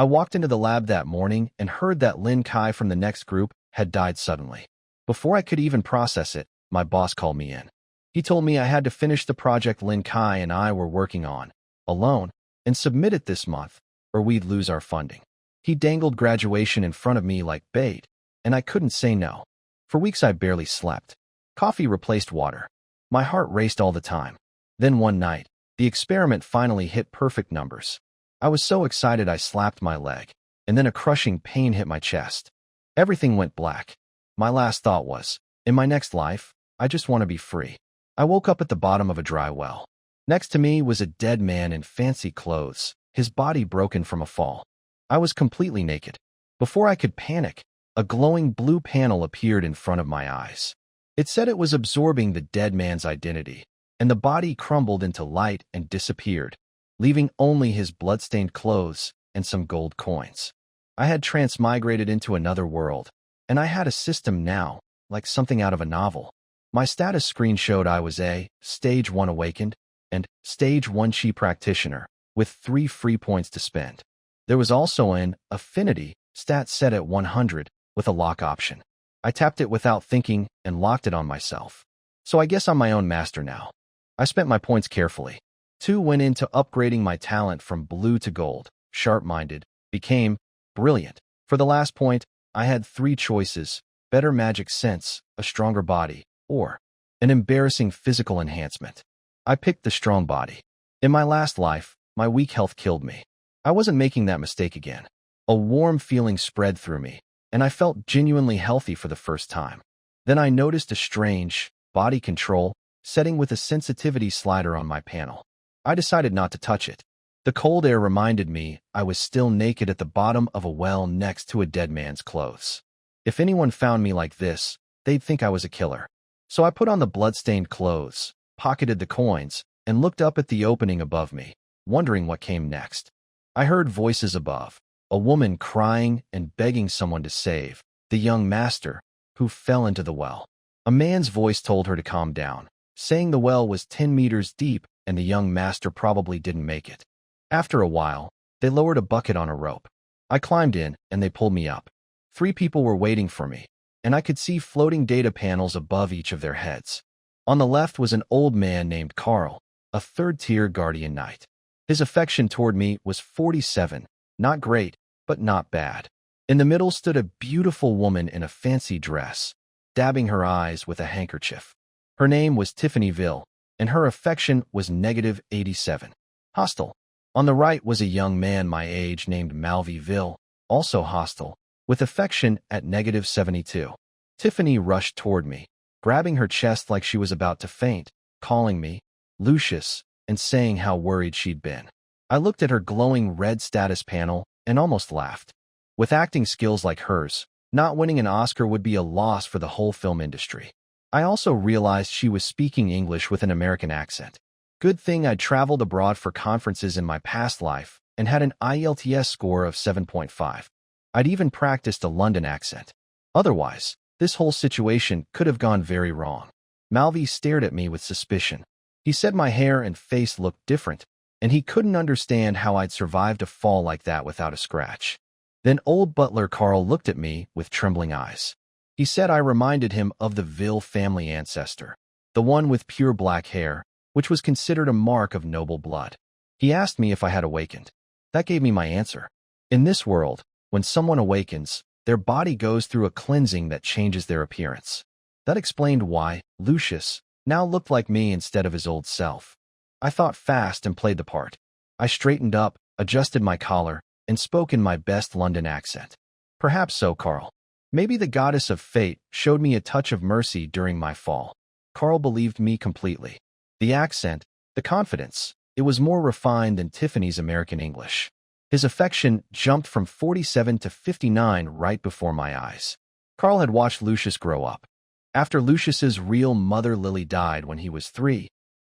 I walked into the lab that morning and heard that Lin Kai from the next group had died suddenly. Before I could even process it, my boss called me in. He told me I had to finish the project Lin Kai and I were working on, alone, and submit it this month, or we'd lose our funding. He dangled graduation in front of me like bait, and I couldn't say no. For weeks I barely slept. Coffee replaced water. My heart raced all the time. Then one night, the experiment finally hit perfect numbers. I was so excited I slapped my leg, and then a crushing pain hit my chest. Everything went black. My last thought was, in my next life, I just want to be free. I woke up at the bottom of a dry well. Next to me was a dead man in fancy clothes, his body broken from a fall. I was completely naked. Before I could panic, a glowing blue panel appeared in front of my eyes. It said it was absorbing the dead man's identity, and the body crumbled into light and disappeared, leaving only his blood-stained clothes and some gold coins. I had transmigrated into another world, and I had a system now, like something out of a novel. My status screen showed I was a Stage 1 Awakened and Stage 1 Chi Practitioner, with 3 free points to spend. There was also an Affinity stat set at 100 with a lock option. I tapped it without thinking and locked it on myself. So I guess I'm my own master now. I spent my points carefully. 2 went into upgrading my talent from blue to gold, sharp-minded, became brilliant. For the last point, I had 3 choices: better magic sense, a stronger body, or an embarrassing physical enhancement. I picked the strong body. In my last life, my weak health killed me. I wasn't making that mistake again. A warm feeling spread through me, and I felt genuinely healthy for the first time. Then I noticed a strange body control setting with a sensitivity slider on my panel. I decided not to touch it. The cold air reminded me I was still naked at the bottom of a well next to a dead man's clothes. If anyone found me like this, they'd think I was a killer. So I put on the blood-stained clothes, pocketed the coins, and looked up at the opening above me, wondering what came next. I heard voices above, a woman crying and begging someone to save the young master, who fell into the well. A man's voice told her to calm down, saying the well was 10 meters deep and the young master probably didn't make it. After a while, they lowered a bucket on a rope. I climbed in and they pulled me up. 3 people were waiting for me, and I could see floating data panels above each of their heads. On the left was an old man named Carl, a 3rd-tier guardian knight. His affection toward me was 47, not great, but not bad. In the middle stood a beautiful woman in a fancy dress, dabbing her eyes with a handkerchief. Her name was Tiffany Ville, and her affection was -87. Hostile. On the right was a young man my age named Malvi Ville, also hostile, with affection at -72. Tiffany rushed toward me, grabbing her chest like she was about to faint, calling me Lucius, and saying how worried she'd been. I looked at her glowing red status panel and almost laughed. With acting skills like hers, not winning an Oscar would be a loss for the whole film industry. I also realized she was speaking English with an American accent. Good thing I'd traveled abroad for conferences in my past life and had an IELTS score of 7.5. I'd even practiced a London accent. Otherwise, this whole situation could have gone very wrong. Malvi stared at me with suspicion. He said my hair and face looked different, and he couldn't understand how I'd survived a fall like that without a scratch. Then old butler Carl looked at me with trembling eyes. He said I reminded him of the Ville family ancestor, the one with pure black hair, which was considered a mark of noble blood. He asked me if I had awakened. That gave me my answer. In this world, when someone awakens, their body goes through a cleansing that changes their appearance. That explained why Lucius now looked like me instead of his old self. I thought fast and played the part. I straightened up, adjusted my collar, and spoke in my best London accent. Perhaps so, Carl. Maybe the goddess of fate showed me a touch of mercy during my fall. Carl believed me completely. The accent, the confidence, it was more refined than Tiffany's American English. His affection jumped from 47 to 59 right before my eyes. Carl had watched Lucius grow up. After Lucius's real mother Lily died when he was 3,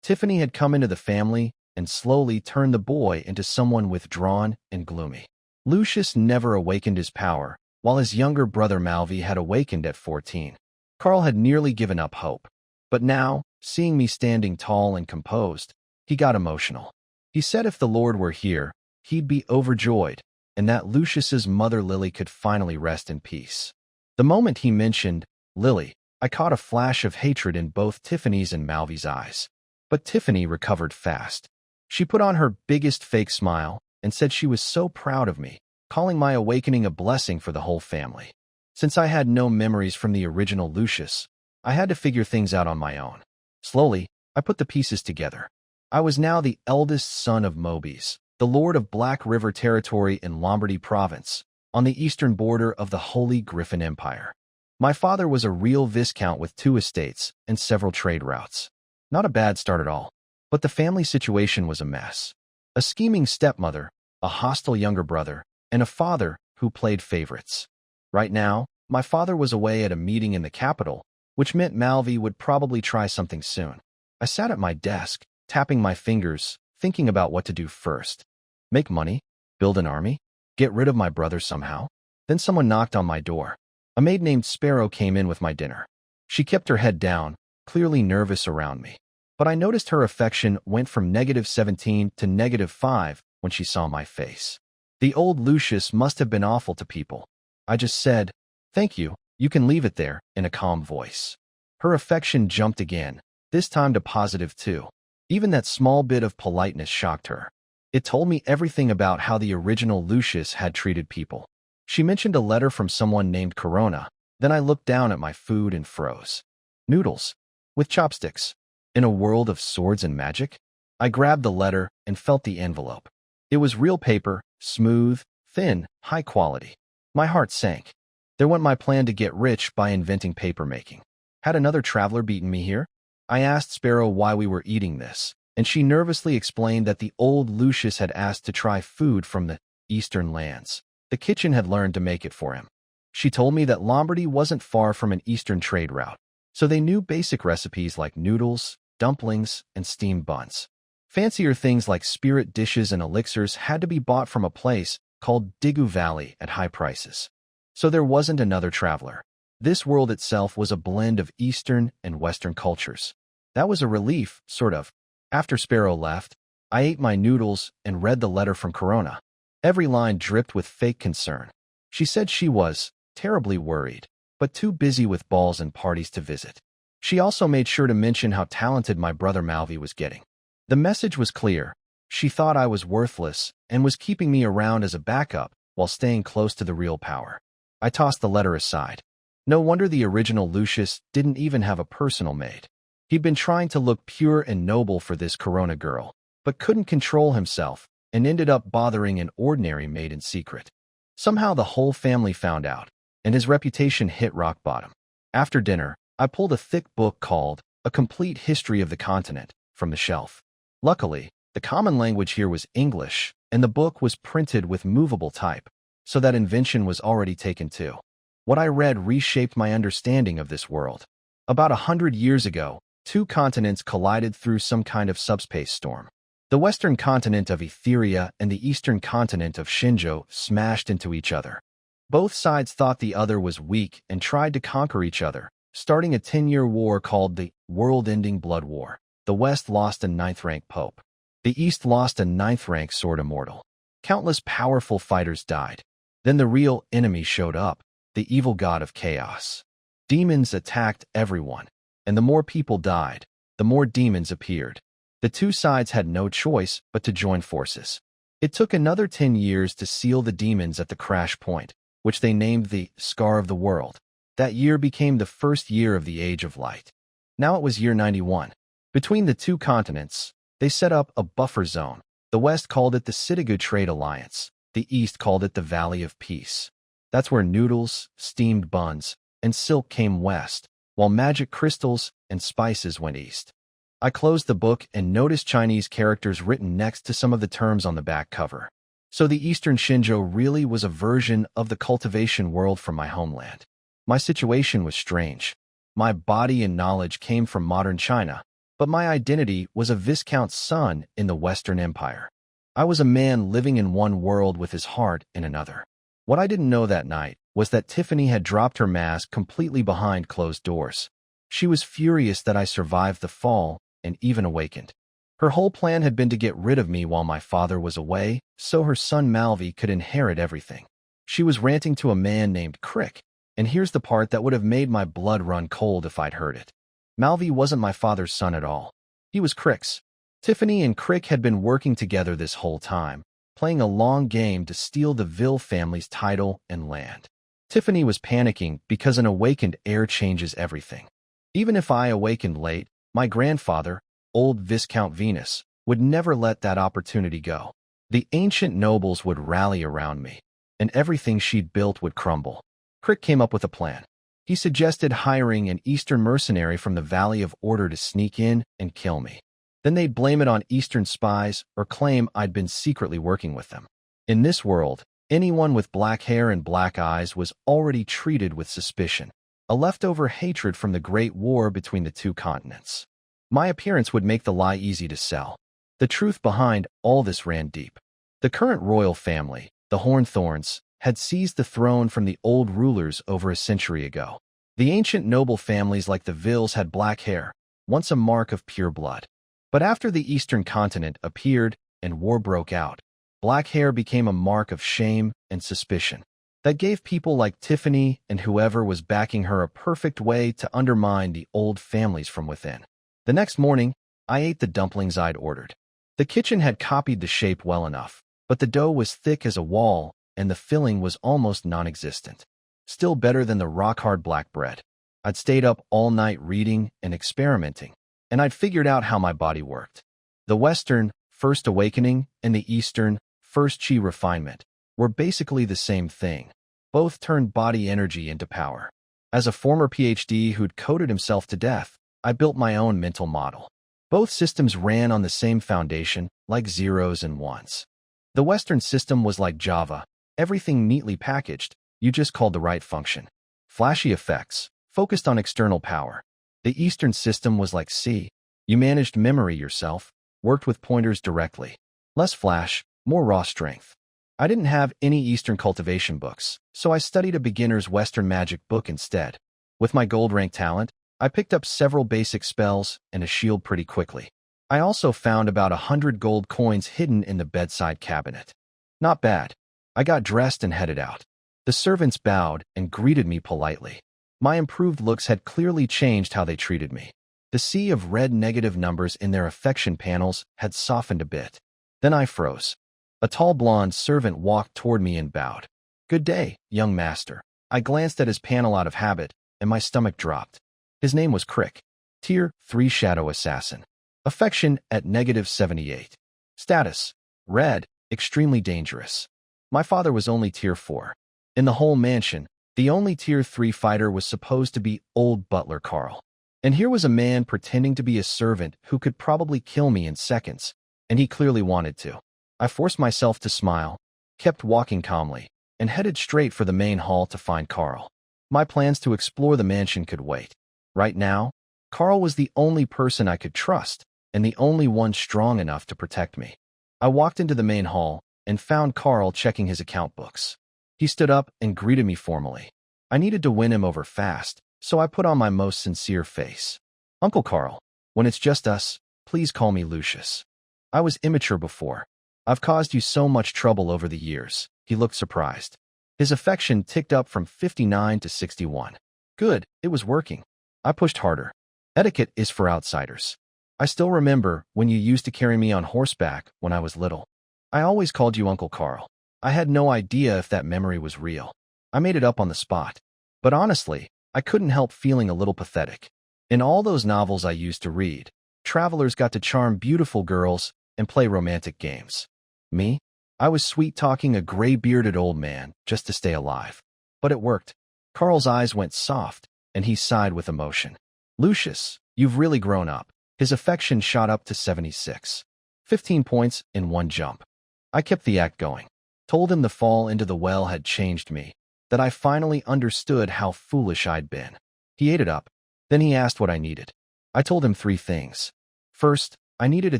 Tiffany had come into the family and slowly turned the boy into someone withdrawn and gloomy. Lucius never awakened his power, while his younger brother Malvi had awakened at 14. Carl had nearly given up hope. But now, seeing me standing tall and composed, he got emotional. He said if the Lord were here, he'd be overjoyed, and that Lucius's mother Lily could finally rest in peace. The moment he mentioned Lily, I caught a flash of hatred in both Tiffany's and Malvy's eyes. But Tiffany recovered fast. She put on her biggest fake smile and said she was so proud of me, calling my awakening a blessing for the whole family. Since I had no memories from the original Lucius, I had to figure things out on my own. Slowly, I put the pieces together. I was now the eldest son of Maids, the lord of Black River territory in Lombardy province, on the eastern border of the Holy Griffin Empire. My father was a real viscount with 2 estates and several trade routes. Not a bad start at all, but the family situation was a mess. A scheming stepmother, a hostile younger brother, and a father who played favorites. Right now, my father was away at a meeting in the capital, which meant Malvy would probably try something soon. I sat at my desk, tapping my fingers, thinking about what to do first. Make money? Build an army? Get rid of my brother somehow? Then someone knocked on my door. A maid named Sparrow came in with my dinner. She kept her head down, clearly nervous around me. But I noticed her affection went from -17 to -5 when she saw my face. The old Lucius must have been awful to people. I just said, "Thank you, you can leave it there," in a calm voice. Her affection jumped again, this time to +2. Even that small bit of politeness shocked her. It told me everything about how the original Lucius had treated people. She mentioned a letter from someone named Corona. Then I looked down at my food and froze. Noodles. With chopsticks. In a world of swords and magic? I grabbed the letter and felt the envelope. It was real paper, smooth, thin, high quality. My heart sank. There went my plan to get rich by inventing paper-making. Had another traveler beaten me here? I asked Sparrow why we were eating this, and she nervously explained that the old Lucius had asked to try food from the eastern lands. The kitchen had learned to make it for him. She told me that Lombardy wasn't far from an eastern trade route, so they knew basic recipes like noodles, dumplings, and steamed buns. Fancier things like spirit dishes and elixirs had to be bought from a place called Digu Valley at high prices. So there wasn't another traveler. This world itself was a blend of Eastern and Western cultures. That was a relief, sort of. After Sparrow left, I ate my noodles and read the letter from Corona. Every line dripped with fake concern. She said she was terribly worried, but too busy with balls and parties to visit. She also made sure to mention how talented my brother Malvy was getting. The message was clear. She thought I was worthless and was keeping me around as a backup while staying close to the real power. I tossed the letter aside. No wonder the original Lucius didn't even have a personal maid. He'd been trying to look pure and noble for this Corona girl, but couldn't control himself and ended up bothering an ordinary maid in secret. Somehow the whole family found out, and his reputation hit rock bottom. After dinner, I pulled a thick book called A Complete History of the Continent from the shelf. Luckily, the common language here was English, and the book was printed with movable type, so that invention was already taken too. What I read reshaped my understanding of this world. About 100 years ago, 2 continents collided through some kind of subspace storm. The western continent of Etheria and the eastern continent of Shinjo smashed into each other. Both sides thought the other was weak and tried to conquer each other, starting a 10-year war called the World-Ending Blood War. The West lost a 9th-rank pope. The East lost a 9th-rank sword immortal. Countless powerful fighters died. Then the real enemy showed up, the evil god of chaos. Demons attacked everyone, and the more people died, the more demons appeared. The 2 sides had no choice but to join forces. It took another 10 years to seal the demons at the crash point, which they named the Scar of the World. That year became the first year of the Age of Light. Now it was year 91. Between the 2 continents, they set up a buffer zone. The West called it the Citigu Trade Alliance. The East called it the Valley of Peace. That's where noodles, steamed buns, and silk came west, while magic crystals and spices went east. I closed the book and noticed Chinese characters written next to some of the terms on the back cover. So the Eastern Shinjo really was a version of the cultivation world from my homeland. My situation was strange. My body and knowledge came from modern China, but my identity was a Viscount's son in the Western Empire. I was a man living in one world with his heart in another. What I didn't know that night was that Tiffany had dropped her mask completely behind closed doors. She was furious that I survived the fall and even awakened. Her whole plan had been to get rid of me while my father was away, so her son Malvi could inherit everything. She was ranting to a man named Crick, and here's the part that would have made my blood run cold if I'd heard it. Malvi wasn't my father's son at all. He was Crick's. Tiffany and Crick had been working together this whole time, playing a long game to steal the Ville family's title and land. Tiffany was panicking because an awakened heir changes everything. Even if I awakened late, my grandfather, old Viscount Venus, would never let that opportunity go. The ancient nobles would rally around me, and everything she'd built would crumble. Crick came up with a plan. He suggested hiring an Eastern mercenary from the Valley of Order to sneak in and kill me. Then they'd blame it on Eastern spies or claim I'd been secretly working with them. In this world, anyone with black hair and black eyes was already treated with suspicion, a leftover hatred from the Great War between the two continents. My appearance would make the lie easy to sell. The truth behind all this ran deep. The current royal family, the Hornthorns, had seized the throne from the old rulers over a century ago. The ancient noble families like the Villes had black hair, once a mark of pure blood. But after the Eastern continent appeared and war broke out, black hair became a mark of shame and suspicion. That gave people like Tiffany and whoever was backing her a perfect way to undermine the old families from within. The next morning, I ate the dumplings I'd ordered. The kitchen had copied the shape well enough, but the dough was thick as a wall and the filling was almost non-existent. Still better than the rock-hard black bread. I'd stayed up all night reading and experimenting, and I'd figured out how my body worked. The Western, first awakening, and the Eastern, first chi refinement, were basically the same thing. Both turned body energy into power. As a former PhD who'd coded himself to death, I built my own mental model. Both systems ran on the same foundation, like zeros and ones. The Western system was like Java, everything neatly packaged, you just called the right function. Flashy effects, focused on external power. The Eastern system was like C. You managed memory yourself, worked with pointers directly. Less flash, more raw strength. I didn't have any Eastern cultivation books, so I studied a beginner's Western magic book instead. With my gold rank talent, I picked up several basic spells and a shield pretty quickly. I also found about 100 gold coins hidden in the bedside cabinet. Not bad. I got dressed and headed out. The servants bowed and greeted me politely. My improved looks had clearly changed how they treated me. The sea of red negative numbers in their affection panels had softened a bit. Then I froze. A tall blonde servant walked toward me and bowed. "Good day, young master." I glanced at his panel out of habit, and my stomach dropped. His name was Crick. Tier 3 Shadow Assassin. Affection at -78. Status: Red, extremely dangerous. My father was only Tier 4. In the whole mansion, the only Tier 3 fighter was supposed to be old butler Carl. And here was a man pretending to be a servant who could probably kill me in seconds, and he clearly wanted to. I forced myself to smile, kept walking calmly, and headed straight for the main hall to find Carl. My plans to explore the mansion could wait. Right now, Carl was the only person I could trust, and the only one strong enough to protect me. I walked into the main hall and found Carl checking his account books. He stood up and greeted me formally. I needed to win him over fast, so I put on my most sincere face. "Uncle Carl, when it's just us, please call me Lucius. I was immature before. I've caused you so much trouble over the years." He looked surprised. His affection ticked up from 59 to 61. Good, it was working. I pushed harder. Etiquette is for outsiders. I still remember when you used to carry me on horseback when I was little. I always called you Uncle Carl. I had no idea if that memory was real. I made it up on the spot. But honestly, I couldn't help feeling a little pathetic. In all those novels I used to read, travelers got to charm beautiful girls and play romantic games. Me? I was sweet-talking a gray-bearded old man just to stay alive. But it worked. Carl's eyes went soft, and he sighed with emotion. "Lucius, you've really grown up." His affection shot up to 76. 15 points in one jump. I kept the act going. Told him the fall into the well had changed me, that I finally understood how foolish I'd been. He ate it up. Then he asked what I needed. I told him 3 things. First, I needed a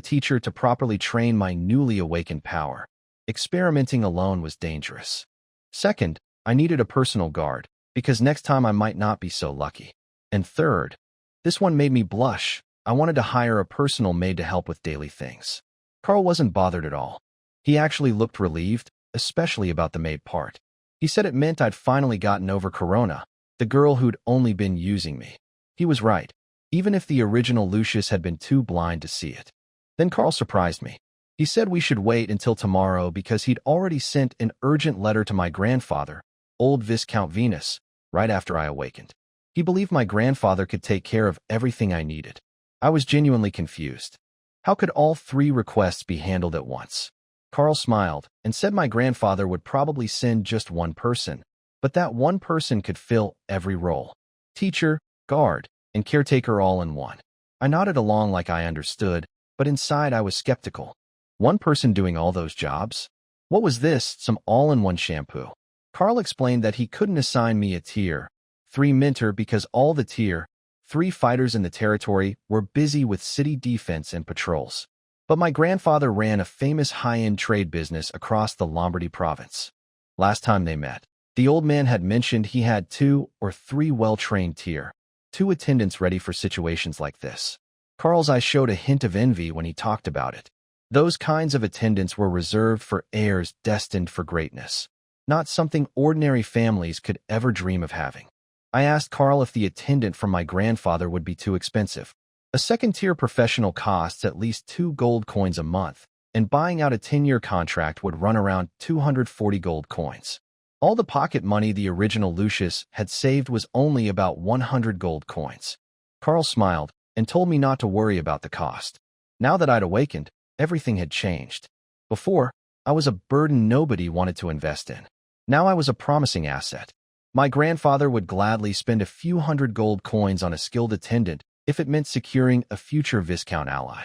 teacher to properly train my newly awakened power. Experimenting alone was dangerous. Second, I needed a personal guard, because next time I might not be so lucky. And third, this one made me blush, I wanted to hire a personal maid to help with daily things. Carl wasn't bothered at all. He actually looked relieved, especially about the maid part. He said it meant I'd finally gotten over Corona, the girl who'd only been using me. He was right, even if the original Lucius had been too blind to see it. Then Carl surprised me. He said we should wait until tomorrow because he'd already sent an urgent letter to my grandfather, old Viscount Venus, right after I awakened. He believed my grandfather could take care of everything I needed. I was genuinely confused. How could all 3 requests be handled at once? Carl smiled and said my grandfather would probably send just one person, but that one person could fill every role: teacher, guard, and caretaker all in one. I nodded along like I understood, but inside I was skeptical. One person doing all those jobs? What was this, some all-in-one shampoo? Carl explained that he couldn't assign me a tier 3 mentor because all the tier 3 fighters in the territory were busy with city defense and patrols. But my grandfather ran a famous high-end trade business across the Lombardy province. Last time they met, the old man had mentioned he had 2 or 3 well-trained tier 2 attendants ready for situations like this. Carl's eyes showed a hint of envy when he talked about it. Those kinds of attendants were reserved for heirs destined for greatness, not something ordinary families could ever dream of having. I asked Carl if the attendant from my grandfather would be too expensive. A second-tier professional costs at least 2 gold coins a month, and buying out a 10-year contract would run around 240 gold coins. All the pocket money the original Lucius had saved was only about 100 gold coins. Carl smiled and told me not to worry about the cost. Now that I'd awakened, everything had changed. Before, I was a burden nobody wanted to invest in. Now I was a promising asset. My grandfather would gladly spend a few hundred gold coins on a skilled attendant if it meant securing a future Viscount ally.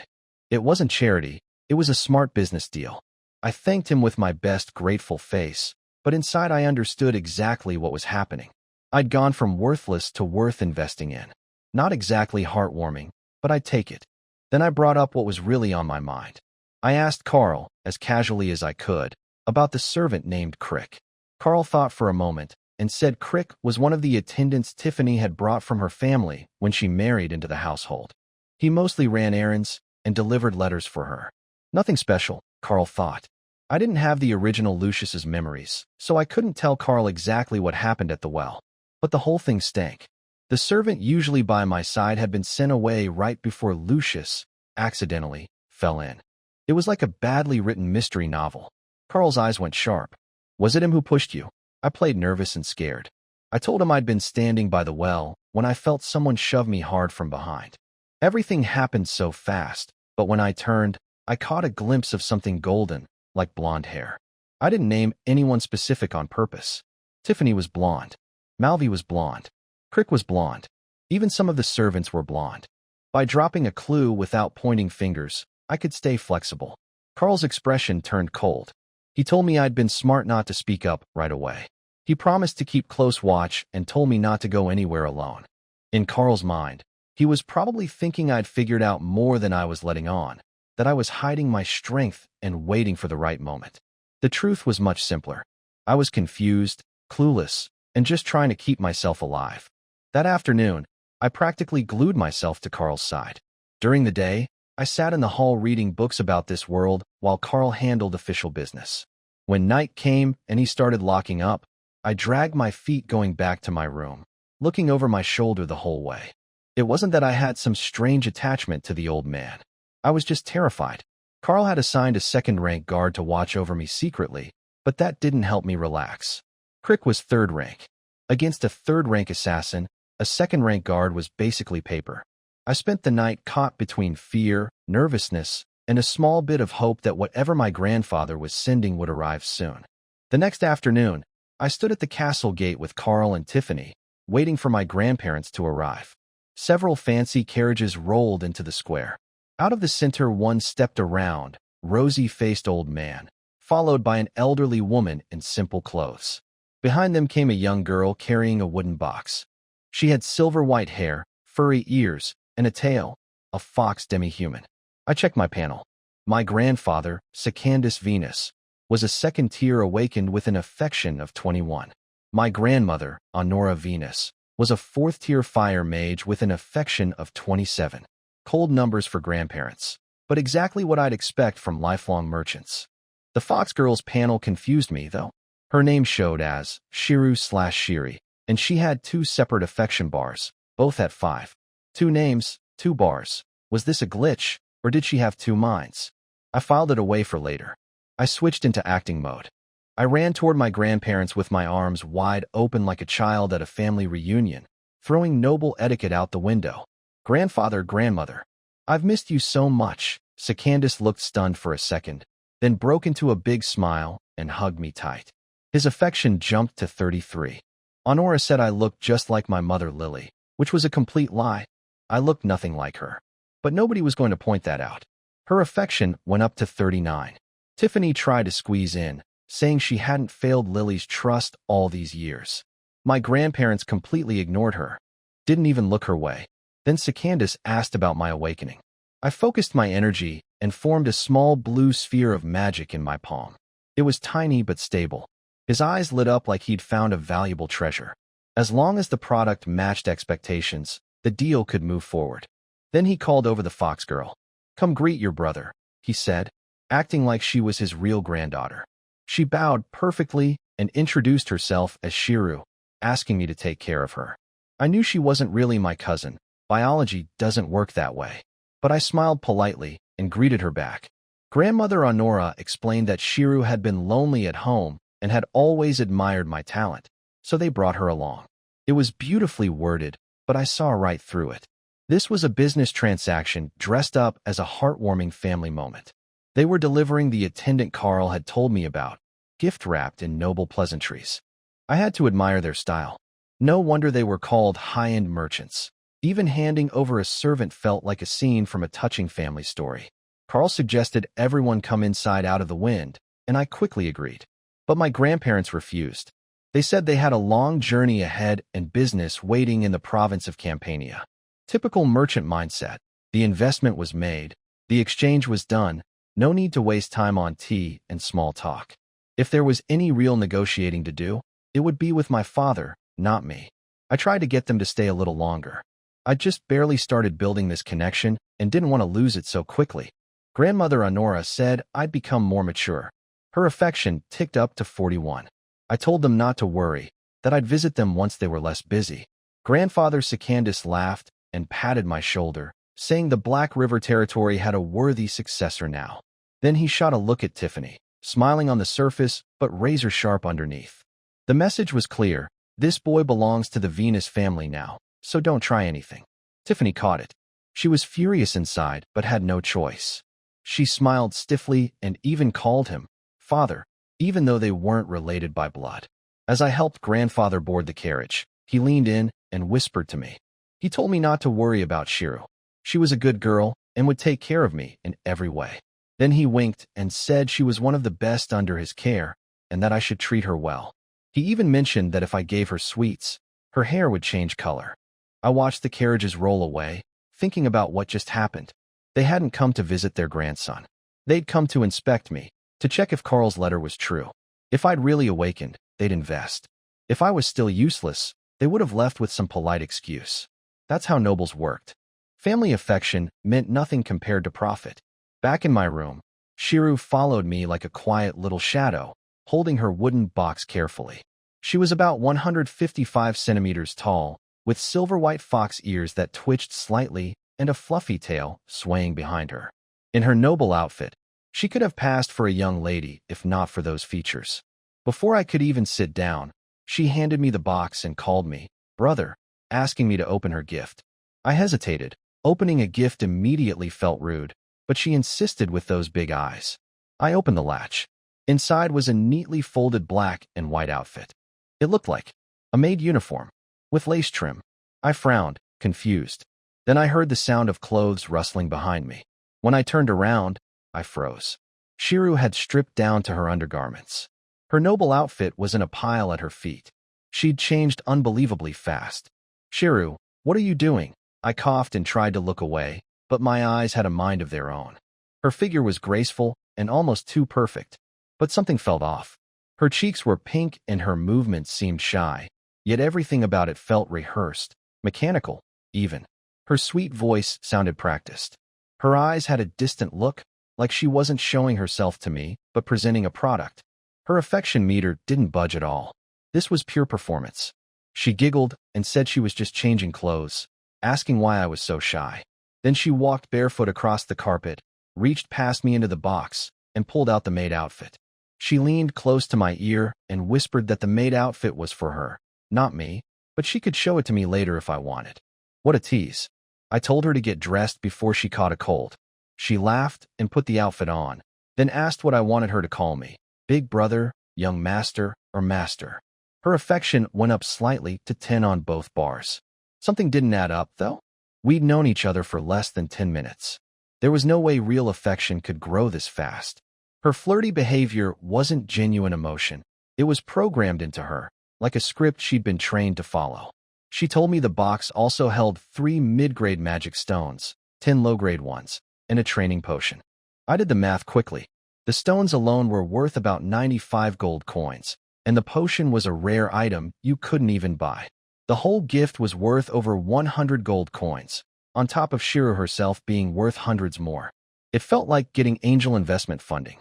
It wasn't charity, it was a smart business deal. I thanked him with my best grateful face, but inside I understood exactly what was happening. I'd gone from worthless to worth investing in. Not exactly heartwarming, but I'd take it. Then I brought up what was really on my mind. I asked Carl, as casually as I could, about the servant named Crick. Carl thought for a moment and said Crick was one of the attendants Tiffany had brought from her family when she married into the household. He mostly ran errands and delivered letters for her. Nothing special, Carl thought. I didn't have the original Lucius's memories, so I couldn't tell Carl exactly what happened at the well. But the whole thing stank. The servant usually by my side had been sent away right before Lucius, accidentally, fell in. It was like a badly written mystery novel. Carl's eyes went sharp. Was it him who pushed you? I played nervous and scared. I told him I'd been standing by the well when I felt someone shove me hard from behind. Everything happened so fast, but when I turned, I caught a glimpse of something golden, like blonde hair. I didn't name anyone specific on purpose. Tiffany was blonde. Malvi was blonde. Crick was blonde. Even some of the servants were blonde. By dropping a clue without pointing fingers, I could stay flexible. Carl's expression turned cold. He told me I'd been smart not to speak up right away. He promised to keep close watch and told me not to go anywhere alone. In Carl's mind, he was probably thinking I'd figured out more than I was letting on, that I was hiding my strength and waiting for the right moment. The truth was much simpler. I was confused, clueless, and just trying to keep myself alive. That afternoon, I practically glued myself to Carl's side. During the day, I sat in the hall reading books about this world while Carl handled official business. When night came and he started locking up, I dragged my feet going back to my room, looking over my shoulder the whole way. It wasn't that I had some strange attachment to the old man. I was just terrified. Carl had assigned a second-rank guard to watch over me secretly, but that didn't help me relax. Crick was third rank. Against a third-rank assassin, a second-rank guard was basically paper. I spent the night caught between fear, nervousness, and a small bit of hope that whatever my grandfather was sending would arrive soon. The next afternoon, I stood at the castle gate with Carl and Tiffany, waiting for my grandparents to arrive. Several fancy carriages rolled into the square. Out of the center one stepped a round, rosy-faced old man, followed by an elderly woman in simple clothes. Behind them came a young girl carrying a wooden box. She had silver-white hair, furry ears, and a tail, a fox demi-human. I checked my panel. My grandfather, Secandus Venus, was a second-tier awakened with an affection of 21. My grandmother, Honora Venus, was a fourth-tier fire mage with an affection of 27. cold numbers for grandparents, but exactly what I'd expect from lifelong merchants. The Fox Girls panel confused me, though. Her name showed as Shiru/Shiri, and she had 2 separate affection bars, both at 5. 2 names, 2 bars. Was this a glitch, or did she have 2 minds? I filed it away for later. I switched into acting mode. I ran toward my grandparents with my arms wide open like a child at a family reunion, throwing noble etiquette out the window. Grandfather, grandmother, I've missed you so much. Secandus looked stunned for a second, then broke into a big smile and hugged me tight. His affection jumped to 33. Honora said I looked just like my mother Lily, which was a complete lie. I looked nothing like her. But nobody was going to point that out. Her affection went up to 39. Tiffany tried to squeeze in, saying she hadn't failed Lily's trust all these years. My grandparents completely ignored her, didn't even look her way. Then Secandus asked about my awakening. I focused my energy and formed a small blue sphere of magic in my palm. It was tiny but stable. His eyes lit up like he'd found a valuable treasure. As long as the product matched expectations, the deal could move forward. Then he called over the Fox Girl. "Come greet your brother," he said, acting like she was his real granddaughter. She bowed perfectly and introduced herself as Shiru, asking me to take care of her. I knew she wasn't really my cousin. Biology doesn't work that way. But I smiled politely and greeted her back. Grandmother Honora explained that Shiru had been lonely at home and had always admired my talent, so they brought her along. It was beautifully worded, but I saw right through it. This was a business transaction dressed up as a heartwarming family moment. They were delivering the attendant Carl had told me about, gift-wrapped in noble pleasantries. I had to admire their style. No wonder they were called high-end merchants. Even handing over a servant felt like a scene from a touching family story. Carl suggested everyone come inside out of the wind, and I quickly agreed. But my grandparents refused. They said they had a long journey ahead and business waiting in the province of Campania. Typical merchant mindset. The investment was made, the exchange was done, no need to waste time on tea and small talk. If there was any real negotiating to do, it would be with my father, not me. I tried to get them to stay a little longer. I just barely started building this connection and didn't want to lose it so quickly. Grandmother Honora said I'd become more mature. Her affection ticked up to 41. I told them not to worry, that I'd visit them once they were less busy. Grandfather Secandus laughed and patted my shoulder, saying the Black River territory had a worthy successor now. Then he shot a look at Tiffany, smiling on the surface but razor-sharp underneath. The message was clear: this boy belongs to the Venus family now, so don't try anything. Tiffany caught it. She was furious inside but had no choice. She smiled stiffly and even called him father, even though they weren't related by blood. As I helped grandfather board the carriage, he leaned in and whispered to me. He told me not to worry about Shiru. She was a good girl and would take care of me in every way. Then he winked and said she was one of the best under his care and that I should treat her well. He even mentioned that if I gave her sweets, her hair would change color. I watched the carriages roll away, thinking about what just happened. They hadn't come to visit their grandson. They'd come to inspect me, to check if Carl's letter was true. If I'd really awakened, they'd invest. If I was still useless, they would have left with some polite excuse. That's how nobles worked. Family affection meant nothing compared to profit. Back in my room, Shiru followed me like a quiet little shadow, holding her wooden box carefully. She was about 155 centimeters tall, with silver-white fox ears that twitched slightly and a fluffy tail swaying behind her. In her noble outfit, she could have passed for a young lady if not for those features. Before I could even sit down, she handed me the box and called me brother, asking me to open her gift. I hesitated. Opening a gift immediately felt rude, but she insisted with those big eyes. I opened the latch. Inside was a neatly folded black and white outfit. It looked like a maid uniform, with lace trim. I frowned, confused. Then I heard the sound of clothes rustling behind me. When I turned around, I froze. Shiru had stripped down to her undergarments. Her noble outfit was in a pile at her feet. She'd changed unbelievably fast. "Shiru, what are you doing?" I coughed and tried to look away, but my eyes had a mind of their own. Her figure was graceful and almost too perfect, but something felt off. Her cheeks were pink and her movements seemed shy, yet everything about it felt rehearsed, mechanical, even. Her sweet voice sounded practiced. Her eyes had a distant look, like she wasn't showing herself to me, but presenting a product. Her affection meter didn't budge at all. This was pure performance. She giggled and said she was just changing clothes, asking why I was so shy. Then she walked barefoot across the carpet, reached past me into the box, and pulled out the maid outfit. She leaned close to my ear and whispered that the maid outfit was for her, not me, but she could show it to me later if I wanted. What a tease. I told her to get dressed before she caught a cold. She laughed and put the outfit on, then asked what I wanted her to call me, big brother, young master, or master. Her affection went up slightly to 10 on both bars. Something didn't add up, though. We'd known each other for less than 10 minutes. There was no way real affection could grow this fast. Her flirty behavior wasn't genuine emotion. It was programmed into her, like a script she'd been trained to follow. She told me the box also held 3 mid-grade magic stones, 10 low-grade ones, and a training potion. I did the math quickly. The stones alone were worth about 95 gold coins, and the potion was a rare item you couldn't even buy. The whole gift was worth over 100 gold coins, on top of Shiru herself being worth hundreds more. It felt like getting angel investment funding.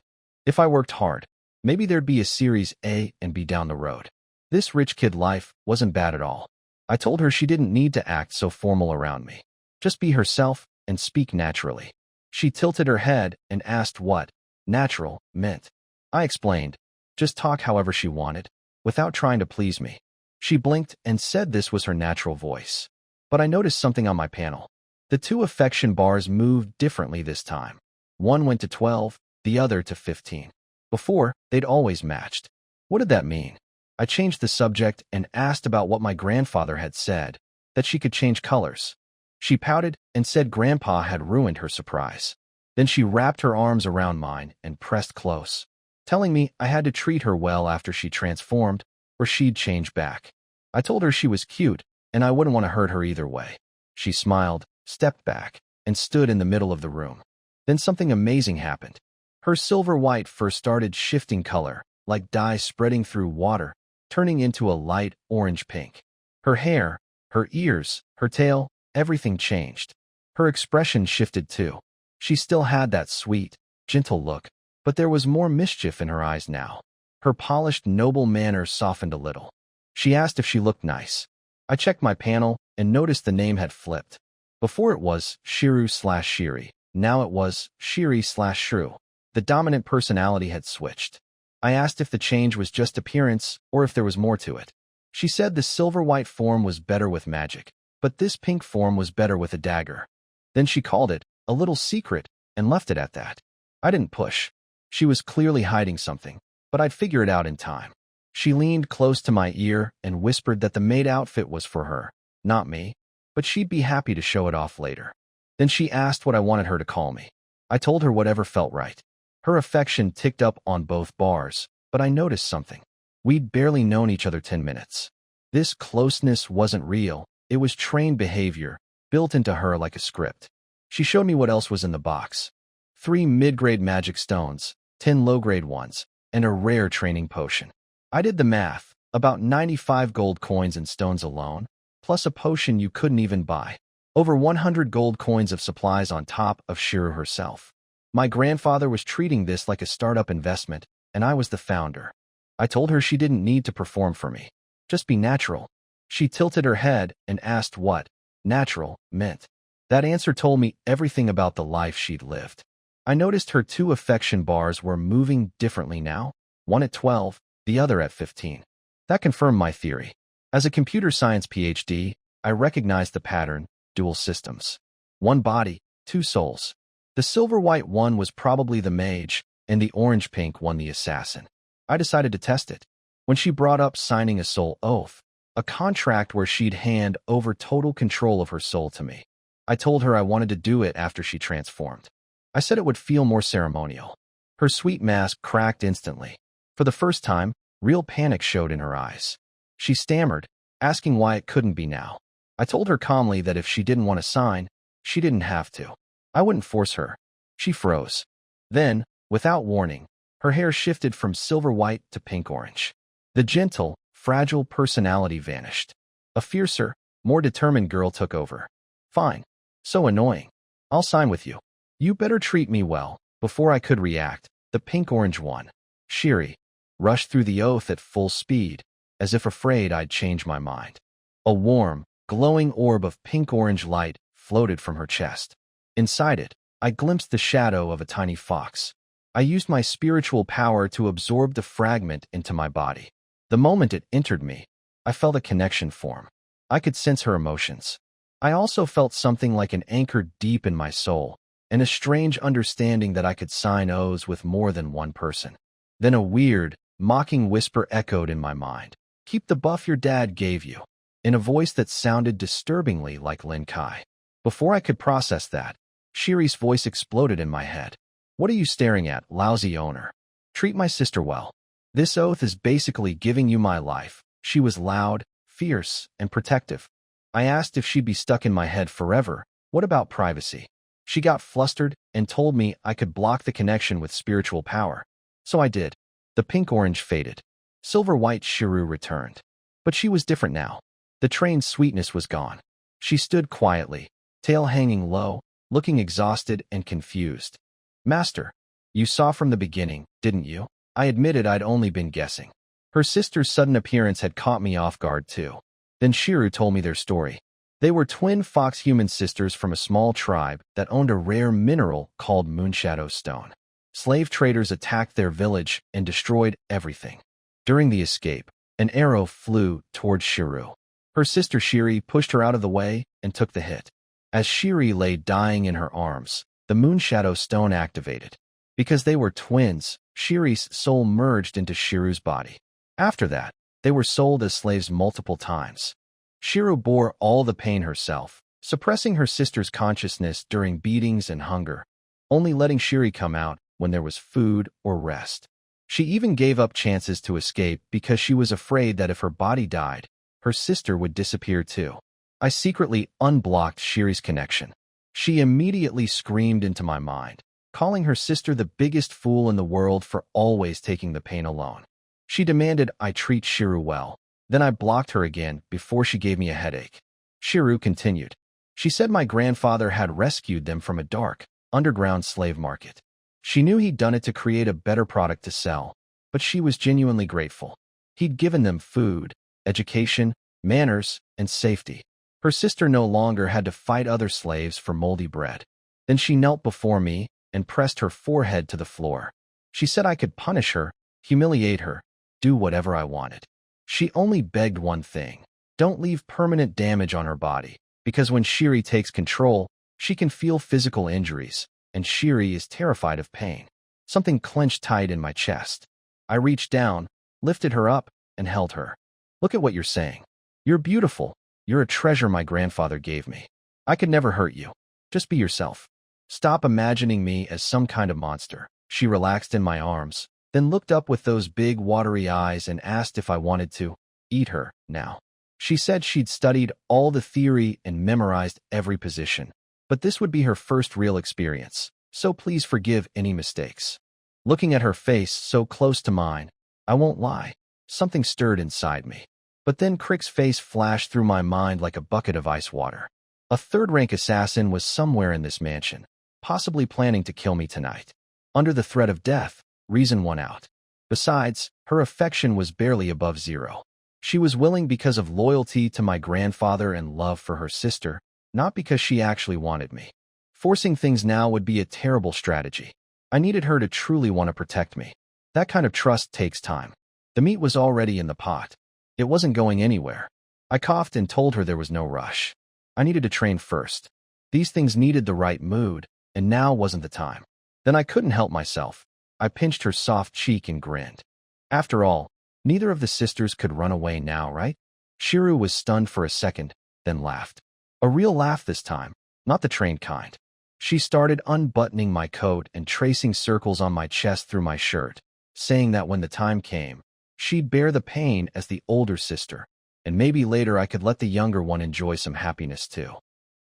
If I worked hard, maybe there'd be a Series A and B down the road. This rich kid life wasn't bad at all. I told her she didn't need to act so formal around me. Just be herself and speak naturally. She tilted her head and asked what natural meant. I explained, just talk however she wanted, without trying to please me. She blinked and said this was her natural voice. But I noticed something on my panel. The 2 affection bars moved differently this time. One went to 12, the other to 15. Before, they'd always matched. What did that mean? I changed the subject and asked about what my grandfather had said, that she could change colors. She pouted and said Grandpa had ruined her surprise. Then she wrapped her arms around mine and pressed close, telling me I had to treat her well after she transformed, or she'd change back. I told her she was cute, and I wouldn't want to hurt her either way. She smiled, stepped back, and stood in the middle of the room. Then something amazing happened. Her silver-white fur started shifting color, like dye spreading through water, turning into a light orange pink. Her hair, her ears, her tail, everything changed. Her expression shifted too. She still had that sweet, gentle look, but there was more mischief in her eyes now. Her polished, noble manner softened a little. She asked if she looked nice. I checked my panel and noticed the name had flipped. Before it was Shiru/Shiri. Now it was Shiri/Shrew. The dominant personality had switched. I asked if the change was just appearance or if there was more to it. She said the silver-white form was better with magic, but this pink form was better with a dagger. Then she called it a little secret and left it at that. I didn't push. She was clearly hiding something, but I'd figure it out in time. She leaned close to my ear and whispered that the maid outfit was for her, not me, but she'd be happy to show it off later. Then she asked what I wanted her to call me. I told her whatever felt right. Her affection ticked up on both bars, but I noticed something. We'd barely known each other 10 minutes. This closeness wasn't real. It was trained behavior, built into her like a script. She showed me what else was in the box. 3 mid-grade magic stones, 10 low-grade ones, and a rare training potion. I did the math, about 95 gold coins and stones alone, plus a potion you couldn't even buy. Over 100 gold coins of supplies on top of Shiru herself. My grandfather was treating this like a startup investment, and I was the founder. I told her she didn't need to perform for me. Just be natural. She tilted her head and asked what natural meant. That answer told me everything about the life she'd lived. I noticed her 2 affection bars were moving differently now, one at 12, the other at 15. That confirmed my theory. As a computer science PhD, I recognized the pattern, dual systems. 1 body, 2 souls. The silver-white one was probably the mage, and the orange-pink one the assassin. I decided to test it. When she brought up signing a soul oath, a contract where she'd hand over total control of her soul to me, I told her I wanted to do it after she transformed. I said it would feel more ceremonial. Her sweet mask cracked instantly. For the first time, real panic showed in her eyes. She stammered, asking why it couldn't be now. I told her calmly that if she didn't want to sign, she didn't have to. I wouldn't force her. She froze. Then, without warning, her hair shifted from silver-white to pink-orange. The gentle, fragile personality vanished. A fiercer, more determined girl took over. Fine. So annoying. I'll sign with you. You better treat me well. Before I could react, the pink-orange one, Shiri, rushed through the oath at full speed, as if afraid I'd change my mind. A warm, glowing orb of pink-orange light floated from her chest. Inside it, I glimpsed the shadow of a tiny fox. I used my spiritual power to absorb the fragment into my body. The moment it entered me, I felt a connection form. I could sense her emotions. I also felt something like an anchor deep in my soul, and a strange understanding that I could sign oaths with more than one person. Then a weird, mocking whisper echoed in my mind. "Keep the buff your dad gave you," in a voice that sounded disturbingly like Lin Kai. Before I could process that, Shiri's voice exploded in my head. "What are you staring at, lousy owner? Treat my sister well. This oath is basically giving you my life." She was loud, fierce, and protective. I asked if she'd be stuck in my head forever. What about privacy? She got flustered and told me I could block the connection with spiritual power. So I did. The pink-orange faded. Silver-white Shiru returned. But she was different now. The trained sweetness was gone. She stood quietly, tail hanging low, looking exhausted and confused. "Master, you saw from the beginning, didn't you?" I admitted I'd only been guessing. Her sister's sudden appearance had caught me off guard too. Then Shiru told me their story. They were twin fox-human sisters from a small tribe that owned a rare mineral called Moonshadow Stone. Slave traders attacked their village and destroyed everything. During the escape, an arrow flew towards Shiru. Her sister Shiri pushed her out of the way and took the hit. As Shiri lay dying in her arms, the Moonshadow Stone activated. Because they were twins, Shiri's soul merged into Shiru's body. After that, they were sold as slaves multiple times. Shiru bore all the pain herself, suppressing her sister's consciousness during beatings and hunger, only letting Shiri come out when there was food or rest. She even gave up chances to escape because she was afraid that if her body died, her sister would disappear too. I secretly unblocked Shiri's connection. She immediately screamed into my mind, calling her sister the biggest fool in the world for always taking the pain alone. She demanded I treat Shiru well. Then I blocked her again before she gave me a headache. Shiru continued. She said my grandfather had rescued them from a dark, underground slave market. She knew he'd done it to create a better product to sell, but she was genuinely grateful. He'd given them food, education, manners, and safety. Her sister no longer had to fight other slaves for moldy bread. Then she knelt before me and pressed her forehead to the floor. She said I could punish her, humiliate her, do whatever I wanted. She only begged one thing: don't leave permanent damage on her body, because when Shiri takes control, she can feel physical injuries, and Shiri is terrified of pain. Something clenched tight in my chest. I reached down, lifted her up, and held her. "Look at what you're saying. You're beautiful. You're a treasure my grandfather gave me. I could never hurt you. Just be yourself. Stop imagining me as some kind of monster." She relaxed in my arms, then looked up with those big watery eyes and asked if I wanted to eat her now. She said she'd studied all the theory and memorized every position, but this would be her first real experience, so please forgive any mistakes. Looking at her face so close to mine, I won't lie, something stirred inside me. But then Crick's face flashed through my mind like a bucket of ice water. A third-rank assassin was somewhere in this mansion, possibly planning to kill me tonight. Under the threat of death, reason won out. Besides, her affection was barely above zero. She was willing because of loyalty to my grandfather and love for her sister, not because she actually wanted me. Forcing things now would be a terrible strategy. I needed her to truly want to protect me. That kind of trust takes time. The meat was already in the pot. It wasn't going anywhere. I coughed and told her there was no rush. I needed to train first. These things needed the right mood, and now wasn't the time. Then I couldn't help myself. I pinched her soft cheek and grinned. After all, neither of the sisters could run away now, right? Shiru was stunned for a second, then laughed. A real laugh this time, not the trained kind. She started unbuttoning my coat and tracing circles on my chest through my shirt, saying that when the time came, she'd bear the pain as the older sister, and maybe later I could let the younger one enjoy some happiness too.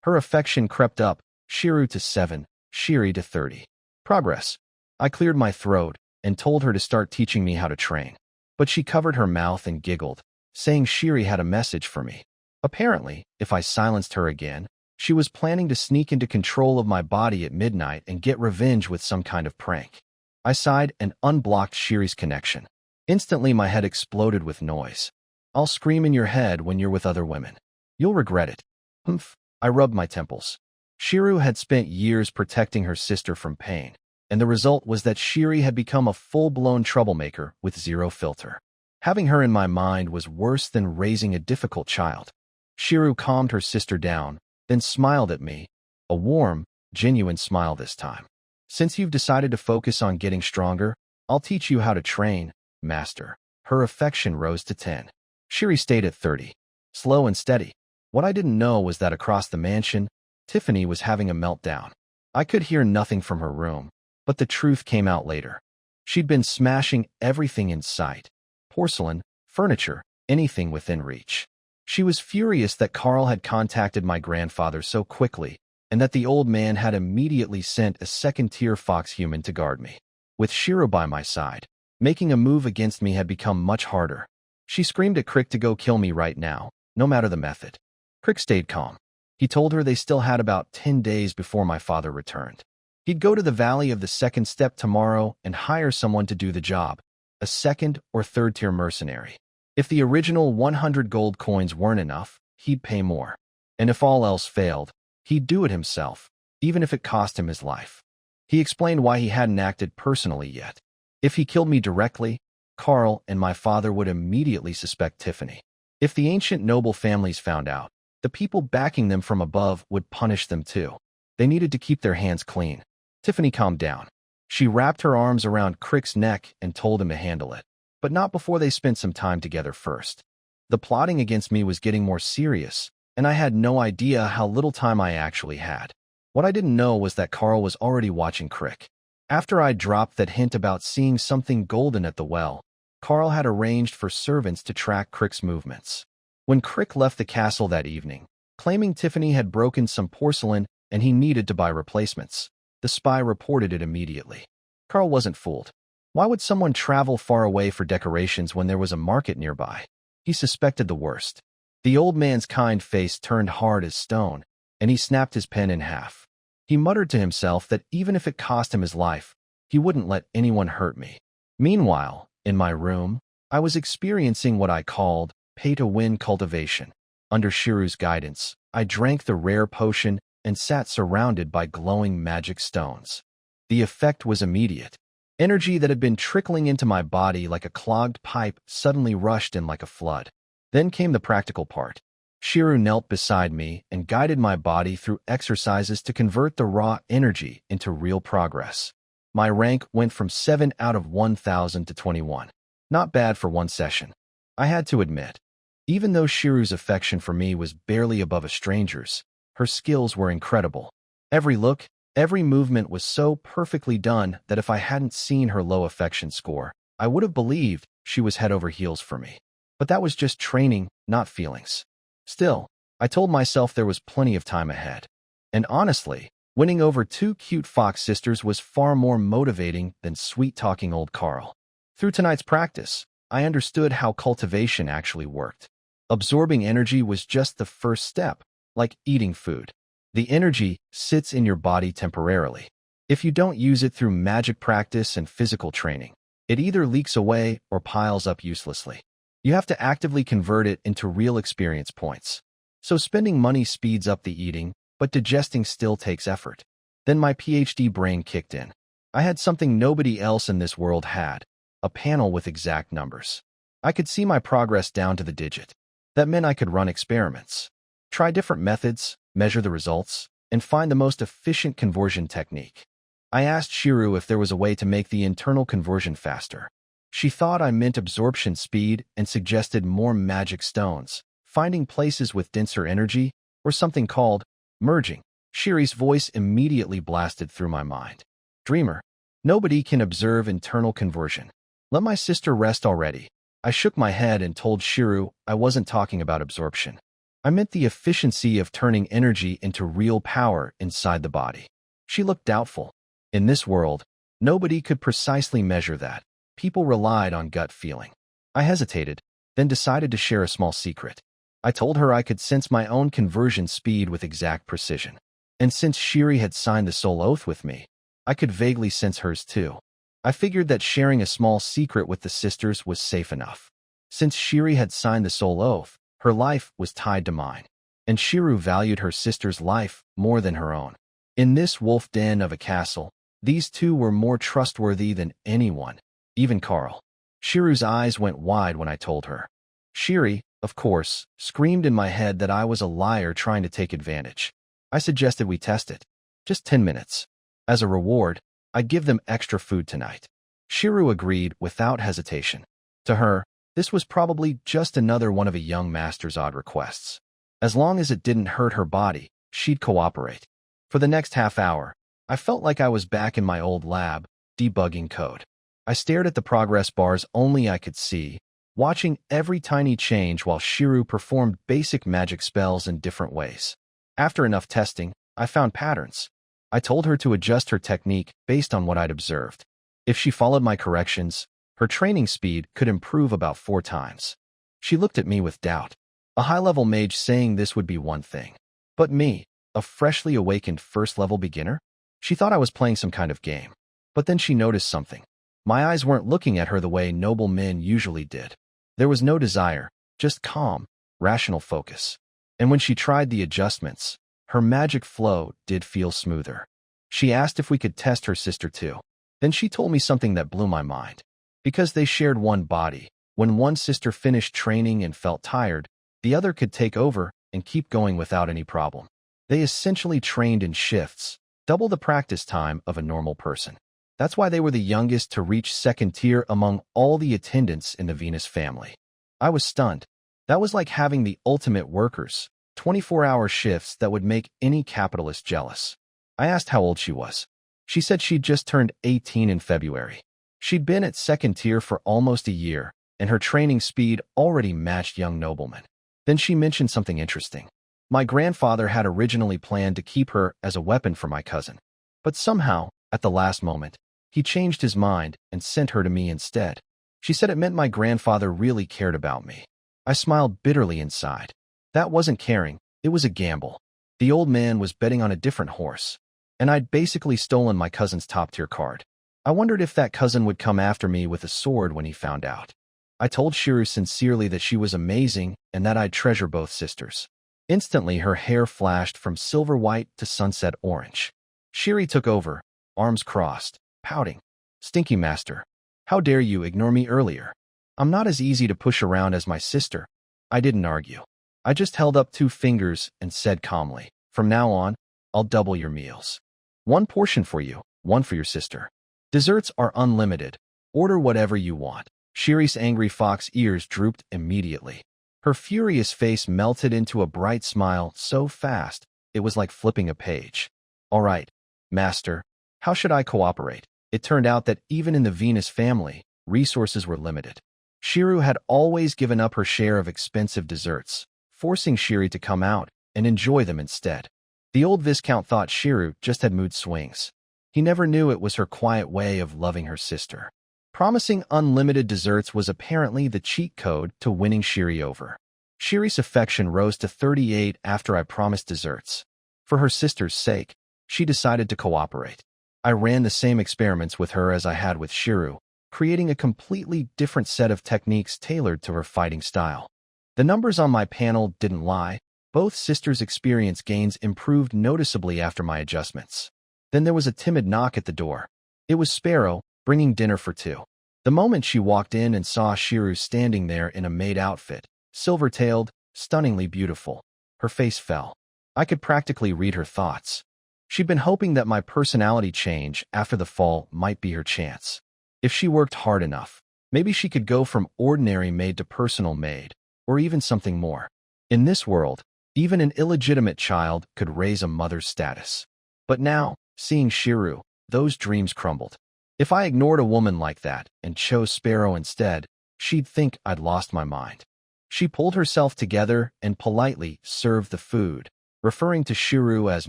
Her affection crept up, Shiru to 7, Shiri to 30. Progress. I cleared my throat and told her to start teaching me how to train. But she covered her mouth and giggled, saying Shiri had a message for me. Apparently, if I silenced her again, She was planning to sneak into control of my body at midnight and get revenge with some kind of prank. I sighed and unblocked Shiri's connection. Instantly, my head exploded with noise. I'll scream in your head when you're with other women. You'll regret it. Humph. I rubbed my temples. Shiru had spent years protecting her sister from pain, and the result was that Shiri had become a full-blown troublemaker with zero filter. Having her in my mind was worse than raising a difficult child. Shiru calmed her sister down, then smiled at me, a warm, genuine smile this time. Since you've decided to focus on getting stronger, I'll teach you how to train, master. Her affection rose to 10. Shiri stayed at 30, slow and steady. What I didn't know was that across the mansion, Tiffany was having a meltdown. I could hear nothing from her room, but the truth came out later. She'd been smashing everything in sight. Porcelain, furniture, anything within reach. She was furious that Carl had contacted my grandfather so quickly, and that the old man had immediately sent a second-tier fox human to guard me. With Shiru by my side, making a move against me had become much harder. She screamed at Crick to go kill me right now, no matter the method. Crick stayed calm. He told her they still had about 10 days before my father returned. He'd go to the Valley of the Second Step tomorrow and hire someone to do the job, a second or third-tier mercenary. If the original 100 gold coins weren't enough, he'd pay more. And if all else failed, he'd do it himself, even if it cost him his life. He explained why he hadn't acted personally yet. If he killed me directly, Carl and my father would immediately suspect Tiffany. If the ancient noble families found out, the people backing them from above would punish them too. They needed to keep their hands clean. Tiffany calmed down. She wrapped her arms around Crick's neck and told him to handle it, but not before they spent some time together first. The plotting against me was getting more serious, and I had no idea how little time I actually had. What I didn't know was that Carl was already watching Crick. After I dropped that hint about seeing something golden at the well, Carl had arranged for servants to track Crick's movements. When Crick left the castle that evening, claiming Tiffany had broken some porcelain and he needed to buy replacements, the spy reported it immediately. Carl wasn't fooled. Why would someone travel far away for decorations when there was a market nearby? He suspected the worst. The old man's kind face turned hard as stone, and he snapped his pen in half. He muttered to himself that even if it cost him his life, he wouldn't let anyone hurt me. Meanwhile, in my room, I was experiencing what I called pay-to-win cultivation. Under Shiru's guidance, I drank the rare potion and sat surrounded by glowing magic stones. The effect was immediate. Energy that had been trickling into my body like a clogged pipe suddenly rushed in like a flood. Then came the practical part. Shiru knelt beside me and guided my body through exercises to convert the raw energy into real progress. My rank went from 7 out of 1,000 to 21. Not bad for one session. I had to admit, even though Shiru's affection for me was barely above a stranger's, her skills were incredible. Every look, every movement was so perfectly done that if I hadn't seen her low affection score, I would have believed she was head over heels for me. But that was just training, not feelings. Still, I told myself there was plenty of time ahead. And honestly, winning over 2 cute fox sisters was far more motivating than sweet-talking old Carl. Through tonight's practice, I understood how cultivation actually worked. Absorbing energy was just the first step, like eating food. The energy sits in your body temporarily. If you don't use it through magic practice and physical training, it either leaks away or piles up uselessly. You have to actively convert it into real experience points. So spending money speeds up the eating, but digesting still takes effort. Then my PhD brain kicked in. I had something nobody else in this world had, a panel with exact numbers. I could see my progress down to the digit. That meant I could run experiments, try different methods, measure the results, and find the most efficient conversion technique. I asked Shiru if there was a way to make the internal conversion faster. She thought I meant absorption speed and suggested more magic stones, finding places with denser energy, or something called merging. Shiri's voice immediately blasted through my mind. Dreamer, nobody can observe internal conversion. Let my sister rest already. I shook my head and told Shiru I wasn't talking about absorption. I meant the efficiency of turning energy into real power inside the body. She looked doubtful. In this world, nobody could precisely measure that. People relied on gut feeling. I hesitated, then decided to share a small secret. I told her I could sense my own conversion speed with exact precision. And since Shiri had signed the soul oath with me, I could vaguely sense hers too. I figured that sharing a small secret with the sisters was safe enough. Since Shiri had signed the soul oath, her life was tied to mine, and Shiru valued her sister's life more than her own. In this wolf den of a castle, these two were more trustworthy than anyone, even Carl. Shiru's eyes went wide when I told her. Shiri, of course, screamed in my head that I was a liar trying to take advantage. I suggested we test it. Just 10 minutes. As a reward, I'd give them extra food tonight. Shiru agreed without hesitation. To her, this was probably just another one of a young master's odd requests. As long as it didn't hurt her body, she'd cooperate. For the next half hour, I felt like I was back in my old lab, debugging code. I stared at the progress bars only I could see, watching every tiny change while Shiru performed basic magic spells in different ways. After enough testing, I found patterns. I told her to adjust her technique based on what I'd observed. If she followed my corrections, her training speed could improve about 4 times. She looked at me with doubt. A high-level mage saying this would be one thing. But me, a freshly awakened first-level beginner? She thought I was playing some kind of game. But then she noticed something. My eyes weren't looking at her the way noble men usually did. There was no desire, just calm, rational focus. And when she tried the adjustments, her magic flow did feel smoother. She asked if we could test her sister too. Then she told me something that blew my mind. Because they shared one body, when one sister finished training and felt tired, the other could take over and keep going without any problem. They essentially trained in shifts, double the practice time of a normal person. That's why they were the youngest to reach second tier among all the attendants in the Venus family. I was stunned. That was like having the ultimate workers, 24-hour shifts that would make any capitalist jealous. I asked how old she was. She said she'd just turned 18 in February. She'd been at second tier for almost a year, and her training speed already matched young noblemen. Then she mentioned something interesting. My grandfather had originally planned to keep her as a weapon for my cousin. But somehow, at the last moment, he changed his mind and sent her to me instead. She said it meant my grandfather really cared about me. I smiled bitterly inside. That wasn't caring, it was a gamble. The old man was betting on a different horse, and I'd basically stolen my cousin's top-tier card. I wondered if that cousin would come after me with a sword when he found out. I told Shiru sincerely that she was amazing and that I'd treasure both sisters. Instantly, her hair flashed from silver white to sunset orange. Shiri took over, arms crossed, pouting. Stinky master, how dare you ignore me earlier? I'm not as easy to push around as my sister. I didn't argue. I just held up 2 fingers and said calmly, from now on, I'll double your meals. 1 portion for you, 1 for your sister. Desserts are unlimited. Order whatever you want. Shiri's angry fox ears drooped immediately. Her furious face melted into a bright smile so fast, it was like flipping a page. All right, master, how should I cooperate? It turned out that even in the Venus family, resources were limited. Shiru had always given up her share of expensive desserts, forcing Shiri to come out and enjoy them instead. The old Viscount thought Shiru just had mood swings. He never knew it was her quiet way of loving her sister. Promising unlimited desserts was apparently the cheat code to winning Shiri over. Shiri's affection rose to 38 after I promised desserts. For her sister's sake, she decided to cooperate. I ran the same experiments with her as I had with Shiru, creating a completely different set of techniques tailored to her fighting style. The numbers on my panel didn't lie. Both sisters' experience gains improved noticeably after my adjustments. Then there was a timid knock at the door. It was Sparrow, bringing dinner for 2. The moment she walked in and saw Shiru standing there in a maid outfit, silver-tailed, stunningly beautiful, her face fell. I could practically read her thoughts. She'd been hoping that my personality change after the fall might be her chance. If she worked hard enough, maybe she could go from ordinary maid to personal maid, or even something more. In this world, even an illegitimate child could raise a mother's status. But now, seeing Shiru, those dreams crumbled. If I ignored a woman like that and chose Sparrow instead, she'd think I'd lost my mind. She pulled herself together and politely served the food, referring to Shiru as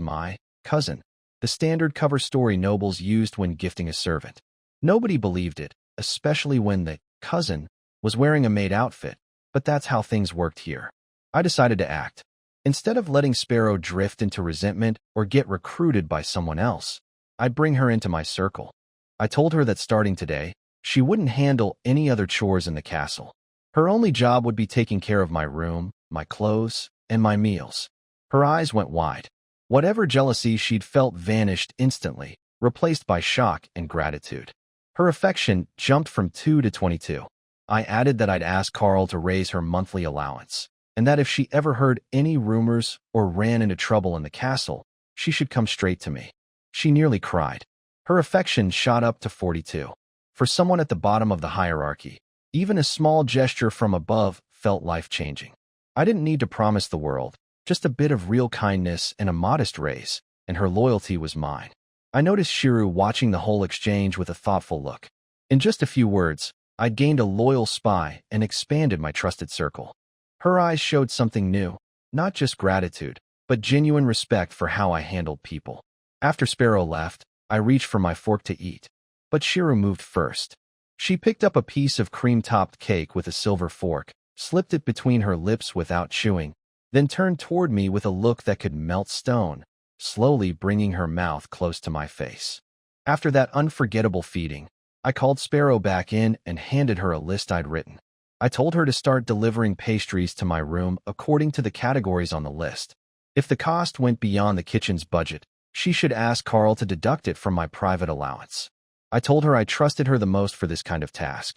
my cousin, the standard cover story nobles used when gifting a servant. Nobody believed it, especially when the cousin was wearing a maid outfit, but that's how things worked here. I decided to act. Instead of letting Sparrow drift into resentment or get recruited by someone else, I'd bring her into my circle. I told her that starting today, she wouldn't handle any other chores in the castle. Her only job would be taking care of my room, my clothes, and my meals. Her eyes went wide. Whatever jealousy she'd felt vanished instantly, replaced by shock and gratitude. Her affection jumped from 2 to 22. I added that I'd ask Carl to raise her monthly allowance, and that if she ever heard any rumors or ran into trouble in the castle, she should come straight to me. She nearly cried. Her affection shot up to 42. For someone at the bottom of the hierarchy, even a small gesture from above felt life-changing. I didn't need to promise the world, just a bit of real kindness and a modest raise, and her loyalty was mine. I noticed Shiru watching the whole exchange with a thoughtful look. In just a few words, I'd gained a loyal spy and expanded my trusted circle. Her eyes showed something new, not just gratitude, but genuine respect for how I handled people. After Sparrow left, I reached for my fork to eat, but Shiru moved first. She picked up a piece of cream-topped cake with a silver fork, slipped it between her lips without chewing, then turned toward me with a look that could melt stone, slowly bringing her mouth close to my face. After that unforgettable feeding, I called Sparrow back in and handed her a list I'd written. I told her to start delivering pastries to my room according to the categories on the list. If the cost went beyond the kitchen's budget, she should ask Carl to deduct it from my private allowance. I told her I trusted her the most for this kind of task.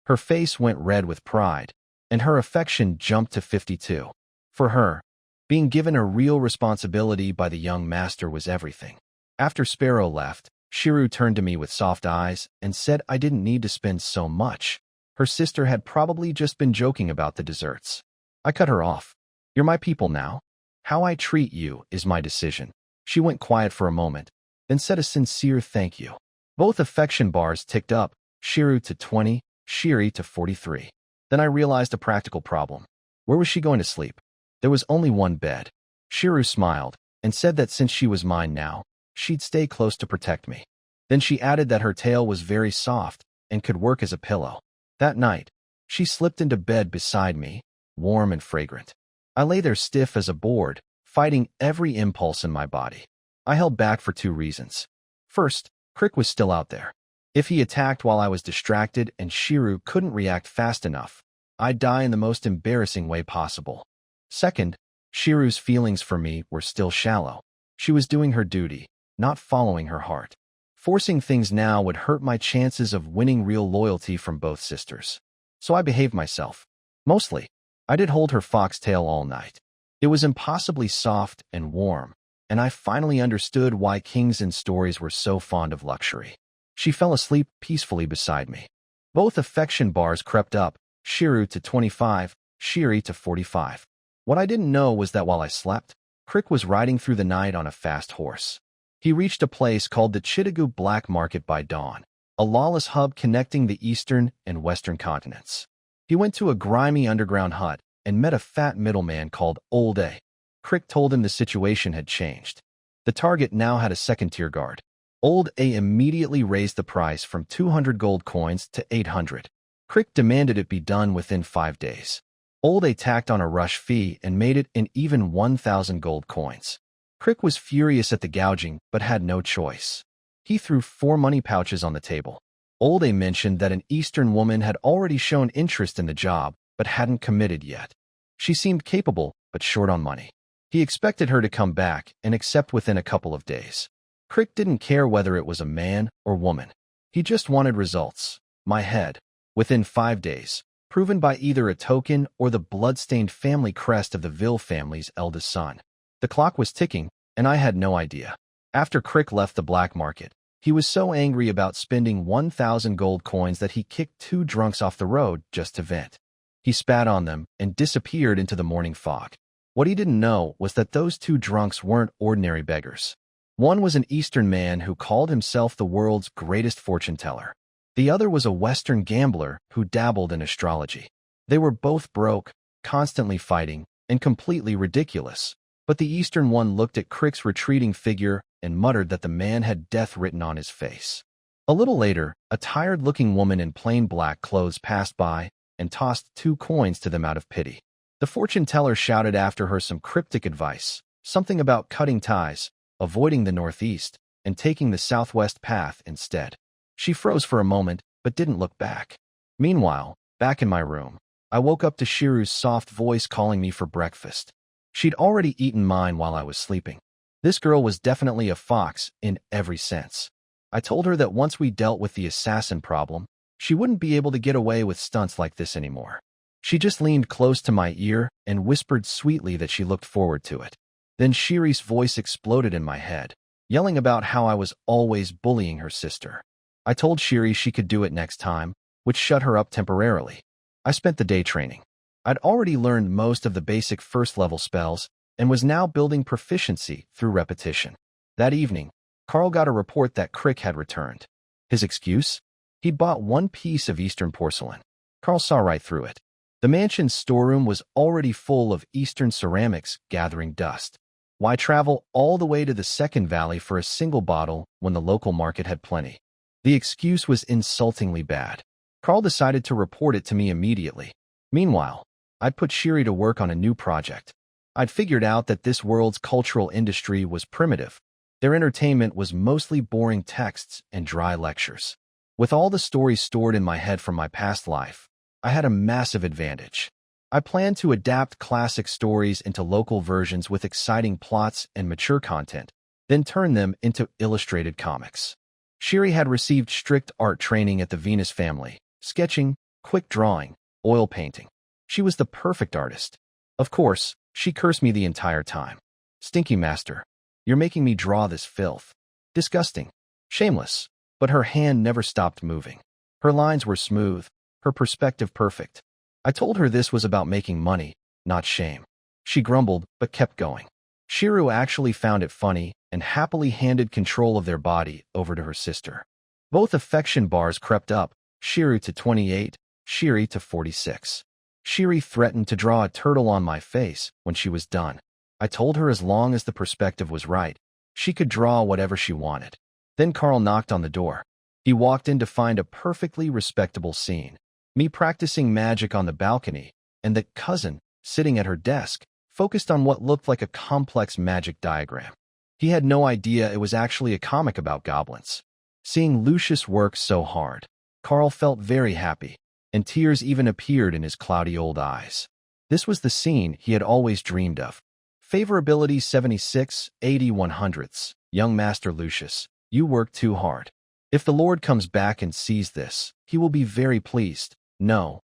Her face went red with pride, and her affection jumped to 52. For her, being given a real responsibility by the young master was everything. After Sparrow left, Shiru turned to me with soft eyes and said I didn't need to spend so much. Her sister had probably just been joking about the desserts. I cut her off. You're my people now. How I treat you is my decision. She went quiet for a moment, then said a sincere thank you. Both affection bars ticked up, Shiru to 20, Shiri to 43. Then I realized a practical problem. Where was she going to sleep? There was only one bed. Shiru smiled and said that since she was mine now, she'd stay close to protect me. Then she added that her tail was very soft and could work as a pillow. That night, she slipped into bed beside me, warm and fragrant. I lay there stiff as a board, fighting every impulse in my body. I held back for 2 reasons. First, Crick was still out there. If he attacked while I was distracted and Shiru couldn't react fast enough, I'd die in the most embarrassing way possible. Second, Shiru's feelings for me were still shallow. She was doing her duty, not following her heart. Forcing things now would hurt my chances of winning real loyalty from both sisters. So I behaved myself. Mostly, I did hold her foxtail all night. It was impossibly soft and warm, and I finally understood why kings in stories were so fond of luxury. She fell asleep peacefully beside me. Both affection bars crept up, Shiru to 25, Shiri to 45. What I didn't know was that while I slept, Crick was riding through the night on a fast horse. He reached a place called the Chittagoo Black Market by dawn, a lawless hub connecting the eastern and western continents. He went to a grimy underground hut and met a fat middleman called Old A. Crick told him the situation had changed. The target now had a second-tier guard. Old A immediately raised the price from 200 gold coins to 800. Crick demanded it be done within 5 days. Old A tacked on a rush fee and made it an even 1,000 gold coins. Crick was furious at the gouging, but had no choice. He threw 4 money pouches on the table. Old A mentioned that an Eastern woman had already shown interest in the job, but hadn't committed yet. She seemed capable, but short on money. He expected her to come back and accept within a couple of days. Crick didn't care whether it was a man or woman. He just wanted results. My head. Within 5 days. Proven by either a token or the blood-stained family crest of the Ville family's eldest son. The clock was ticking, and I had no idea. After Crick left the black market, he was so angry about spending 1,000 gold coins that he kicked 2 drunks off the road just to vent. He spat on them and disappeared into the morning fog. What he didn't know was that those 2 drunks weren't ordinary beggars. One was an Eastern man who called himself the world's greatest fortune teller. The other was a Western gambler who dabbled in astrology. They were both broke, constantly fighting, and completely ridiculous. But the Eastern one looked at Crick's retreating figure and muttered that the man had death written on his face. A little later, a tired-looking woman in plain black clothes passed by and tossed 2 coins to them out of pity. The fortune teller shouted after her some cryptic advice, something about cutting ties, avoiding the northeast, and taking the southwest path instead. She froze for a moment, but didn't look back. Meanwhile, back in my room, I woke up to Shiru's soft voice calling me for breakfast. She'd already eaten mine while I was sleeping. This girl was definitely a fox in every sense. I told her that once we dealt with the assassin problem, she wouldn't be able to get away with stunts like this anymore. She just leaned close to my ear and whispered sweetly that she looked forward to it. Then Shiri's voice exploded in my head, yelling about how I was always bullying her sister. I told Shiri she could do it next time, which shut her up temporarily. I spent the day training. I'd already learned most of the basic first-level spells and was now building proficiency through repetition. That evening, Carl got a report that Crick had returned. His excuse? He'd bought one piece of Eastern porcelain. Carl saw right through it. The mansion's storeroom was already full of Eastern ceramics gathering dust. Why travel all the way to the Second Valley for a single bottle when the local market had plenty? The excuse was insultingly bad. Carl decided to report it to me immediately. Meanwhile, I'd put Shiri to work on a new project. I'd figured out that this world's cultural industry was primitive. Their entertainment was mostly boring texts and dry lectures. With all the stories stored in my head from my past life, I had a massive advantage. I planned to adapt classic stories into local versions with exciting plots and mature content, then turn them into illustrated comics. Shiri had received strict art training at the Venus family: sketching, quick drawing, oil painting. She was the perfect artist. Of course, she cursed me the entire time. "Stinky master, you're making me draw this filth. Disgusting. Shameless." But her hand never stopped moving. Her lines were smooth, her perspective perfect. I told her this was about making money, not shame. She grumbled, but kept going. Shiru actually found it funny and happily handed control of their body over to her sister. Both affection bars crept up, Shiru to 28, Shiri to 46. Shiri threatened to draw a turtle on my face when she was done. I told her as long as the perspective was right, she could draw whatever she wanted. Then Carl knocked on the door. He walked in to find a perfectly respectable scene. Me practicing magic on the balcony, and the cousin, sitting at her desk, focused on what looked like a complex magic diagram. He had no idea it was actually a comic about goblins. Seeing Lucius work so hard, Carl felt very happy, and tears even appeared in his cloudy old eyes. This was the scene he had always dreamed of. Favorability 76, 80/100. Young Master Lucius, you work too hard. If the Lord comes back and sees this, he will be very pleased. No.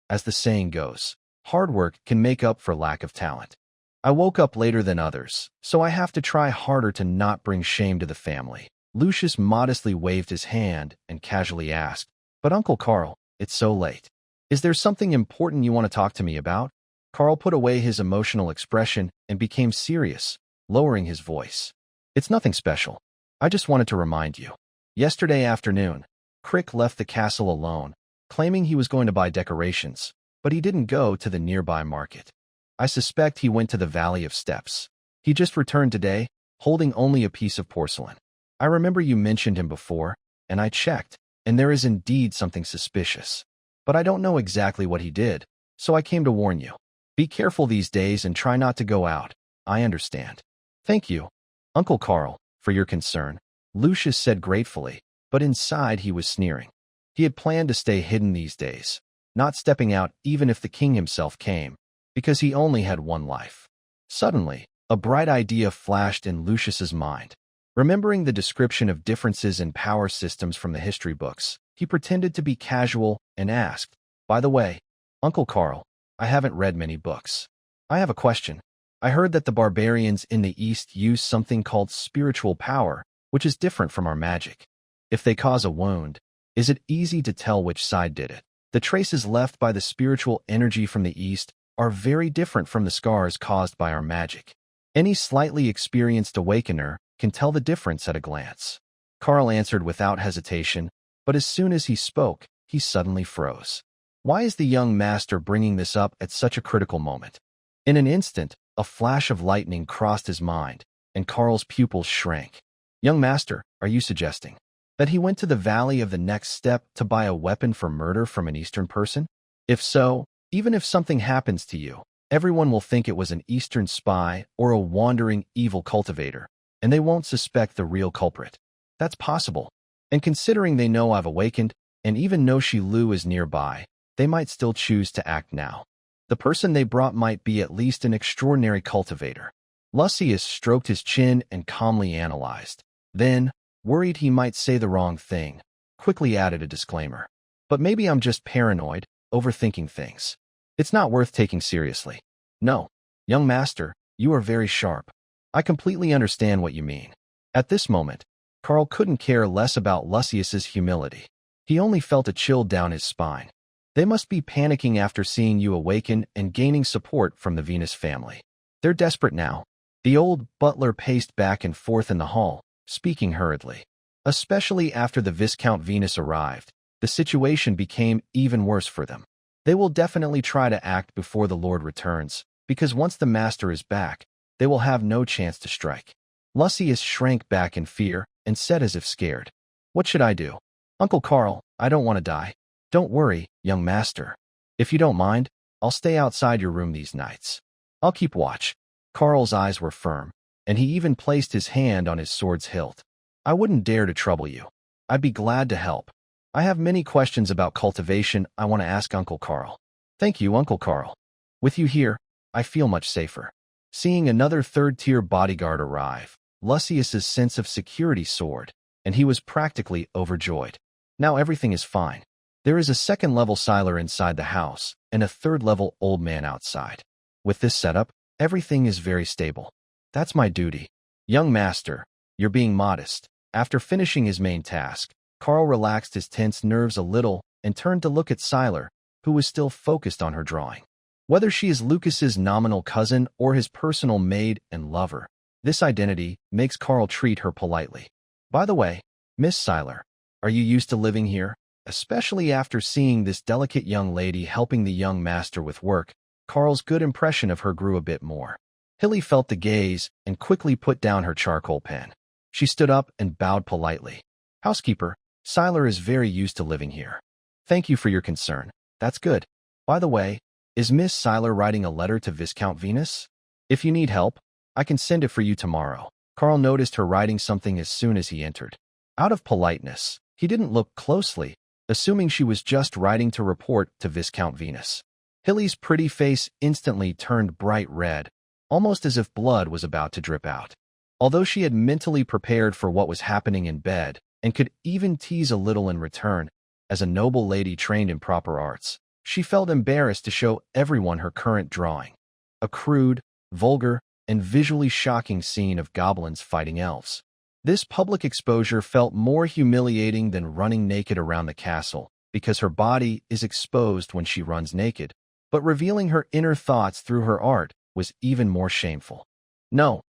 As the saying goes, hard work can make up for lack of talent. I woke up later than others, so I have to try harder to not bring shame to the family. Lucius modestly waved his hand and casually asked, "But Uncle Carl, it's so late. Is there something important you want to talk to me about?" Carl put away his emotional expression and became serious, lowering his voice. "It's nothing special. I just wanted to remind you. Yesterday afternoon, Crick left the castle alone, claiming he was going to buy decorations, but he didn't go to the nearby market. I suspect he went to the Valley of Steps. He just returned today, holding only a piece of porcelain. I remember you mentioned him before, and I checked, and there is indeed something suspicious. But I don't know exactly what he did, so I came to warn you. Be careful these days and try not to go out. I understand." "Thank you, Uncle Carl, for your concern," Lucius said gratefully, but inside he was sneering. He had planned to stay hidden these days, not stepping out even if the king himself came, because he only had one life. Suddenly, a bright idea flashed in Lucius's mind. Remembering the description of differences in power systems from the history books, he pretended to be casual and asked, "By the way, Uncle Carl, I haven't read many books. I have a question. I heard that the barbarians in the East use something called spiritual power, which is different from our magic. If they cause a wound, is it easy to tell which side did it? The traces left by the spiritual energy from the East are very different from the scars caused by our magic. Any slightly experienced awakener can tell the difference at a glance." Carl answered without hesitation, but as soon as he spoke, he suddenly froze. Why is the young master bringing this up at such a critical moment? In an instant, a flash of lightning crossed his mind, and Carl's pupils shrank. "Young master, are you suggesting that he went to the Valley of the Next Step to buy a weapon for murder from an Eastern person? If so, Even if something happens to you, everyone will think it was an Eastern spy or a wandering evil cultivator, and they won't suspect the real culprit. That's possible. And considering they know I've awakened, and even know Shilu is nearby, they might still choose to act now. The person they brought might be at least an extraordinary cultivator. Lucius stroked his chin and calmly analyzed. Then, worried he might say the wrong thing, quickly added a disclaimer. But maybe I'm just paranoid, overthinking things. It's not worth taking seriously. No, young master, you are very sharp. I completely understand what you mean. At this moment, Carl couldn't care less about Lucius's humility. He only felt a chill down his spine. They must be panicking after seeing you awaken and gaining support from the Venus family. They're desperate now. The old butler paced back and forth in the hall, speaking hurriedly. Especially after the Viscount Venus arrived, the situation became even worse for them. They will definitely try to act before the Lord returns, because once the master is back, they will have no chance to strike. Lucius shrank back in fear and said as if scared. What should I do? Uncle Carl, I don't want to die. Don't worry, young master. If you don't mind, I'll stay outside your room these nights. I'll keep watch. Carl's eyes were firm, and he even placed his hand on his sword's hilt. I wouldn't dare to trouble you. I'd be glad to help. I have many questions about cultivation I want to ask Uncle Carl. Thank you, Uncle Carl. With you here, I feel much safer. Seeing another third-tier bodyguard arrive, Lucius's sense of security soared, and he was practically overjoyed. Now everything is fine. There is a second-level Siler inside the house and a third-level old man outside. With this setup, everything is very stable. That's my duty. Young master, you're being modest. After finishing his main task, Carl relaxed his tense nerves a little and turned to look at Siler, who was still focused on her drawing. Whether she is Lucas's nominal cousin or his personal maid and lover, this identity makes Carl treat her politely. By the way, Miss Siler, are you used to living here? Especially after seeing this delicate young lady helping the young master with work, Carl's good impression of her grew a bit more. Hilly felt the gaze and quickly put down her charcoal pen. She stood up and bowed politely. Housekeeper, Siler is very used to living here. Thank you for your concern. That's good. By the way, is Miss Siler writing a letter to Viscount Venus? If you need help, I can send it for you tomorrow. Carl noticed her writing something as soon as he entered. Out of politeness, he didn't look closely, assuming she was just writing to report to Viscount Venus. Hilly's pretty face instantly turned bright red, almost as if blood was about to drip out. Although she had mentally prepared for what was happening in bed and could even tease a little in return, as a noble lady trained in proper arts, she felt embarrassed to show everyone her current drawing. A crude, vulgar, and visually shocking scene of goblins fighting elves. This public exposure felt more humiliating than running naked around the castle, because her body is exposed when she runs naked, but revealing her inner thoughts through her art was even more shameful. No.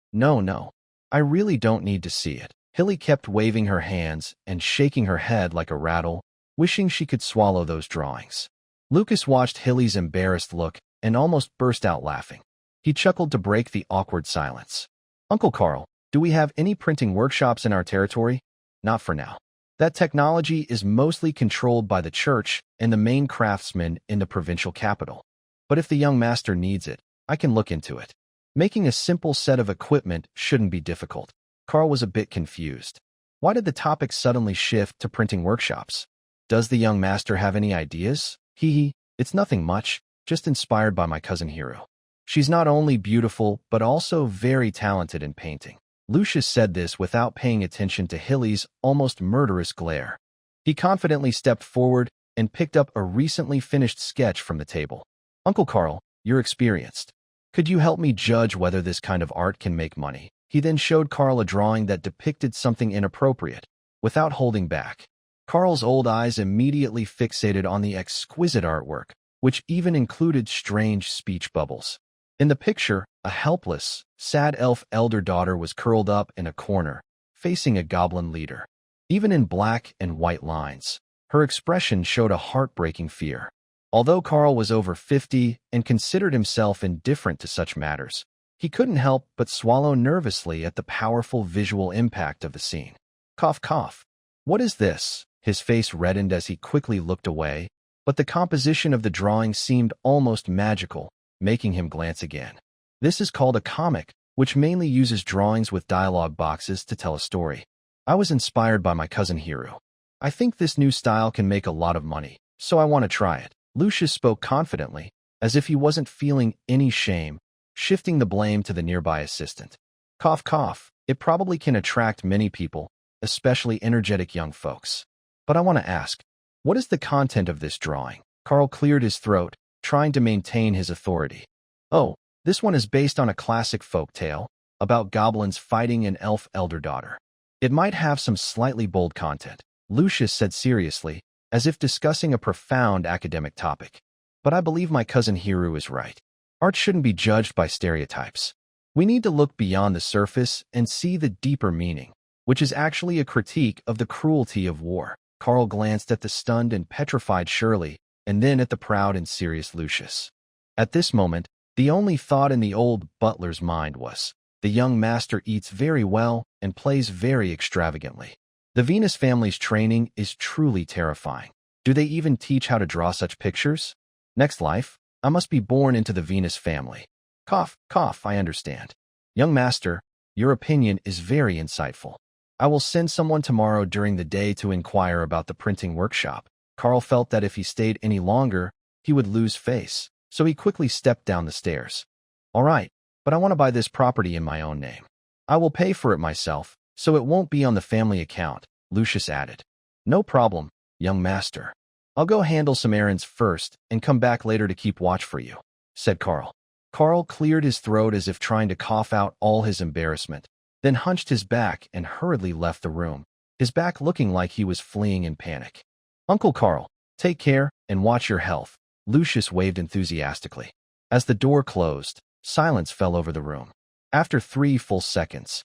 I really don't need to see it. Hilly kept waving her hands and shaking her head like a rattle, wishing she could swallow those drawings. Lucas watched Hilly's embarrassed look and almost burst out laughing. He chuckled to break the awkward silence. Uncle Carl, do we have any printing workshops in our territory? Not for now. That technology is mostly controlled by the church and the main craftsmen in the provincial capital. But if the young master needs it, I can look into it. Making a simple set of equipment shouldn't be difficult. Carl was a bit confused. Why did the topic suddenly shift to printing workshops? Does the young master have any ideas? It's nothing much, just inspired by my cousin Hero. She's not only beautiful, but also very talented in painting. Lucius said this without paying attention to Hilly's almost murderous glare. He confidently stepped forward and picked up a recently finished sketch from the table. Uncle Carl, you're experienced. Could you help me judge whether this kind of art can make money? He then showed Carl a drawing that depicted something inappropriate, without holding back. Carl's old eyes immediately fixated on the exquisite artwork, which even included strange speech bubbles. In the picture, a helpless, sad elf elder daughter was curled up in a corner, facing a goblin leader. Even in black and white lines, her expression showed a heartbreaking fear. Although Carl was over 50 and considered himself indifferent to such matters, he couldn't help but swallow nervously at the powerful visual impact of the scene. Cough, cough. What is this? His face reddened as he quickly looked away, but the composition of the drawing seemed almost magical, making him glance again. This is called a comic, which mainly uses drawings with dialogue boxes to tell a story. I was inspired by my cousin Shiru. I think this new style can make a lot of money, so I want to try it. Lucius spoke confidently, as if he wasn't feeling any shame, shifting the blame to the nearby assistant. Cough, cough. It probably can attract many people, especially energetic young folks. But I want to ask, what is the content of this drawing? Carl cleared his throat, trying to maintain his authority. Oh, this one is based on a classic folk tale about goblins fighting an elf elder daughter. It might have some slightly bold content, Lucius said seriously, as if discussing a profound academic topic. But I believe my cousin Shiru is right. Art shouldn't be judged by stereotypes. We need to look beyond the surface and see the deeper meaning, which is actually a critique of the cruelty of war. Carl glanced at the stunned and petrified Shirley, and then at the proud and serious Lucius. At this moment, the only thought in the old butler's mind was, the young master eats very well and plays very extravagantly. The Venus family's training is truly terrifying. Do they even teach how to draw such pictures? Next life, I must be born into the Venus family. Cough, cough, I understand. Young master, your opinion is very insightful. I will send someone tomorrow during the day to inquire about the printing workshop. Carl felt that if he stayed any longer, he would lose face, so he quickly stepped down the stairs. All right, but I want to buy this property in my own name. I will pay for it myself, so it won't be on the family account, Lucius added. No problem, young master. I'll go handle some errands first and come back later to keep watch for you, said Carl. Carl cleared his throat as if trying to cough out all his embarrassment, then hunched his back and hurriedly left the room, his back looking like he was fleeing in panic. Uncle Carl, take care and watch your health, Lucius waved enthusiastically. As the door closed, silence fell over the room. After 3 full seconds,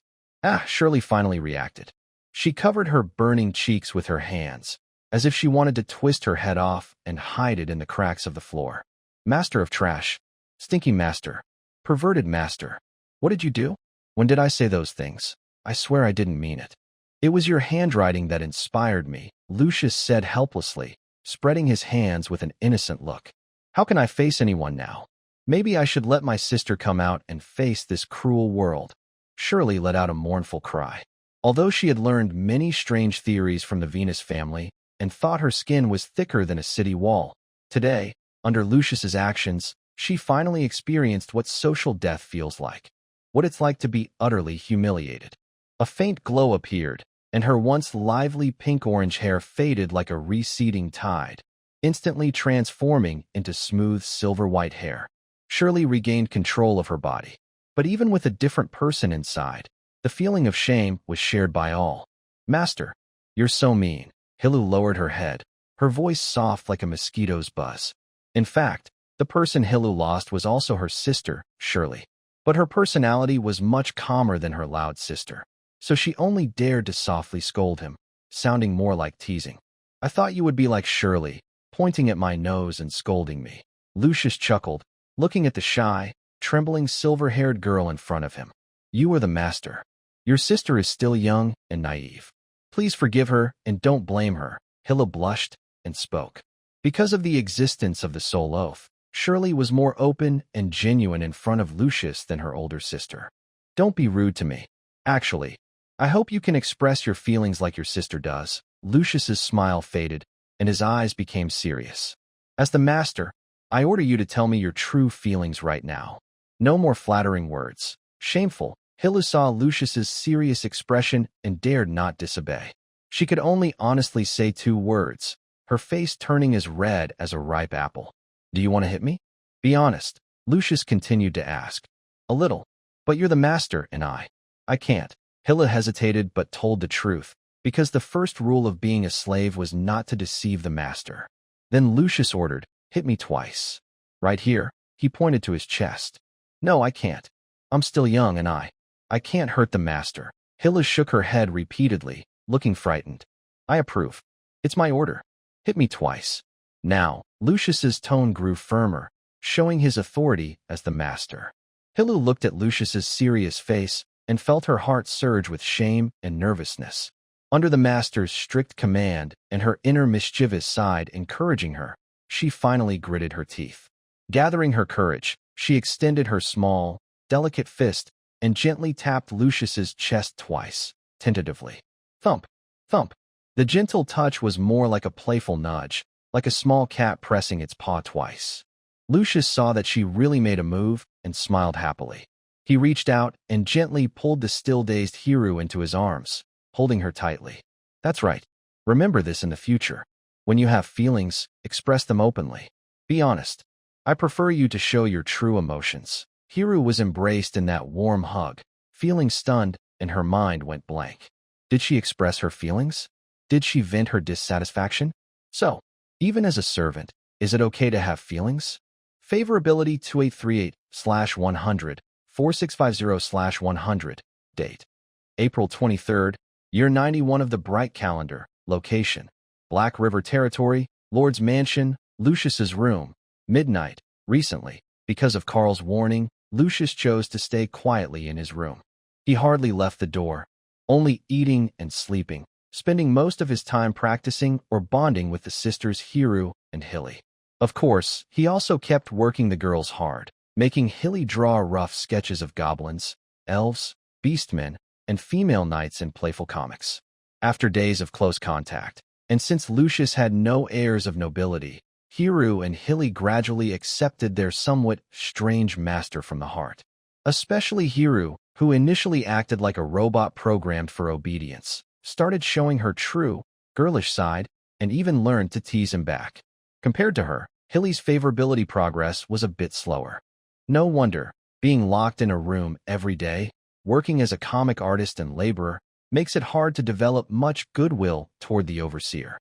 Shirley finally reacted. She covered her burning cheeks with her hands, as if she wanted to twist her head off and hide it in the cracks of the floor. Master of trash, stinky master, perverted master, what did you do? When did I say those things? I swear I didn't mean it. It was your handwriting that inspired me, Lucius said helplessly, spreading his hands with an innocent look. How can I face anyone now? Maybe I should let my sister come out and face this cruel world. Shirley let out a mournful cry. Although she had learned many strange theories from the Venus family and thought her skin was thicker than a city wall, today, under Lucius's actions, she finally experienced what social death feels like. What it's like to be utterly humiliated. A faint glow appeared, and her once lively pink-orange hair faded like a receding tide, instantly transforming into smooth silver-white hair. Shirley regained control of her body. But even with a different person inside, the feeling of shame was shared by all. Master, you're so mean. Hilu lowered her head, her voice soft like a mosquito's buzz. In fact, the person Hilu lost was also her sister, Shirley. But her personality was much calmer than her loud sister, so she only dared to softly scold him, sounding more like teasing. I thought you would be like Shirley, pointing at my nose and scolding me. Lucius chuckled, looking at the shy, trembling silver-haired girl in front of him. You are the master. Your sister is still young and naive. Please forgive her and don't blame her. Hilla blushed and spoke. Because of the existence of the soul oath, Shirley was more open and genuine in front of Lucius than her older sister. Don't be rude to me. Actually, I hope you can express your feelings like your sister does. Lucius's smile faded, and his eyes became serious. As the master, I order you to tell me your true feelings right now. No more flattering words. Shameful. Hilla saw Lucius's serious expression and dared not disobey. She could only honestly say 2 words, her face turning as red as a ripe apple. Do you want to hit me? Be honest, Lucius continued to ask. A little. But you're the master, and I can't. Hilla hesitated but told the truth, because the first rule of being a slave was not to deceive the master. Then Lucius ordered, hit me twice. Right here, he pointed to his chest. No, I can't. I'm still young and I can't hurt the master. Hilla shook her head repeatedly, looking frightened. I approve. It's my order. Hit me twice. Now, Lucius's tone grew firmer, showing his authority as the master. Hilla looked at Lucius's serious face and felt her heart surge with shame and nervousness. Under the master's strict command and her inner mischievous side encouraging her, she finally gritted her teeth. Gathering her courage, she extended her small, delicate fist and gently tapped Lucius's chest twice, tentatively. Thump, thump. The gentle touch was more like a playful nudge, like a small cat pressing its paw twice. Lucius saw that she really made a move and smiled happily. He reached out and gently pulled the still-dazed Shiru into his arms, holding her tightly. That's right. Remember this in the future. When you have feelings, express them openly. Be honest. I prefer you to show your true emotions. Shiru was embraced in that warm hug, feeling stunned, and her mind went blank. Did she express her feelings? Did she vent her dissatisfaction? So, even as a servant, is it okay to have feelings? Favorability 2838/100, 4650/100, date. April 23rd, year 91 of the Bright Calendar, location. Black River Territory, Lord's Mansion, Lucius's room, midnight. Recently, because of Carl's warning, Lucius chose to stay quietly in his room. He hardly left the door, only eating and sleeping, spending most of his time practicing or bonding with the sisters Shiru and Hilly. Of course, he also kept working the girls hard, making Hilly draw rough sketches of goblins, elves, beastmen, and female knights in playful comics. After days of close contact, and since Lucius had no airs of nobility, Shiru and Hilly gradually accepted their somewhat strange master from the heart. Especially Shiru, who initially acted like a robot programmed for obedience, started showing her true, girlish side and even learned to tease him back. Compared to her, Hilly's favorability progress was a bit slower. No wonder, being locked in a room every day, working as a comic artist and laborer, makes it hard to develop much goodwill toward the overseer.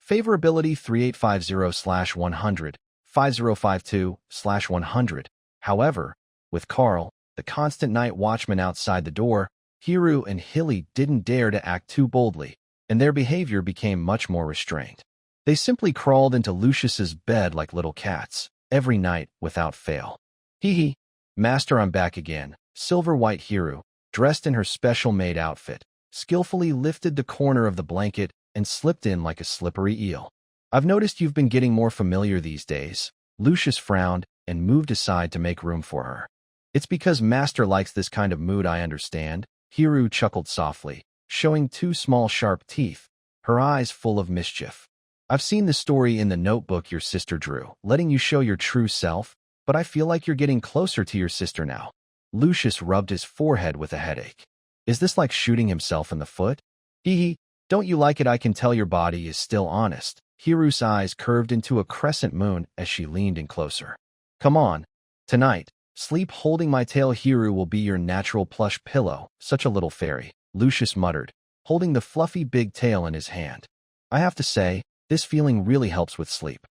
Favorability 3850/100, 5052/100. However, with Carl, the constant night watchman outside the door, Shiru and Hilly didn't dare to act too boldly, and their behavior became much more restrained. They simply crawled into Lucius's bed like little cats, every night without fail. Hee hee. Master, I'm back again. Silver-white Shiru, dressed in her special maid outfit, skillfully lifted the corner of the blanket and slipped in like a slippery eel. I've noticed you've been getting more familiar these days. Lucius frowned and moved aside to make room for her. It's because Master likes this kind of mood, I understand. Shiru chuckled softly, showing two small sharp teeth, her eyes full of mischief. I've seen the story in the notebook your sister drew, letting you show your true self, but I feel like you're getting closer to your sister now. Lucius rubbed his forehead with a headache. Is this like shooting himself in the foot? Hee hee. Don't you like it? I can tell your body is still honest. Hiru's eyes curved into a crescent moon as she leaned in closer. Come on. Tonight, sleep holding my tail. Shiru will be your natural plush pillow, such a little fairy, Lucius muttered, holding the fluffy big tail in his hand. I have to say, this feeling really helps with sleep.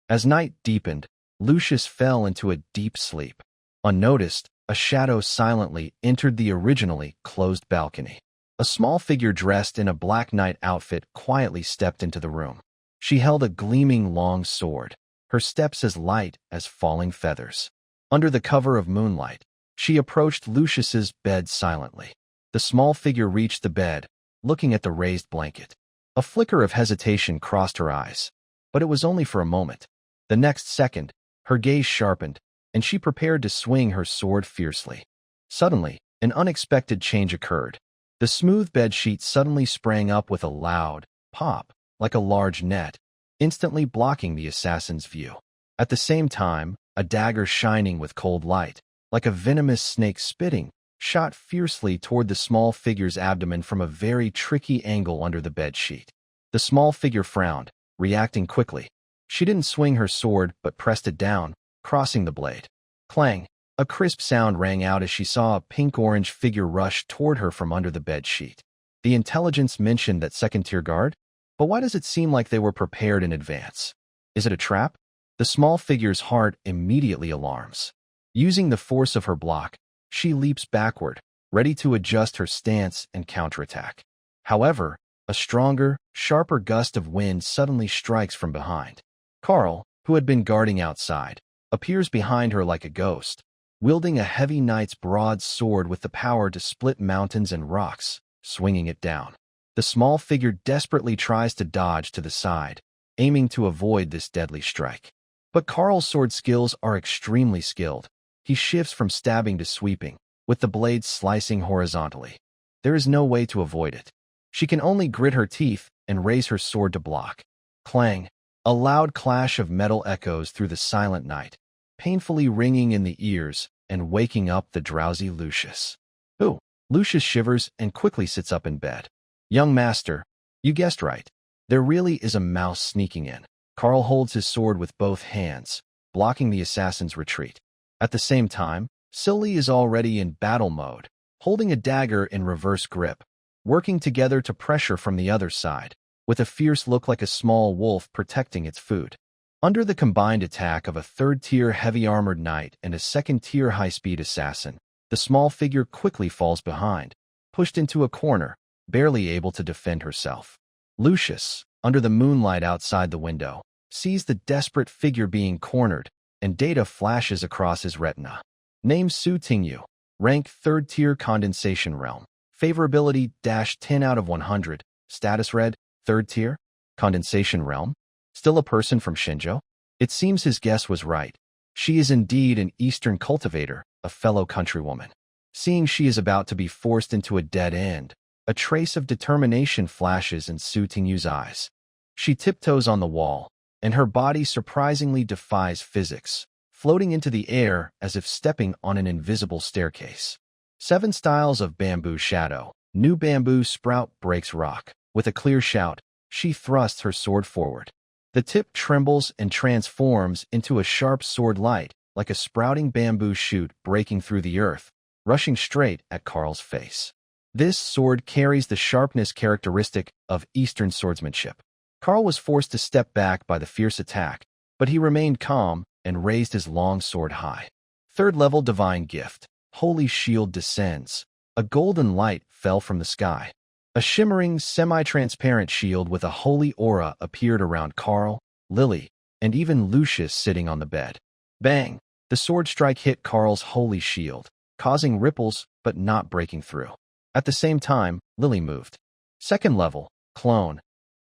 As night deepened, Lucius fell into a deep sleep. Unnoticed, a shadow silently entered the originally closed balcony. A small figure dressed in a black night outfit quietly stepped into the room. She held a gleaming long sword, her steps as light as falling feathers. Under the cover of moonlight, she approached Lucius's bed silently. The small figure reached the bed, looking at the raised blanket. A flicker of hesitation crossed her eyes, but it was only for a moment. The next second, her gaze sharpened, and she prepared to swing her sword fiercely. Suddenly, an unexpected change occurred. The smooth bedsheet suddenly sprang up with a loud pop, like a large net, instantly blocking the assassin's view. At the same time, a dagger shining with cold light, like a venomous snake spitting, shot fiercely toward the small figure's abdomen from a very tricky angle under the bedsheet. The small figure frowned, reacting quickly. She didn't swing her sword but pressed it down, crossing the blade. Clang! A crisp sound rang out as she saw a pink-orange figure rush toward her from under the bedsheet. The intelligence mentioned that second-tier guard? But why does it seem like they were prepared in advance? Is it a trap? The small figure's heart immediately alarms. Using the force of her block, she leaps backward, ready to adjust her stance and counterattack. However, a stronger, sharper gust of wind suddenly strikes from behind. Carl, who had been guarding outside, appears behind her like a ghost, wielding a heavy knight's broad sword with the power to split mountains and rocks, swinging it down. The small figure desperately tries to dodge to the side, aiming to avoid this deadly strike. But Carl's sword skills are extremely skilled. He shifts from stabbing to sweeping, with the blades slicing horizontally. There is no way to avoid it. She can only grit her teeth and raise her sword to block. Clang! A loud clash of metal echoes through the silent night, painfully ringing in the ears and waking up the drowsy Lucius. Ooh! Lucius shivers and quickly sits up in bed. Young master, you guessed right. There really is a mouse sneaking in. Carl holds his sword with both hands, blocking the assassin's retreat. At the same time, Silly is already in battle mode, holding a dagger in reverse grip, working together to pressure from the other side, with a fierce look like a small wolf protecting its food. Under the combined attack of a third-tier heavy-armored knight and a second-tier high-speed assassin, the small figure quickly falls behind, pushed into a corner, barely able to defend herself. Lucius, under the moonlight outside the window, sees the desperate figure being cornered, and data flashes across his retina. Name Su Tingyu. Rank 3rd tier condensation realm. Favorability -10 out of 100. Status red, 3rd tier. Condensation realm. Still a person from Shinjo? It seems his guess was right. She is indeed an Eastern cultivator, a fellow countrywoman. Seeing she is about to be forced into a dead end, a trace of determination flashes in Su Tingyu's eyes. She tiptoes on the wall, and her body surprisingly defies physics, floating into the air as if stepping on an invisible staircase. 7 styles of bamboo shadow. New bamboo sprout breaks rock. With a clear shout, she thrusts her sword forward. The tip trembles and transforms into a sharp sword light, like a sprouting bamboo shoot breaking through the earth, rushing straight at Carl's face. This sword carries the sharpness characteristic of Eastern swordsmanship. Carl was forced to step back by the fierce attack, but he remained calm and raised his long sword high. 3rd level divine gift. Holy shield descends. A golden light fell from the sky. A shimmering, semi-transparent shield with a holy aura appeared around Carl, Lily, and even Lucius sitting on the bed. Bang! The sword strike hit Carl's holy shield, causing ripples but not breaking through. At the same time, Lily moved. 2nd level, clone.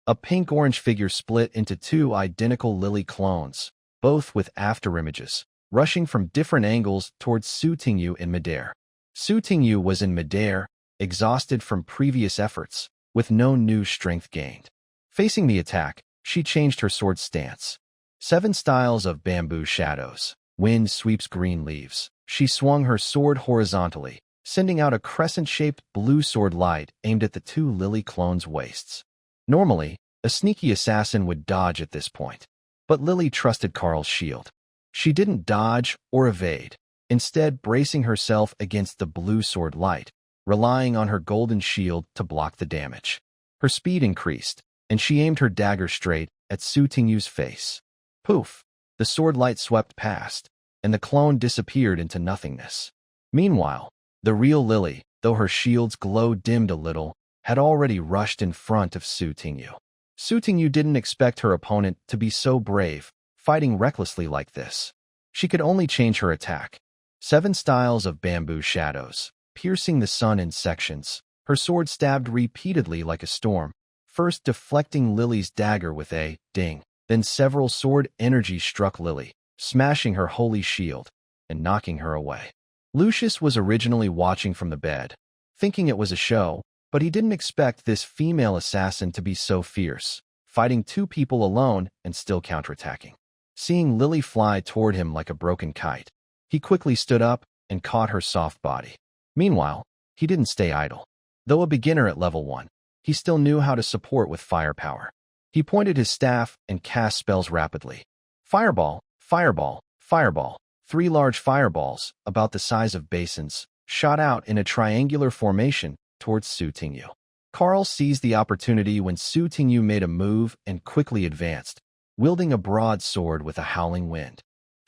A pink-orange figure split into 2 identical Lily clones, both with afterimages, rushing from different angles towards Su Tingyu in midair. Su Tingyu was in midair, exhausted from previous efforts, with no new strength gained. Facing the attack, she changed her sword stance. 7 styles of bamboo shadows. Wind sweeps green leaves. She swung her sword horizontally, sending out a crescent-shaped blue sword light aimed at the 2 Lily clones' waists. Normally, a sneaky assassin would dodge at this point, but Lily trusted Carl's shield. She didn't dodge or evade, instead bracing herself against the blue sword light, relying on her golden shield to block the damage. Her speed increased, and she aimed her dagger straight at Su Tingyu's face. Poof! The sword light swept past, and the clone disappeared into nothingness. Meanwhile, the real Lily, though her shield's glow dimmed a little, had already rushed in front of Su Tingyu. Su Tingyu didn't expect her opponent to be so brave, fighting recklessly like this. She could only change her attack. 7 styles of bamboo shadows, piercing the sun in sections. Her sword stabbed repeatedly like a storm, first deflecting Lily's dagger with a ding. Then several sword energies struck Lily, smashing her holy shield and knocking her away. Lucius was originally watching from the bed, thinking it was a show, but he didn't expect this female assassin to be so fierce, fighting 2 people alone and still counterattacking. Seeing Lily fly toward him like a broken kite, he quickly stood up and caught her soft body. Meanwhile, he didn't stay idle. Though a beginner at level 1, he still knew how to support with firepower. He pointed his staff and cast spells rapidly. Fireball, fireball, fireball. 3 large fireballs, about the size of basins, shot out in a triangular formation towards Su Tingyu. Carl seized the opportunity when Su Tingyu made a move and quickly advanced, wielding a broadsword with a howling wind.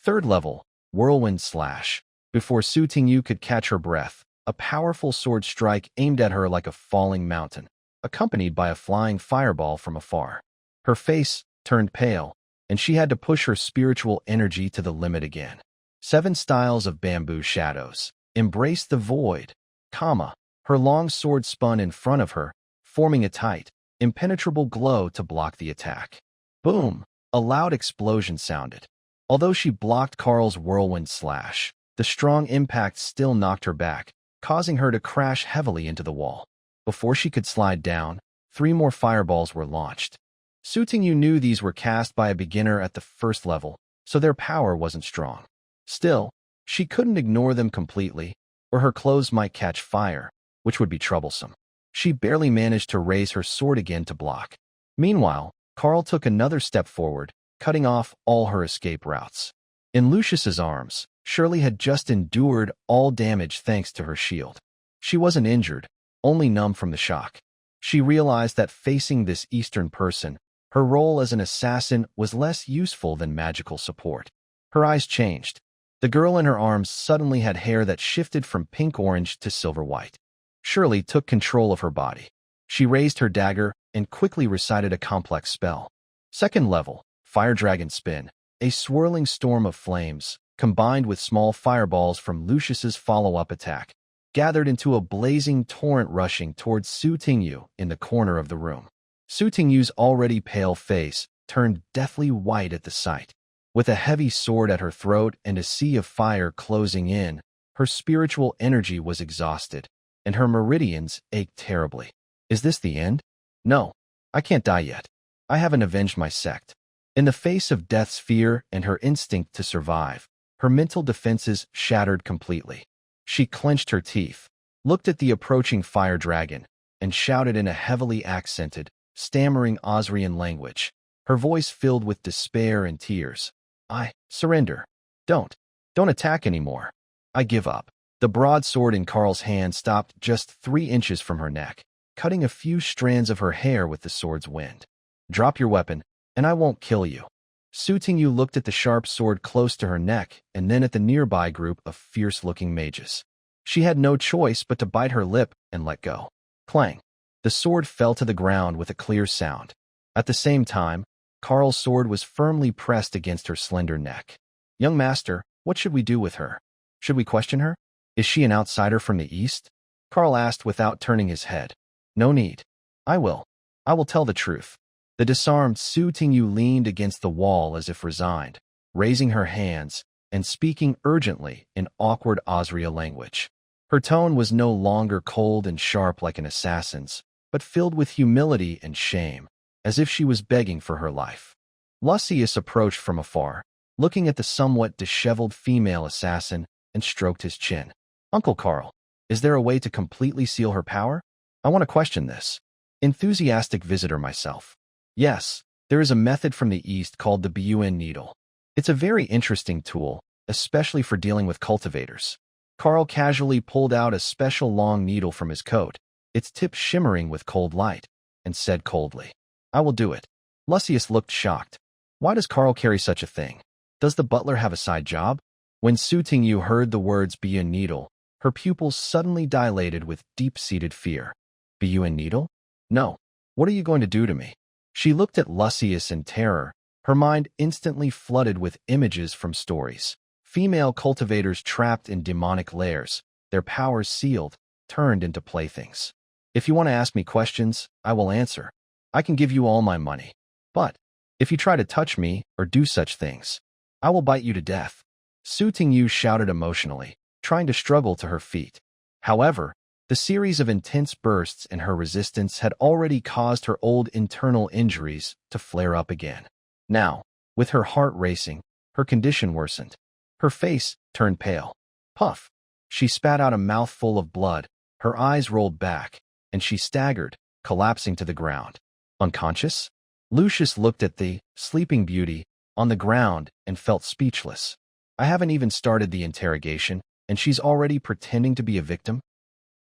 3rd level, whirlwind slash. Before Su Tingyu could catch her breath, a powerful sword strike aimed at her like a falling mountain, accompanied by a flying fireball from afar. Her face turned pale, and she had to push her spiritual energy to the limit again. 7 styles of bamboo shadows. Embrace the void, comma. Her long sword spun in front of her, forming a tight, impenetrable glow to block the attack. Boom! A loud explosion sounded. Although she blocked Carl's whirlwind slash, the strong impact still knocked her back, causing her to crash heavily into the wall. Before she could slide down, 3 more fireballs were launched. Sutingyu knew these were cast by a beginner at the first level, so their power wasn't strong. Still, she couldn't ignore them completely, or her clothes might catch fire, which would be troublesome. She barely managed to raise her sword again to block. Meanwhile, Carl took another step forward, cutting off all her escape routes. In Lucius's arms, Shirley had just endured all damage thanks to her shield. She wasn't injured, only numb from the shock. She realized that facing this Eastern person, her role as an assassin was less useful than magical support. Her eyes changed. The girl in her arms suddenly had hair that shifted from pink-orange to silver-white. Shirley took control of her body. She raised her dagger and quickly recited a complex spell. Second level, Fire Dragon Spin, a swirling storm of flames, combined with small fireballs from Lucius's follow-up attack, gathered into a blazing torrent rushing towards Sutingyu in the corner of the room. Sutingyu's already pale face turned deathly white at the sight. With a heavy sword at her throat and a sea of fire closing in, her spiritual energy was exhausted, and her meridians ached terribly. Is this the end? No, I can't die yet. I haven't avenged my sect. In the face of death's fear and her instinct to survive, her mental defenses shattered completely. She clenched her teeth, looked at the approaching fire dragon, and shouted in a heavily accented, stammering Osrian language, her voice filled with despair and tears. I surrender. Don't attack anymore. I give up. The broadsword in Carl's hand stopped just 3 inches from her neck, cutting a few strands of her hair with the sword's wind. Drop your weapon, and I won't kill you. Sutingyu looked at the sharp sword close to her neck and then at the nearby group of fierce-looking mages. She had no choice but to bite her lip and let go. Clang. The sword fell to the ground with a clear sound. At the same time, Carl's sword was firmly pressed against her slender neck. Young master, what should we do with her? Should we question her? Is she an outsider from the East? Carl asked without turning his head. No need. I will tell the truth. The disarmed Sutingyu leaned against the wall as if resigned, raising her hands and speaking urgently in awkward Osria language. Her tone was no longer cold and sharp like an assassin's, but filled with humility and shame, as if she was begging for her life. Lucius approached from afar, looking at the somewhat disheveled female assassin, and stroked his chin. Uncle Carl, is there a way to completely seal her power? I want to question this. Enthusiastic visitor myself. Yes, there is a method from the East called the Bun needle. It's a very interesting tool, especially for dealing with cultivators. Carl casually pulled out a special long needle from his coat, its tip shimmering with cold light, and said coldly, I will do it. Lucius looked shocked. Why does Carl carry such a thing? Does the butler have a side job? When Sutingyu heard the words Bun needle, her pupils suddenly dilated with deep-seated fear. Bun needle? No. What are you going to do to me? She looked at Lucius in terror, her mind instantly flooded with images from stories. Female cultivators trapped in demonic lairs, their powers sealed, turned into playthings. If you want to ask me questions, I will answer. I can give you all my money. But if you try to touch me or do such things, I will bite you to death. Sutingyu shouted emotionally, trying to struggle to her feet. However, the series of intense bursts in her resistance had already caused her old internal injuries to flare up again. Now, with her heart racing, her condition worsened. Her face turned pale. Puff! She spat out a mouthful of blood, her eyes rolled back, and she staggered, collapsing to the ground. Unconscious? Lucius looked at the sleeping beauty on the ground and felt speechless. I haven't even started the interrogation, and she's already pretending to be a victim?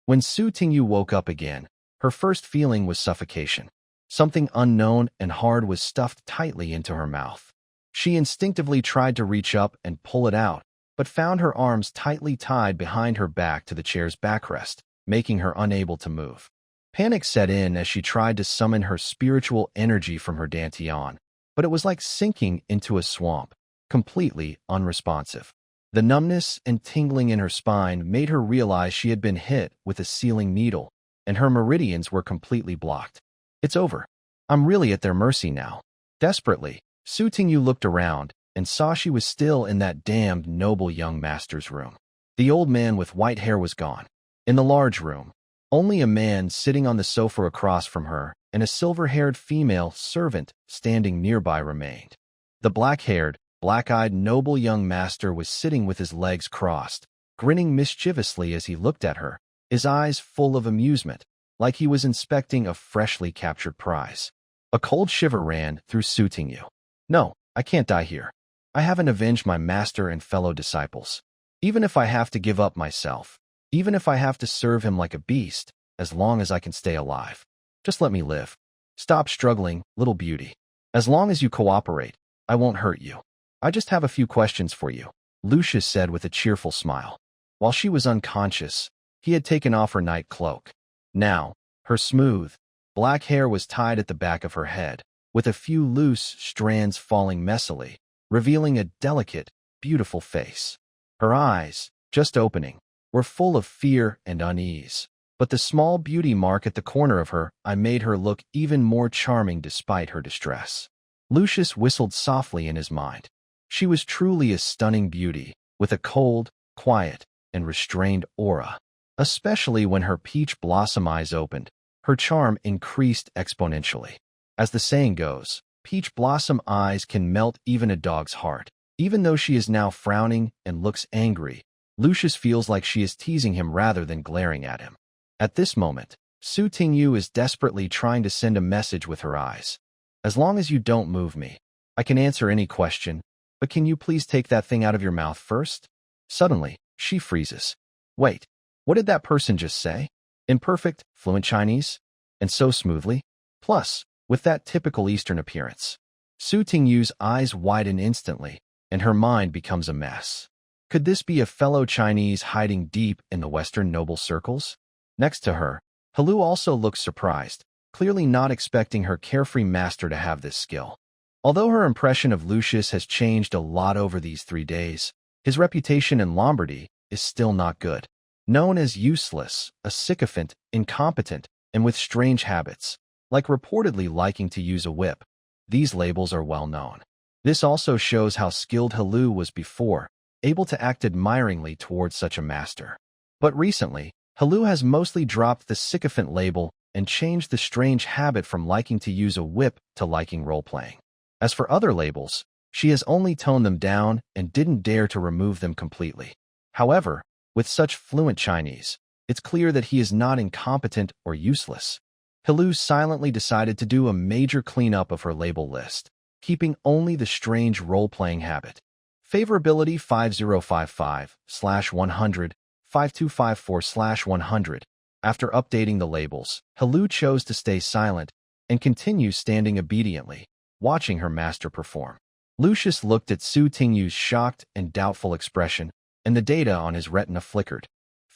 When Sutingyu woke up again, her first feeling was suffocation. Something unknown and hard was stuffed tightly into her mouth. She instinctively tried to reach up and pull it out, but found her arms tightly tied behind her back to the chair's backrest, making her unable to move. Panic set in as she tried to summon her spiritual energy from her dantian, but it was like sinking into a swamp, completely unresponsive. The numbness and tingling in her spine made her realize she had been hit with a sealing needle, and her meridians were completely blocked. It's over. I'm really at their mercy now. Desperately, Sutingyu looked around, and saw she was still in that damned noble young master's room. The old man with white hair was gone. In the large room, only a man sitting on the sofa across from her and a silver-haired female servant standing nearby remained. The black-haired, black-eyed noble young master was sitting with his legs crossed, grinning mischievously as he looked at her, his eyes full of amusement, like he was inspecting a freshly captured prize. A cold shiver ran through Su Tingyu. No, I can't die here. I haven't avenged my master and fellow disciples. Even if I have to give up myself, even if I have to serve him like a beast, as long as I can stay alive. Just let me live. Stop struggling, little beauty. As long as you cooperate, I won't hurt you. I just have a few questions for you, Lucius said with a cheerful smile. While she was unconscious, he had taken off her night cloak. Now, her smooth, black hair was tied at the back of her head, with a few loose strands falling messily, revealing a delicate, beautiful face. Her eyes, just opening, were full of fear and unease, but the small beauty mark at the corner of her eye made her look even more charming despite her distress. Lucius whistled softly in his mind. She was truly a stunning beauty, with a cold, quiet, and restrained aura. Especially when her peach blossom eyes opened, her charm increased exponentially. As the saying goes, peach blossom eyes can melt even a dog's heart. Even though she is now frowning and looks angry, Lucius feels like she is teasing him rather than glaring at him. At this moment, Su Tingyu is desperately trying to send a message with her eyes. As long as you don't move me, I can answer any question, but can you please take that thing out of your mouth first? Suddenly, she freezes. Wait, what did that person just say? In perfect, fluent Chinese? And so smoothly? Plus, with that typical Eastern appearance. Su Tingyu's eyes widen instantly, and her mind becomes a mess. Could this be a fellow Chinese hiding deep in the Western noble circles? Next to her, Halu also looks surprised, clearly not expecting her carefree master to have this skill. Although her impression of Lucius has changed a lot over these 3 days, his reputation in Lombardy is still not good. Known as useless, a sycophant, incompetent, and with strange habits, like reportedly liking to use a whip, these labels are well known. This also shows how skilled Halu was before, able to act admiringly towards such a master. But recently, Halu has mostly dropped the sycophant label and changed the strange habit from liking to use a whip to liking role-playing. As for other labels, she has only toned them down and didn't dare to remove them completely. However, with such fluent Chinese, it's clear that he is not incompetent or useless. Halu silently decided to do a major cleanup of her label list, keeping only the strange role-playing habit. Favorability 5055/100, 5254/100. After updating the labels, Halu chose to stay silent and continue standing obediently, watching her master perform. Lucius looked at Su Tingyu's shocked and doubtful expression, and the data on his retina flickered.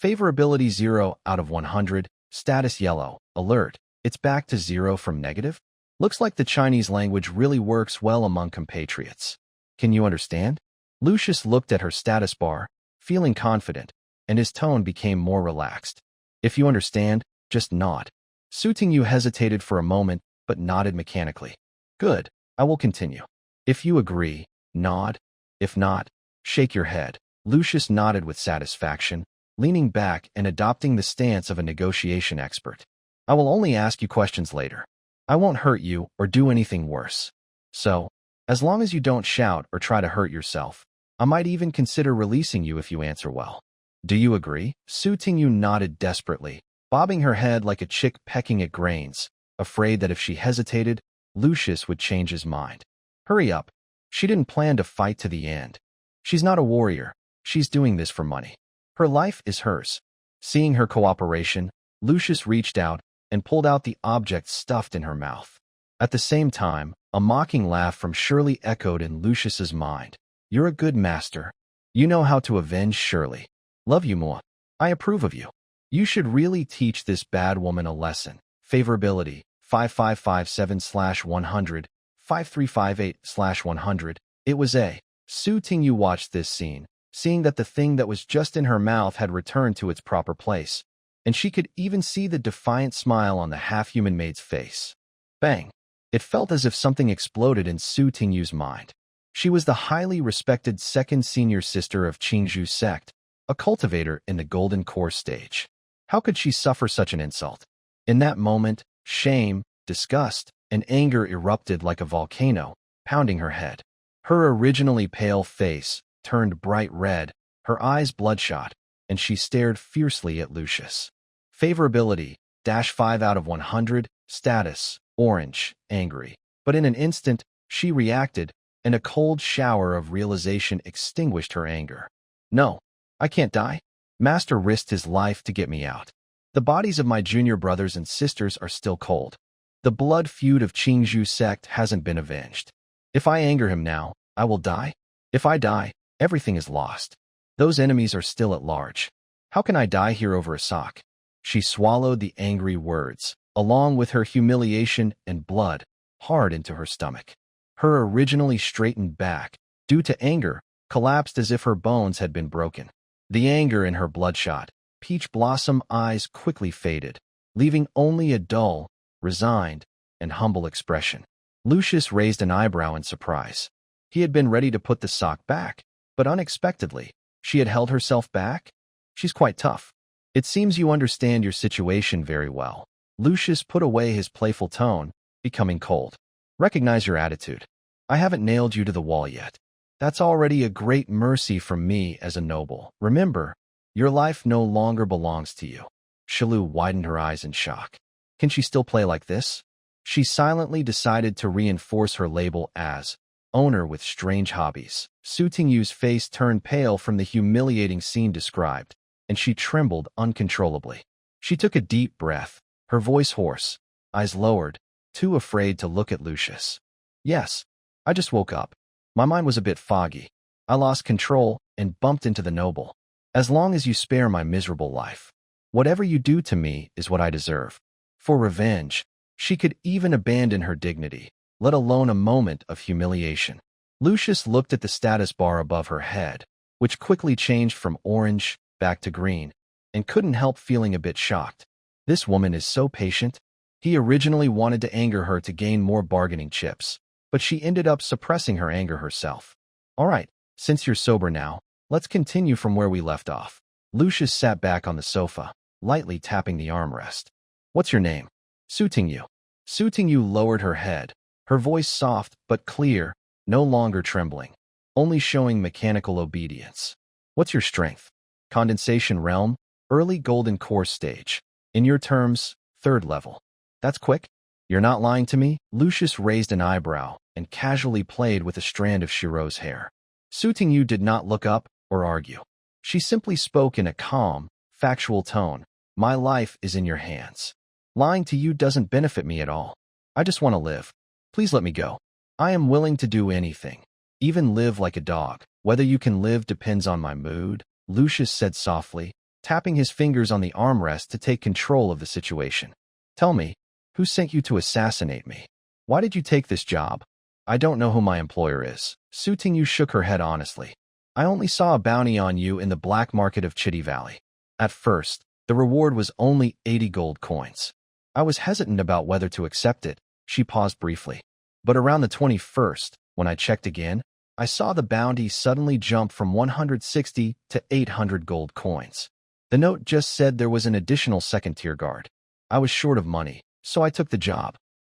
Favorability 0 out of 100, status yellow, alert, it's back to 0 from negative? Looks like the Chinese language really works well among compatriots. Can you understand? Lucius looked at her status bar, feeling confident, and his tone became more relaxed. If you understand, just nod. Su Tingyu hesitated for a moment, but nodded mechanically. Good, I will continue. If you agree, nod. If not, shake your head. Lucius nodded with satisfaction, leaning back and adopting the stance of a negotiation expert. I will only ask you questions later. I won't hurt you or do anything worse. So, as long as you don't shout or try to hurt yourself, I might even consider releasing you if you answer well. Do you agree? Su Tingyu nodded desperately, bobbing her head like a chick pecking at grains, afraid that if she hesitated, Lucius would change his mind. Hurry up. She didn't plan to fight to the end. She's not a warrior. She's doing this for money. Her life is hers. Seeing her cooperation, Lucius reached out and pulled out the object stuffed in her mouth. At the same time, a mocking laugh from Shirley echoed in Lucius's mind. You're a good master. You know how to avenge Shirley. Love you more. I approve of you. You should really teach this bad woman a lesson. Favorability 5557/100, 5358/100. It was a. Su Tingyu watched this scene, seeing that the thing that was just in her mouth had returned to its proper place, and she could even see the defiant smile on the half-human maid's face. Bang! It felt as if something exploded in Su Tingyu's mind. She was the highly respected second senior sister of Qingzhou sect, a cultivator in the Golden Core stage. How could she suffer such an insult? In that moment, shame, disgust, and anger erupted like a volcano, pounding her head. Her originally pale face turned bright red, her eyes bloodshot, and she stared fiercely at Lucius. Favorability, -5 out of 100, status, orange, angry. But in an instant, she reacted, and a cold shower of realization extinguished her anger. No, I can't die. Master risked his life to get me out. The bodies of my junior brothers and sisters are still cold. The blood feud of Qingzhou sect hasn't been avenged. If I anger him now, I will die. If I die, everything is lost. Those enemies are still at large. How can I die here over a sock? She swallowed the angry words, along with her humiliation and blood, hard into her stomach. Her originally straightened back, due to anger, collapsed as if her bones had been broken. The anger in her bloodshot, peach blossom eyes quickly faded, leaving only a dull, resigned, and humble expression. Lucius raised an eyebrow in surprise. He had been ready to put the sock back, but unexpectedly, she had held herself back. She's quite tough. It seems you understand your situation very well. Lucius put away his playful tone, becoming cold. Recognize your attitude. I haven't nailed you to the wall yet. That's already a great mercy from me as a noble. Remember, your life no longer belongs to you. Shilu widened her eyes in shock. Can she still play like this? She silently decided to reinforce her label as owner with strange hobbies. Su Tingyu's face turned pale from the humiliating scene described, and she trembled uncontrollably. She took a deep breath, her voice hoarse, eyes lowered, too afraid to look at Lucius. Yes, I just woke up. My mind was a bit foggy. I lost control and bumped into the noble. As long as you spare my miserable life, whatever you do to me is what I deserve. For revenge, she could even abandon her dignity, let alone a moment of humiliation. Lucius looked at the status bar above her head, which quickly changed from orange back to green, and couldn't help feeling a bit shocked. This woman is so patient. He originally wanted to anger her to gain more bargaining chips, but she ended up suppressing her anger herself. All right, since you're sober now, let's continue from where we left off. Lucius sat back on the sofa, lightly tapping the armrest. What's your name? Su Tingyu. Su Tingyu lowered her head, her voice soft but clear, no longer trembling, only showing mechanical obedience. What's your strength? Condensation realm, early golden core stage. In your terms, 3rd level. That's quick. You're not lying to me? Lucius raised an eyebrow and casually played with a strand of Shiro's hair. Su Tingyu did not look up or argue. She simply spoke in a calm, factual tone. My life is in your hands. Lying to you doesn't benefit me at all. I just want to live. Please let me go. I am willing to do anything, even live like a dog. Whether you can live depends on my mood, Lucius said softly, tapping his fingers on the armrest to take control of the situation. Tell me, who sent you to assassinate me? Why did you take this job? I don't know who my employer is. Su Tingyu shook her head honestly. I only saw a bounty on you in the black market of Chitty Valley. At first, the reward was only 80 gold coins. I was hesitant about whether to accept it. She paused briefly. But around the 21st, when I checked again, I saw the bounty suddenly jump from 160 to 800 gold coins. The note just said there was an additional second-tier guard. I was short of money, so I took the job.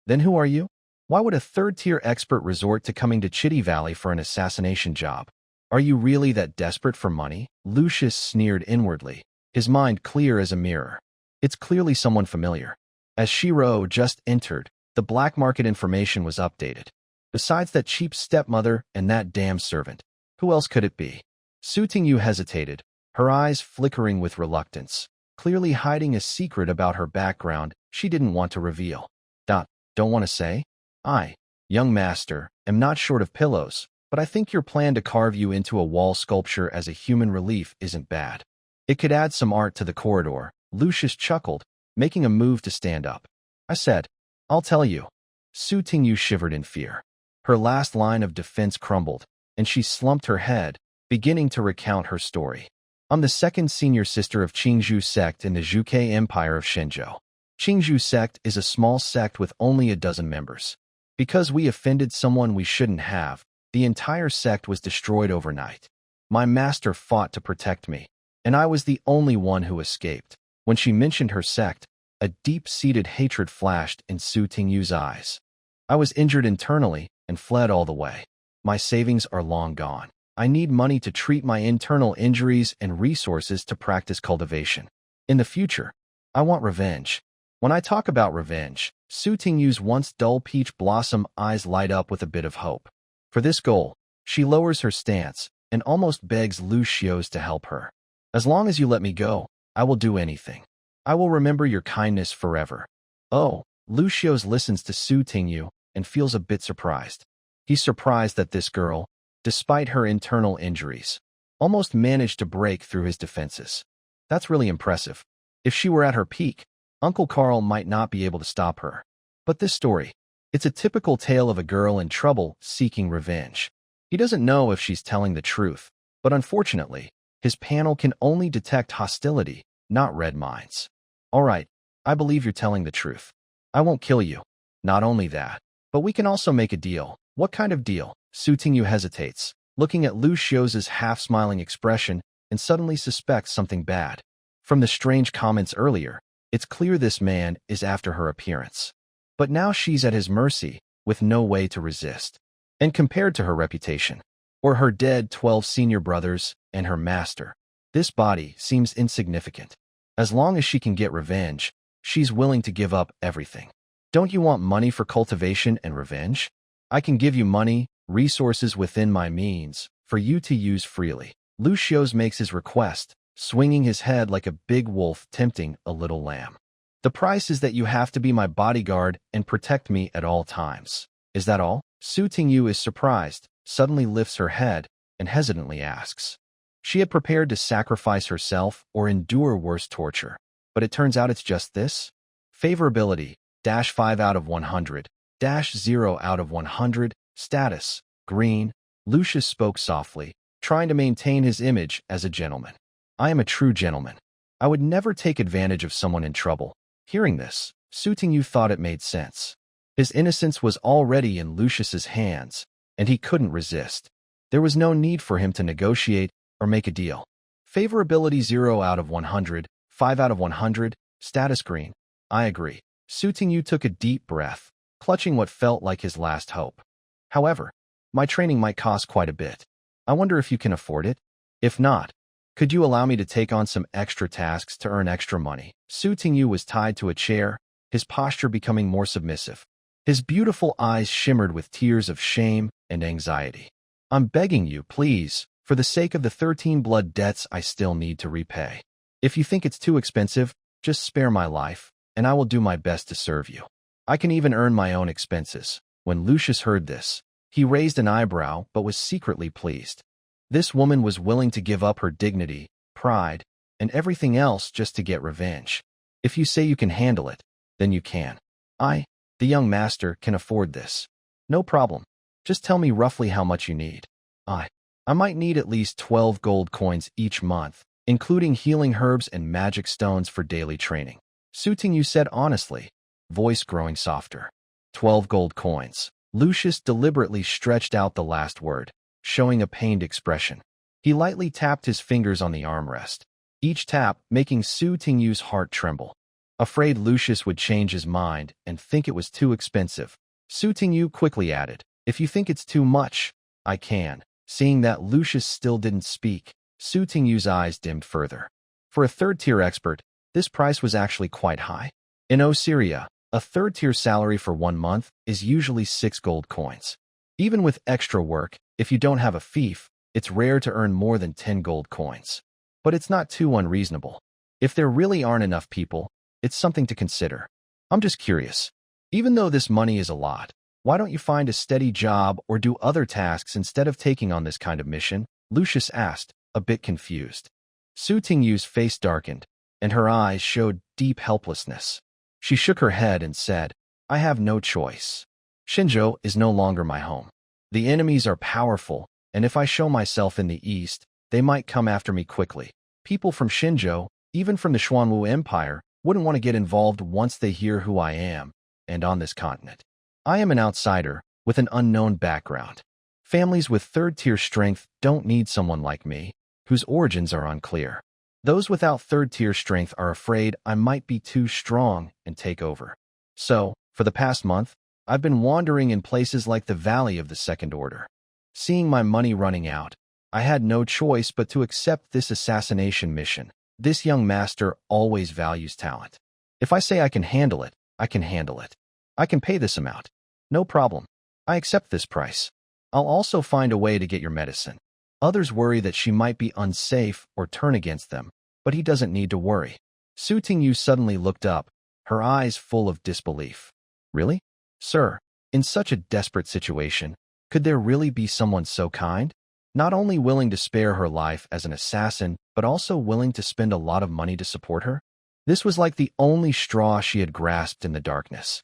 Then who are you? Why would a 3rd-tier expert resort to coming to Chitty Valley for an assassination job? Are you really that desperate for money? Lucius sneered inwardly, his mind clear as a mirror. It's clearly someone familiar. As Shiro just entered, the black market information was updated. Besides that cheap stepmother and that damn servant, who else could it be? Su Tingyu hesitated, her eyes flickering with reluctance, clearly hiding a secret about her background she didn't want to reveal. Don't want to say? I, young master, am not short of pillows, but I think your plan to carve you into a wall sculpture as a human relief isn't bad. It could add some art to the corridor. Lucius chuckled, making a move to stand up. I said, I'll tell you. Su Tingyu shivered in fear. Her last line of defense crumbled, and she slumped her head, beginning to recount her story. I'm the 2nd senior sister of Qingzhou sect in the Zhuke Empire of Shenzhou. Qingzhou sect is a small sect with only a dozen members. Because we offended someone we shouldn't have, The entire sect was destroyed overnight. My master fought to protect me, and I was the only one who escaped. When she mentioned her sect, a deep-seated hatred flashed in Su Tingyu's eyes. I was injured internally and fled all the way. My savings are long gone. I need money to treat my internal injuries and resources to practice cultivation. In the future, I want revenge. When I talk about revenge, Su Tingyu's once dull peach blossom eyes light up with a bit of hope. For this goal, she lowers her stance and almost begs Lu Xios to help her. As long as you let me go, I will do anything. I will remember your kindness forever. Oh, Lu Xios listens to Su Tingyu and feels a bit surprised. He's surprised that this girl, despite her internal injuries, almost managed to break through his defenses. That's really impressive. If she were at her peak, Uncle Carl might not be able to stop her. But this story, it's a typical tale of a girl in trouble seeking revenge. He doesn't know if she's telling the truth, but unfortunately, his panel can only detect hostility, not red minds. All right, I believe you're telling the truth. I won't kill you. Not only that, but we can also make a deal. What kind of deal? Su Tingyu hesitates, looking at Lu Xios' half-smiling expression and suddenly suspects something bad. From the strange comments earlier, it's clear this man is after her appearance. But now she's at his mercy, with no way to resist. And compared to her reputation, or her dead 12 senior brothers and her master, this body seems insignificant. As long as she can get revenge, she's willing to give up everything. Don't you want money for cultivation and revenge? I can give you money, resources within my means, for you to use freely. Lu Xios makes his request, swinging his head like a big wolf tempting a little lamb. The price is that you have to be my bodyguard and protect me at all times. Is that all? Su Tingyu is surprised, suddenly lifts her head, and hesitantly asks. She had prepared to sacrifice herself or endure worse torture. But it turns out it's just this? Favorability, -5 out of 100, -0 out of 100, status, green. Lucius spoke softly, trying to maintain his image as a gentleman. I am a true gentleman. I would never take advantage of someone in trouble. Hearing this, Su Tingyu thought it made sense. His innocence was already in Lucius's hands, and he couldn't resist. There was no need for him to negotiate or make a deal. Favorability 0 out of 100, 5 out of 100, status green. I agree. Su Tingyu took a deep breath, clutching what felt like his last hope. However, my training might cost quite a bit. I wonder if you can afford it? If not, could you allow me to take on some extra tasks to earn extra money? Su Tingyu was tied to a chair, his posture becoming more submissive. His beautiful eyes shimmered with tears of shame and anxiety. I'm begging you, please, for the sake of the 13 blood debts I still need to repay. If you think it's too expensive, just spare my life, and I will do my best to serve you. I can even earn my own expenses. When Lucius heard this, he raised an eyebrow but was secretly pleased. This woman was willing to give up her dignity, pride, and everything else just to get revenge. If you say you can handle it, then you can. The young master, can afford this. No problem. Just tell me roughly how much you need. I might need at least 12 gold coins each month, including healing herbs and magic stones for daily training. Su Tingyu said honestly, voice growing softer. 12 gold coins. Lucius deliberately stretched out the last word, showing a pained expression. He lightly tapped his fingers on the armrest, each tap making Su Tingyu's heart tremble. Afraid Lucius would change his mind and think it was too expensive, Su Tingyu quickly added, if you think it's too much, I can. Seeing that Lucius still didn't speak, Su Tingyu's eyes dimmed further. For a third-tier expert, this price was actually quite high. In Osiria, a third-tier salary for 1 month is usually 6 gold coins. Even with extra work, if you don't have a fief, it's rare to earn more than 10 gold coins. But it's not too unreasonable. If there really aren't enough people, it's something to consider. I'm just curious. Even though this money is a lot, why don't you find a steady job or do other tasks instead of taking on this kind of mission? Lucius asked, a bit confused. Su Tingyu's face darkened, and her eyes showed deep helplessness. She shook her head and said, I have no choice. Shinzhou is no longer my home. The enemies are powerful, and if I show myself in the east, they might come after me quickly. People from Shinzhou, even from the Xuanwu Empire, wouldn't want to get involved once they hear who I am, and on this continent. I am an outsider, with an unknown background. Families with third-tier strength don't need someone like me, whose origins are unclear. Those without third-tier strength are afraid I might be too strong and take over. So, for the past month, I've been wandering in places like the Valley of the Second Order. Seeing my money running out, I had no choice but to accept this assassination mission. This young master always values talent. If I say I can handle it, I can handle it. I can pay this amount. No problem. I accept this price. I'll also find a way to get your medicine. Others worry that she might be unsafe or turn against them, but he doesn't need to worry. Su Tingyu suddenly looked up, her eyes full of disbelief. Really? Sir, in such a desperate situation, could there really be someone so kind? Not only willing to spare her life as an assassin, but also willing to spend a lot of money to support her? This was like the only straw she had grasped in the darkness.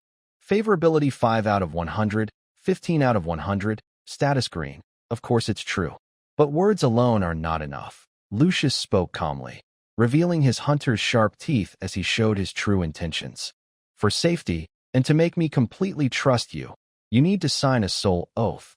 Favorability 5 out of 100, 15 out of 100, status green. Of course it's true. But words alone are not enough. Lucius spoke calmly, revealing his hunter's sharp teeth as he showed his true intentions. For safety, and to make me completely trust you, you need to sign a soul oath.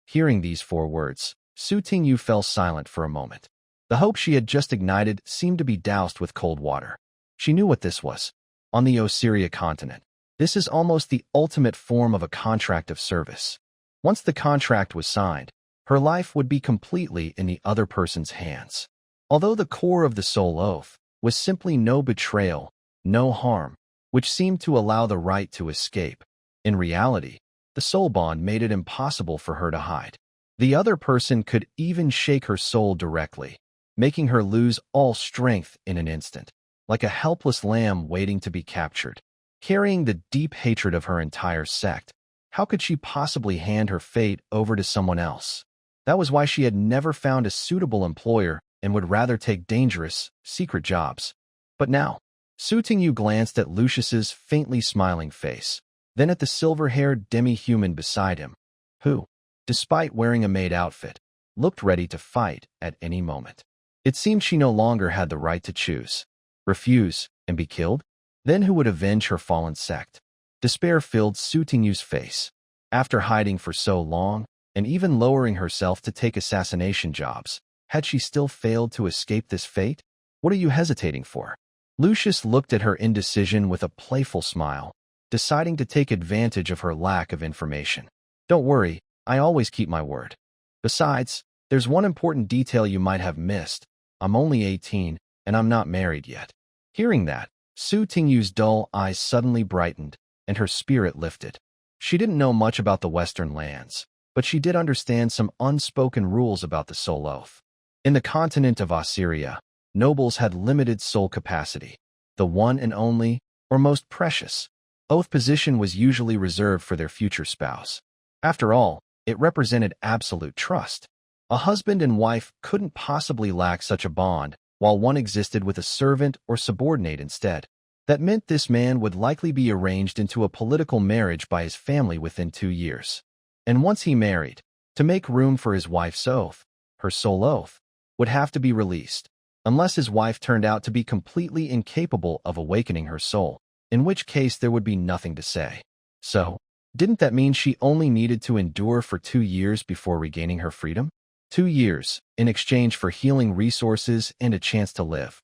Hearing these 4 words, Su Tingyu fell silent for a moment. The hope she had just ignited seemed to be doused with cold water. She knew what this was. On the Osiria continent, this is almost the ultimate form of a contract of service. Once the contract was signed, her life would be completely in the other person's hands. Although the core of the soul oath was simply no betrayal, no harm, which seemed to allow the right to escape, in reality, the soul bond made it impossible for her to hide. The other person could even shake her soul directly, making her lose all strength in an instant, like a helpless lamb waiting to be captured. Carrying the deep hatred of her entire sect, how could she possibly hand her fate over to someone else? That was why she had never found a suitable employer and would rather take dangerous, secret jobs. But now, Su Tingyu glanced at Lucius's faintly smiling face, then at the silver-haired demi-human beside him, who, despite wearing a maid outfit, looked ready to fight at any moment. It seemed she no longer had the right to choose. Refuse and be killed? Then who would avenge her fallen sect? Despair filled Su Tingyu's face. After hiding for so long, and even lowering herself to take assassination jobs, had she still failed to escape this fate? What are you hesitating for? Lucius looked at her indecision with a playful smile, deciding to take advantage of her lack of information. Don't worry, I always keep my word. Besides, there's one important detail you might have missed. I'm only 18, and I'm not married yet. Hearing that, Su Tingyu's dull eyes suddenly brightened, and her spirit lifted. She didn't know much about the Western lands, but she did understand some unspoken rules about the soul oath. In the continent of Osiria, nobles had limited soul capacity. The one and only, or most precious, oath position was usually reserved for their future spouse. After all, it represented absolute trust. A husband and wife couldn't possibly lack such a bond, while one existed with a servant or subordinate instead. That meant this man would likely be arranged into a political marriage by his family within 2 years. And once he married, to make room for his wife's oath, her soul oath, would have to be released, unless his wife turned out to be completely incapable of awakening her soul, in which case there would be nothing to say. So, didn't that mean she only needed to endure for 2 years before regaining her freedom? 2 years, in exchange for healing resources and a chance to live.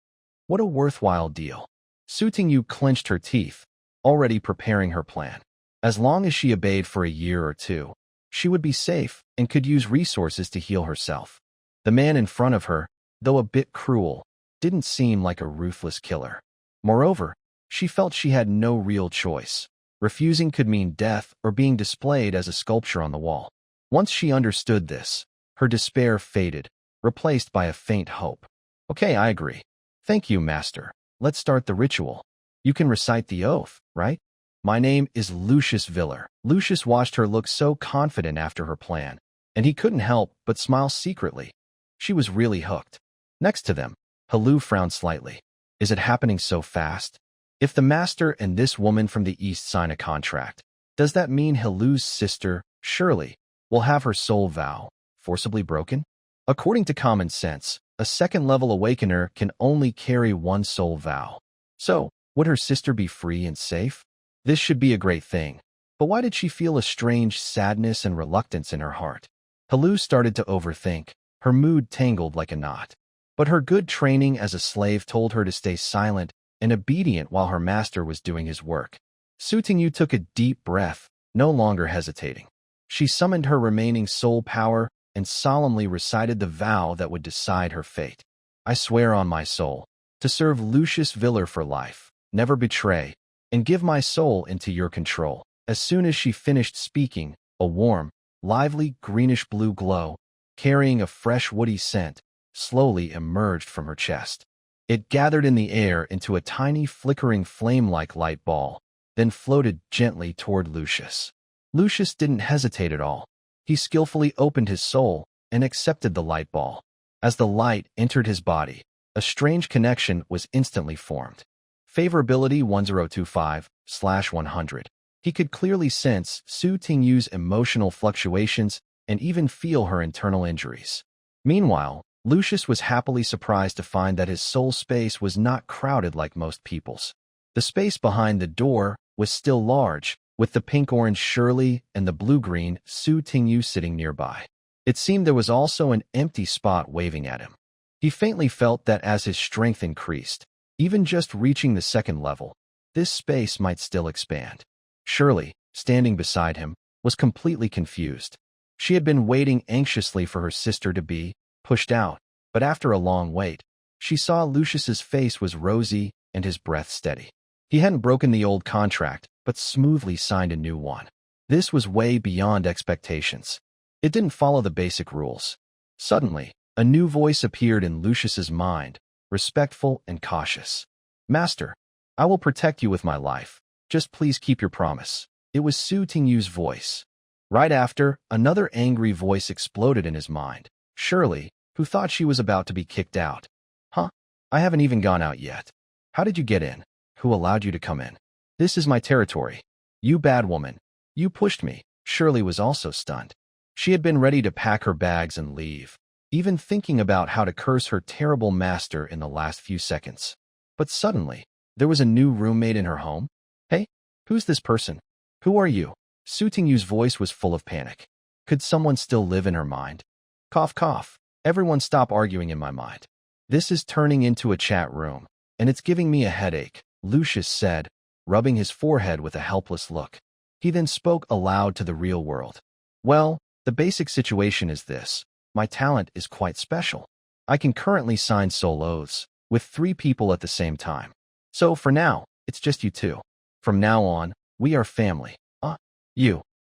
What a worthwhile deal. Su Tingyu clenched her teeth, already preparing her plan. As long as she obeyed for a year or 2, she would be safe and could use resources to heal herself. The man in front of her, though a bit cruel, didn't seem like a ruthless killer. Moreover, she felt she had no real choice. Refusing could mean death or being displayed as a sculpture on the wall. Once she understood this, her despair faded, replaced by a faint hope. Okay, I agree. Thank you, Master. Let's start the ritual. You can recite the oath, right? My name is Lucius Viller. Lucius watched her look so confident after her plan, and he couldn't help but smile secretly. She was really hooked. Next to them, Halu frowned slightly. Is it happening so fast? If the Master and this woman from the East sign a contract, does that mean Halu's sister, Shirley, will have her soul vow forcibly broken? According to common sense, a second-level awakener can only carry one soul vow. So, would her sister be free and safe? This should be a great thing. But why did she feel a strange sadness and reluctance in her heart? Halu started to overthink. Her mood tangled like a knot. But her good training as a slave told her to stay silent and obedient while her master was doing his work. Su Tingyu took a deep breath, no longer hesitating. She summoned her remaining soul power and solemnly recited the vow that would decide her fate. I swear on my soul, to serve Lucius Viller for life, never betray, and give my soul into your control. As soon as she finished speaking, a warm, lively greenish-blue glow, carrying a fresh woody scent, slowly emerged from her chest. It gathered in the air into a tiny flickering flame-like light ball, then floated gently toward Lucius. Lucius didn't hesitate at all. He skillfully opened his soul and accepted the light ball. As the light entered his body, a strange connection was instantly formed. Favorability 1025/100. He could clearly sense Su Tingyu's emotional fluctuations and even feel her internal injuries. Meanwhile, Lucius was happily surprised to find that his soul space was not crowded like most people's. The space behind the door was still large, with the pink-orange Shirley and the blue-green Su Tingyu sitting nearby. It seemed there was also an empty spot waving at him. He faintly felt that as his strength increased, even just reaching the second level, this space might still expand. Shirley, standing beside him, was completely confused. She had been waiting anxiously for her sister to be pushed out, but after a long wait, she saw Lucius's face was rosy and his breath steady. He hadn't broken the old contract, but smoothly signed a new one. This was way beyond expectations. It didn't follow the basic rules. Suddenly, a new voice appeared in Lucius's mind, respectful and cautious. "Master, I will protect you with my life. Just please keep your promise." It was Su Tingyu's voice. Right after, another angry voice exploded in his mind. Shirley, who thought she was about to be kicked out. "Huh? I haven't even gone out yet. How did you get in? Who allowed you to come in? This is my territory. You bad woman. You pushed me." Shirley was also stunned. She had been ready to pack her bags and leave, even thinking about how to curse her terrible master in the last few seconds. But suddenly, there was a new roommate in her home. "Hey, who's this person? Who are you?" Su Tingyu's voice was full of panic. Could someone still live in her mind? Cough, cough. Everyone stop arguing in my mind. This is turning into a chat room, and it's giving me a headache, Lucius said, rubbing his forehead with a helpless look. He then spoke aloud to the real world. "Well, the basic situation is this. My talent is quite special. I can currently sign soul oaths with 3 people at the same time. So for now, it's just you two. From now on, we are family."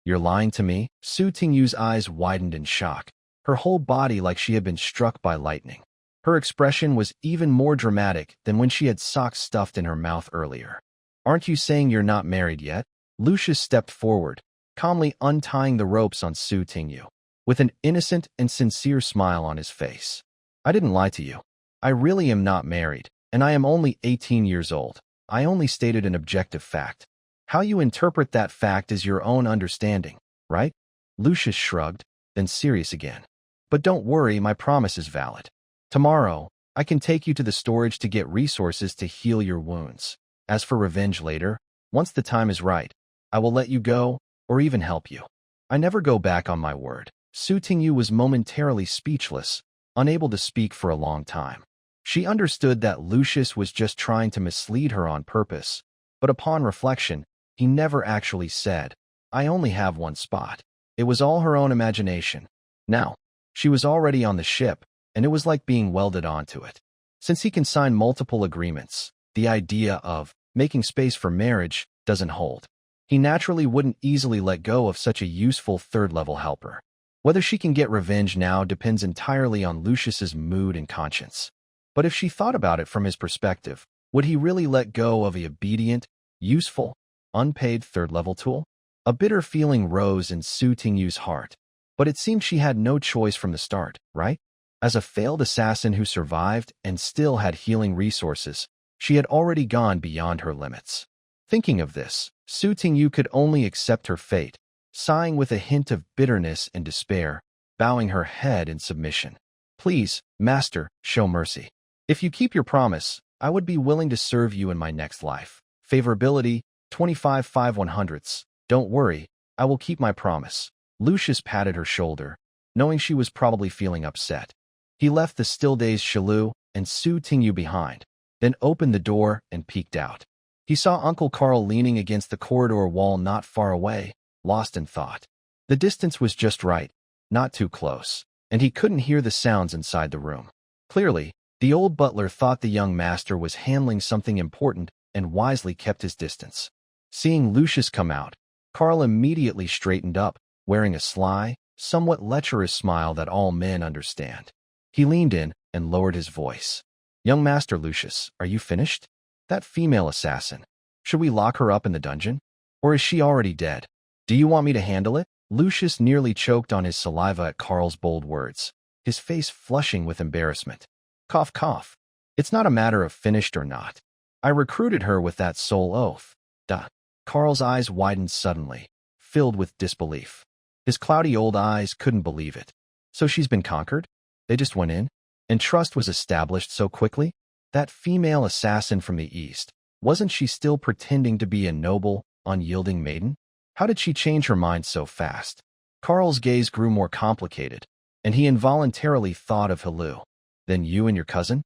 You're lying to me?" Su Tingyu's eyes widened in shock, her whole body like she had been struck by lightning. Her expression was even more dramatic than when she had socks stuffed in her mouth earlier. "Aren't you saying you're not married yet?" Lucius stepped forward, calmly untying the ropes on Su Tingyu, with an innocent and sincere smile on his face. "I didn't lie to you. I really am not married, and I am only 18 years old. I only stated an objective fact. How you interpret that fact is your own understanding, right?" Lucius shrugged, then serious again. "But don't worry, my promise is valid. Tomorrow, I can take you to the storage to get resources to heal your wounds. As for revenge later, once the time is right, I will let you go, or even help you. I never go back on my word." Su Tingyu was momentarily speechless, unable to speak for a long time. She understood that Lucius was just trying to mislead her on purpose, but upon reflection, he never actually said, "I only have one spot." It was all her own imagination. Now, she was already on the ship, and it was like being welded onto it. Since he can sign multiple agreements, the idea of making space for marriage doesn't hold. He naturally wouldn't easily let go of such a useful third-level helper. Whether she can get revenge now depends entirely on Lucius's mood and conscience. But if she thought about it from his perspective, would he really let go of a obedient, useful, unpaid third-level tool? A bitter feeling rose in Su Tingyu's heart, but it seemed she had no choice from the start, right? As a failed assassin who survived and still had healing resources, she had already gone beyond her limits. Thinking of this, Su Tingyu could only accept her fate, sighing with a hint of bitterness and despair, bowing her head in submission. "Please, Master, show mercy. If you keep your promise, I would be willing to serve you in my next life." Favorability 25/100. "Don't worry, I will keep my promise." Lucius patted her shoulder, knowing she was probably feeling upset. He left the still-dazed Shiru and Su Tingyu behind, then opened the door and peeked out. He saw Uncle Carl leaning against the corridor wall not far away, lost in thought. The distance was just right, not too close, and he couldn't hear the sounds inside the room. Clearly, the old butler thought the young master was handling something important and wisely kept his distance. Seeing Lucius come out, Carl immediately straightened up, wearing a sly, somewhat lecherous smile that all men understand. He leaned in and lowered his voice. "Young Master Lucius, are you finished? That female assassin. Should we lock her up in the dungeon? Or is she already dead? Do you want me to handle it?" Lucius nearly choked on his saliva at Carl's bold words, his face flushing with embarrassment. Cough, cough. It's not a matter of finished or not. I recruited her with that soul oath. Duh. Carl's eyes widened suddenly, filled with disbelief. His cloudy old eyes couldn't believe it. So she's been conquered? They just went in? And trust was established so quickly? That female assassin from the East, wasn't she still pretending to be a noble, unyielding maiden? How did she change her mind so fast? Carl's gaze grew more complicated, and he involuntarily thought of Hilu. Then you and your cousin?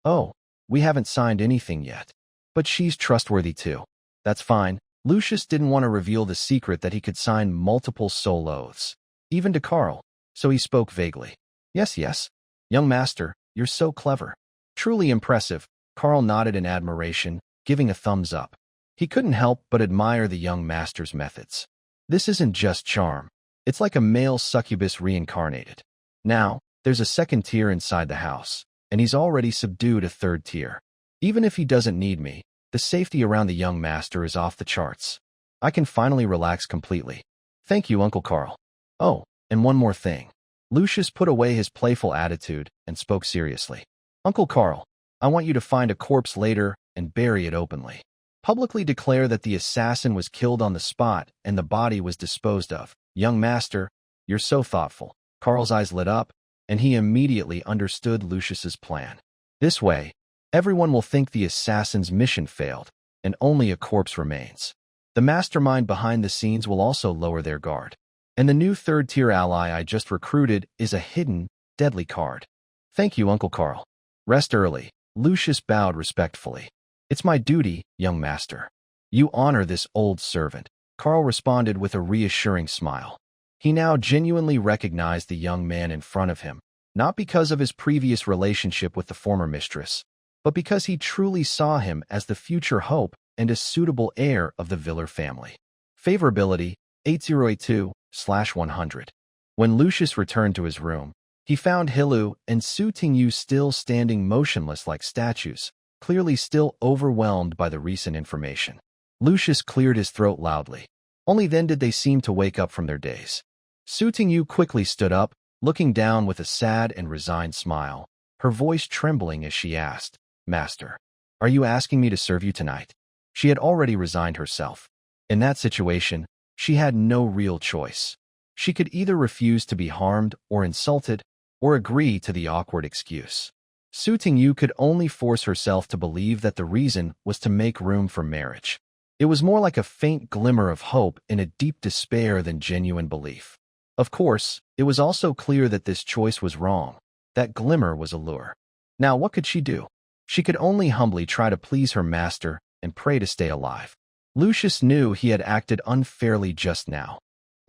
Oh, we haven't signed anything yet. But she's trustworthy too. That's fine. Lucius didn't want to reveal the secret that he could sign multiple soul oaths, even to Carl, so he spoke vaguely. Yes, yes. Young master, you're so clever. Truly impressive. Carl nodded in admiration, giving a thumbs up. He couldn't help but admire the young master's methods. This isn't just charm. It's like a male succubus reincarnated. Now, there's a second tier inside the house, and he's already subdued a third tier. Even if he doesn't need me, the safety around the young master is off the charts. I can finally relax completely. Thank you, Uncle Carl. Oh, and one more thing. Lucius put away his playful attitude and spoke seriously. Uncle Carl, I want you to find a corpse later and bury it openly. Publicly declare that the assassin was killed on the spot and the body was disposed of. Young master, you're so thoughtful. Carl's eyes lit up, and he immediately understood Lucius's plan. This way, everyone will think the assassin's mission failed, and only a corpse remains. The mastermind behind the scenes will also lower their guard. And the new third-tier ally I just recruited is a hidden, deadly card. Thank you, Uncle Carl. Rest early. Lucius bowed respectfully. It's my duty, young master. You honor this old servant. Carl responded with a reassuring smile. He now genuinely recognized the young man in front of him, not because of his previous relationship with the former mistress, but because he truly saw him as the future hope and a suitable heir of the Viller family. Favorability 8082/100. When Lucius returned to his room, he found Hilu and Su Tingyu still standing motionless like statues, clearly still overwhelmed by the recent information. Lucius cleared his throat loudly. Only then did they seem to wake up from their daze. Su Tingyu quickly stood up, looking down with a sad and resigned smile, her voice trembling as she asked, Master, are you asking me to serve you tonight? She had already resigned herself. In that situation, she had no real choice. She could either refuse to be harmed or insulted, or agree to the awkward excuse. Su Tingyu could only force herself to believe that the reason was to make room for marriage. It was more like a faint glimmer of hope in a deep despair than genuine belief. Of course, it was also clear that this choice was wrong. That glimmer was a lure. Now, what could she do? She could only humbly try to please her master and pray to stay alive. Lucius knew he had acted unfairly just now,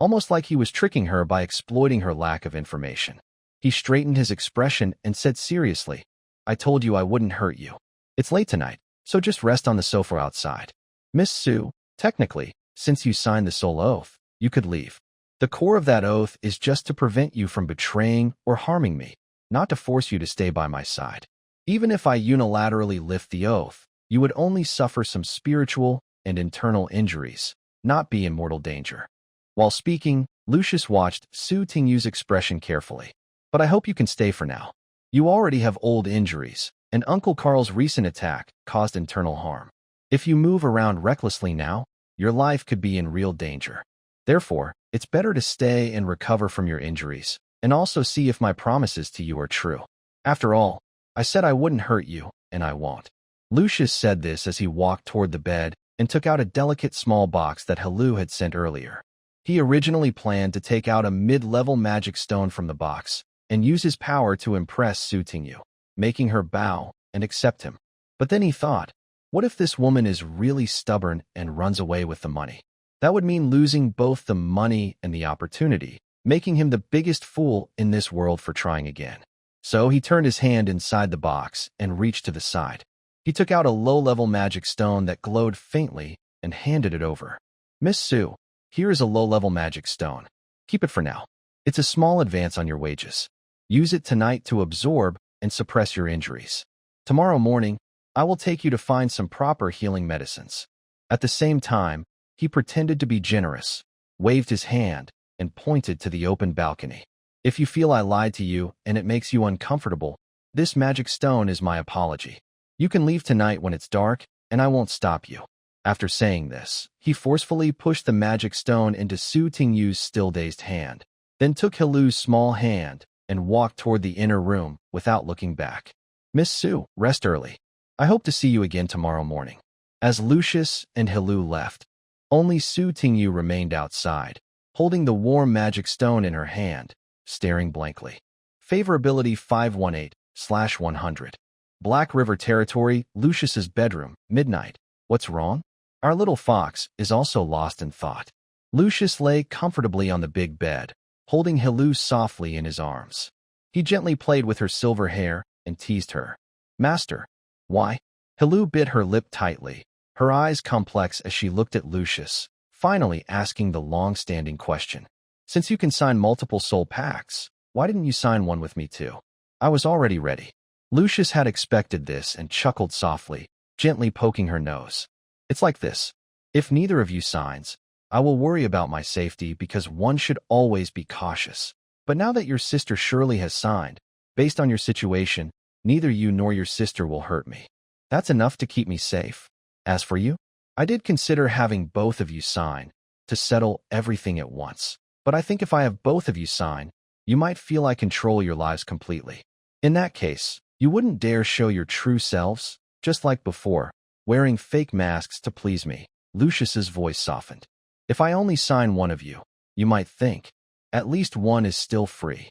almost like he was tricking her by exploiting her lack of information. He straightened his expression and said seriously, I told you I wouldn't hurt you. It's late tonight, so just rest on the sofa outside. Miss Su, technically, since you signed the soul oath, you could leave. The core of that oath is just to prevent you from betraying or harming me, not to force you to stay by my side. Even if I unilaterally lift the oath, you would only suffer some spiritual and internal injuries, not be in mortal danger. While speaking, Lucius watched Su Tingyu's expression carefully. But I hope you can stay for now. You already have old injuries, and Uncle Carl's recent attack caused internal harm. If you move around recklessly now, your life could be in real danger. Therefore, it's better to stay and recover from your injuries, and also see if my promises to you are true. After all, I said I wouldn't hurt you, and I won't. Lucius said this as he walked toward the bed and took out a delicate small box that Hilu had sent earlier. He originally planned to take out a mid-level magic stone from the box and use his power to impress Su Tingyu, making her bow and accept him. But then he thought, what if this woman is really stubborn and runs away with the money? That would mean losing both the money and the opportunity, making him the biggest fool in this world for trying again. So he turned his hand inside the box and reached to the side. He took out a low-level magic stone that glowed faintly and handed it over. Miss Su, here is a low-level magic stone. Keep it for now. It's a small advance on your wages. Use it tonight to absorb and suppress your injuries. Tomorrow morning, I will take you to find some proper healing medicines. At the same time, he pretended to be generous, waved his hand, and pointed to the open balcony. If you feel I lied to you and it makes you uncomfortable, this magic stone is my apology. You can leave tonight when it's dark, and I won't stop you. After saying this, he forcefully pushed the magic stone into Su Tingyu's still-dazed hand, then took Hilu's small hand and walked toward the inner room without looking back. Miss Su, rest early. I hope to see you again tomorrow morning. As Lucius and Hilu left, only Su Tingyu remained outside, holding the warm magic stone in her hand, staring blankly. Favorability 518/100. Black River Territory, Lucius's bedroom, midnight. What's wrong? Our little fox is also lost in thought. Lucius lay comfortably on the big bed, holding Hilu softly in his arms. He gently played with her silver hair and teased her. Master, why? Hilu bit her lip tightly, her eyes complex as she looked at Lucius, finally asking the long-standing question. Since you can sign multiple soul pacts, why didn't you sign one with me too? I was already ready. Lucius had expected this and chuckled softly, gently poking her nose. It's like this. If neither of you signs, I will worry about my safety because one should always be cautious. But now that your sister Shirley has signed, based on your situation, neither you nor your sister will hurt me. That's enough to keep me safe. As for you, I did consider having both of you sign to settle everything at once. But I think if I have both of you sign, you might feel I control your lives completely. In that case, you wouldn't dare show your true selves, just like before, wearing fake masks to please me. Lucius's voice softened. If I only sign one of you, you might think, at least one is still free.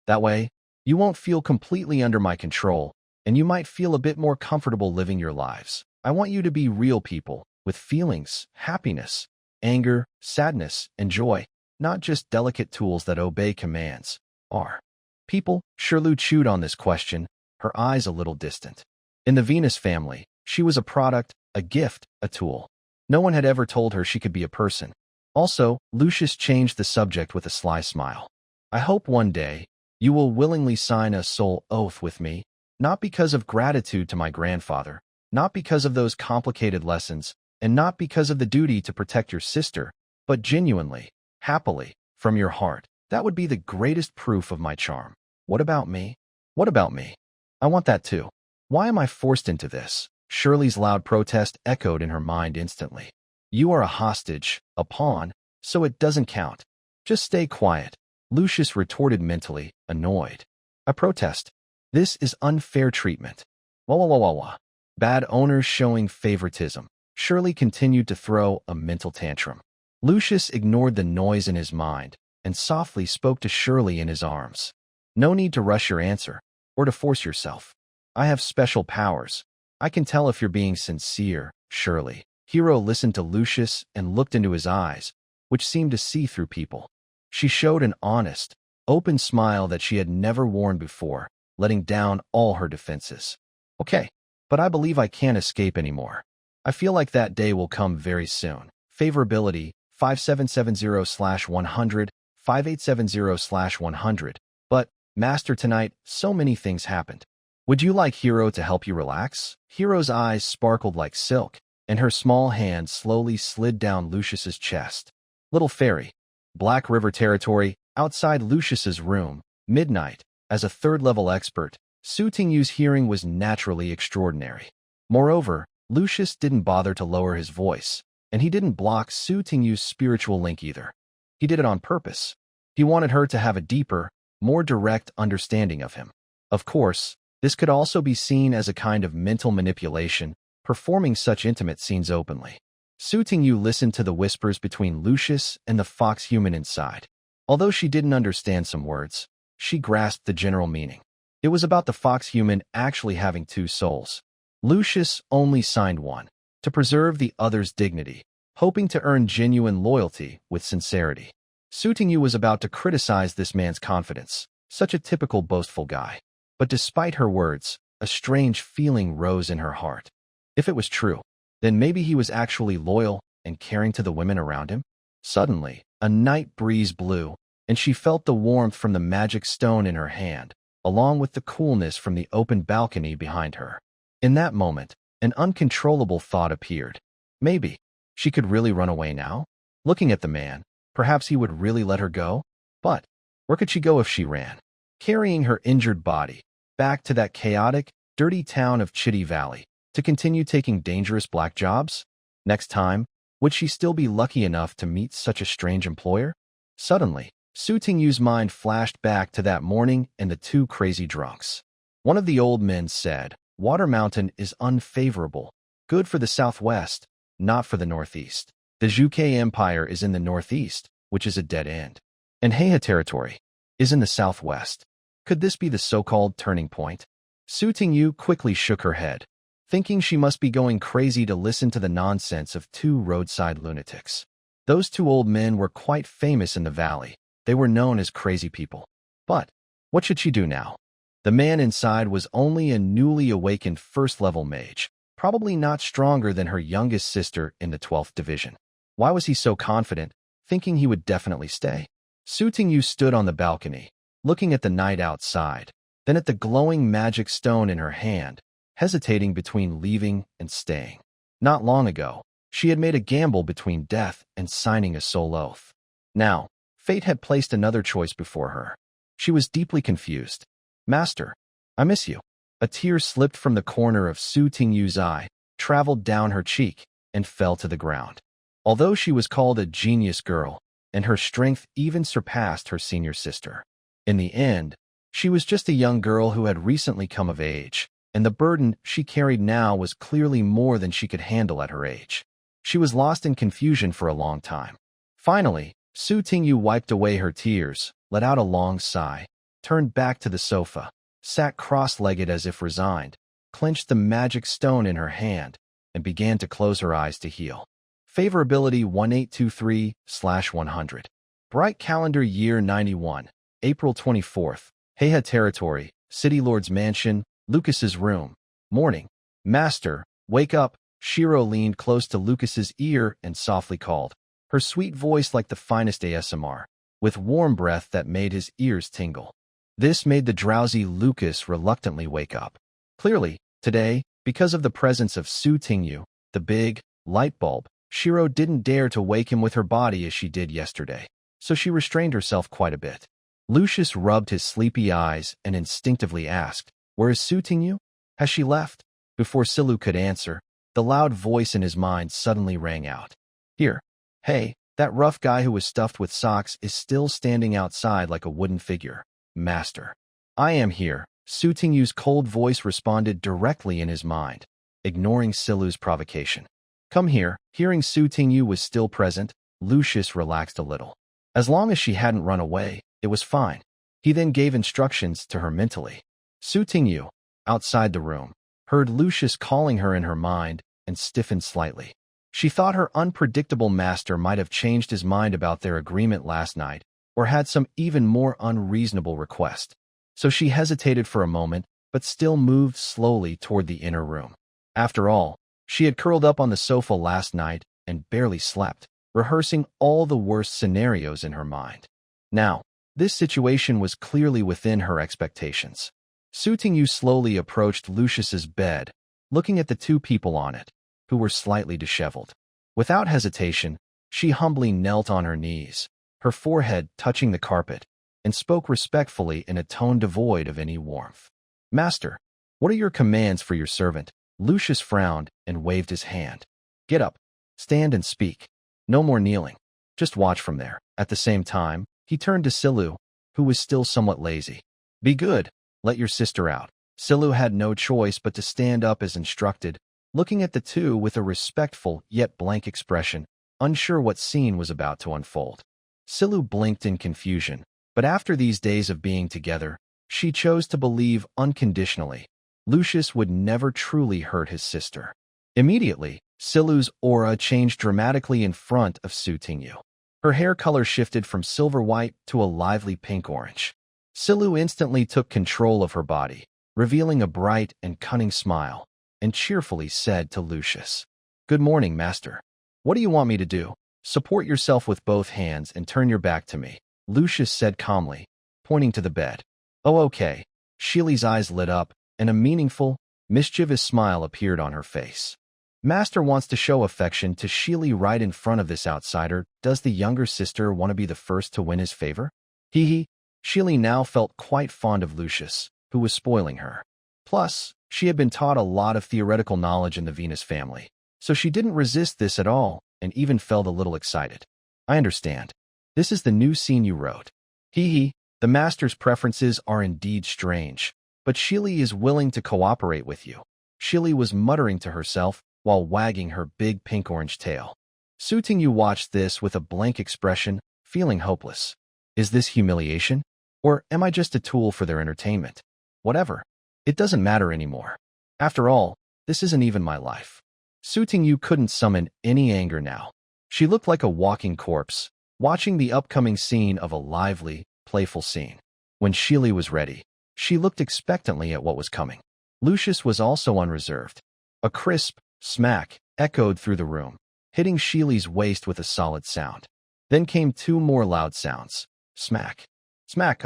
That way, you won't feel completely under my control, and you might feel a bit more comfortable living your lives. I want you to be real people, with feelings, happiness, anger, sadness, and joy, not just delicate tools that obey commands. Are people? Shirley chewed on this question, her eyes a little distant. In the Venus family, she was a product, a gift, a tool. No one had ever told her she could be a person. Also, Lucius changed the subject with a sly smile. I hope one day, you will willingly sign a soul oath with me, not because of gratitude to my grandfather, not because of those complicated lessons, and not because of the duty to protect your sister, but genuinely, happily, from your heart. That would be the greatest proof of my charm. What about me? What about me? I want that too. Why am I forced into this? Shirley's loud protest echoed in her mind instantly. You are a hostage, a pawn, so it doesn't count. Just stay quiet, Lucius retorted mentally, annoyed. I protest. This is unfair treatment. Wah wah wah wah wah. Bad owners showing favoritism. Shirley continued to throw a mental tantrum. Lucius ignored the noise in his mind and softly spoke to Shirley in his arms. No need to rush your answer, or to force yourself. I have special powers. I can tell if you're being sincere, Shirley. Hero listened to Lucius and looked into his eyes, which seemed to see through people. She showed an honest, open smile that she had never worn before, letting down all her defenses. Okay, but I believe I can't escape anymore. I feel like that day will come very soon. Favorability 5770/100, 5870/100. But, Master, tonight, so many things happened. Would you like Hero to help you relax? Hero's eyes sparkled like silk, and her small hand slowly slid down Lucius's chest. Little fairy. Black River Territory, outside Lucius's room, midnight. As a third-level expert, Su Tingyu's hearing was naturally extraordinary. Moreover, Lucius didn't bother to lower his voice, and he didn't block Su Tingyu's spiritual link either. He did it on purpose. He wanted her to have a deeper, more direct understanding of him. Of course, this could also be seen as a kind of mental manipulation, performing such intimate scenes openly. Su Tingyu listened to the whispers between Lucius and the fox human inside. Although she didn't understand some words, she grasped the general meaning. It was about the fox human actually having two souls. Lucius only signed one, to preserve the other's dignity, hoping to earn genuine loyalty with sincerity. Su Tingyu was about to criticize this man's confidence, such a typical boastful guy. But despite her words, a strange feeling rose in her heart. If it was true, then maybe he was actually loyal and caring to the women around him. Suddenly, a night breeze blew, and she felt the warmth from the magic stone in her hand, along with the coolness from the open balcony behind her. In that moment, an uncontrollable thought appeared. Maybe she could really run away now? Looking at the man, perhaps he would really let her go? But where could she go if she ran? Carrying her injured body back to that chaotic, dirty town of Chitty Valley to continue taking dangerous black jobs? Next time, would she still be lucky enough to meet such a strange employer? Suddenly, Su Tingyu's mind flashed back to that morning and the two crazy drunks. One of the old men said, "Water Mountain is unfavorable, good for the southwest, not for the northeast. The Zhuke Empire is in the northeast, which is a dead end. And Heiha territory is in the southwest. Could this be the so-called turning point?" Su Tingyu quickly shook her head, thinking she must be going crazy to listen to the nonsense of two roadside lunatics. Those two old men were quite famous in the valley. They were known as crazy people. But what should she do now? The man inside was only a newly awakened first-level mage, probably not stronger than her youngest sister in the 12th division. Why was he so confident, thinking he would definitely stay? Su Tingyu stood on the balcony, looking at the night outside, then at the glowing magic stone in her hand, hesitating between leaving and staying. Not long ago, she had made a gamble between death and signing a soul oath. Now, fate had placed another choice before her. She was deeply confused. "Master, I miss you." A tear slipped from the corner of Su Tingyu's eye, traveled down her cheek, and fell to the ground. Although she was called a genius girl, and her strength even surpassed her senior sister, in the end, she was just a young girl who had recently come of age, and the burden she carried now was clearly more than she could handle at her age. She was lost in confusion for a long time. Finally, Su Tingyu wiped away her tears, let out a long sigh, turned back to the sofa, sat cross-legged as if resigned, clenched the magic stone in her hand, and began to close her eyes to heal. Favorability 1823/100. Bright calendar year 91, April 24th, Heiha Territory, City Lord's Mansion, Lucas's room. Morning. "Master, wake up." Shiro leaned close to Lucas's ear and softly called, her sweet voice like the finest ASMR, with warm breath that made his ears tingle. This made the drowsy Lucas reluctantly wake up. Clearly, today, because of the presence of Su Tingyu, the big light bulb, Shiro didn't dare to wake him with her body as she did yesterday, so she restrained herself quite a bit. Lucius rubbed his sleepy eyes and instinctively asked, "Where is Su Tingyu? Has she left?" Before Silu could answer, the loud voice in his mind suddenly rang out. "Here. Hey, that rough guy who was stuffed with socks is still standing outside like a wooden figure. Master." "I am here," Su Tingyu's cold voice responded directly in his mind, ignoring Silu's provocation. "Come here." Hearing Su Tingyu was still present, Lucius relaxed a little. As long as she hadn't run away, it was fine. He then gave instructions to her mentally. Su Tingyu, outside the room, heard Lucius calling her in her mind and stiffened slightly. She thought her unpredictable master might have changed his mind about their agreement last night or had some even more unreasonable request. So she hesitated for a moment, but still moved slowly toward the inner room. After all, she had curled up on the sofa last night and barely slept, rehearsing all the worst scenarios in her mind. Now, this situation was clearly within her expectations. Su Tingyu slowly approached Lucius's bed, looking at the two people on it, who were slightly disheveled. Without hesitation, she humbly knelt on her knees, her forehead touching the carpet, and spoke respectfully in a tone devoid of any warmth. "Master, what are your commands for your servant?" Lucius frowned and waved his hand. "Get up, stand and speak. No more kneeling. Just watch from there." At the same time, he turned to Silu, who was still somewhat lazy. "Be good, let your sister out." Silu had no choice but to stand up as instructed, looking at the two with a respectful yet blank expression, unsure what scene was about to unfold. Shiru blinked in confusion, but after these days of being together, she chose to believe unconditionally Lucius would never truly hurt his sister. Immediately, Shiru's aura changed dramatically in front of Su Tingyu. Her hair color shifted from silver-white to a lively pink-orange. Shiru instantly took control of her body, revealing a bright and cunning smile, and cheerfully said to Lucius, "Good morning, master. What do you want me to do? Support yourself with both hands and turn your back to me," Lucius said calmly, pointing to the bed. "Oh, okay." Shiri's eyes lit up, and a meaningful, mischievous smile appeared on her face. Master wants to show affection to Shiri right in front of this outsider. Does the younger sister want to be the first to win his favor? Hee hee. Shiri now felt quite fond of Lucius, who was spoiling her. Plus, she had been taught a lot of theoretical knowledge in the Venus family, so she didn't resist this at all and even felt a little excited. "I understand. This is the new scene you wrote." Hee hee. The master's preferences are indeed strange, but Shiri is willing to cooperate with you. Shiri was muttering to herself while wagging her big pink-orange tail. Su Tingyu watched this with a blank expression, feeling hopeless. Is this humiliation? Or am I just a tool for their entertainment? Whatever. It doesn't matter anymore. After all, this isn't even my life. Su Tingyu couldn't summon any anger now. She looked like a walking corpse, watching the upcoming scene of a lively, playful scene. When Shiri was ready, she looked expectantly at what was coming. Lucius was also unreserved. A crisp smack echoed through the room, hitting Shiri's waist with a solid sound. Then came two more loud sounds. Smack. Smack,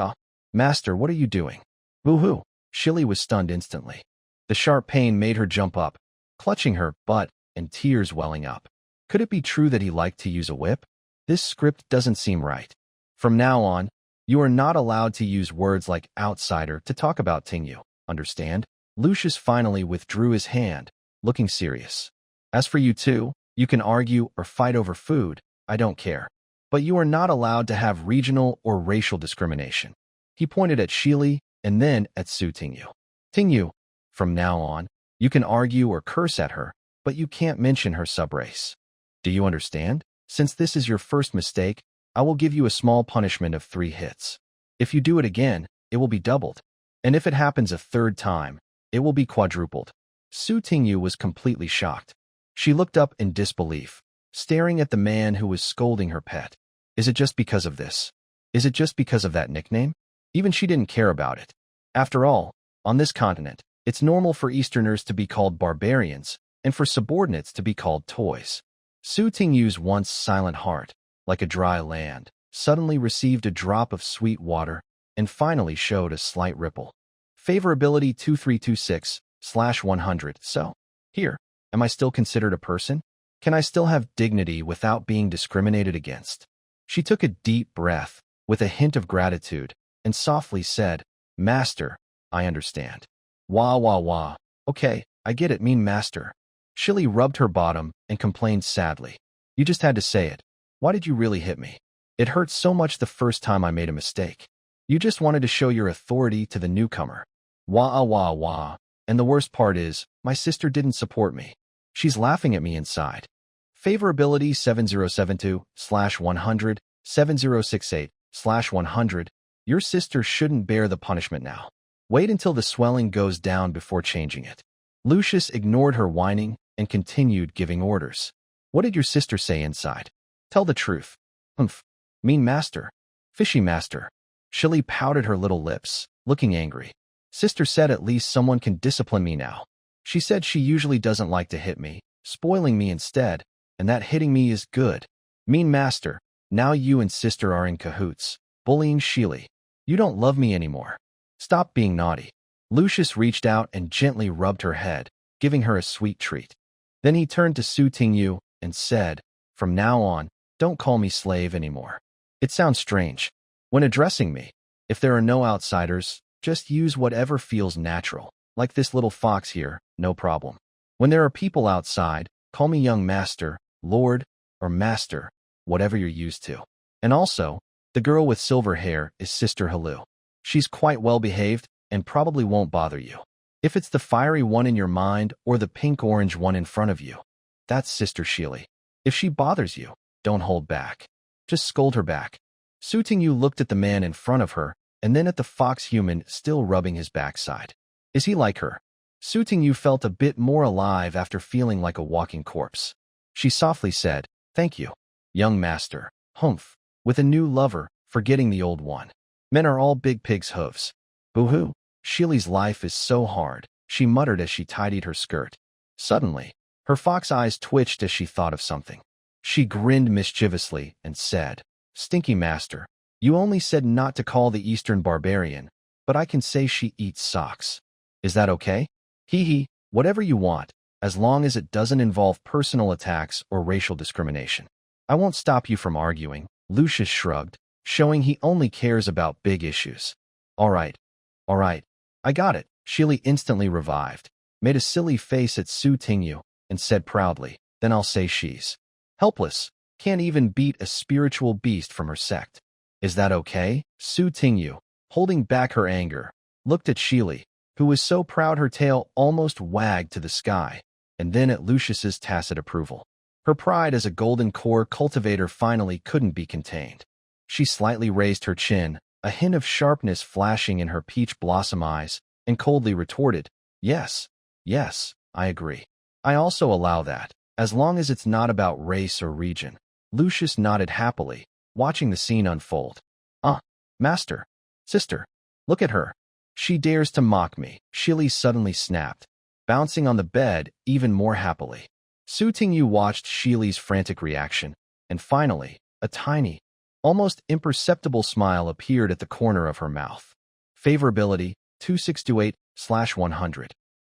Master, what are you doing? Woo-hoo. Shiri was stunned instantly. The sharp pain made her jump up, clutching her butt and tears welling up. Could it be true that he liked to use a whip? This script doesn't seem right. From now on, you are not allowed to use words like outsider to talk about Tingyu, understand? Lucius finally withdrew his hand, looking serious. As for you two, you can argue or fight over food, I don't care. But you are not allowed to have regional or racial discrimination. He pointed at Shiri and then at Su Tingyu. Tingyu, from now on, you can argue or curse at her, but you can't mention her subrace. Do you understand? Since this is your first mistake, I will give you a small punishment of 3 hits. If you do it again, it will be doubled. And if it happens a third time, it will be quadrupled. Su Tingyu was completely shocked. She looked up in disbelief, staring at the man who was scolding her pet. Is it just because of this? Is it just because of that nickname? Even she didn't care about it. After all, on this continent, it's normal for Easterners to be called barbarians and for subordinates to be called toys. Su Tingyu's once silent heart, like a dry land, suddenly received a drop of sweet water and finally showed a slight ripple. Favorability 2326/100. So, here, am I still considered a person? Can I still have dignity without being discriminated against? She took a deep breath with a hint of gratitude and softly said, Master, I understand. Wah wah wah. Okay, I get it, mean master. Shiri rubbed her bottom and complained sadly. You just had to say it. Why did you really hit me? It hurt so much the first time I made a mistake. You just wanted to show your authority to the newcomer. Wah wah wah. And the worst part is, my sister didn't support me. She's laughing at me inside. Favorability 7072/100, 7068/100. Your sister shouldn't bear the punishment now. Wait until the swelling goes down before changing it. Lucius ignored her whining and continued giving orders. What did your sister say inside? Tell the truth. Humph. Mean master. Fishy master. Shiri pouted her little lips, looking angry. Sister said at least someone can discipline me now. She said she usually doesn't like to hit me, spoiling me instead, and that hitting me is good. Mean master, now you and sister are in cahoots, bullying Shiri. You don't love me anymore. Stop being naughty. Lucius reached out and gently rubbed her head, giving her a sweet treat. Then he turned to Su Tingyu and said, From now on, don't call me slave anymore. It sounds strange. When addressing me, if there are no outsiders, just use whatever feels natural, like this little fox here, no problem. When there are people outside, call me young master, lord, or master, whatever you're used to. And also, the girl with silver hair is Sister Halu. She's quite well behaved and probably won't bother you. If it's the fiery one in your mind or the pink-orange one in front of you, that's Sister Shili. If she bothers you, don't hold back. Just scold her back. Su Tingyu looked at the man in front of her and then at the fox human still rubbing his backside. Is he like her? Su Tingyu felt a bit more alive after feeling like a walking corpse. She softly said, "Thank you, young master." Humph. With a new lover, forgetting the old one. Men are all big pig's hooves. Boo-hoo. Shili's life is so hard, she muttered as she tidied her skirt. Suddenly, her fox eyes twitched as she thought of something. She grinned mischievously and said, "Stinky master, you only said not to call the Eastern barbarian, but I can say she eats socks. Is that okay?" Hee hee, whatever you want, as long as it doesn't involve personal attacks or racial discrimination. I won't stop you from arguing, Lucius shrugged, showing he only cares about big issues. All right, I got it. Shili instantly revived, made a silly face at Su Tingyu, and said proudly, "Then I'll say she's helpless, can't even beat a spiritual beast from her sect. Is that okay?" Su Tingyu, holding back her anger, looked at Shili, who was so proud her tail almost wagged to the sky, and then at Lucius's tacit approval. Her pride as a golden core cultivator finally couldn't be contained. She slightly raised her chin, a hint of sharpness flashing in her peach blossom eyes, and coldly retorted, yes, I agree. I also allow that, as long as it's not about race or region." Lucius nodded happily, watching the scene unfold. Master, sister, look at her. She dares to mock me," Shili suddenly snapped, bouncing on the bed even more happily. Su Tingyu watched Shili's frantic reaction, and finally, a tiny, almost imperceptible smile appeared at the corner of her mouth. Favorability 2628/100.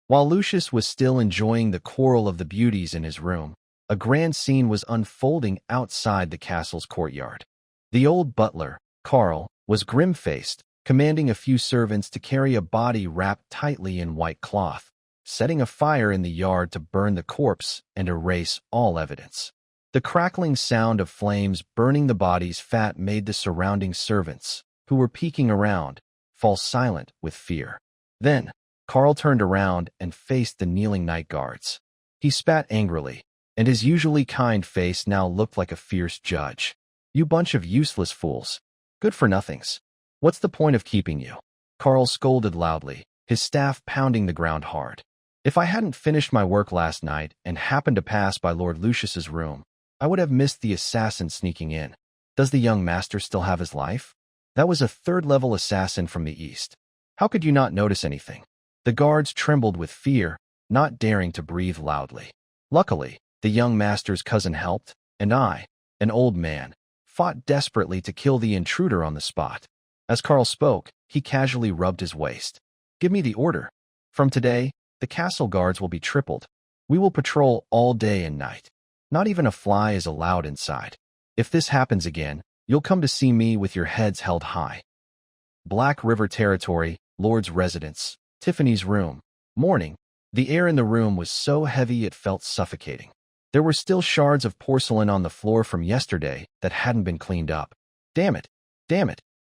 While Lucius was still enjoying the quarrel of the beauties in his room, a grand scene was unfolding outside the castle's courtyard. The old butler, Carl, was grim-faced, commanding a few servants to carry a body wrapped tightly in white cloth, setting a fire in the yard to burn the corpse and erase all evidence. The crackling sound of flames burning the body's fat made the surrounding servants, who were peeking around, fall silent with fear. Then, Carl turned around and faced the kneeling night guards. He spat angrily, and his usually kind face now looked like a fierce judge. "You bunch of useless fools. Good-for-nothings. What's the point of keeping you?" Carl scolded loudly, his staff pounding the ground hard. "If I hadn't finished my work last night and happened to pass by Lord Lucius's room, I would have missed the assassin sneaking in. Does the young master still have his life? That was a third-level assassin from the east. How could you not notice anything?" The guards trembled with fear, not daring to breathe loudly. Luckily, the young master's cousin helped, and I, an old man, fought desperately to kill the intruder on the spot. As Carl spoke, he casually rubbed his waist. "Give me the order. From today, the castle guards will be tripled. We will patrol all day and night. Not even a fly is allowed inside. If this happens again, you'll come to see me with your heads held high." Black River Territory, Lord's residence, Tiffany's room. Morning. The air in the room was so heavy it felt suffocating. There were still shards of porcelain on the floor from yesterday that hadn't been cleaned up. Damn it.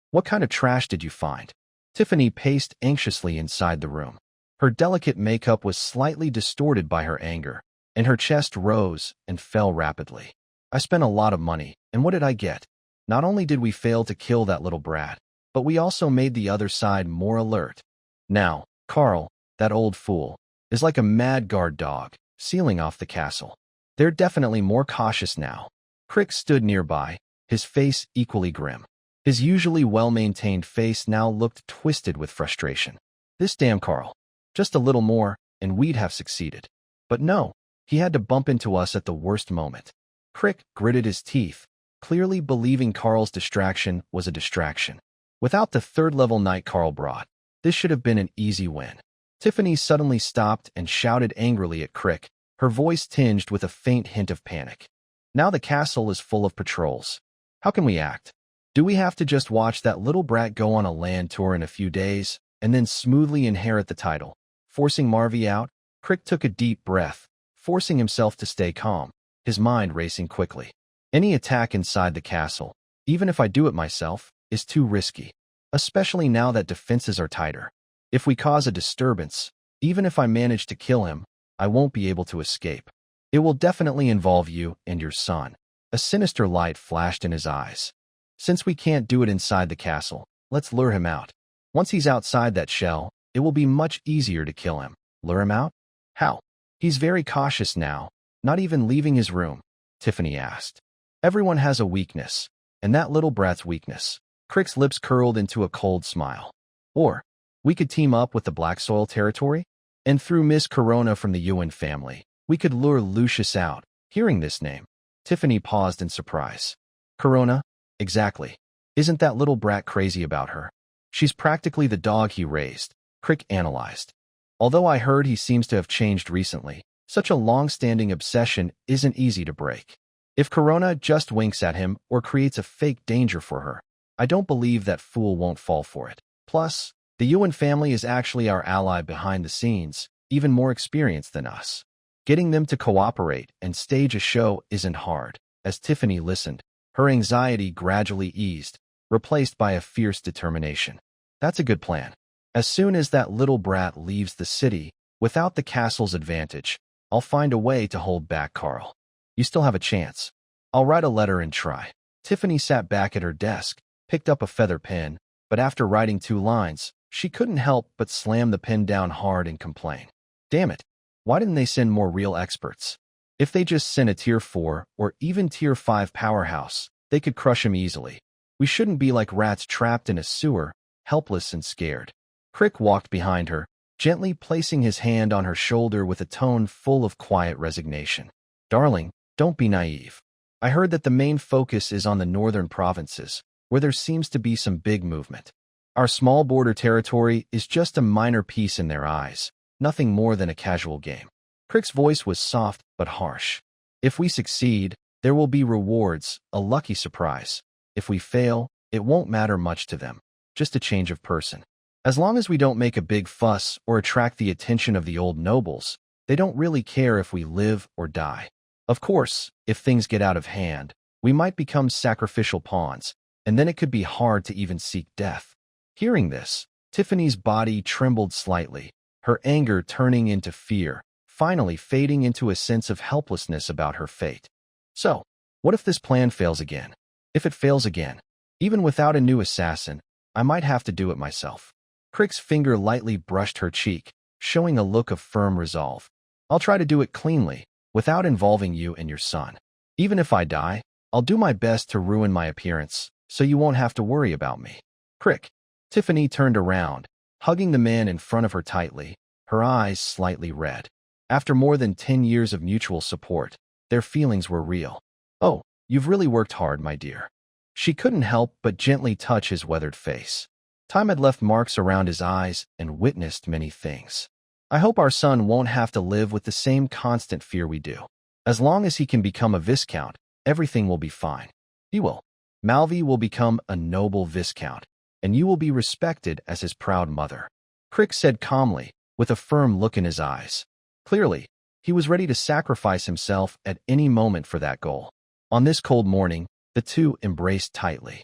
What kind of trash did you find?" Tiffany paced anxiously inside the room. Her delicate makeup was slightly distorted by her anger, and her chest rose and fell rapidly. "I spent a lot of money, and what did I get? Not only did we fail to kill that little brat, but we also made the other side more alert. Now, Carl, that old fool, is like a mad guard dog, sealing off the castle. They're definitely more cautious now." Crick stood nearby, his face equally grim. His usually well-maintained face now looked twisted with frustration. This damn Carl. Just a little more, and we'd have succeeded. But no, he had to bump into us at the worst moment. Crick gritted his teeth, clearly believing Carl's distraction was a distraction. Without the third-level knight Carl brought, this should have been an easy win. Tiffany suddenly stopped and shouted angrily at Crick, her voice tinged with a faint hint of panic. "Now the castle is full of patrols. How can we act? Do we have to just watch that little brat go on a land tour in a few days, and then smoothly inherit the title, forcing Marvy out?" Crick took a deep breath, forcing himself to stay calm, his mind racing quickly. "Any attack inside the castle, even if I do it myself, is too risky, especially now that defenses are tighter. If we cause a disturbance, Even if I manage to kill him, I won't be able to escape. It will definitely involve you and your son. A sinister light flashed in his eyes. Since we can't do it inside the castle, let's lure him out. Once he's outside that shell, it will be much easier to kill him. Lure him out? How? He's very cautious now, not even leaving his room, Tiffany asked. Everyone has a weakness, and that little brat's weakness. Crick's lips curled into a cold smile. Or, we could team up with the Black Soil territory, and through Miss Corona from the Ewan family, we could lure Lucius out. Hearing this name, Tiffany paused in surprise. Corona? Exactly. Isn't that little brat crazy about her? She's practically the dog he raised, Crick analyzed. Although I heard he seems to have changed recently, such a long-standing obsession isn't easy to break. If Corona just winks at him or creates a fake danger for her, I don't believe that fool won't fall for it. Plus, the Ewan family is actually our ally behind the scenes, even more experienced than us. Getting them to cooperate and stage a show isn't hard. As Tiffany listened, her anxiety gradually eased, replaced by a fierce determination. That's a good plan. As soon as that little brat leaves the city, without the castle's advantage, I'll find a way to hold back Carl. You still have a chance. I'll write a letter and try. Tiffany sat back at her desk, picked up a feather pen, but after writing 2 lines, she couldn't help but slam the pen down hard and complain. Damn it. Why didn't they send more real experts? If they just sent a tier 4 or even tier 5 powerhouse, they could crush him easily. We shouldn't be like rats trapped in a sewer, helpless and scared. Crick walked behind her, gently placing his hand on her shoulder with a tone full of quiet resignation. Darling, don't be naive. I heard that the main focus is on the northern provinces, where there seems to be some big movement. Our small border territory is just a minor piece in their eyes, nothing more than a casual game. Crick's voice was soft but harsh. If we succeed, there will be rewards, a lucky surprise. If we fail, it won't matter much to them, just a change of person. As long as we don't make a big fuss or attract the attention of the old nobles, they don't really care if we live or die. Of course, if things get out of hand, we might become sacrificial pawns, and then it could be hard to even seek death. Hearing this, Tiffany's body trembled slightly, her anger turning into fear, finally fading into a sense of helplessness about her fate. So, what if this plan fails again? If it fails again, even without a new assassin, I might have to do it myself. Crick's finger lightly brushed her cheek, showing a look of firm resolve. I'll try to do it cleanly, without involving you and your son. Even if I die, I'll do my best to ruin my appearance, so you won't have to worry about me. Crick. Tiffany turned around, hugging the man in front of her tightly, her eyes slightly red. After more than 10 years of mutual support, their feelings were real. Oh, you've really worked hard, my dear. She couldn't help but gently touch his weathered face. Time had left marks around his eyes and witnessed many things. I hope our son won't have to live with the same constant fear we do. As long as he can become a viscount, everything will be fine. He will. Malvi will become a noble viscount, and you will be respected as his proud mother. Crick said calmly, with a firm look in his eyes. Clearly, he was ready to sacrifice himself at any moment for that goal. On this cold morning, the two embraced tightly.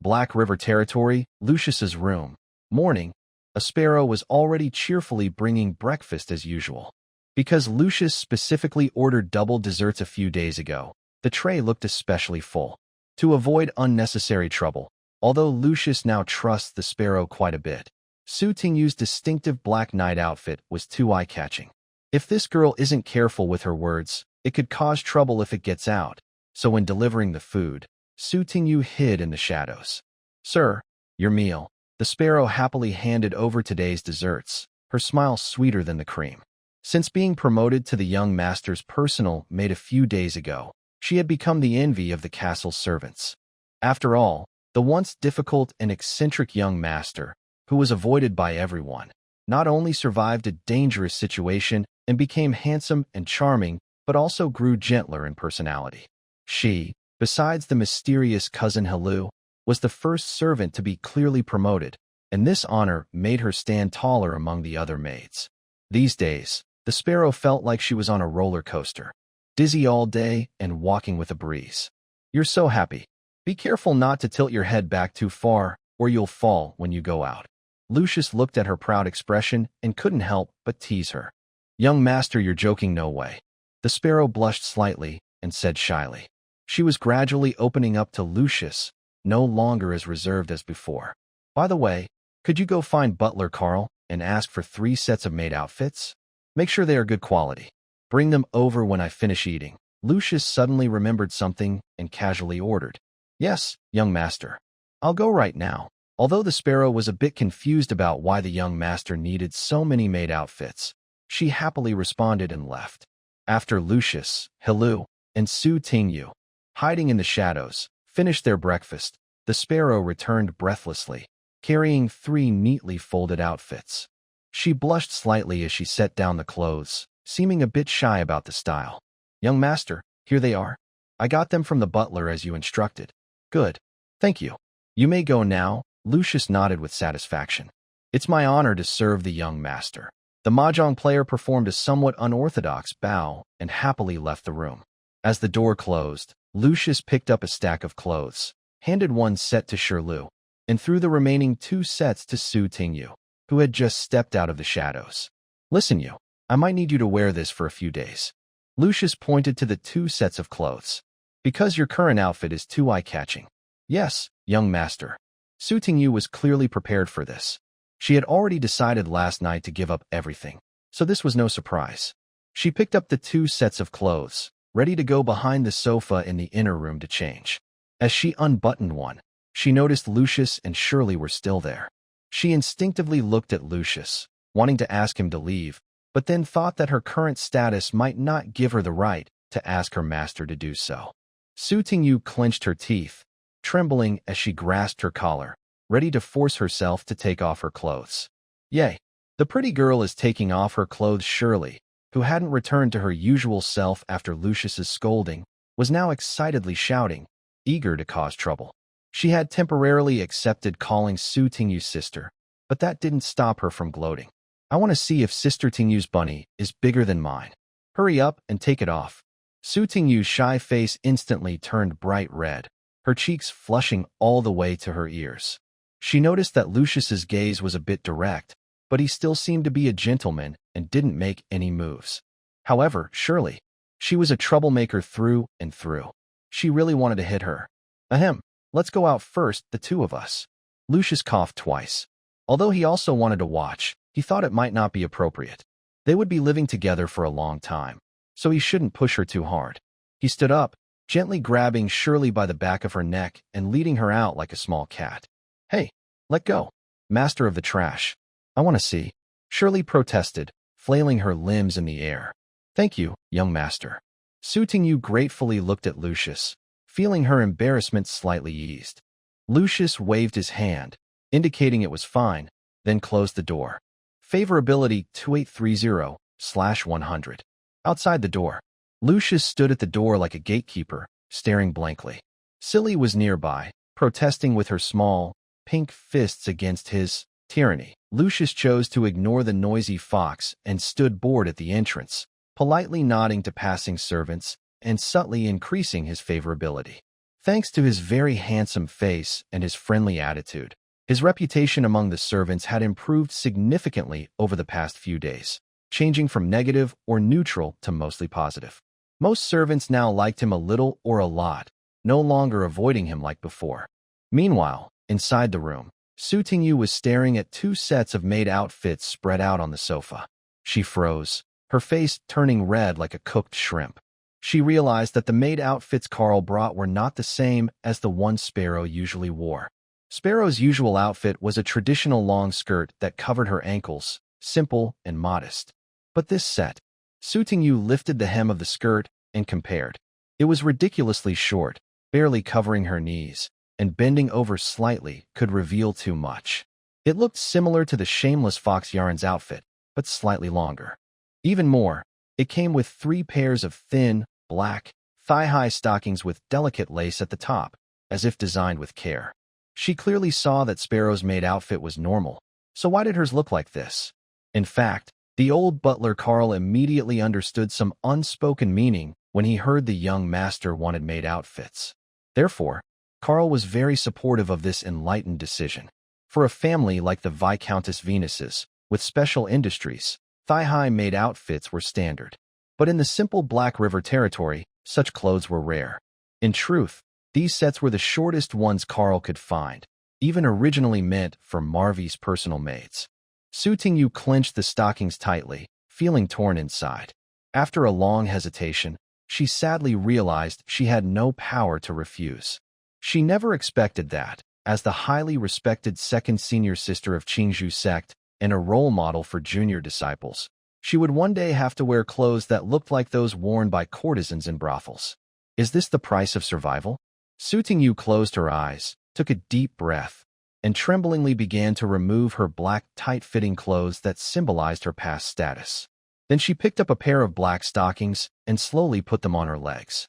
Black River Territory, Lucius's room. Morning, a sparrow was already cheerfully bringing breakfast as usual. Because Lucius specifically ordered double desserts a few days ago, the tray looked especially full. To avoid unnecessary trouble, although Lucius now trusts the sparrow quite a bit, Su Tingyu's distinctive black night outfit was too eye-catching. If this girl isn't careful with her words, it could cause trouble if it gets out, so when delivering the food, Su Tingyu hid in the shadows. Sir, your meal. The sparrow happily handed over today's desserts, her smile sweeter than the cream. Since being promoted to the young master's personal maid a few days ago, she had become the envy of the castle's servants. After all, the once difficult and eccentric young master, who was avoided by everyone, not only survived a dangerous situation and became handsome and charming, but also grew gentler in personality. She, besides the mysterious cousin Hellu, was the first servant to be clearly promoted, and this honor made her stand taller among the other maids. These days, the sparrow felt like she was on a roller coaster, dizzy all day and walking with a breeze. You're so happy. Be careful not to tilt your head back too far, or you'll fall when you go out. Lucius looked at her proud expression and couldn't help but tease her. Young master, you're joking, no way. The sparrow blushed slightly and said shyly. She was gradually opening up to Lucius, no longer as reserved as before. By the way, could you go find Butler Carl and ask for 3 sets of maid outfits? Make sure they are good quality. Bring them over when I finish eating. Lucius suddenly remembered something and casually ordered. Yes, young master. I'll go right now. Although the sparrow was a bit confused about why the young master needed so many maid outfits, she happily responded and left. After Lucius, Hilu, and Su Tingyu, hiding in the shadows, finished their breakfast, the sparrow returned breathlessly, carrying 3 neatly folded outfits. She blushed slightly as she set down the clothes, seeming a bit shy about the style. Young master, here they are. I got them from the butler as you instructed. Good. Thank you. You may go now. Lucius nodded with satisfaction. It's my honor to serve the young master. The mahjong player performed a somewhat unorthodox bow and happily left the room. As the door closed, Lucius picked up a stack of clothes, handed 1 set to Shiru, and threw the remaining 2 sets to Su Tingyu, who had just stepped out of the shadows. Listen, you. I might need you to wear this for a few days. Lucius pointed to the 2 sets of clothes. Because your current outfit is too eye-catching. Yes, young master. Su Tingyu was clearly prepared for this. She had already decided last night to give up everything, so this was no surprise. She picked up the 2 sets of clothes, ready to go behind the sofa in the inner room to change. As she unbuttoned one, she noticed Lucius and Shirley were still there. She instinctively looked at Lucius, wanting to ask him to leave, but then thought that her current status might not give her the right to ask her master to do so. Su Tingyu clenched her teeth, trembling as she grasped her collar, ready to force herself to take off her clothes. Yay! The pretty girl is taking off her clothes. Shirley, who hadn't returned to her usual self after Lucius's scolding, was now excitedly shouting, eager to cause trouble. She had temporarily accepted calling Su Tingyu's sister, but that didn't stop her from gloating. I want to see if Sister Tingyu's bunny is bigger than mine. Hurry up and take it off. Su Tingyu's shy face instantly turned bright red, her cheeks flushing all the way to her ears. She noticed that Lucius's gaze was a bit direct, but he still seemed to be a gentleman and didn't make any moves. However, Shirley, she was a troublemaker through and through. She really wanted to hit her. Ahem, let's go out first, the 2 of us. Lucius coughed twice. Although he also wanted to watch, he thought it might not be appropriate. They would be living together for a long time, so he shouldn't push her too hard. He stood up, gently grabbing Shirley by the back of her neck and leading her out like a small cat. Hey, let go, master of the trash. I want to see. Shirley protested, flailing her limbs in the air. Thank you, young master. Su Tingyu gratefully looked at Lucius, feeling her embarrassment slightly eased. Lucius waved his hand, indicating it was fine, then closed the door. Favorability 2830/100. Outside the door, Lucius stood at the door like a gatekeeper, staring blankly. Silly was nearby, protesting with her small, pink fists against his tyranny. Lucius chose to ignore the noisy fox and stood bored at the entrance, politely nodding to passing servants and subtly increasing his favorability. Thanks to his very handsome face and his friendly attitude, his reputation among the servants had improved significantly over the past few days, changing from negative or neutral to mostly positive. Most servants now liked him a little or a lot, no longer avoiding him like before. Meanwhile, inside the room, Su Tingyu was staring at 2 sets of maid outfits spread out on the sofa. She froze, her face turning red like a cooked shrimp. She realized that the maid outfits Carl brought were not the same as the one Sparrow usually wore. Sparrow's usual outfit was a traditional long skirt that covered her ankles, simple and modest. But this set, Su Tingyu lifted the hem of the skirt and compared. It was ridiculously short, barely covering her knees, and bending over slightly could reveal too much. It looked similar to the shameless Fox Yarn's outfit, but slightly longer. Even more, it came with 3 pairs of thin, black, thigh-high stockings with delicate lace at the top, as if designed with care. She clearly saw that Sparrow's maid outfit was normal, so why did hers look like this? In fact, the old butler Carl immediately understood some unspoken meaning when he heard the young master wanted maid outfits. Therefore, Carl was very supportive of this enlightened decision. For a family like the Viscountess Venus's, with special industries, thigh-high made outfits were standard. But in the simple Black River territory, such clothes were rare. In truth, these sets were the shortest ones Carl could find, even originally meant for Marvy's personal maids. Su Tingyu clenched the stockings tightly, feeling torn inside. After a long hesitation, she sadly realized she had no power to refuse. She never expected that, as the highly respected second senior sister of Qingzhou sect and a role model for junior disciples, she would one day have to wear clothes that looked like those worn by courtesans in brothels. Is this the price of survival? Su Tingyu closed her eyes, took a deep breath, and tremblingly began to remove her black, tight-fitting clothes that symbolized her past status. Then she picked up a pair of black stockings and slowly put them on her legs.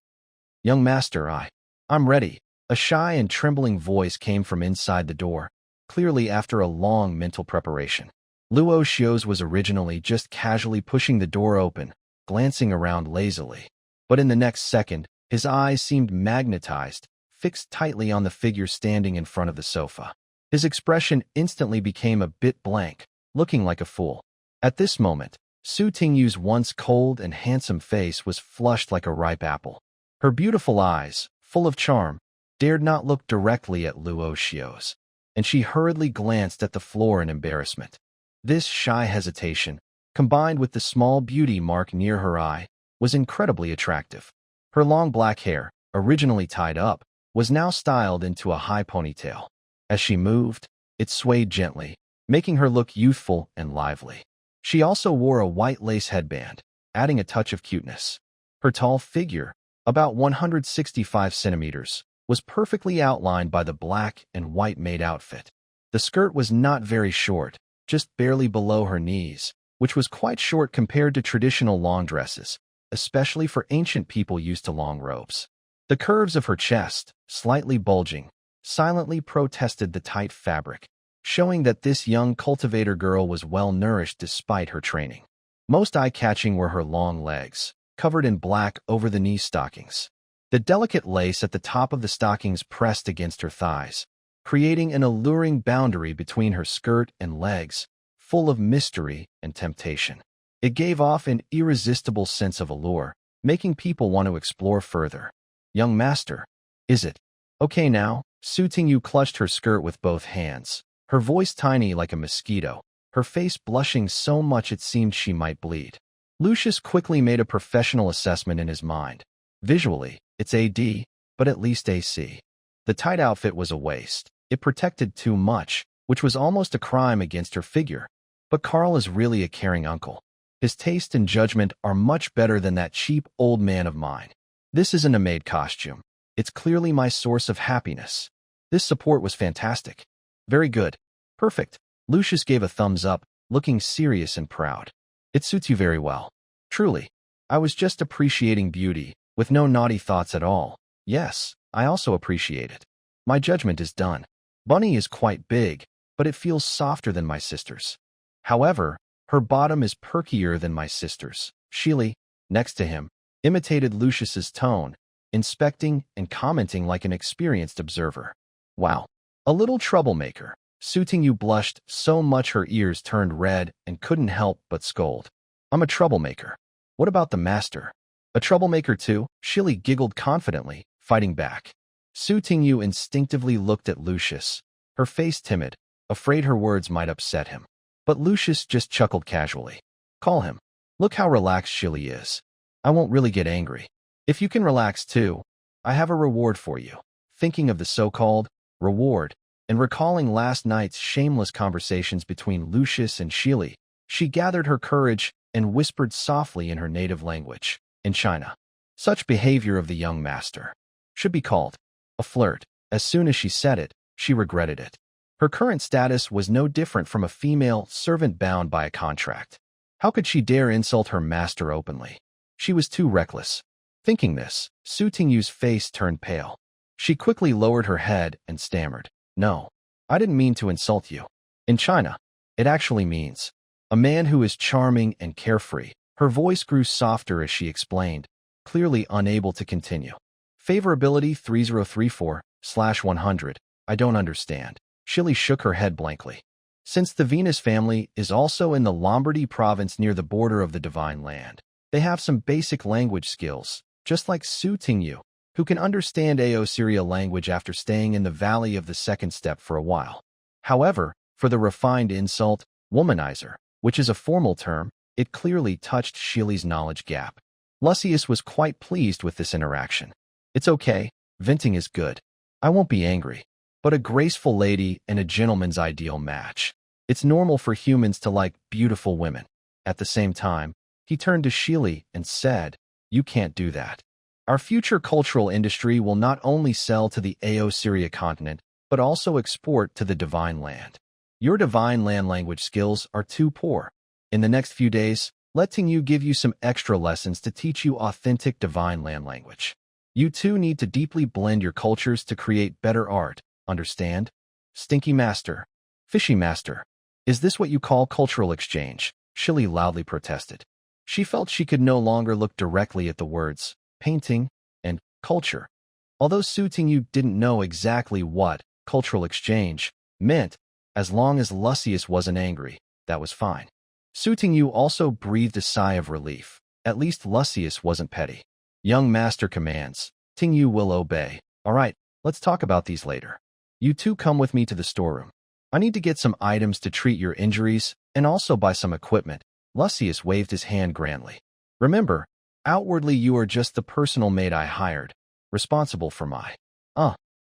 "Young master, I'm ready." A shy and trembling voice came from inside the door, clearly after a long mental preparation. Luo Xiu's was originally just casually pushing the door open, glancing around lazily. But in the next second, his eyes seemed magnetized, fixed tightly on the figure standing in front of the sofa. His expression instantly became a bit blank, looking like a fool. At this moment, Su Tingyu's once cold and handsome face was flushed like a ripe apple. Her beautiful eyes, full of charm, dared not look directly at Luo Xiu's, and she hurriedly glanced at the floor in embarrassment. This shy hesitation, combined with the small beauty mark near her eye, was incredibly attractive. Her long black hair, originally tied up, was now styled into a high ponytail. As she moved, it swayed gently, making her look youthful and lively. She also wore a white lace headband, adding a touch of cuteness. Her tall figure, about 165 centimeters, was perfectly outlined by the black and white maid outfit. The skirt was not very short, just barely below her knees, which was quite short compared to traditional long dresses, especially for ancient people used to long robes. The curves of her chest, slightly bulging, silently protested the tight fabric, showing that this young cultivator girl was well-nourished despite her training. Most eye-catching were her long legs, covered in black over-the-knee stockings. The delicate lace at the top of the stockings pressed against her thighs, creating an alluring boundary between her skirt and legs, full of mystery and temptation. It gave off an irresistible sense of allure, making people want to explore further. "Young master, is it okay now?" Su Tingyu clutched her skirt with both hands, her voice tiny like a mosquito, her face blushing so much it seemed she might bleed. Lucius quickly made a professional assessment in his mind. Visually, it's AD, but at least AC. The tight outfit was a waste. It protected too much, which was almost a crime against her figure. But Carl is really a caring uncle. His taste and judgment are much better than that cheap old man of mine. This isn't a maid costume. It's clearly my source of happiness. This support was fantastic. Very good. Perfect. Lucius gave a thumbs up, looking serious and proud. It suits you very well. Truly. I was just appreciating beauty, with no naughty thoughts at all. Yes, I also appreciate it. My judgment is done. Bunny is quite big, but it feels softer than my sister's. However, her bottom is perkier than my sister's. Shili, next to him, imitated Lucius's tone, inspecting and commenting like an experienced observer. Wow. A little troublemaker. Su Tingyu blushed so much her ears turned red and couldn't help but scold. I'm a troublemaker. What about the master? A troublemaker too? Shili giggled confidently, fighting back. Su Tingyu instinctively looked at Lucius, her face timid, afraid her words might upset him. But Lucius just chuckled casually. Call him. Look how relaxed Shili is. I won't really get angry. If you can relax too, I have a reward for you. Thinking of the so-called reward, and recalling last night's shameless conversations between Lucius and Shili, she gathered her courage and whispered softly in her native language, in China. Such behavior of the young master should be called a flirt. As soon as she said it, she regretted it. Her current status was no different from a female servant bound by a contract. How could she dare insult her master openly? She was too reckless. Thinking this, Su Tingyu's face turned pale. She quickly lowered her head and stammered, No, I didn't mean to insult you. In China, it actually means a man who is charming and carefree. Her voice grew softer as she explained, clearly unable to continue. Favorability 3034/100. I don't understand. Shili shook her head blankly. Since the Venus family is also in the Lombardy province near the border of the Divine Land, they have some basic language skills, just like Su Tingyu, who can understand Ao-Syria language after staying in the Valley of the Second Step for a while. However, for the refined insult, womanizer, which is a formal term, it clearly touched Shili's knowledge gap. Lucius was quite pleased with this interaction. It's okay, venting is good. I won't be angry. But a graceful lady and a gentleman's ideal match. It's normal for humans to like beautiful women. At the same time, he turned to Shili and said, "You can't do that. Our future cultural industry will not only sell to the Ao-Syria continent, but also export to the Divine Land. Your Divine Land language skills are too poor. In the next few days, letting you give you some extra lessons to teach you authentic Divine Land language. You two need to deeply blend your cultures to create better art. Understand? Stinky master. Fishy master. Is this what you call cultural exchange?" Shili loudly protested. She felt she could no longer look directly at the words, painting, and culture. Although Su Tingyu didn't know exactly what cultural exchange meant, as long as Lucius wasn't angry, that was fine. Su Tingyu also breathed a sigh of relief. At least Lucius wasn't petty. Young master commands. Tingyu will obey. All right, let's talk about these later. You two come with me to the storeroom. I need to get some items to treat your injuries and also buy some equipment. Lucius waved his hand grandly. Remember, outwardly you are just the personal maid I hired, responsible for my,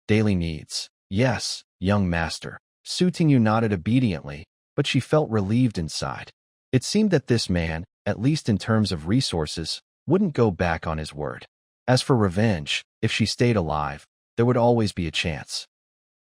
daily needs. Yes, young master. Su Tingyu nodded obediently, but she felt relieved inside. It seemed that this man, at least in terms of resources, wouldn't go back on his word. As for revenge, if she stayed alive, there would always be a chance.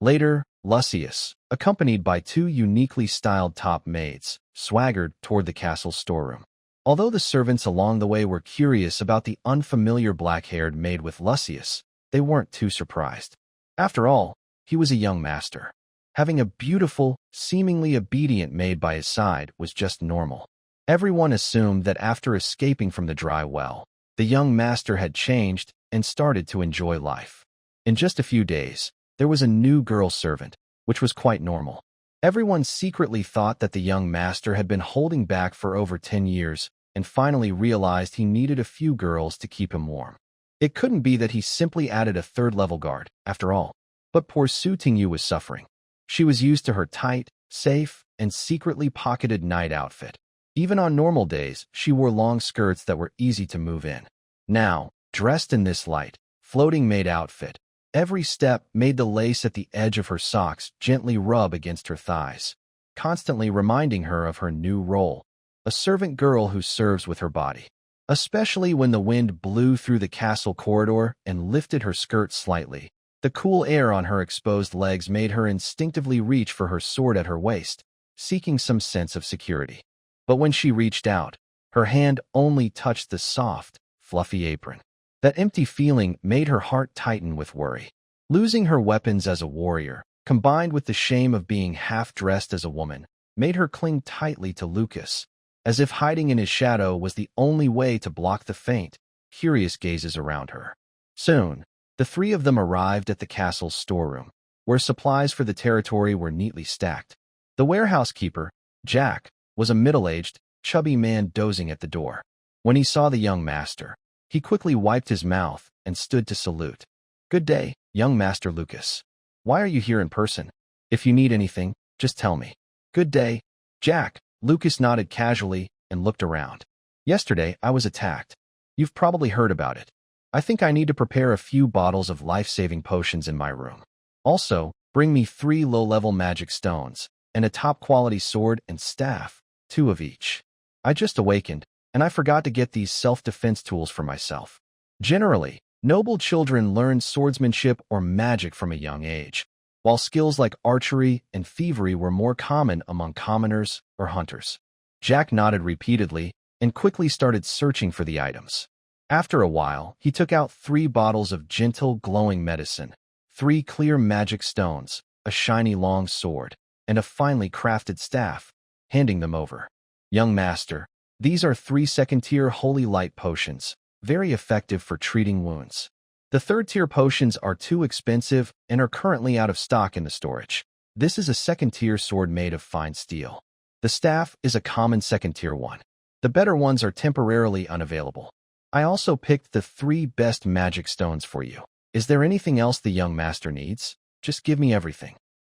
Later, Lucius, accompanied by two uniquely styled top maids, swaggered toward the castle's storeroom. Although the servants along the way were curious about the unfamiliar black-haired maid with Lucius, they weren't too surprised. After all, he was a young master. Having a beautiful, seemingly obedient maid by his side was just normal. Everyone assumed that after escaping from the dry well, the young master had changed and started to enjoy life. In just a few days, there was a new girl servant, which was quite normal. Everyone secretly thought that the young master had been holding back for over 10 years and finally realized he needed a few girls to keep him warm. It couldn't be that he simply added a third-level guard, after all. But poor Su Tingyu was suffering. She was used to her tight, safe, and secretly pocketed night outfit. Even on normal days, she wore long skirts that were easy to move in. Now, dressed in this light, floating maid outfit, every step made the lace at the edge of her socks gently rub against her thighs, constantly reminding her of her new role, a servant girl who serves with her body. Especially when the wind blew through the castle corridor and lifted her skirt slightly, the cool air on her exposed legs made her instinctively reach for her sword at her waist, seeking some sense of security. But when she reached out, her hand only touched the soft, fluffy apron. That empty feeling made her heart tighten with worry. Losing her weapons as a warrior, combined with the shame of being half-dressed as a woman, made her cling tightly to Lucas, as if hiding in his shadow was the only way to block the faint, curious gazes around her. Soon, the three of them arrived at the castle's storeroom, where supplies for the territory were neatly stacked. The warehouse keeper, Jack, was a middle-aged, chubby man dozing at the door. When he saw the young master, he quickly wiped his mouth and stood to salute. "Good day, young Master Lucas. Why are you here in person? If you need anything, just tell me." "Good day, Jack." Lucas nodded casually and looked around. "Yesterday, I was attacked. You've probably heard about it. I think I need to prepare a few bottles of life-saving potions in my room. Also, bring me 3 low-level magic stones and a top-quality sword and staff, 2 of each. I just awakened, and I forgot to get these self-defense tools for myself." Generally, noble children learned swordsmanship or magic from a young age, while skills like archery and thievery were more common among commoners or hunters. Jack nodded repeatedly and quickly started searching for the items. After a while, he took out 3 bottles of gentle, glowing medicine, 3 clear magic stones, a shiny long sword, and a finely crafted staff, handing them over. "Young master, these are 3 second-tier holy light potions, very effective for treating wounds. The third-tier potions are too expensive and are currently out of stock in the storage. This is a second-tier sword made of fine steel. The staff is a common second-tier one. The better ones are temporarily unavailable. I also picked the 3 best magic stones for you. Is there anything else the young master needs? Just give me everything.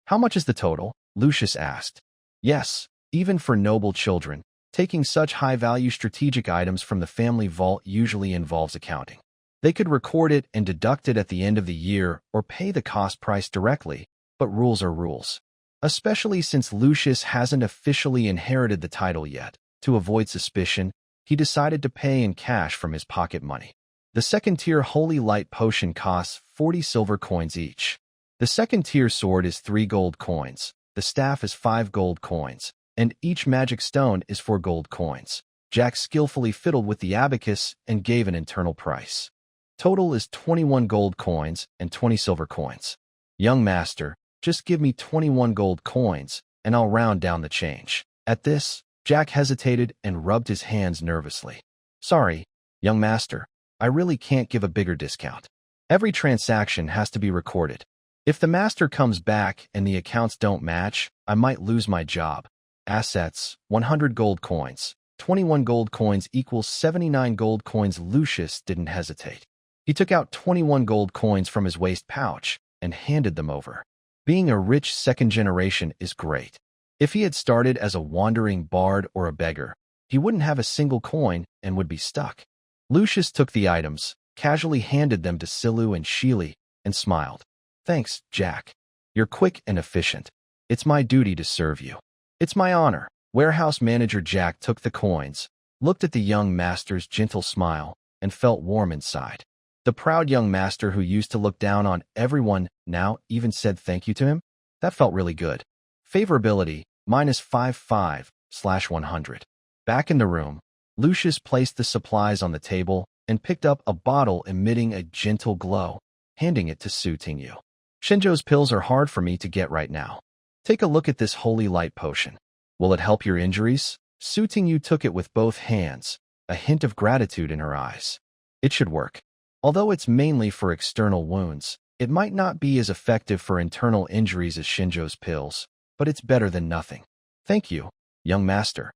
How much is the total? Lucius asked. Yes, even for noble children, taking such high-value strategic items from the family vault usually involves accounting. They could record it and deduct it at the end of the year or pay the cost price directly, but rules are rules. Especially since Lucius hasn't officially inherited the title yet. To avoid suspicion, he decided to pay in cash from his pocket money. The second-tier Holy Light Potion costs 40 silver coins each. The second-tier sword is 3 gold coins, the staff is 5 gold coins, and each magic stone is 4 gold coins. Jack skillfully fiddled with the abacus and gave an internal price. Total is 21 gold coins and 20 silver coins. Young master, just give me 21 gold coins, and I'll round down the change. At this, Jack hesitated and rubbed his hands nervously. Sorry, young master, I really can't give a bigger discount. Every transaction has to be recorded. If the master comes back and the accounts don't match, I might lose my job. Assets, 100 gold coins. 21 gold coins equals 79 gold coins. Lucius didn't hesitate. He took out 21 gold coins from his waist pouch and handed them over. Being a rich second generation is great. If he had started as a wandering bard or a beggar, he wouldn't have a single coin and would be stuck. Lucius took the items, casually handed them to Shiru and Shiri, and smiled. Thanks, Jack. You're quick and efficient. It's my duty to serve you. It's my honor. Warehouse manager Jack took the coins, looked at the young master's gentle smile, and felt warm inside. The proud young master who used to look down on everyone now even said thank you to him? That felt really good. Favorability, -55/100. Back in the room, Lucius placed the supplies on the table and picked up a bottle emitting a gentle glow, handing it to Su Tingyu. Shinjo's pills are hard for me to get right now. Take a look at this holy light potion. Will it help your injuries? Su Tingyu took it with both hands, a hint of gratitude in her eyes. It should work. Although it's mainly for external wounds, it might not be as effective for internal injuries as Shinjo's pills, but it's better than nothing. Thank you, young master.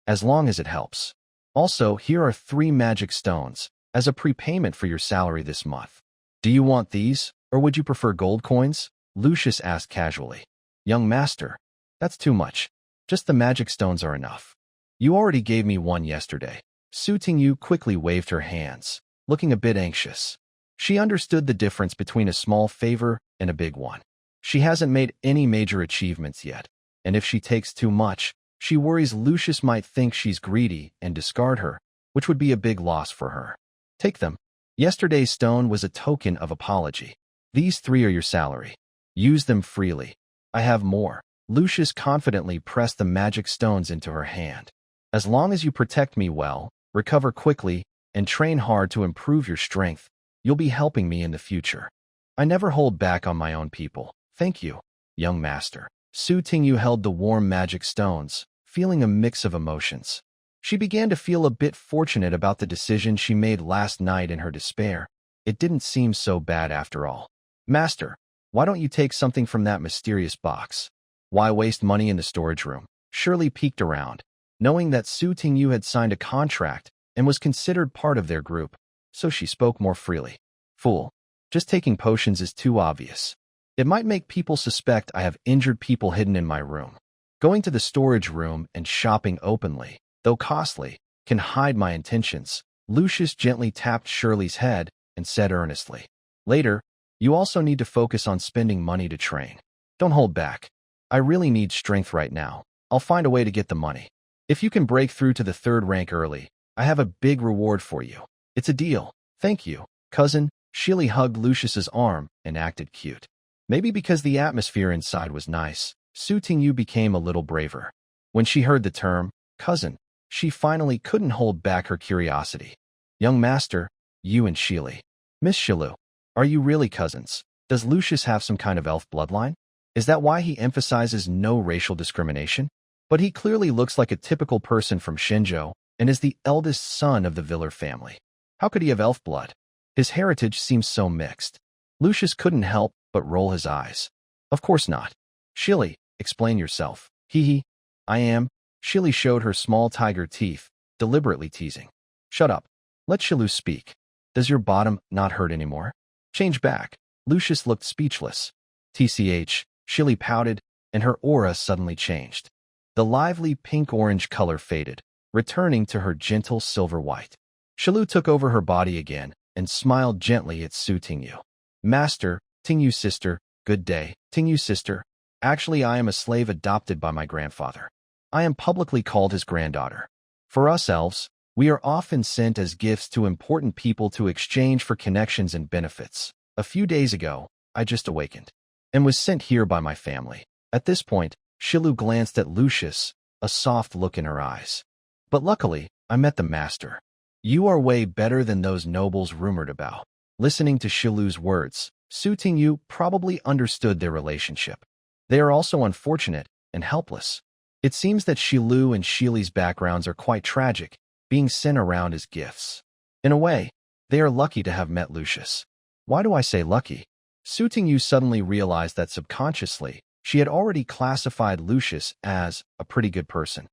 As long as it helps. Also, here are 3 magic stones, as a prepayment for your salary this month. Do you want these, or would you prefer gold coins? Lucius asked casually. Young master, that's too much. Just the magic stones are enough. You already gave me one yesterday. Su Tingyu quickly waved her hands, looking a bit anxious. She understood the difference between a small favor and a big one. She hasn't made any major achievements yet, and if she takes too much, she worries Lucius might think she's greedy and discard her, which would be a big loss for her. Take them. Yesterday's stone was a token of apology. These 3 are your salary. Use them freely. I have more. Lucius confidently pressed the magic stones into her hand. As long as you protect me well, recover quickly, and train hard to improve your strength, you'll be helping me in the future. I never hold back on my own people. Thank you, young master. Su Tingyu held the warm magic stones, feeling a mix of emotions. She began to feel a bit fortunate about the decision she made last night in her despair. It didn't seem so bad after all. Master, why don't you take something from that mysterious box? Why waste money in the storage room? Shirley peeked around, knowing that Su Tingyu had signed a contract and was considered part of their group, so she spoke more freely. Fool, just taking potions is too obvious. It might make people suspect I have injured people hidden in my room. Going to the storage room and shopping openly, though costly, can hide my intentions. Lucius gently tapped Shirley's head and said earnestly. Later, you also need to focus on spending money to train. Don't hold back. I really need strength right now. I'll find a way to get the money. If you can break through to the 3rd rank early, I have a big reward for you. It's a deal. Thank you, cousin. Shirley hugged Lucius's arm and acted cute. Maybe because the atmosphere inside was nice, Su Tingyu became a little braver. When she heard the term, cousin, she finally couldn't hold back her curiosity. Young master, you and Shirley. Miss Shilu, are you really cousins? Does Lucius have some kind of elf bloodline? Is that why he emphasizes no racial discrimination? But he clearly looks like a typical person from Shinjo and is the eldest son of the Viller family. How could he have elf blood? His heritage seems so mixed. Lucius couldn't help but roll his eyes. Of course not. Shili, explain yourself. Hee hee. I am. Shili showed her small tiger teeth, deliberately teasing. Shut up. Let Shilu speak. Does your bottom not hurt anymore? Change back. Lucius looked speechless. TCH, Shili pouted, and her aura suddenly changed. The lively pink-orange color faded, returning to her gentle silver white. Shilu took over her body again and smiled gently at Su Tingyu. Master, Tingyu sister, good day. Tingyu sister, actually I am a slave adopted by my grandfather. I am publicly called his granddaughter. For us elves, we are often sent as gifts to important people to exchange for connections and benefits. A few days ago, I just awakened and was sent here by my family. At this point, Shilu glanced at Lucius, a soft look in her eyes. But luckily, I met the master. You are way better than those nobles rumored about. Listening to Shilu's words, Su Tingyu probably understood their relationship. They are also unfortunate and helpless. It seems that Shilu and Shili's backgrounds are quite tragic, being sent around as gifts. In a way, they are lucky to have met Lucius. Why do I say lucky? Su Tingyu suddenly realized that subconsciously, she had already classified Lucius as a pretty good person.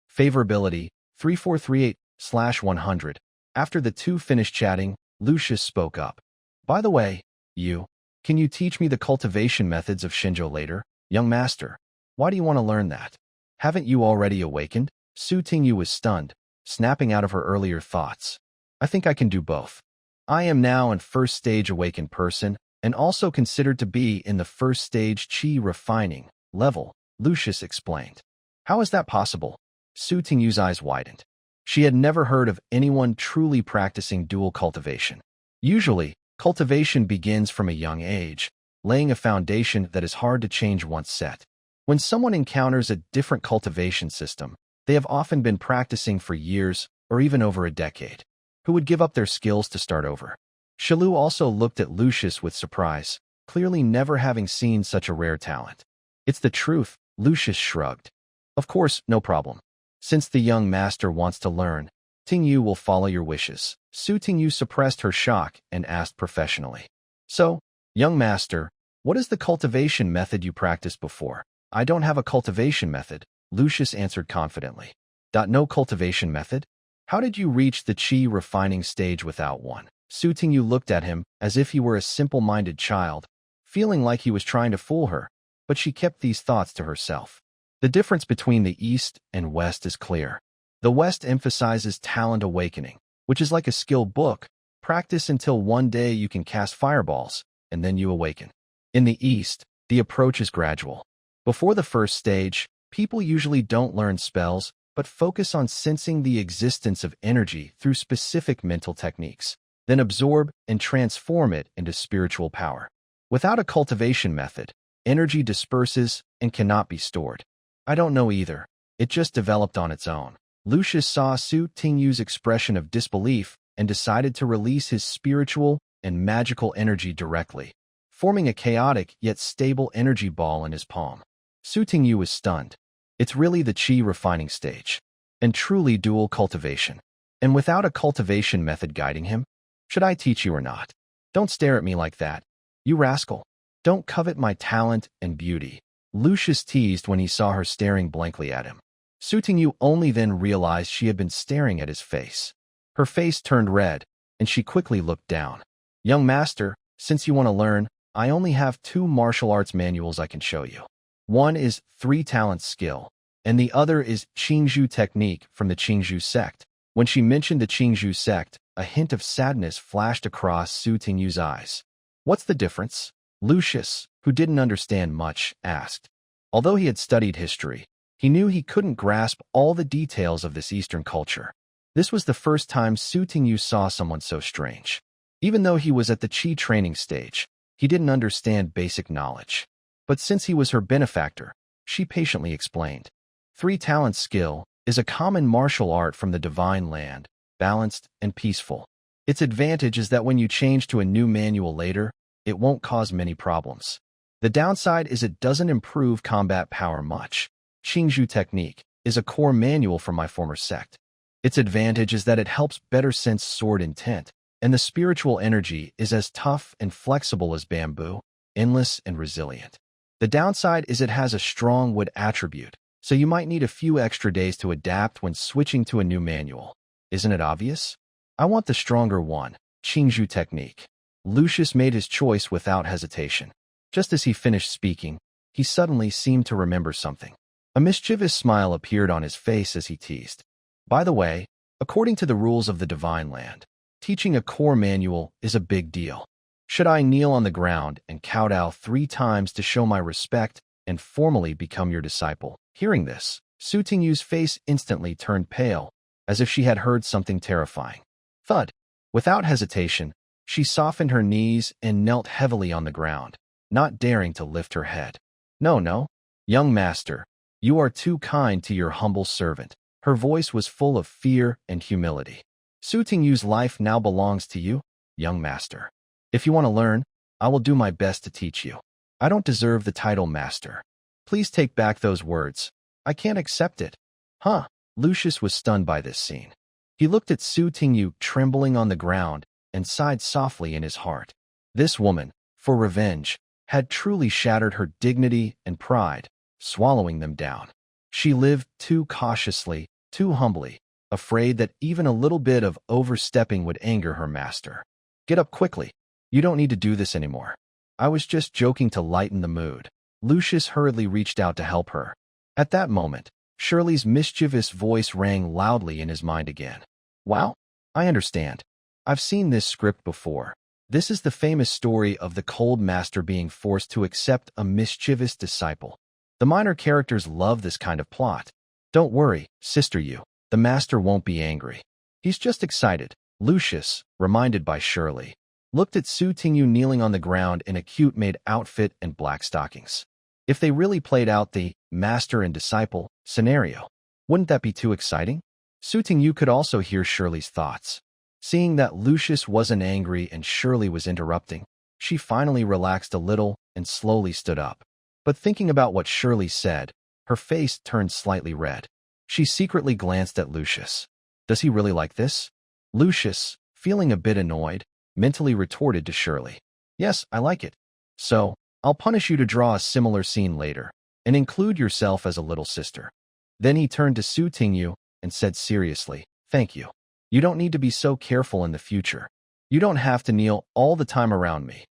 Favorability 3438/100. After the two finished chatting, Lucius spoke up. By the way, can you teach me the cultivation methods of Shinjo later? Young master, why do you want to learn that? Haven't you already awakened? Su Tingyu was stunned, snapping out of her earlier thoughts. I think I can do both. I am now an first stage awakened person, and also considered to be in the first stage chi refining level, Lucius explained. How is that possible? Su Tingyu's eyes widened. She had never heard of anyone truly practicing dual cultivation. Usually, cultivation begins from a young age, laying a foundation that is hard to change once set. When someone encounters a different cultivation system, they have often been practicing for years or even over a decade. Who would give up their skills to start over? Shilu also looked at Lucius with surprise, clearly never having seen such a rare talent. It's the truth, Lucius shrugged. Of course, no problem. Since the young master wants to learn, Tingyu will follow your wishes. Su Tingyu suppressed her shock and asked professionally. So, young master, what is the cultivation method you practiced before? I don't have a cultivation method, Lucius answered confidently. No cultivation method? How did you reach the chi refining stage without one? Su Tingyu looked at him as if he were a simple-minded child, feeling like he was trying to fool her, but she kept these thoughts to herself. The difference between the East and West is clear. The West emphasizes talent awakening, which is like a skill book. Practice until one day you can cast fireballs, and then you awaken. In the East, the approach is gradual. Before the first stage, people usually don't learn spells, but focus on sensing the existence of energy through specific mental techniques, then absorb and transform it into spiritual power. Without a cultivation method, energy disperses and cannot be stored. I don't know either. It just developed on its own. Lucius saw Su Tingyu's expression of disbelief and decided to release his spiritual and magical energy directly, forming a chaotic yet stable energy ball in his palm. Su Tingyu was stunned. It's really the chi refining stage, and truly dual cultivation. And without a cultivation method guiding him, should I teach you or not? Don't stare at me like that. You rascal. Don't covet my talent and beauty. Lucius teased when he saw her staring blankly at him. Su Tingyu only then realized she had been staring at his face. Her face turned red, and she quickly looked down. Young master, since you want to learn, I only have 2 martial arts manuals I can show you. One is 3 talents skill, and the other is Qingzhou technique from the Qingzhou sect. When she mentioned the Qingzhou sect, a hint of sadness flashed across Su Tingyu's eyes. What's the difference? Lucius, who didn't understand much, asked. Although he had studied history, he knew he couldn't grasp all the details of this Eastern culture. This was the first time Su Tingyu saw someone so strange. Even though he was at the Qi training stage, he didn't understand basic knowledge. But since he was her benefactor, she patiently explained. 3 talent skill is a common martial art from the divine land, balanced and peaceful. Its advantage is that when you change to a new manual later, it won't cause many problems. The downside is it doesn't improve combat power much. Qingzhou technique is a core manual from my former sect. Its advantage is that it helps better sense sword intent, and the spiritual energy is as tough and flexible as bamboo, endless and resilient. The downside is it has a strong wood attribute, so you might need a few extra days to adapt when switching to a new manual. Isn't it obvious? I want the stronger one, Qingzhu technique. Lucius made his choice without hesitation. Just as he finished speaking, he suddenly seemed to remember something. A mischievous smile appeared on his face as he teased. By the way, according to the rules of the Divine Land, teaching a core manual is a big deal. Should I kneel on the ground and kowtow 3 times to show my respect and formally become your disciple? Hearing this, Su Tingyu's face instantly turned pale, as if she had heard something terrifying. Thud. Without hesitation, she softened her knees and knelt heavily on the ground, not daring to lift her head. No, young master, you are too kind to your humble servant. Her voice was full of fear and humility. Su Tingyu's life now belongs to you, young master. If you want to learn, I will do my best to teach you. I don't deserve the title master. Please take back those words. I can't accept it. Huh? Lucius was stunned by this scene. He looked at Su Tingyu trembling on the ground and sighed softly in his heart. This woman, for revenge, had truly shattered her dignity and pride, swallowing them down. She lived too cautiously, too humbly, afraid that even a little bit of overstepping would anger her master. Get up quickly. You don't need to do this anymore. I was just joking to lighten the mood. Lucius hurriedly reached out to help her. At that moment, Shirley's mischievous voice rang loudly in his mind again. Wow, I understand. I've seen this script before. This is the famous story of the cold master being forced to accept a mischievous disciple. The minor characters love this kind of plot. Don't worry, Sister Yu. The master won't be angry. He's just excited. Lucius, reminded by Shirley, looked at Su Tingyu kneeling on the ground in a cute-made outfit and black stockings. If they really played out the master and disciple scenario, wouldn't that be too exciting? Su Tingyu could also hear Shirley's thoughts. Seeing that Lucius wasn't angry and Shirley was interrupting, she finally relaxed a little and slowly stood up. But thinking about what Shirley said, her face turned slightly red. She secretly glanced at Lucius. Does he really like this? Lucius, feeling a bit annoyed, mentally retorted to Shirley. Yes, I like it. So, I'll punish you to draw a similar scene later, and include yourself as a little sister. Then he turned to Su Tingyu and said seriously, thank you. You don't need to be so careful in the future. You don't have to kneel all the time around me.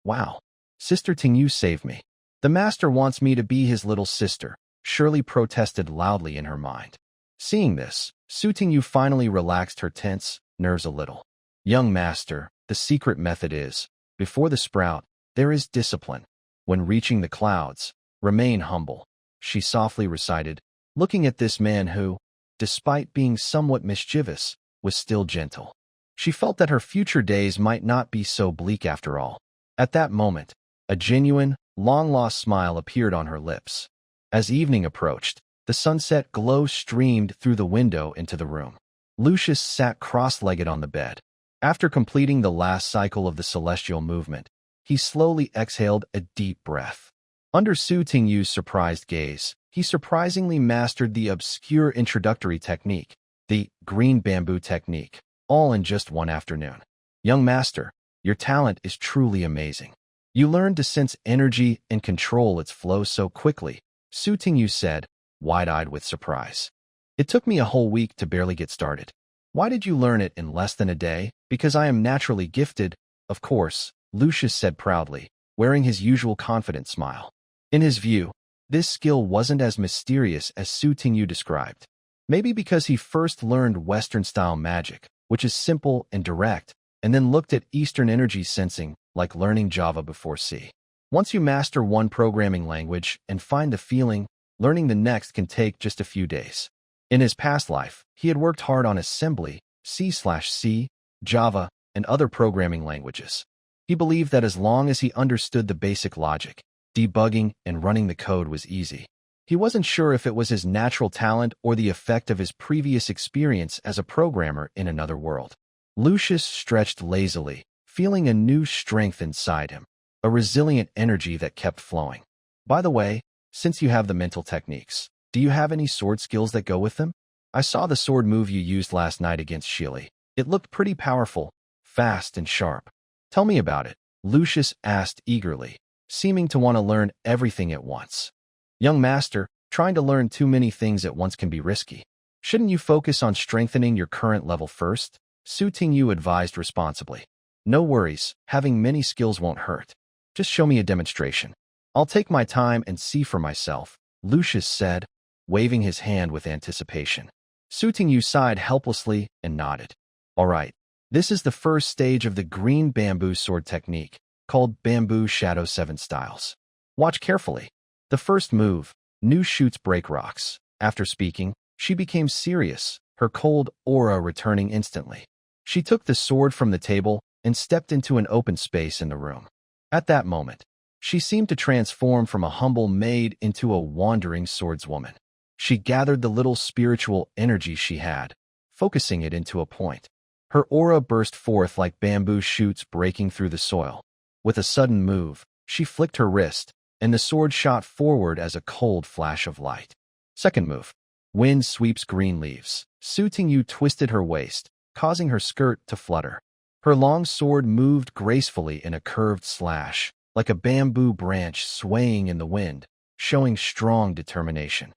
Wow. Sister Tingyu saved me. The master wants me to be his little sister, Shirley protested loudly in her mind. Seeing this, Su Tingyu finally relaxed her tense nerves a little. Young master, the secret method is, before the sprout, there is discipline. When reaching the clouds, remain humble, she softly recited, looking at this man who, despite being somewhat mischievous, was still gentle. She felt that her future days might not be so bleak after all. At that moment, a genuine, long-lost smile appeared on her lips. As evening approached, the sunset glow streamed through the window into the room. Lucius sat cross-legged on the bed. After completing the last cycle of the celestial movement, he slowly exhaled a deep breath. Under Su Tingyu's surprised gaze, he surprisingly mastered the obscure introductory technique, the green bamboo technique, all in just one afternoon. Young master, your talent is truly amazing. You learned to sense energy and control its flow so quickly, Su Tingyu said, wide-eyed with surprise. It took me a whole week to barely get started. Why did you learn it in less than a day? Because I am naturally gifted, of course, Lucius said proudly, wearing his usual confident smile. In his view, this skill wasn't as mysterious as Su Tingyu described. Maybe because he first learned Western-style magic, which is simple and direct, and then looked at Eastern energy sensing, like learning Java before C. Once you master one programming language and find the feeling, learning the next can take just a few days. In his past life, he had worked hard on assembly, C/C, Java, and other programming languages. He believed that as long as he understood the basic logic, debugging and running the code was easy. He wasn't sure if it was his natural talent or the effect of his previous experience as a programmer in another world. Lucius stretched lazily, feeling a new strength inside him, a resilient energy that kept flowing. By the way, since you have the mental techniques, do you have any sword skills that go with them? I saw the sword move you used last night against Shili. It looked pretty powerful, fast and sharp. Tell me about it, Lucius asked eagerly, seeming to want to learn everything at once. Young master, trying to learn too many things at once can be risky. Shouldn't you focus on strengthening your current level first? Su Tingyu advised responsibly. No worries, having many skills won't hurt. Just show me a demonstration. I'll take my time and see for myself, Lucius said, waving his hand with anticipation. Su Tingyu sighed helplessly and nodded. All right, this is the first stage of the green bamboo sword technique, called Bamboo Shadow 7 Styles. Watch carefully. The first move, new shoots break rocks. After speaking, she became serious, her cold aura returning instantly. She took the sword from the table and stepped into an open space in the room. At that moment, she seemed to transform from a humble maid into a wandering swordswoman. She gathered the little spiritual energy she had, focusing it into a point. Her aura burst forth like bamboo shoots breaking through the soil. With a sudden move, she flicked her wrist, and the sword shot forward as a cold flash of light. Second move. Wind sweeps green leaves. Su Tingyu twisted her waist, causing her skirt to flutter. Her long sword moved gracefully in a curved slash, like a bamboo branch swaying in the wind, showing strong determination.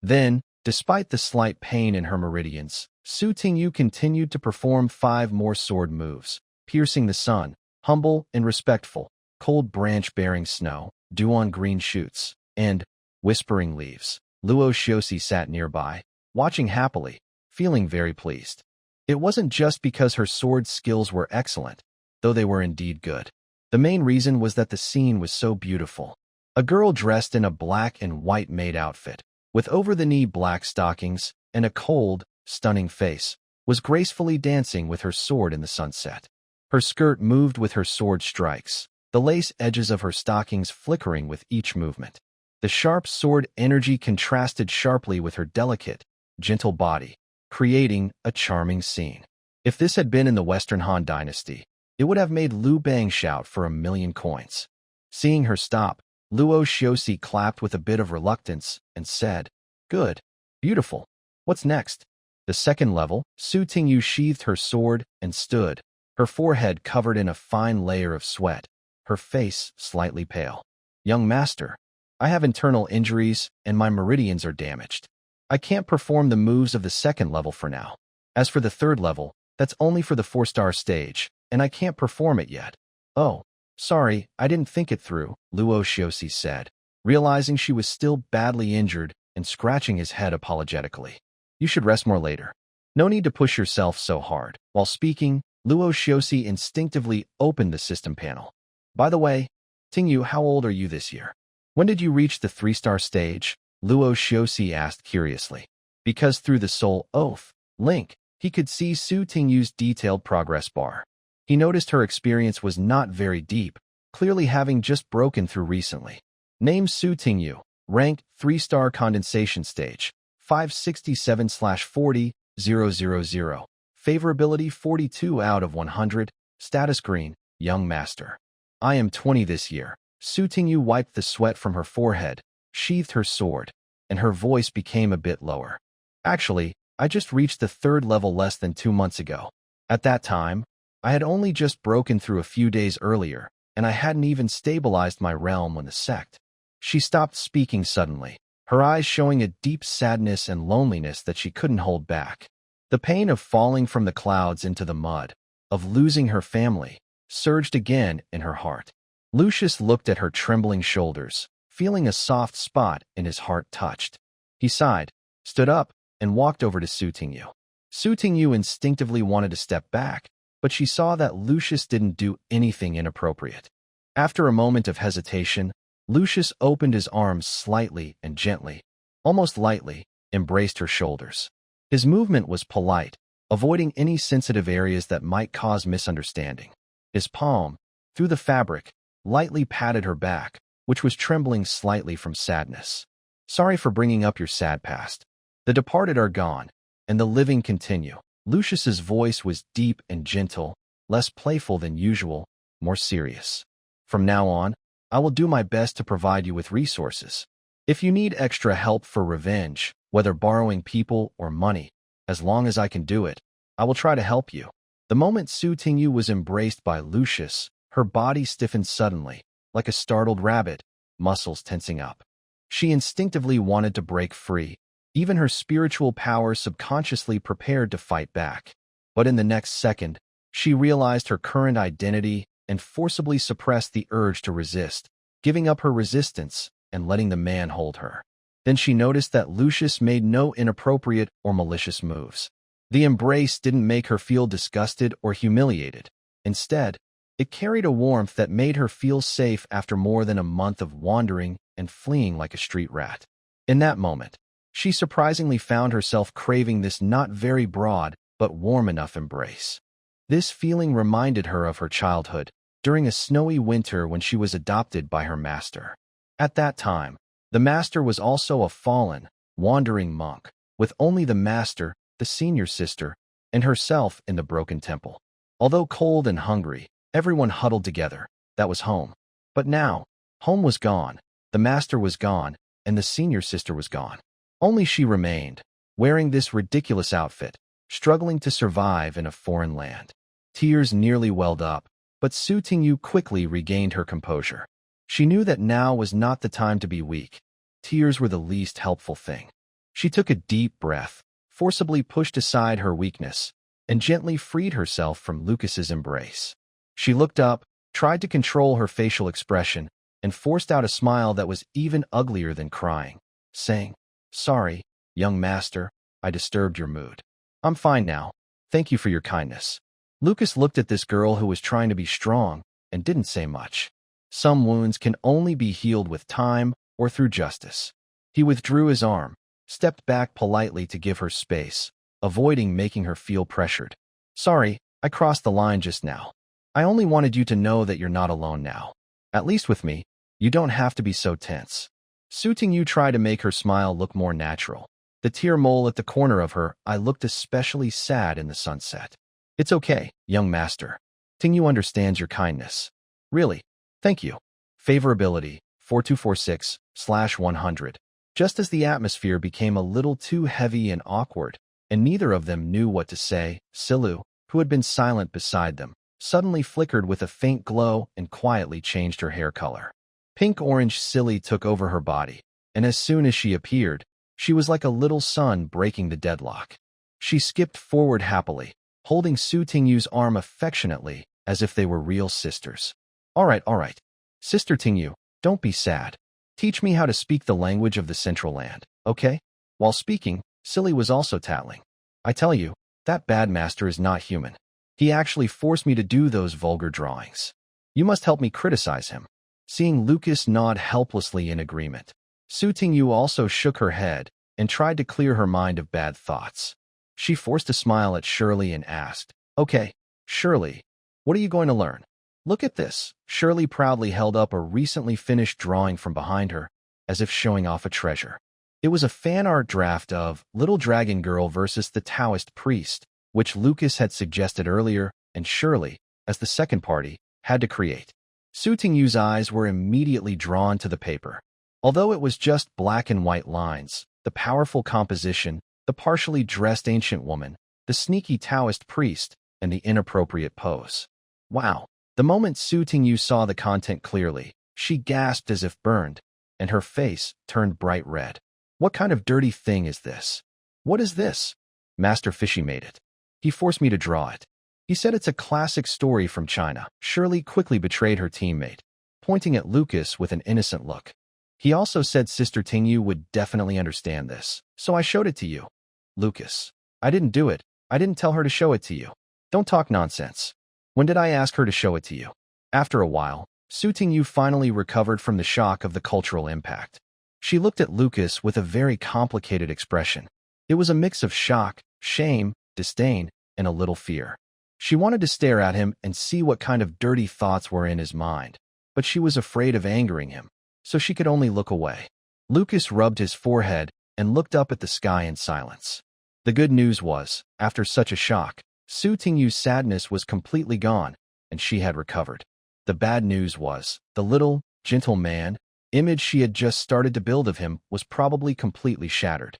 Then, despite the slight pain in her meridians, Su Tingyu continued to perform 5 more sword moves, piercing the sun, humble and respectful, cold branch bearing snow, dew on green shoots, and whispering leaves. Luo Shiosi sat nearby, watching happily, feeling very pleased. It wasn't just because her sword skills were excellent, though they were indeed good. The main reason was that the scene was so beautiful. A girl dressed in a black and white maid outfit, with over-the-knee black stockings and a cold, stunning face, was gracefully dancing with her sword in the sunset. Her skirt moved with her sword strikes, the lace edges of her stockings flickering with each movement. The sharp sword energy contrasted sharply with her delicate, gentle body, creating a charming scene. If this had been in the Western Han Dynasty, it would have made Liu Bang shout for 1,000,000 coins. Seeing her stop, Luo Shiosi clapped with a bit of reluctance and said, "Good. Beautiful. What's next?" The second level, Su Tingyu sheathed her sword and stood, her forehead covered in a fine layer of sweat, her face slightly pale. "Young master, I have internal injuries and my meridians are damaged. I can't perform the moves of the second level for now. As for the third level, that's only for the 4-star stage, and I can't perform it yet." "Oh, sorry, I didn't think it through," Luo Shiosi said, realizing she was still badly injured and scratching his head apologetically. "You should rest more later. No need to push yourself so hard." While speaking, Luo Shiosi instinctively opened the system panel. "By the way, Tingyu, how old are you this year? When did you reach the 3-star stage?" Luo Shiosi asked curiously. Because through the soul oath link, he could see Su Tingyu's detailed progress bar. He noticed her experience was not very deep, clearly having just broken through recently. Name Su Tingyu, rank 3-star condensation stage, 567/40, 000, favorability 42 out of 100, status green, young master. "I am 20 this year." Su Tingyu wiped the sweat from her forehead, sheathed her sword, and her voice became a bit lower. "Actually, I just reached the 3rd level less than 2 months ago. At that time, I had only just broken through a few days earlier, and I hadn't even stabilized my realm when the sect." She stopped speaking suddenly, her eyes showing a deep sadness and loneliness that she couldn't hold back. The pain of falling from the clouds into the mud, of losing her family, surged again in her heart. Lucius looked at her trembling shoulders, feeling a soft spot in his heart touched. He sighed, stood up, and walked over to Su Tingyu. Su Tingyu instinctively wanted to step back, but she saw that Lucius didn't do anything inappropriate. After a moment of hesitation, Lucius opened his arms slightly and gently, almost lightly, embraced her shoulders. His movement was polite, avoiding any sensitive areas that might cause misunderstanding. His palm, through the fabric, lightly patted her back, which was trembling slightly from sadness. "Sorry for bringing up your sad past. The departed are gone, and the living continue." Lucius's voice was deep and gentle, less playful than usual, more serious. "From now on, I will do my best to provide you with resources. If you need extra help for revenge, whether borrowing people or money, as long as I can do it, I will try to help you." The moment Su Tingyu was embraced by Lucius, her body stiffened suddenly, like a startled rabbit, muscles tensing up. She instinctively wanted to break free. Even her spiritual power subconsciously prepared to fight back. But in the next second, she realized her current identity and forcibly suppressed the urge to resist, giving up her resistance and letting the man hold her. Then she noticed that Lucius made no inappropriate or malicious moves. The embrace didn't make her feel disgusted or humiliated. Instead, it carried a warmth that made her feel safe after more than a month of wandering and fleeing like a street rat. In that moment, she surprisingly found herself craving this not very broad but warm enough embrace. This feeling reminded her of her childhood, during a snowy winter when she was adopted by her master. At that time, the master was also a fallen, wandering monk, with only the master, the senior sister, and herself in the broken temple. Although cold and hungry, everyone huddled together. That was home. But now, home was gone, the master was gone, and the senior sister was gone. Only she remained, wearing this ridiculous outfit, struggling to survive in a foreign land. Tears nearly welled up, but Su Tingyu quickly regained her composure. She knew that now was not the time to be weak. Tears were the least helpful thing. She took a deep breath, forcibly pushed aside her weakness, and gently freed herself from Lucas's embrace. She looked up, tried to control her facial expression, and forced out a smile that was even uglier than crying, saying, "Sorry, young master, I disturbed your mood. I'm fine now. Thank you for your kindness." Lucas looked at this girl who was trying to be strong and didn't say much. Some wounds can only be healed with time or through justice. He withdrew his arm, stepped back politely to give her space, avoiding making her feel pressured. "Sorry, I crossed the line just now. I only wanted you to know that you're not alone now. At least with me, you don't have to be so tense." Su Tingyu tried to make her smile look more natural. The tear mole at the corner of her eye looked especially sad in the sunset. "It's okay, young master. Tingyu understands your kindness. Really, thank you." Favorability, 4246/100. Just as the atmosphere became a little too heavy and awkward, and neither of them knew what to say, Silu, who had been silent beside them, suddenly flickered with a faint glow and quietly changed her hair color. Pink-orange Silly took over her body, and as soon as she appeared, she was like a little sun breaking the deadlock. She skipped forward happily, holding Su Tingyu's arm affectionately, as if they were real sisters. All right. Sister Tingyu, don't be sad. Teach me how to speak the language of the Central Land, okay?" While speaking, Silly was also tattling. "I tell you, that bad master is not human. He actually forced me to do those vulgar drawings. You must help me criticize him." Seeing Lucas nod helplessly in agreement, Su Tingyu also shook her head and tried to clear her mind of bad thoughts. She forced a smile at Shirley and asked, "Okay, Shirley, what are you going to learn?" "Look at this." Shirley proudly held up a recently finished drawing from behind her, as if showing off a treasure. It was a fan art draft of Little Dragon Girl versus the Taoist Priest, which Lucas had suggested earlier, and Shirley, as the second party, had to create. Su Tingyu's eyes were immediately drawn to the paper. Although it was just black and white lines, the powerful composition, the partially dressed ancient woman, the sneaky Taoist priest, and the inappropriate pose. Wow! The moment Su Tingyu saw the content clearly, she gasped as if burned, and her face turned bright red. "What kind of dirty thing is this?" "What is this?" "Master Fishy made it. He forced me to draw it. He said it's a classic story from China." Shirley quickly betrayed her teammate, pointing at Lucas with an innocent look. "He also said Sister Tingyu would definitely understand this, so I showed it to you." "Lucas, I didn't do it. I didn't tell her to show it to you. Don't talk nonsense. When did I ask her to show it to you?" After a while, Su Tingyu finally recovered from the shock of the cultural impact. She looked at Lucas with a very complicated expression. It was a mix of shock, shame, disdain, and a little fear. She wanted to stare at him and see what kind of dirty thoughts were in his mind, but she was afraid of angering him, so she could only look away. Lucas rubbed his forehead and looked up at the sky in silence. The good news was, after such a shock, Su Tingyu's sadness was completely gone, and she had recovered. The bad news was, the little, gentle man, image she had just started to build of him was probably completely shattered.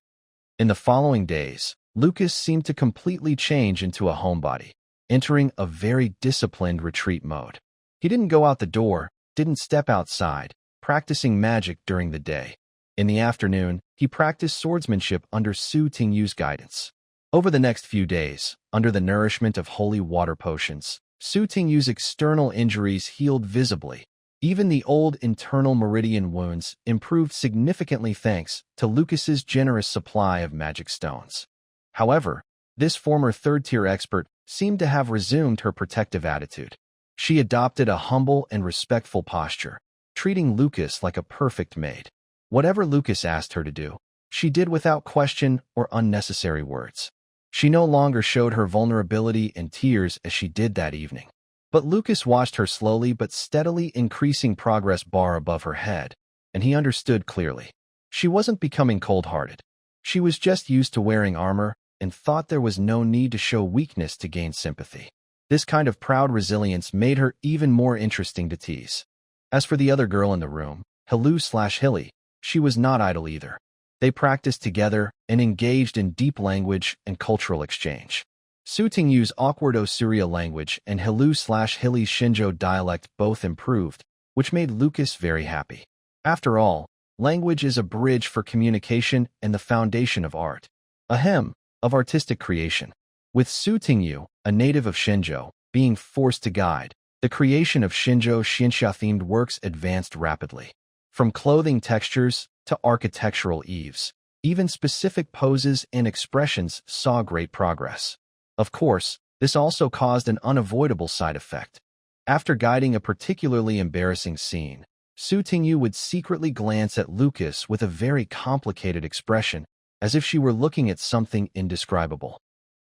In the following days, Lucas seemed to completely change into a homebody, entering a very disciplined retreat mode. He didn't go out the door, didn't step outside, practicing magic during the day. In the afternoon, he practiced swordsmanship under Su Tingyu's guidance. Over the next few days, under the nourishment of holy water potions, Su Tingyu's external injuries healed visibly. Even the old internal meridian wounds improved significantly thanks to Lucas's generous supply of magic stones. However, this former third-tier expert seemed to have resumed her protective attitude. She adopted a humble and respectful posture, treating Lucas like a perfect maid. Whatever Lucas asked her to do, she did without question or unnecessary words. She no longer showed her vulnerability and tears as she did that evening. But Lucas watched her slowly but steadily increasing progress bar above her head, and he understood clearly. She wasn't becoming cold-hearted. She was just used to wearing armor and thought there was no need to show weakness to gain sympathy. This kind of proud resilience made her even more interesting to tease. As for the other girl in the room, Hilly, she was not idle either. They practiced together and engaged in deep language and cultural exchange. Su Tingyu's awkward Osuria language and Hilly's Shinjo dialect both improved, which made Lucas very happy. After all, language is a bridge for communication and the foundation of art. Of artistic creation. With Su Tingyu, a native of Shinjo, being forced to guide, the creation of Shinjo Shinsha-themed works advanced rapidly. From clothing textures to architectural eaves, even specific poses and expressions saw great progress. Of course, this also caused an unavoidable side effect. After guiding a particularly embarrassing scene, Su Tingyu would secretly glance at Lucas with a very complicated expression, as if she were looking at something indescribable.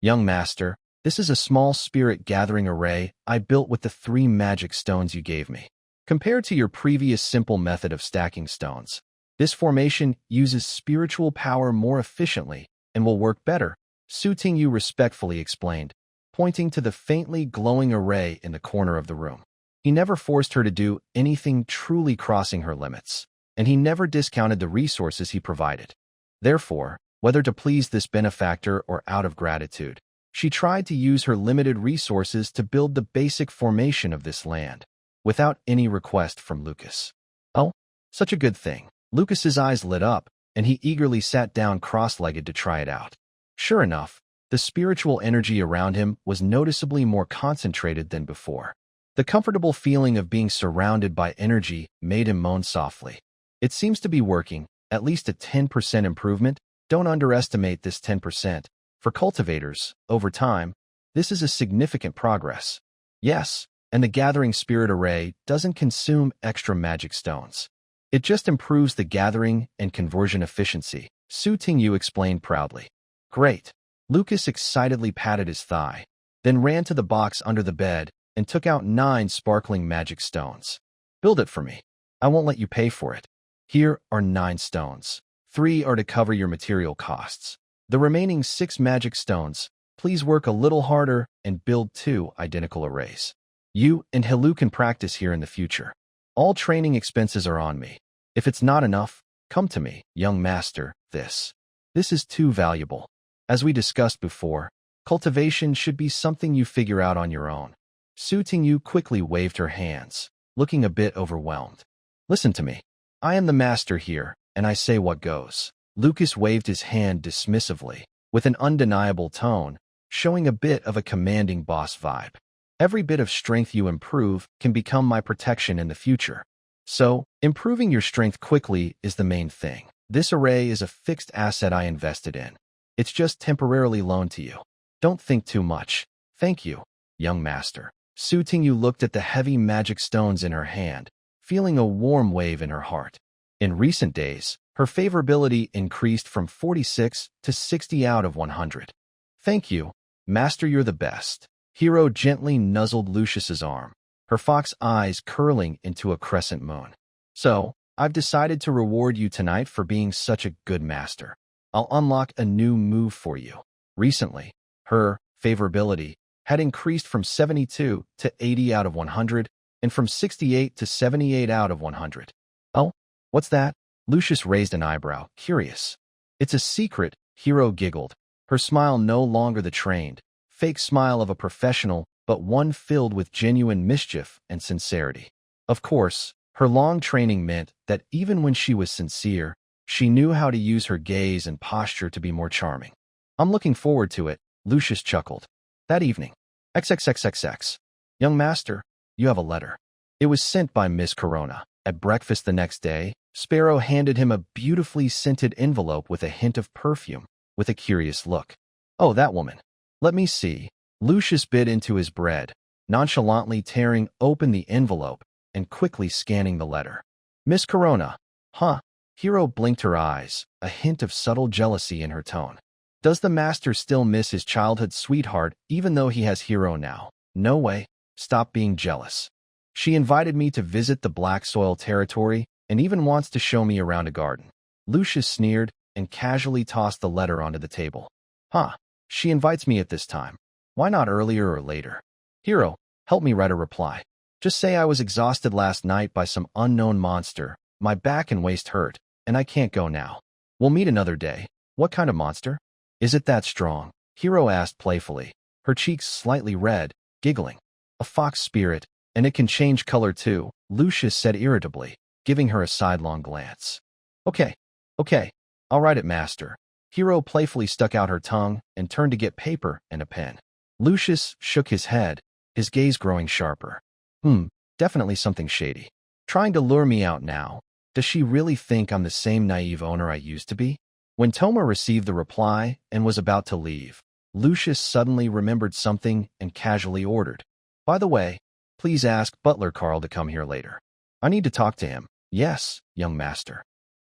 "Young master, this is a small spirit-gathering array I built with the 3 magic stones you gave me. Compared to your previous simple method of stacking stones, this formation uses spiritual power more efficiently and will work better," Su Tingyu respectfully explained, pointing to the faintly glowing array in the corner of the room. He never forced her to do anything truly crossing her limits, and he never discounted the resources he provided. Therefore, whether to please this benefactor or out of gratitude, she tried to use her limited resources to build the basic formation of this land, without any request from Lucas. Oh, such a good thing. Lucas's eyes lit up, and he eagerly sat down cross-legged to try it out. Sure enough, the spiritual energy around him was noticeably more concentrated than before. The comfortable feeling of being surrounded by energy made him moan softly. It seems to be working, at least a 10% improvement. Don't underestimate this 10%. For cultivators, over time, this is a significant progress. Yes, and the Gathering Spirit Array doesn't consume extra magic stones. It just improves the gathering and conversion efficiency, Su Tingyu explained proudly. Great. Lucas excitedly patted his thigh, then ran to the box under the bed and took out 9 sparkling magic stones. Build it for me. I won't let you pay for it. Here are 9 stones. 3 are to cover your material costs. The remaining 6 magic stones, please work a little harder and build 2 identical arrays. You and Hilu can practice here in the future. All training expenses are on me. If it's not enough, come to me, young master. This is too valuable. As we discussed before, cultivation should be something you figure out on your own. Su Tingyu quickly waved her hands, looking a bit overwhelmed. Listen to me. I am the master here, and I say what goes. Lucas waved his hand dismissively, with an undeniable tone, showing a bit of a commanding boss vibe. Every bit of strength you improve can become my protection in the future. So, improving your strength quickly is the main thing. This array is a fixed asset I invested in. It's just temporarily loaned to you. Don't think too much. Thank you, young master. Su Tingyu looked at the heavy magic stones in her hand, feeling a warm wave in her heart. In recent days, her favorability increased from 46 to 60 out of 100. Thank you, master, you're the best. Hiro gently nuzzled Lucius's arm, her fox eyes curling into a crescent moon. So, I've decided to reward you tonight for being such a good master. I'll unlock a new move for you. Recently, her favorability had increased from 72 to 80 out of 100 and from 68 to 78 out of 100. Oh, what's that? Lucius raised an eyebrow, curious. It's a secret, Hiro giggled, her smile no longer the trained, fake smile of a professional, but one filled with genuine mischief and sincerity. Of course, her long training meant that even when she was sincere, she knew how to use her gaze and posture to be more charming. I'm looking forward to it, Lucius chuckled. That evening. XXXXX. Young master, you have a letter. It was sent by Miss Corona. At breakfast the next day, Sparrow handed him a beautifully scented envelope with a hint of perfume, with a curious look. Oh, that woman. Let me see. Lucius bit into his bread, nonchalantly tearing open the envelope and quickly scanning the letter. Miss Corona. Huh? Hero blinked her eyes, a hint of subtle jealousy in her tone. Does the master still miss his childhood sweetheart even though he has Hero now? No way. Stop being jealous. She invited me to visit the black soil territory and even wants to show me around a garden. Lucius sneered and casually tossed the letter onto the table. Huh, she invites me at this time. Why not earlier or later? Hero, help me write a reply. Just say I was exhausted last night by some unknown monster, my back and waist hurt, and I can't go now. We'll meet another day. What kind of monster? Is it that strong? Hero asked playfully, her cheeks slightly red, giggling. A fox spirit, and it can change color too, Lucius said irritably, giving her a sidelong glance. Okay, I'll write it, master. Hero playfully stuck out her tongue and turned to get paper and a pen. Lucius shook his head, his gaze growing sharper. Definitely something shady. Trying to lure me out now. Does she really think I'm the same naive owner I used to be? When Toma received the reply and was about to leave, Lucius suddenly remembered something and casually ordered. By the way, please ask Butler Carl to come here later. I need to talk to him. Yes, young master.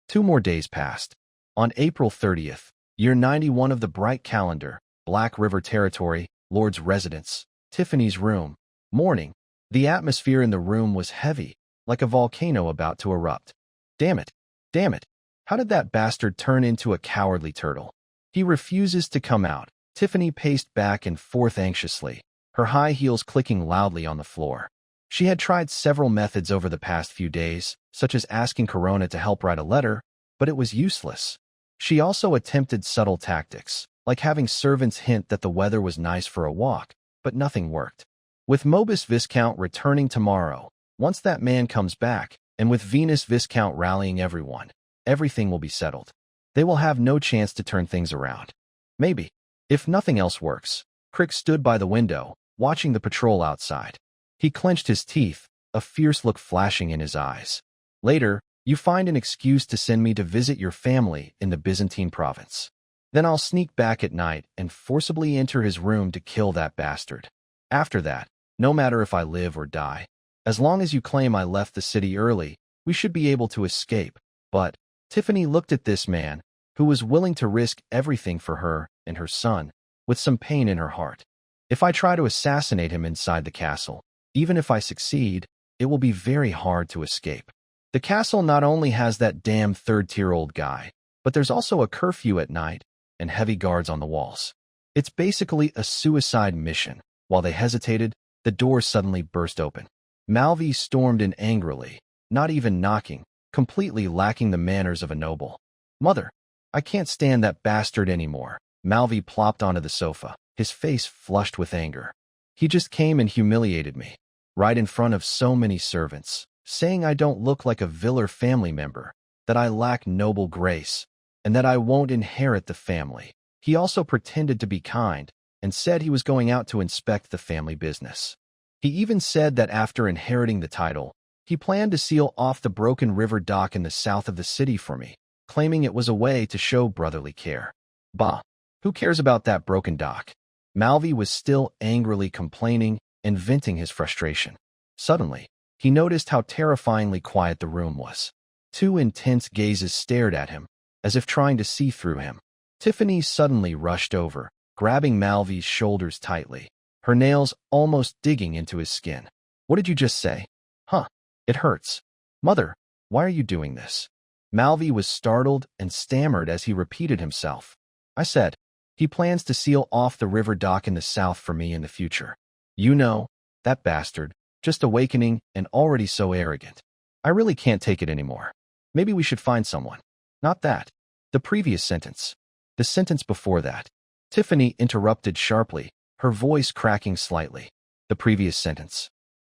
2 more days passed. On April 30th, year 91 of the bright calendar, Black River Territory, Lord's residence, Tiffany's room. Morning. The atmosphere in the room was heavy, like a volcano about to erupt. Damn it. How did that bastard turn into a cowardly turtle? He refuses to come out. Tiffany paced back and forth anxiously, her high heels clicking loudly on the floor. She had tried several methods over the past few days, such as asking Corona to help write a letter, but it was useless. She also attempted subtle tactics, like having servants hint that the weather was nice for a walk, but nothing worked. With Mobus Viscount returning tomorrow, once that man comes back, and with Venus Viscount rallying everyone, everything will be settled. They will have no chance to turn things around. Maybe. If nothing else works. Crick stood by the window, watching the patrol outside. He clenched his teeth, a fierce look flashing in his eyes. Later, you find an excuse to send me to visit your family in the Byzantine province. Then I'll sneak back at night and forcibly enter his room to kill that bastard. After that, no matter if I live or die, as long as you claim I left the city early, we should be able to escape. But Tiffany looked at this man, who was willing to risk everything for her and her son, with some pain in her heart. If I try to assassinate him inside the castle, even if I succeed, it will be very hard to escape. The castle not only has that damn third-tier-old guy, but there's also a curfew at night and heavy guards on the walls. It's basically a suicide mission. While they hesitated, the door suddenly burst open. Malvi stormed in angrily, not even knocking, completely lacking the manners of a noble. Mother, I can't stand that bastard anymore. Malvi plopped onto the sofa, his face flushed with anger. He just came and humiliated me, right in front of so many servants, saying I don't look like a Viller family member, that I lack noble grace, and that I won't inherit the family. He also pretended to be kind and said he was going out to inspect the family business. He even said that after inheriting the title, he planned to seal off the broken river dock in the south of the city for me, claiming it was a way to show brotherly care. Bah, who cares about that broken dock? Malvi was still angrily complaining and venting his frustration. Suddenly, he noticed how terrifyingly quiet the room was. 2 intense gazes stared at him, as if trying to see through him. Tiffany suddenly rushed over, grabbing Malvi's shoulders tightly, her nails almost digging into his skin. What did you just say? Huh, it hurts. Mother, why are you doing this? Malvi was startled and stammered as he repeated himself. I said, he plans to seal off the river dock in the south for me in the future. You know, that bastard, just awakening and already so arrogant. I really can't take it anymore. Maybe we should find someone. Not that. The previous sentence. The sentence before that. Tiffany interrupted sharply, her voice cracking slightly. The previous sentence.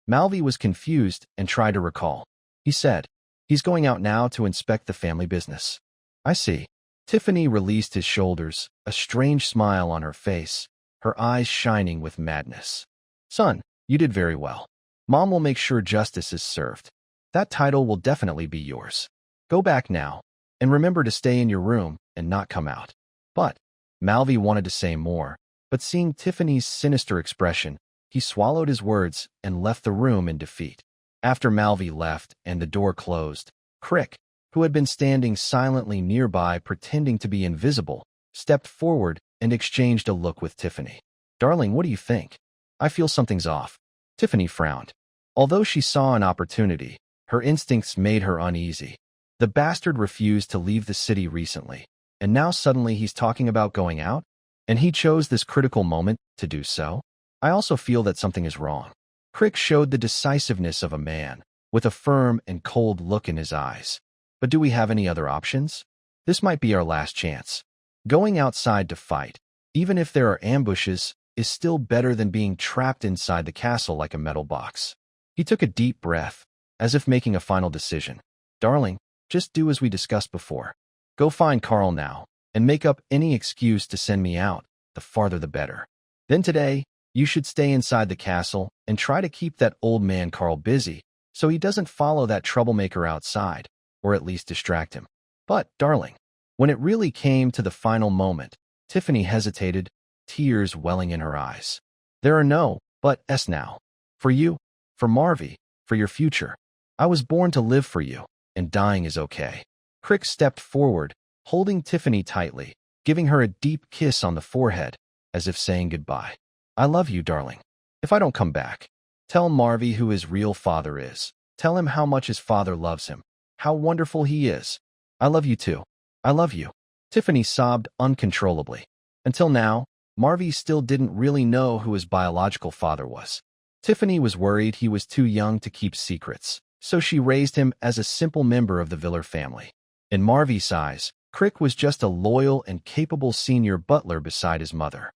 Malvi was confused and tried to recall. He said, "He's going out now to inspect the family business." "I see." Tiffany released his shoulders, a strange smile on her face, her eyes shining with madness. "Son, you did very well. Mom will make sure justice is served. That title will definitely be yours. Go back now, and remember to stay in your room and not come out." But Malvi wanted to say more, but seeing Tiffany's sinister expression, he swallowed his words and left the room in defeat. After Malvi left and the door closed, Crick, who had been standing silently nearby pretending to be invisible, stepped forward and exchanged a look with Tiffany. "Darling, what do you think?" "I feel something's off." Tiffany frowned. Although she saw an opportunity, her instincts made her uneasy. The bastard refused to leave the city recently, and now suddenly he's talking about going out? And he chose this critical moment to do so? "I also feel that something is wrong." Crick showed the decisiveness of a man, with a firm and cold look in his eyes. "But do we have any other options? This might be our last chance. Going outside to fight, even if there are ambushes, is still better than being trapped inside the castle like a metal box." He took a deep breath, as if making a final decision. "Darling, just do as we discussed before. Go find Carl now, and make up any excuse to send me out, the farther the better. Then today, you should stay inside the castle and try to keep that old man Carl busy so he doesn't follow that troublemaker outside, or at least distract him." "But, darling," when it really came to the final moment, Tiffany hesitated, tears welling in her eyes. "There are no buts now. For you, for Marvy, for your future. I was born to live for you, and dying is okay." Crick stepped forward, holding Tiffany tightly, giving her a deep kiss on the forehead, as if saying goodbye. "I love you, darling. If I don't come back, tell Marvy who his real father is. Tell him how much his father loves him, how wonderful he is. I love you too. I love you." Tiffany sobbed uncontrollably. Until now, Marvy still didn't really know who his biological father was. Tiffany was worried he was too young to keep secrets, so she raised him as a simple member of the Viller family. In Marvy's eyes, Crick was just a loyal and capable senior butler beside his mother.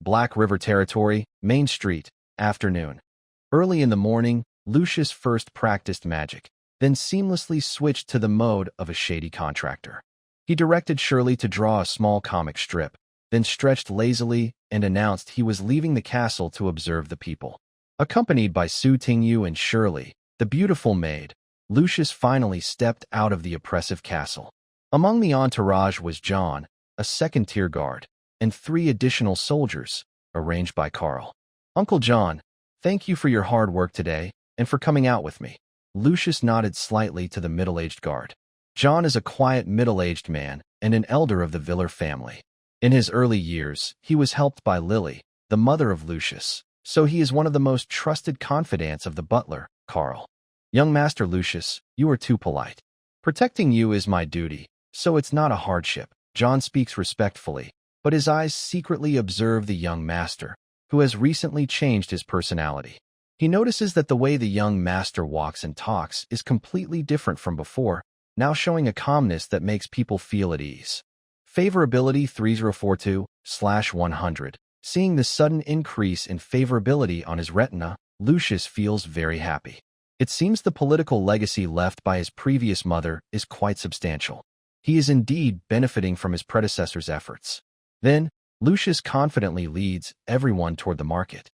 Black River Territory, Main Street, afternoon. Early in the morning, Lucius first practiced magic, then seamlessly switched to the mode of a shady contractor. He directed Shirley to draw a small comic strip, then stretched lazily and announced he was leaving the castle to observe the people. Accompanied by Su Tingyu and Shirley, the beautiful maid, Lucius finally stepped out of the oppressive castle. Among the entourage was John, a second-tier guard, and 3 additional soldiers, arranged by Carl. "Uncle John, thank you for your hard work today and for coming out with me." Lucius nodded slightly to the middle-aged guard. John is a quiet middle-aged man and an elder of the Viller family. In his early years, he was helped by Lily, the mother of Lucius, so he is one of the most trusted confidants of the butler, Carl. "Young Master Lucius, you are too polite. Protecting you is my duty, so it's not a hardship." John speaks respectfully, but his eyes secretly observe the young master, who has recently changed his personality. He notices that the way the young master walks and talks is completely different from before, now showing a calmness that makes people feel at ease. Favorability 3042/100. Seeing the sudden increase in favorability on his retina, Lucius feels very happy. It seems the political legacy left by his previous mother is quite substantial. He is indeed benefiting from his predecessor's efforts. Then, Lucius confidently leads everyone toward the market.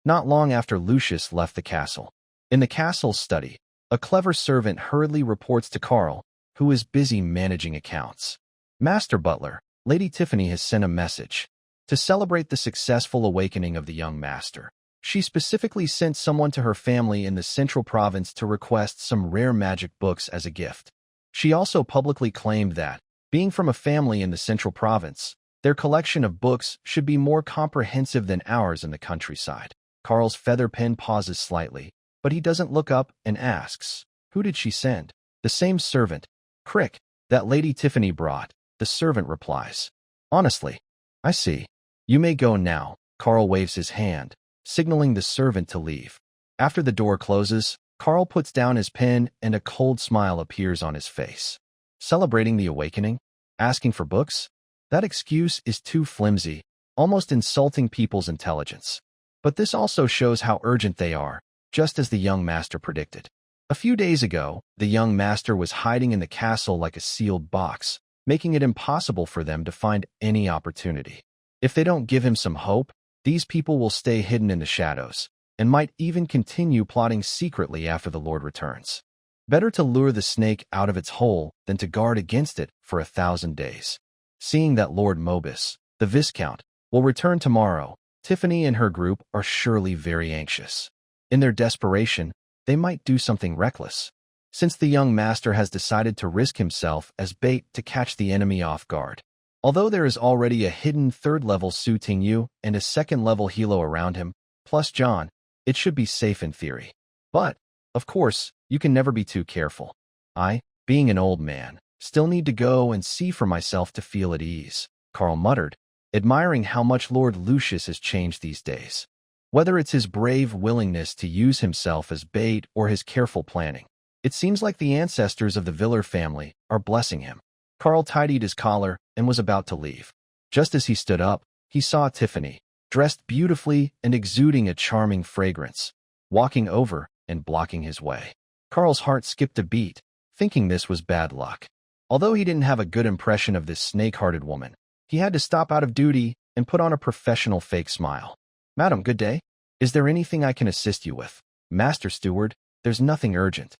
Not long after Lucius left the castle, in the castle's study, a clever servant hurriedly reports to Carl, who is busy managing accounts. "Master Butler, Lady Tiffany has sent a message. To celebrate the successful awakening of the young master, she specifically sent someone to her family in the central province to request some rare magic books as a gift. She also publicly claimed that, being from a family in the central province, their collection of books should be more comprehensive than ours in the countryside." Carl's feather pen pauses slightly, but he doesn't look up and asks, "Who did she send?" "The same servant, Crick, that Lady Tiffany brought," the servant replies. "Honestly, I see. You may go now." Carl waves his hand, signaling the servant to leave. After the door closes, Carl puts down his pen and a cold smile appears on his face. Celebrating the awakening? Asking for books? That excuse is too flimsy, almost insulting people's intelligence. But this also shows how urgent they are, just as the young master predicted. A few days ago, the young master was hiding in the castle like a sealed box, making it impossible for them to find any opportunity. If they don't give him some hope, these people will stay hidden in the shadows, and might even continue plotting secretly after the Lord returns. Better to lure the snake out of its hole than to guard against it for 1,000 days. Seeing that Lord Mobus, the Viscount, will return tomorrow, Tiffany and her group are surely very anxious. In their desperation, they might do something reckless. Since the young master has decided to risk himself as bait to catch the enemy off guard. Although there is already a hidden 3rd-level Su Tingyu and a 2nd-level Hilo around him, plus John, it should be safe in theory. But, of course, you can never be too careful. I, being an old man, still need to go and see for myself to feel at ease, Carl muttered, admiring how much Lord Lucius has changed these days. Whether it's his brave willingness to use himself as bait or his careful planning, it seems like the ancestors of the Viller family are blessing him. Carl tidied his collar and was about to leave. Just as he stood up, he saw Tiffany, dressed beautifully and exuding a charming fragrance, walking over and blocking his way. Carl's heart skipped a beat, thinking this was bad luck. Although he didn't have a good impression of this snake-hearted woman, he had to stop out of duty and put on a professional fake smile. "Madam, good day. Is there anything I can assist you with?" "Master Steward, there's nothing urgent.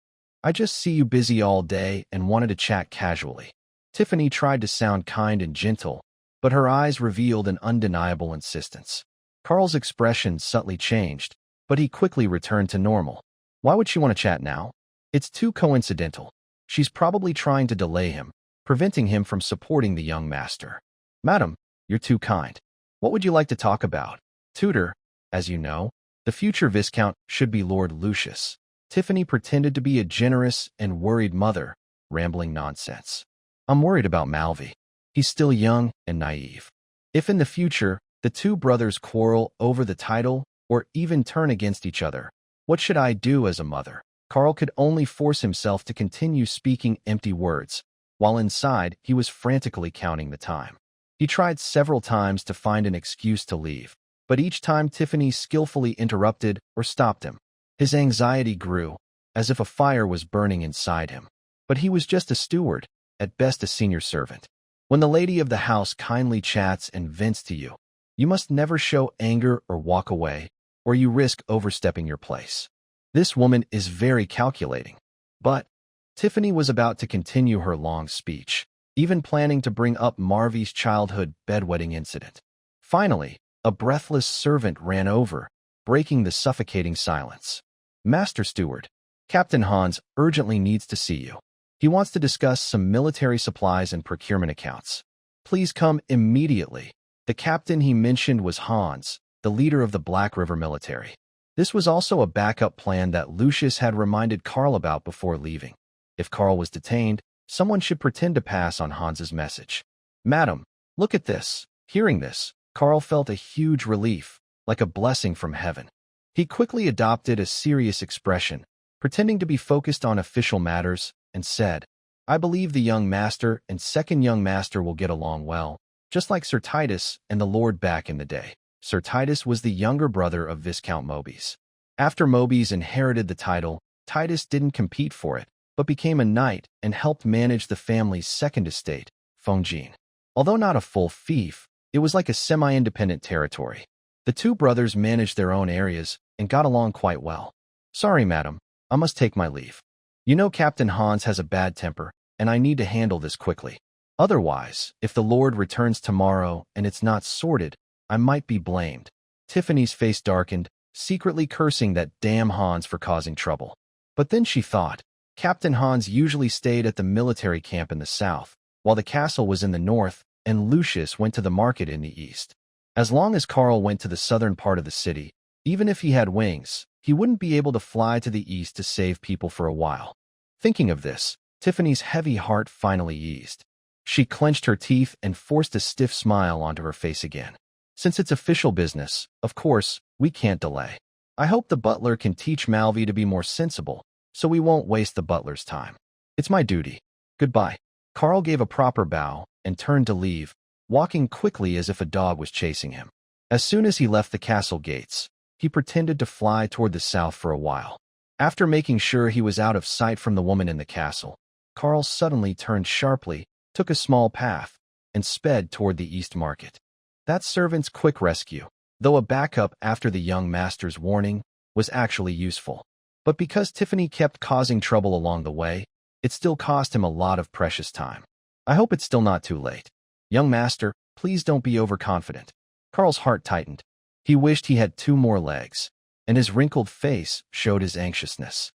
I just see you busy all day and wanted to chat casually." Tiffany tried to sound kind and gentle, but her eyes revealed an undeniable insistence. Carl's expression subtly changed, but he quickly returned to normal. Why would she want to chat now? It's too coincidental. She's probably trying to delay him, preventing him from supporting the young master. "Madam, you're too kind. What would you like to talk about?" "Tutor, as you know, the future Viscount should be Lord Lucius." Tiffany pretended to be a generous and worried mother, rambling nonsense. "I'm worried about Malvi. He's still young and naive. If in the future, the two brothers quarrel over the title or even turn against each other, what should I do as a mother?" Carl could only force himself to continue speaking empty words, while inside he was frantically counting the time. He tried several times to find an excuse to leave, but each time Tiffany skillfully interrupted or stopped him. His anxiety grew, as if a fire was burning inside him. But he was just a steward, at best a senior servant. When the lady of the house kindly chats and vents to you, you must never show anger or walk away, or you risk overstepping your place. This woman is very calculating. But Tiffany was about to continue her long speech, even planning to bring up Marvy's childhood bedwetting incident. Finally, a breathless servant ran over, breaking the suffocating silence. "Master Steward, Captain Hans urgently needs to see you. He wants to discuss some military supplies and procurement accounts. Please come immediately." The captain he mentioned was Hans, the leader of the Black River military. This was also a backup plan that Lucius had reminded Carl about before leaving. If Carl was detained, someone should pretend to pass on Hans's message. "Madam, look at this." Hearing this, Carl felt a huge relief, like a blessing from heaven. He quickly adopted a serious expression, pretending to be focused on official matters, and said, "I believe the young master and second young master will get along well, just like Sir Titus and the Lord back in the day." Sir Titus was the younger brother of Viscount Mobys. After Mobys inherited the title, Titus didn't compete for it, but became a knight and helped manage the family's second estate, Fongjin. Although not a full fief, it was like a semi-independent territory. The two brothers managed their own areas and got along quite well. "Sorry, madam, I must take my leave. You know Captain Hans has a bad temper, and I need to handle this quickly. Otherwise, if the Lord returns tomorrow and it's not sorted, I might be blamed." Tiffany's face darkened, secretly cursing that damn Hans for causing trouble. But then she thought, Captain Hans usually stayed at the military camp in the south, while the castle was in the north, and Lucius went to the market in the east. As long as Carl went to the southern part of the city, even if he had wings, he wouldn't be able to fly to the east to save people for a while. Thinking of this, Tiffany's heavy heart finally eased. She clenched her teeth and forced a stiff smile onto her face again. "Since it's official business, of course, we can't delay. I hope the butler can teach Malvi to be more sensible, so we won't waste the butler's time. It's my duty. Goodbye." Carl gave a proper bow and turned to leave, walking quickly as if a dog was chasing him. As soon as he left the castle gates, he pretended to fly toward the south for a while. After making sure he was out of sight from the woman in the castle, Carl suddenly turned sharply, took a small path, and sped toward the East Market. That servant's quick rescue, though a backup after the young master's warning, was actually useful. But because Tiffany kept causing trouble along the way, it still cost him a lot of precious time. I hope it's still not too late. Young master, please don't be overconfident. Carl's heart tightened. He wished he had 2 more legs, and his wrinkled face showed his anxiousness.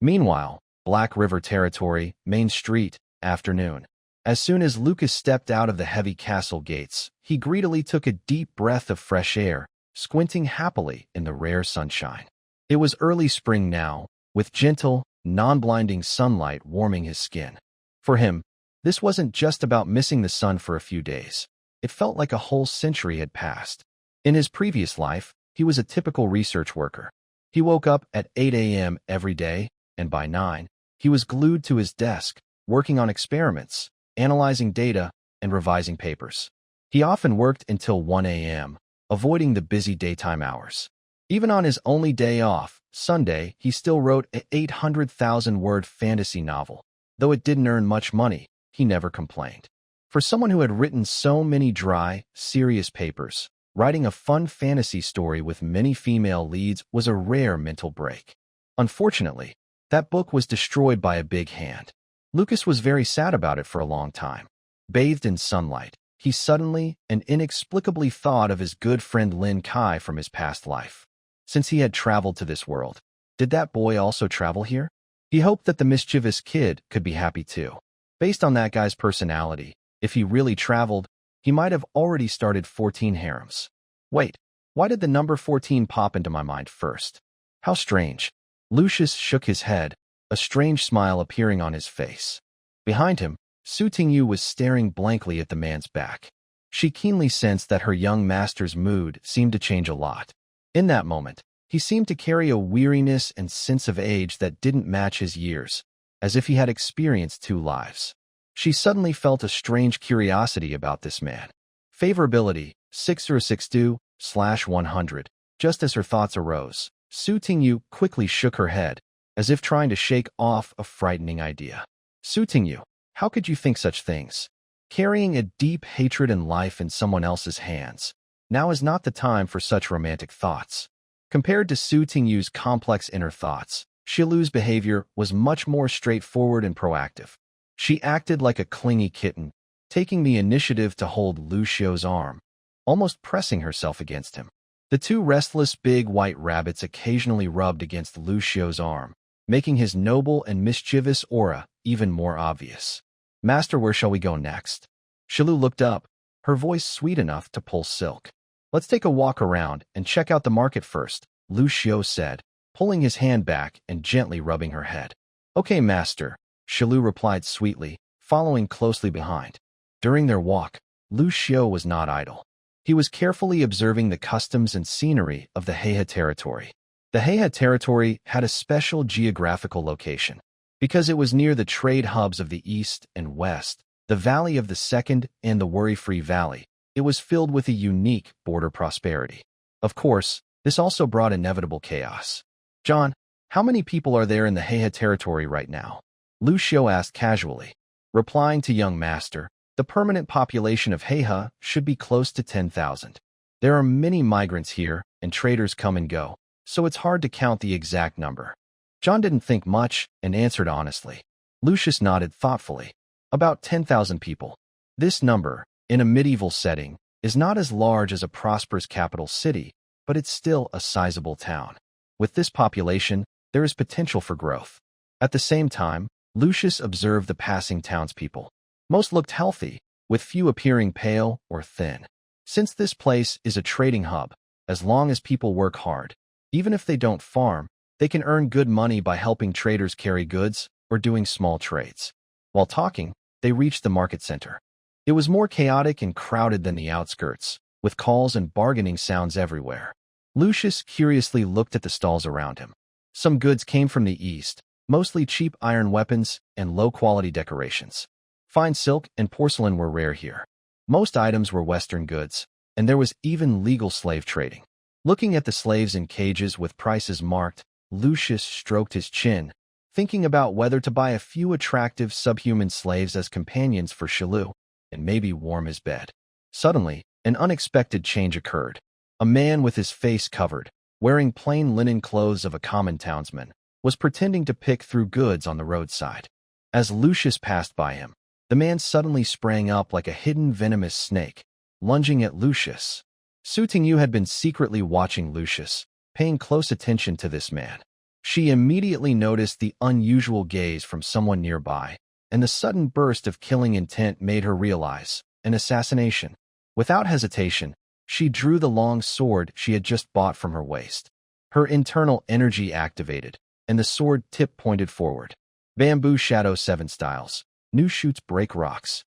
Meanwhile, Black River Territory, Main Street, afternoon. As soon as Lucas stepped out of the heavy castle gates, he greedily took a deep breath of fresh air, squinting happily in the rare sunshine. It was early spring now, with gentle, non-blinding sunlight warming his skin. For him, this wasn't just about missing the sun for a few days. It felt like a whole century had passed. In his previous life, he was a typical research worker. He woke up at 8 a.m. every day, and by 9, he was glued to his desk, working on experiments, analyzing data, and revising papers. He often worked until 1 a.m., avoiding the busy daytime hours. Even on his only day off, Sunday, he still wrote an 800,000-word fantasy novel. Though it didn't earn much money, he never complained. For someone who had written so many dry, serious papers, writing a fun fantasy story with many female leads was a rare mental break. Unfortunately, that book was destroyed by a big hand. Lucas was very sad about it for a long time. Bathed in sunlight, he suddenly and inexplicably thought of his good friend Lin Kai from his past life. Since he had traveled to this world, did that boy also travel here? He hoped that the mischievous kid could be happy too. Based on that guy's personality, if he really traveled, he might have already started 14 harems. Wait, why did the number 14 pop into my mind first? How strange. Lucius shook his head, a strange smile appearing on his face. Behind him, Su Tingyu was staring blankly at the man's back. She keenly sensed that her young master's mood seemed to change a lot. In that moment, he seemed to carry a weariness and sense of age that didn't match his years, as if he had experienced 2 lives. She suddenly felt a strange curiosity about this man. Favorability, 6062/100. Just as her thoughts arose, Su Tingyu quickly shook her head, as if trying to shake off a frightening idea. Su Tingyu, how could you think such things? Carrying a deep hatred and life in someone else's hands. Now is not the time for such romantic thoughts. Compared to Su Tingyu's complex inner thoughts, Shilu's behavior was much more straightforward and proactive. She acted like a clingy kitten, taking the initiative to hold Lu Xiu's arm, almost pressing herself against him. The 2 restless big white rabbits occasionally rubbed against Lu Xiu's arm, making his noble and mischievous aura even more obvious. Master, where shall we go next? Shilu looked up, her voice sweet enough to pull silk. Let's take a walk around and check out the market first, Lu Xiu said, pulling his hand back and gently rubbing her head. Okay, master, Shilu replied sweetly, following closely behind. During their walk, Lu Xiu was not idle. He was carefully observing the customs and scenery of the Heihe territory. The Heihe territory had a special geographical location. Because it was near the trade hubs of the East and West, the Valley of the Second and the Worry-Free Valley, it was filled with a unique border prosperity. Of course, this also brought inevitable chaos. John, how many people are there in the Heihe territory right now? Lu Xiu asked casually. Replying to young master, the permanent population of Heihe should be close to 10,000. There are many migrants here, and traders come and go, so it's hard to count the exact number. John didn't think much and answered honestly. Lucius nodded thoughtfully. About 10,000 people. This number, in a medieval setting, is not as large as a prosperous capital city, but it's still a sizable town. With this population, there is potential for growth. At the same time, Lucius observed the passing townspeople. Most looked healthy, with few appearing pale or thin. Since this place is a trading hub, as long as people work hard, even if they don't farm, they can earn good money by helping traders carry goods or doing small trades. While talking, they reached the market center. It was more chaotic and crowded than the outskirts, with calls and bargaining sounds everywhere. Lucius curiously looked at the stalls around him. Some goods came from the east, mostly cheap iron weapons and low-quality decorations. Fine silk and porcelain were rare here. Most items were Western goods, and there was even legal slave trading. Looking at the slaves in cages with prices marked, Lucius stroked his chin, thinking about whether to buy a few attractive subhuman slaves as companions for Shilu, and maybe warm his bed. Suddenly, an unexpected change occurred. A man with his face covered, wearing plain linen clothes of a common townsman, was pretending to pick through goods on the roadside. As Lucius passed by him, the man suddenly sprang up like a hidden venomous snake, lunging at Lucius. Su Tingyu had been secretly watching Lucius, paying close attention to this man. She immediately noticed the unusual gaze from someone nearby, and the sudden burst of killing intent made her realize an assassination. Without hesitation, she drew the long sword she had just bought from her waist. Her internal energy activated, and the sword tip pointed forward. Bamboo Shadow 7 styles. New shoots break rocks.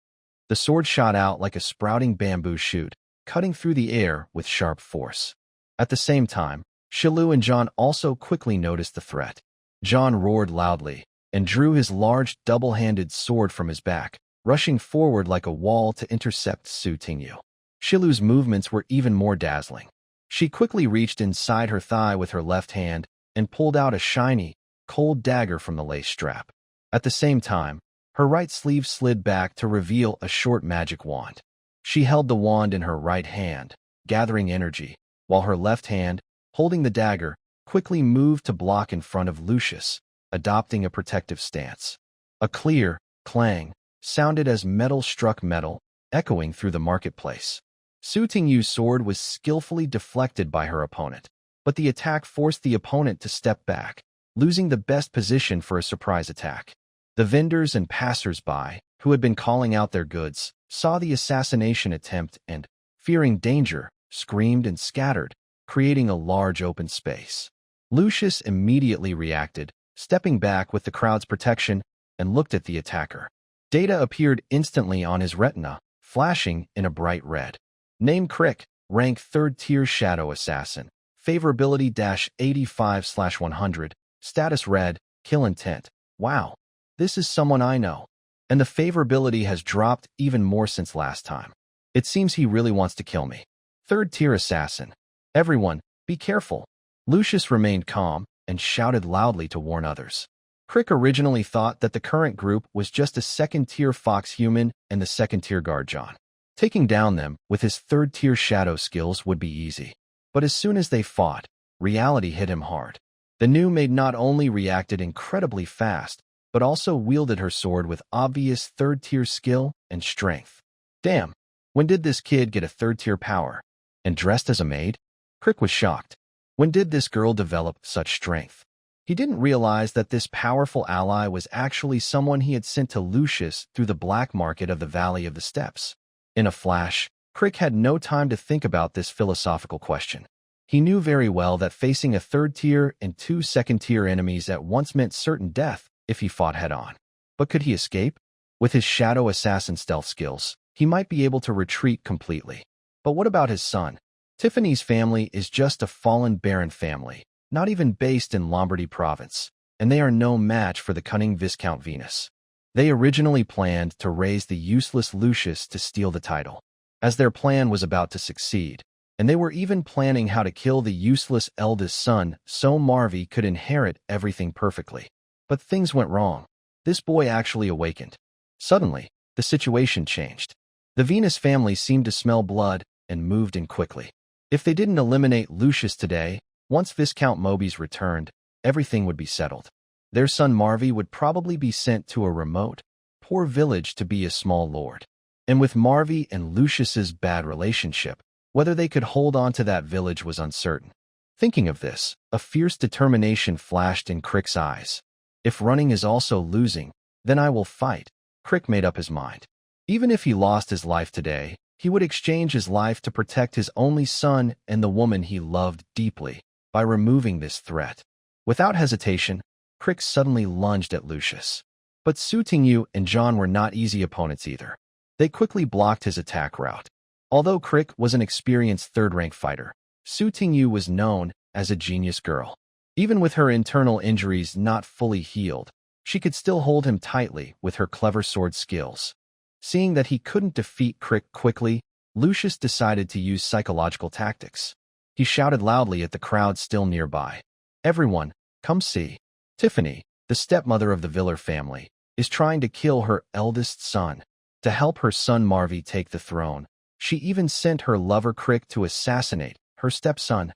The sword shot out like a sprouting bamboo shoot, cutting through the air with sharp force. At the same time, Shilu and John also quickly noticed the threat. John roared loudly and drew his large double-handed sword from his back, rushing forward like a wall to intercept Su Tingyu. Shilu's movements were even more dazzling. She quickly reached inside her thigh with her left hand and pulled out a shiny, cold dagger from the lace strap. At the same time, her right sleeve slid back to reveal a short magic wand. She held the wand in her right hand, gathering energy, while her left hand, holding the dagger, quickly moved to block in front of Lucius, adopting a protective stance. A clear clang sounded as metal struck metal, echoing through the marketplace. Su Tingyu's sword was skillfully deflected by her opponent, but the attack forced the opponent to step back, losing the best position for a surprise attack. The vendors and passers-by, who had been calling out their goods, saw the assassination attempt and, fearing danger, screamed and scattered, creating a large open space. Lucius immediately reacted, stepping back with the crowd's protection, and looked at the attacker. Data appeared instantly on his retina, flashing in a bright red. Name Crick, rank 3rd tier Shadow Assassin, favorability -85/100, status red, kill intent. Wow, this is someone I know. And the favorability has dropped even more since last time. It seems he really wants to kill me. 3rd tier Assassin. Everyone, be careful. Lucius remained calm and shouted loudly to warn others. Crick originally thought that the current group was just a 2nd-tier Fox human and the 2nd-tier guard John. Taking down them with his 3rd-tier shadow skills would be easy. But as soon as they fought, reality hit him hard. The new maid not only reacted incredibly fast, but also wielded her sword with obvious 3rd-tier skill and strength. Damn, when did this kid get a 3rd-tier power? And dressed as a maid? Crick was shocked. When did this girl develop such strength? He didn't realize that this powerful ally was actually someone he had sent to Lucius through the black market of the Valley of the Steppes. In a flash, Crick had no time to think about this philosophical question. He knew very well that facing a 3rd-tier and 2 2nd-tier enemies at once meant certain death if he fought head-on. But could he escape? With his shadow assassin stealth skills, he might be able to retreat completely. But what about his son? Tiffany's family is just a fallen baron family, not even based in Lombardy province, and they are no match for the cunning Viscount Venus. They originally planned to raise the useless Lucius to steal the title, as their plan was about to succeed, and they were even planning how to kill the useless eldest son so Marvy could inherit everything perfectly. But things went wrong. This boy actually awakened. Suddenly, the situation changed. The Venus family seemed to smell blood and moved in quickly. If they didn't eliminate Lucius today, once Viscount Moby's returned, everything would be settled. Their son Marvy would probably be sent to a remote, poor village to be a small lord. And with Marvy and Lucius's bad relationship, whether they could hold on to that village was uncertain. Thinking of this, a fierce determination flashed in Crick's eyes. If running is also losing, then I will fight. Crick made up his mind. Even if he lost his life today, he would exchange his life to protect his only son and the woman he loved deeply by removing this threat. Without hesitation, Crick suddenly lunged at Lucius. But Su Tingyu and John were not easy opponents either. They quickly blocked his attack route. Although Crick was an experienced 3rd-rank fighter, Su Tingyu was known as a genius girl. Even with her internal injuries not fully healed, she could still hold him tightly with her clever sword skills. Seeing that he couldn't defeat Crick quickly, Lucius decided to use psychological tactics. He shouted loudly at the crowd still nearby. Everyone, come see. Tiffany, the stepmother of the Viller family, is trying to kill her eldest son. To help her son Marvy take the throne, she even sent her lover Crick to assassinate her stepson.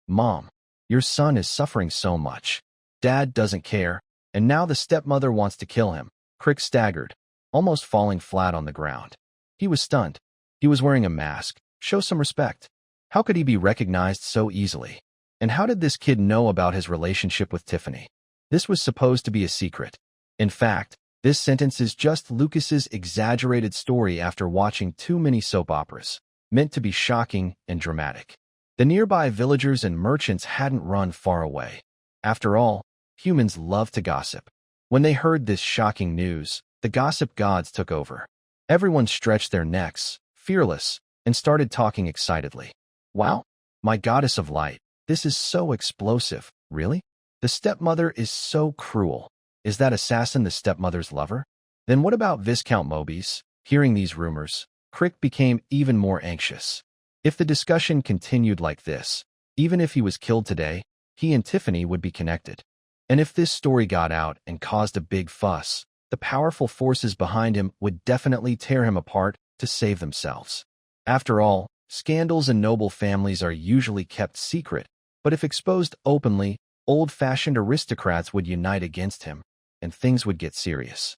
Mom, your son is suffering so much. Dad doesn't care, and now the stepmother wants to kill him. Crick staggered, almost falling flat on the ground. He was stunned. He was wearing a mask. Show some respect. How could he be recognized so easily? And how did this kid know about his relationship with Tiffany? This was supposed to be a secret. In fact, this sentence is just Lucas's exaggerated story after watching too many soap operas, meant to be shocking and dramatic. The nearby villagers and merchants hadn't run far away. After all, humans love to gossip. When they heard this shocking news, the gossip gods took over. Everyone stretched their necks, fearless, and started talking excitedly. Wow, my goddess of light, this is so explosive. Really? The stepmother is so cruel. Is that assassin the stepmother's lover? Then what about Viscount Mobies? Hearing these rumors, Crick became even more anxious. If the discussion continued like this, even if he was killed today, he and Tiffany would be connected. And if this story got out and caused a big fuss, the powerful forces behind him would definitely tear him apart to save themselves. After all, scandals in noble families are usually kept secret, but if exposed openly, old-fashioned aristocrats would unite against him, and things would get serious.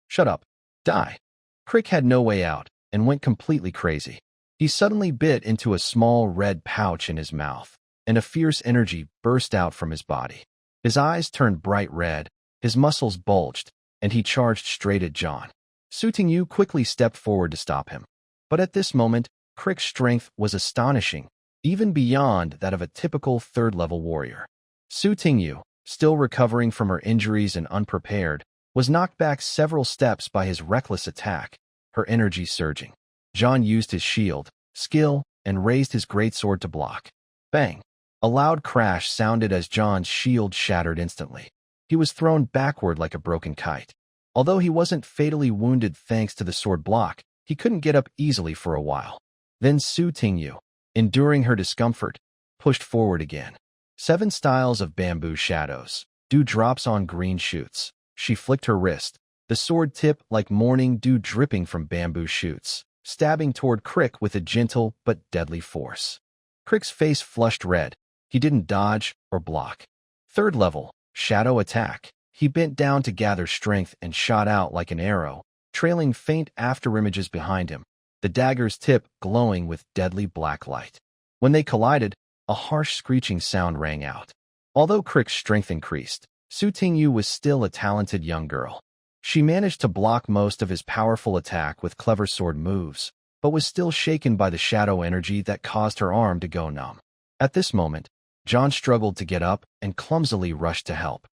Shut up. Die. Crick had no way out and went completely crazy. He suddenly bit into a small red pouch in his mouth, and a fierce energy burst out from his body. His eyes turned bright red, his muscles bulged, and he charged straight at John. Su Tingyu quickly stepped forward to stop him. But at this moment, Crick's strength was astonishing, even beyond that of a typical third-level warrior. Su Tingyu, still recovering from her injuries and unprepared, was knocked back several steps by his reckless attack, her energy surging. John used his shield, skill, and raised his greatsword to block. Bang! A loud crash sounded as John's shield shattered instantly. He was thrown backward like a broken kite. Although he wasn't fatally wounded thanks to the sword block, he couldn't get up easily for a while. Then Su Tingyu, enduring her discomfort, pushed forward again. 7 styles of bamboo shadows, dewdrops on green shoots. She flicked her wrist, the sword tip like morning dew dripping from bamboo shoots, stabbing toward Crick with a gentle but deadly force. Crick's face flushed red. He didn't dodge or block. Third level, shadow attack. He bent down to gather strength and shot out like an arrow, trailing faint afterimages behind him, the dagger's tip glowing with deadly black light. When they collided, a harsh screeching sound rang out. Although Crick's strength increased, Su Tingyu was still a talented young girl. She managed to block most of his powerful attack with clever sword moves, but was still shaken by the shadow energy that caused her arm to go numb. At this moment, John struggled to get up and clumsily rushed to help.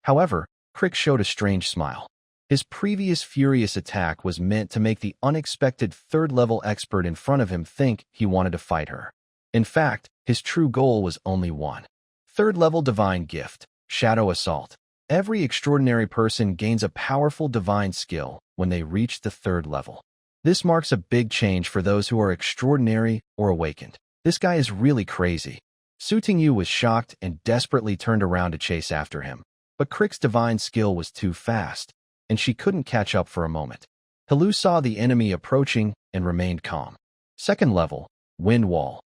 However, Crick showed a strange smile. His previous furious attack was meant to make the unexpected third-level expert in front of him think he wanted to fight her. In fact, his true goal was only one. Third-level divine gift, Shadow Assault. Every extraordinary person gains a powerful divine skill when they reach the third level. This marks a big change for those who are extraordinary or awakened. This guy is really crazy. Su Tingyu was shocked and desperately turned around to chase after him. But Crick's divine skill was too fast, and she couldn't catch up for a moment. Hellu saw the enemy approaching and remained calm. Second level, Wind Wall.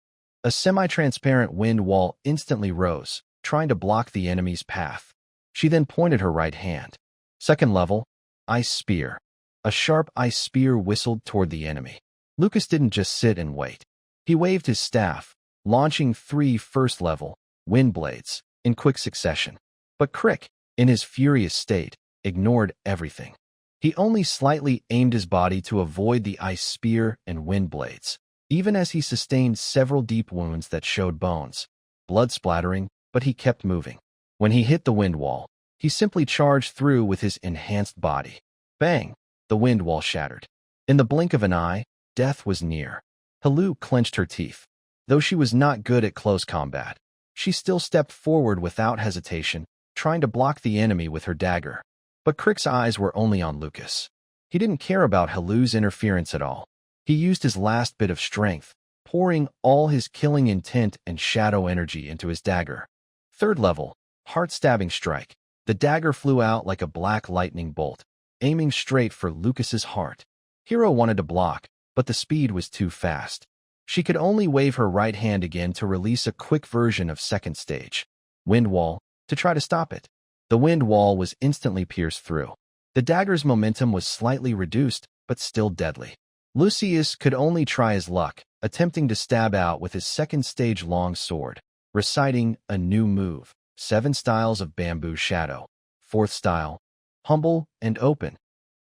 A semi-transparent wind wall instantly rose, trying to block the enemy's path. She then pointed her right hand. Second level, Ice Spear. A sharp ice spear whistled toward the enemy. Lucas didn't just sit and wait. He waved his staff, launching 3 first-level wind blades in quick succession. But Crick, in his furious state, ignored everything. He only slightly aimed his body to avoid the ice spear and wind blades, even as he sustained several deep wounds that showed bones, blood splattering, but he kept moving. When he hit the wind wall, he simply charged through with his enhanced body. Bang! The wind wall shattered. In the blink of an eye, death was near. Hellu clenched her teeth. Though she was not good at close combat, she still stepped forward without hesitation, trying to block the enemy with her dagger. But Crick's eyes were only on Lucas. He didn't care about Hellu's interference at all. He used his last bit of strength, pouring all his killing intent and shadow energy into his dagger. Third level, heart-stabbing strike. The dagger flew out like a black lightning bolt, aiming straight for Lucas's heart. Hiro wanted to block, but the speed was too fast. She could only wave her right hand again to release a quick version of second stage, wind wall, to try to stop it. The wind wall was instantly pierced through. The dagger's momentum was slightly reduced, but still deadly. Lucius could only try his luck, attempting to stab out with his second stage long sword, reciting a new move, 7 styles of bamboo shadow. Fourth style, humble and open.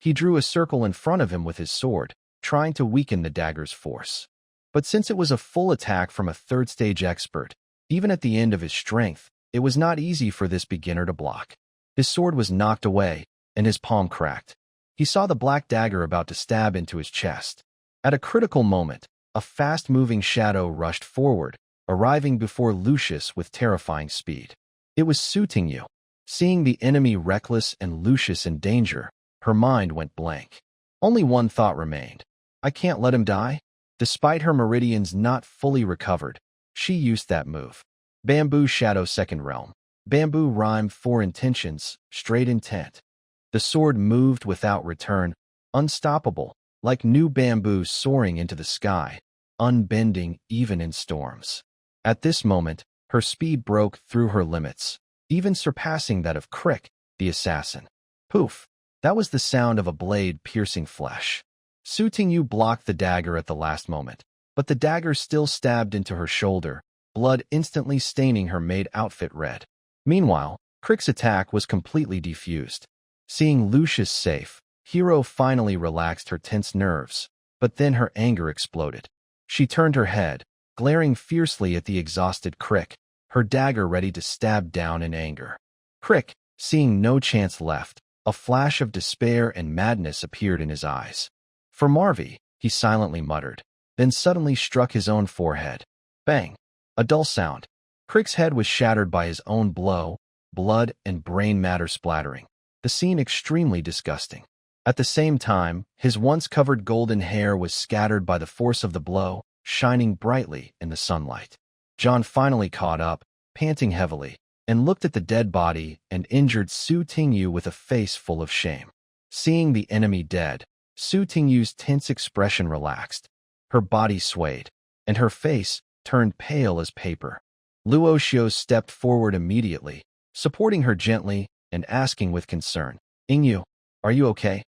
He drew a circle in front of him with his sword, trying to weaken the dagger's force. But since it was a full attack from a third stage expert, even at the end of his strength, it was not easy for this beginner to block. His sword was knocked away, and his palm cracked. He saw the black dagger about to stab into his chest. At a critical moment, a fast-moving shadow rushed forward, arriving before Lucius with terrifying speed. It was Sutingyu. Seeing the enemy reckless and Lucius in danger, her mind went blank. Only one thought remained. I can't let him die? Despite her meridians not fully recovered, she used that move. Bamboo Shadow Second Realm. Bamboo rhyme 4 intentions, straight intent. The sword moved without return, unstoppable, like new bamboo soaring into the sky, unbending even in storms. At this moment, her speed broke through her limits, even surpassing that of Crick, the assassin. Poof! That was the sound of a blade piercing flesh. Sutingyu blocked the dagger at the last moment, but the dagger still stabbed into her shoulder, blood instantly staining her maid outfit red. Meanwhile, Crick's attack was completely defused. Seeing Lucius safe, Hiro finally relaxed her tense nerves, but then her anger exploded. She turned her head, glaring fiercely at the exhausted Crick, her dagger ready to stab down in anger. Crick, seeing no chance left, a flash of despair and madness appeared in his eyes. For Marvy, he silently muttered, then suddenly struck his own forehead. Bang! A dull sound. Crick's head was shattered by his own blow, blood and brain matter splattering. The scene extremely disgusting. At the same time, his once covered golden hair was scattered by the force of the blow, shining brightly in the sunlight. John finally caught up, panting heavily, and looked at the dead body and injured Sutingyu with a face full of shame. Seeing the enemy dead, Sutingyu's tense expression relaxed. Her body swayed, and her face turned pale as paper. Luoxiu stepped forward immediately, supporting her gently and asking with concern, Ingyu, are you okay?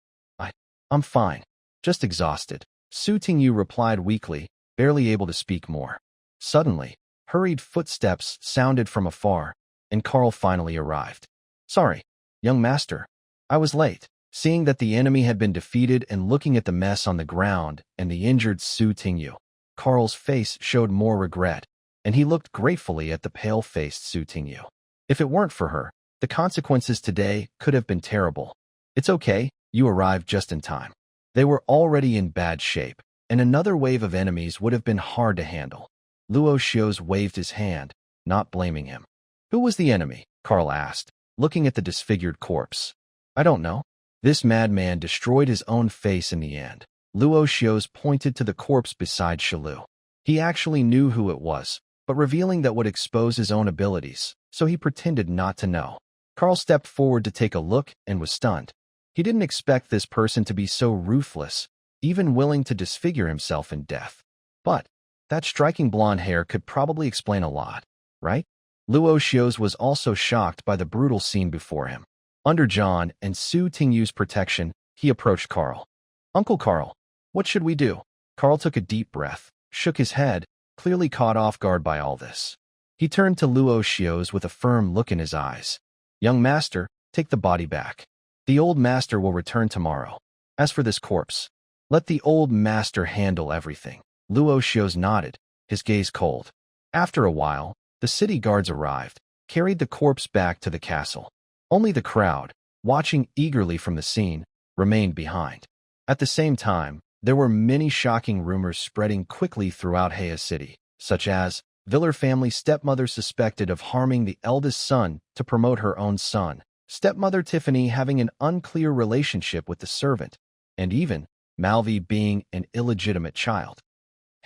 I'm fine. Just exhausted. Sutingyu replied weakly, barely able to speak more. Suddenly, hurried footsteps sounded from afar, and Carl finally arrived. Sorry, young master. I was late. Seeing that the enemy had been defeated and looking at the mess on the ground and the injured Sutingyu, Carl's face showed more regret, and he looked gratefully at the pale-faced Sutingyu. If it weren't for her, the consequences today could have been terrible. It's okay, you arrived just in time. They were already in bad shape, and another wave of enemies would have been hard to handle. Luoxiu waved his hand, not blaming him. Who was the enemy? Carl asked, looking at the disfigured corpse. I don't know. This madman destroyed his own face in the end. Luoxiu pointed to the corpse beside Shilu. He actually knew who it was, but revealing that would expose his own abilities, so he pretended not to know. Carl stepped forward to take a look and was stunned. He didn't expect this person to be so ruthless, even willing to disfigure himself in death. But that striking blonde hair could probably explain a lot, right? Luoxiu was also shocked by the brutal scene before him. Under John and Sutingyu's protection, he approached Carl. Uncle Carl, what should we do? Carl took a deep breath, shook his head, clearly caught off guard by all this. He turned to Luoxiu with a firm look in his eyes. Young master, take the body back. The old master will return tomorrow. As for this corpse, let the old master handle everything. Luoxiu nodded, his gaze cold. After a while, the city guards arrived, carried the corpse back to the castle. Only the crowd, watching eagerly from the scene, remained behind. At the same time, there were many shocking rumors spreading quickly throughout Heia City, such as Viller family stepmother suspected of harming the eldest son to promote her own son, stepmother Tiffany having an unclear relationship with the servant, and even Malvi being an illegitimate child.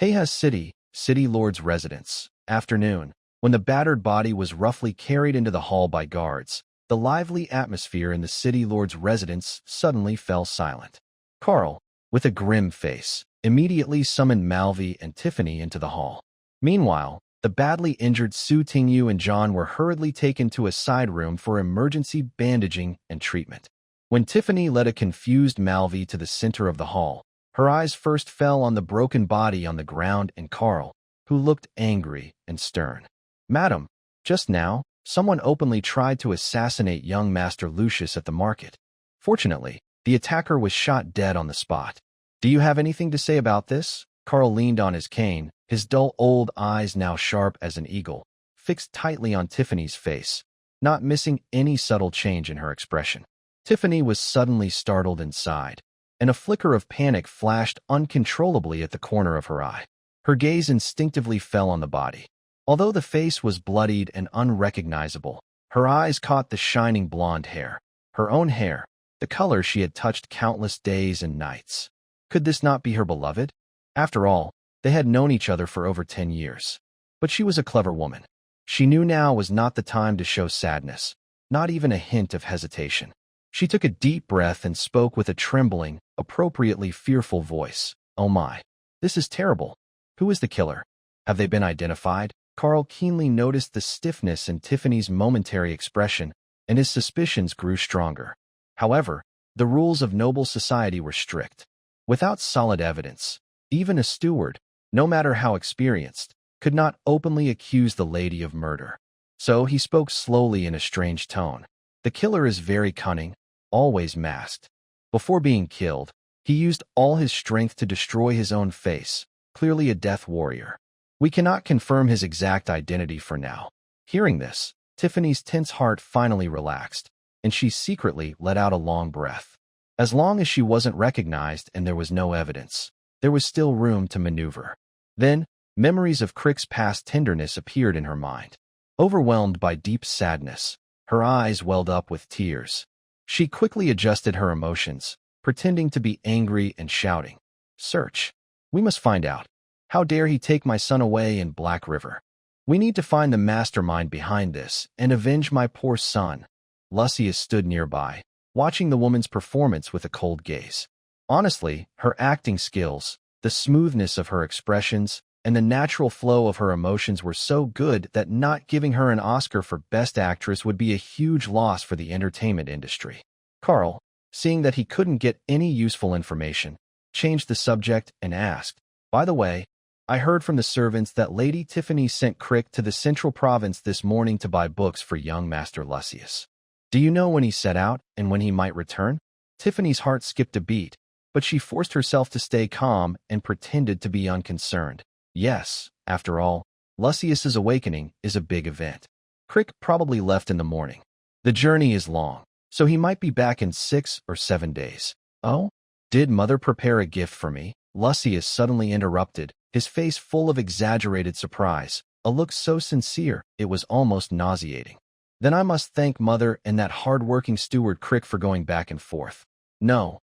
Heia City City Lord's residence. Afternoon. When the battered body was roughly carried into the hall by guards, the lively atmosphere in the City Lord's residence suddenly fell silent. Carl, with a grim face, immediately summoned Malvi and Tiffany into the hall. Meanwhile, the badly injured Su Tingyu and John were hurriedly taken to a side room for emergency bandaging and treatment. When Tiffany led a confused Malvi to the center of the hall, her eyes first fell on the broken body on the ground and Carl, who looked angry and stern. "Madam, just now, someone openly tried to assassinate young Master Lucius at the market. Fortunately, the attacker was shot dead on the spot. Do you have anything to say about this?" Carl leaned on his cane, his dull old eyes now sharp as an eagle, fixed tightly on Tiffany's face, not missing any subtle change in her expression. Tiffany was suddenly startled and sighed, and a flicker of panic flashed uncontrollably at the corner of her eye. Her gaze instinctively fell on the body. Although the face was bloodied and unrecognizable, her eyes caught the shining blonde hair, her own hair, the color she had touched countless days and nights. Could this not be her beloved? After all, they had known each other for over 10 years. But she was a clever woman. She knew now was not the time to show sadness, not even a hint of hesitation. She took a deep breath and spoke with a trembling, appropriately fearful voice. "Oh my, this is terrible. Who is the killer? Have they been identified?" Carl keenly noticed the stiffness in Tiffany's momentary expression, and his suspicions grew stronger. However, the rules of noble society were strict. Without solid evidence, even a steward, no matter how experienced, could not openly accuse the lady of murder. So he spoke slowly in a strange tone. "The killer is very cunning, always masked. Before being killed, he used all his strength to destroy his own face, clearly a death warrior. We cannot confirm his exact identity for now." Hearing this, Tiffany's tense heart finally relaxed, and she secretly let out a long breath. As long as she wasn't recognized and there was no evidence, there was still room to maneuver. Then, memories of Crick's past tenderness appeared in her mind. Overwhelmed by deep sadness, her eyes welled up with tears. She quickly adjusted her emotions, pretending to be angry and shouting, "Search! We must find out. How dare he take my son away in Black River? We need to find the mastermind behind this and avenge my poor son." Lucius stood nearby, watching the woman's performance with a cold gaze. Honestly, her acting skills, the smoothness of her expressions, and the natural flow of her emotions were so good that not giving her an Oscar for Best Actress would be a huge loss for the entertainment industry. Carl, seeing that he couldn't get any useful information, changed the subject and asked, "By the way, I heard from the servants that Lady Tiffany sent Crick to the Central Province this morning to buy books for young Master Lucius. Do you know when he set out and when he might return?" Tiffany's heart skipped a beat, but she forced herself to stay calm and pretended to be unconcerned. "Yes, after all, Lucius's awakening is a big event. Crick probably left in the morning. The journey is long, so he might be back in 6 or 7 days." "Oh? Did Mother prepare a gift for me?" Lucius suddenly interrupted, his face full of exaggerated surprise, a look so sincere it was almost nauseating. "Then I must thank Mother and that hard-working steward Crick for going back and forth." No,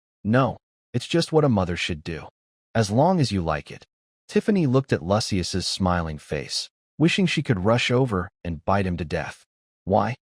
it's just what a mother should do. As long as you like it." Tiffany looked at Lucius's smiling face, wishing she could rush over and bite him to death. Why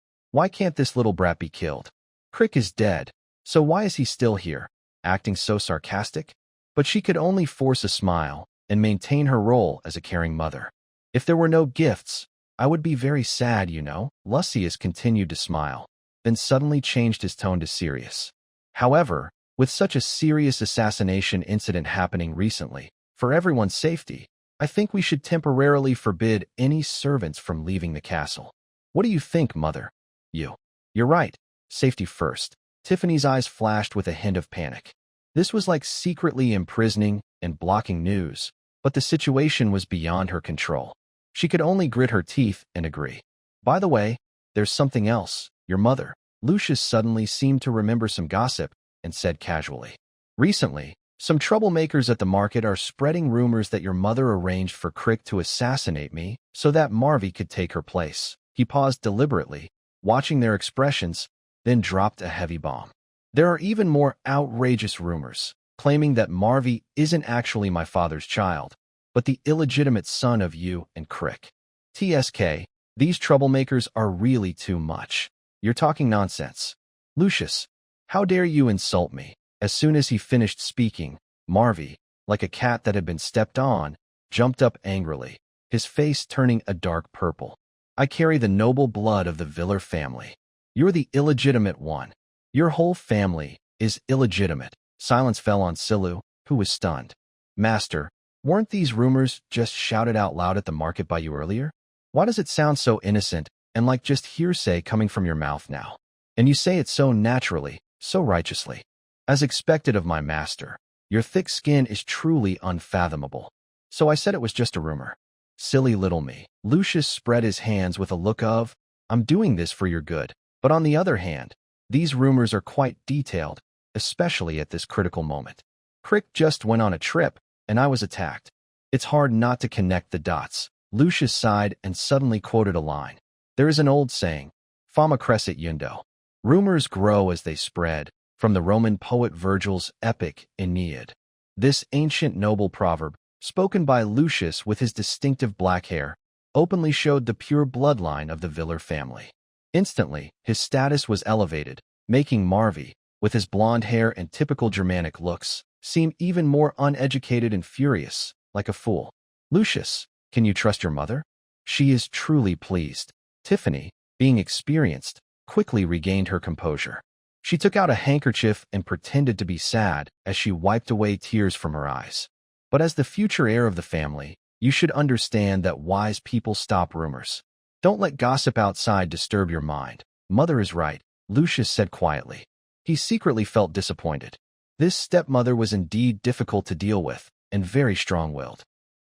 can't this little brat be killed? Crick is dead, so why is he still here, acting so sarcastic? But she could only force a smile and maintain her role as a caring mother. "If there were no gifts, I would be very sad, you know." Lucius continued to smile, then suddenly changed his tone to serious. "However, with such a serious assassination incident happening recently, for everyone's safety, I think we should temporarily forbid any servants from leaving the castle. What do you think, Mother?" You're right. Safety first." Tiffany's eyes flashed with a hint of panic. This was like secretly imprisoning and blocking news, but the situation was beyond her control. She could only grit her teeth and agree. "By the way, there's something else. Your mother." Lucius suddenly seemed to remember some gossip and said casually, "Recently, some troublemakers at the market are spreading rumors that your mother arranged for Crick to assassinate me so that Marvy could take her place." He paused deliberately, watching their expressions, then dropped a heavy bomb. "There are even more outrageous rumors, claiming that Marvy isn't actually my father's child, but the illegitimate son of you and Crick. TSK, these troublemakers are really too much. You're talking nonsense. Lucius, how dare you insult me? As soon as he finished speaking, Marvy, like a cat that had been stepped on, jumped up angrily, his face turning a dark purple. I carry the noble blood of the Viller family. You're the illegitimate one. Your whole family is illegitimate. Silence fell on Silu, who was stunned. Master, weren't these rumors just shouted out loud at the market by you earlier? Why does it sound so innocent and like just hearsay coming from your mouth now? And you say it so naturally, so righteously. As expected of my master, your thick skin is truly unfathomable. So I said it was just a rumor. Silly little me. Lucius spread his hands with a look of, I'm doing this for your good. But on the other hand, these rumors are quite detailed, especially at this critical moment. Crick just went on a trip, and I was attacked. It's hard not to connect the dots. Lucius sighed and suddenly quoted a line. There is an old saying, Fama crescit yundo. Rumors grow as they spread, from the Roman poet Virgil's epic Aeneid. This ancient noble proverb, spoken by Lucius with his distinctive black hair, openly showed the pure bloodline of the Viller family. Instantly, his status was elevated, making Marvy, with his blonde hair and typical Germanic looks, seem even more uneducated and furious, like a fool. Lucius, can you trust your mother? She is truly pleased. Tiffany, being experienced, quickly regained her composure. She took out a handkerchief and pretended to be sad as she wiped away tears from her eyes. But as the future heir of the family, you should understand that wise people stop rumors. Don't let gossip outside disturb your mind. Mother is right, Lucius said quietly. He secretly felt disappointed. This stepmother was indeed difficult to deal with, and very strong-willed.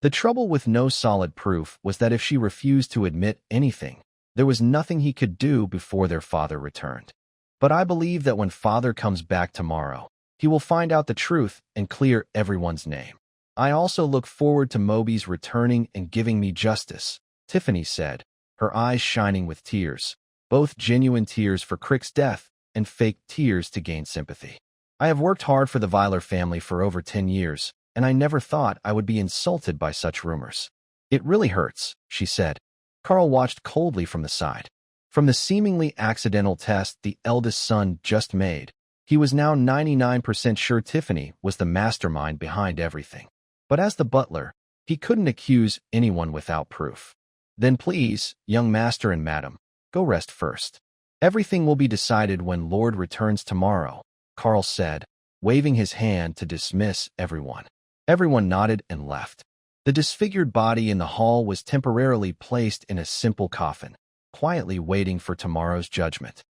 The trouble with no solid proof was that if she refused to admit anything, there was nothing he could do before their father returned. But I believe that when father comes back tomorrow, he will find out the truth and clear everyone's name. I also look forward to Moby's returning and giving me justice, Tiffany said, her eyes shining with tears, both genuine tears for Crick's death and fake tears to gain sympathy. I have worked hard for the Viller family for over 10 years, and I never thought I would be insulted by such rumors. It really hurts, she said. Carl watched coldly from the side. From the seemingly accidental test the eldest son just made, he was now 99% sure Tiffany was the mastermind behind everything. But as the butler, he couldn't accuse anyone without proof. Then please, young master and madam, go rest first. Everything will be decided when Lord returns tomorrow, Carl said, waving his hand to dismiss everyone. Everyone nodded and left. The disfigured body in the hall was temporarily placed in a simple coffin, quietly waiting for tomorrow's judgment.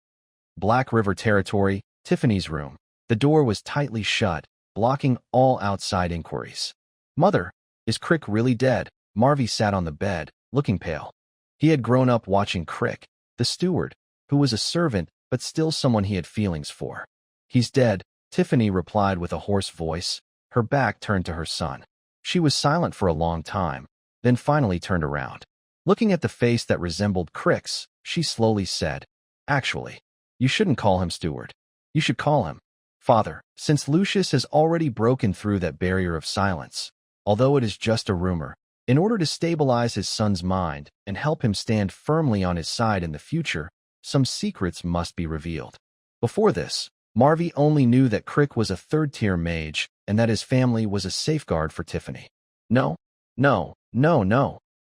Black River Territory, Tiffany's room. The door was tightly shut, blocking all outside inquiries. Mother, is Crick really dead? Marvy sat on the bed, looking pale. He had grown up watching Crick, the steward, who was a servant but still someone he had feelings for. He's dead, Tiffany replied with a hoarse voice, her back turned to her son. She was silent for a long time, then finally turned around. Looking at the face that resembled Crick's, she slowly said, Actually, you shouldn't call him steward. You should call him father, since Lucius has already broken through that barrier of silence. Although it is just a rumor, in order to stabilize his son's mind and help him stand firmly on his side in the future, some secrets must be revealed. Before this, Marvy only knew that Crick was a third-tier mage and that his family was a safeguard for Tiffany. No.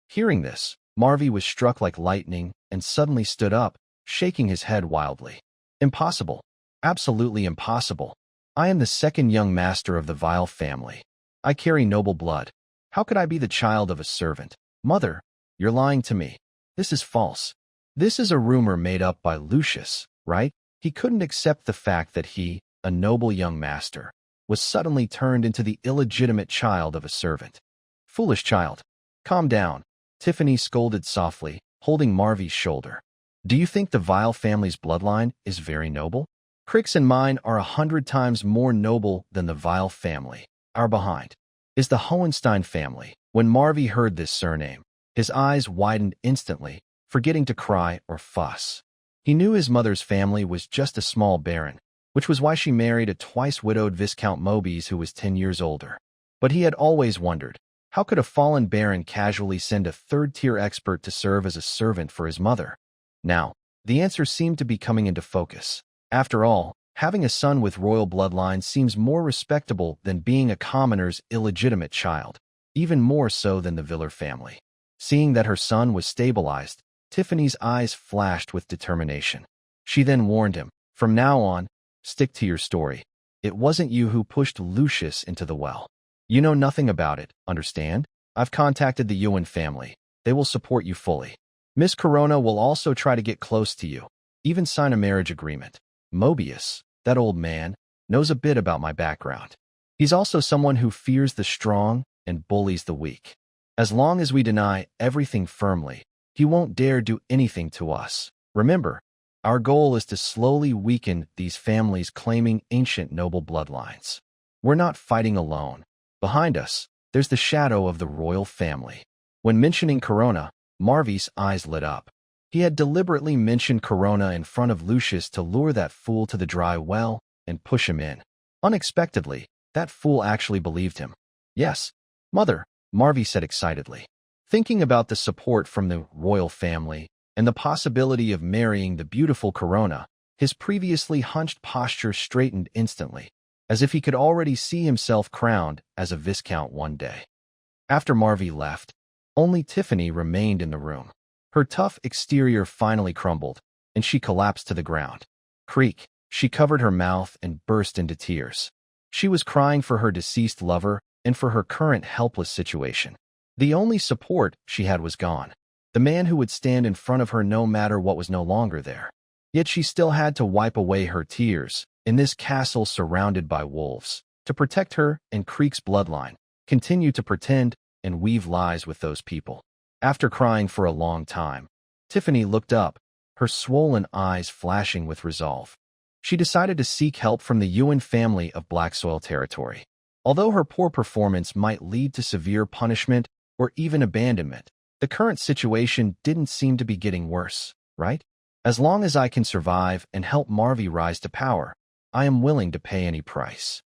Hearing this, Marvy was struck like lightning and suddenly stood up, shaking his head wildly. Impossible. Absolutely impossible. I am the second young master of the Vile family. I carry noble blood. How could I be the child of a servant? Mother, you're lying to me. This is false. This is a rumor made up by Lucius, right? He couldn't accept the fact that he, a noble young master, was suddenly turned into the illegitimate child of a servant. Foolish child. Calm down, Tiffany scolded softly, holding Marvy's shoulder. Do you think the Vile family's bloodline is very noble? Crick's and mine are 100 times more noble than the Vile family. Our behind is the Hohenstein family. When Marvy heard this surname, his eyes widened instantly, forgetting to cry or fuss. He knew his mother's family was just a small baron, which was why she married a twice-widowed Viscount Mobies who was 10 years older. But he had always wondered, How could a fallen baron casually send a third-tier expert to serve as a servant for his mother? Now, the answer seemed to be coming into focus. After all, having a son with royal bloodline seems more respectable than being a commoner's illegitimate child, even more so than the Viller family. Seeing that her son was stabilized, Tiffany's eyes flashed with determination. She then warned him, "From now on, stick to your story. It wasn't you who pushed Lucius into the well. You know nothing about it, understand? I've contacted the Ewan family. They will support you fully. Miss Corona will also try to get close to you, even sign a marriage agreement. Mobius, that old man, knows a bit about my background. He's also someone who fears the strong and bullies the weak. As long as we deny everything firmly, he won't dare do anything to us. Remember, our goal is to slowly weaken these families claiming ancient noble bloodlines. We're not fighting alone. Behind us, there's the shadow of the royal family." When mentioning Corona, Marvy's eyes lit up. He had deliberately mentioned Corona in front of Lucius to lure that fool to the dry well and push him in. Unexpectedly, that fool actually believed him. "Yes, Mother," Marvy said excitedly. Thinking about the support from the royal family and the possibility of marrying the beautiful Corona, his previously hunched posture straightened instantly, as if he could already see himself crowned as a viscount one day. After Marvy left, only Tiffany remained in the room. Her tough exterior finally crumbled, and she collapsed to the ground. Creak, she covered her mouth and burst into tears. She was crying for her deceased lover and for her current helpless situation. The only support she had was gone, the man who would stand in front of her no matter what was no longer there. Yet she still had to wipe away her tears in this castle surrounded by wolves. To protect her and Creek's bloodline, continue to pretend and weave lies with those people. After crying for a long time, Tiffany looked up, her swollen eyes flashing with resolve. She decided to seek help from the Ewan family of Black Soil territory. Although her poor performance might lead to severe punishment or even abandonment, the current situation didn't seem to be getting worse, right? As long as I can survive and help Marvy rise to power, I am willing to pay any price.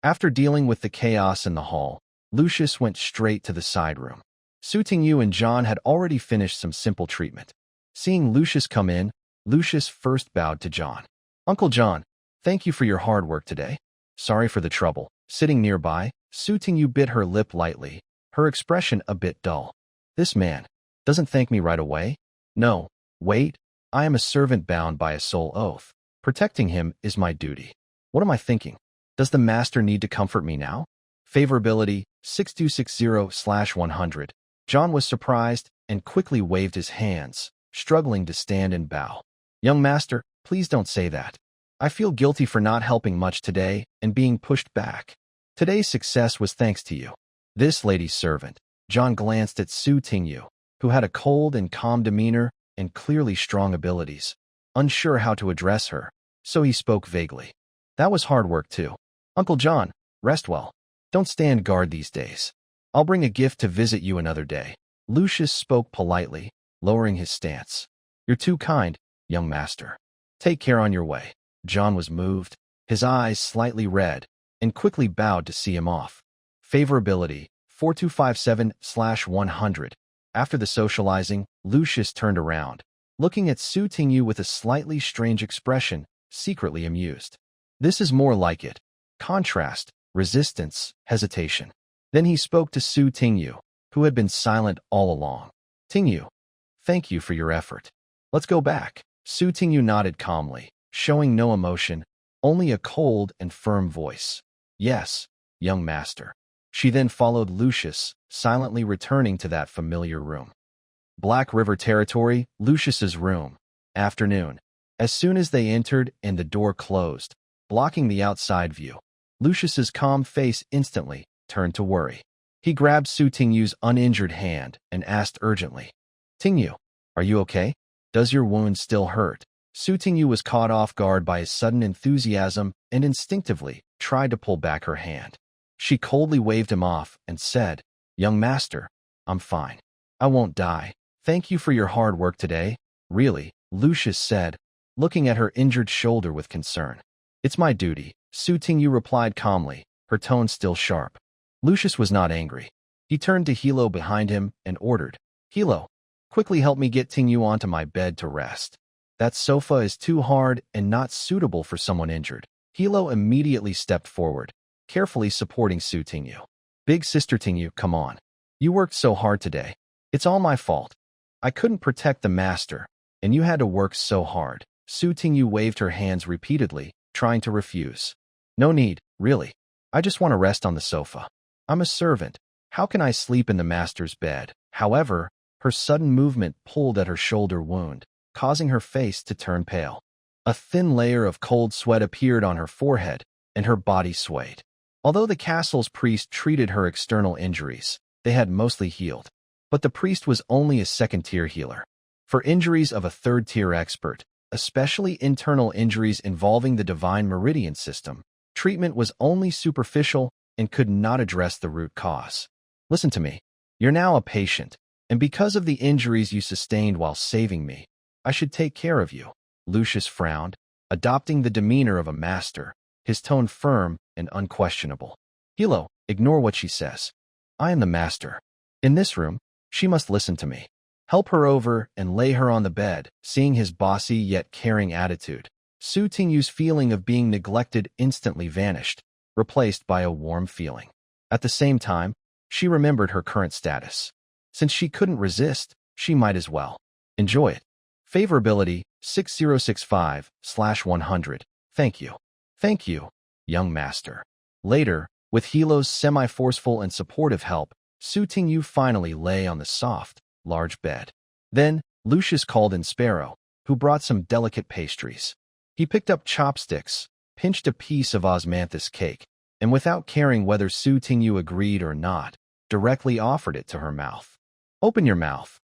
After dealing with the chaos in the hall, Lucius went straight to the side room. Sutingu and John had already finished some simple treatment. Seeing Lucius come in, Lucius first bowed to John. "Uncle John, thank you for your hard work today. Sorry for the trouble." Sitting nearby, Sutingu bit her lip lightly, her expression a bit dull. "This man doesn't thank me right away? No, wait, I am a servant bound by a soul oath. Protecting him is my duty. What am I thinking? Does the master need to comfort me now?" Favorability 6260/100. John was surprised and quickly waved his hands, struggling to stand and bow. "Young master, please don't say that. I feel guilty for not helping much today and being pushed back. Today's success was thanks to you." This lady's servant. John glanced at Sutingu, who had a cold and calm demeanor and clearly strong abilities. Unsure how to address her, so he spoke vaguely. "That was hard work too. Uncle John, rest well. Don't stand guard these days. I'll bring a gift to visit you another day." Lucius spoke politely, lowering his stance. "You're too kind, young master. Take care on your way." John was moved, his eyes slightly red, and quickly bowed to see him off. Favorability 4257/100. After the socializing, Lucius turned around, looking at Sutingu with a slightly strange expression, secretly amused. "This is more like it. Contrast, resistance, hesitation." Then he spoke to Sutingu, who had been silent all along. "Tingu, thank you for your effort. Let's go back." Sutingu nodded calmly, showing no emotion, only a cold and firm voice. "Yes, young master." She then followed Lucius, silently returning to that familiar room. Black River Territory, Lucius's room. Afternoon. As soon as they entered and the door closed, blocking the outside view, Lucius's calm face instantly turned to worry. He grabbed Sutingu's uninjured hand and asked urgently, "Tingu, are you okay? Does your wound still hurt?" Sutingu was caught off guard by his sudden enthusiasm and instinctively tried to pull back her hand. She coldly waved him off and said, "Young master, I'm fine. I won't die. Thank you for your hard work today." "Really?" Lucius said, looking at her injured shoulder with concern. "It's my duty," Sutingu replied calmly, her tone still sharp. Lucius was not angry. He turned to Hilo behind him and ordered, Hilo, quickly help me get Tingyu onto my bed to rest. That sofa is too hard and not suitable for someone injured. Hilo immediately stepped forward, carefully supporting Su Tingyu. Big sister Tingyu, come on. You worked so hard today. It's all my fault. I couldn't protect the master, and you had to work so hard. Su Tingyu waved her hands repeatedly, trying to refuse. No need, really. I just want to rest on the sofa. I'm a servant. How can I sleep in the master's bed? However, her sudden movement pulled at her shoulder wound, causing her face to turn pale. A thin layer of cold sweat appeared on her forehead, and her body swayed. Although the castle's priest treated her external injuries, they had mostly healed. But the priest was only a second-tier healer. For injuries of a third-tier expert, especially internal injuries involving the divine meridian system, treatment was only superficial and could not address the root cause. Listen to me. You're now a patient, and because of the injuries you sustained while saving me, I should take care of you. Lucius frowned, adopting the demeanor of a master, his tone firm and unquestionable. Hilo, ignore what she says. I am the master. In this room, she must listen to me. Help her over and lay her on the bed. Seeing his bossy yet caring attitude, Su Tingyu's feeling of being neglected instantly vanished, replaced by a warm feeling. At the same time, she remembered her current status. Since she couldn't resist, she might as well enjoy it. Favorability 6065/100. Thank you. Thank you, young master. Later, with Hilo's semi-forceful and supportive help, Su Tingyu finally lay on the soft, large bed. Then, Lucius called in Sparrow, who brought some delicate pastries. He picked up chopsticks, pinched a piece of osmanthus cake, and without caring whether Su Tingyu agreed or not, directly offered it to her mouth. Open your mouth.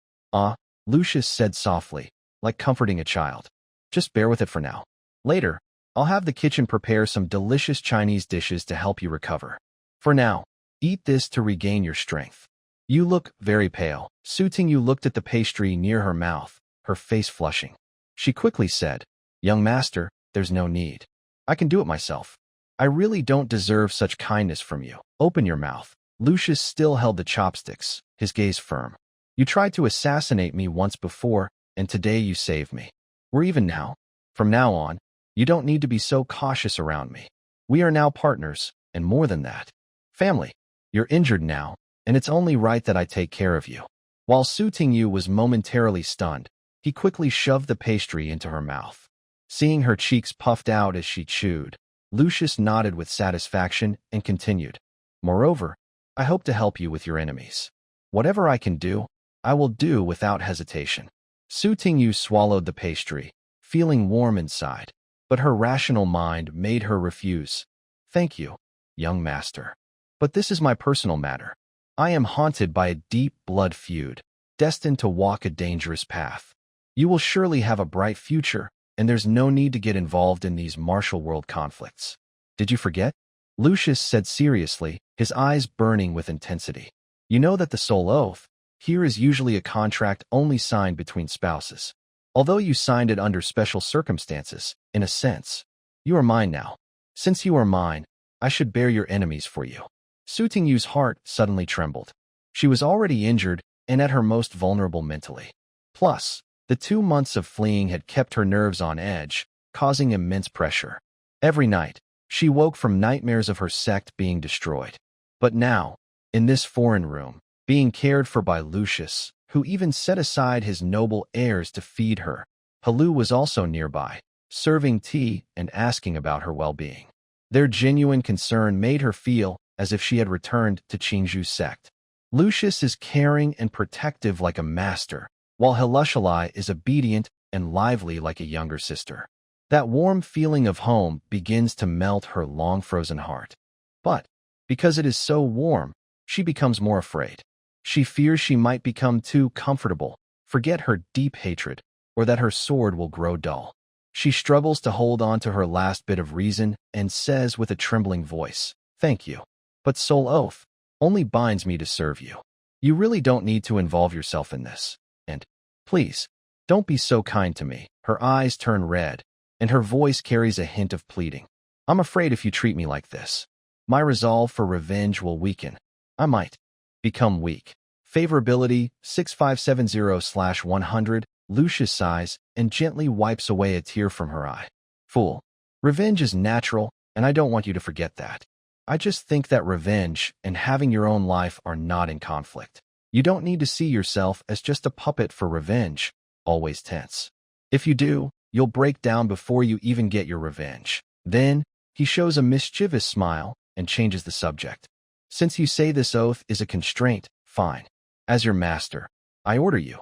Lucius said softly, like comforting a child. Just bear with it for now. Later, I'll have the kitchen prepare some delicious Chinese dishes to help you recover. For now, eat this to regain your strength. You look very pale. Su Tingyu looked at the pastry near her mouth, her face flushing. She quickly said, Young master, there's no need. I can do it myself. I really don't deserve such kindness from you. Open your mouth. Lucius still held the chopsticks, his gaze firm. You tried to assassinate me once before, and today you saved me. We're even now. From now on, you don't need to be so cautious around me. We are now partners, and more than that, family. You're injured now, and it's only right that I take care of you. While Su Tingyu was momentarily stunned, he quickly shoved the pastry into her mouth. Seeing her cheeks puffed out as she chewed, Lucius nodded with satisfaction and continued. Moreover, I hope to help you with your enemies. Whatever I can do, I will do without hesitation. Su Tingyu swallowed the pastry, feeling warm inside, but her rational mind made her refuse. Thank you, young master. But this is my personal matter. I am haunted by a deep blood feud, destined to walk a dangerous path. You will surely have a bright future, and there's no need to get involved in these martial world conflicts. Did you forget? Lucius said seriously, his eyes burning with intensity. You know that the soul oath here is usually a contract only signed between spouses. Although you signed it under special circumstances, in a sense, you are mine now. Since you are mine, I should bear your enemies for you. Su Tingyu's heart suddenly trembled. She was already injured and at her most vulnerable mentally. Plus, the 2 months of fleeing had kept her nerves on edge, causing immense pressure. Every night, she woke from nightmares of her sect being destroyed. But now, in this foreign room, being cared for by Lucius, who even set aside his noble heirs to feed her, Palu was also nearby, serving tea and asking about her well-being. Their genuine concern made her feel as if she had returned to Qingzhu's sect. Lucius is caring and protective like a master, while Hilushalai is obedient and lively like a younger sister. That warm feeling of home begins to melt her long-frozen heart. But, because it is so warm, she becomes more afraid. She fears she might become too comfortable, forget her deep hatred, or that her sword will grow dull. She struggles to hold on to her last bit of reason and says with a trembling voice, Thank you. But soul oath only binds me to serve you. You really don't need to involve yourself in this. And, please, don't be so kind to me. Her eyes turn red, and her voice carries a hint of pleading. I'm afraid if you treat me like this, my resolve for revenge will weaken. I might Become weak. Favorability 6570/100. Lucius sighs and gently wipes away a tear from her eye. Fool. Revenge is natural, and I don't want you to forget that. I just think that revenge and having your own life are not in conflict. You don't need to see yourself as just a puppet for revenge, always tense. If you do, you'll break down before you even get your revenge. Then, he shows a mischievous smile and changes the subject. Since you say this oath is a constraint, fine. As your master, I order you.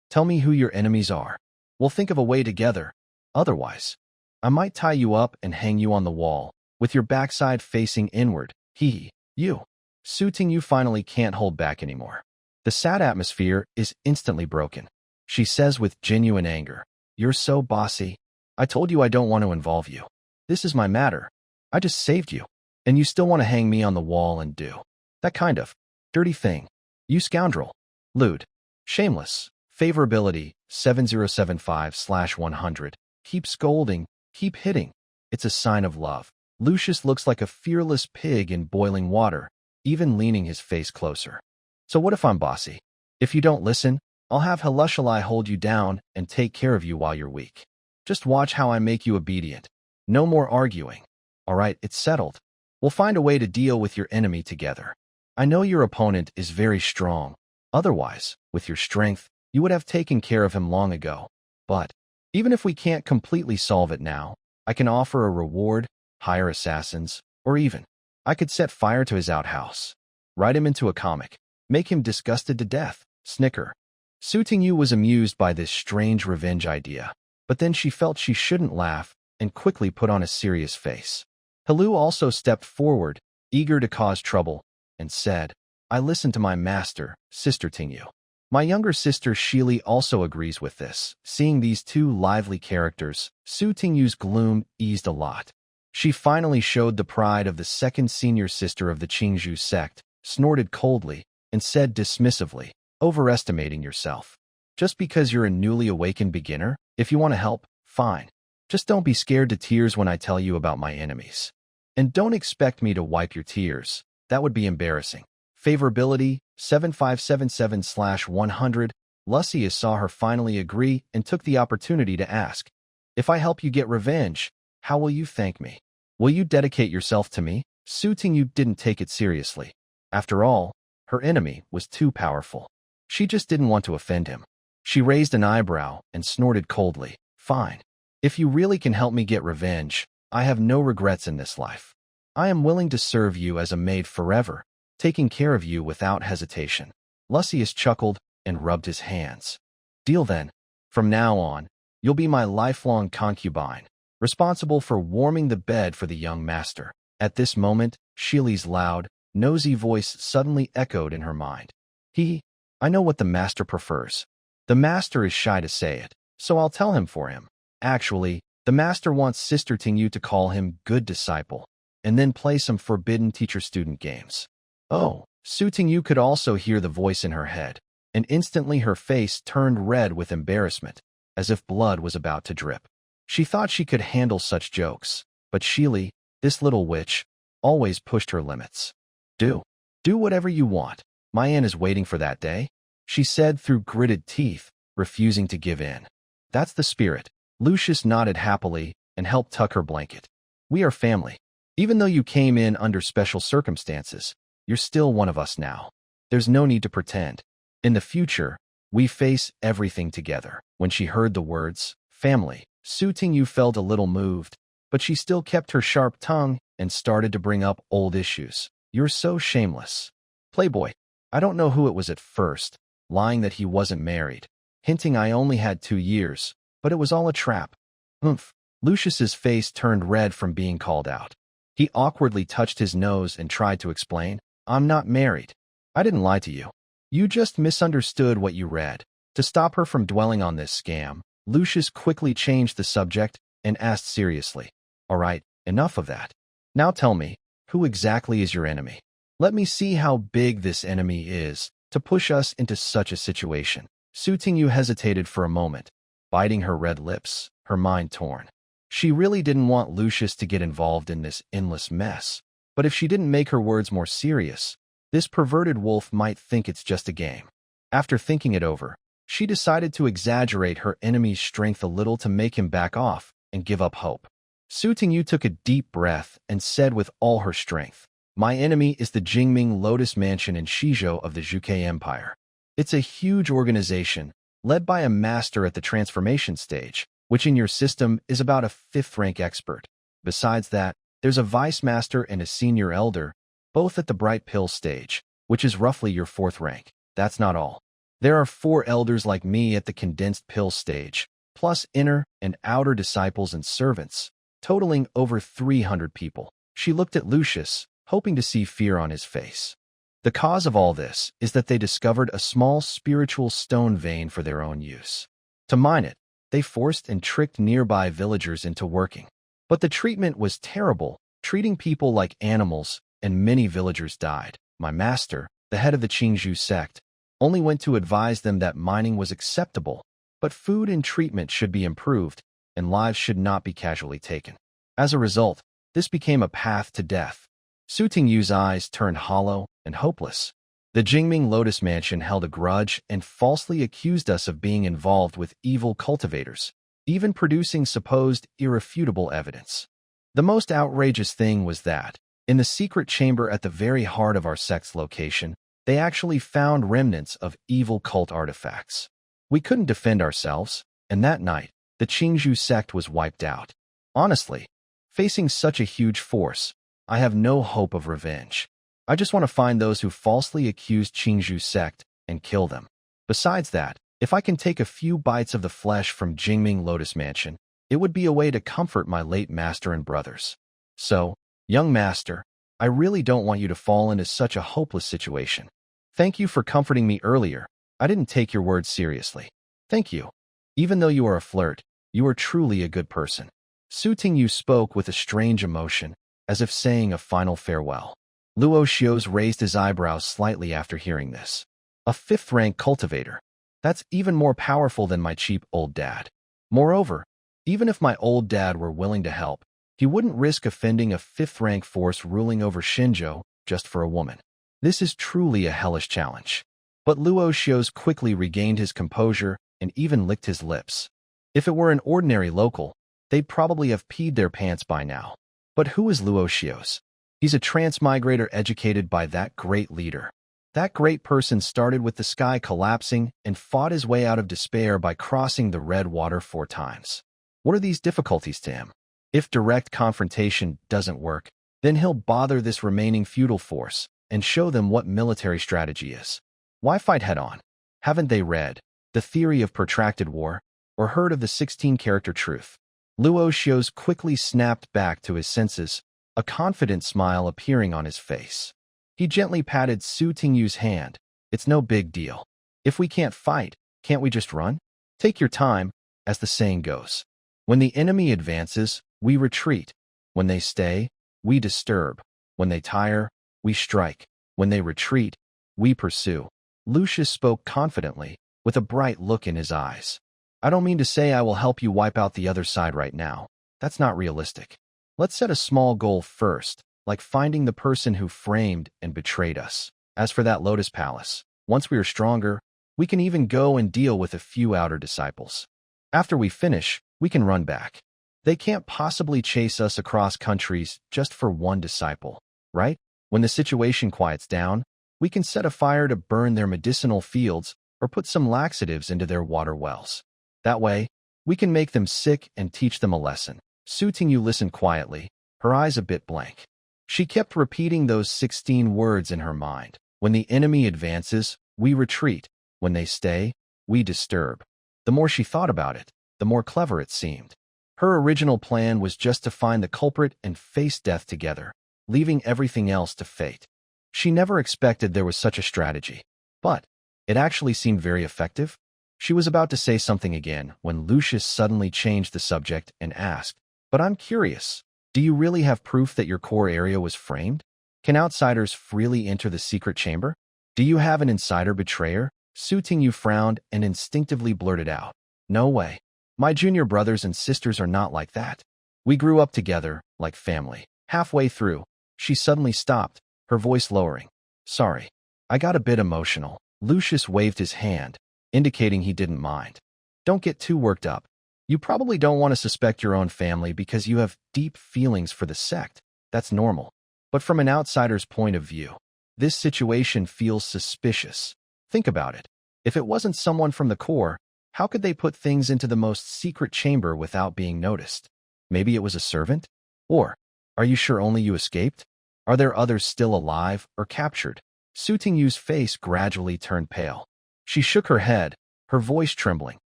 Tell me who your enemies are. We'll think of a way together. Otherwise, I might tie you up and hang you on the wall, with your backside facing inward. You. Suiting you finally can't hold back anymore. The sad atmosphere is instantly broken. She says with genuine anger, "You're so bossy. I told you I don't want to involve you. This is my matter. I just saved you. And you still want to hang me on the wall and do that kind of dirty thing. You scoundrel. Lewd. Shameless. Favorability 7075/100. Keep scolding. Keep hitting. It's a sign of love." Lucius looks like a fearless pig in boiling water, even leaning his face closer. "So what if I'm bossy? If you don't listen, I'll have Halushalai hold you down and take care of you while you're weak. Just watch how I make you obedient. No more arguing. All right, it's settled. We'll find a way to deal with your enemy together. I know your opponent is very strong. Otherwise, with your strength, you would have taken care of him long ago. But even if we can't completely solve it now, I can offer a reward, hire assassins, or even, I could set fire to his outhouse. Write him into a comic. Make him disgusted to death. Snicker." Suiting you was amused by this strange revenge idea, but then she felt she shouldn't laugh and quickly put on a serious face. Halu also stepped forward, eager to cause trouble, and said, "I listen to my master, Sister Tingyu. My younger sister Shili also agrees with this." Seeing these two lively characters, Su Tingyu's gloom eased a lot. She finally showed the pride of the second senior sister of the Qingzhou sect, snorted coldly, and said dismissively, "Overestimating yourself. Just because you're a newly awakened beginner, if you want to help, fine. Just don't be scared to tears when I tell you about my enemies. And don't expect me to wipe your tears. That would be embarrassing." Favorability 7577/100. Lucius saw her finally agree and took the opportunity to ask, "If I help you get revenge, how will you thank me? Will you dedicate yourself to me?" Su Tingyu didn't take it seriously. After all, her enemy was too powerful. She just didn't want to offend him. She raised an eyebrow and snorted coldly, "Fine. If you really can help me get revenge, I have no regrets in this life. I am willing to serve you as a maid forever, taking care of you without hesitation." Lucius chuckled and rubbed his hands. "Deal then. From now on, you'll be my lifelong concubine, responsible for warming the bed for the young master." At this moment, Shili's loud, nosy voice suddenly echoed in her mind. I know what the master prefers. The master is shy to say it, so I'll tell him for him. Actually, the master wants Sister Tingyu to call him good disciple, and then play some forbidden teacher-student games." Oh, Su Tingyu could also hear the voice in her head, and instantly her face turned red with embarrassment, as if blood was about to drip. She thought she could handle such jokes, but Shili, this little witch, always pushed her limits. Do whatever you want. My aunt is waiting for that day," she said through gritted teeth, refusing to give in. "That's the spirit." Lucius nodded happily and helped tuck her blanket. "We are family. Even though you came in under special circumstances, you're still one of us now. There's no need to pretend. In the future, we face everything together." When she heard the words, family, Su Tingyu felt a little moved, but she still kept her sharp tongue and started to bring up old issues. "You're so shameless. Playboy. I don't know who it was at first, lying that he wasn't married, hinting I only had 2 years, but it was all a trap." Oomph. Lucius's face turned red from being called out. He awkwardly touched his nose and tried to explain, "I'm not married. I didn't lie to you. You just misunderstood what you read." To stop her from dwelling on this scam, Lucius quickly changed the subject and asked seriously, "All right, enough of that. Now tell me, who exactly is your enemy? Let me see how big this enemy is to push us into such a situation." Su Tingyu hesitated for a moment, biting her red lips, her mind torn. She really didn't want Lucius to get involved in this endless mess, but if she didn't make her words more serious, This perverted wolf might think it's just a game. After thinking it over, she decided to exaggerate her enemy's strength a little to make him back off and give up hope. Su Tingyu took a deep breath and said with all her strength, "My enemy is the Jingming Lotus Mansion in Shizhou of the Zhuke Empire. It's a huge organization, led by a master at the transformation stage, which in your system is about a 5th-rank expert. Besides that, there's a vice master and a senior elder, both at the bright pill stage, which is roughly your 4th rank. That's not all. There are 4 elders like me at the condensed pill stage, plus inner and outer disciples and servants, totaling over 300 people." She looked at Lucius, hoping to see fear on his face. The cause of all this is that they discovered a small spiritual stone vein for their own use. To mine it, they forced and tricked nearby villagers into working. But the treatment was terrible, treating people like animals, and many villagers died. My master, the head of the Qingzhou sect, only went to advise them that mining was acceptable, but food and treatment should be improved, and lives should not be casually taken. As a result, this became a path to death. Su Tingyu's eyes turned hollow and hopeless. The Jingming Lotus Mansion held a grudge and falsely accused us of being involved with evil cultivators, even producing supposed irrefutable evidence. The most outrageous thing was that, in the secret chamber at the very heart of our sect's location, they actually found remnants of evil cult artifacts. We couldn't defend ourselves, and that night, the Qingzhou sect was wiped out. Honestly, facing such a huge force, I have no hope of revenge. I just want to find those who falsely accused Qingzhou sect and kill them. Besides that, if I can take a few bites of the flesh from Jingming Lotus Mansion, it would be a way to comfort my late master and brothers. So, young master, I really don't want you to fall into such a hopeless situation. Thank you for comforting me earlier. I didn't take your words seriously. Thank you. Even though you are a flirt, you are truly a good person." Su Tingyu spoke with a strange emotion, as if saying a final farewell. Luo Xios raised his eyebrows slightly after hearing this. A 5th-rank cultivator. That's even more powerful than my cheap old dad. Moreover, even if my old dad were willing to help, he wouldn't risk offending a 5th-rank force ruling over Shenzhou just for a woman. This is truly a hellish challenge. But Luo Xios quickly regained his composure and even licked his lips. If it were an ordinary local, they'd probably have peed their pants by now. But who is Luo Xios? He's a transmigrator educated by that great leader. That great person started with the sky collapsing and fought his way out of despair by crossing the red water 4 times. What are these difficulties to him? If direct confrontation doesn't work, then he'll bother this remaining feudal force and show them what military strategy is. Why fight head-on? Haven't they read The Theory of Protracted War or heard of the 16-character truth? Luo Xios quickly snapped back to his senses, a confident smile appearing on his face. He gently patted Su Tingyu's hand. "It's no big deal. If we can't fight, can't we just run? Take your time, as the saying goes. When the enemy advances, we retreat. When they stay, we disturb. When they tire, we strike. When they retreat, we pursue." Lucius spoke confidently, with a bright look in his eyes. "I don't mean to say I will help you wipe out the other side right now. That's not realistic. Let's set a small goal first, like finding the person who framed and betrayed us. As for that Lotus Palace, once we are stronger, we can even go and deal with a few outer disciples. After we finish, we can run back. They can't possibly chase us across countries just for one disciple, right? When the situation quiets down, we can set a fire to burn their medicinal fields or put some laxatives into their water wells. That way, we can make them sick and teach them a lesson." Su Tingyu listened quietly, her eyes a bit blank. She kept repeating those 16 words in her mind. When the enemy advances, we retreat. When they stay, we disturb. The more she thought about it, the more clever it seemed. Her original plan was just to find the culprit and face death together, leaving everything else to fate. She never expected there was such a strategy. But it actually seemed very effective. She was about to say something again when Lucius suddenly changed the subject and asked, "But I'm curious, do you really have proof that your core area was framed? Can outsiders freely enter the secret chamber? Do you have an insider betrayer?" Su Tingyu frowned and instinctively blurted out, "No way. My junior brothers and sisters are not like that. We grew up together, like family." Halfway through, she suddenly stopped, her voice lowering. Sorry. I got a bit emotional. Lucius waved his hand, indicating he didn't mind. Don't get too worked up. You probably don't want to suspect your own family because you have deep feelings for the sect. That's normal. But from an outsider's point of view, this situation feels suspicious. Think about it. If it wasn't someone from the core, how could they put things into the most secret chamber without being noticed? Maybe it was a servant? Or, are you sure only you escaped? Are there others still alive or captured? Su Tingyu's face gradually turned pale. She shook her head, her voice trembling.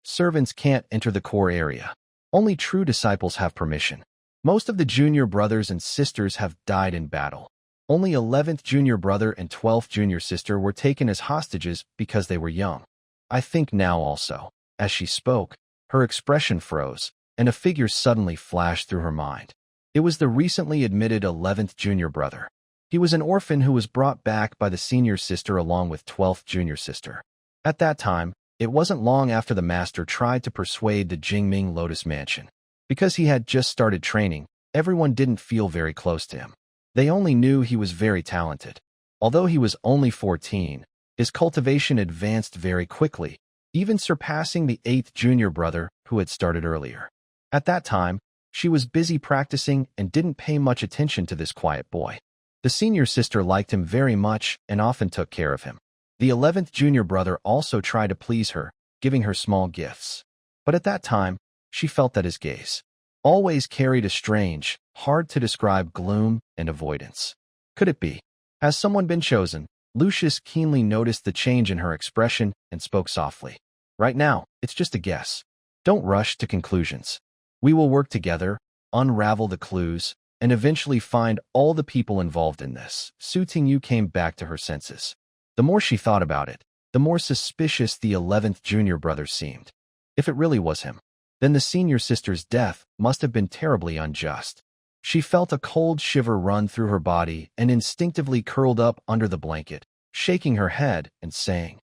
Servants can't enter the core area. Only true disciples have permission. Most of the junior brothers and sisters have died in battle. Only 11th junior brother and 12th junior sister were taken as hostages because they were young. I think now also. As she spoke, her expression froze, and a figure suddenly flashed through her mind. It was the recently admitted 11th junior brother. He was an orphan who was brought back by the senior sister along with 12th junior sister. At that time, it wasn't long after the master tried to persuade the Jingming Lotus Mansion. Because he had just started training, everyone didn't feel very close to him. They only knew he was very talented. Although he was only 14, his cultivation advanced very quickly, even surpassing the 8th junior brother who had started earlier. At that time, she was busy practicing and didn't pay much attention to this quiet boy. The senior sister liked him very much and often took care of him. The 11th junior brother also tried to please her, giving her small gifts. But at that time, she felt that his gaze always carried a strange, hard-to-describe gloom and avoidance. Could it be? Has someone been chosen? Lucius keenly noticed the change in her expression and spoke softly. Right now, it's just a guess. Don't rush to conclusions. We will work together, unravel the clues, and eventually find all the people involved in this. Su Tingyu came back to her senses. The more she thought about it, the more suspicious the 11th junior brother seemed. If it really was him, then the senior sister's death must have been terribly unjust. She felt a cold shiver run through her body and instinctively curled up under the blanket, shaking her head and saying,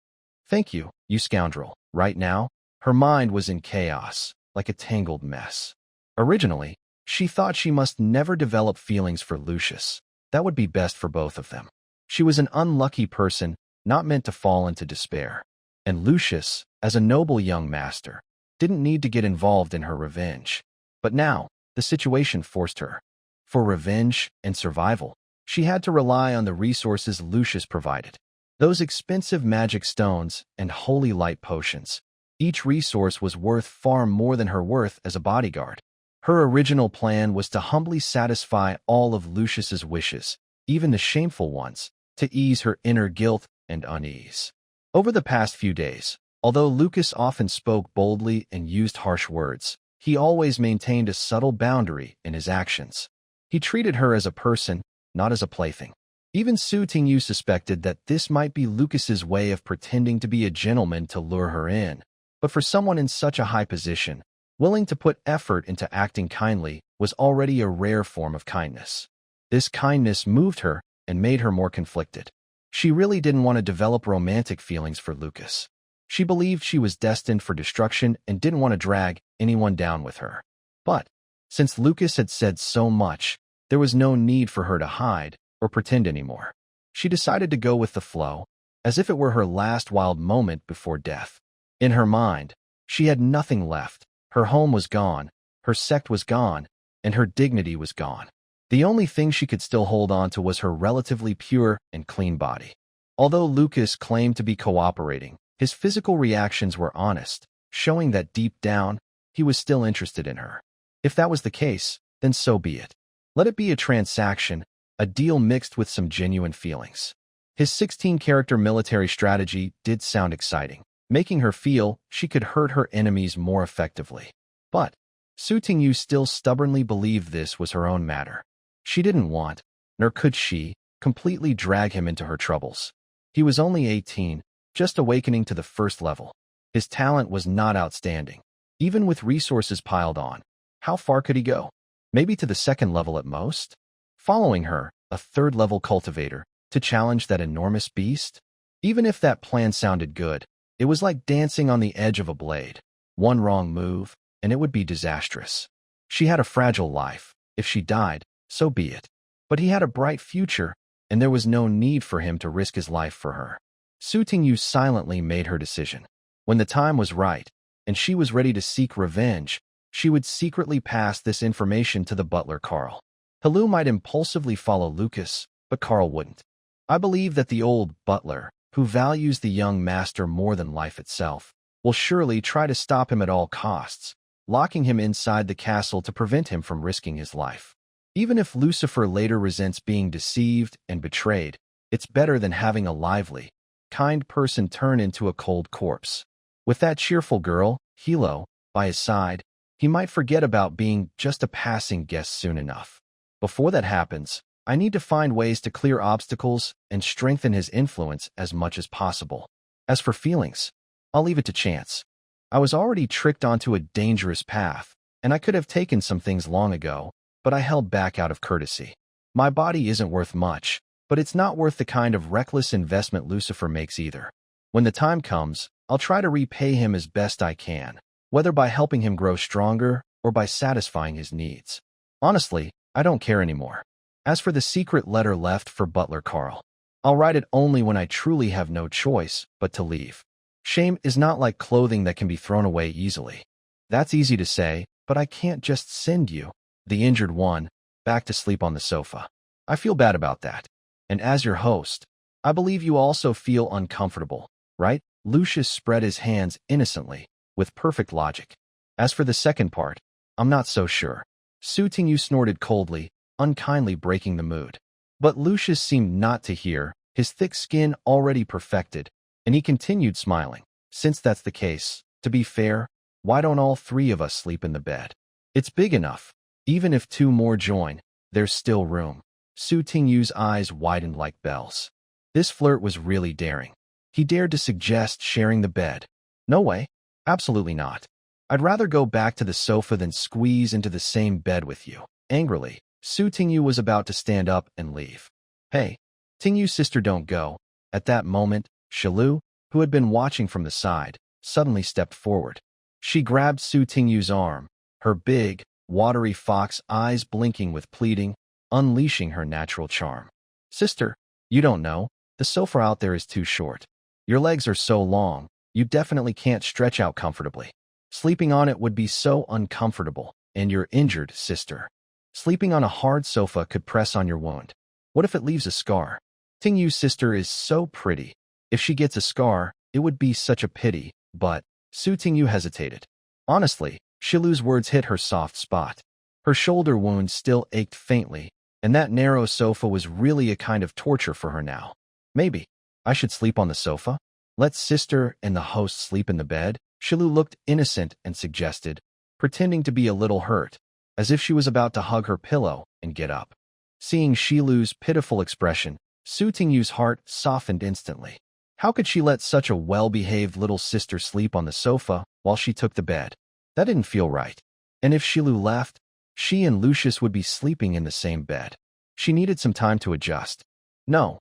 "Thank you, you scoundrel." Right now, her mind was in chaos, like a tangled mess. Originally, she thought she must never develop feelings for Lucius. That would be best for both of them. She was an unlucky person, not meant to fall into despair. And Lucius, as a noble young master, didn't need to get involved in her revenge. But now, the situation forced her. For revenge and survival, she had to rely on the resources Lucius provided. Those expensive magic stones and holy light potions. Each resource was worth far more than her worth as a bodyguard. Her original plan was to humbly satisfy all of Lucius's wishes, even the shameful ones, to ease her inner guilt and unease. Over the past few days, although Lucas often spoke boldly and used harsh words, he always maintained a subtle boundary in his actions. He treated her as a person, not as a plaything. Even Su Tingyu suspected that this might be Lucas's way of pretending to be a gentleman to lure her in. But for someone in such a high position, willing to put effort into acting kindly was already a rare form of kindness. This kindness moved her and made her more conflicted. She really didn't want to develop romantic feelings for Lucas. She believed she was destined for destruction and didn't want to drag anyone down with her. But, since Lucas had said so much, there was no need for her to hide or pretend anymore. She decided to go with the flow, as if it were her last wild moment before death. In her mind, she had nothing left. Her home was gone, her sect was gone, and her dignity was gone. The only thing she could still hold on to was her relatively pure and clean body. Although Lucas claimed to be cooperating, his physical reactions were honest, showing that deep down, he was still interested in her. If that was the case, then so be it. Let it be a transaction, a deal mixed with some genuine feelings. His 16-character military strategy did sound exciting, making her feel she could hurt her enemies more effectively. But Su Tingyu still stubbornly believed this was her own matter. She didn't want, nor could she, completely drag him into her troubles. He was only 18, just awakening to the first level. His talent was not outstanding. Even with resources piled on, how far could he go? Maybe to the second level at most? Following her, a third-level cultivator, to challenge that enormous beast? Even if that plan sounded good, it was like dancing on the edge of a blade. One wrong move, and it would be disastrous. She had a fragile life. If she died, so be it. But he had a bright future, and there was no need for him to risk his life for her. Su Tingyu silently made her decision. When the time was right, and she was ready to seek revenge, she would secretly pass this information to the butler Carl. Helou might impulsively follow Lucas, but Carl wouldn't. I believe that the old butler, who values the young master more than life itself, will surely try to stop him at all costs, locking him inside the castle to prevent him from risking his life. Even if Lucifer later resents being deceived and betrayed, it's better than having a lively, kind person turn into a cold corpse. With that cheerful girl, Hilo, by his side, he might forget about being just a passing guest soon enough. Before that happens, I need to find ways to clear obstacles and strengthen his influence as much as possible. As for feelings, I'll leave it to chance. I was already tricked onto a dangerous path, and I could have taken some things long ago, but I held back out of courtesy. My body isn't worth much, but it's not worth the kind of reckless investment Lucifer makes either. When the time comes, I'll try to repay him as best I can, whether by helping him grow stronger or by satisfying his needs. Honestly, I don't care anymore. As for the secret letter left for Butler Carl, I'll write it only when I truly have no choice but to leave. Shame is not like clothing that can be thrown away easily. That's easy to say, but I can't just send you, the injured one, back to sleep on the sofa. I feel bad about that. And as your host, I believe you also feel uncomfortable, right? Lucius spread his hands innocently, with perfect logic. As for the second part, I'm not so sure. Su Tingyu snorted coldly, unkindly breaking the mood. But Lucius seemed not to hear, his thick skin already perfected, and he continued smiling. Since that's the case, to be fair, why don't all three of us sleep in the bed? It's big enough. Even if two more join, there's still room. Su Tingyu's eyes widened like bells. This flirt was really daring. He dared to suggest sharing the bed. No way. Absolutely not. I'd rather go back to the sofa than squeeze into the same bed with you. Angrily, Su Tingyu was about to stand up and leave. Hey, Tingyu sister, don't go. At that moment, Shilu, who had been watching from the side, suddenly stepped forward. She grabbed Su Tingyu's arm, her big, watery fox eyes blinking with pleading, unleashing her natural charm. Sister, you don't know, the sofa out there is too short. Your legs are so long, you definitely can't stretch out comfortably. Sleeping on it would be so uncomfortable, and you're injured, sister. Sleeping on a hard sofa could press on your wound. What if it leaves a scar? Tingyu's sister is so pretty. If she gets a scar, it would be such a pity, but Su Tingyu hesitated. Honestly, Shilu's words hit her soft spot. Her shoulder wound still ached faintly, and that narrow sofa was really a kind of torture for her now. Maybe I should sleep on the sofa? Let sister and the host sleep in the bed? Shilu looked innocent and suggested, pretending to be a little hurt, as if she was about to hug her pillow and get up. Seeing Shilu's pitiful expression, Su Tingyu's heart softened instantly. How could she let such a well-behaved little sister sleep on the sofa while she took the bed? That didn't feel right. And if Shilu left, she and Lucius would be sleeping in the same bed. She needed some time to adjust. No.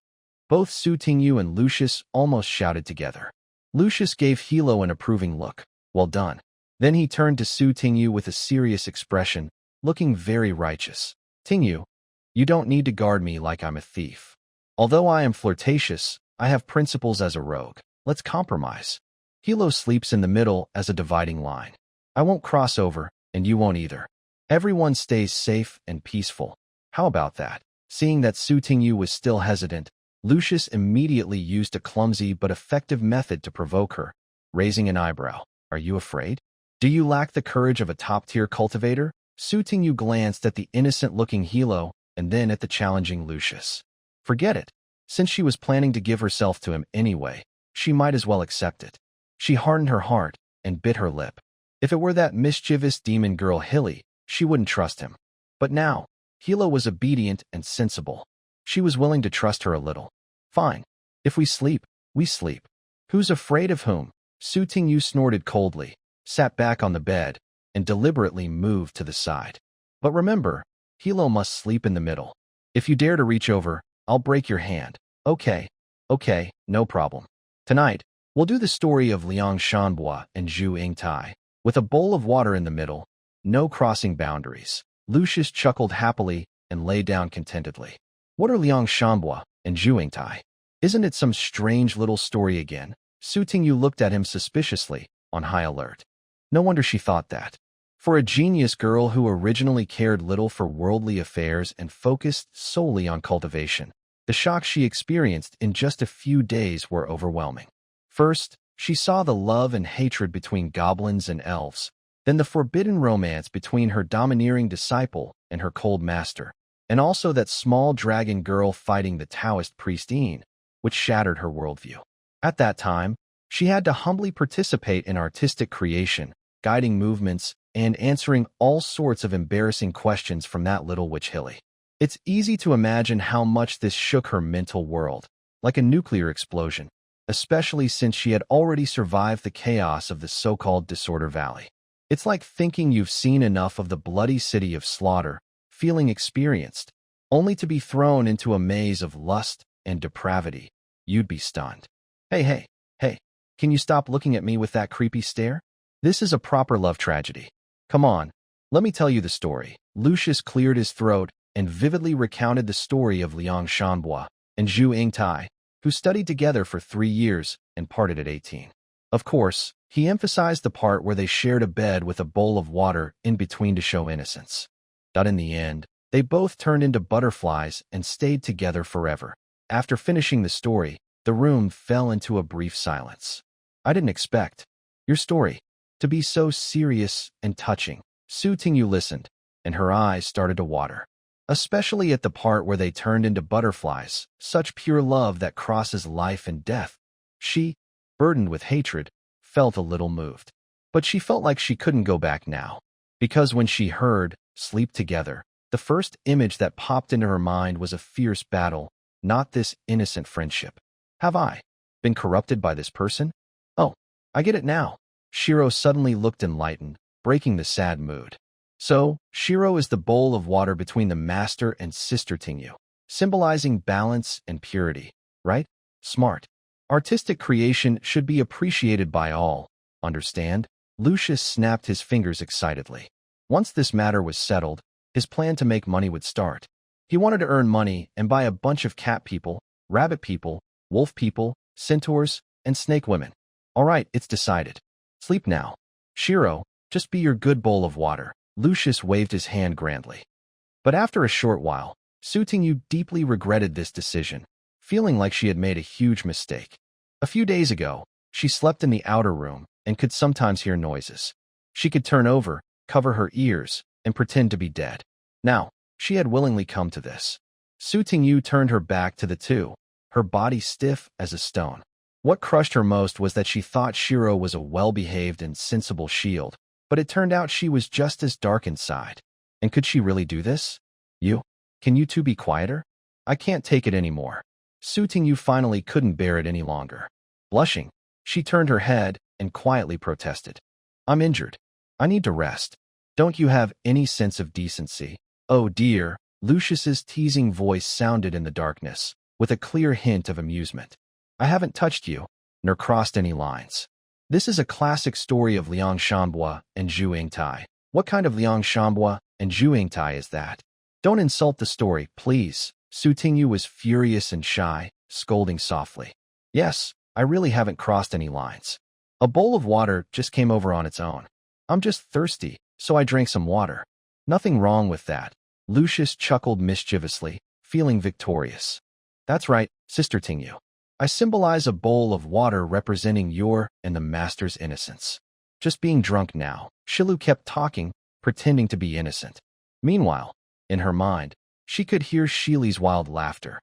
Both Su Tingyu and Lucius almost shouted together. Lucius gave Hilo an approving look. Well done. Then he turned to Su Tingyu with a serious expression, looking very righteous. Tingyu, you don't need to guard me like I'm a thief. Although I am flirtatious, I have principles as a rogue. Let's compromise. Hilo sleeps in the middle as a dividing line. I won't cross over, and you won't either. Everyone stays safe and peaceful. How about that? Seeing that Su Tingyu was still hesitant, Lucius immediately used a clumsy but effective method to provoke her, raising an eyebrow. Are you afraid? Do you lack the courage of a top-tier cultivator? Su Tingyu glanced at the innocent-looking Hilo and then at the challenging Lucius. Forget it. Since she was planning to give herself to him anyway, she might as well accept it. She hardened her heart and bit her lip. If it were that mischievous demon girl Hilly, she wouldn't trust him. But now, Hilo was obedient and sensible. She was willing to trust her a little. Fine. If we sleep, we sleep. Who's afraid of whom? Su Tingyu snorted coldly, sat back on the bed, and deliberately moved to the side. But remember, Hilo must sleep in the middle. If you dare to reach over, I'll break your hand. Okay, no problem. Tonight, we'll do the story of Liang Shanbua and Zhu Yingtai, with a bowl of water in the middle, no crossing boundaries. Lucius chuckled happily and lay down contentedly. What are Liang Shanbua and and Juingtai. Isn't it some strange little story again? Su Tingyu looked at him suspiciously, on high alert. No wonder she thought that. For a genius girl who originally cared little for worldly affairs and focused solely on cultivation, the shocks she experienced in just a few days were overwhelming. First, she saw the love and hatred between goblins and elves, then the forbidden romance between her domineering disciple and her cold master, and also that small dragon girl fighting the Taoist priestine, which shattered her worldview. At that time, she had to humbly participate in artistic creation, guiding movements, and answering all sorts of embarrassing questions from that little witch Hilly. It's easy to imagine how much this shook her mental world, like a nuclear explosion, especially since she had already survived the chaos of the so-called Disorder Valley. It's like thinking you've seen enough of the bloody city of slaughter, feeling experienced, only to be thrown into a maze of lust and depravity. You'd be stunned. Hey, can you stop looking at me with that creepy stare? This is a proper love tragedy. Come on, let me tell you the story. Lucius cleared his throat and vividly recounted the story of Liang Shanbua and Zhu Yingtai, who studied together for 3 years and parted at 18. Of course, he emphasized the part where they shared a bed with a bowl of water in between to show innocence. But in the end, they both turned into butterflies and stayed together forever. After finishing the story, the room fell into a brief silence. I didn't expect your story to be so serious and touching. Su Tingyu listened, and her eyes started to water. Especially at the part where they turned into butterflies, such pure love that crosses life and death. She, burdened with hatred, felt a little moved. But she felt like she couldn't go back now. Because when she heard, sleep together, the first image that popped into her mind was a fierce battle, not this innocent friendship. Have I been corrupted by this person? Oh, I get it now. Shiro suddenly looked enlightened, breaking the sad mood. So, Shiro is the bowl of water between the master and sister Tingyu, symbolizing balance and purity, right? Smart. Artistic creation should be appreciated by all, understand? Lucius snapped his fingers excitedly. Once this matter was settled, his plan to make money would start. He wanted to earn money and buy a bunch of cat people, rabbit people, wolf people, centaurs, and snake women. All right, it's decided. Sleep now. Shiro, just be your good bowl of water. Lucius waved his hand grandly. But after a short while, Su Tingyu deeply regretted this decision, feeling like she had made a huge mistake. A few days ago, she slept in the outer room and could sometimes hear noises. She could turn over, cover her ears, and pretend to be dead. Now, she had willingly come to this. Su Tingyu turned her back to the two, her body stiff as a stone. What crushed her most was that she thought Shiro was a well-behaved and sensible shield, but it turned out she was just as dark inside. And could she really do this? Can you two be quieter? I can't take it anymore. Su Tingyu finally couldn't bear it any longer. Blushing, she turned her head and quietly protested. I'm injured. I need to rest. Don't you have any sense of decency? Oh dear, Lucius's teasing voice sounded in the darkness, with a clear hint of amusement. I haven't touched you, nor crossed any lines. This is a classic story of Liang Shanbua and Zhu Yingtai. What kind of Liang Shanbua and Zhu Yingtai is that? Don't insult the story, please. Su Tingyu was furious and shy, scolding softly. Yes, I really haven't crossed any lines. A bowl of water just came over on its own. I'm just thirsty, so I drank some water. Nothing wrong with that. Lucius chuckled mischievously, feeling victorious. That's right, Sister Tingyu. I symbolize a bowl of water representing your and the master's innocence. Just being drunk now, Shilu kept talking, pretending to be innocent. Meanwhile, in her mind, she could hear Shili's wild laughter.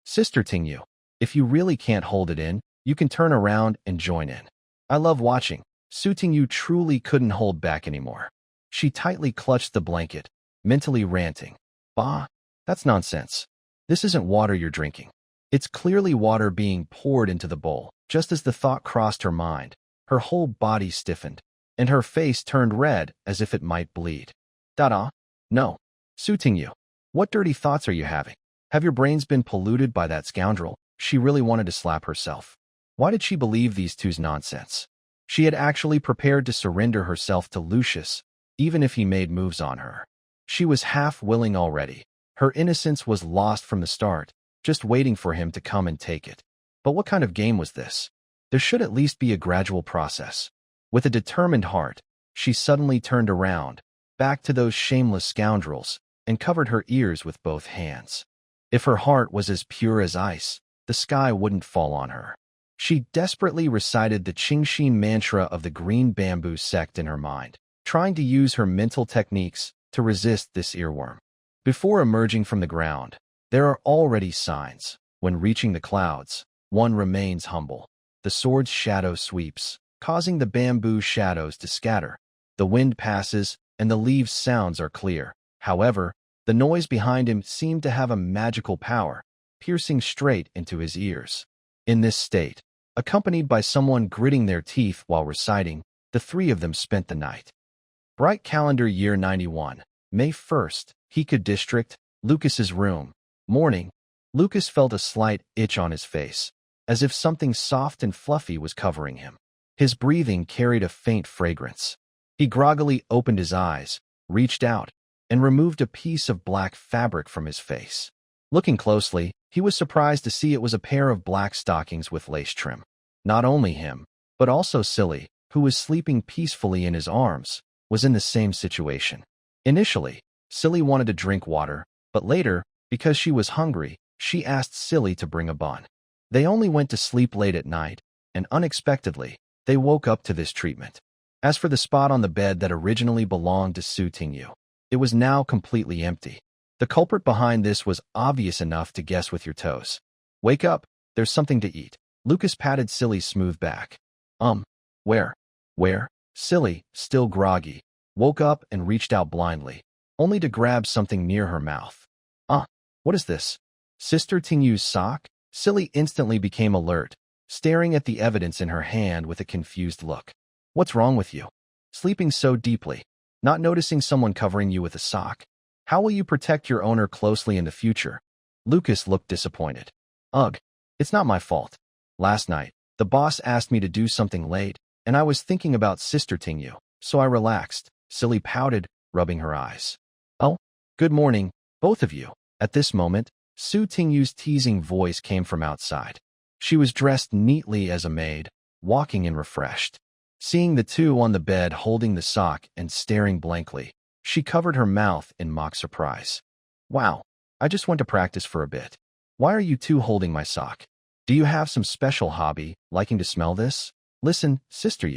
Sister Tingyu, if you really can't hold it in, you can turn around and join in. I love watching. Su Tingyu truly couldn't hold back anymore. She tightly clutched the blanket, mentally ranting. Bah, that's nonsense. This isn't water you're drinking. It's clearly water being poured into the bowl. Just as the thought crossed her mind, her whole body stiffened, and her face turned red as if it might bleed. Dada? No. Su Tingyu, what dirty thoughts are you having? Have your brains been polluted by that scoundrel? She really wanted to slap herself. Why did she believe these two's nonsense? She had actually prepared to surrender herself to Lucius, even if he made moves on her. She was half willing already. Her innocence was lost from the start, just waiting for him to come and take it. But what kind of game was this? There should at least be a gradual process. With a determined heart, she suddenly turned around, back to those shameless scoundrels, and covered her ears with both hands. If her heart was as pure as ice, the sky wouldn't fall on her. She desperately recited the Qingshin mantra of the green bamboo sect in her mind, trying to use her mental techniques to resist this earworm. Before emerging from the ground, there are already signs. When reaching the clouds, one remains humble. The sword's shadow sweeps, causing the bamboo shadows to scatter. The wind passes, and the leaves' sounds are clear. However, the noise behind him seemed to have a magical power, piercing straight into his ears. In this state, accompanied by someone gritting their teeth while reciting, the three of them spent the night. Bright calendar year 91, May 1st, Hika District, Lucas's room. Morning. Lucas felt a slight itch on his face, as if something soft and fluffy was covering him. His breathing carried a faint fragrance. He groggily opened his eyes, reached out, and removed a piece of black fabric from his face. Looking closely, he was surprised to see it was a pair of black stockings with lace trim. Not only him, but also Silly, who was sleeping peacefully in his arms, was in the same situation. Initially, Silly wanted to drink water, but later, because she was hungry, she asked Silly to bring a bun. They only went to sleep late at night, and unexpectedly, they woke up to this treatment. As for the spot on the bed that originally belonged to Su Tingyu, it was now completely empty. The culprit behind this was obvious enough to guess with your toes. Wake up, there's something to eat. Lucas patted Silly's smooth back. Where? Silly, still groggy, woke up and reached out blindly, only to grab something near her mouth. What is this? Sister Tingyu's sock? Silly instantly became alert, staring at the evidence in her hand with a confused look. What's wrong with you? Sleeping so deeply, not noticing someone covering you with a sock? How will you protect your owner closely in the future? Lucas looked disappointed. Ugh, it's not my fault. Last night, the boss asked me to do something late, and I was thinking about Sister Tingyu, so I relaxed. Silly pouted, rubbing her eyes. Oh, good morning, both of you. At this moment, Su Tingyu's teasing voice came from outside. She was dressed neatly as a maid, walking in refreshed. Seeing the two on the bed holding the sock and staring blankly, she covered her mouth in mock surprise. Wow, I just went to practice for a bit. Why are you two holding my sock? Do you have some special hobby, liking to smell this? Listen, sister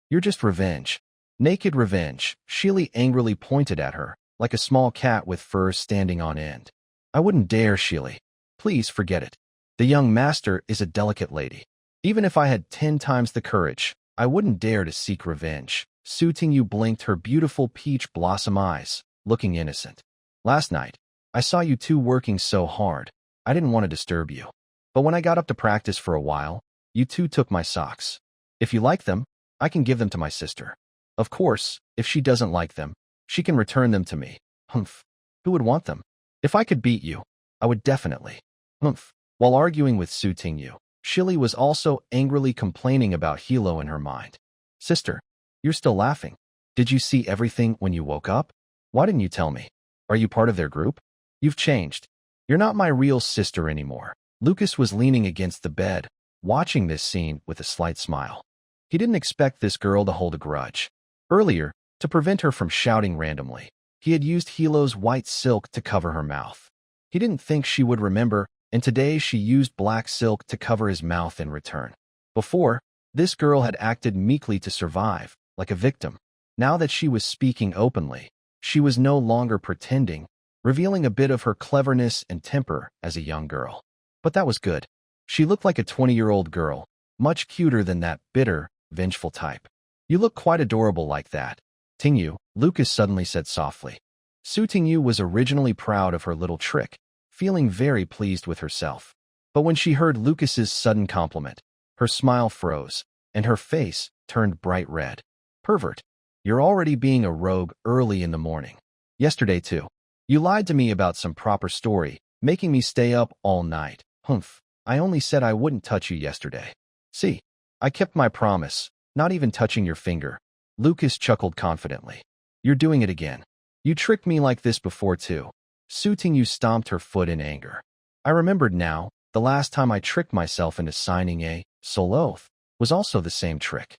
you're just revenge. Naked revenge. Shili angrily pointed at her, like a small cat with fur standing on end. I wouldn't dare, Shili. Please forget it. The young master is a delicate lady. Even if I had 10 times the courage, I wouldn't dare to seek revenge. Su Tingyu blinked her beautiful peach blossom eyes, looking innocent. Last night, I saw you two working so hard. I didn't want to disturb you. But when I got up to practice for a while, you two took my socks. If you like them, I can give them to my sister. Of course, if she doesn't like them, she can return them to me. Humph. Who would want them? If I could beat you, I would definitely. Humph. While arguing with Su Tingyu, Shili was also angrily complaining about Hilo in her mind. Sister, you're still laughing. Did you see everything when you woke up? Why didn't you tell me? Are you part of their group? You've changed. You're not my real sister anymore. Lucas was leaning against the bed, watching this scene with a slight smile. He didn't expect this girl to hold a grudge. Earlier, to prevent her from shouting randomly, he had used Hilo's white silk to cover her mouth. He didn't think she would remember, and today she used black silk to cover his mouth in return. Before, this girl had acted meekly to survive, like a victim. Now that she was speaking openly, she was no longer pretending, revealing a bit of her cleverness and temper as a young girl. But that was good. She looked like a 20-year-old girl, much cuter than that bitter, vengeful type. You look quite adorable like that. Tingyu, Lucas suddenly said softly. Su Tingyu was originally proud of her little trick, feeling very pleased with herself. But when she heard Lucas's sudden compliment, her smile froze, and her face turned bright red. Pervert, you're already being a rogue early in the morning. Yesterday too. You lied to me about some proper story, making me stay up all night. Humph, I only said I wouldn't touch you yesterday. See, I kept my promise, not even touching your finger. Lucas chuckled confidently. You're doing it again. You tricked me like this before too. Su Tingyu stomped her foot in anger. I remembered now, the last time I tricked myself into signing a soul oath was also the same trick.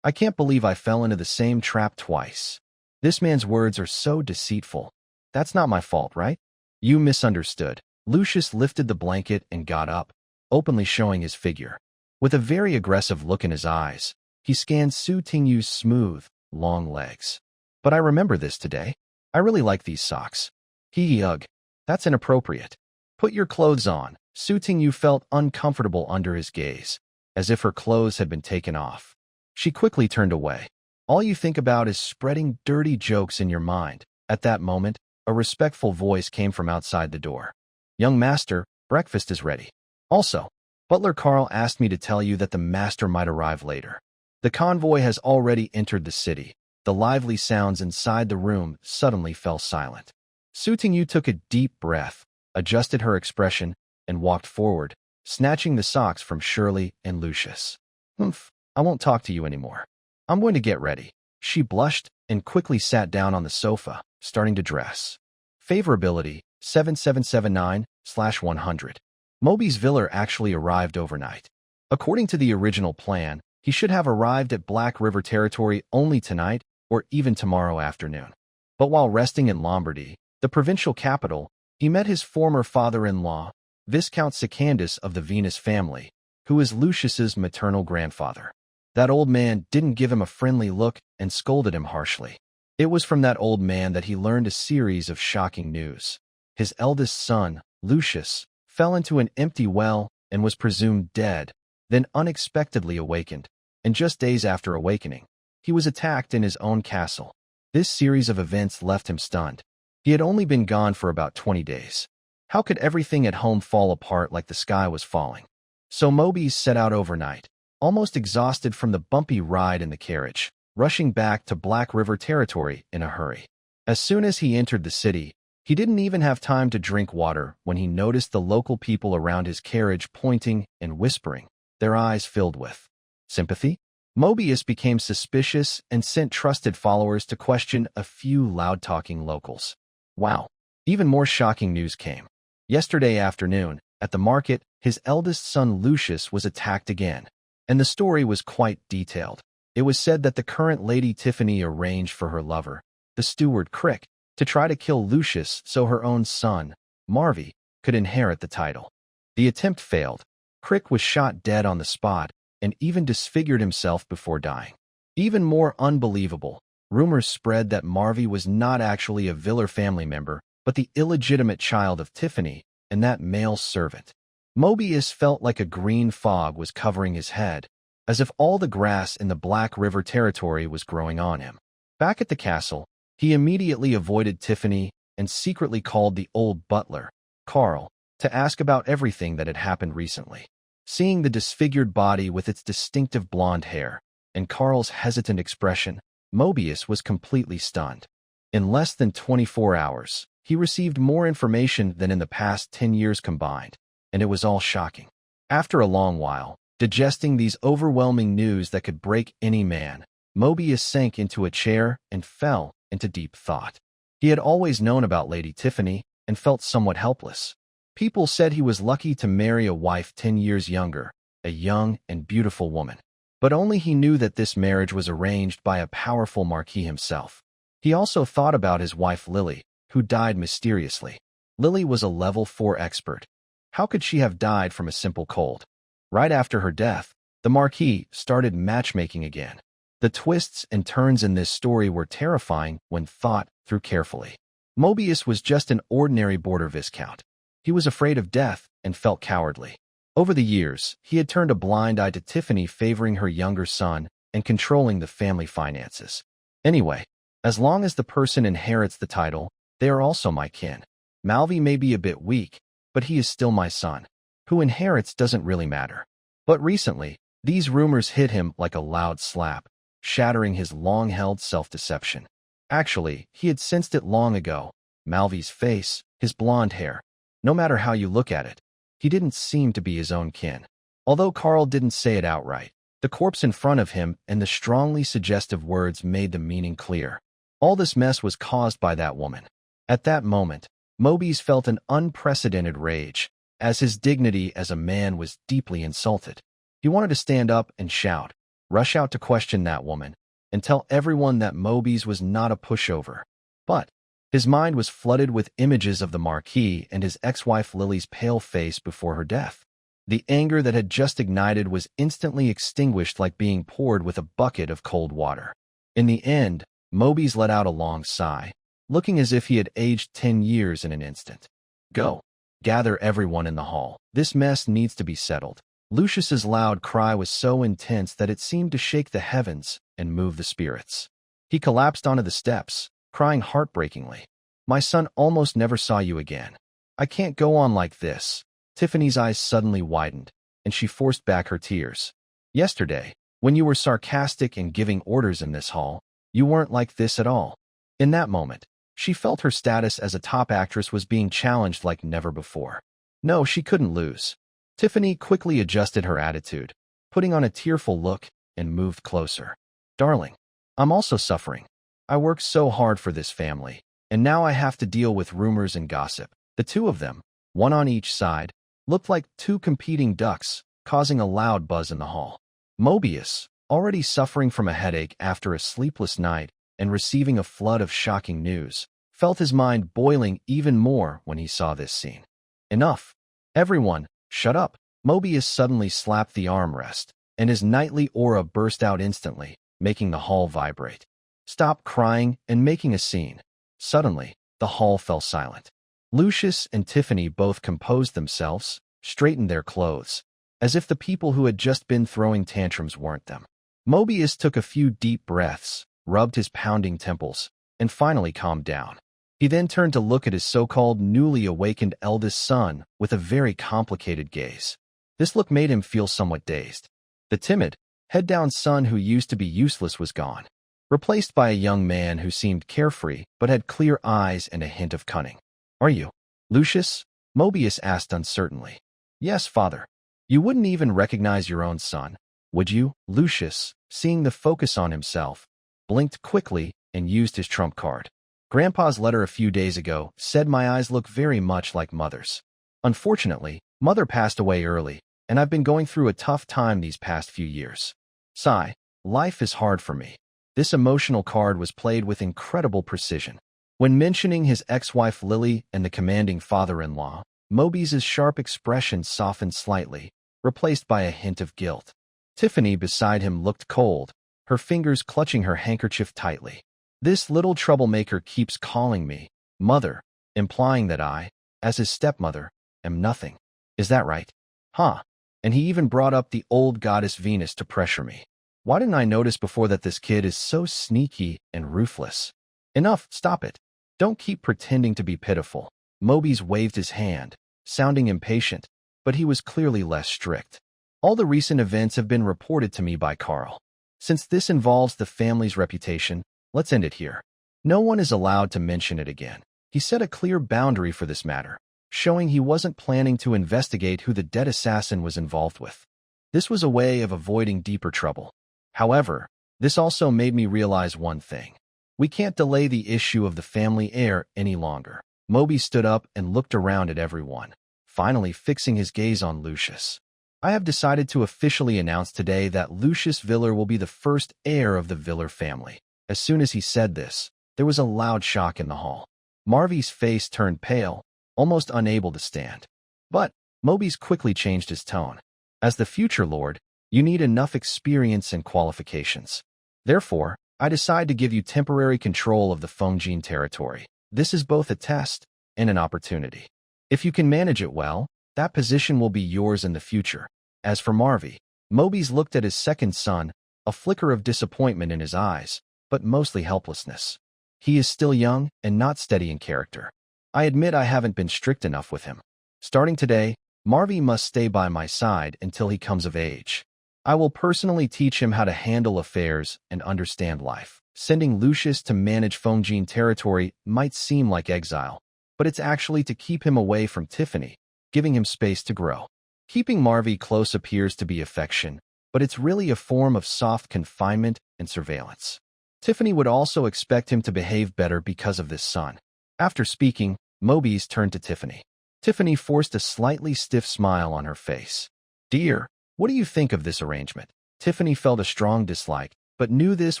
I can't believe I fell into the same trap twice. This man's words are so deceitful. That's not my fault, right? You misunderstood. Lucius lifted the blanket and got up, openly showing his figure. With a very aggressive look in his eyes, he scanned Su Tingyu's smooth, long legs. But I remember this today. I really like these socks. Ugh, that's inappropriate. Put your clothes on. Su Tingyu felt uncomfortable under his gaze, as if her clothes had been taken off. She quickly turned away. All you think about is spreading dirty jokes in your mind. At that moment, a respectful voice came from outside the door. Young master, breakfast is ready. Also, Butler Carl asked me to tell you that the master might arrive later. The convoy has already entered the city. The lively sounds inside the room suddenly fell silent. Su Tingyu took a deep breath, adjusted her expression, and walked forward, snatching the socks from Shirley and Lucius. I won't talk to you anymore. I'm going to get ready. She blushed and quickly sat down on the sofa, starting to dress. Favorability, 7779/100. Moby's Viller actually arrived overnight. According to the original plan, he should have arrived at Black River territory only tonight or even tomorrow afternoon. But while resting in Lombardy, the provincial capital, he met his former father-in-law, Viscount Secandus of the Venus family, who is Lucius's maternal grandfather. That old man didn't give him a friendly look and scolded him harshly. It was from that old man that he learned a series of shocking news. His eldest son, Lucius, fell into an empty well and was presumed dead, then unexpectedly awakened, and just days after awakening, he was attacked in his own castle. This series of events left him stunned. He had only been gone for about 20 days. How could everything at home fall apart like the sky was falling? So Moby set out overnight, almost exhausted from the bumpy ride in the carriage, rushing back to Black River territory in a hurry. As soon as he entered the city, he didn't even have time to drink water when he noticed the local people around his carriage pointing and whispering, their eyes filled with sympathy. Mobius became suspicious and sent trusted followers to question a few loud-talking locals. Wow! Even more shocking news came. Yesterday afternoon, at the market, his eldest son Lucius was attacked again, and the story was quite detailed. It was said that the current Lady Tiffany arranged for her lover, the steward Crick, to try to kill Lucius so her own son, Marvy, could inherit the title. The attempt failed. Crick was shot dead on the spot and even disfigured himself before dying. Even more unbelievable, rumors spread that Marvy was not actually a Viller family member, but the illegitimate child of Tiffany and that male servant. Mobius felt like a green fog was covering his head, as if all the grass in the Black River territory was growing on him. Back at the castle, he immediately avoided Tiffany and secretly called the old butler, Carl, to ask about everything that had happened recently. Seeing the disfigured body with its distinctive blonde hair and Carl's hesitant expression, Mobius was completely stunned. In less than 24 hours, he received more information than in the past 10 years combined, and it was all shocking. After a long while, digesting these overwhelming news that could break any man, Mobius sank into a chair and fell into deep thought. He had always known about Lady Tiffany and felt somewhat helpless. People said he was lucky to marry a wife 10 years younger, a young and beautiful woman. But only he knew that this marriage was arranged by a powerful marquis himself. He also thought about his wife Lily, who died mysteriously. Lily was a level 4 expert. How could she have died from a simple cold? Right after her death, the marquis started matchmaking again. The twists and turns in this story were terrifying when thought through carefully. Mobius was just an ordinary border viscount. He was afraid of death and felt cowardly. Over the years, he had turned a blind eye to Tiffany favoring her younger son and controlling the family finances. Anyway, as long as the person inherits the title, they are also my kin. Malvi may be a bit weak, but he is still my son. Who inherits doesn't really matter. But recently, these rumors hit him like a loud slap, shattering his long-held self-deception. Actually, he had sensed it long ago. Malvi's face, his blonde hair. No matter how you look at it, he didn't seem to be his own kin. Although Carl didn't say it outright, the corpse in front of him and the strongly suggestive words made the meaning clear. All this mess was caused by that woman. At that moment, Mobius felt an unprecedented rage, as his dignity as a man was deeply insulted. He wanted to stand up and shout, rush out to question that woman, and tell everyone that Maids was not a pushover. But his mind was flooded with images of the Marquis and his ex-wife Lily's pale face before her death. The anger that had just ignited was instantly extinguished like being poured with a bucket of cold water. In the end, Maids let out a long sigh, looking as if he had aged 10 years in an instant. Go. Gather everyone in the hall. This mess needs to be settled. Lucius's loud cry was so intense that it seemed to shake the heavens and move the spirits. He collapsed onto the steps, crying heartbreakingly. My son almost never saw you again. I can't go on like this. Tiffany's eyes suddenly widened, and she forced back her tears. Yesterday, when you were sarcastic and giving orders in this hall, you weren't like this at all. In that moment, she felt her status as a top actress was being challenged like never before. No, she couldn't lose. Tiffany quickly adjusted her attitude, putting on a tearful look, and moved closer. Darling, I'm also suffering. I worked so hard for this family, and now I have to deal with rumors and gossip. The two of them, one on each side, looked like two competing ducks, causing a loud buzz in the hall. Mobius, already suffering from a headache after a sleepless night and receiving a flood of shocking news, felt his mind boiling even more when he saw this scene. Enough. Everyone, shut up. Mobius suddenly slapped the armrest, and his knightly aura burst out instantly, making the hall vibrate. Stop crying and making a scene. Suddenly, the hall fell silent. Lucius and Tiffany both composed themselves, straightened their clothes, as if the people who had just been throwing tantrums weren't them. Mobius took a few deep breaths, rubbed his pounding temples, and finally calmed down. He then turned to look at his so-called newly awakened eldest son with a very complicated gaze. This look made him feel somewhat dazed. The timid, head-down son who used to be useless was gone, replaced by a young man who seemed carefree but had clear eyes and a hint of cunning. Are you Lucius? Mobius asked uncertainly. Yes, father. You wouldn't even recognize your own son, would you? Lucius, seeing the focus on himself, blinked quickly and used his trump card. Grandpa's letter a few days ago said my eyes look very much like mother's. Unfortunately, mother passed away early, and I've been going through a tough time these past few years. Sigh, life is hard for me. This emotional card was played with incredible precision. When mentioning his ex-wife Lily and the commanding father-in-law, Mobius's sharp expression softened slightly, replaced by a hint of guilt. Tiffany beside him looked cold, her fingers clutching her handkerchief tightly. This little troublemaker keeps calling me mother, implying that I, as his stepmother, am nothing. Is that right? Huh. And he even brought up the old goddess Venus to pressure me. Why didn't I notice before that this kid is so sneaky and ruthless? Enough, stop it. Don't keep pretending to be pitiful. Mobius waved his hand, sounding impatient, but he was clearly less strict. All the recent events have been reported to me by Carl. Since this involves the family's reputation, let's end it here. No one is allowed to mention it again. He set a clear boundary for this matter, showing he wasn't planning to investigate who the dead assassin was involved with. This was a way of avoiding deeper trouble. However, this also made me realize one thing. We can't delay the issue of the family heir any longer. Mobius stood up and looked around at everyone, finally fixing his gaze on Lucius. I have decided to officially announce today that Lucius Viller will be the first heir of the Viller family. As soon as he said this, there was a loud shock in the hall. Marvy's face turned pale, almost unable to stand. But Mobius quickly changed his tone. As the future lord, you need enough experience and qualifications. Therefore, I decide to give you temporary control of the Fengjian territory. This is both a test and an opportunity. If you can manage it well, that position will be yours in the future. As for Marvy, Mobius looked at his second son, a flicker of disappointment in his eyes, but mostly helplessness. He is still young and not steady in character. I admit I haven't been strict enough with him. Starting today, Marvy must stay by my side until he comes of age. I will personally teach him how to handle affairs and understand life. Sending Lucius to manage Fengjian territory might seem like exile, but it's actually to keep him away from Tiffany, giving him space to grow. Keeping Marvy close appears to be affection, but it's really a form of soft confinement and surveillance. Tiffany would also expect him to behave better because of this son. After speaking, Mobius turned to Tiffany. Tiffany forced a slightly stiff smile on her face. Dear, what do you think of this arrangement? Tiffany felt a strong dislike, but knew this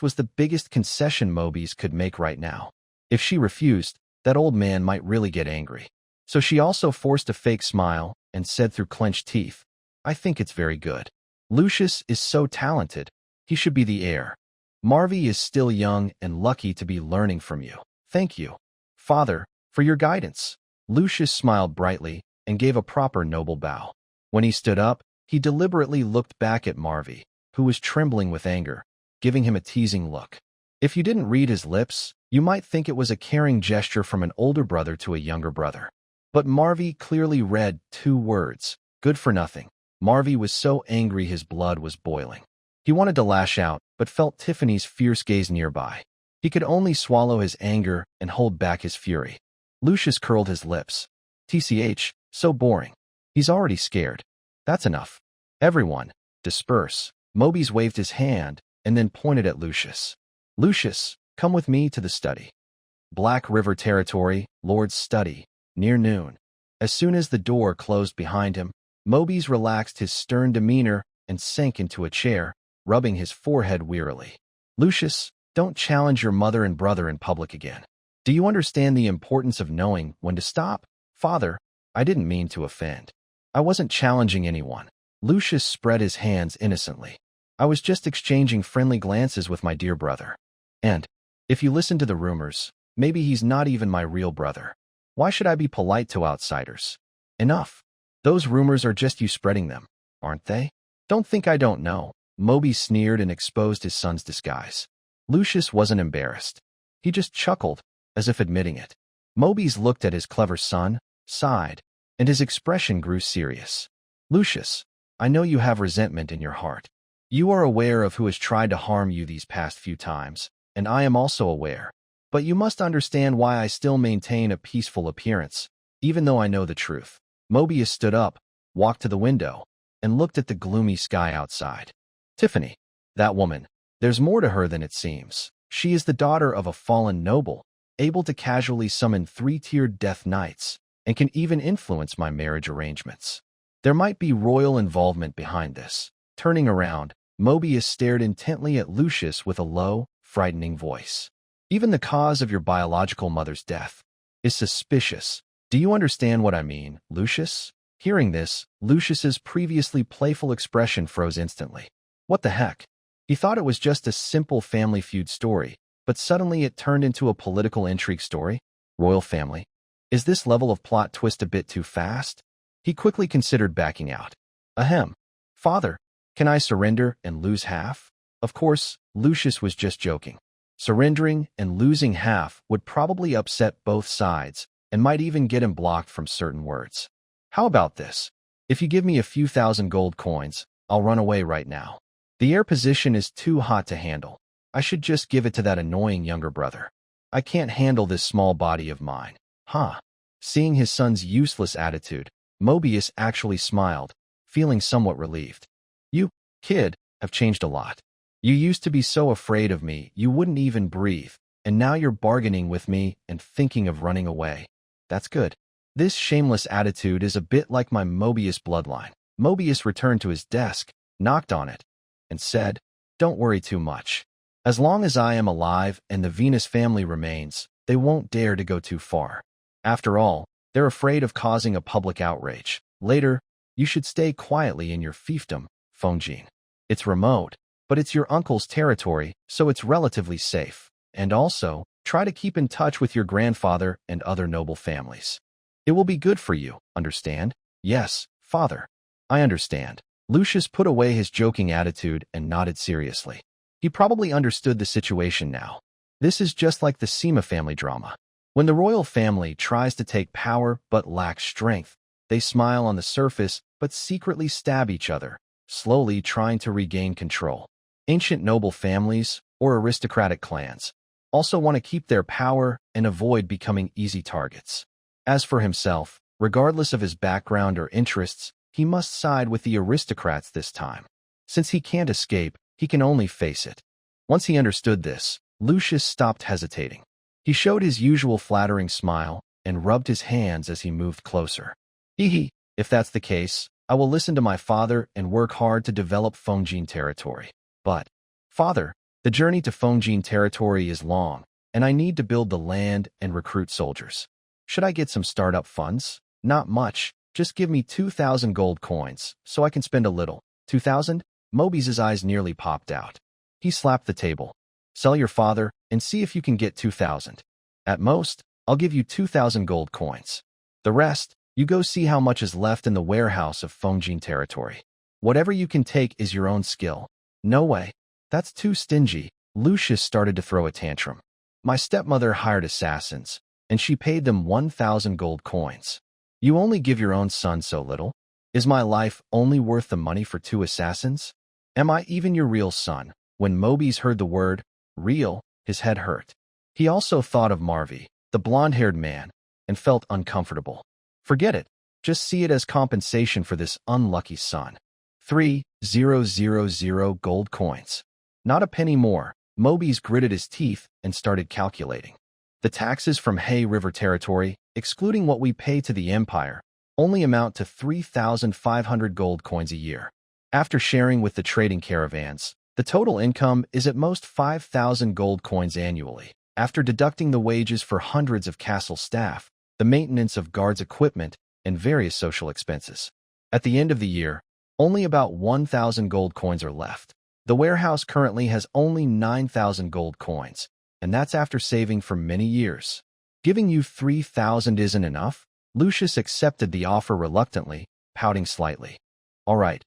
was the biggest concession Maids could make right now. If she refused, that old man might really get angry. So she also forced a fake smile and said through clenched teeth, I think it's very good. Lucius is so talented. He should be the heir. Marvy is still young and lucky to be learning from you. Thank you, Father, for your guidance. Lucius smiled brightly and gave a proper noble bow. When he stood up, he deliberately looked back at Marvy, who was trembling with anger, giving him a teasing look. If you didn't read his lips, you might think it was a caring gesture from an older brother to a younger brother. But Marvy clearly read 2 words, good for nothing. Marvy was so angry his blood was boiling. He wanted to lash out, but felt Tiffany's fierce gaze nearby. He could only swallow his anger and hold back his fury. Lucius curled his lips. TCH, so boring. He's already scared. That's enough. Everyone, disperse. Maids waved his hand and then pointed at Lucius. Lucius, come with me to the study. Black River Territory, Lord's study, near noon. As soon as the door closed behind him, Maids relaxed his stern demeanor and sank into a chair, rubbing his forehead wearily. Lucius, don't challenge your mother and brother in public again. Do you understand the importance of knowing when to stop? Father, I didn't mean to offend. I wasn't challenging anyone. Lucius spread his hands innocently. I was just exchanging friendly glances with my dear brother. And, if you listen to the rumors, maybe he's not even my real brother. Why should I be polite to outsiders? Enough. Those rumors are just you spreading them, aren't they? Don't think I don't know. Maids sneered and exposed his son's disguise. Lucius wasn't embarrassed. He just chuckled, as if admitting it. Maids looked at his clever son, sighed, and his expression grew serious. Lucius, I know you have resentment in your heart. You are aware of who has tried to harm you these past few times, and I am also aware. But you must understand why I still maintain a peaceful appearance, even though I know the truth. Maids stood up, walked to the window, and looked at the gloomy sky outside. Tiffany, that woman, there's more to her than it seems. She is the daughter of a fallen noble, able to casually summon 3-tiered death knights, and can even influence my marriage arrangements. There might be royal involvement behind this. Turning around, Maids stared intently at Lucius with a low, frightening voice. Even the cause of your biological mother's death is suspicious. Do you understand what I mean, Lucius? Hearing this, Lucius's previously playful expression froze instantly. What the heck? He thought it was just a simple family feud story, but suddenly it turned into a political intrigue story? Royal family? Is this level of plot twist a bit too fast? He quickly considered backing out. Ahem. Father, can I surrender and lose half? Of course, Lucius was just joking. Surrendering and losing half would probably upset both sides and might even get him blocked from certain words. How about this? If you give me a few thousand gold coins, I'll run away right now. The heir position is too hot to handle. I should just give it to that annoying younger brother. I can't handle this small body of mine. Huh. Seeing his son's useless attitude, Maids actually smiled, feeling somewhat relieved. You, kid, have changed a lot. You used to be so afraid of me you wouldn't even breathe, and now you're bargaining with me and thinking of running away. That's good. This shameless attitude is a bit like my Maids bloodline. Maids returned to his desk, knocked on it, and said, Don't worry too much. As long as I am alive and the Venus family remains, they won't dare to go too far. After all, they're afraid of causing a public outrage. Later, you should stay quietly in your fiefdom, Fonjin. It's remote, but it's your uncle's territory, so it's relatively safe. And also, try to keep in touch with your grandfather and other noble families. It will be good for you, understand? Yes, father. I understand. Lucius put away his joking attitude and nodded seriously. He probably understood the situation now. This is just like the Sima family drama. When the royal family tries to take power but lacks strength, they smile on the surface but secretly stab each other, slowly trying to regain control. Ancient noble families, or aristocratic clans, also want to keep their power and avoid becoming easy targets. As for himself, regardless of his background or interests, he must side with the aristocrats this time. Since he can't escape, he can only face it. Once he understood this, Lucius stopped hesitating. He showed his usual flattering smile and rubbed his hands as he moved closer. Hehe, if that's the case, I will listen to my father and work hard to develop Fengjin territory. But, father, the journey to Fengjin territory is long, and I need to build the land and recruit soldiers. Should I get some startup funds? Not much, just give me 2,000 gold coins, so I can spend a little. 2,000? Moby's eyes nearly popped out. He slapped the table. Sell your father, and see if you can get 2,000. At most, I'll give you 2,000 gold coins. The rest, you go see how much is left in the warehouse of Fengjin territory. Whatever you can take is your own skill. No way. That's too stingy. Lucius started to throw a tantrum. My stepmother hired assassins, and she paid them 1,000 gold coins. You only give your own son so little? Is my life only worth the money for 2 assassins? Am I even your real son? When Mobius heard the word real, his head hurt. He also thought of Marvy, the blonde-haired man, and felt uncomfortable. Forget it. Just see it as compensation for this unlucky son. 3,000 gold coins. Not a penny more. Mobius gritted his teeth and started calculating. The taxes from Hay River territory, excluding what we pay to the Empire, only amount to 3,500 gold coins a year. After sharing with the trading caravans, the total income is at most 5,000 gold coins annually. After deducting the wages for hundreds of castle staff, the maintenance of guards' equipment, and various social expenses. At the end of the year, only about 1,000 gold coins are left. The warehouse currently has only 9,000 gold coins, and that's after saving for many years. Giving you 3,000 isn't enough? Lucius accepted the offer reluctantly, pouting slightly. All right,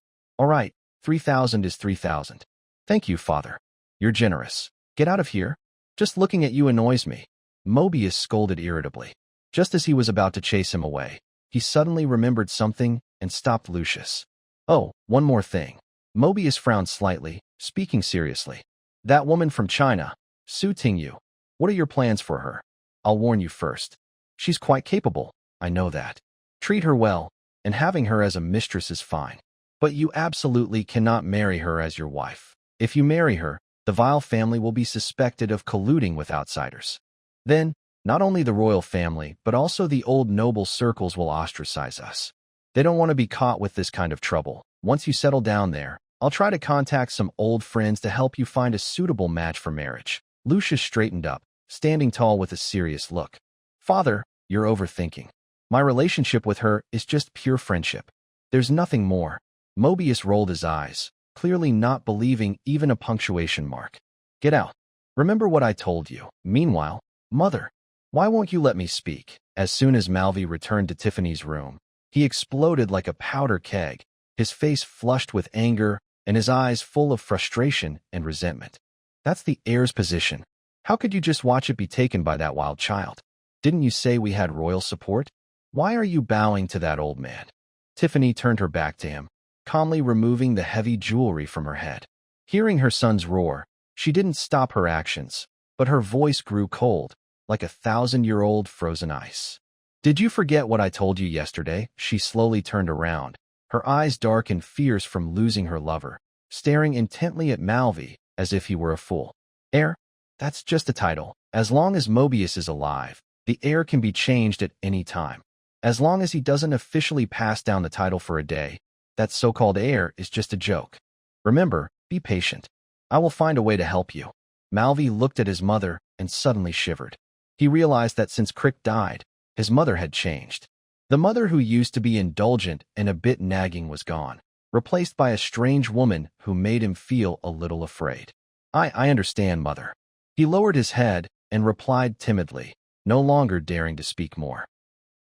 3,000 is 3,000. Thank you, father. You're generous. Get out of here. Just looking at you annoys me. Mobius scolded irritably. Just as he was about to chase him away, he suddenly remembered something and stopped Lucius. Oh, one more thing. Mobius frowned slightly, speaking seriously. That woman from China, Su Tingyu. What are your plans for her? I'll warn you first. She's quite capable, I know that. Treat her well, and having her as a mistress is fine. But you absolutely cannot marry her as your wife. If you marry her, the Vile family will be suspected of colluding with outsiders. Then, not only the royal family, but also the old noble circles will ostracize us. They don't want to be caught with this kind of trouble. Once you settle down there, I'll try to contact some old friends to help you find a suitable match for marriage. Lucius straightened up, standing tall with a serious look. Father, you're overthinking. My relationship with her is just pure friendship. There's nothing more. Mobius rolled his eyes, clearly not believing even a punctuation mark. Get out. Remember what I told you. Meanwhile, Mother, why won't you let me speak? As soon as Malvi returned to Tiffany's room, he exploded like a powder keg, his face flushed with anger and his eyes full of frustration and resentment. That's the heir's position. How could you just watch it be taken by that wild child? Didn't you say we had royal support? Why are you bowing to that old man? Tiffany turned her back to him, calmly removing the heavy jewelry from her head. Hearing her son's roar, she didn't stop her actions, but her voice grew cold, like 1,000-year-old frozen ice. Did you forget what I told you yesterday? She slowly turned around, her eyes dark and fierce from losing her lover, staring intently at Malvi as if he were a fool. Heir? That's just a title. As long as Mobius is alive, the heir can be changed at any time. As long as he doesn't officially pass down the title for a day, that so-called heir is just a joke. Remember, be patient. I will find a way to help you. Malvi looked at his mother and suddenly shivered. He realized that since Crick died, his mother had changed. The mother who used to be indulgent and a bit nagging was gone, replaced by a strange woman who made him feel a little afraid. I understand, Mother. He lowered his head and replied timidly, no longer daring to speak more.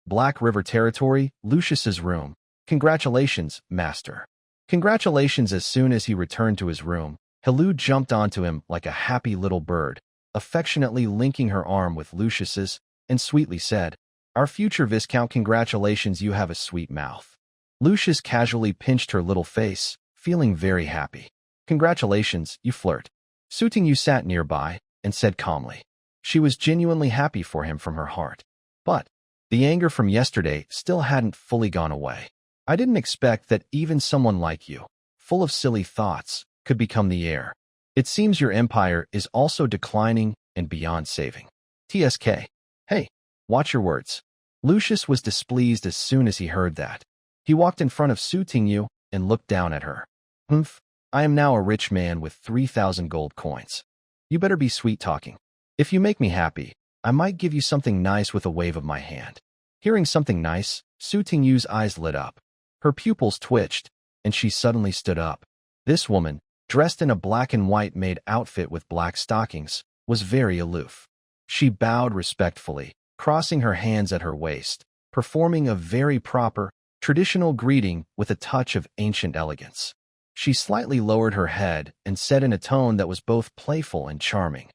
Black River Territory, Lucius's room. Congratulations, Master. Congratulations. As soon as he returned to his room, Helou jumped onto him like a happy little bird, affectionately linking her arm with Lucius's, and sweetly said, Our future Viscount, congratulations, you have a sweet mouth. Lucius casually pinched her little face, feeling very happy. Congratulations, you flirt. Su Tingyu sat nearby and said calmly. She was genuinely happy for him from her heart. But the anger from yesterday still hadn't fully gone away. I didn't expect that even someone like you, full of silly thoughts, could become the heir. It seems your empire is also declining and beyond saving. TSK. Hey, watch your words. Lucius was displeased as soon as he heard that. He walked in front of Su Tingyu and looked down at her. Humph, I am now a rich man with 3,000 gold coins. You better be sweet-talking. If you make me happy, I might give you something nice with a wave of my hand. Hearing something nice, Su Tingyu's eyes lit up. Her pupils twitched, and she suddenly stood up. This woman, dressed in a black and white maid outfit with black stockings, was very aloof. She bowed respectfully, crossing her hands at her waist, performing a very proper, traditional greeting with a touch of ancient elegance. She slightly lowered her head and said in a tone that was both playful and charming,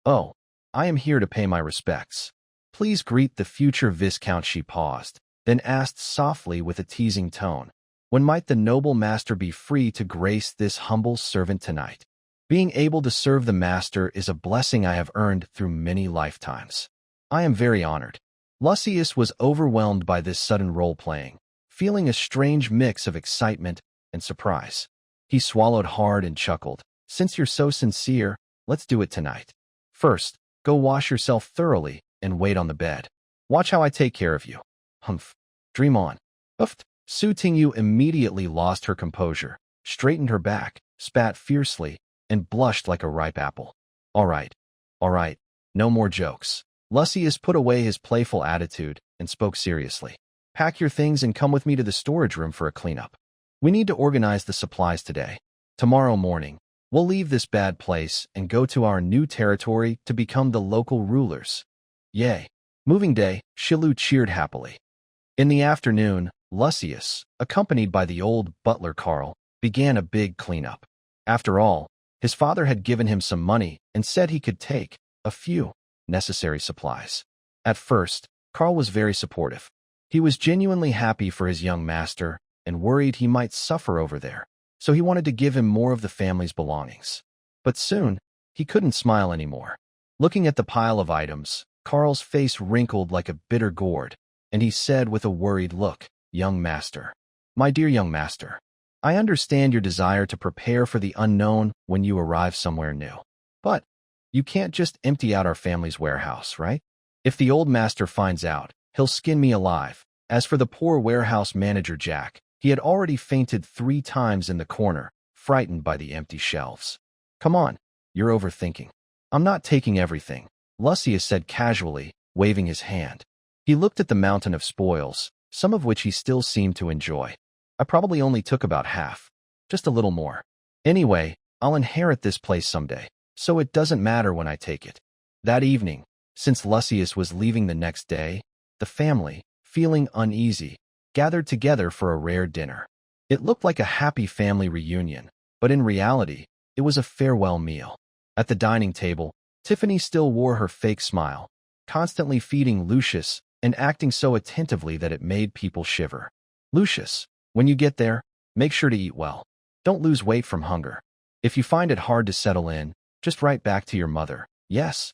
"Oh, I am here to pay my respects. Please greet the future Viscount." She paused, then asked softly with a teasing tone, "When might the noble master be free to grace this humble servant tonight? Being able to serve the master is a blessing I have earned through many lifetimes. I am very honored." Lucius was overwhelmed by this sudden role-playing, feeling a strange mix of excitement and surprise. He swallowed hard and chuckled. "Since you're so sincere, let's do it tonight. First, go wash yourself thoroughly and wait on the bed. Watch how I take care of you. Humph. Dream on." Uffed. Su Tingyu immediately lost her composure, straightened her back, spat fiercely, and blushed like a ripe apple. All right, no more jokes." Lucius put away his playful attitude and spoke seriously. "Pack your things and come with me to the storage room for a cleanup. We need to organize the supplies today. Tomorrow morning, we'll leave this bad place and go to our new territory to become the local rulers. Yay! Moving day," Shilu cheered happily. In the afternoon, Lucius, accompanied by the old butler Carl, began a big cleanup. After all, his father had given him some money and said he could take a few necessary supplies. At first, Carl was very supportive. He was genuinely happy for his young master and worried he might suffer over there, so he wanted to give him more of the family's belongings. But soon, he couldn't smile anymore. Looking at the pile of items, Carl's face wrinkled like a bitter gourd, and he said with a worried look, "Young master, my dear young master, I understand your desire to prepare for the unknown when you arrive somewhere new. But you can't just empty out our family's warehouse, right? If the old master finds out, he'll skin me alive." As for the poor warehouse manager Jack, he had already fainted 3 times in the corner, frightened by the empty shelves. "Come on, you're overthinking. I'm not taking everything," Lucius said casually, waving his hand. He looked at the mountain of spoils, some of which he still seemed to enjoy. "I probably only took about half, just a little more. Anyway, I'll inherit this place someday, so it doesn't matter when I take it." That evening, since Lucius was leaving the next day, the family, feeling uneasy, gathered together for a rare dinner. It looked like a happy family reunion, but in reality, it was a farewell meal. At the dining table, Tiffany still wore her fake smile, constantly feeding Lucius and acting so attentively that it made people shiver. "Lucius, when you get there, make sure to eat well. Don't lose weight from hunger. If you find it hard to settle in, just write back to your mother. Yes,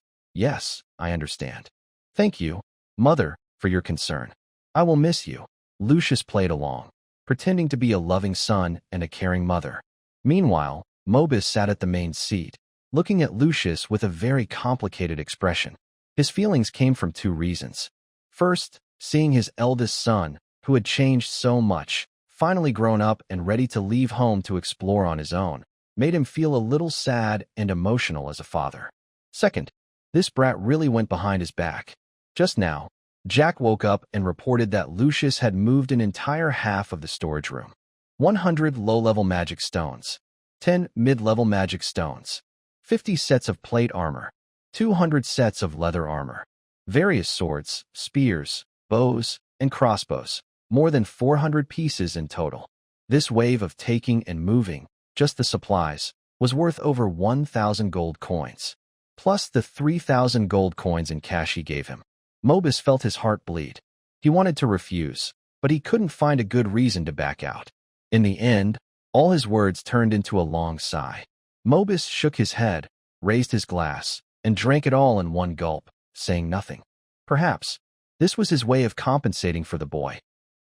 I understand. Thank you, mother, for your concern. I will miss you." Lucius played along, pretending to be a loving son and a caring mother. Meanwhile, Mobus sat at the main seat, looking at Lucius with a very complicated expression. His feelings came from 2 reasons. First, seeing his eldest son, who had changed so much, finally grown up and ready to leave home to explore on his own, made him feel a little sad and emotional as a father. Second, this brat really went behind his back. Just now, Jack woke up and reported that Lucius had moved an entire half of the storage room. 100 low-level magic stones, 10 mid-level magic stones, 50 sets of plate armor, 200 sets of leather armor, various swords, spears, bows, and crossbows, more than 400 pieces in total. This wave of taking and moving, just the supplies, was worth over 1,000 gold coins, plus the 3,000 gold coins in cash he gave him. Mobus felt his heart bleed. He wanted to refuse, but he couldn't find a good reason to back out. In the end, all his words turned into a long sigh. Mobus shook his head, raised his glass, and drank it all in one gulp, saying nothing. Perhaps this was his way of compensating for the boy.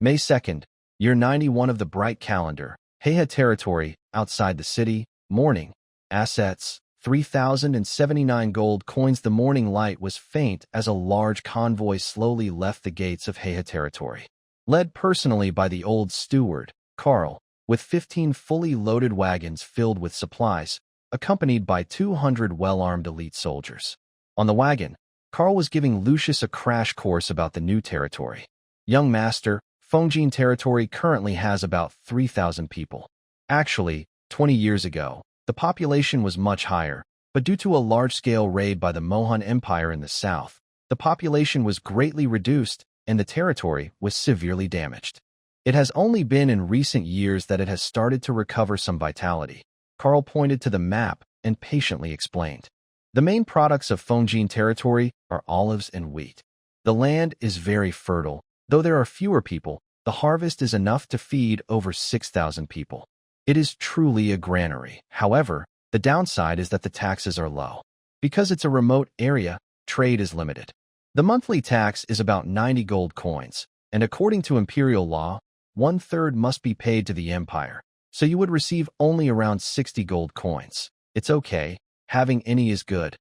May 2nd, year 91 of the bright calendar, Heiha territory, outside the city, morning, assets, 3,079 gold coins. The morning light was faint as a large convoy slowly left the gates of Heha territory. Led personally by the old steward, Carl, with 15 fully loaded wagons filled with supplies, accompanied by 200 well-armed elite soldiers. On the wagon, Carl was giving Lucius a crash course about the new territory. Young Master, Confronting territory currently has about 3,000 people. Actually, 20 years ago, the population was much higher, but due to a large-scale raid by the Mohan Empire in the south, the population was greatly reduced and the territory was severely damaged. It has only been in recent years that it has started to recover some vitality. Carl pointed to the map and patiently explained. The main products of Confronting territory are olives and wheat. The land is very fertile. Though there are fewer people, the harvest is enough to feed over 6,000 people. It is truly a granary. However, the downside is that the taxes are low. Because it's a remote area, trade is limited. The monthly tax is about 90 gold coins, and according to imperial law, 1/3 must be paid to the empire, so you would receive only around 60 gold coins. It's okay, having any is good.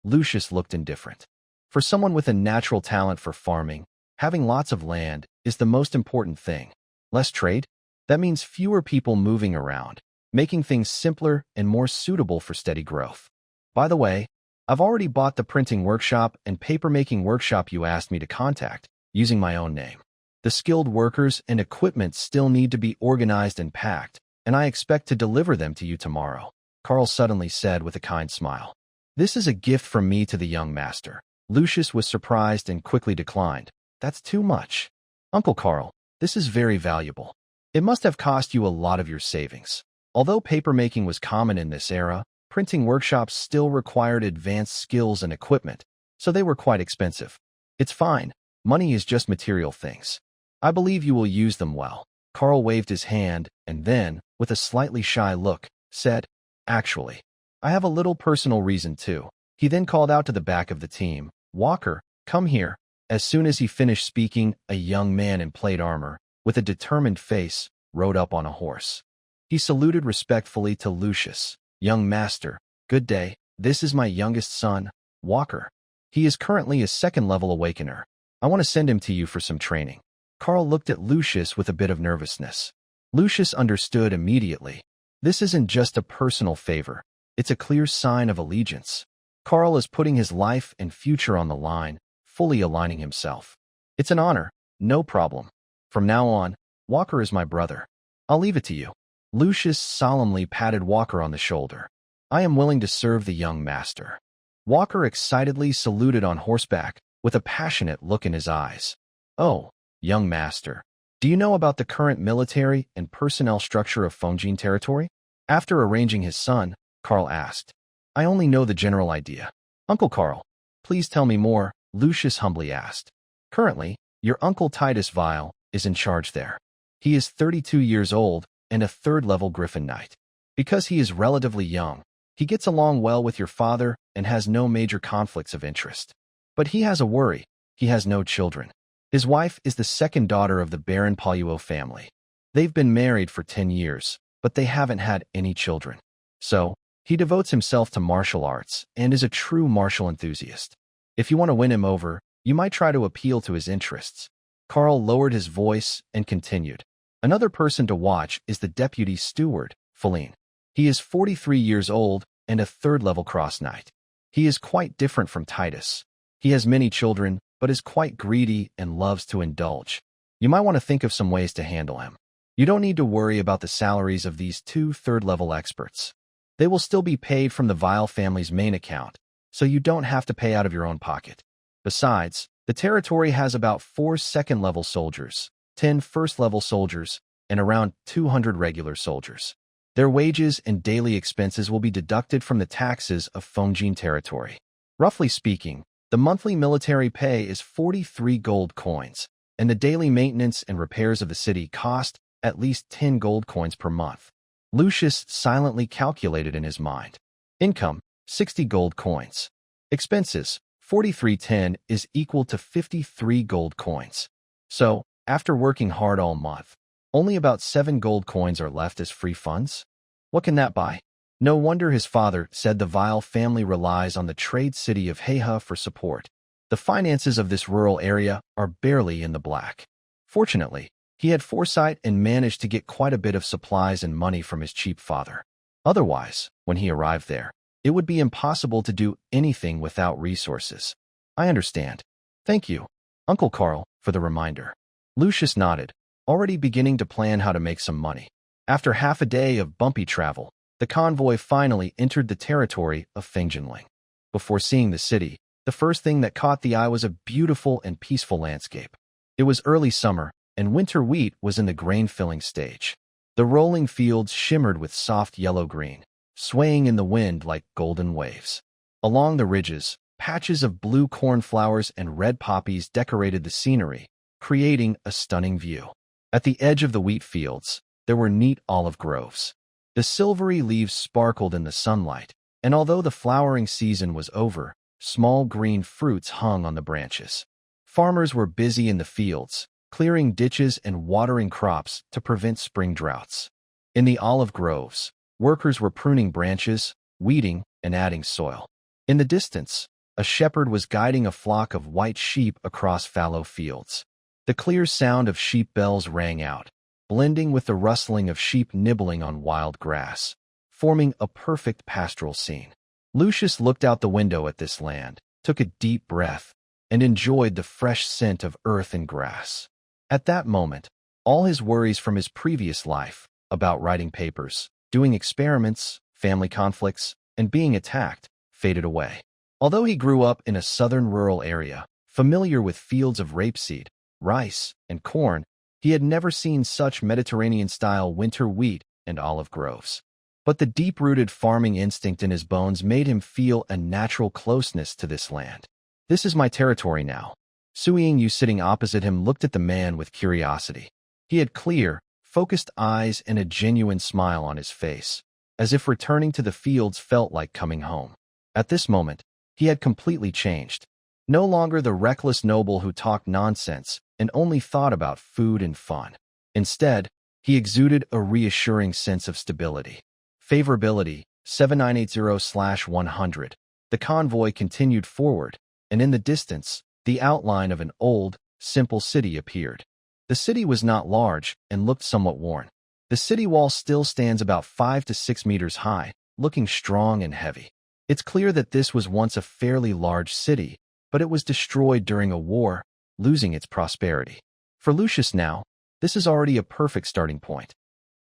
Lucius looked indifferent. For someone with a natural talent for farming, having lots of land is the most important thing. Less trade? That means fewer people moving around, making things simpler and more suitable for steady growth. By the way, I've already bought the printing workshop and papermaking workshop you asked me to contact, using my own name. The skilled workers and equipment still need to be organized and packed, and I expect to deliver them to you tomorrow, Carl suddenly said with a kind smile. This is a gift from me to the young master. Lucius was surprised and quickly declined. That's too much. Uncle Carl, this is very valuable. It must have cost you a lot of your savings. Although papermaking was common in this era, printing workshops still required advanced skills and equipment, so they were quite expensive. It's fine. Money is just material things. I believe you will use them well. Carl waved his hand and then, with a slightly shy look, said, Actually, I have a little personal reason too. He then called out to the back of the team, Walker, come here. As soon as he finished speaking, a young man in plate armor, with a determined face, rode up on a horse. He saluted respectfully to Lucius. Young master, good day. This is my youngest son, Walker. He is currently a second-level awakener. I want to send him to you for some training. Carl looked at Lucius with a bit of nervousness. Lucius understood immediately. This isn't just a personal favor. It's a clear sign of allegiance. Carl is putting his life and future on the line, fully aligning himself. It's an honor, no problem. From now on, Walker is my brother. I'll leave it to you. Lucius solemnly patted Walker on the shoulder. I am willing to serve the young master. Walker excitedly saluted on horseback, with a passionate look in his eyes. Oh, young master, do you know about the current military and personnel structure of Confronting territory? After arranging his son, Carl asked. I only know the general idea. Uncle Carl, please tell me more, Lucius humbly asked. Currently, your uncle Titus Vile is in charge there. He is 32 years old and a third-level Griffin Knight. Because he is relatively young, he gets along well with your father and has no major conflicts of interest. But he has a worry. He has no children. His wife is the second daughter of the Baron Paluo family. They've been married for 10 years, but they haven't had any children. So, he devotes himself to martial arts and is a true martial enthusiast. If you want to win him over, you might try to appeal to his interests. Carl lowered his voice and continued. Another person to watch is the deputy steward, Feline. He is 43 years old and a third-level cross knight. He is quite different from Titus. He has many children, but is quite greedy and loves to indulge. You might want to think of some ways to handle him. You don't need to worry about the salaries of these two third-level experts. They will still be paid from the Vile family's main account, so you don't have to pay out of your own pocket. Besides, the territory has about 4 second-level soldiers, 10 first-level soldiers, and around 200 regular soldiers. Their wages and daily expenses will be deducted from the taxes of Confronting territory. Roughly speaking, the monthly military pay is 43 gold coins, and the daily maintenance and repairs of the city cost at least 10 gold coins per month. Lucius silently calculated in his mind. Income, 60 gold coins. Expenses, 4310 is equal to 53 gold coins. So, after working hard all month, only about 7 gold coins are left as free funds? What can that buy? No wonder his father said the Vile family relies on the trade city of Heiha for support. The finances of this rural area are barely in the black. Fortunately, he had foresight and managed to get quite a bit of supplies and money from his cheap father. Otherwise, when he arrived there, it would be impossible to do anything without resources. I understand. Thank you, Uncle Carl, for the reminder. Lucius nodded, already beginning to plan how to make some money. After half a day of bumpy travel, the convoy finally entered the territory of Fingeling. Before seeing the city, the first thing that caught the eye was a beautiful and peaceful landscape. It was early summer, and winter wheat was in the grain-filling stage. The rolling fields shimmered with soft yellow-green, swaying in the wind like golden waves. Along the ridges, patches of blue cornflowers and red poppies decorated the scenery, creating a stunning view. At the edge of the wheat fields, there were neat olive groves. The silvery leaves sparkled in the sunlight, and although the flowering season was over, small green fruits hung on the branches. Farmers were busy in the fields, clearing ditches and watering crops to prevent spring droughts. In the olive groves, workers were pruning branches, weeding, and adding soil. In the distance, a shepherd was guiding a flock of white sheep across fallow fields. The clear sound of sheep bells rang out, blending with the rustling of sheep nibbling on wild grass, forming a perfect pastoral scene. Lucius looked out the window at this land, took a deep breath, and enjoyed the fresh scent of earth and grass. At that moment, all his worries from his previous life, about writing papers, doing experiments, family conflicts, and being attacked, faded away. Although he grew up in a southern rural area, familiar with fields of rapeseed, rice, and corn, he had never seen such Mediterranean-style winter wheat and olive groves. But the deep-rooted farming instinct in his bones made him feel a natural closeness to this land. This is my territory now. Sui Yu sitting opposite him looked at the man with curiosity. He had clear, focused eyes and a genuine smile on his face, as if returning to the fields felt like coming home. At this moment, he had completely changed. No longer the reckless noble who talked nonsense and only thought about food and fun. Instead, he exuded a reassuring sense of stability. Favorability, 7980/100. The convoy continued forward, and in the distance, the outline of an old, simple city appeared. The city was not large and looked somewhat worn. The city wall still stands about 5 to 6 meters high, looking strong and heavy. It's clear that this was once a fairly large city, but it was destroyed during a war, losing its prosperity. For Lucius now, this is already a perfect starting point.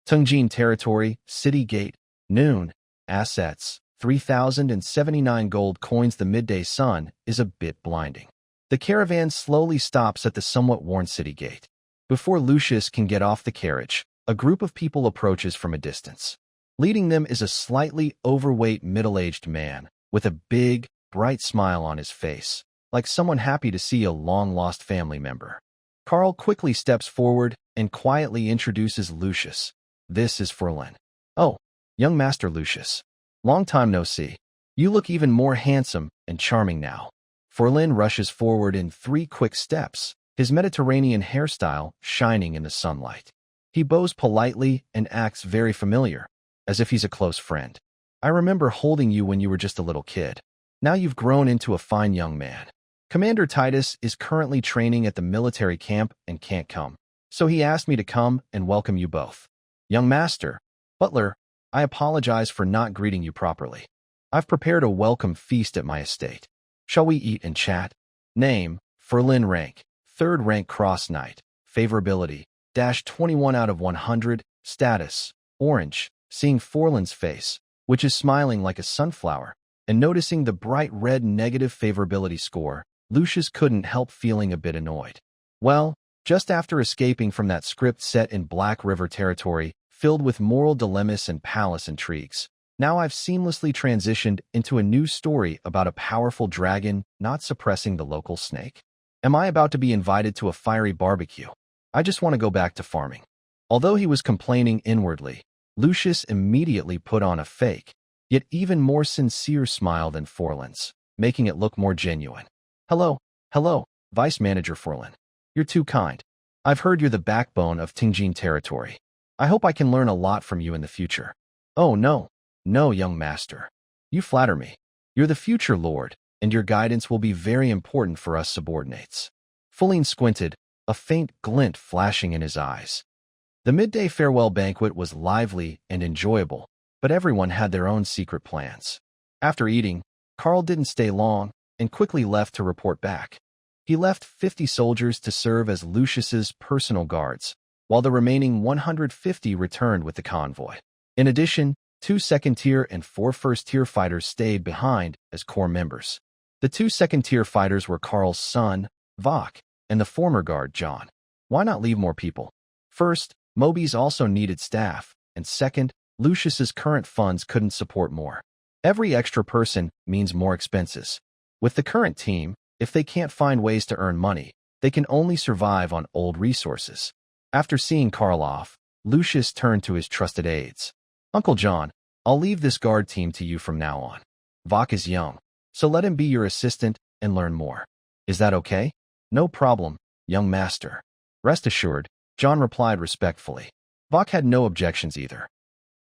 Tungjin territory, city gate, noon, assets, 3,079 gold coins. The midday sun is a bit blinding. The caravan slowly stops at the somewhat worn city gate. Before Lucius can get off the carriage, a group of people approaches from a distance. Leading them is a slightly overweight middle-aged man with a big, bright smile on his face, like someone happy to see a long-lost family member. Carl quickly steps forward and quietly introduces Lucius. This is Ferlin. Oh, young Master Lucius. Long time no see. You look even more handsome and charming now. Ferlin rushes forward in 3 quick steps, his Mediterranean hairstyle shining in the sunlight. He bows politely and acts very familiar, as if he's a close friend. I remember holding you when you were just a little kid. Now you've grown into a fine young man. Commander Titus is currently training at the military camp and can't come, so he asked me to come and welcome you both. Young Master, Butler, I apologize for not greeting you properly. I've prepared a welcome feast at my estate. Shall we eat and chat? Name, Ferlin rank, 3rd rank cross knight, favorability, -21 out of 100, status, orange. Seeing Ferlin's face, which is smiling like a sunflower, and noticing the bright red negative favorability score, Lucius couldn't help feeling a bit annoyed. Well, just after escaping from that script set in Black River territory, filled with moral dilemmas and palace intrigues, now I've seamlessly transitioned into a new story about a powerful dragon not suppressing the local snake. Am I about to be invited to a fiery barbecue? I just want to go back to farming. Although he was complaining inwardly, Lucius immediately put on a fake, yet even more sincere smile than Ferlin's, making it look more genuine. Hello, Vice Manager Ferlin. You're too kind. I've heard you're the backbone of Tingjin territory. I hope I can learn a lot from you in the future. Oh no, No, young master. You flatter me. You're the future lord, and your guidance will be very important for us subordinates. Feline squinted, a faint glint flashing in his eyes. The midday farewell banquet was lively and enjoyable, but everyone had their own secret plans. After eating, Carl didn't stay long and quickly left to report back. He left 50 soldiers to serve as Lucius's personal guards, while the remaining 150 returned with the convoy. In addition, 2 second-tier and 4 first-tier fighters stayed behind as core members. The 2 second-tier fighters were Carl's son, Vok, and the former guard, John. Why not leave more people? First, Moby's also needed staff, and second, Lucius's current funds couldn't support more. Every extra person means more expenses. With the current team, if they can't find ways to earn money, they can only survive on old resources. After seeing Carl off, Lucius turned to his trusted aides. Uncle John, I'll leave this guard team to you from now on. Vok is young, so let him be your assistant and learn more. Is that okay? No problem, young master. Rest assured, John replied respectfully. Vok had no objections either.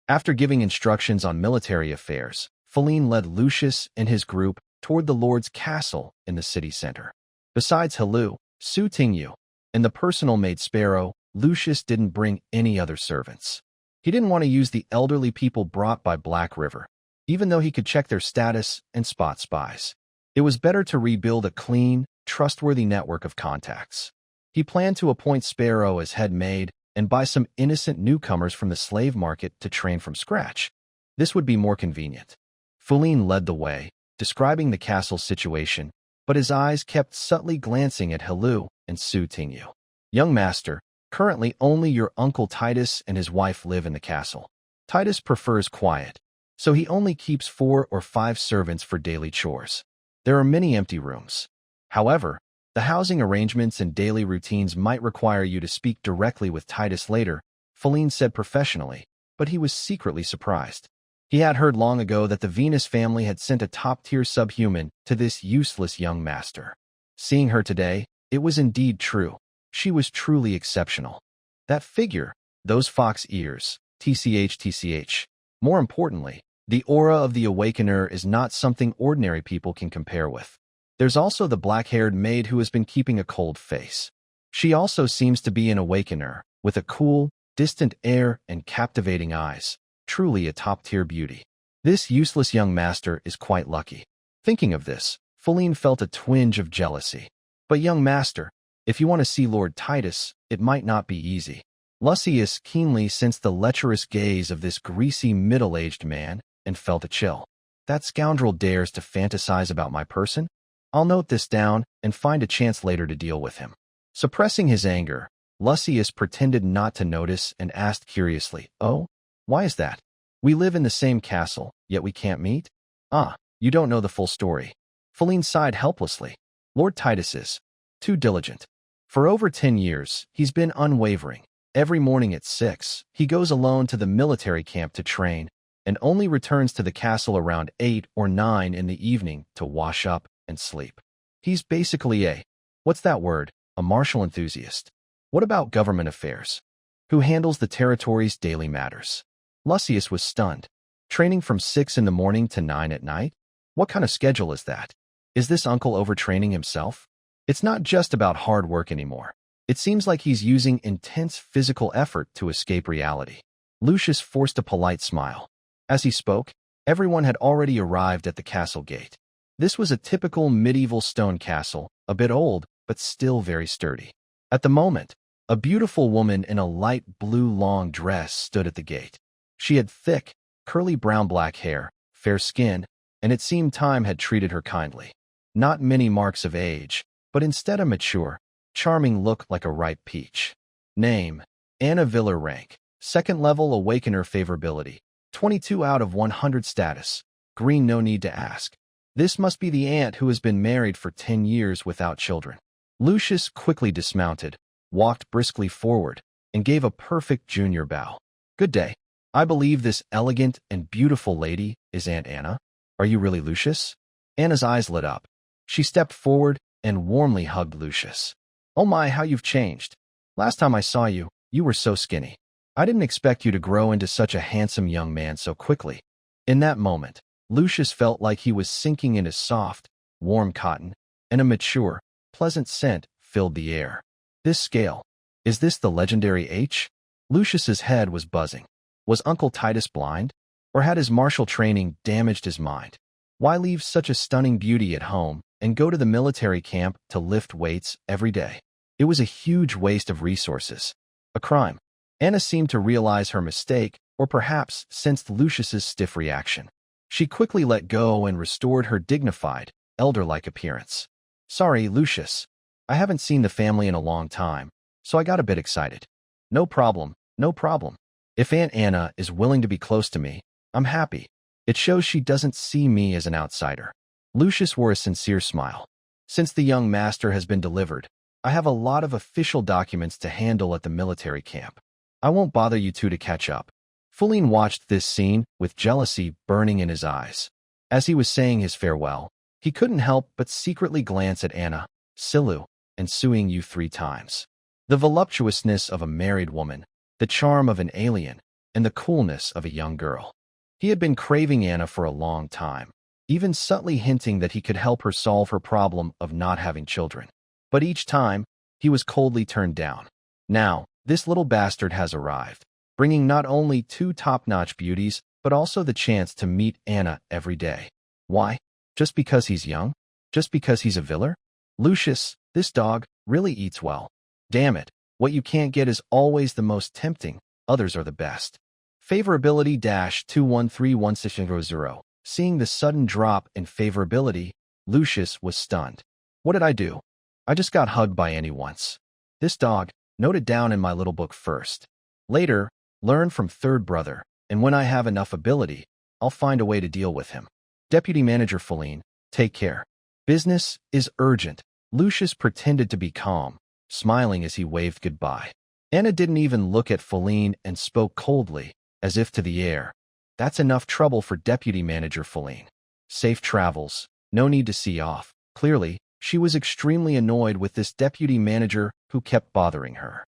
After giving instructions on military affairs, Feline led Lucius and his group toward the Lord's castle in the city center. Besides Helu, Su Tingyu, and the personal maid Sparrow, Lucius didn't bring any other servants. He didn't want to use the elderly people brought by Black River, even though he could check their status and spot spies. It was better to rebuild a clean, trustworthy network of contacts. He planned to appoint Sparrow as head maid and buy some innocent newcomers from the slave market to train from scratch. This would be more convenient. Feline led the way, describing the castle's situation, but his eyes kept subtly glancing at Helu and Su Tingyu. Young master, currently only your uncle Titus and his wife live in the castle. Titus prefers quiet, so he only keeps 4 or 5 servants for daily chores. There are many empty rooms. However, the housing arrangements and daily routines might require you to speak directly with Titus later, Feline said professionally, but he was secretly surprised. He had heard long ago that the Venus family had sent a top-tier subhuman to this useless young master. Seeing her today, it was indeed true. She was truly exceptional. That figure, those fox ears, tch. More importantly, the aura of the Awakener is not something ordinary people can compare with. There's also the black-haired maid who has been keeping a cold face. She also seems to be an Awakener, with a cool, distant air and captivating eyes. Truly a top-tier beauty. This useless young master is quite lucky. Thinking of this, Feline felt a twinge of jealousy. But young master, if you want to see Lord Titus, it might not be easy. Lucius keenly sensed the lecherous gaze of this greasy middle-aged man and felt a chill. That scoundrel dares to fantasize about my person? I'll note this down and find a chance later to deal with him. Suppressing his anger, Lucius pretended not to notice and asked curiously, "Oh? Why is that? We live in the same castle, yet we can't meet?" "Ah, you don't know the full story." Feline sighed helplessly. Lord Titus is too diligent. For over 10 years, he's been unwavering. Every morning at 6, he goes alone to the military camp to train, and only returns to the castle around 8 or 9 in the evening to wash up and sleep. He's basically what's that word? A martial enthusiast. What about government affairs? Who handles the territory's daily matters? Lucius was stunned. Training from 6 in the morning to 9 at night? What kind of schedule is that? Is this uncle overtraining himself? It's not just about hard work anymore. It seems like he's using intense physical effort to escape reality. Lucius forced a polite smile. As he spoke, everyone had already arrived at the castle gate. This was a typical medieval stone castle, a bit old, but still very sturdy. At the moment, a beautiful woman in a light blue long dress stood at the gate. She had thick, curly brown-black hair, fair skin, and it seemed time had treated her kindly. Not many marks of age, but instead a mature, charming look like a ripe peach. Name: Anna Viller. Rank: 2nd level Awakener. Favorability: 22 out of 100. Status: green. No need to ask. This must be the aunt who has been married for 10 years without children. Lucius quickly dismounted, walked briskly forward, and gave a perfect junior bow. "Good day. I believe this elegant and beautiful lady is Aunt Anna. Are you really Lucius?" Anna's eyes lit up. She stepped forward and warmly hugged Lucius. "Oh my, how you've changed. Last time I saw you, you were so skinny. I didn't expect you to grow into such a handsome young man so quickly." In that moment, Lucius felt like he was sinking into soft, warm cotton, and a mature, pleasant scent filled the air. This scale. Is this the legendary H? Lucius's head was buzzing. Was Uncle Titus blind? Or had his martial training damaged his mind? Why leave such a stunning beauty at home and go to the military camp to lift weights every day? It was a huge waste of resources. A crime. Anna seemed to realize her mistake, or perhaps sensed Lucius's stiff reaction. She quickly let go and restored her dignified, elder-like appearance. Sorry, Lucius. I haven't seen the family in a long time, so I got a bit excited. No problem, no problem. If Aunt Anna is willing to be close to me, I'm happy. It shows she doesn't see me as an outsider. Lucius wore a sincere smile. Since the young master has been delivered, I have a lot of official documents to handle at the military camp. I won't bother you two to catch up. Feline watched this scene with jealousy burning in his eyes. As he was saying his farewell, he couldn't help but secretly glance at Anna, Silu, and suing you 3 times. The voluptuousness of a married woman, the charm of an alien, and the coolness of a young girl. He had been craving Anna for a long time, even subtly hinting that he could help her solve her problem of not having children. But each time, he was coldly turned down. Now, this little bastard has arrived, bringing not only 2 top-notch beauties, but also the chance to meet Anna every day. Why? Just because he's young? Just because he's a viller? Lucius, this dog, really eats well. Damn it, what you can't get is always the most tempting, others are the best. Favorability-213160. Seeing the sudden drop in favorability, Lucius was stunned. What did I do? I just got hugged by Annie once. This dog, note it down in my little book first. Later, learn from third brother, and when I have enough ability, I'll find a way to deal with him. Deputy Manager Feline, take care. Business is urgent. Lucius pretended to be calm, smiling as he waved goodbye. Anna didn't even look at Feline and spoke coldly, as if to the air. That's enough trouble for Deputy Manager Feline. Safe travels, no need to see off. Clearly, she was extremely annoyed with this deputy manager who kept bothering her.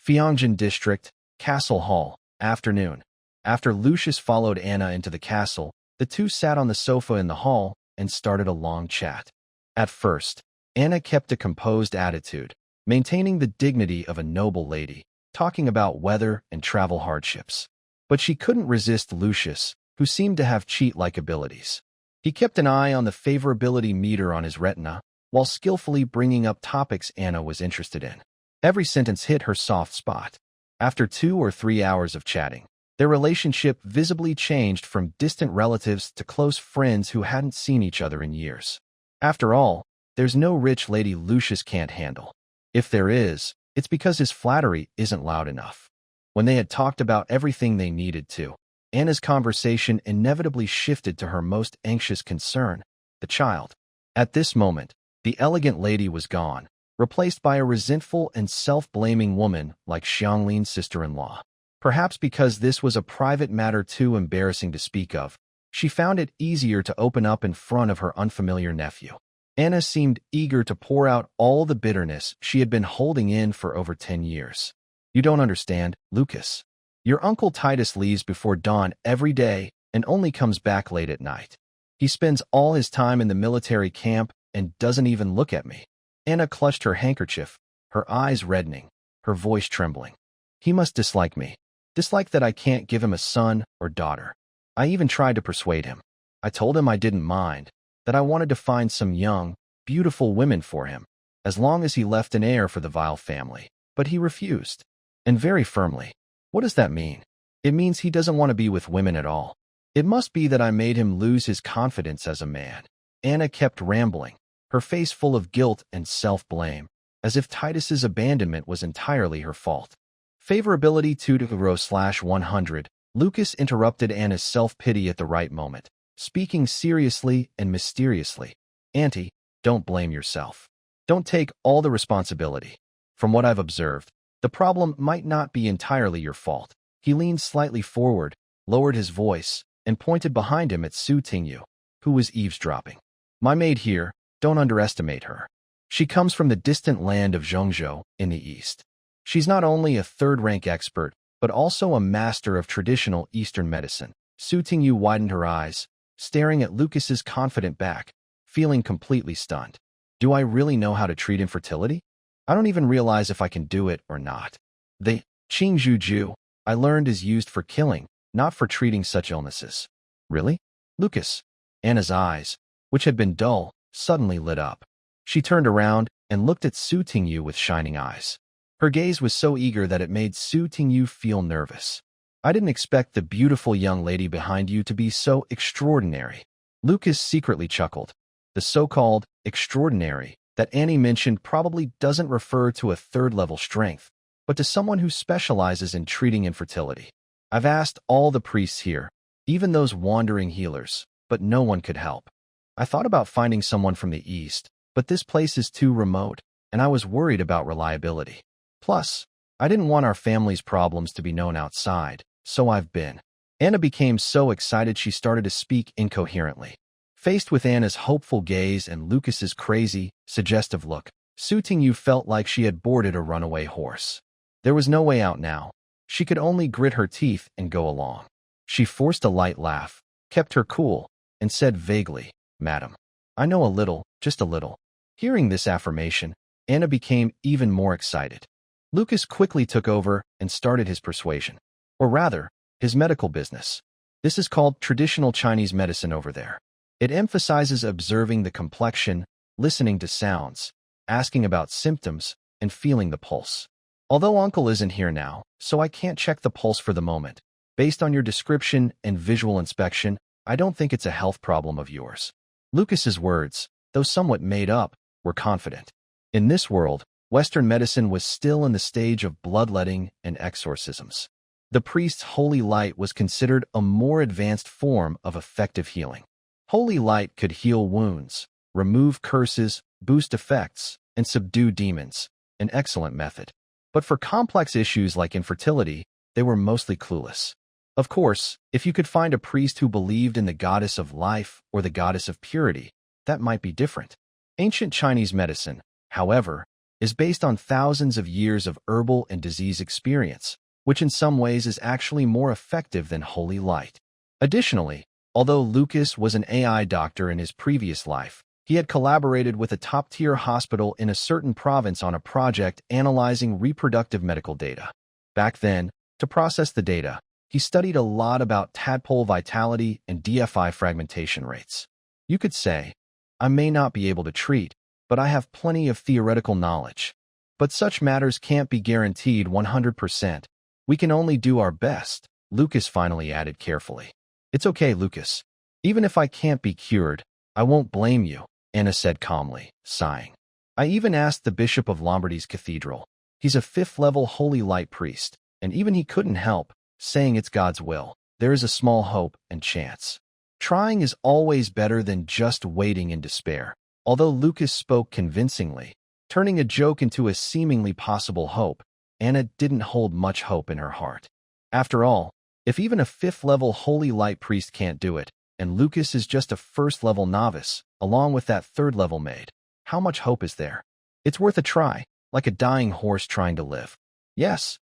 Fyongjin District, Castle Hall, afternoon. After Lucius followed Anna into the castle, the two sat on the sofa in the hall and started a long chat. At first, Anna kept a composed attitude, maintaining the dignity of a noble lady, talking about weather and travel hardships. But she couldn't resist Lucius, who seemed to have cheat-like abilities. He kept an eye on the favorability meter on his retina, while skillfully bringing up topics Anna was interested in. Every sentence hit her soft spot. After 2 or 3 hours of chatting, their relationship visibly changed from distant relatives to close friends who hadn't seen each other in years. After all, there's no rich lady Lucius can't handle. If there is, it's because his flattery isn't loud enough. When they had talked about everything they needed to, Anna's conversation inevitably shifted to her most anxious concern, the child. At this moment, the elegant lady was gone, replaced by a resentful and self-blaming woman like Xiangling's sister-in-law. Perhaps because this was a private matter too embarrassing to speak of, she found it easier to open up in front of her unfamiliar nephew. Anna seemed eager to pour out all the bitterness she had been holding in for over 10 years. You don't understand, Lucas. Your Uncle Titus leaves before dawn every day and only comes back late at night. He spends all his time in the military camp and doesn't even look at me. Anna clutched her handkerchief, her eyes reddening, her voice trembling. He must dislike me. Dislike that I can't give him a son or daughter. I even tried to persuade him. I told him I didn't mind, that I wanted to find some young, beautiful women for him, as long as he left an heir for the Vile family. But he refused. And very firmly. What does that mean? It means he doesn't want to be with women at all. It must be that I made him lose his confidence as a man. Anna kept rambling, her face full of guilt and self-blame, as if Titus's abandonment was entirely her fault. Favorability 2-100. Lucas interrupted Anna's self-pity at the right moment, speaking seriously and mysteriously. Auntie, don't blame yourself. Don't take all the responsibility. From what I've observed, the problem might not be entirely your fault. He leaned slightly forward, lowered his voice, and pointed behind him at Su Tingyu, who was eavesdropping. My maid here, don't underestimate her. She comes from the distant land of Zhongzhou in the east. She's not only a third-rank expert, but also a master of traditional Eastern medicine. Su Tingyu widened her eyes, staring at Lucas's confident back, feeling completely stunned. Do I really know how to treat infertility? I don't even realize if I can do it or not. The Qingzhu I learned is used for killing, not for treating such illnesses. Really? Lucas. Anna's eyes, which had been dull, suddenly lit up. She turned around and looked at Su Tingyu with shining eyes. Her gaze was so eager that it made Su Tingyu feel nervous. I didn't expect the beautiful young lady behind you to be so extraordinary. Lucas secretly chuckled. The so-called extraordinary that Annie mentioned probably doesn't refer to a third-level strength, but to someone who specializes in treating infertility. I've asked all the priests here, even those wandering healers, but no one could help. I thought about finding someone from the east, but this place is too remote, and I was worried about reliability. Plus, I didn't want our family's problems to be known outside, so I've been. Anna became so excited she started to speak incoherently. Faced with Anna's hopeful gaze and Lucas's crazy, suggestive look, Su Tingyu felt like she had boarded a runaway horse. There was no way out now. She could only grit her teeth and go along. She forced a light laugh, kept her cool, and said vaguely, "Madam, I know a little, just a little." Hearing this affirmation, Anna became even more excited. Lucas quickly took over and started his persuasion. Or rather, his medical business. This is called traditional Chinese medicine over there. It emphasizes observing the complexion, listening to sounds, asking about symptoms, and feeling the pulse. Although Uncle isn't here now, so I can't check the pulse for the moment. Based on your description and visual inspection, I don't think it's a health problem of yours. Lucas's words, though somewhat made up, were confident. In this world, Western medicine was still in the stage of bloodletting and exorcisms. The priest's holy light was considered a more advanced form of effective healing. Holy light could heal wounds, remove curses, boost effects, and subdue demons, an excellent method. But for complex issues like infertility, they were mostly clueless. Of course, if you could find a priest who believed in the goddess of life or the goddess of purity, that might be different. Ancient Chinese medicine, however, is based on thousands of years of herbal and disease experience, which in some ways is actually more effective than holy light. Additionally, although Lucas was an AI doctor in his previous life, he had collaborated with a top-tier hospital in a certain province on a project analyzing reproductive medical data. Back then, to process the data, he studied a lot about tadpole vitality and DFI fragmentation rates. You could say, I may not be able to treat, but I have plenty of theoretical knowledge. But such matters can't be guaranteed 100%. We can only do our best, Lucas finally added carefully. It's okay, Lucas. Even if I can't be cured, I won't blame you, Anna said calmly, sighing. I even asked the Bishop of Lombardy's cathedral. He's a 5th-level holy light priest, and even he couldn't help, saying it's God's will. There is a small hope and chance. Trying is always better than just waiting in despair. Although Lucas spoke convincingly, turning a joke into a seemingly possible hope, Anna didn't hold much hope in her heart. After all, if even a 5th-level holy light priest can't do it, and Lucas is just a 1st-level novice, along with that 3rd-level maid, how much hope is there? It's worth a try, like a dying horse trying to live. Yes,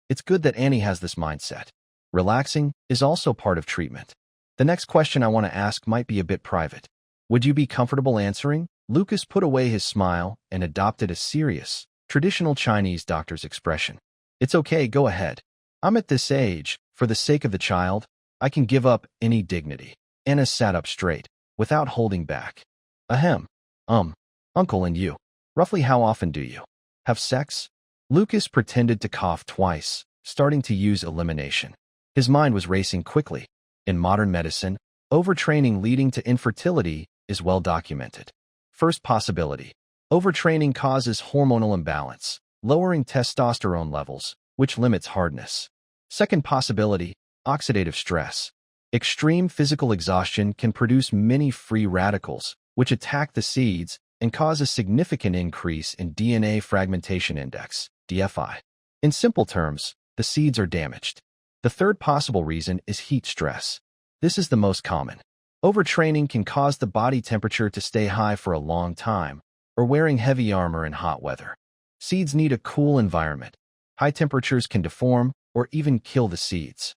it's good that Annie has this mindset. Relaxing is also part of treatment. The next question I want to ask might be a bit private. Would you be comfortable answering? Lucas put away his smile and adopted a serious, traditional Chinese doctor's expression. It's okay, go ahead. I'm at this age, for the sake of the child, I can give up any dignity. Anna sat up straight, without holding back. Ahem. Uncle and you. Roughly how often do you have sex? Lucas pretended to cough twice, starting to use elimination. His mind was racing quickly. In modern medicine, overtraining leading to infertility is well documented. First possibility. Overtraining causes hormonal imbalance, lowering testosterone levels, which limits hardness. Second possibility. Oxidative stress. Extreme physical exhaustion can produce many free radicals, which attack the seeds and cause a significant increase in DNA fragmentation index, DFI. In simple terms, the seeds are damaged. The third possible reason is heat stress. This is the most common. Overtraining can cause the body temperature to stay high for a long time, or wearing heavy armor in hot weather. Seeds need a cool environment. High temperatures can deform or even kill the seeds.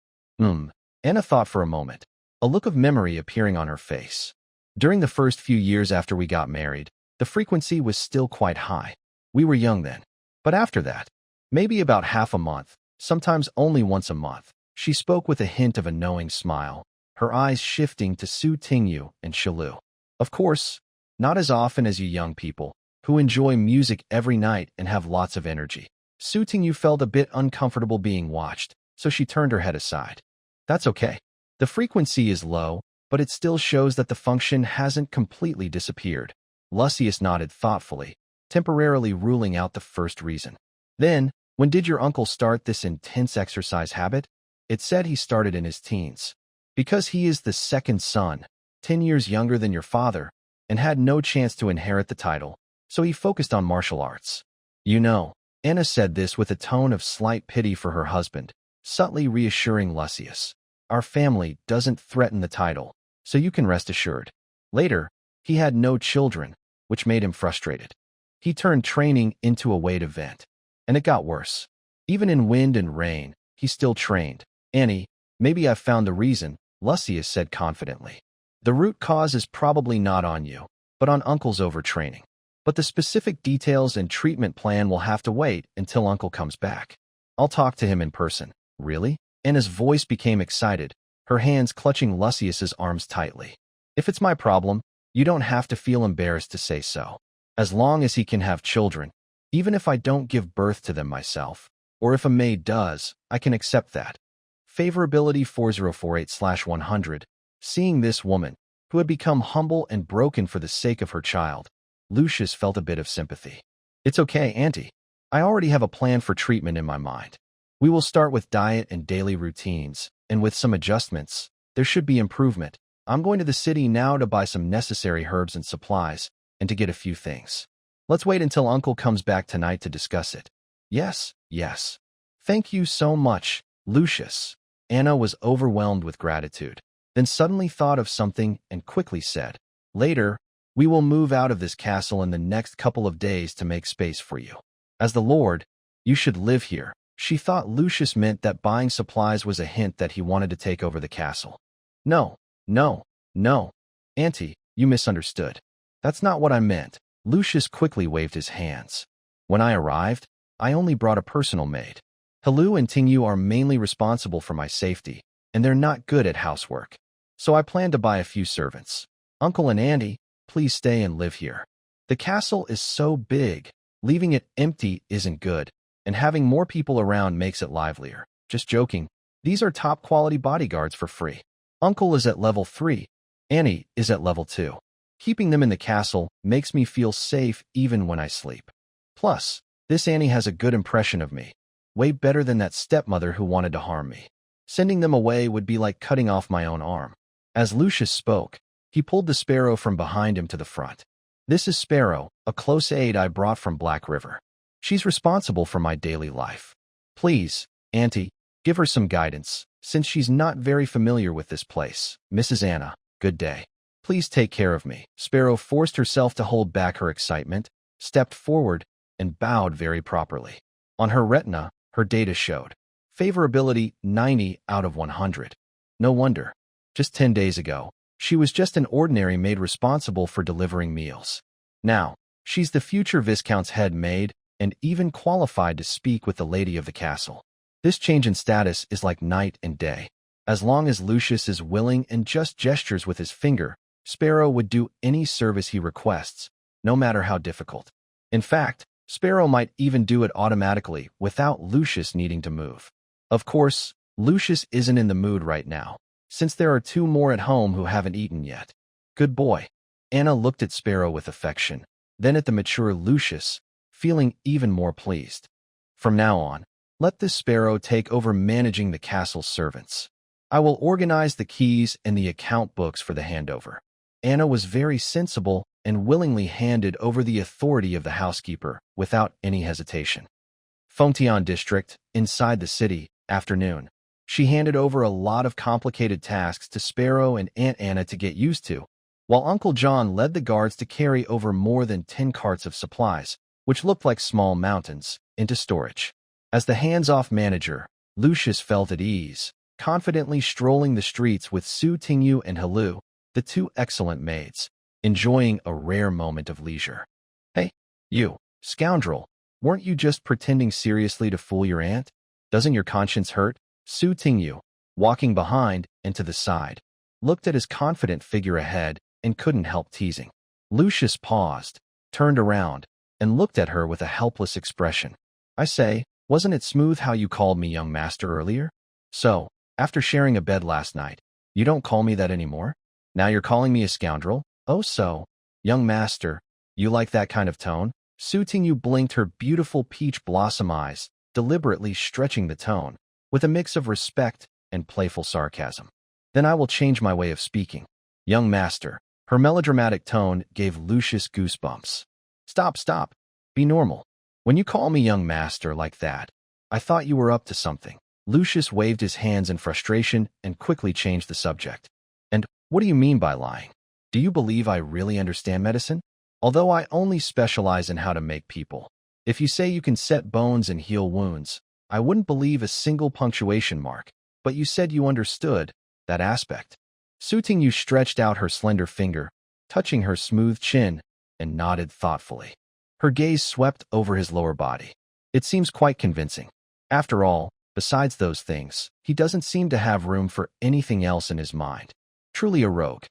Anna thought for a moment, a look of memory appearing on her face. During the first few years after we got married, the frequency was still quite high. We were young then. But after that, maybe about half a month, sometimes only once a month, she spoke with a hint of a knowing smile, her eyes shifting to Su Tingyu and Shilu. Of course, not as often as you young people, who enjoy music every night and have lots of energy. Su Tingyu felt a bit uncomfortable being watched, so she turned her head aside. That's okay. The frequency is low, but it still shows that the function hasn't completely disappeared. Lucius nodded thoughtfully, temporarily ruling out the first reason. Then, when did your uncle start this intense exercise habit? It said he started in his teens. Because he is the second son, 10 years younger than your father, and had no chance to inherit the title, so he focused on martial arts. You know, Anna said this with a tone of slight pity for her husband, subtly reassuring Lucius. Our family doesn't threaten the title, so you can rest assured. Later, he had no children, which made him frustrated. He turned training into a way to vent. And it got worse. Even in wind and rain, he still trained. Annie, maybe I've found the reason, Lucius said confidently. The root cause is probably not on you, but on Uncle's overtraining. But the specific details and treatment plan will have to wait until Uncle comes back. I'll talk to him in person. Really? Anna's voice became excited, her hands clutching Lucius's arms tightly. If it's my problem, you don't have to feel embarrassed to say so. As long as he can have children, even if I don't give birth to them myself, or if a maid does, I can accept that. Favorability 4048/100. Seeing this woman, who had become humble and broken for the sake of her child, Lucius felt a bit of sympathy. It's okay, Auntie. I already have a plan for treatment in my mind. We will start with diet and daily routines, and with some adjustments, there should be improvement. I'm going to the city now to buy some necessary herbs and supplies, and to get a few things. Let's wait until Uncle comes back tonight to discuss it. Yes, yes. Thank you so much, Lucius. Anna was overwhelmed with gratitude, then suddenly thought of something and quickly said, Later, we will move out of this castle in the next couple of days to make space for you. As the Lord, you should live here. She thought Lucius meant that buying supplies was a hint that he wanted to take over the castle. No, no, no. Auntie, you misunderstood. That's not what I meant. Lucius quickly waved his hands. When I arrived, I only brought a personal maid. Halu and Tingyu are mainly responsible for my safety, and they're not good at housework. So I plan to buy a few servants. Uncle and Auntie, please stay and live here. The castle is so big, leaving it empty isn't good, and having more people around makes it livelier. Just joking. These are top-quality bodyguards for free. Uncle is at level 3. Annie is at level 2. Keeping them in the castle makes me feel safe even when I sleep. Plus, this Annie has a good impression of me. Way better than that stepmother who wanted to harm me. Sending them away would be like cutting off my own arm. As Lucius spoke, he pulled the sparrow from behind him to the front. This is Sparrow, a close aide I brought from Black River. She's responsible for my daily life. Please, Auntie, give her some guidance, since she's not very familiar with this place. Mrs. Anna, good day. Please take care of me. Sparrow forced herself to hold back her excitement, stepped forward, and bowed very properly. On her retina, her data showed favorability 90 out of 100. No wonder. Just 10 days ago, she was just an ordinary maid responsible for delivering meals. Now, she's the future Viscount's head maid and even qualified to speak with the lady of the castle. This change in status is like night and day. As long as Lucius is willing and just gestures with his finger, Sparrow would do any service he requests, no matter how difficult. In fact, Sparrow might even do it automatically without Lucius needing to move. Of course, Lucius isn't in the mood right now, since there are 2 more at home who haven't eaten yet. Good boy. Anna looked at Sparrow with affection, then at the mature Lucius, feeling even more pleased. From now on, let this Sparrow take over managing the castle's servants. I will organize the keys and the account books for the handover. Anna was very sensible and willingly handed over the authority of the housekeeper without any hesitation. Fontian district, inside the city, afternoon. She handed over a lot of complicated tasks to Sparrow and Aunt Anna to get used to, while Uncle John led the guards to carry over more than 10 carts of supplies, which looked like small mountains, into storage. As the hands-off manager, Lucius felt at ease, confidently strolling the streets with Su Tingyu and Helu, the two excellent maids, enjoying a rare moment of leisure. Hey, you, scoundrel, weren't you just pretending seriously to fool your aunt? Doesn't your conscience hurt? Su Tingyu, walking behind and to the side, looked at his confident figure ahead and couldn't help teasing. Lucius paused, turned around, and looked at her with a helpless expression. I say, wasn't it smooth how you called me young master earlier? So, after sharing a bed last night, you don't call me that anymore? Now you're calling me a scoundrel? Oh so, young master, you like that kind of tone? Su Tingyu blinked her beautiful peach blossom eyes, deliberately stretching the tone, with a mix of respect and playful sarcasm. Then I will change my way of speaking. Young master. Her melodramatic tone gave Lucius goosebumps. Stop. Be normal. When you call me young master like that, I thought you were up to something. Lucius waved his hands in frustration and quickly changed the subject. And what do you mean by lying? Do you believe I really understand medicine? Although I only specialize in how to make people. If you say you can set bones and heal wounds, I wouldn't believe a single punctuation mark. But you said you understood that aspect. Su Tingyu stretched out her slender finger, touching her smooth chin, and nodded thoughtfully. Her gaze swept over his lower body. It seems quite convincing. After all, besides those things, he doesn't seem to have room for anything else in his mind. Truly a rogue.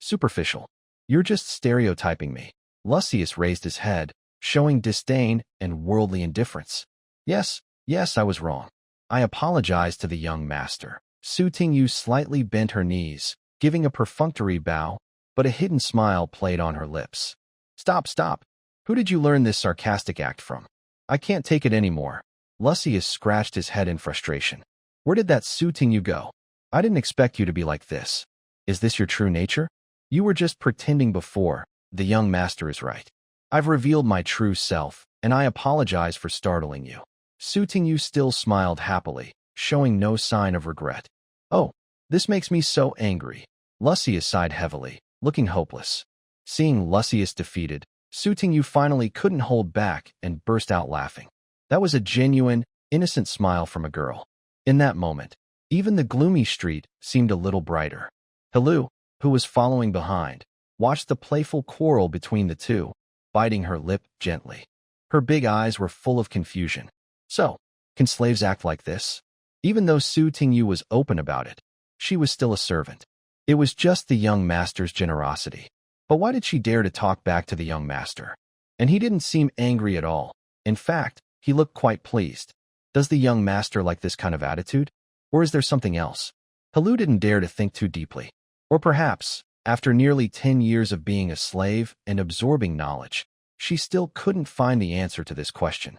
Superficial. You're just stereotyping me. Lucius raised his head, showing disdain and worldly indifference. Yes, I was wrong. I apologize to the young master. Su Tingyu slightly bent her knees, giving a perfunctory bow, but a hidden smile played on her lips. Stop. Who did you learn this sarcastic act from? I can't take it anymore. Lucius scratched his head in frustration. Where did that Su Tingyu go? I didn't expect you to be like this. Is this your true nature? You were just pretending before. The young master is right. I've revealed my true self, and I apologize for startling you. Su Tingyu still smiled happily, showing no sign of regret. Oh, this makes me so angry. Lucius sighed heavily, looking hopeless. Seeing Lucius defeated, Su Tingyu finally couldn't hold back and burst out laughing. That was a genuine, innocent smile from a girl. In that moment, even the gloomy street seemed a little brighter. Helu, who was following behind, watched the playful quarrel between the two, biting her lip gently. Her big eyes were full of confusion. So, can slaves act like this? Even though Su Tingyu was open about it, she was still a servant. It was just the young master's generosity. But why did she dare to talk back to the young master? And he didn't seem angry at all. In fact, he looked quite pleased. Does the young master like this kind of attitude? Or is there something else? Helu didn't dare to think too deeply. Or perhaps, after nearly 10 years of being a slave and absorbing knowledge, she still couldn't find the answer to this question.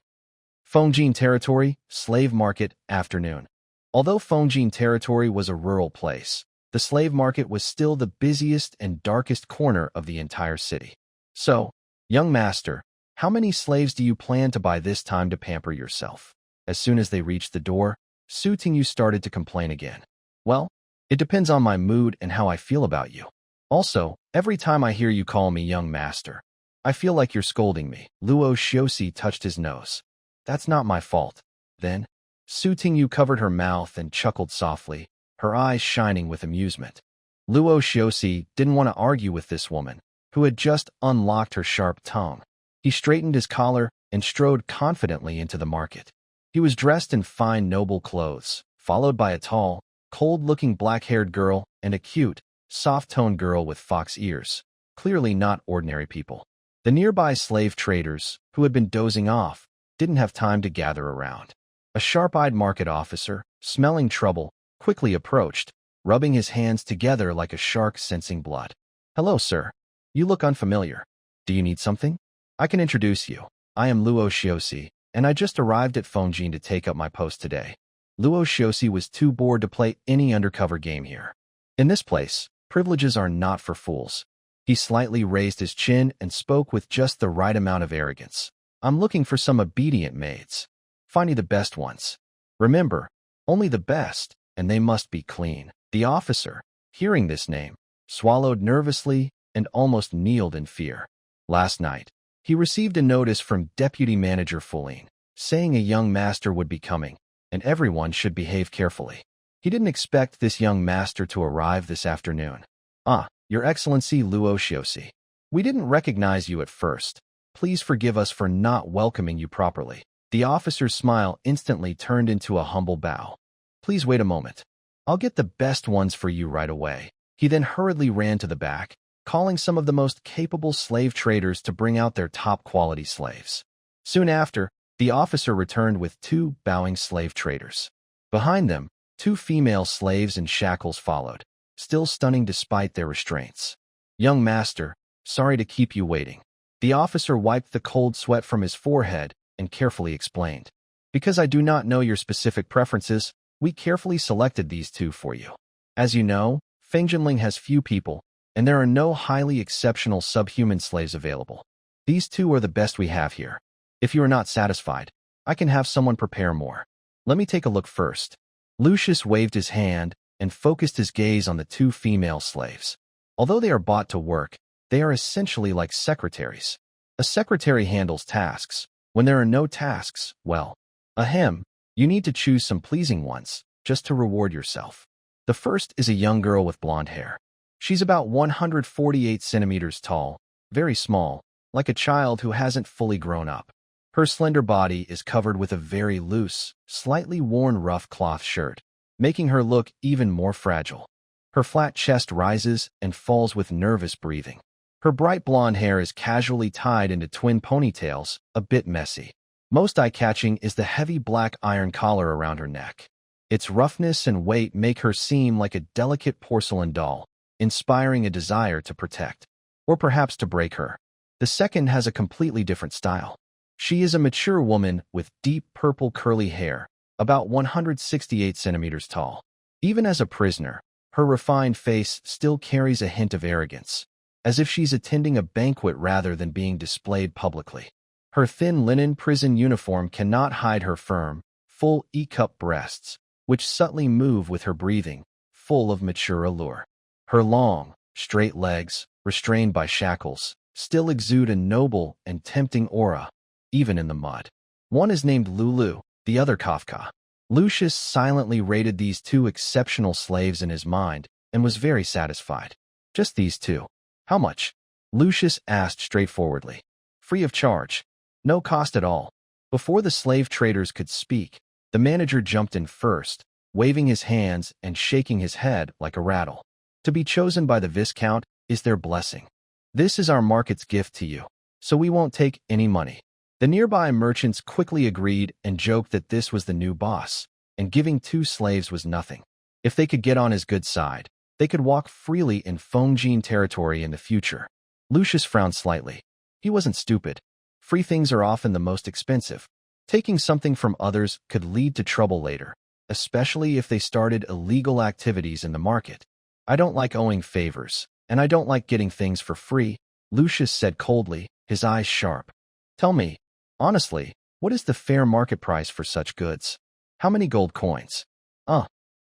Fongjin Territory, Slave Market, afternoon. Although Fongjin Territory was a rural place, the slave market was still the busiest and darkest corner of the entire city. So, young master, how many slaves do you plan to buy this time to pamper yourself? As soon as they reached the door, Su Tingyu started to complain again. Well, it depends on my mood and how I feel about you. Also, every time I hear you call me young master, I feel like you're scolding me. Luo Shiosi touched his nose. That's not my fault. Then, Su Tingyu covered her mouth and chuckled softly, her eyes shining with amusement. Luo Shiosi didn't want to argue with this woman, who had just unlocked her sharp tongue. He straightened his collar and strode confidently into the market. He was dressed in fine noble clothes, followed by a tall, cold-looking black-haired girl and a cute, soft-toned girl with fox ears, clearly not ordinary people. The nearby slave traders, who had been dozing off, didn't have time to gather around. A sharp-eyed market officer, smelling trouble, quickly approached, rubbing his hands together like a shark sensing blood. Hello, sir. You look unfamiliar. Do you need something? I can introduce you. I am Luo Shiosi, and I just arrived at Fongjin to take up my post today. Luo Shiosi was too bored to play any undercover game here. In this place, privileges are not for fools. He slightly raised his chin and spoke with just the right amount of arrogance. I'm looking for some obedient maids. Find me the best ones. Remember, only the best, and they must be clean. The officer, hearing this name, swallowed nervously and almost kneeled in fear. Last night, he received a notice from Deputy Manager Fuline, saying a young master would be coming, and everyone should behave carefully. He didn't expect this young master to arrive this afternoon. Ah, Your Excellency Luoshiosi. We didn't recognize you at first. Please forgive us for not welcoming you properly. The officer's smile instantly turned into a humble bow. Please wait a moment. I'll get the best ones for you right away. He then hurriedly ran to the back, calling some of the most capable slave traders to bring out their top-quality slaves. Soon after, the officer returned with 2 bowing slave traders. Behind them, 2 female slaves in shackles followed, still stunning despite their restraints. Young master, sorry to keep you waiting. The officer wiped the cold sweat from his forehead and carefully explained. Because I do not know your specific preferences, we carefully selected these 2 for you. As you know, Fengjianling has few people, and there are no highly exceptional subhuman slaves available. These 2 are the best we have here. If you are not satisfied, I can have someone prepare more. Let me take a look first. Lucius waved his hand and focused his gaze on the 2 female slaves. Although they are bought to work, they are essentially like secretaries. A secretary handles tasks. When there are no tasks, well, you need to choose some pleasing ones, just to reward yourself. The first is a young girl with blonde hair. She's about 148 centimeters tall, very small, like a child who hasn't fully grown up. Her slender body is covered with a very loose, slightly worn rough cloth shirt, making her look even more fragile. Her flat chest rises and falls with nervous breathing. Her bright blonde hair is casually tied into twin ponytails, a bit messy. Most eye-catching is the heavy black iron collar around her neck. Its roughness and weight make her seem like a delicate porcelain doll, inspiring a desire to protect, or perhaps to break her. The second has a completely different style. She is a mature woman with deep purple curly hair, about 168 centimeters tall. Even as a prisoner, her refined face still carries a hint of arrogance, as if she's attending a banquet rather than being displayed publicly. Her thin linen prison uniform cannot hide her firm, full E-cup breasts, which subtly move with her breathing, full of mature allure. Her long, straight legs, restrained by shackles, still exude a noble and tempting aura, even in the mud. One is named Lulu, the other Kafka. Lucius silently rated these 2 exceptional slaves in his mind and was very satisfied. Just these 2. How much? Lucius asked straightforwardly. Free of charge. No cost at all. Before the slave traders could speak, the manager jumped in first, waving his hands and shaking his head like a rattle. To be chosen by the Viscount is their blessing. This is our market's gift to you, so we won't take any money. The nearby merchants quickly agreed and joked that this was the new boss, and giving 2 slaves was nothing. If they could get on his good side, they could walk freely in Fengjin territory in the future. Lucius frowned slightly. He wasn't stupid. Free things are often the most expensive. Taking something from others could lead to trouble later, especially if they started illegal activities in the market. I don't like owing favors, and I don't like getting things for free, Lucius said coldly, his eyes sharp. Tell me, honestly, what is the fair market price for such goods? How many gold coins?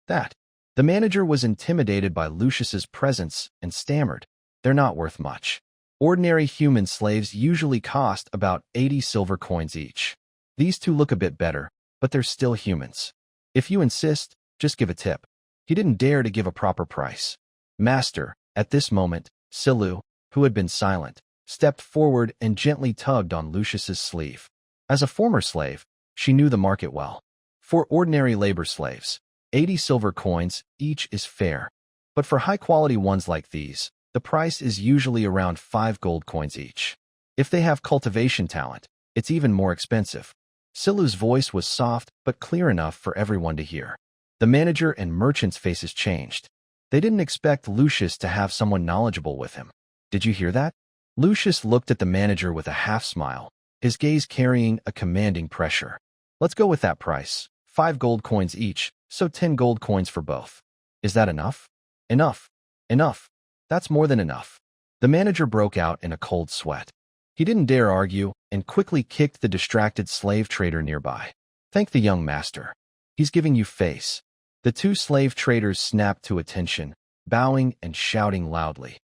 That. The manager was intimidated by Lucius's presence and stammered. They're not worth much. Ordinary human slaves usually cost about 80 silver coins each. These 2 look a bit better, but they're still humans. If you insist, just give a tip. He didn't dare to give a proper price. Master, at this moment, Silu, who had been silent, stepped forward and gently tugged on Lucius's sleeve. As a former slave, she knew the market well. For ordinary labor slaves, 80 silver coins each is fair. But for high-quality ones like these, the price is usually around 5 gold coins each. If they have cultivation talent, it's even more expensive. Silu's voice was soft but clear enough for everyone to hear. The manager and merchants' faces changed. They didn't expect Lucius to have someone knowledgeable with him. Did you hear that? Lucius looked at the manager with a half-smile, his gaze carrying a commanding pressure. Let's go with that price. 5 gold coins each, so 10 gold coins for both. Is that enough? Enough. Enough. That's more than enough. The manager broke out in a cold sweat. He didn't dare argue and quickly kicked the distracted slave trader nearby. Thank the young master. He's giving you face. The 2 slave traders snapped to attention, bowing and shouting loudly.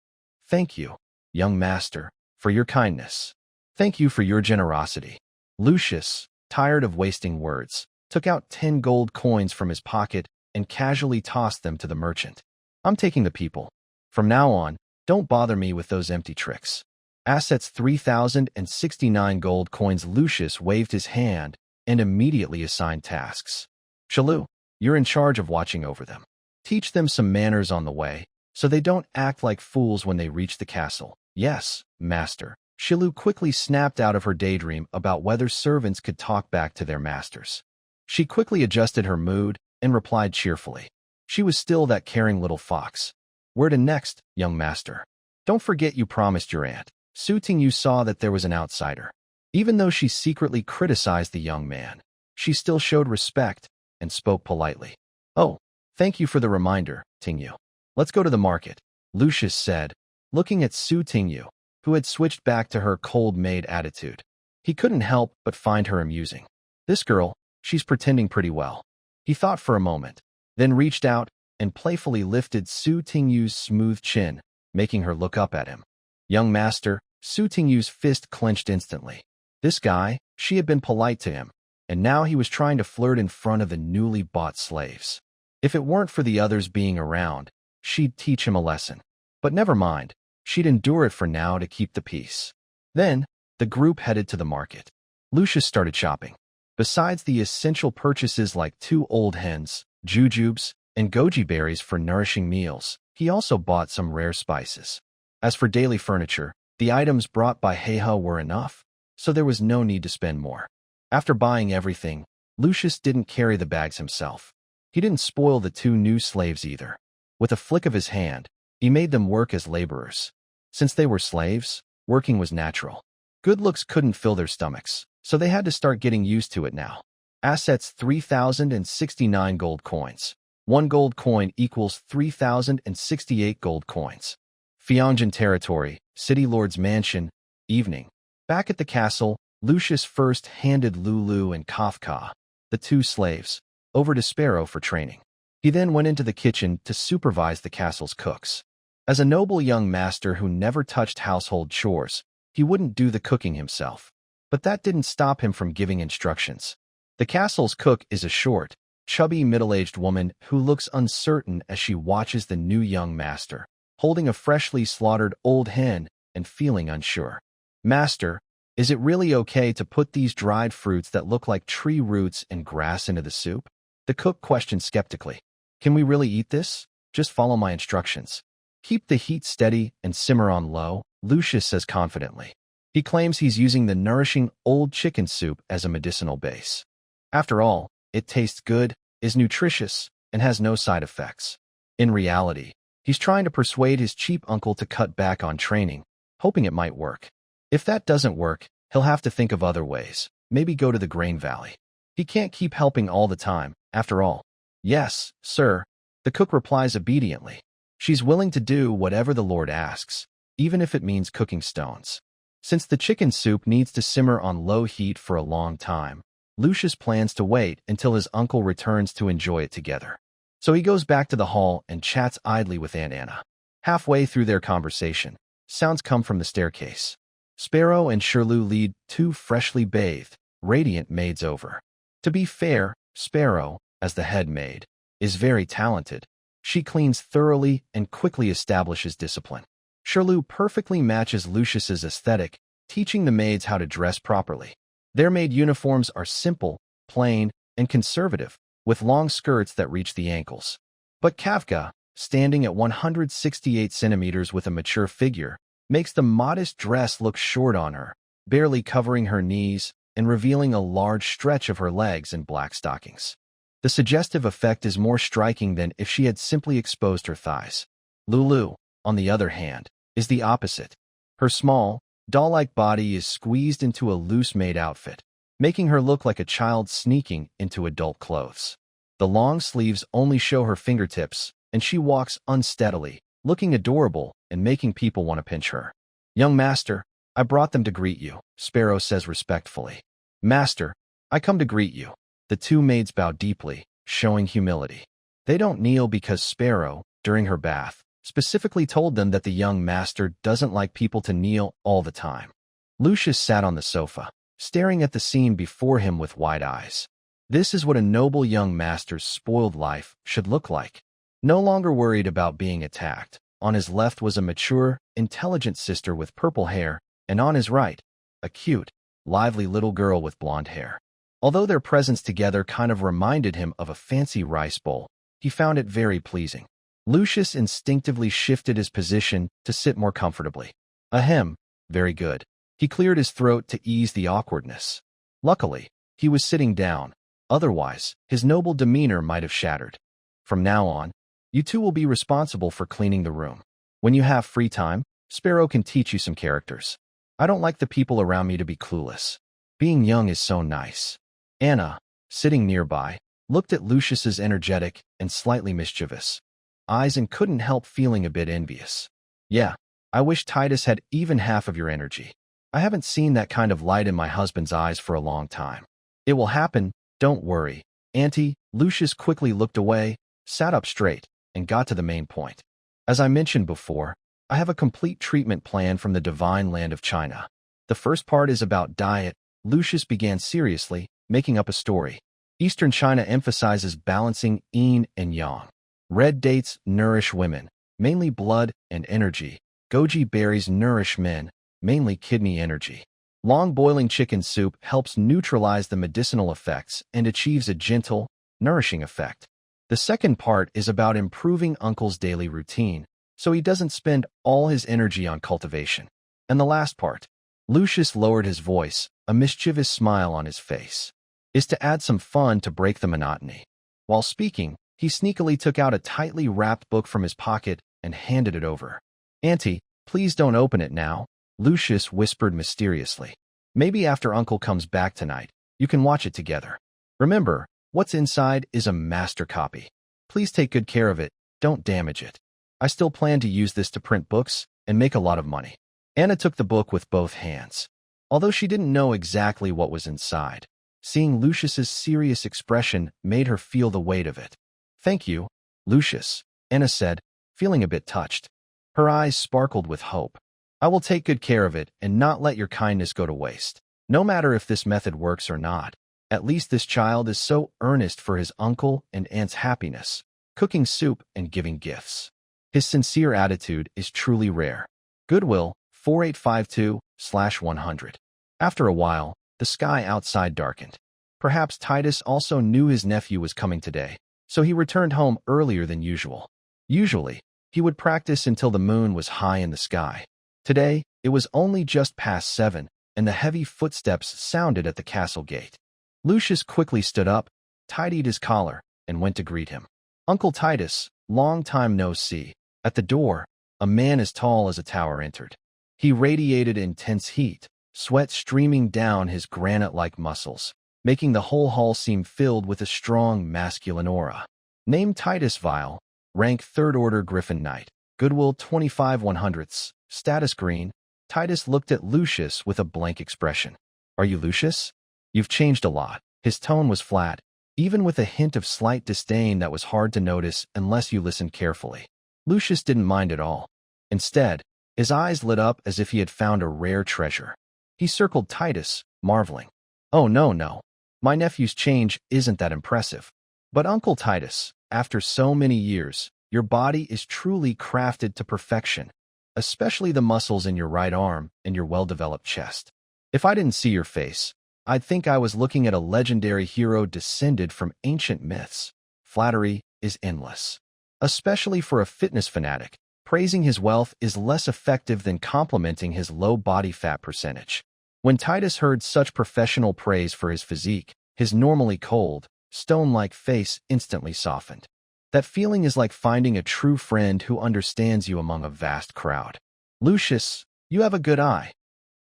Thank you, young master, for your kindness. Thank you for your generosity. Lucius, tired of wasting words, took out 10 gold coins from his pocket and casually tossed them to the merchant. I'm taking the people. From now on, don't bother me with those empty tricks. Assets 3,069 gold coins. Lucius waved his hand and immediately assigned tasks. Shiru, you're in charge of watching over them. Teach them some manners on the way, so they don't act like fools when they reach the castle. Yes, master. Shiru quickly snapped out of her daydream about whether servants could talk back to their masters. She quickly adjusted her mood and replied cheerfully. She was still that caring little fox. Where to next, young master? Don't forget you promised your aunt. Su Tingyu saw that there was an outsider. Even though she secretly criticized the young man, she still showed respect and spoke politely. Oh, thank you for the reminder, Tingyu. Let's go to the market, Lucius said, looking at Su Tingyu, who had switched back to her cold maid attitude. He couldn't help but find her amusing. This girl, she's pretending pretty well. He thought for a moment, then reached out and playfully lifted Su Tingyu's smooth chin, making her look up at him. Young master, Su Tingyu's fist clenched instantly. This guy, she had been polite to him, and now he was trying to flirt in front of the newly bought slaves. If it weren't for the others being around, she'd teach him a lesson. But never mind, she'd endure it for now to keep the peace. Then, the group headed to the market. Lucius started shopping. Besides the essential purchases like 2 old hens, jujubes, and goji berries for nourishing meals, he also bought some rare spices. As for daily furniture, the items brought by Heiha were enough, so there was no need to spend more. After buying everything, Lucius didn't carry the bags himself. He didn't spoil the 2 new slaves either. With a flick of his hand, he made them work as laborers. Since they were slaves, working was natural. Good looks couldn't fill their stomachs, so they had to start getting used to it now. Assets 3,069 gold coins. 1 gold coin equals 3,068 gold coins. Fianjin territory, City Lord's mansion, evening. Back at the castle, Lucius first handed Lulu and Kafka, the 2 slaves, over to Sparrow for training. He then went into the kitchen to supervise the castle's cooks. As a noble young master who never touched household chores, he wouldn't do the cooking himself. But that didn't stop him from giving instructions. The castle's cook is a short, chubby middle-aged woman who looks uncertain as she watches the new young master, holding a freshly slaughtered old hen and feeling unsure. Master, is it really okay to put these dried fruits that look like tree roots and grass into the soup? The cook questioned skeptically. Can we really eat this? Just follow my instructions. Keep the heat steady and simmer on low, Lucius says confidently. He claims he's using the nourishing old chicken soup as a medicinal base. After all, it tastes good, is nutritious, and has no side effects. In reality, he's trying to persuade his cheap uncle to cut back on training, hoping it might work. If that doesn't work, he'll have to think of other ways, maybe go to the grain valley. He can't keep helping all the time, after all. Yes, sir, the cook replies obediently. She's willing to do whatever the Lord asks, even if it means cooking stones. Since the chicken soup needs to simmer on low heat for a long time, Lucius plans to wait until his uncle returns to enjoy it together. So he goes back to the hall and chats idly with Aunt Anna. Halfway through their conversation, sounds come from the staircase. Sparrow and Shiru lead 2 freshly bathed, radiant maids over. To be fair, Sparrow, as the head maid, is very talented. She cleans thoroughly and quickly establishes discipline. Shiru perfectly matches Lucius's aesthetic, teaching the maids how to dress properly. Their maid uniforms are simple, plain, and conservative, with long skirts that reach the ankles. But Kafka, standing at 168 centimeters with a mature figure, makes the modest dress look short on her, barely covering her knees and revealing a large stretch of her legs in black stockings. The suggestive effect is more striking than if she had simply exposed her thighs. Lulu, on the other hand, is the opposite. Her small, doll-like body is squeezed into a loose-made outfit, making her look like a child sneaking into adult clothes. The long sleeves only show her fingertips, and she walks unsteadily, looking adorable and making people want to pinch her. Young master, I brought them to greet you, Sparrow says respectfully. Master, I come to greet you. The 2 maids bow deeply, showing humility. They don't kneel because Sparrow, during her bath, specifically told them that the young master doesn't like people to kneel all the time. Lucius sat on the sofa, staring at the scene before him with wide eyes. This is what a noble young master's spoiled life should look like. No longer worried about being attacked, on his left was a mature, intelligent sister with purple hair, and on his right, a cute, lively little girl with blonde hair. Although their presence together kind of reminded him of a fancy rice bowl, he found it very pleasing. Lucius instinctively shifted his position to sit more comfortably. Ahem, very good. He cleared his throat to ease the awkwardness. Luckily, he was sitting down. Otherwise, his noble demeanor might have shattered. From now on, you two will be responsible for cleaning the room. When you have free time, Sparrow can teach you some characters. I don't like the people around me to be clueless. Being young is so nice. Anna, sitting nearby, looked at Lucius's energetic and slightly mischievous eyes and couldn't help feeling a bit envious. Yeah, I wish Titus had even half of your energy. I haven't seen that kind of light in my husband's eyes for a long time. It will happen, don't worry. Auntie, Lucius quickly looked away, sat up straight, and got to the main point. As I mentioned before, I have a complete treatment plan from the divine land of China. The first part is about diet. Lucius began seriously, making up a story. Eastern China emphasizes balancing yin and yang. Red dates nourish women, mainly blood and energy. Goji berries nourish men, mainly kidney energy. Long boiling chicken soup helps neutralize the medicinal effects and achieves a gentle, nourishing effect. The second part is about improving Uncle's daily routine, so he doesn't spend all his energy on cultivation. And the last part, Lucius lowered his voice, a mischievous smile on his face, is to add some fun to break the monotony. While speaking, he sneakily took out a tightly wrapped book from his pocket and handed it over. Auntie, please don't open it now, Lucius whispered mysteriously. Maybe after Uncle comes back tonight, you can watch it together. Remember, what's inside is a master copy. Please take good care of it, don't damage it. I still plan to use this to print books and make a lot of money. Anna took the book with both hands. Although she didn't know exactly what was inside, seeing Lucius's serious expression made her feel the weight of it. Thank you, Lucius, Anna said, feeling a bit touched. Her eyes sparkled with hope. I will take good care of it and not let your kindness go to waste. No matter if this method works or not, at least this child is so earnest for his uncle and aunt's happiness, cooking soup and giving gifts. His sincere attitude is truly rare. Goodwill, 4852/100. After a while, the sky outside darkened. Perhaps Titus also knew his nephew was coming today, so he returned home earlier than usual. Usually, he would practice until the moon was high in the sky. Today, it was only just past 7, and the heavy footsteps sounded at the castle gate. Lucius quickly stood up, tidied his collar, and went to greet him. Uncle Titus, long time no see. At the door, a man as tall as a tower entered. He radiated intense heat, sweat streaming down his granite-like muscles, making the whole hall seem filled with a strong masculine aura. Named Titus Vile, rank 3rd Order Griffin Knight, Goodwill 25/100, status green. Titus looked at Lucius with a blank expression. Are you Lucius? You've changed a lot. His tone was flat, even with a hint of slight disdain that was hard to notice unless you listened carefully. Lucius didn't mind at all. Instead, his eyes lit up as if he had found a rare treasure. He circled Titus, marveling. Oh no. My nephew's change isn't that impressive. But Uncle Titus, after so many years, your body is truly crafted to perfection, especially the muscles in your right arm and your well-developed chest. If I didn't see your face, I'd think I was looking at a legendary hero descended from ancient myths. Flattery is endless. Especially for a fitness fanatic, praising his wealth is less effective than complimenting his low body fat percentage. When Titus heard such professional praise for his physique, his normally cold, stone-like face instantly softened. That feeling is like finding a true friend who understands you among a vast crowd. Lucius, you have a good eye.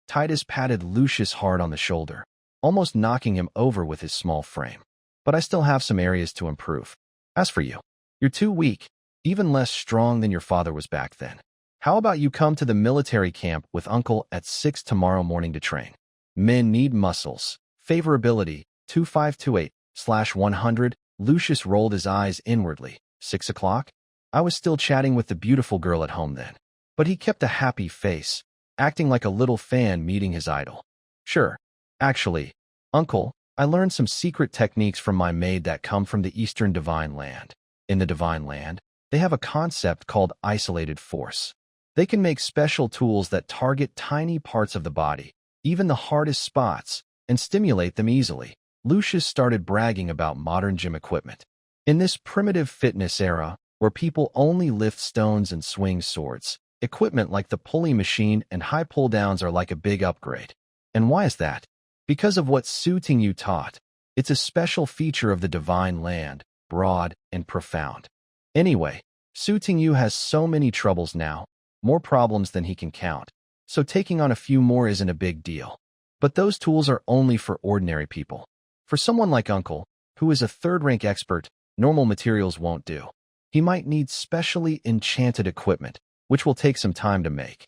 Titus patted Lucius hard on the shoulder, almost knocking him over with his small frame. But I still have some areas to improve. As for you, you're too weak, even less strong than your father was back then. How about you come to the military camp with Uncle at 6 tomorrow morning to train? Men need muscles. Favorability, 2528/100. Lucius rolled his eyes inwardly. 6 o'clock? I was still chatting with the beautiful girl at home then. But he kept a happy face, acting like a little fan meeting his idol. Sure. Actually, Uncle, I learned some secret techniques from my maid that come from the Eastern Divine Land. In the Divine Land, they have a concept called isolated force. They can make special tools that target tiny parts of the body, even the hardest spots, and stimulate them easily. Lucius started bragging about modern gym equipment. In this primitive fitness era, where people only lift stones and swing swords, equipment like the pulley machine and high pull-downs are like a big upgrade. And why is that? Because of what suiting you taught. It's a special feature of the Divine Land, broad and profound. Anyway, suiting you has so many troubles now, more problems than he can count, so taking on a few more isn't a big deal. But those tools are only for ordinary people. For someone like Uncle, who is a third-rank expert, normal materials won't do. He might need specially enchanted equipment, which will take some time to make.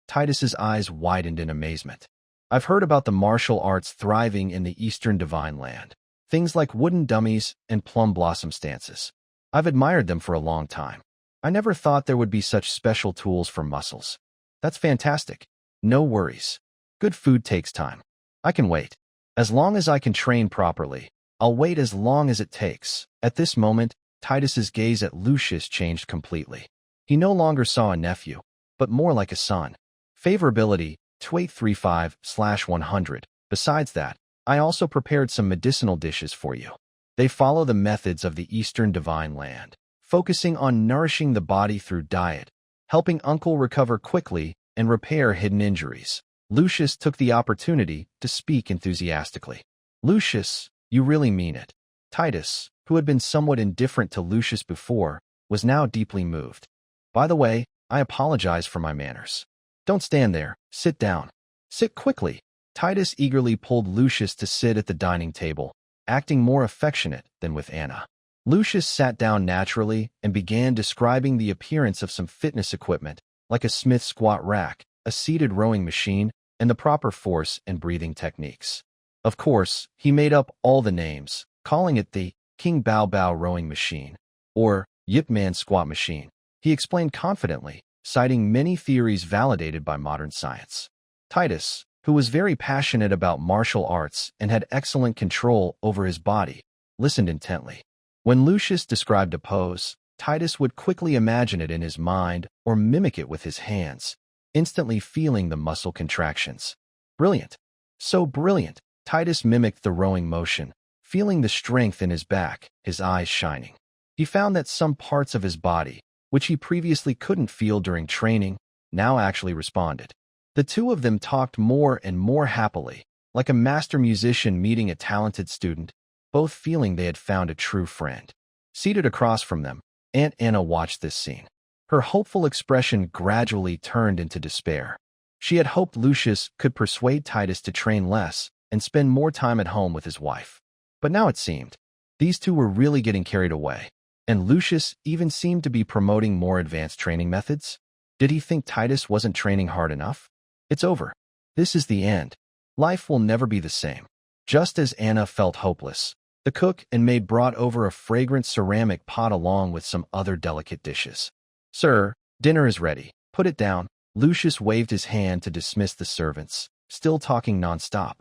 Titus's eyes widened in amazement. I've heard about the martial arts thriving in the Eastern Divine Land. Things like wooden dummies and plum blossom stances. I've admired them for a long time. I never thought there would be such special tools for muscles. That's fantastic. No worries. Good food takes time. I can wait. As long as I can train properly, I'll wait as long as it takes. At this moment, Titus's gaze at Lucius changed completely. He no longer saw a nephew, but more like a son. Favorability, 2835/100. Besides that, I also prepared some medicinal dishes for you. They follow the methods of the Eastern Divine Land, focusing on nourishing the body through diet, helping Uncle recover quickly and repair hidden injuries. Lucius took the opportunity to speak enthusiastically. Lucius, you really mean it. Titus, who had been somewhat indifferent to Lucius before, was now deeply moved. By the way, I apologize for my manners. Don't stand there. Sit down. Sit quickly. Titus eagerly pulled Lucius to sit at the dining table, acting more affectionate than with Anna. Lucius sat down naturally and began describing the appearance of some fitness equipment, like a Smith squat rack, a seated rowing machine, and the proper force and breathing techniques. Of course, he made up all the names, calling it the King Bao Bao rowing machine, or Yip Man squat machine. He explained confidently, citing many theories validated by modern science. Titus, who was very passionate about martial arts and had excellent control over his body, listened intently. When Lucius described a pose, Titus would quickly imagine it in his mind or mimic it with his hands, instantly feeling the muscle contractions. Brilliant. So brilliant. Titus mimicked the rowing motion, feeling the strength in his back, his eyes shining. He found that some parts of his body, which he previously couldn't feel during training, now actually responded. The two of them talked more and more happily, like a master musician meeting a talented student, both feeling they had found a true friend. Seated across from them, Aunt Anna watched this scene. Her hopeful expression gradually turned into despair. She had hoped Lucius could persuade Titus to train less and spend more time at home with his wife. But now it seemed, these two were really getting carried away. And Lucius even seemed to be promoting more advanced training methods. Did he think Titus wasn't training hard enough? It's over. This is the end. Life will never be the same. Just as Anna felt hopeless, the cook and maid brought over a fragrant ceramic pot along with some other delicate dishes. Sir, dinner is ready. Put it down. Lucius waved his hand to dismiss the servants, still talking nonstop.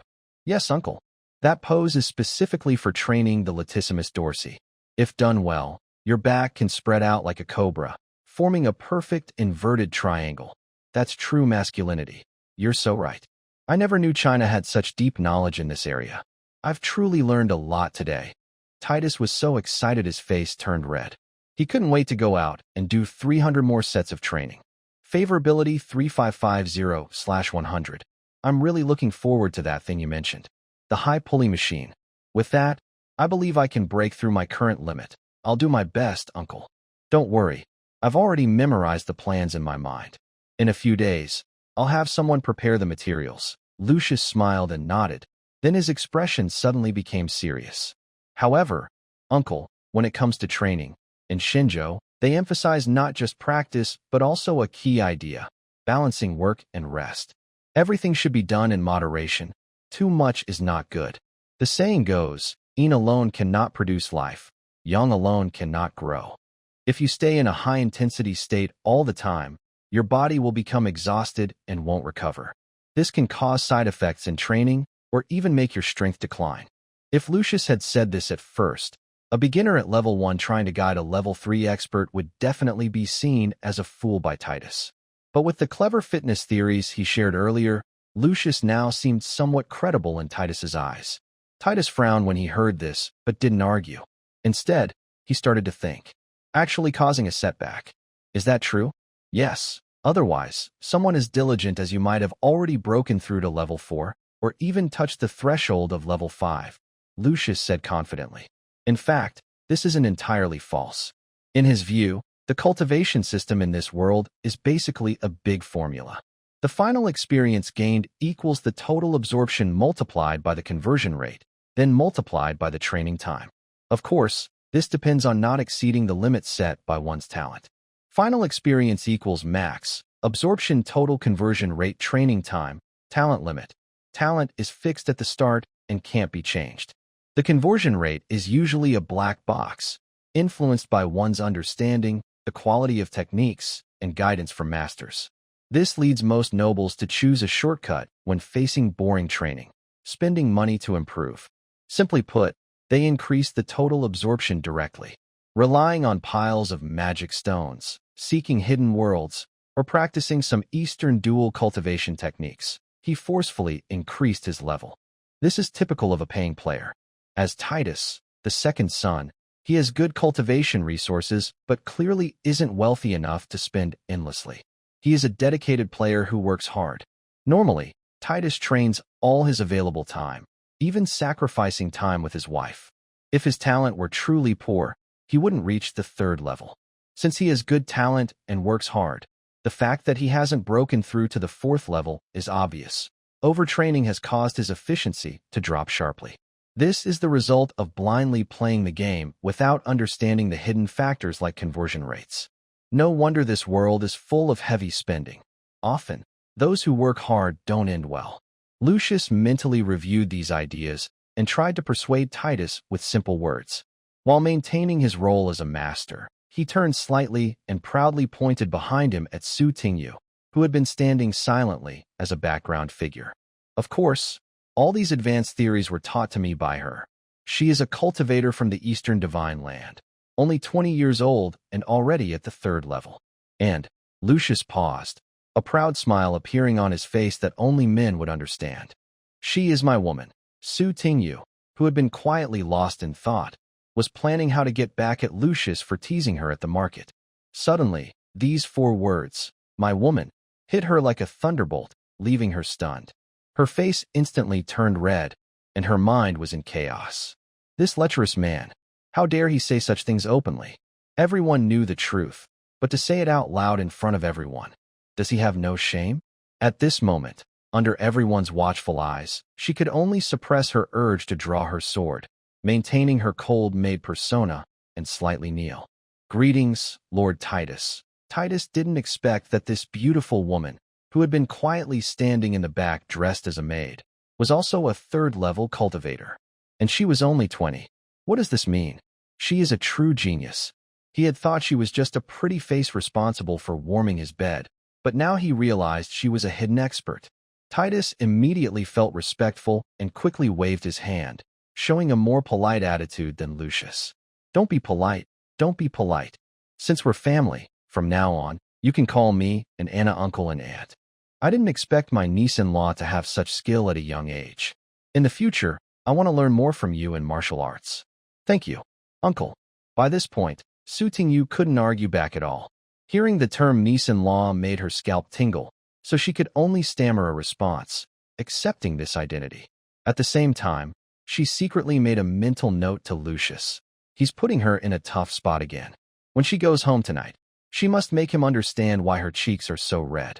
Yes, uncle. That pose is specifically for training the latissimus dorsi. If done well, your back can spread out like a cobra, forming a perfect inverted triangle. That's true masculinity. You're so right. I never knew China had such deep knowledge in this area. I've truly learned a lot today. Titus was so excited his face turned red. He couldn't wait to go out and do 300 more sets of training. Favorability 3550/100. I'm really looking forward to that thing you mentioned. The high pulley machine. With that, I believe I can break through my current limit. I'll do my best, uncle. Don't worry. I've already memorized the plans in my mind. In a few days, I'll have someone prepare the materials. Lucius smiled and nodded. Then his expression suddenly became serious. However, uncle, when it comes to training, in Shinjo, they emphasize not just practice, but also a key idea: balancing work and rest. Everything should be done in moderation. Too much is not good. The saying goes, "Yin alone cannot produce life. Yang alone cannot grow." If you stay in a high-intensity state all the time, your body will become exhausted and won't recover. This can cause side effects in training or even make your strength decline. If Lucius had said this at first, a beginner at level 1 trying to guide a level 3 expert would definitely be seen as a fool by Titus. But with the clever fitness theories he shared earlier, Lucius now seemed somewhat credible in Titus's eyes. Titus frowned when he heard this, but didn't argue. Instead, he started to think, actually causing a setback. Is that true? Yes. Otherwise, someone as diligent as you might have already broken through to level 4, or even touched the threshold of level 5, Lucius said confidently. In fact, this isn't entirely false. In his view, the cultivation system in this world is basically a big formula. The final experience gained equals the total absorption multiplied by the conversion rate, then multiplied by the training time. Of course, this depends on not exceeding the limit set by one's talent. Final experience equals max, absorption total conversion rate training time, talent limit. Talent is fixed at the start and can't be changed. The conversion rate is usually a black box, influenced by one's understanding, the quality of techniques, and guidance from masters. This leads most nobles to choose a shortcut when facing boring training, spending money to improve. Simply put, they increase the total absorption directly. Relying on piles of magic stones, seeking hidden worlds, or practicing some Eastern dual cultivation techniques, he forcefully increased his level. This is typical of a paying player. As Titus, the second son, he has good cultivation resources but clearly isn't wealthy enough to spend endlessly. He is a dedicated player who works hard. Normally, Titus trains all his available time, even sacrificing time with his wife. If his talent were truly poor, he wouldn't reach the 3rd level. Since he has good talent and works hard, the fact that he hasn't broken through to the 4th level is obvious. Overtraining has caused his efficiency to drop sharply. This is the result of blindly playing the game without understanding the hidden factors like conversion rates. No wonder this world is full of heavy spending. Often, those who work hard don't end well. Lucius mentally reviewed these ideas and tried to persuade Titus with simple words. While maintaining his role as a master, he turned slightly and proudly pointed behind him at Su Tingyu, who had been standing silently as a background figure. Of course, all these advanced theories were taught to me by her. She is a cultivator from the Eastern Divine Land, only 20 years old and already at the 3rd level. And, Lucius paused, a proud smile appearing on his face that only men would understand. She is my woman. Su Tingyu, who had been quietly lost in thought, was planning how to get back at Lucius for teasing her at the market. Suddenly, these 4 words, my woman, hit her like a thunderbolt, leaving her stunned. Her face instantly turned red, and her mind was in chaos. This lecherous man, how dare he say such things openly? Everyone knew the truth, but to say it out loud in front of everyone, does he have no shame? At this moment, under everyone's watchful eyes, she could only suppress her urge to draw her sword, maintaining her cold-made persona, and slightly kneel. Greetings, Lord Titus. Titus didn't expect that this beautiful woman, who had been quietly standing in the back dressed as a maid, was also a 3rd-level cultivator. And she was only 20. What does this mean? She is a true genius. He had thought she was just a pretty face responsible for warming his bed, but now he realized she was a hidden expert. Titus immediately felt respectful and quickly waved his hand, showing a more polite attitude than Lucius. Don't be polite. Don't be polite. Since we're family, from now on, you can call me and Anna uncle and aunt. I didn't expect my niece-in-law to have such skill at a young age. In the future, I want to learn more from you in martial arts. Thank you, uncle. By this point, Su Tingyu couldn't argue back at all. Hearing the term niece-in-law made her scalp tingle, so she could only stammer a response, accepting this identity. At the same time, she secretly made a mental note to Lucius. He's putting her in a tough spot again. When she goes home tonight, she must make him understand why her cheeks are so red.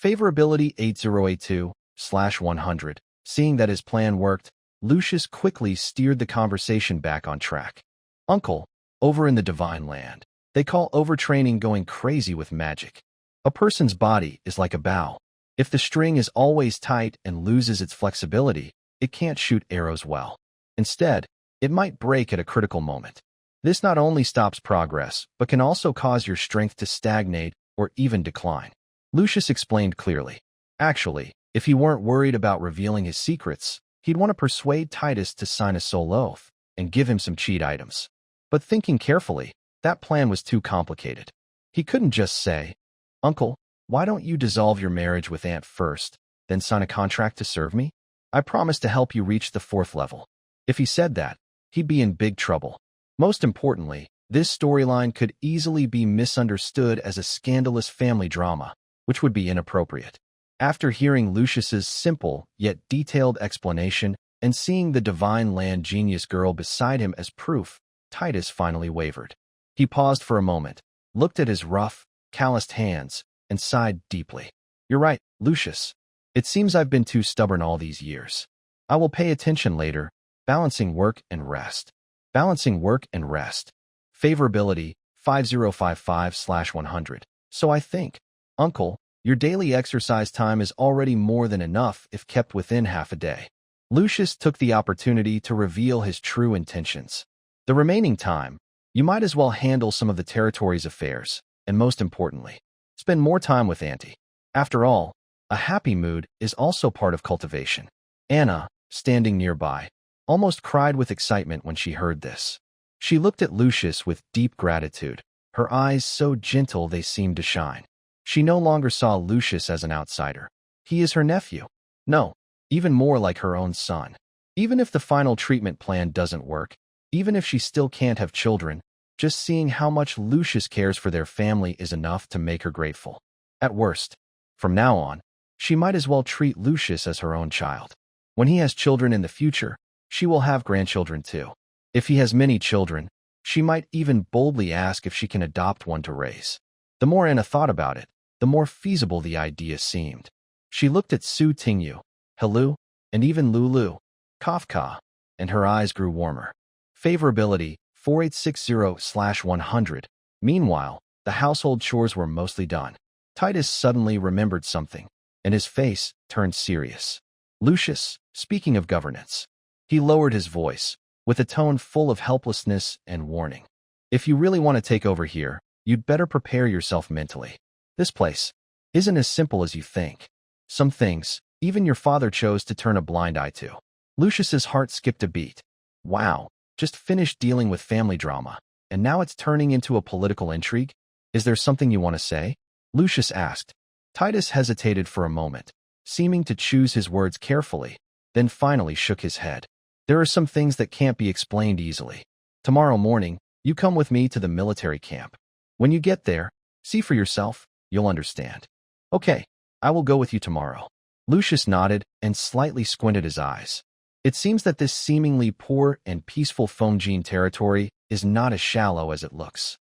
Favorability 8082/100. Seeing that his plan worked, Lucius quickly steered the conversation back on track. Uncle, over in the Divine Land, they call overtraining going crazy with magic. A person's body is like a bow. If the string is always tight and loses its flexibility, it can't shoot arrows well. Instead, it might break at a critical moment. This not only stops progress, but can also cause your strength to stagnate or even decline. Lucius explained clearly. Actually, if he weren't worried about revealing his secrets, He'd want to persuade Titus to sign a soul oath and give him some cheat items. But thinking carefully, that plan was too complicated. He couldn't just say, "Uncle, why don't you dissolve your marriage with Aunt first, then sign a contract to serve me? I promise to help you reach the 4th level." If he said that, he'd be in big trouble. Most importantly, this storyline could easily be misunderstood as a scandalous family drama, which would be inappropriate. After hearing Lucius's simple yet detailed explanation and seeing the divine land genius girl beside him as proof, Titus finally wavered. He paused for a moment, looked at his rough, calloused hands, and sighed deeply. "You're right, Lucius. It seems I've been too stubborn all these years. I will pay attention later, balancing work and rest." Balancing work and rest. Favorability 5055/100. So I think, Uncle, your daily exercise time is already more than enough if kept within half a day. Lucius took the opportunity to reveal his true intentions. The remaining time, you might as well handle some of the territory's affairs, and most importantly, spend more time with Auntie. After all, a happy mood is also part of cultivation. Anna, standing nearby, almost cried with excitement when she heard this. She looked at Lucius with deep gratitude, her eyes so gentle they seemed to shine. She no longer saw Lucius as an outsider. He is her nephew. No, even more like her own son. Even if the final treatment plan doesn't work, even if she still can't have children, just seeing how much Lucius cares for their family is enough to make her grateful. At worst, from now on, she might as well treat Lucius as her own child. When he has children in the future, she will have grandchildren too. If he has many children, she might even boldly ask if she can adopt one to raise. The more Anna thought about it, the more feasible the idea seemed. She looked at Su Tingyu, Helu, and even Lulu, Kafka, and her eyes grew warmer. Favorability 4860/100. Meanwhile, the household chores were mostly done. Titus suddenly remembered something, and his face turned serious. "Lucius, speaking of governance." He lowered his voice, with a tone full of helplessness and warning. "If you really want to take over here, you'd better prepare yourself mentally. This place isn't as simple as you think. Some things, even your father chose to turn a blind eye to." Lucius's heart skipped a beat. Wow, just finished dealing with family drama, and now it's turning into a political intrigue? "Is there something you want to say?" Lucius asked. Titus hesitated for a moment, seeming to choose his words carefully, then finally shook his head. "There are some things that can't be explained easily. Tomorrow morning, you come with me to the military camp. When you get there, see for yourself, you'll understand." "Okay, I will go with you tomorrow." Lucius nodded and slightly squinted his eyes. It seems that this seemingly poor and peaceful Fongjin territory is not as shallow as it looks.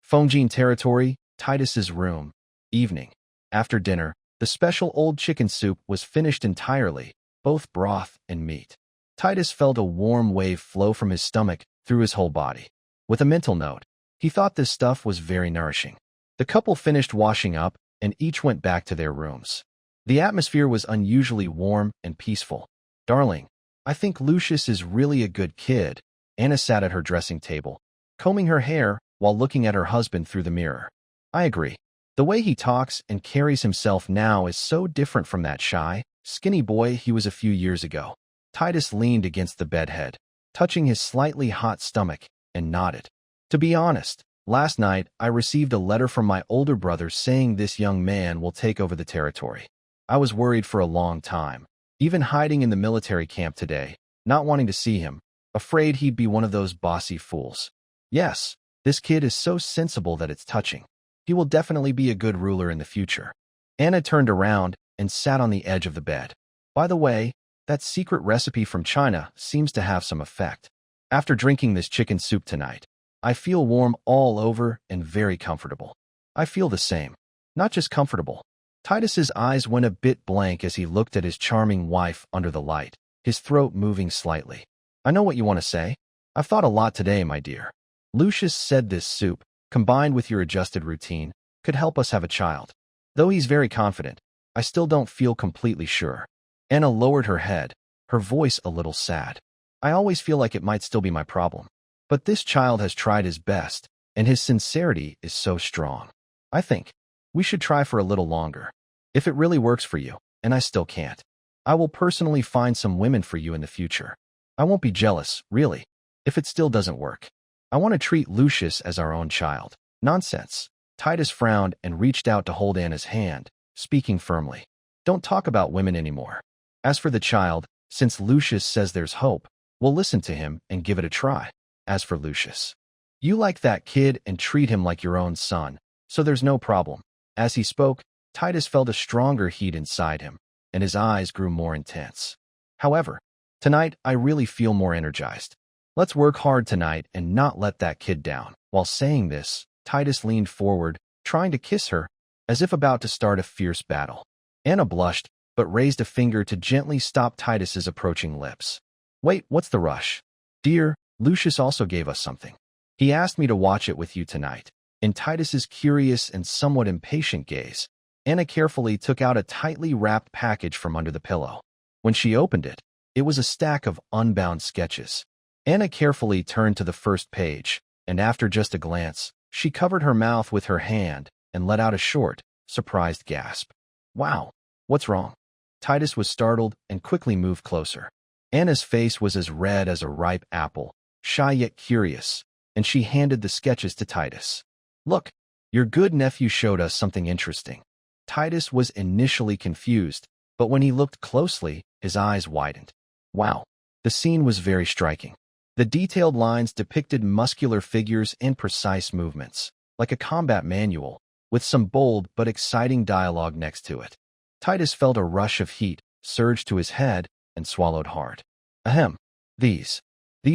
Fongjin territory, Titus's room. Evening. After dinner, the special old chicken soup was finished entirely, both broth and meat. Titus felt a warm wave flow from his stomach through his whole body. With a mental note, he thought this stuff was very nourishing. The couple finished washing up, and each went back to their rooms. The atmosphere was unusually warm and peaceful. "Darling, I think Lucius is really a good kid." Anna sat at her dressing table, combing her hair while looking at her husband through the mirror. "I agree. The way he talks and carries himself now is so different from that shy, skinny boy he was a few years ago." Titus leaned against the bedhead, touching his slightly hot stomach, and nodded. "To be honest, last night I received a letter from my older brother saying this young man will take over the territory. I was worried for a long time, even hiding in the military camp today, not wanting to see him, afraid he'd be one of those bossy fools. Yes, this kid is so sensible that it's touching. He will definitely be a good ruler in the future." Anna turned around and sat on the edge of the bed. "By the way, that secret recipe from China seems to have some effect. After drinking this chicken soup tonight, I feel warm all over and very comfortable." "I feel the same. Not just comfortable." Titus's eyes went a bit blank as he looked at his charming wife under the light, his throat moving slightly. "I know what you want to say. I've thought a lot today, my dear." Lucius said this soup, combined with your adjusted routine, could help us have a child. Though he's very confident, I still don't feel completely sure. Anna lowered her head, her voice a little sad. "I always feel like it might still be my problem. But this child has tried his best, and his sincerity is so strong. I think we should try for a little longer. If it really works for you, and I still can't, I will personally find some women for you in the future. I won't be jealous, really, if it still doesn't work. I want to treat Lucius as our own child. Nonsense. Titus frowned and reached out to hold Anna's hand, speaking firmly. Don't talk about women anymore. As for the child, since Lucius says there's hope, we'll listen to him and give it a try. As for Lucius, you like that kid and treat him like your own son, so there's no problem. As he spoke, Titus felt a stronger heat inside him, and his eyes grew more intense. However, tonight I really feel more energized. Let's work hard tonight and not let that kid down. While saying this, Titus leaned forward, trying to kiss her, as if about to start a fierce battle. Anna blushed, but raised a finger to gently stop Titus's approaching lips. Wait, what's the rush? Dear, Lucius also gave us something. He asked me to watch it with you tonight. In Titus's curious and somewhat impatient gaze, Anna carefully took out a tightly wrapped package from under the pillow. When she opened it, it was a stack of unbound sketches. Anna carefully turned to the first page, and after just a glance, she covered her mouth with her hand and let out a short, surprised gasp. Wow, what's wrong? Titus was startled and quickly moved closer. Anna's face was as red as a ripe apple, shy yet curious, and she handed the sketches to Titus. Look, your good nephew showed us something interesting. Titus was initially confused, but when he looked closely, his eyes widened. Wow, the scene was very striking. The detailed lines depicted muscular figures and precise movements, like a combat manual, with some bold but exciting dialogue next to it. Titus felt a rush of heat surge to his head and swallowed hard. Ahem. These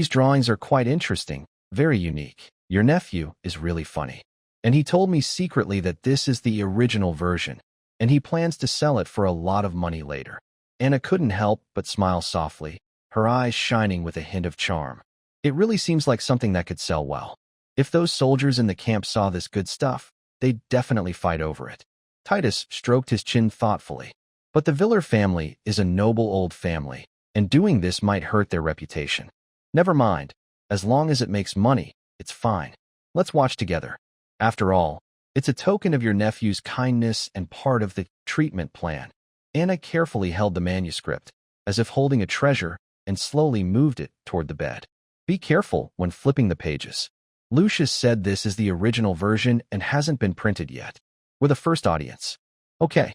drawings are quite interesting, very unique. Your nephew is really funny. And he told me secretly that this is the original version, and he plans to sell it for a lot of money later. Anna couldn't help but smile softly, her eyes shining with a hint of charm. It really seems like something that could sell well. If those soldiers in the camp saw this good stuff, they'd definitely fight over it. Titus stroked his chin thoughtfully. But the Viller family is a noble old family, and doing this might hurt their reputation. Never mind. As long as it makes money, it's fine. Let's watch together. After all, it's a token of your nephew's kindness and part of the treatment plan. Anna carefully held the manuscript, as if holding a treasure, and slowly moved it toward the bed. Be careful when flipping the pages. Lucius said this is the original version and hasn't been printed yet. We're the first audience. Okay.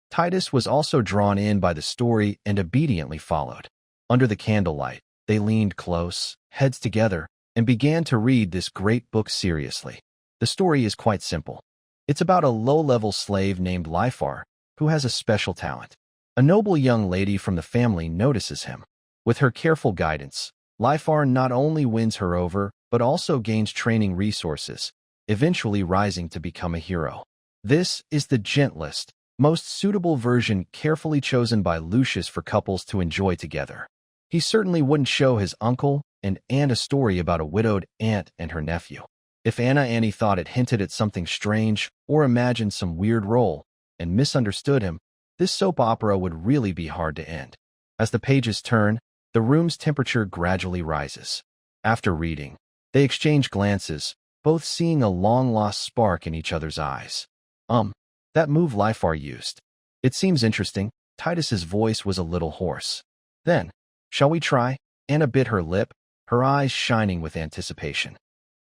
Titus was also drawn in by the story and obediently followed. Under the candlelight, they leaned close, heads together, and began to read this great book seriously. The story is quite simple. It's about a low-level slave named Lyfar, who has a special talent. A noble young lady from the family notices him. With her careful guidance, Lyfar not only wins her over, but also gains training resources, eventually rising to become a hero. This is the gentlest, most suitable version carefully chosen by Lucius for couples to enjoy together. He certainly wouldn't show his uncle and aunt a story about a widowed aunt and her nephew. If Annie thought it hinted at something strange or imagined some weird role and misunderstood him, this soap opera would really be hard to end. As the pages turn, the room's temperature gradually rises. After reading, they exchange glances, both seeing a long-lost spark in each other's eyes. That move Lyfar used. It seems interesting. Titus's voice was a little hoarse. Then, shall we try? Anna bit her lip, her eyes shining with anticipation.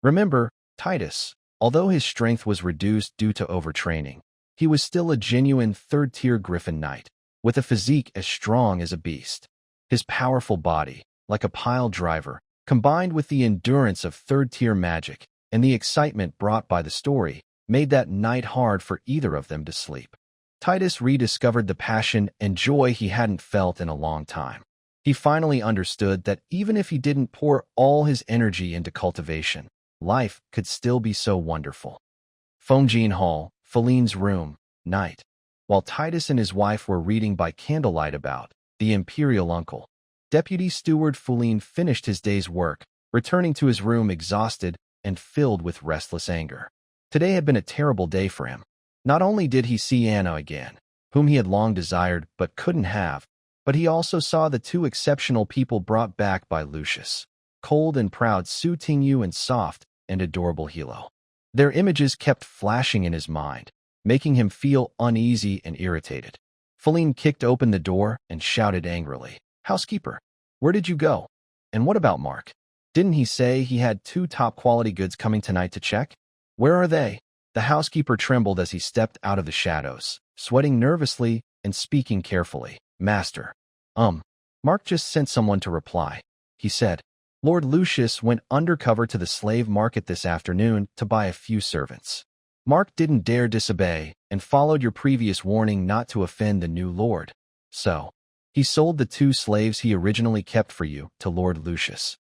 Remember, Titus, although his strength was reduced due to overtraining, he was still a genuine third-tier Griffin Knight, with a physique as strong as a beast. His powerful body, like a pile driver, combined with the endurance of third-tier magic and the excitement brought by the story, made that night hard for either of them to sleep. Titus rediscovered the passion and joy he hadn't felt in a long time. He finally understood that even if he didn't pour all his energy into cultivation, life could still be so wonderful. Fonjean Hall, Feline's room, night. While Titus and his wife were reading by candlelight about the imperial uncle, Deputy Steward Feline finished his day's work, returning to his room exhausted and filled with restless anger. Today had been a terrible day for him. Not only did he see Anna again, whom he had long desired but couldn't have, but he also saw the two exceptional people brought back by Lucius, cold and proud Su Tingyu and soft and adorable Hilo. Their images kept flashing in his mind, making him feel uneasy and irritated. Feline kicked open the door and shouted angrily, "Housekeeper, where did you go? And what about Mark? Didn't he say he had 2 top-quality goods coming tonight to check? Where are they?" The housekeeper trembled as he stepped out of the shadows, sweating nervously and speaking carefully. "Master. Mark just sent someone to reply," he said. "Lord Lucius went undercover to the slave market this afternoon to buy a few servants. Mark didn't dare disobey and followed your previous warning not to offend the new lord. So, he sold the 2 slaves he originally kept for you to Lord Lucius."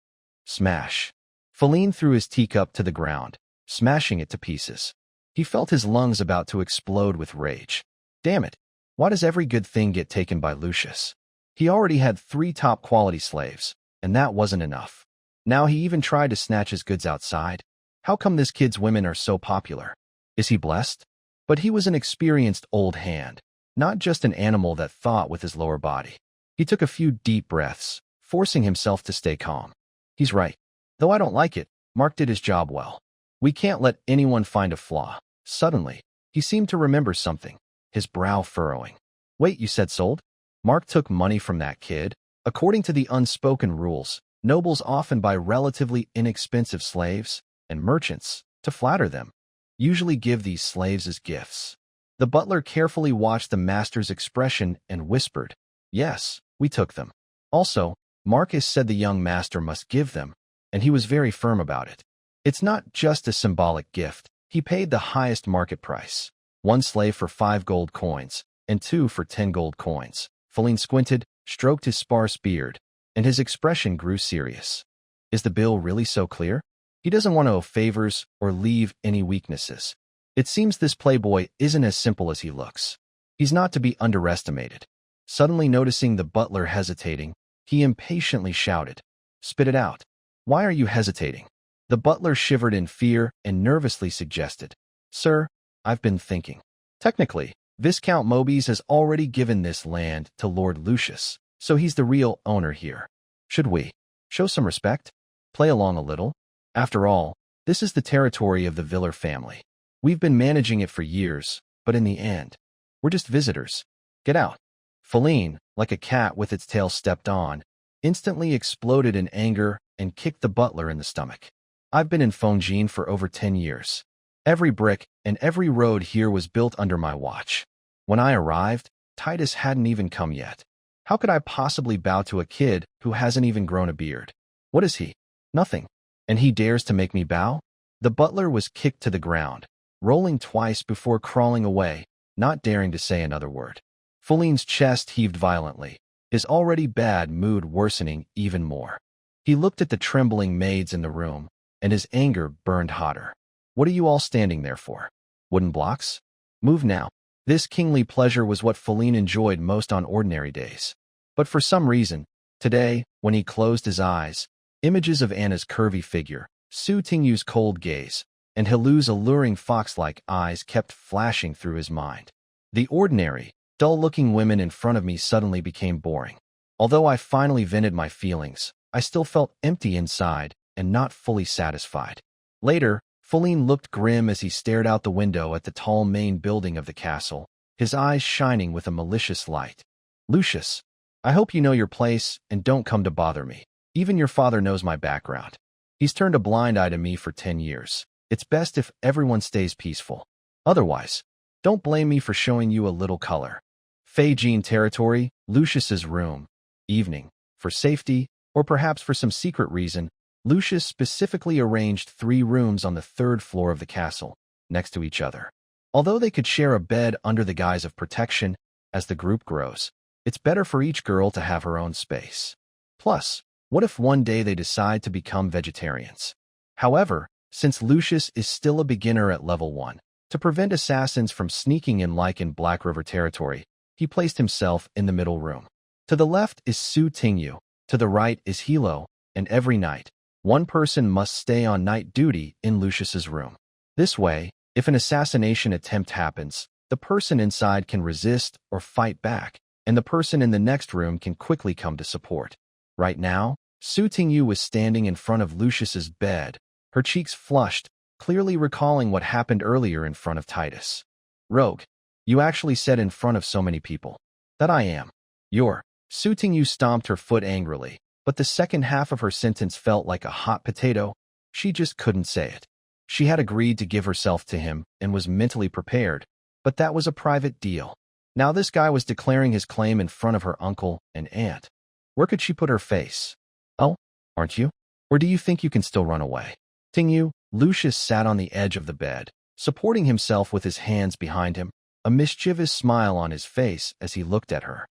Smash. Feline threw his teacup to the ground, smashing it to pieces. He felt his lungs about to explode with rage. Damn it. Why does every good thing get taken by Lucius? He already had 3 top-quality slaves, and that wasn't enough. Now he even tried to snatch his goods outside. How come this kid's women are so popular? Is he blessed? But he was an experienced old hand, not just an animal that thought with his lower body. He took a few deep breaths, forcing himself to stay calm. He's right. Though I don't like it, Mark did his job well. We can't let anyone find a flaw. Suddenly, he seemed to remember something, his brow furrowing. Wait, you said sold? Mark took money from that kid. According to the unspoken rules, nobles often buy relatively inexpensive slaves and merchants to flatter them, usually give these slaves as gifts. The butler carefully watched the master's expression and whispered, "Yes, we took them. Also, Marcus said the young master must give them, and he was very firm about it. It's not just a symbolic gift. He paid the highest market price, 1 slave for 5 gold coins, and 2 for 10 gold coins." Feline squinted, stroked his sparse beard, and his expression grew serious. Is the bill really so clear? He doesn't want to owe favors or leave any weaknesses. It seems this playboy isn't as simple as he looks. He's not to be underestimated. Suddenly noticing the butler hesitating, he impatiently shouted, "Spit it out. Why are you hesitating?" The butler shivered in fear and nervously suggested, "Sir, I've been thinking. Technically, Viscount Maids has already given this land to Lord Lucius, so he's the real owner here. Should we show some respect? Play along a little? After all, this is the territory of the Viller family. We've been managing it for years, but in the end, we're just visitors. Get out." Feline, like a cat with its tail stepped on, instantly exploded in anger and kicked the butler in the stomach. "I've been in Fongine for over 10 years. Every brick and every road here was built under my watch. When I arrived, Titus hadn't even come yet. How could I possibly bow to a kid who hasn't even grown a beard? What is he? Nothing. And he dares to make me bow?" The butler was kicked to the ground, rolling twice before crawling away, not daring to say another word. Feline's chest heaved violently, his already bad mood worsening even more. He looked at the trembling maids in the room, and his anger burned hotter. "What are you all standing there for? Wooden blocks? Move now." This kingly pleasure was what Feline enjoyed most on ordinary days. But for some reason, today, when he closed his eyes, images of Anna's curvy figure, Su Tingyu's cold gaze, and Hilu's alluring fox-like eyes kept flashing through his mind. The ordinary, dull-looking women in front of me suddenly became boring. Although I finally vented my feelings, I still felt empty inside and not fully satisfied. Later, Feline looked grim as he stared out the window at the tall main building of the castle, his eyes shining with a malicious light. "Lucius, I hope you know your place and don't come to bother me. Even your father knows my background. He's turned a blind eye to me for 10 years. It's best if everyone stays peaceful. Otherwise, don't blame me for showing you a little color." Feijin territory, Lucius's room. Evening. For safety, or perhaps for some secret reason, Lucius specifically arranged 3 rooms on the 3rd floor of the castle, next to each other. Although they could share a bed under the guise of protection, as the group grows, it's better for each girl to have her own space. Plus, what if one day they decide to become vegetarians? However, since Lucius is still a beginner at level 1, to prevent assassins from sneaking in like in Black River territory, he placed himself in the middle room. To the left is Su Tingyu, to the right is Hilo, and every night, one person must stay on night duty in Lucius's room. This way, if an assassination attempt happens, the person inside can resist or fight back, and the person in the next room can quickly come to support. Right now, Su Tingyu was standing in front of Lucius's bed, her cheeks flushed, clearly recalling what happened earlier in front of Titus. "Rogue, you actually said in front of so many people. That I am. You're. Suiting you stomped her foot angrily, but the second half of her sentence felt like a hot potato. She just couldn't say it. She had agreed to give herself to him and was mentally prepared, but that was a private deal. Now this guy was declaring his claim in front of her uncle and aunt. Where could she put her face? Oh, aren't you? Or do you think you can still run away? Ting you, Lucius sat on the edge of the bed, supporting himself with his hands behind him, a mischievous smile on his face as he looked at her.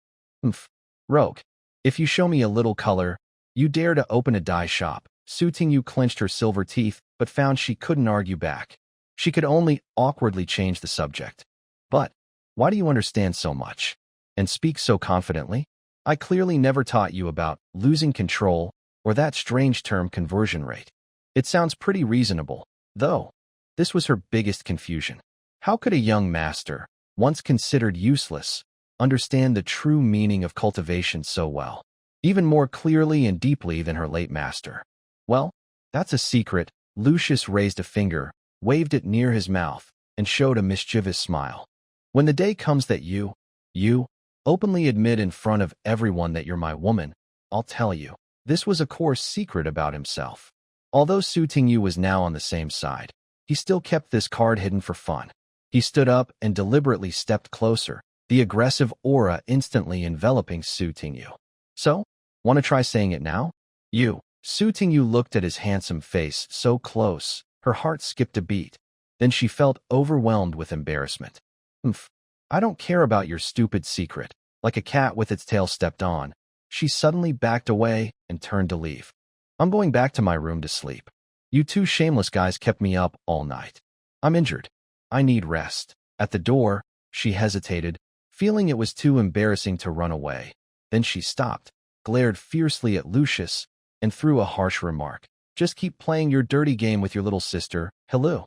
Rogue, if you show me a little color, you dare to open a dye shop. Suiting you clenched her silver teeth, but found she couldn't argue back. She could only awkwardly change the subject. But, why do you understand so much? And speak so confidently? I clearly never taught you about losing control or that strange term conversion rate. It sounds pretty reasonable, though. This was her biggest confusion. How could a young master, once considered useless, understand the true meaning of cultivation so well, even more clearly and deeply than her late master? Well, that's a secret. Lucius raised a finger, waved it near his mouth, and showed a mischievous smile. When the day comes that you openly admit in front of everyone that you're my woman, I'll tell you. This was a coarse secret about himself. Although Suiting you was now on the same side, he still kept this card hidden for fun. He stood up and deliberately stepped closer, the aggressive aura instantly enveloping Suiting you. So, want to try saying it now? Suiting you looked at his handsome face so close, her heart skipped a beat. Then she felt overwhelmed with embarrassment. I don't care about your stupid secret. Like a cat with its tail stepped on, she suddenly backed away and turned to leave. I'm going back to my room to sleep. You two shameless guys kept me up all night. I'm injured. I need rest. At the door, she hesitated, feeling it was too embarrassing to run away. Then she stopped, glared fiercely at Lucius, and threw a harsh remark. Just keep playing your dirty game with your little sister. Hello.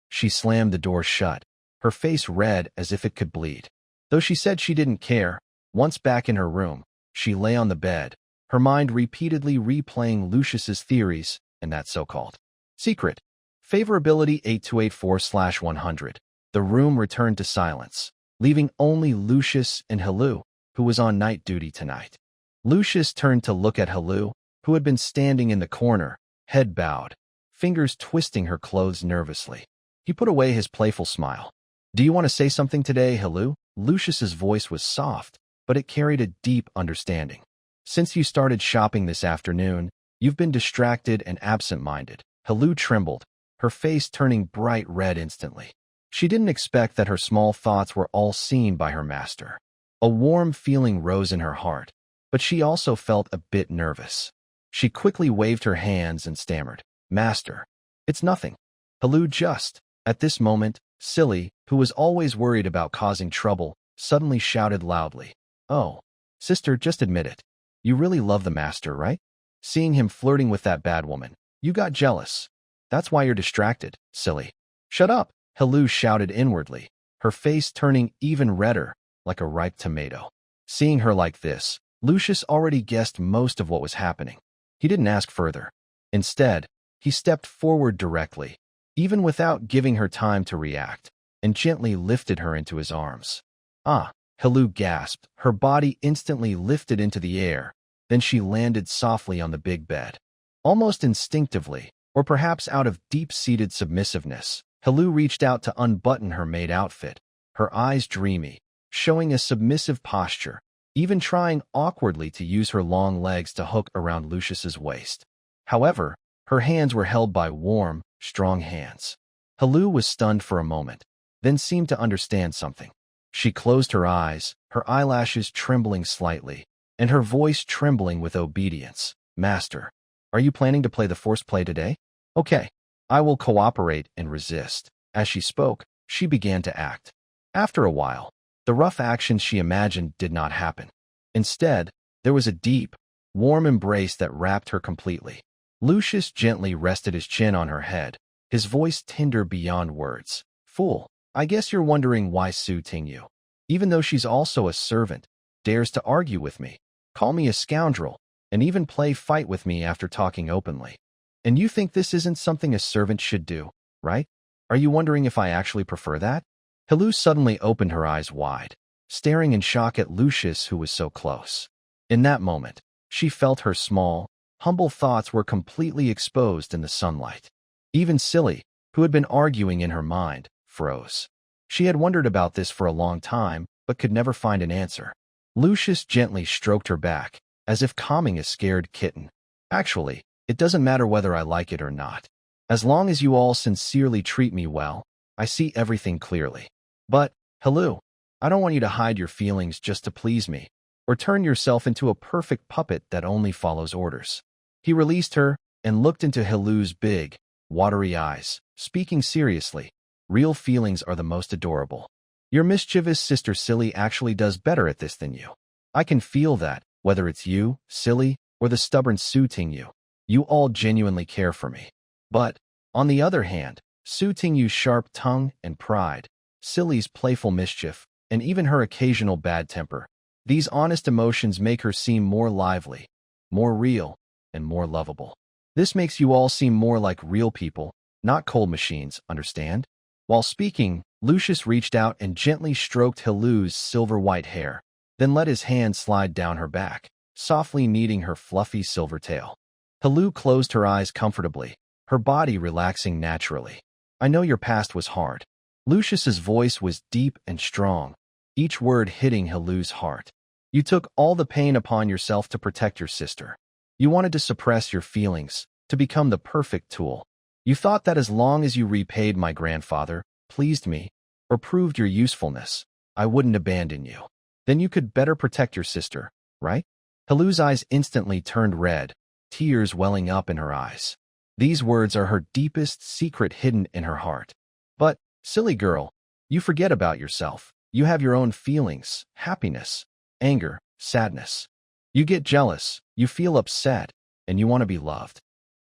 She slammed the door shut, her face red as if it could bleed. Though she said she didn't care, once back in her room, she lay on the bed, her mind repeatedly replaying Lucius's theories and that so-called secret. Favorability 8284/100. The room returned to silence, leaving only Lucius and Hello, who was on night duty tonight. Lucius turned to look at Hello, who had been standing in the corner, head bowed, fingers twisting her clothes nervously. He put away his playful smile. Do you want to say something today, Hello? Lucius's voice was soft, but it carried a deep understanding. Since you started shopping this afternoon, you've been distracted and absent-minded. Hello trembled, her face turning bright red instantly. She didn't expect that her small thoughts were all seen by her master. A warm feeling rose in her heart, but she also felt a bit nervous. She quickly waved her hands and stammered, Master, it's nothing. Hello just. At this moment, Silly, who was always worried about causing trouble, suddenly shouted loudly, Oh, sister, just admit it. You really love the master, right? Seeing him flirting with that bad woman, you got jealous. That's why you're distracted, Silly. Shut up, Hello shouted inwardly, her face turning even redder, like a ripe tomato. Seeing her like this, Lucius already guessed most of what was happening. He didn't ask further. Instead, he stepped forward directly, even without giving her time to react, and gently lifted her into his arms. Ah, Hello gasped, her body instantly lifted into the air, then she landed softly on the big bed. Almost instinctively, or perhaps out of deep-seated submissiveness, Hello reached out to unbutton her maid outfit, her eyes dreamy, showing a submissive posture, even trying awkwardly to use her long legs to hook around Lucius's waist. However, her hands were held by warm, strong hands. Hello was stunned for a moment, then seemed to understand something. She closed her eyes, her eyelashes trembling slightly, and her voice trembling with obedience. Master, are you planning to play the forced play today? Okay, I will cooperate and resist. As she spoke, she began to act. After a while, the rough actions she imagined did not happen. Instead, there was a deep, warm embrace that wrapped her completely. Lucius gently rested his chin on her head, his voice tender beyond words. Fool, I guess you're wondering why Suiting you, even though she's also a servant, dares to argue with me, call me a scoundrel, and even play fight with me after talking openly. And you think this isn't something a servant should do, right? Are you wondering if I actually prefer that? Hello suddenly opened her eyes wide, staring in shock at Lucius, who was so close. In that moment, she felt her small, humble thoughts were completely exposed in the sunlight. Even Silly, who had been arguing in her mind, froze. She had wondered about this for a long time, but could never find an answer. Lucius gently stroked her back, as if calming a scared kitten. Actually, it doesn't matter whether I like it or not. As long as you all sincerely treat me well, I see everything clearly. But, Hello, I don't want you to hide your feelings just to please me, or turn yourself into a perfect puppet that only follows orders. He released her and looked into Hilu's big, watery eyes, speaking seriously. Real feelings are the most adorable. Your mischievous sister Silly actually does better at this than you. I can feel that, whether it's you, Silly, or the stubborn Su Tingyu. You all genuinely care for me. But, on the other hand, Su Tingyu's sharp tongue and pride, Silly's playful mischief, and even her occasional bad temper, these honest emotions make her seem more lively, more real, and more lovable. This makes you all seem more like real people, not cold machines, understand? While speaking, Lucius reached out and gently stroked Hilu's silver-white hair, then let his hand slide down her back, softly kneading her fluffy silver tail. Hilu closed her eyes comfortably, her body relaxing naturally. I know your past was hard. Lucius's voice was deep and strong, each word hitting Hilu's heart. You took all the pain upon yourself to protect your sister. You wanted to suppress your feelings, to become the perfect tool. You thought that as long as you repaid my grandfather, pleased me, or proved your usefulness, I wouldn't abandon you. Then you could better protect your sister, right? Hilu's eyes instantly turned red, tears welling up in her eyes. These words are her deepest secret hidden in her heart. But, silly girl, you forget about yourself. You have your own feelings, happiness, anger, sadness. You get jealous, you feel upset, and you want to be loved.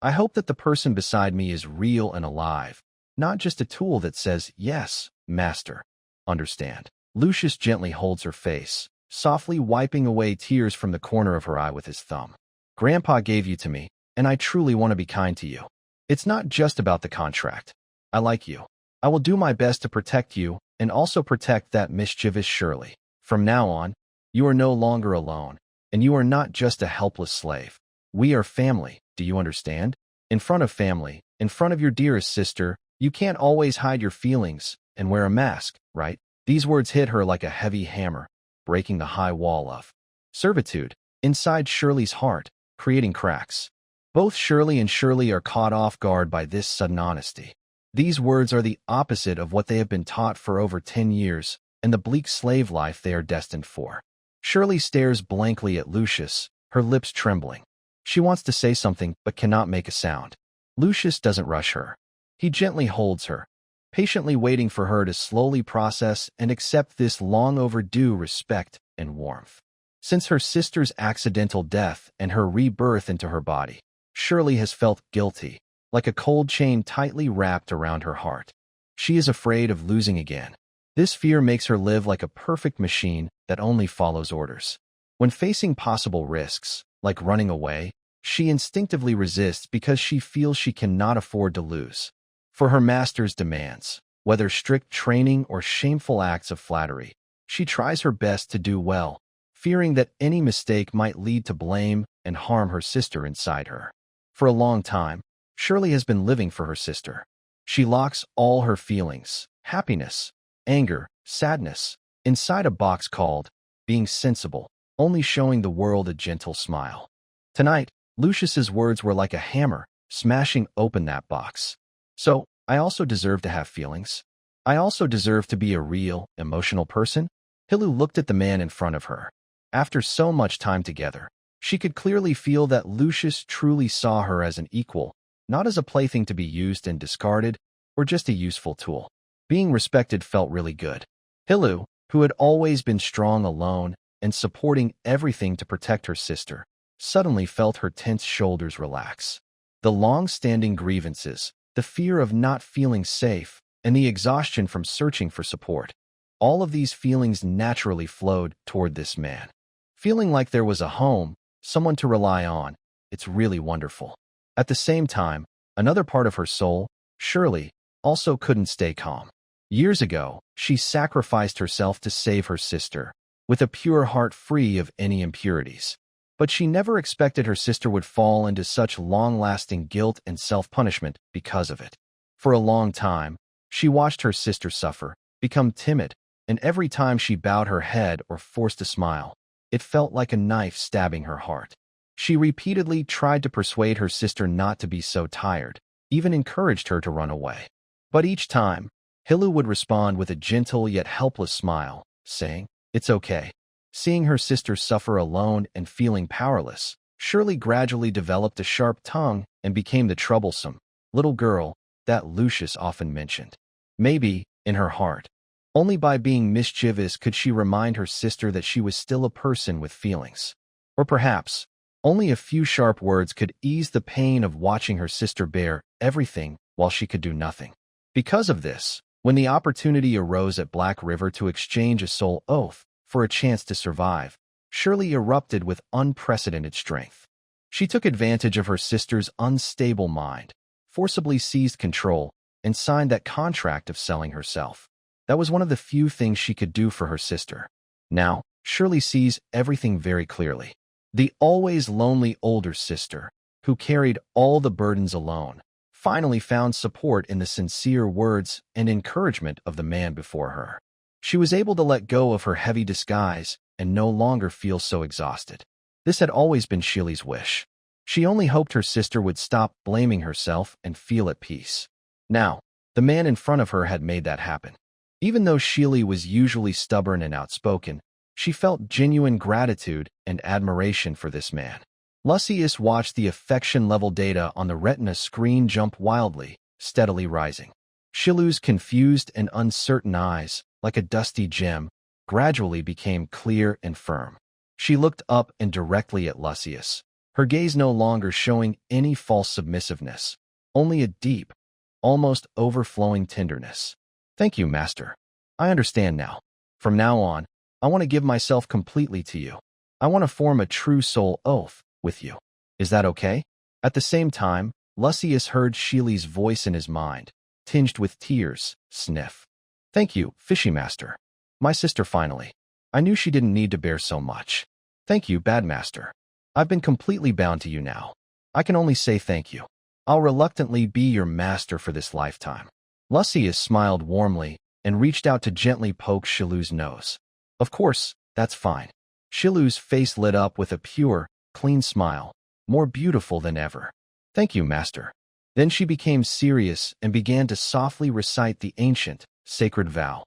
I hope that the person beside me is real and alive, not just a tool that says, yes, master. Understand. Lucius gently holds her face, softly wiping away tears from the corner of her eye with his thumb. Grandpa gave you to me, and I truly want to be kind to you. It's not just about the contract. I like you. I will do my best to protect you and also protect that mischievous Shirley. From now on, you are no longer alone, and you are not just a helpless slave. We are family, do you understand? In front of family, in front of your dearest sister, you can't always hide your feelings and wear a mask, right? These words hit her like a heavy hammer, breaking the high wall of servitude inside Shirley's heart, creating cracks. Both Shirley and Shirley are caught off guard by this sudden honesty. These words are the opposite of what they have been taught for over 10 years and the bleak slave life they are destined for. Shirley stares blankly at Lucius, her lips trembling. She wants to say something but cannot make a sound. Lucius doesn't rush her. He gently holds her, patiently waiting for her to slowly process and accept this long overdue respect and warmth. Since her sister's accidental death and her rebirth into her body, Shirley has felt guilty, like a cold chain tightly wrapped around her heart. She is afraid of losing again. This fear makes her live like a perfect machine that only follows orders. When facing possible risks, like running away, she instinctively resists because she feels she cannot afford to lose. For her master's demands, whether strict training or shameful acts of flattery, she tries her best to do well, fearing that any mistake might lead to blame and harm her sister inside her. For a long time, Shirley has been living for her sister. She locks all her feelings, happiness, anger, sadness, inside a box called being sensible, only showing the world a gentle smile. Tonight, Lucius's words were like a hammer, smashing open that box. So, I also deserve to have feelings. I also deserve to be a real, emotional person. Hilu looked at the man in front of her. After so much time together, she could clearly feel that Lucius truly saw her as an equal, not as a plaything to be used and discarded, or just a useful tool. Being respected felt really good. Hilu, who had always been strong alone and supporting everything to protect her sister, suddenly felt her tense shoulders relax. The long-standing grievances, the fear of not feeling safe, and the exhaustion from searching for support, all of these feelings naturally flowed toward this man. Feeling like there was a home, someone to rely on, it's really wonderful. At the same time, another part of her soul, Shirley, also couldn't stay calm. Years ago, she sacrificed herself to save her sister, with a pure heart free of any impurities. But she never expected her sister would fall into such long-lasting guilt and self-punishment because of it. For a long time, she watched her sister suffer, become timid, and every time she bowed her head or forced a smile, it felt like a knife stabbing her heart. She repeatedly tried to persuade her sister not to be so tired, even encouraged her to run away. But each time, Hilu would respond with a gentle yet helpless smile, saying, "It's okay." Seeing her sister suffer alone and feeling powerless, Shirley gradually developed a sharp tongue and became the troublesome little girl that Lucius often mentioned. Maybe, in her heart, only by being mischievous could she remind her sister that she was still a person with feelings. Or perhaps, only a few sharp words could ease the pain of watching her sister bear everything while she could do nothing. Because of this, when the opportunity arose at Black River to exchange a soul oath for a chance to survive, Shirley erupted with unprecedented strength. She took advantage of her sister's unstable mind, forcibly seized control, and signed that contract of selling herself. That was one of the few things she could do for her sister. Now, Shirley sees everything very clearly. The always lonely older sister, who carried all the burdens alone, finally found support in the sincere words and encouragement of the man before her. She was able to let go of her heavy disguise and no longer feel so exhausted. This had always been Shirley's wish. She only hoped her sister would stop blaming herself and feel at peace. Now, the man in front of her had made that happen. Even though Shirley was usually stubborn and outspoken, she felt genuine gratitude and admiration for this man. Lucius watched the affection level data on the retina screen jump wildly, steadily rising. Shilu's confused and uncertain eyes, like a dusty gem, gradually became clear and firm. She looked up and directly at Lucius, her gaze no longer showing any false submissiveness, only a deep, almost overflowing tenderness. "Thank you, Master. I understand now. From now on, I want to give myself completely to you. I want to form a true soul oath with you. Is that okay?" At the same time, Lucius heard Shirley's voice in his mind, tinged with tears, sniff. "Thank you, Fishy Master. My sister finally. I knew she didn't need to bear so much. Thank you, Bad Master. I've been completely bound to you now. I can only say thank you. I'll reluctantly be your master for this lifetime." Lucius smiled warmly and reached out to gently poke Shilu's nose. "Of course, that's fine." Shilu's face lit up with a pure, clean smile, more beautiful than ever. "Thank you, Master." Then she became serious and began to softly recite the ancient, sacred vow.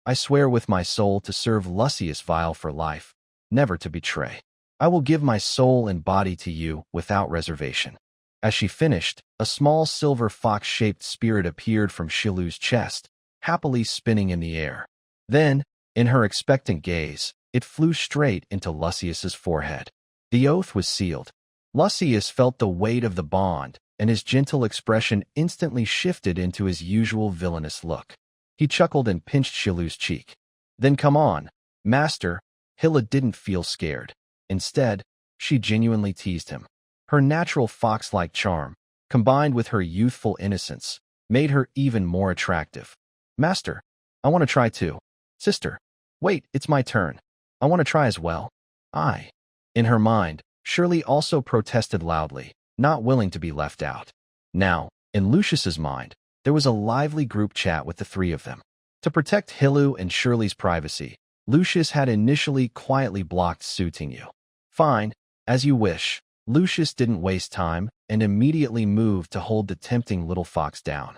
"I swear with my soul to serve Lucius Vile for life, never to betray. I will give my soul and body to you without reservation." As she finished, a small silver fox-shaped spirit appeared from Shilu's chest, happily spinning in the air. Then, in her expectant gaze, it flew straight into Lucius's forehead. The oath was sealed. Lucius felt the weight of the bond, and his gentle expression instantly shifted into his usual villainous look. He chuckled and pinched Shilu's cheek. "Then come on, Master." Hilla didn't feel scared. Instead, she genuinely teased him. Her natural fox-like charm, combined with her youthful innocence, made her even more attractive. "Master, I want to try too." "Sister, wait, it's my turn. I want to try as well." "I." In her mind, Shirley also protested loudly, not willing to be left out. Now, in Lucius's mind, there was a lively group chat with the three of them. To protect Hilu and Shirley's privacy, Lucius had initially quietly blocked suiting you. "Fine, as you wish." Lucius didn't waste time and immediately moved to hold the tempting little fox down.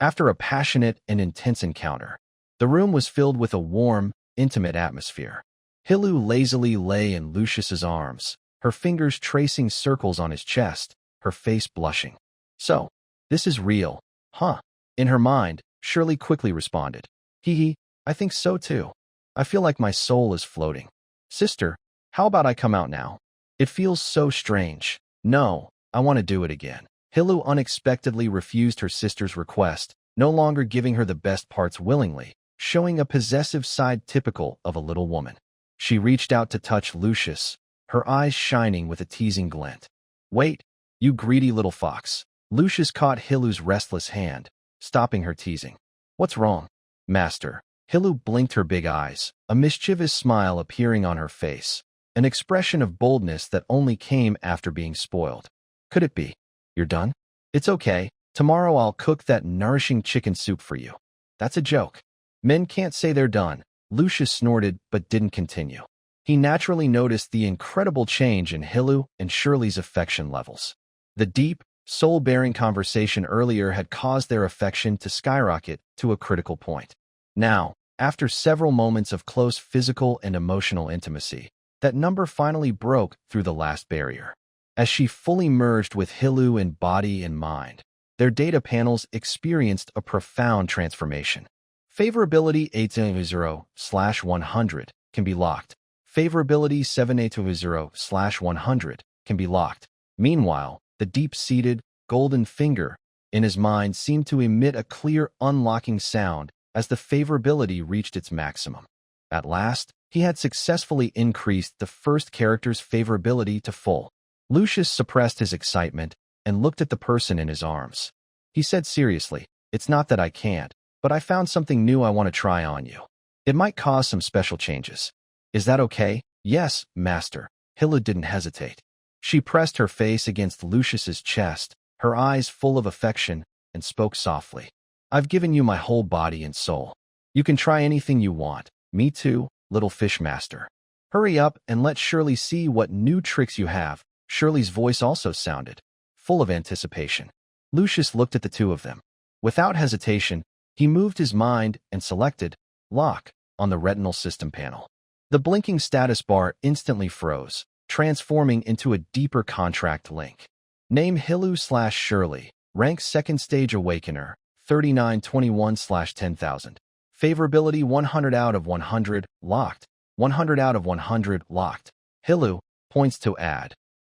After a passionate and intense encounter, the room was filled with a warm, intimate atmosphere. Hilu lazily lay in Lucius's arms, her fingers tracing circles on his chest, her face blushing. "So, this is real, huh?" In her mind, Shirley quickly responded. "Hee, I think so too. I feel like my soul is floating." "Sister, how about I come out now? It feels so strange." "No, I want to do it again." Hilu unexpectedly refused her sister's request, no longer giving her the best parts willingly, showing a possessive side typical of a little woman. She reached out to touch Lucius, her eyes shining with a teasing glint. "Wait, you greedy little fox." Lucius caught Hilu's restless hand, stopping her teasing. "What's wrong?" Master. Hilu blinked her big eyes, a mischievous smile appearing on her face, an expression of boldness that only came after being spoiled. Could it be? You're done? It's okay. Tomorrow I'll cook that nourishing chicken soup for you. That's a joke. Men can't say they're done. Lucius snorted but didn't continue. He naturally noticed the incredible change in Hilu and Shirley's affection levels. The deep, soul-bearing conversation earlier had caused their affection to skyrocket to a critical point. Now, after several moments of close physical and emotional intimacy, that number finally broke through the last barrier. As she fully merged with Hilu in body and mind, their data panels experienced a profound transformation. Favorability 820/100 can be locked. Favorability 780/100 can be locked. Meanwhile, the deep-seated, golden finger in his mind seemed to emit a clear unlocking sound as the favorability reached its maximum. At last, he had successfully increased the first character's favorability to full. Lucius suppressed his excitement and looked at the person in his arms. He said seriously, "It's not that I can't, but I found something new I want to try on you. It might cause some special changes. Is that okay?" "Yes, Master." Hilu didn't hesitate. She pressed her face against Lucius's chest, her eyes full of affection, and spoke softly. "I've given you my whole body and soul. You can try anything you want. Me too, little fish master. Hurry up and let Shirley see what new tricks you have." Shirley's voice also sounded, full of anticipation. Lucius looked at the two of them. Without hesitation, he moved his mind and selected Lock on the retinal system panel. The blinking status bar instantly froze, transforming into a deeper contract link. Name Hilu/Shirley. Rank 2nd Stage Awakener, 3921/10,000. Favorability 100 out of 100, locked. 100 out of 100, locked. Hilu, points to add.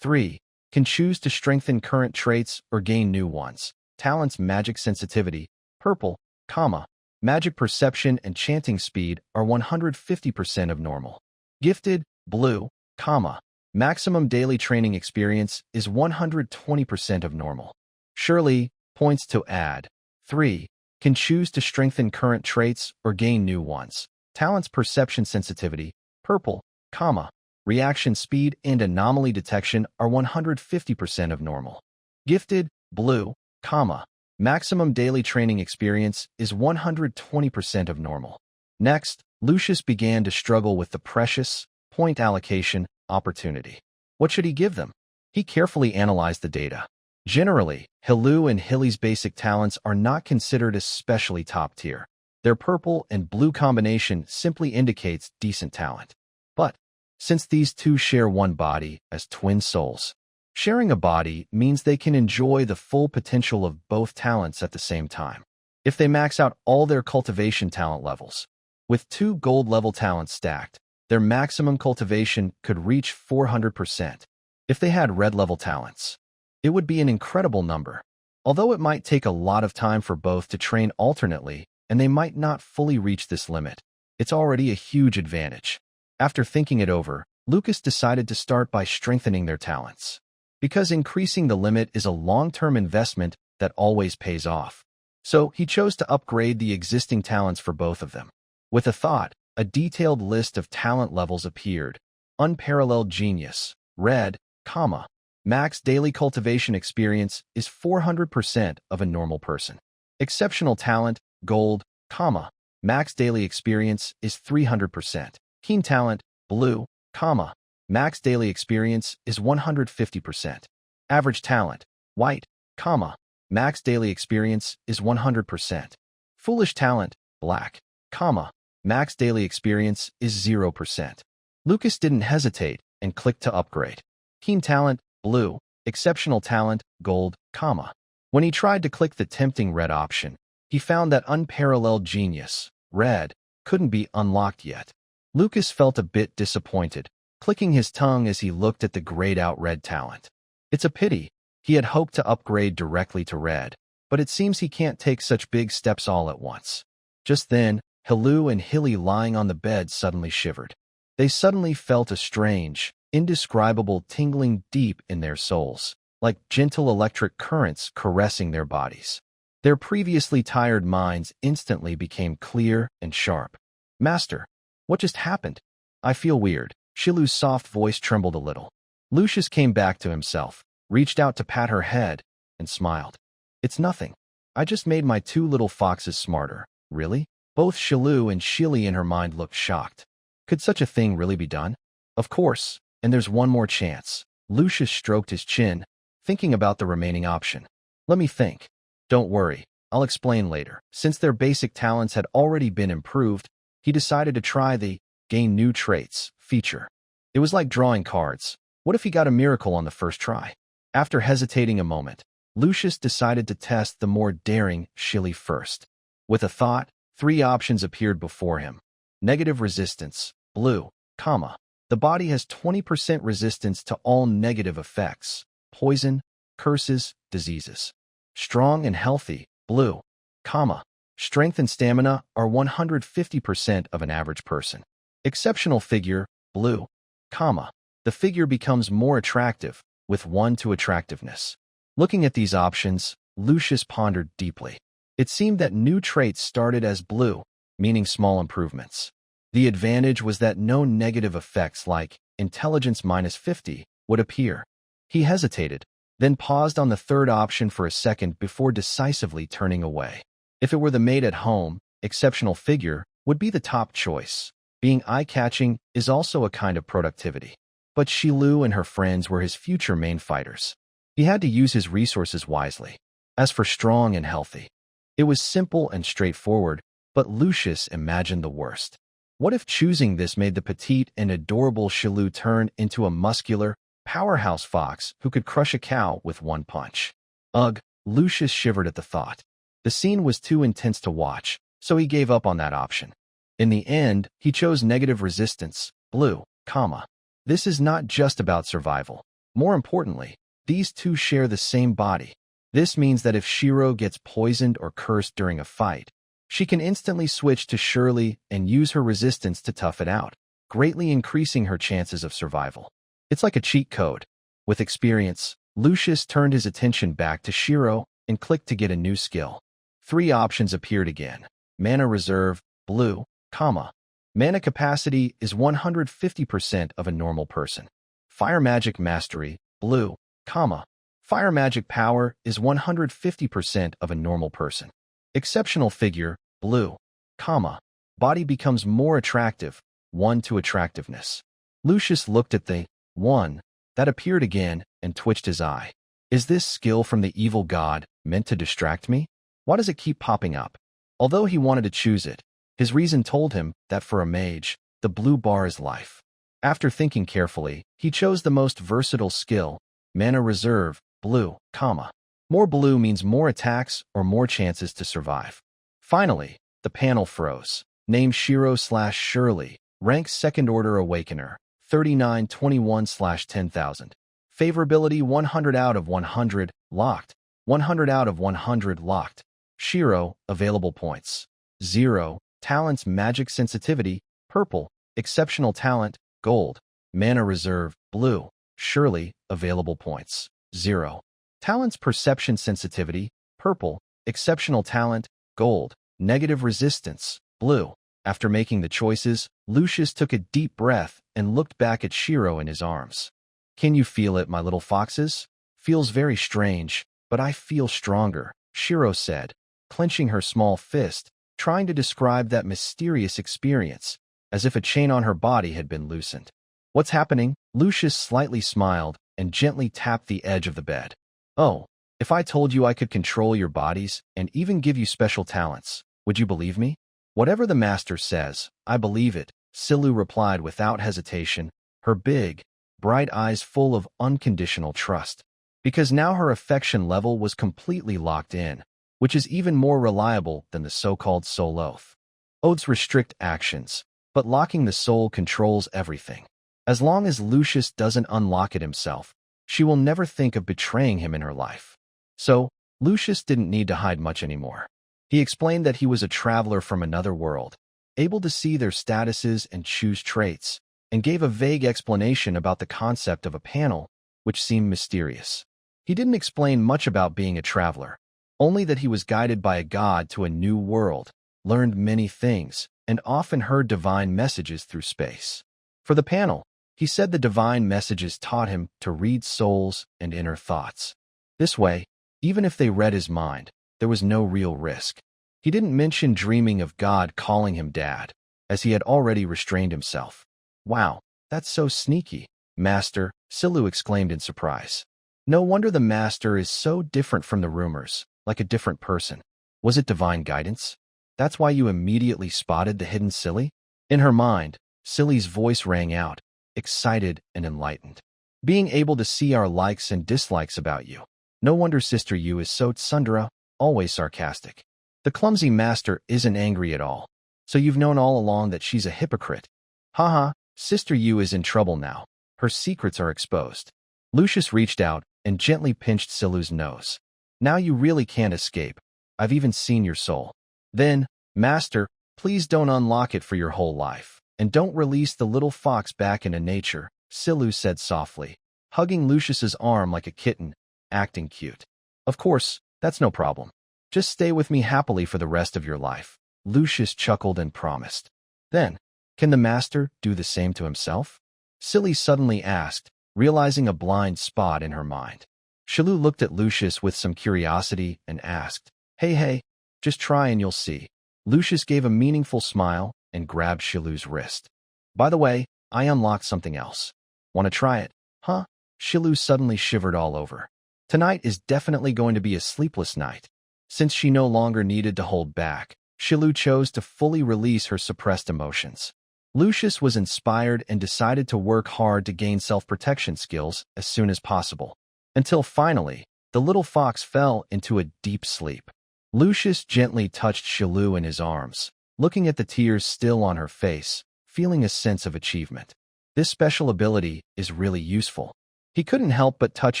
3. Can choose to strengthen current traits or gain new ones. Talents Magic Sensitivity, purple, comma. Magic Perception and Chanting Speed are 150% of normal. Gifted, blue, comma. Maximum daily training experience is 120% of normal. Shirley, points to add. 3. Can choose to strengthen current traits or gain new ones. Talents Perception Sensitivity, purple, comma. Reaction speed and anomaly detection are 150% of normal. Gifted, blue, comma. Maximum daily training experience is 120% of normal. Next, Lucius began to struggle with the precious point allocation opportunity. What should he give them? He carefully analyzed the data. Generally, Hilu and Hilly's basic talents are not considered especially top tier. Their purple and blue combination simply indicates decent talent. But since these two share one body as twin souls, sharing a body means they can enjoy the full potential of both talents at the same time. If they max out all their cultivation talent levels, with 2 gold-level talents stacked, their maximum cultivation could reach 400%. If they had red-level talents, it would be an incredible number. Although it might take a lot of time for both to train alternately, and they might not fully reach this limit, it's already a huge advantage. After thinking it over, Lucas decided to start by strengthening their talents, because increasing the limit is a long-term investment that always pays off. So he chose to upgrade the existing talents for both of them. With a thought, a detailed list of talent levels appeared. Unparalleled Genius, red, comma. Max daily cultivation experience is 400% of a normal person. Exceptional talent, gold, comma. Max daily experience is 300%. Keen talent, blue, comma. Max daily experience is 150%. Average talent, white, comma. Max daily experience is 100%. Foolish talent, black, comma. Max daily experience is 0%. Lucas didn't hesitate and clicked to upgrade. Keen talent, blue. Exceptional talent, gold, comma. When he tried to click the tempting red option, he found that Unparalleled Genius, red, couldn't be unlocked yet. Lucas felt a bit disappointed, clicking his tongue as he looked at the grayed-out red talent. It's a pity. He had hoped to upgrade directly to red, but it seems he can't take such big steps all at once. Just then, Hilu and Hilly lying on the bed suddenly shivered. They suddenly felt a strange, indescribable tingling deep in their souls, like gentle electric currents caressing their bodies. Their previously tired minds instantly became clear and sharp. Master, what just happened? I feel weird. Shilu's soft voice trembled a little. Lucius came back to himself, reached out to pat her head, and smiled. It's nothing. I just made my two little foxes smarter. Really? Both Shilu and Shili in her mind looked shocked. Could such a thing really be done? Of course, and there's one more chance. Lucius stroked his chin, thinking about the remaining option. Let me think. Don't worry, I'll explain later. Since their basic talents had already been improved, he decided to try the gain new traits feature. It was like drawing cards. What if he got a miracle on the first try? After hesitating a moment, Lucius decided to test the more daring Shili first. With a thought, 3 options appeared before him. Negative resistance, blue, comma. The body has 20% resistance to all negative effects, poison, curses, diseases. Strong and healthy, blue, comma. Strength and stamina are 150% of an average person. Exceptional figure, blue, comma. The figure becomes more attractive, with 1 to attractiveness. Looking at these options, Lucius pondered deeply. It seemed that new traits started as blue, meaning small improvements. The advantage was that no negative effects like intelligence -50 would appear. He hesitated, then paused on the third option for a second before decisively turning away. If it were the maid at home, exceptional figure would be the top choice. Being eye-catching is also a kind of productivity. But Shilu and her friends were his future main fighters. He had to use his resources wisely. As for strong and healthy, it was simple and straightforward, but Lucius imagined the worst. What if choosing this made the petite and adorable Shilu turn into a muscular, powerhouse fox who could crush a cow with 1 punch? Ugh, Lucius shivered at the thought. The scene was too intense to watch, so he gave up on that option. In the end, he chose negative resistance, blue, comma. This is not just about survival. More importantly, these two share the same body. This means that if Shiro gets poisoned or cursed during a fight, she can instantly switch to Shirley and use her resistance to tough it out, greatly increasing her chances of survival. It's like a cheat code. With experience, Lucius turned his attention back to Shiro and clicked to get a new skill. 3 options appeared again. Mana reserve, blue, comma. Mana capacity is 150% of a normal person. Fire magic mastery, blue, comma. Fire magic power is 150% of a normal person. Exceptional figure, blue, comma. Body becomes more attractive, 1 to attractiveness. Lucius looked at the 1 that appeared again and twitched his eye. Is this skill from the evil god meant to distract me? Why does it keep popping up? Although he wanted to choose it, his reason told him that for a mage, the blue bar is life. After thinking carefully, he chose the most versatile skill, mana reserve, blue, comma. More blue means more attacks or more chances to survive. Finally, the panel froze. Name Shiro/Shirley. Rank 2nd Order Awakener. 3921/10,000. Favorability 100 out of 100. Locked. 100 out of 100. Locked. Shiro. Available points. 0. Talents Magic Sensitivity. Purple. Exceptional Talent. Gold. Mana Reserve. Blue. Shirley. Available points. 0. Talents Perception Sensitivity, purple, exceptional talent, gold, negative resistance, blue. After making the choices, Lucius took a deep breath and looked back at Shiro in his arms. Can you feel it, my little foxes? Feels very strange, but I feel stronger, Shiro said, clenching her small fist, trying to describe that mysterious experience, as if a chain on her body had been loosened. What's happening? Lucius slightly smiled and gently tapped the edge of the bed. Oh, if I told you I could control your bodies and even give you special talents, would you believe me? Whatever the master says, I believe it, Shilu replied without hesitation, her big, bright eyes full of unconditional trust. Because now her affection level was completely locked in, which is even more reliable than the so-called soul oath. Oaths restrict actions, but locking the soul controls everything. As long as Lucius doesn't unlock it himself, she will never think of betraying him in her life. So, Lucius didn't need to hide much anymore. He explained that he was a traveler from another world, able to see their statuses and choose traits, and gave a vague explanation about the concept of a panel, which seemed mysterious. He didn't explain much about being a traveler, only that he was guided by a god to a new world, learned many things, and often heard divine messages through space. For the panel, he said the divine messages taught him to read souls and inner thoughts. This way, even if they read his mind, there was no real risk. He didn't mention dreaming of God calling him dad, as he had already restrained himself. Wow, that's so sneaky, Master, Silu exclaimed in surprise. No wonder the Master is so different from the rumors, like a different person. Was it divine guidance? That's why you immediately spotted the hidden Silly? In her mind, Silly's voice rang out, excited and enlightened. Being able to see our likes and dislikes about you. No wonder Sister Yu is so tsundere, always sarcastic. The clumsy Master isn't angry at all. So you've known all along that she's a hypocrite. Haha, Sister Yu is in trouble now. Her secrets are exposed. Lucius reached out and gently pinched Silu's nose. Now you really can't escape. I've even seen your soul. Then, Master, please don't unlock it for your whole life. And don't release the little fox back into nature, Silu said softly, hugging Lucius's arm like a kitten, acting cute. Of course, that's no problem. Just stay with me happily for the rest of your life. Lucius chuckled and promised. Then, can the Master do the same to himself? Silly suddenly asked, realizing a blind spot in her mind. Shilu looked at Lucius with some curiosity and asked, Hey, just try and you'll see. Lucius gave a meaningful smile and grabbed Shilu's wrist. By the way, I unlocked something else. Want to try it? Huh? Shilu suddenly shivered all over. Tonight is definitely going to be a sleepless night. Since she no longer needed to hold back, Shilu chose to fully release her suppressed emotions. Lucius was inspired and decided to work hard to gain self-protection skills as soon as possible. Until finally, the little fox fell into a deep sleep. Lucius gently touched Shilu in his arms, looking at the tears still on her face, feeling a sense of achievement. This special ability is really useful. He couldn't help but touch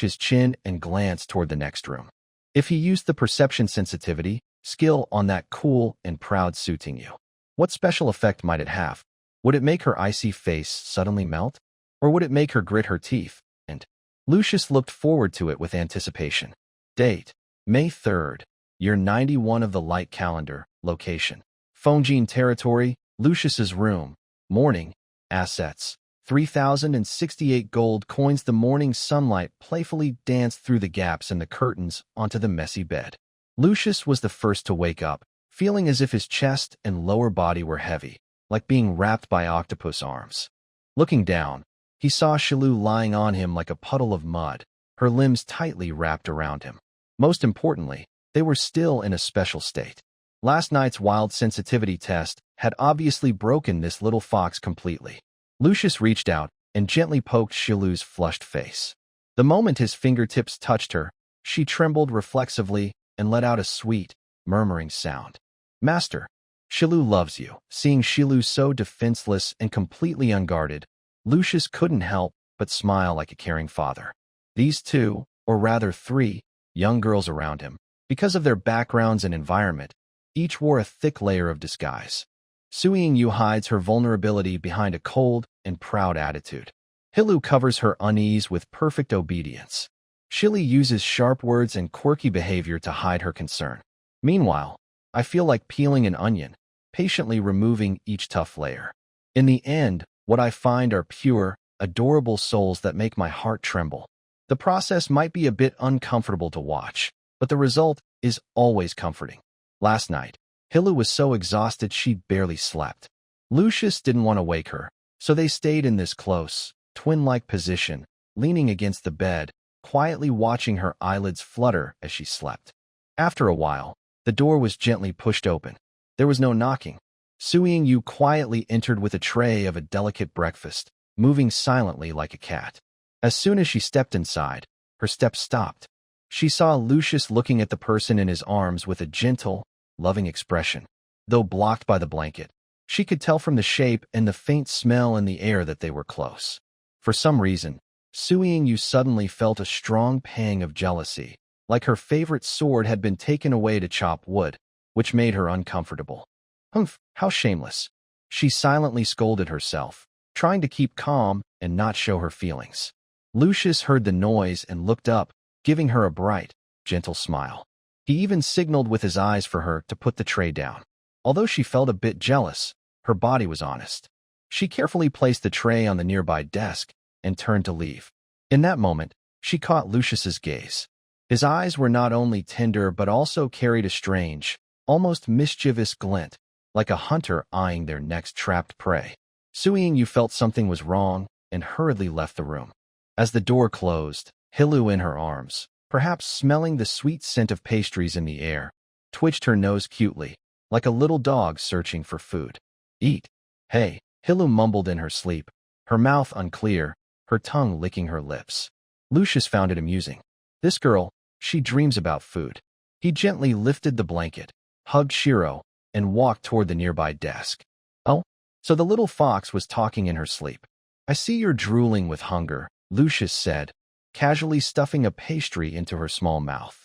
his chin and glance toward the next room. If he used the perception sensitivity skill on that cool and proud suiting you, what special effect might it have? Would it make her icy face suddenly melt? Or would it make her grit her teeth? And Lucius looked forward to it with anticipation. Date: May 3rd, year 91 of the light calendar. Location: Phongene territory. Lucius's room. Morning. Assets: 3,068 gold coins. The morning sunlight playfully danced through the gaps in the curtains onto the messy bed. Lucius was the first to wake up, feeling as if his chest and lower body were heavy, like being wrapped by octopus arms. Looking down, he saw Shilu lying on him like a puddle of mud, her limbs tightly wrapped around him. Most importantly, they were still in a special state. Last night's wild sensitivity test had obviously broken this little fox completely. Lucius reached out and gently poked Shilu's flushed face. The moment his fingertips touched her, she trembled reflexively and let out a sweet, murmuring sound. Master, Shilu loves you. Seeing Shilu so defenseless and completely unguarded, Lucius couldn't help but smile like a caring father. These two, or rather three, young girls around him, because of their backgrounds and environment, each wore a thick layer of disguise. Suiying Yu hides her vulnerability behind a cold and proud attitude. Hilu covers her unease with perfect obedience. Shili uses sharp words and quirky behavior to hide her concern. Meanwhile, I feel like peeling an onion, patiently removing each tough layer. In the end, what I find are pure, adorable souls that make my heart tremble. The process might be a bit uncomfortable to watch, but the result is always comforting. Last night, Hilu was so exhausted she barely slept. Lucius didn't want to wake her, so they stayed in this close, twin-like position, leaning against the bed, quietly watching her eyelids flutter as she slept. After a while, the door was gently pushed open. There was no knocking. Suiying Yu quietly entered with a tray of a delicate breakfast, moving silently like a cat. As soon as she stepped inside, her steps stopped. She saw Lucius looking at the person in his arms with a gentle, loving expression. Though blocked by the blanket, she could tell from the shape and the faint smell in the air that they were close. For some reason, Suiying Yu suddenly felt a strong pang of jealousy, like her favorite sword had been taken away to chop wood, which made her uncomfortable. Humph, how shameless. She silently scolded herself, trying to keep calm and not show her feelings. Lucius heard the noise and looked up, giving her a bright, gentle smile. He even signaled with his eyes for her to put the tray down. Although she felt a bit jealous, her body was honest. She carefully placed the tray on the nearby desk and turned to leave. In that moment, she caught Lucius's gaze. His eyes were not only tender but also carried a strange, almost mischievous glint, like a hunter eyeing their next trapped prey. Suiying felt something was wrong and hurriedly left the room. As the door closed, Hilu in her arms, perhaps smelling the sweet scent of pastries in the air, twitched her nose cutely, like a little dog searching for food. Eat. Hey, Hilu mumbled in her sleep, her mouth unclear, her tongue licking her lips. Lucius found it amusing. This girl, she dreams about food. He gently lifted the blanket, hugged Shiro, and walked toward the nearby desk. Oh, so the little fox was talking in her sleep. I see you're drooling with hunger, Lucius said, casually stuffing a pastry into her small mouth.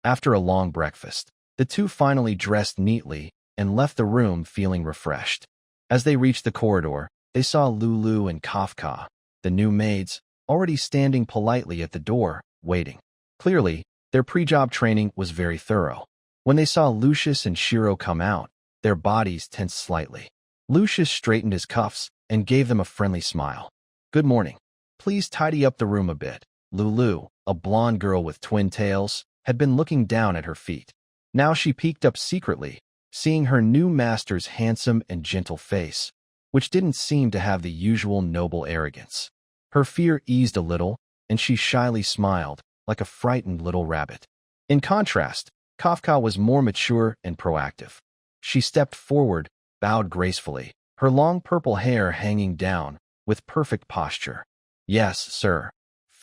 After a long breakfast, the two finally dressed neatly and left the room feeling refreshed. As they reached the corridor, they saw Lulu and Kafka, the new maids, already standing politely at the door, waiting. Clearly, their pre-job training was very thorough. When they saw Lucius and Shiro come out, their bodies tensed slightly. Lucius straightened his cuffs and gave them a friendly smile. Good morning. Please tidy up the room a bit. Lulu, a blonde girl with twin tails, had been looking down at her feet. Now she peeked up secretly, seeing her new master's handsome and gentle face, which didn't seem to have the usual noble arrogance. Her fear eased a little, and she shyly smiled, like a frightened little rabbit. In contrast, Kafka was more mature and proactive. She stepped forward, bowed gracefully, her long purple hair hanging down, with perfect posture. Yes, sir.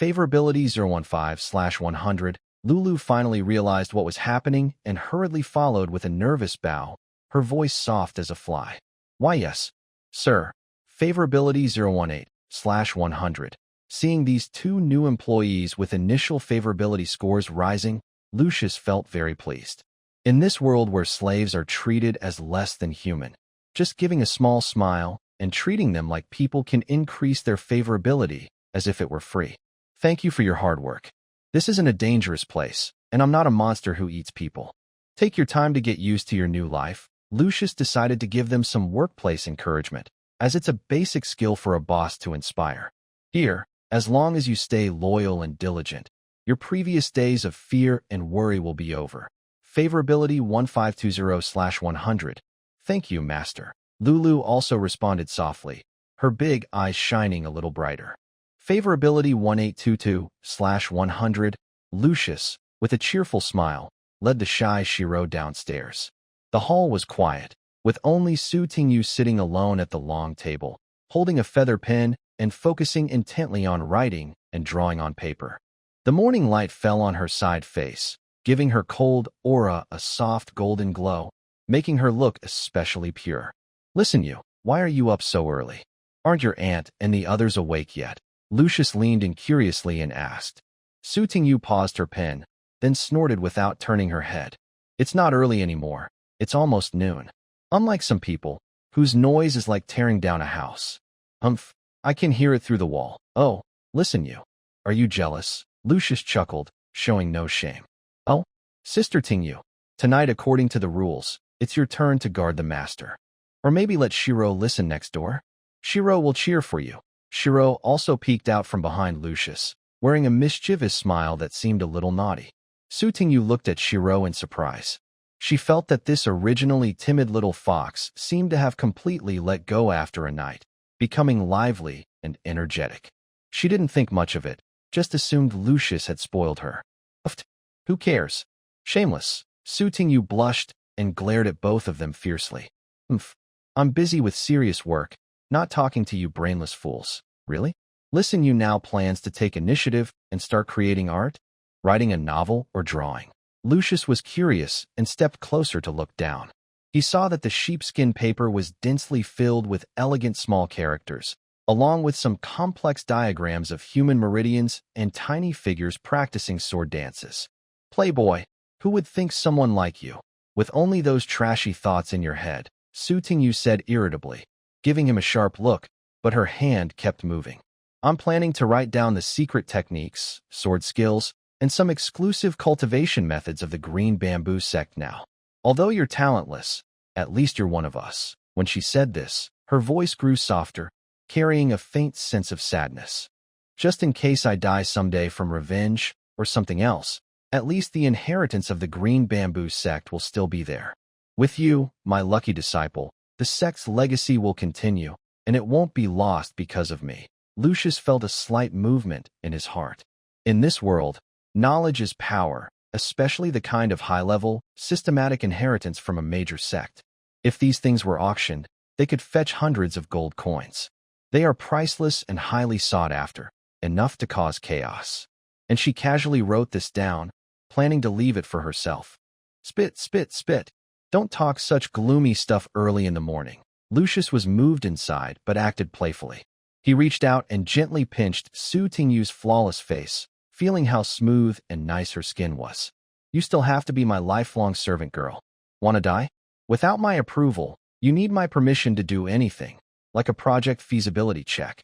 Favorability 015/100. Lulu finally realized what was happening and hurriedly followed with a nervous bow, her voice soft as a fly. Why yes, sir. Favorability 018/100. Seeing these two new employees with initial favorability scores rising, Lucius felt very pleased. In this world where slaves are treated as less than human, just giving a small smile and treating them like people can increase their favorability as if it were free. Thank you for your hard work. This isn't a dangerous place, and I'm not a monster who eats people. Take your time to get used to your new life. Lucius decided to give them some workplace encouragement, as it's a basic skill for a boss to inspire. Here, as long as you stay loyal and diligent, your previous days of fear and worry will be over. Favorability 1520/100. Thank you, Master. Lulu also responded softly, her big eyes shining a little brighter. Favorability 1822/100. Lucius, with a cheerful smile, led the shy Shiro downstairs. The hall was quiet, with only Su Tingyu sitting alone at the long table, holding a feather pen and focusing intently on writing and drawing on paper. The morning light fell on her side face, giving her cold aura a soft golden glow, making her look especially pure. Listen you, why are you up so early? Aren't your aunt and the others awake yet? Lucius leaned in curiously and asked. Su Tingyu paused her pen, then snorted without turning her head. It's not early anymore, it's almost noon. Unlike some people, whose noise is like tearing down a house. Humph, I can hear it through the wall. Oh, listen you. Are you jealous? Lucius chuckled, showing no shame. Oh, Sister Tingyu, tonight according to the rules, it's your turn to guard the master. Or maybe let Shiro listen next door. Shiro will cheer for you. Shiro also peeked out from behind Lucius, wearing a mischievous smile that seemed a little naughty. Su Tingyu looked at Shiro in surprise. She felt that this originally timid little fox seemed to have completely let go after a night, becoming lively and energetic. She didn't think much of it, just assumed Lucius had spoiled her. Who cares? Shameless. Su Tingyu blushed and glared at both of them fiercely. I'm busy with serious work, not talking to you brainless fools. Really? Listen, you now plans to take initiative and start creating art? Writing a novel or drawing? Lucius was curious and stepped closer to look down. He saw that the sheepskin paper was densely filled with elegant small characters, along with some complex diagrams of human meridians and tiny figures practicing sword dances. Playboy, who would think someone like you, with only those trashy thoughts in your head? Su Tingyu said irritably, giving him a sharp look, but her hand kept moving. I'm planning to write down the secret techniques, sword skills, and some exclusive cultivation methods of the green bamboo sect now. Although you're talentless, at least you're one of us. When she said this, her voice grew softer, carrying a faint sense of sadness. Just in case I die someday from revenge or something else, at least the inheritance of the green bamboo sect will still be there. With you, my lucky disciple, the sect's legacy will continue, and it won't be lost because of me. Lucius felt a slight movement in his heart. In this world, knowledge is power, especially the kind of high-level, systematic inheritance from a major sect. If these things were auctioned, they could fetch hundreds of gold coins. They are priceless and highly sought after, enough to cause chaos. And she casually wrote this down, planning to leave it for herself. Spit, spit, spit. Don't talk such gloomy stuff early in the morning. Lucius was moved inside, but acted playfully. He reached out and gently pinched Su Tingyu's flawless face, feeling how smooth and nice her skin was. You still have to be my lifelong servant girl. Wanna die? Without my approval, you need my permission to do anything, like a project feasibility check.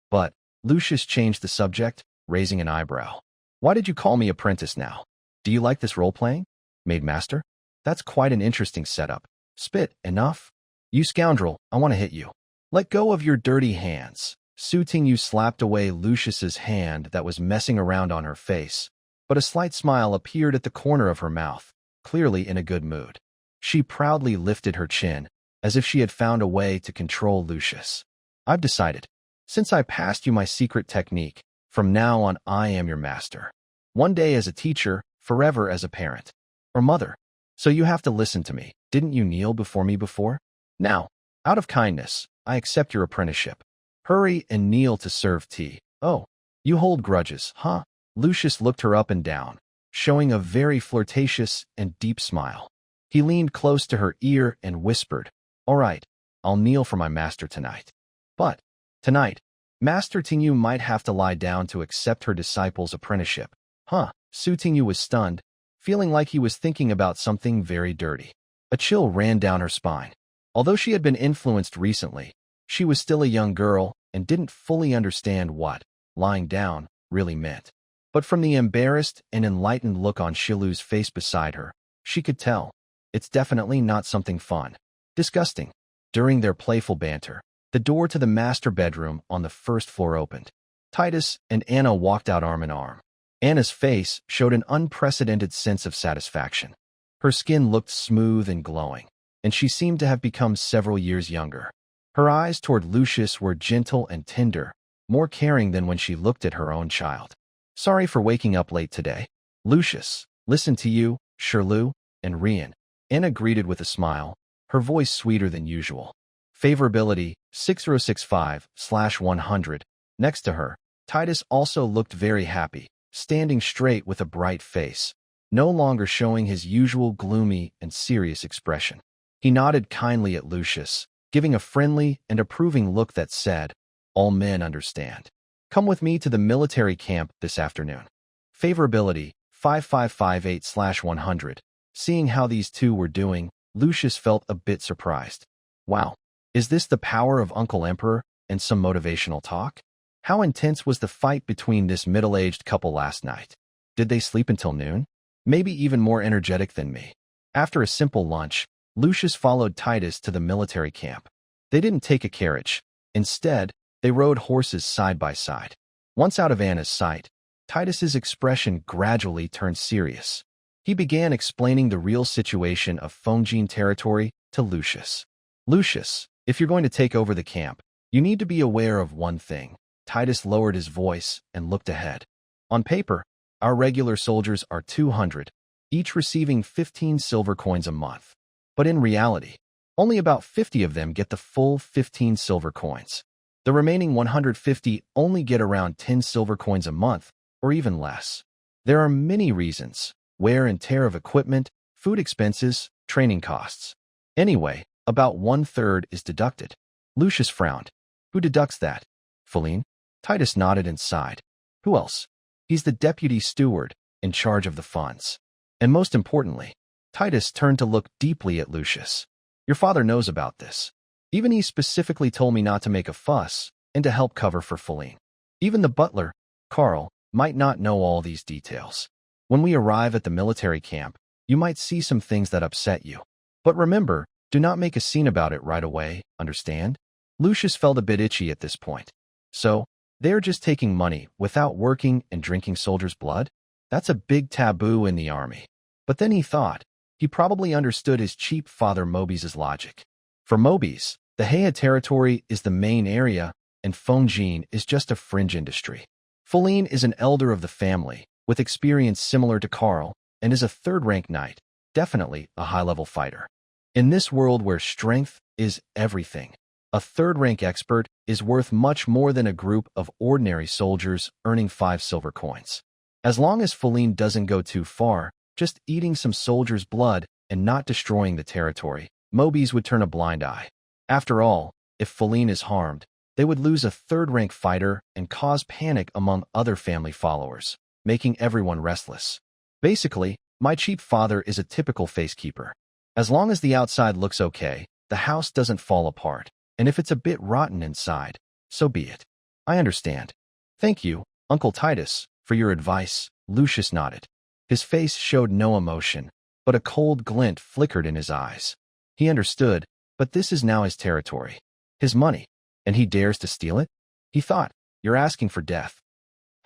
But Lucius changed the subject, raising an eyebrow. Why did you call me apprentice now? Do you like this role-playing? Maid master? That's quite an interesting setup. Spit, enough? You scoundrel, I want to hit you. Let go of your dirty hands. Su Tingyu slapped away Lucius's hand that was messing around on her face, but a slight smile appeared at the corner of her mouth, clearly in a good mood. She proudly lifted her chin, as if she had found a way to control Lucius. I've decided. Since I passed you my secret technique, from now on I am your master. One day as a teacher, forever as a parent. Or mother. So you have to listen to me. Didn't you kneel before me before? Now, out of kindness, I accept your apprenticeship. Hurry and kneel to serve tea. Oh, you hold grudges, huh? Lucius looked her up and down, showing a very flirtatious and deep smile. He leaned close to her ear and whispered, All right, I'll kneel for my master tonight. But, tonight, Master Tingyu might have to lie down to accept her disciple's apprenticeship. Huh? Su Tingyu was stunned, feeling like he was thinking about something very dirty. A chill ran down her spine. Although she had been influenced recently, she was still a young girl and didn't fully understand what lying down really meant. But from the embarrassed and enlightened look on Shilu's face beside her, she could tell. It's definitely not something fun. Disgusting. During their playful banter, the door to the master bedroom on the first floor opened. Titus and Anna walked out arm in arm. Anna's face showed an unprecedented sense of satisfaction. Her skin looked smooth and glowing, and she seemed to have become several years younger. Her eyes toward Lucius were gentle and tender, more caring than when she looked at her own child. Sorry for waking up late today. Lucius, listen to you, Shiru, and Rian. Anna greeted with a smile, her voice sweeter than usual. Favorability, 6065/100. Next to her, Titus also looked very happy, standing straight with a bright face, no longer showing his usual gloomy and serious expression. He nodded kindly at Lucius, giving a friendly and approving look that said, All men understand. Come with me to the military camp this afternoon. Favorability, 5558/100. Seeing how these two were doing, Lucius felt a bit surprised. Wow, is this the power of Uncle Emperor and some motivational talk? How intense was the fight between this middle-aged couple last night? Did they sleep until noon? Maybe even more energetic than me. After a simple lunch, Lucius followed Titus to the military camp. They didn't take a carriage. Instead, they rode horses side by side. Once out of Anna's sight, Titus's expression gradually turned serious. He began explaining the real situation of Fongjin territory to Lucius. Lucius, if you're going to take over the camp, you need to be aware of one thing. Titus lowered his voice and looked ahead. On paper, our regular soldiers are 200, each receiving 15 silver coins a month. But in reality, only about 50 of them get the full 15 silver coins. The remaining 150 only get around 10 silver coins a month, or even less. There are many reasons: wear and tear of equipment, food expenses, training costs. Anyway, about 1/3 is deducted. Lucius frowned. Who deducts that? Feline? Titus nodded and sighed. Who else? He's the deputy steward, in charge of the funds. And most importantly, Titus turned to look deeply at Lucius. Your father knows about this. Even he specifically told me not to make a fuss and to help cover for Feline. Even the butler, Carl, might not know all these details. When we arrive at the military camp, you might see some things that upset you. But remember, do not make a scene about it right away, understand? Lucius felt a bit itchy at this point. So, they're just taking money without working and drinking soldiers' blood? That's a big taboo in the army. But then he thought, he probably understood his cheap father Mobi's logic. For Mobi's, the Heya territory is the main area, and Fongjin is just a fringe industry. Feline is an elder of the family, with experience similar to Carl, and is a third-rank knight, definitely a high-level fighter. In this world where strength is everything, a third-rank expert is worth much more than a group of ordinary soldiers earning 5 silver coins. As long as Feline doesn't go too far, just eating some soldiers' blood and not destroying the territory, Mobi's would turn a blind eye. After all, if Feline is harmed, they would lose a third-rank fighter and cause panic among other family followers, making everyone restless. Basically, my cheap father is a typical facekeeper. As long as the outside looks okay, the house doesn't fall apart, and if it's a bit rotten inside, so be it. I understand. Thank you, Uncle Titus, for your advice, Lucius nodded. His face showed no emotion, but a cold glint flickered in his eyes. He understood, but this is now his territory. His money, and he dares to steal it? He thought, you're asking for death.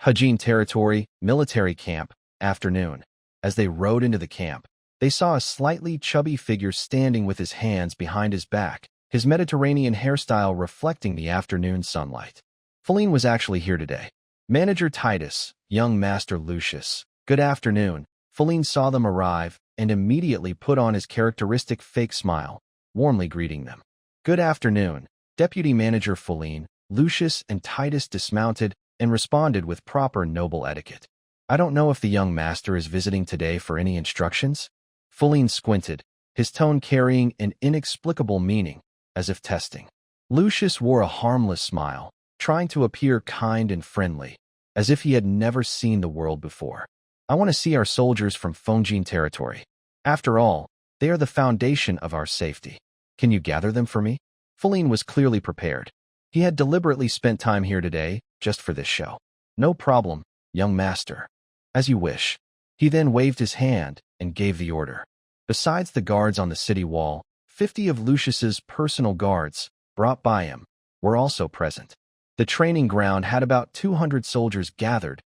Hajin territory, military camp, afternoon. As they rode into the camp, they saw a slightly chubby figure standing with his hands behind his back, his Mediterranean hairstyle reflecting the afternoon sunlight. Feline was actually here today. Manager Titus, young Master Lucius. Good afternoon. Feline saw them arrive and immediately put on his characteristic fake smile, warmly greeting them. Good afternoon. Deputy Manager Feline, Lucius and Titus dismounted and responded with proper noble etiquette. I don't know if the young master is visiting today for any instructions. Feline squinted, his tone carrying an inexplicable meaning, as if testing. Lucius wore a harmless smile, trying to appear kind and friendly, as if he had never seen the world before. I want to see our soldiers from Fongjin territory. After all, they are the foundation of our safety. Can you gather them for me? Feline was clearly prepared. He had deliberately spent time here today, just for this show. No problem, young master. As you wish. He then waved his hand and gave the order. Besides the guards on the city wall, 50 of Lucius's personal guards, brought by him, were also present. The training ground had about 200 soldiers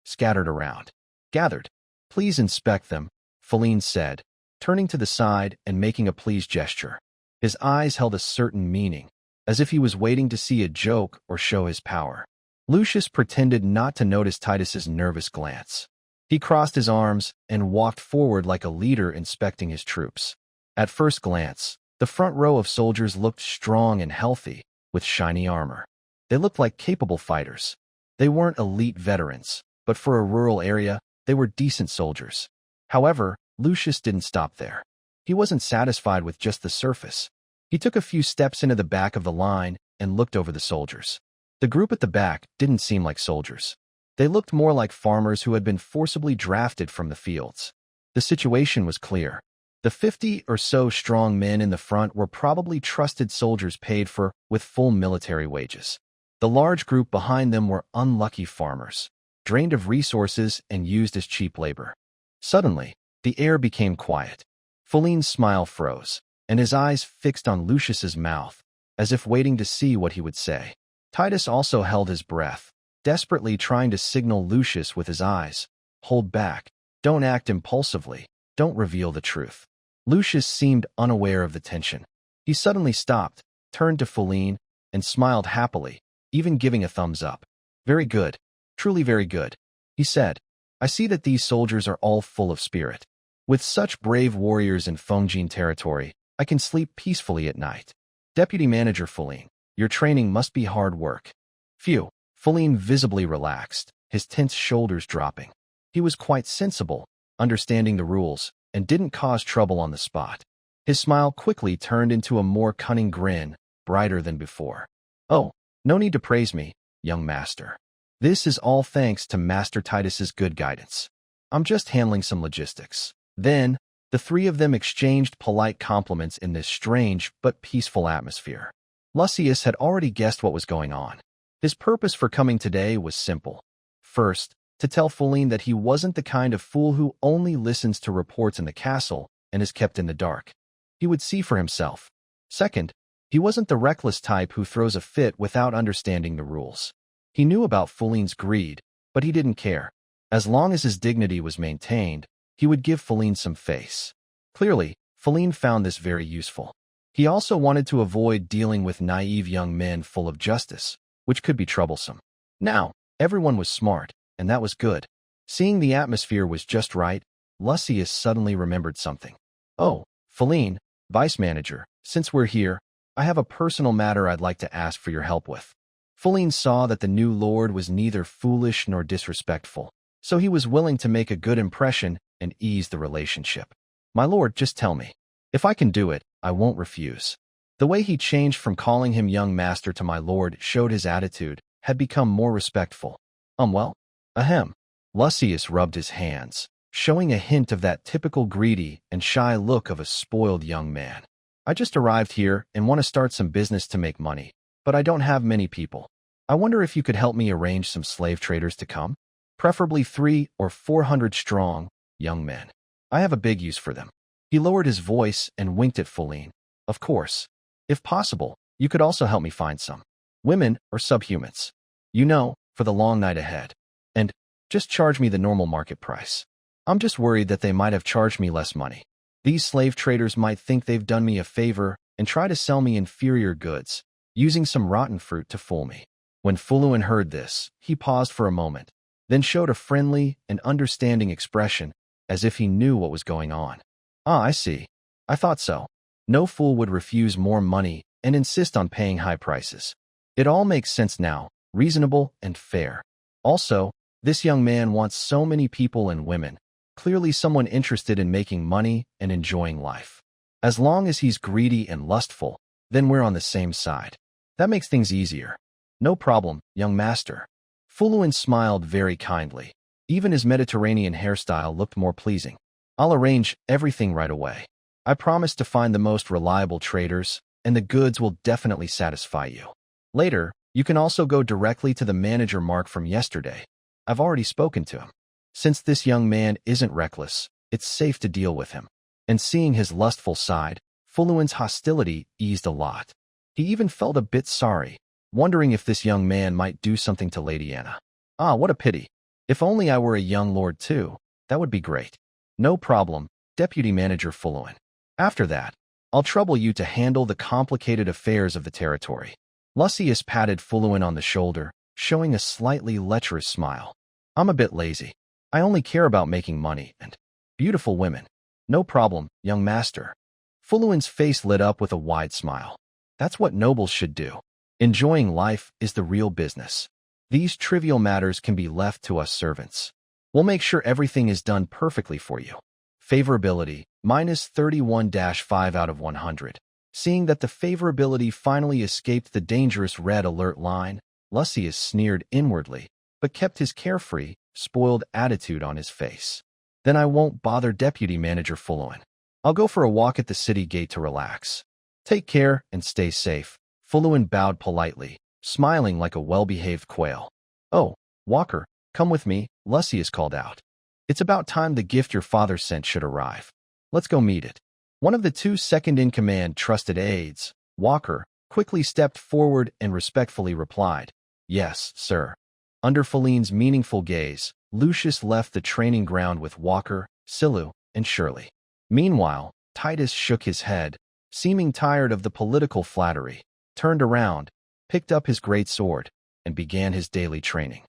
scattered around. Gathered. Please inspect them, Feline said, turning to the side and making a pleased gesture. His eyes held a certain meaning, as if he was waiting to see a joke or show his power. Lucius pretended not to notice Titus's nervous glance. He crossed his arms and walked forward like a leader inspecting his troops. At first glance, the front row of soldiers looked strong and healthy, with shiny armor. They looked like capable fighters. They weren't elite veterans, but for a rural area, they were decent soldiers. However, Lucius didn't stop there. He wasn't satisfied with just the surface. He took a few steps into the back of the line and looked over the soldiers. The group at the back didn't seem like soldiers. They looked more like farmers who had been forcibly drafted from the fields. The situation was clear. The 50 or so strong men in the front were probably trusted soldiers paid for with full military wages. The large group behind them were unlucky farmers, drained of resources and used as cheap labor. Suddenly, the air became quiet. Feline's smile froze, and his eyes fixed on Lucius's mouth, as if waiting to see what he would say. Titus also held his breath, desperately trying to signal Lucius with his eyes. Hold back. Don't act impulsively. Don't reveal the truth. Lucius seemed unaware of the tension. He suddenly stopped, turned to Feline, and smiled happily, even giving a thumbs up. Very good. Truly very good. He said, I see that these soldiers are all full of spirit. With such brave warriors in Fongjin territory, I can sleep peacefully at night. Deputy Manager Feline, your training must be hard work. Phew. Feline visibly relaxed, his tense shoulders dropping. He was quite sensible, understanding the rules, and didn't cause trouble on the spot. His smile quickly turned into a more cunning grin, brighter than before. Oh, no need to praise me, young master. This is all thanks to Master Titus's good guidance. I'm just handling some logistics. Then, the three of them exchanged polite compliments in this strange but peaceful atmosphere. Lucius had already guessed what was going on. His purpose for coming today was simple. First, to tell Feline that he wasn't the kind of fool who only listens to reports in the castle and is kept in the dark. He would see for himself. Second, he wasn't the reckless type who throws a fit without understanding the rules. He knew about Feline's greed, but he didn't care. As long as his dignity was maintained, he would give Feline some face. Clearly, Feline found this very useful. He also wanted to avoid dealing with naive young men full of justice, which could be troublesome. Now, everyone was smart, and that was good. Seeing the atmosphere was just right, Lucius suddenly remembered something. Oh, Feline, vice manager, since we're here, I have a personal matter I'd like to ask for your help with. Feline saw that the new lord was neither foolish nor disrespectful, so he was willing to make a good impression and ease the relationship. My lord, just tell me. If I can do it, I won't refuse. The way he changed from calling him young master to my lord showed his attitude had become more respectful. Well, ahem. Lucius rubbed his hands, showing a hint of that typical greedy and shy look of a spoiled young man. I just arrived here and want to start some business to make money, but I don't have many people. I wonder if you could help me arrange some slave traders to come? Preferably 300 or 400 strong, young men. I have a big use for them. He lowered his voice and winked at Feline. Of course. If possible, you could also help me find some women or subhumans. You know, for the long night ahead. And just charge me the normal market price. I'm just worried that they might have charged me less money. These slave traders might think they've done me a favor and try to sell me inferior goods, using some rotten fruit to fool me. When Feline heard this, he paused for a moment, then showed a friendly and understanding expression, as if he knew what was going on. Ah, I see. I thought so. No fool would refuse more money and insist on paying high prices. It all makes sense now, reasonable and fair. Also, this young man wants so many people and women, clearly someone interested in making money and enjoying life. As long as he's greedy and lustful, then we're on the same side. That makes things easier. No problem, young master. Feline smiled very kindly. Even his Mediterranean hairstyle looked more pleasing. I'll arrange everything right away. I promise to find the most reliable traders, and the goods will definitely satisfy you. Later, you can also go directly to the manager Mark from yesterday. I've already spoken to him. Since this young man isn't reckless, it's safe to deal with him. And seeing his lustful side, Feline's hostility eased a lot. He even felt a bit sorry, wondering if this young man might do something to Lady Anna. Ah, what a pity. If only I were a young lord too, that would be great. No problem, Deputy Manager Feline. After that, I'll trouble you to handle the complicated affairs of the territory. Lucius patted Feline on the shoulder, showing a slightly lecherous smile. I'm a bit lazy. I only care about making money and beautiful women. No problem, young master. Feline's face lit up with a wide smile. That's what nobles should do. Enjoying life is the real business. These trivial matters can be left to us servants. We'll make sure everything is done perfectly for you. Favorability, -31-5 out of 100. Seeing that the favorability finally escaped the dangerous red alert line, Lucius sneered inwardly, but kept his carefree, spoiled attitude on his face. Then I won't bother Deputy Manager Feline. I'll go for a walk at the city gate to relax. Take care and stay safe. Feline bowed politely, smiling like a well-behaved quail. Oh, Walker, come with me, Lucius called out. It's about time the gift your father sent should arrive. Let's go meet it. One of the 2 second-in-command trusted aides, Walker, quickly stepped forward and respectfully replied, Yes, sir. Under Feline's meaningful gaze, Lucius left the training ground with Walker, Shiru, and Shiri. Meanwhile, Titus shook his head, seeming tired of the political flattery, turned around, picked up his great sword, and began his daily training.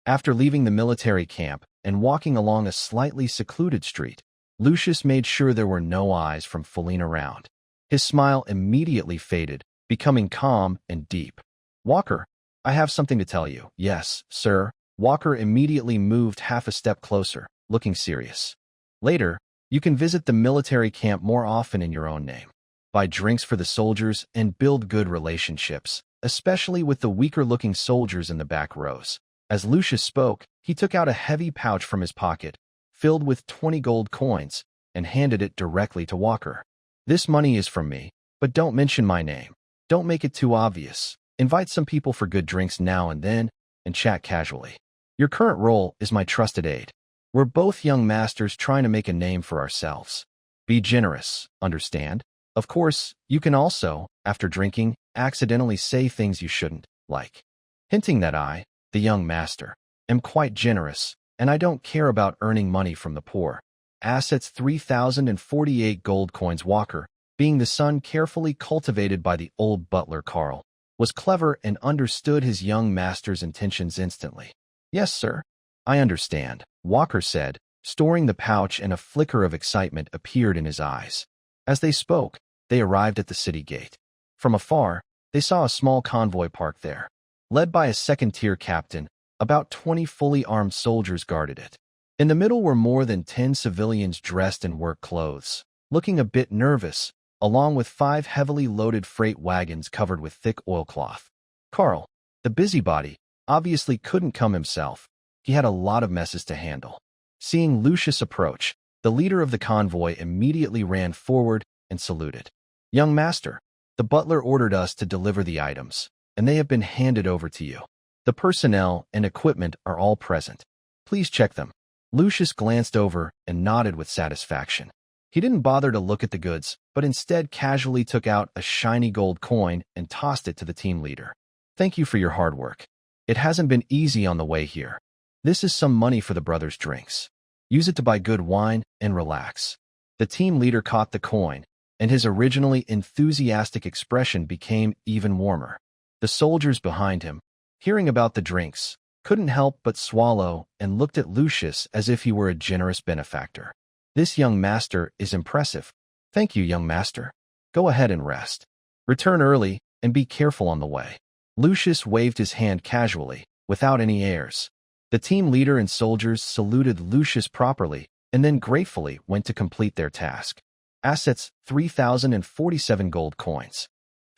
After leaving the military camp and walking along a slightly secluded street, Lucius made sure there were no eyes from Feline around. His smile immediately faded, becoming calm and deep. Walker, I have something to tell you. Yes, sir. Walker immediately moved half a step closer, looking serious. Later, you can visit the military camp more often in your own name. Buy drinks for the soldiers and build good relationships, especially with the weaker-looking soldiers in the back rows. As Lucius spoke, he took out a heavy pouch from his pocket, filled with 20 gold coins, and handed it directly to Walker. This money is from me, but don't mention my name. Don't make it too obvious. Invite some people for good drinks now and then, and chat casually. Your current role is my trusted aide. We're both young masters trying to make a name for ourselves. Be generous, understand? Of course, you can also, after drinking, accidentally say things you shouldn't, like hinting that I, the young master, am quite generous, and I don't care about earning money from the poor. Assets 3,048 gold coins. Walker, being the son carefully cultivated by the old butler Carl, was clever and understood his young master's intentions instantly. Yes, sir. I understand, Walker said, storing the pouch, and a flicker of excitement appeared in his eyes. As they spoke, they arrived at the city gate. From afar, they saw a small convoy parked there. Led by a second-tier captain, about 20 fully armed soldiers guarded it. In the middle were more than 10 civilians dressed in work clothes, looking a bit nervous, along with 5 heavily loaded freight wagons covered with thick oilcloth. Carl, the busybody, obviously couldn't come himself. He had a lot of messes to handle. Seeing Lucius approach, the leader of the convoy immediately ran forward and saluted. Young master, the butler ordered us to deliver the items, and they have been handed over to you. The personnel and equipment are all present. Please check them. Lucius glanced over and nodded with satisfaction. He didn't bother to look at the goods, but instead casually took out a shiny gold coin and tossed it to the team leader. Thank you for your hard work. It hasn't been easy on the way here. This is some money for the brothers' drinks. Use it to buy good wine and relax. The team leader caught the coin, and his originally enthusiastic expression became even warmer. The soldiers behind him, hearing about the drinks, couldn't help but swallow and looked at Lucius as if he were a generous benefactor. This young master is impressive. Thank you, young master. Go ahead and rest. Return early and be careful on the way. Lucius waved his hand casually, without any airs. The team leader and soldiers saluted Lucius properly and then gratefully went to complete their task. Assets 3,047 gold coins.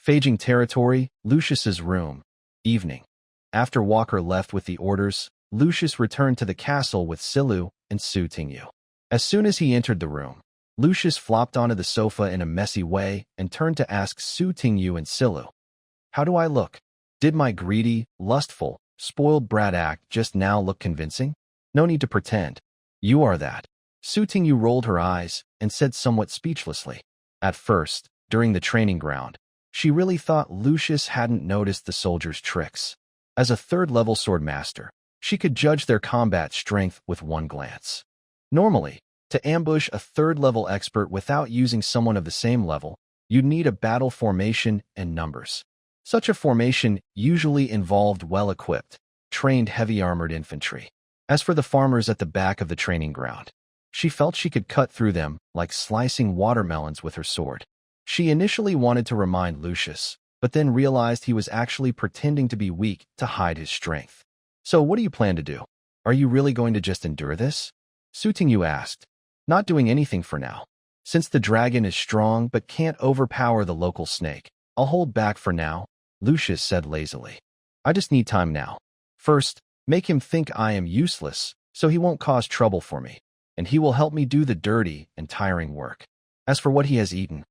Phaging territory, Lucius's room. Evening. After Walker left with the orders, Lucius returned to the castle with Shiru and Shiri. As soon as he entered the room, Lucius flopped onto the sofa in a messy way and turned to ask Shiri and Shiru, "How do I look? Did my greedy, lustful, spoiled brat act just now look convincing? No need to pretend. You are that." Shiri rolled her eyes and said somewhat speechlessly. At first, during the training ground, she really thought Lucius hadn't noticed the soldiers' tricks. As a third-level sword master, she could judge their combat strength with one glance. Normally, to ambush a third-level expert without using someone of the same level, you'd need a battle formation and numbers. Such a formation usually involved well-equipped, trained heavy-armored infantry. As for the farmers at the back of the training ground, she felt she could cut through them like slicing watermelons with her sword. She initially wanted to remind Lucius, but then realized he was actually pretending to be weak to hide his strength. "So what do you plan to do? Are you really going to just endure this?" Shiri asked. "Not doing anything for now. Since the dragon is strong but can't overpower the local snake, I'll hold back for now," Lucius said lazily. "I just need time now. First, make him think I am useless so he won't cause trouble for me, and he will help me do the dirty and tiring work. As for what he has eaten,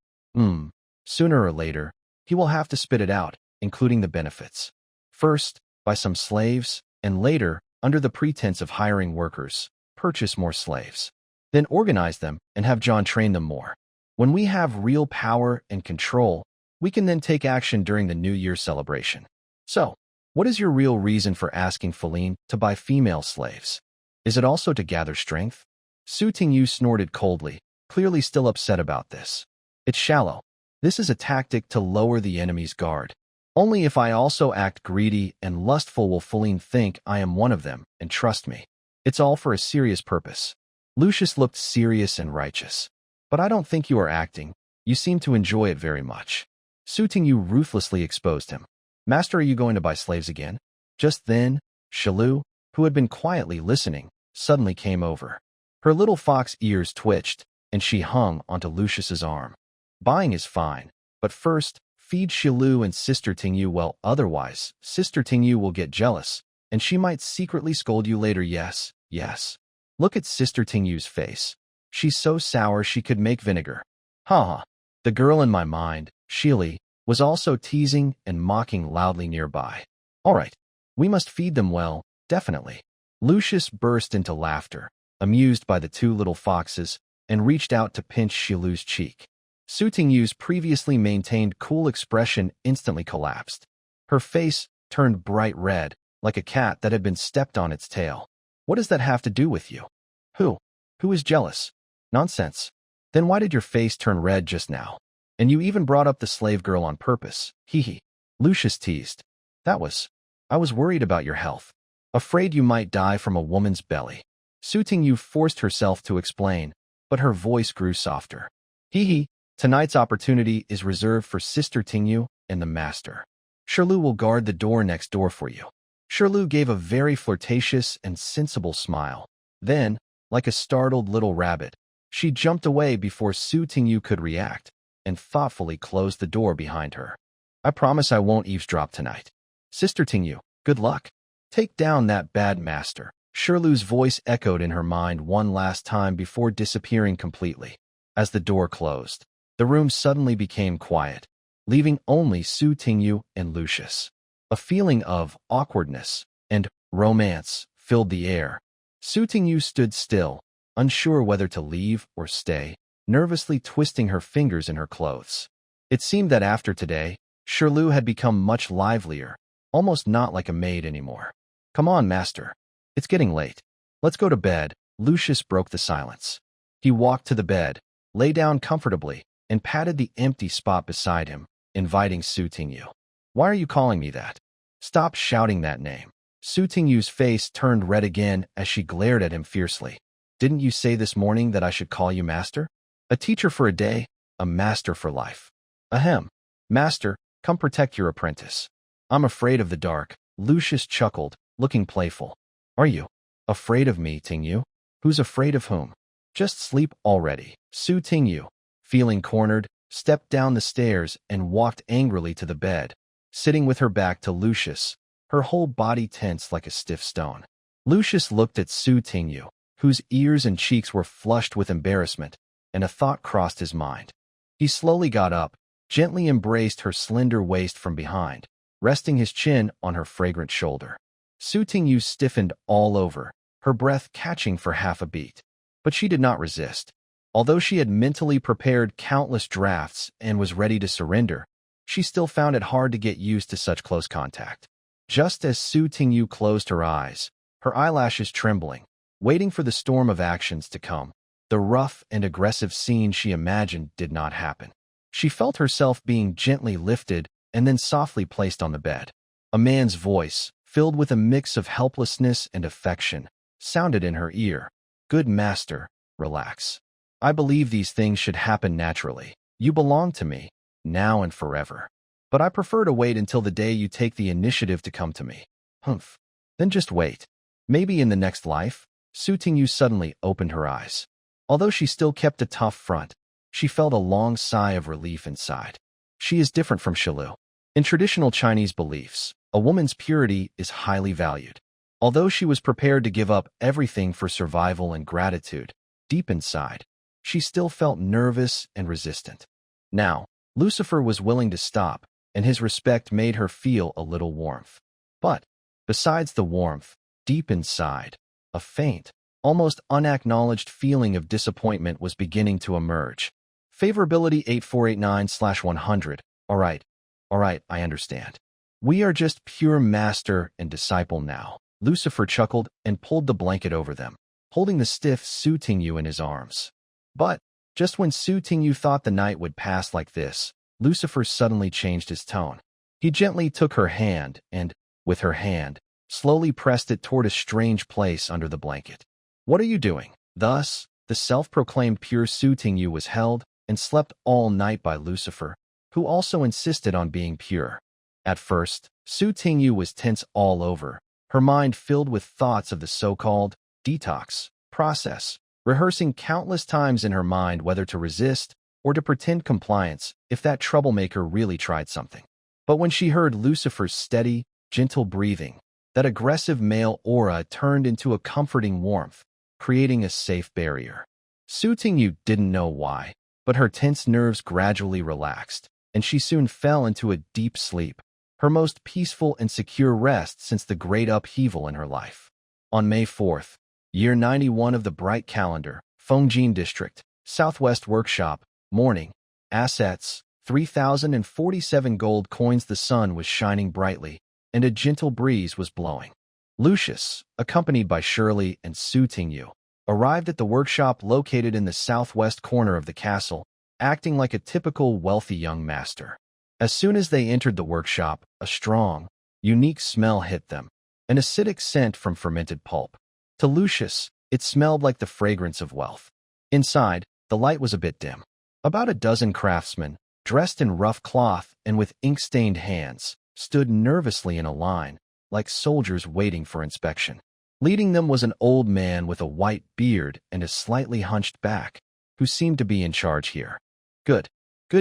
sooner or later, he will have to spit it out, including the benefits. First, by some slaves, and later, under the pretense of hiring workers, purchase more slaves. Then organize them and have John train them more. When we have real power and control, we can then take action during the New Year celebration. So, what is your real reason for asking Feline to buy female slaves? Is it also to gather strength?" Shiri snorted coldly, clearly still upset about this. "It's shallow. This is a tactic to lower the enemy's guard. Only if I also act greedy and lustful will Feline think I am one of them and trust me. It's all for a serious purpose." Lucius looked serious and righteous. "But I don't think you are acting. You seem to enjoy it very much." Shiri ruthlessly exposed him. "Master, are you going to buy slaves again?" Just then, Shiru, who had been quietly listening, suddenly came over. Her little fox ears twitched, and she hung onto Lucius's arm. "Buying is fine, but first, feed Shiru and Sister Tingyu well, otherwise, Sister Tingyu will get jealous, and she might secretly scold you later. Yes, yes. Look at Sister Tingyu's face. She's so sour she could make vinegar. Ha. The girl in my mind, Shili, was also teasing and mocking loudly nearby. All right, we must feed them well, definitely. Lucius burst into laughter, amused by the two little foxes, and reached out to pinch Shilu's cheek. Su Tingyu's previously maintained cool expression instantly collapsed. Her face turned bright red, like a cat that had been stepped on its tail. What does that have to do with you? Who? Who is jealous? Nonsense. Then why did your face turn red just now? And you even brought up the slave girl on purpose. Hee hee. Lucius teased. I was worried about your health. Afraid you might die from a woman's belly. Su Tingyu forced herself to explain, but her voice grew softer. Hee hee. Tonight's opportunity is reserved for Sister Tingyu and the Master. Shiru will guard the door next door for you. Shiru gave a very flirtatious and sensible smile. Then, like a startled little rabbit, she jumped away before Su Tingyu could react, and thoughtfully closed the door behind her. I promise I won't eavesdrop tonight. Sister Tingyu, good luck. Take down that bad master. Shiru's voice echoed in her mind one last time before disappearing completely. As the door closed, the room suddenly became quiet, leaving only Su Tingyu and Lucius. A feeling of awkwardness and romance filled the air. Su Tingyu stood still, unsure whether to leave or stay, nervously twisting her fingers in her clothes. It seemed that after today, Shiru had become much livelier, almost not like a maid anymore. Come on, master. It's getting late. Let's go to bed. Lucius broke the silence. He walked to the bed, lay down comfortably, and patted the empty spot beside him, inviting Su Tingyu. Why are you calling me that? Stop shouting that name. Su Tingyu's face turned red again as she glared at him fiercely. Didn't you say this morning that I should call you master? A teacher for a day, a master for life. Ahem. Master, come protect your apprentice. I'm afraid of the dark. Lucius chuckled, looking playful. Are you afraid of me, Tingyu? Who's afraid of whom? Just sleep already. Su Tingyu, feeling cornered, stepped down the stairs and walked angrily to the bed, sitting with her back to Lucius, her whole body tense like a stiff stone. Lucius looked at Su Tingyu, whose ears and cheeks were flushed with embarrassment, and a thought crossed his mind. He slowly got up, gently embraced her slender waist from behind, resting his chin on her fragrant shoulder. Su Tingyu stiffened all over, her breath catching for half a beat. But she did not resist. Although she had mentally prepared countless drafts and was ready to surrender, she still found it hard to get used to such close contact. Just as Su Tingyu closed her eyes, her eyelashes trembling, waiting for the storm of actions to come, the rough and aggressive scene she imagined did not happen. She felt herself being gently lifted and then softly placed on the bed. A man's voice, filled with a mix of helplessness and affection, sounded in her ear. Good master, relax. I believe these things should happen naturally. You belong to me, now and forever. But I prefer to wait until the day you take the initiative to come to me. Humph. Then just wait. Maybe in the next life. Su Tingyu suddenly opened her eyes. Although she still kept a tough front, she felt a long sigh of relief inside. She is different from Shiru. In traditional Chinese beliefs, a woman's purity is highly valued. Although she was prepared to give up everything for survival and gratitude, deep inside, she still felt nervous and resistant. Now, Lucifer was willing to stop, and his respect made her feel a little warmth. But, besides the warmth, deep inside, a faint, almost unacknowledged feeling of disappointment was beginning to emerge. Favorability 8489/100. All right, I understand. We are just pure master and disciple now. Lucifer chuckled and pulled the blanket over them, holding the stiff Su Tingyu in his arms. But, just when Su Tingyu thought the night would pass like this, Lucifer suddenly changed his tone. He gently took her hand and, with her hand, slowly pressed it toward a strange place under the blanket. What are you doing? Thus, the self-proclaimed pure Su Tingyu was held and slept all night by Lucifer, who also insisted on being pure. At first, Su Tingyu was tense all over, her mind filled with thoughts of the so-called detox process, rehearsing countless times in her mind whether to resist or to pretend compliance if that troublemaker really tried something. But when she heard Lucifer's steady, gentle breathing, that aggressive male aura turned into a comforting warmth, creating a safe barrier. Su Tingyu didn't know why, but her tense nerves gradually relaxed, and she soon fell into a deep sleep, her most peaceful and secure rest since the great upheaval in her life. On May 4th, year 91 of the bright calendar, Fengjin District, Southwest Workshop, morning, assets, 3,047 gold coins. The sun was shining brightly, and a gentle breeze was blowing. Lucius, accompanied by Shirley and Su Tingyu, arrived at the workshop located in the southwest corner of the castle, acting like a typical wealthy young master. As soon as they entered the workshop, a strong, unique smell hit them, an acidic scent from fermented pulp. To Lucius, it smelled like the fragrance of wealth. Inside, the light was a bit dim. About a dozen craftsmen, dressed in rough cloth and with ink-stained hands, stood nervously in a line, like soldiers waiting for inspection. Leading them was an old man with a white beard and a slightly hunched back, who seemed to be in charge here. Good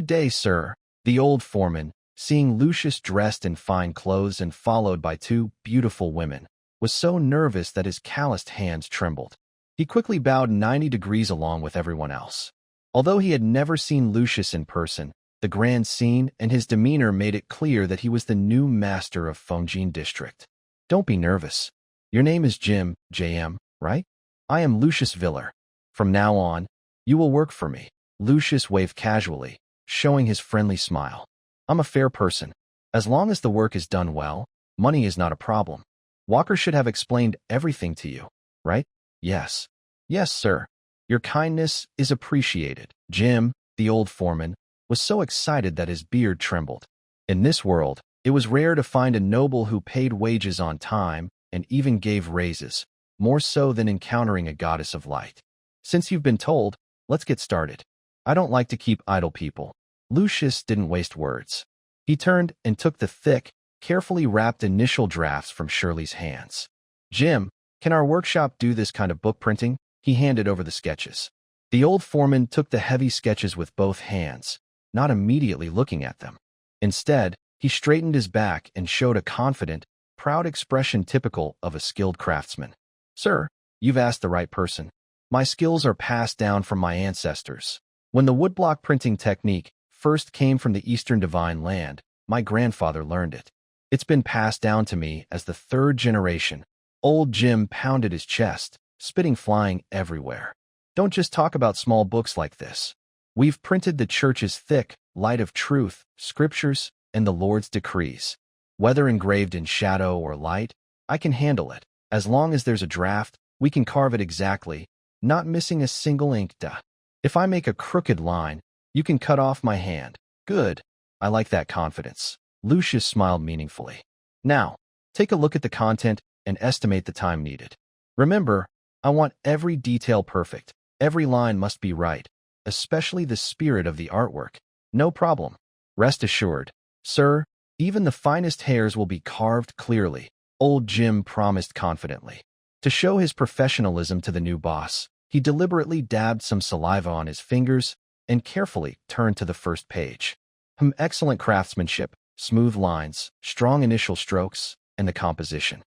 day, sir. The old foreman, seeing Lucius dressed in fine clothes and followed by two beautiful women, was so nervous that his calloused hands trembled. He quickly bowed 90 degrees along with everyone else. Although he had never seen Lucius in person, the grand scene and his demeanor made it clear that he was the new master of Fengjin District. Don't be nervous. Your name is Jim, JM, right? I am Lucius Viller. From now on, you will work for me. Lucius waved casually, showing his friendly smile. I'm a fair person. As long as the work is done well, money is not a problem. Walker should have explained everything to you, right? Yes. Yes, sir. Your kindness is appreciated. Jim, the old foreman, was so excited that his beard trembled. In this world, it was rare to find a noble who paid wages on time and even gave raises, more so than encountering a goddess of light. Since you've been told, let's get started. I don't like to keep idle people. Lucius didn't waste words. He turned and took the thick, carefully wrapped initial drafts from Shirley's hands. Jim, can our workshop do this kind of book printing? He handed over the sketches. The old foreman took the heavy sketches with both hands, not immediately looking at them. Instead, he straightened his back and showed a confident, proud expression typical of a skilled craftsman. Sir, you've asked the right person. My skills are passed down from my ancestors. When the woodblock printing technique first came from the Eastern Divine Land, my grandfather learned it. It's been passed down to me as the third generation. Old Jim pounded his chest, spitting flying everywhere. Don't just talk about small books like this. We've printed the church's thick, light of truth, scriptures, and the Lord's decrees. Whether engraved in shadow or light, I can handle it. As long as there's a draft, we can carve it exactly, not missing a single ink dot. If I make a crooked line, you can cut off my hand. Good. I like that confidence. Lucius smiled meaningfully. Now, take a look at the content and estimate the time needed. Remember, I want every detail perfect. Every line must be right, especially the spirit of the artwork. No problem. Rest assured, sir, even the finest hairs will be carved clearly, old Jim promised confidently. To show his professionalism to the new boss, he deliberately dabbed some saliva on his fingers and carefully turned to the first page. Excellent craftsmanship, smooth lines, strong initial strokes, and the composition.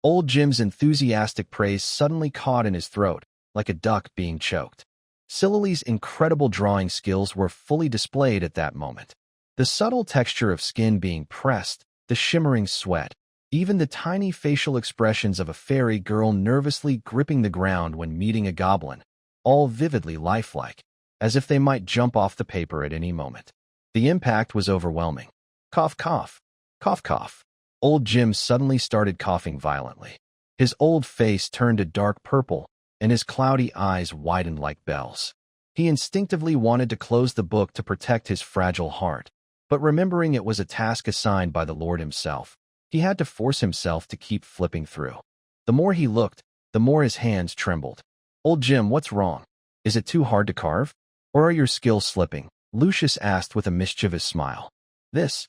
Old Jim's enthusiastic praise suddenly caught in his throat, like a duck being choked. Silily's incredible drawing skills were fully displayed at that moment. The subtle texture of skin being pressed, the shimmering sweat, even the tiny facial expressions of a fairy girl nervously gripping the ground when meeting a goblin, all vividly lifelike, as if they might jump off the paper at any moment. The impact was overwhelming. Cough, cough. Cough, cough. Old Jim suddenly started coughing violently. His old face turned a dark purple, and his cloudy eyes widened like bells. He instinctively wanted to close the book to protect his fragile heart, but remembering it was a task assigned by the Lord himself, he had to force himself to keep flipping through. The more he looked, the more his hands trembled. Old Jim, what's wrong? Is it too hard to carve? Or are your skills slipping? Lucius asked with a mischievous smile. This.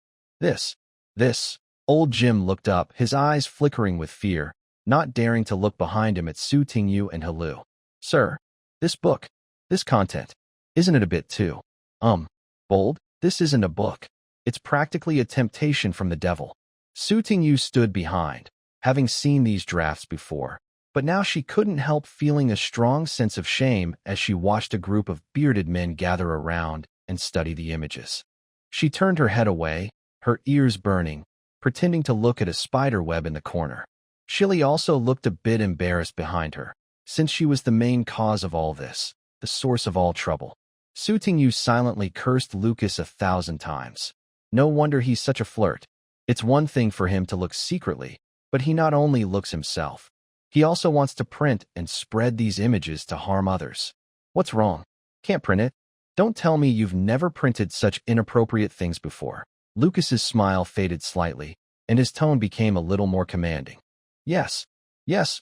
Old Jim looked up, his eyes flickering with fear, not daring to look behind him at Su Tingyu and Halu. Sir, this book, this content, isn't it a bit too, bold? This isn't a book. It's practically a temptation from the devil. Su Tingyu stood behind, having seen these drafts before, but now she couldn't help feeling a strong sense of shame as she watched a group of bearded men gather around and study the images. She turned her head away, her ears burning, pretending to look at a spider web in the corner. Shili also looked a bit embarrassed behind her, since she was the main cause of all this, the source of all trouble. Su Tingyu silently cursed Lucas 1,000 times. No wonder he's such a flirt. It's one thing for him to look secretly, but he not only looks himself. He also wants to print and spread these images to harm others. What's wrong? Can't print it? Don't tell me you've never printed such inappropriate things before. Lucas's smile faded slightly, and his tone became a little more commanding. Yes,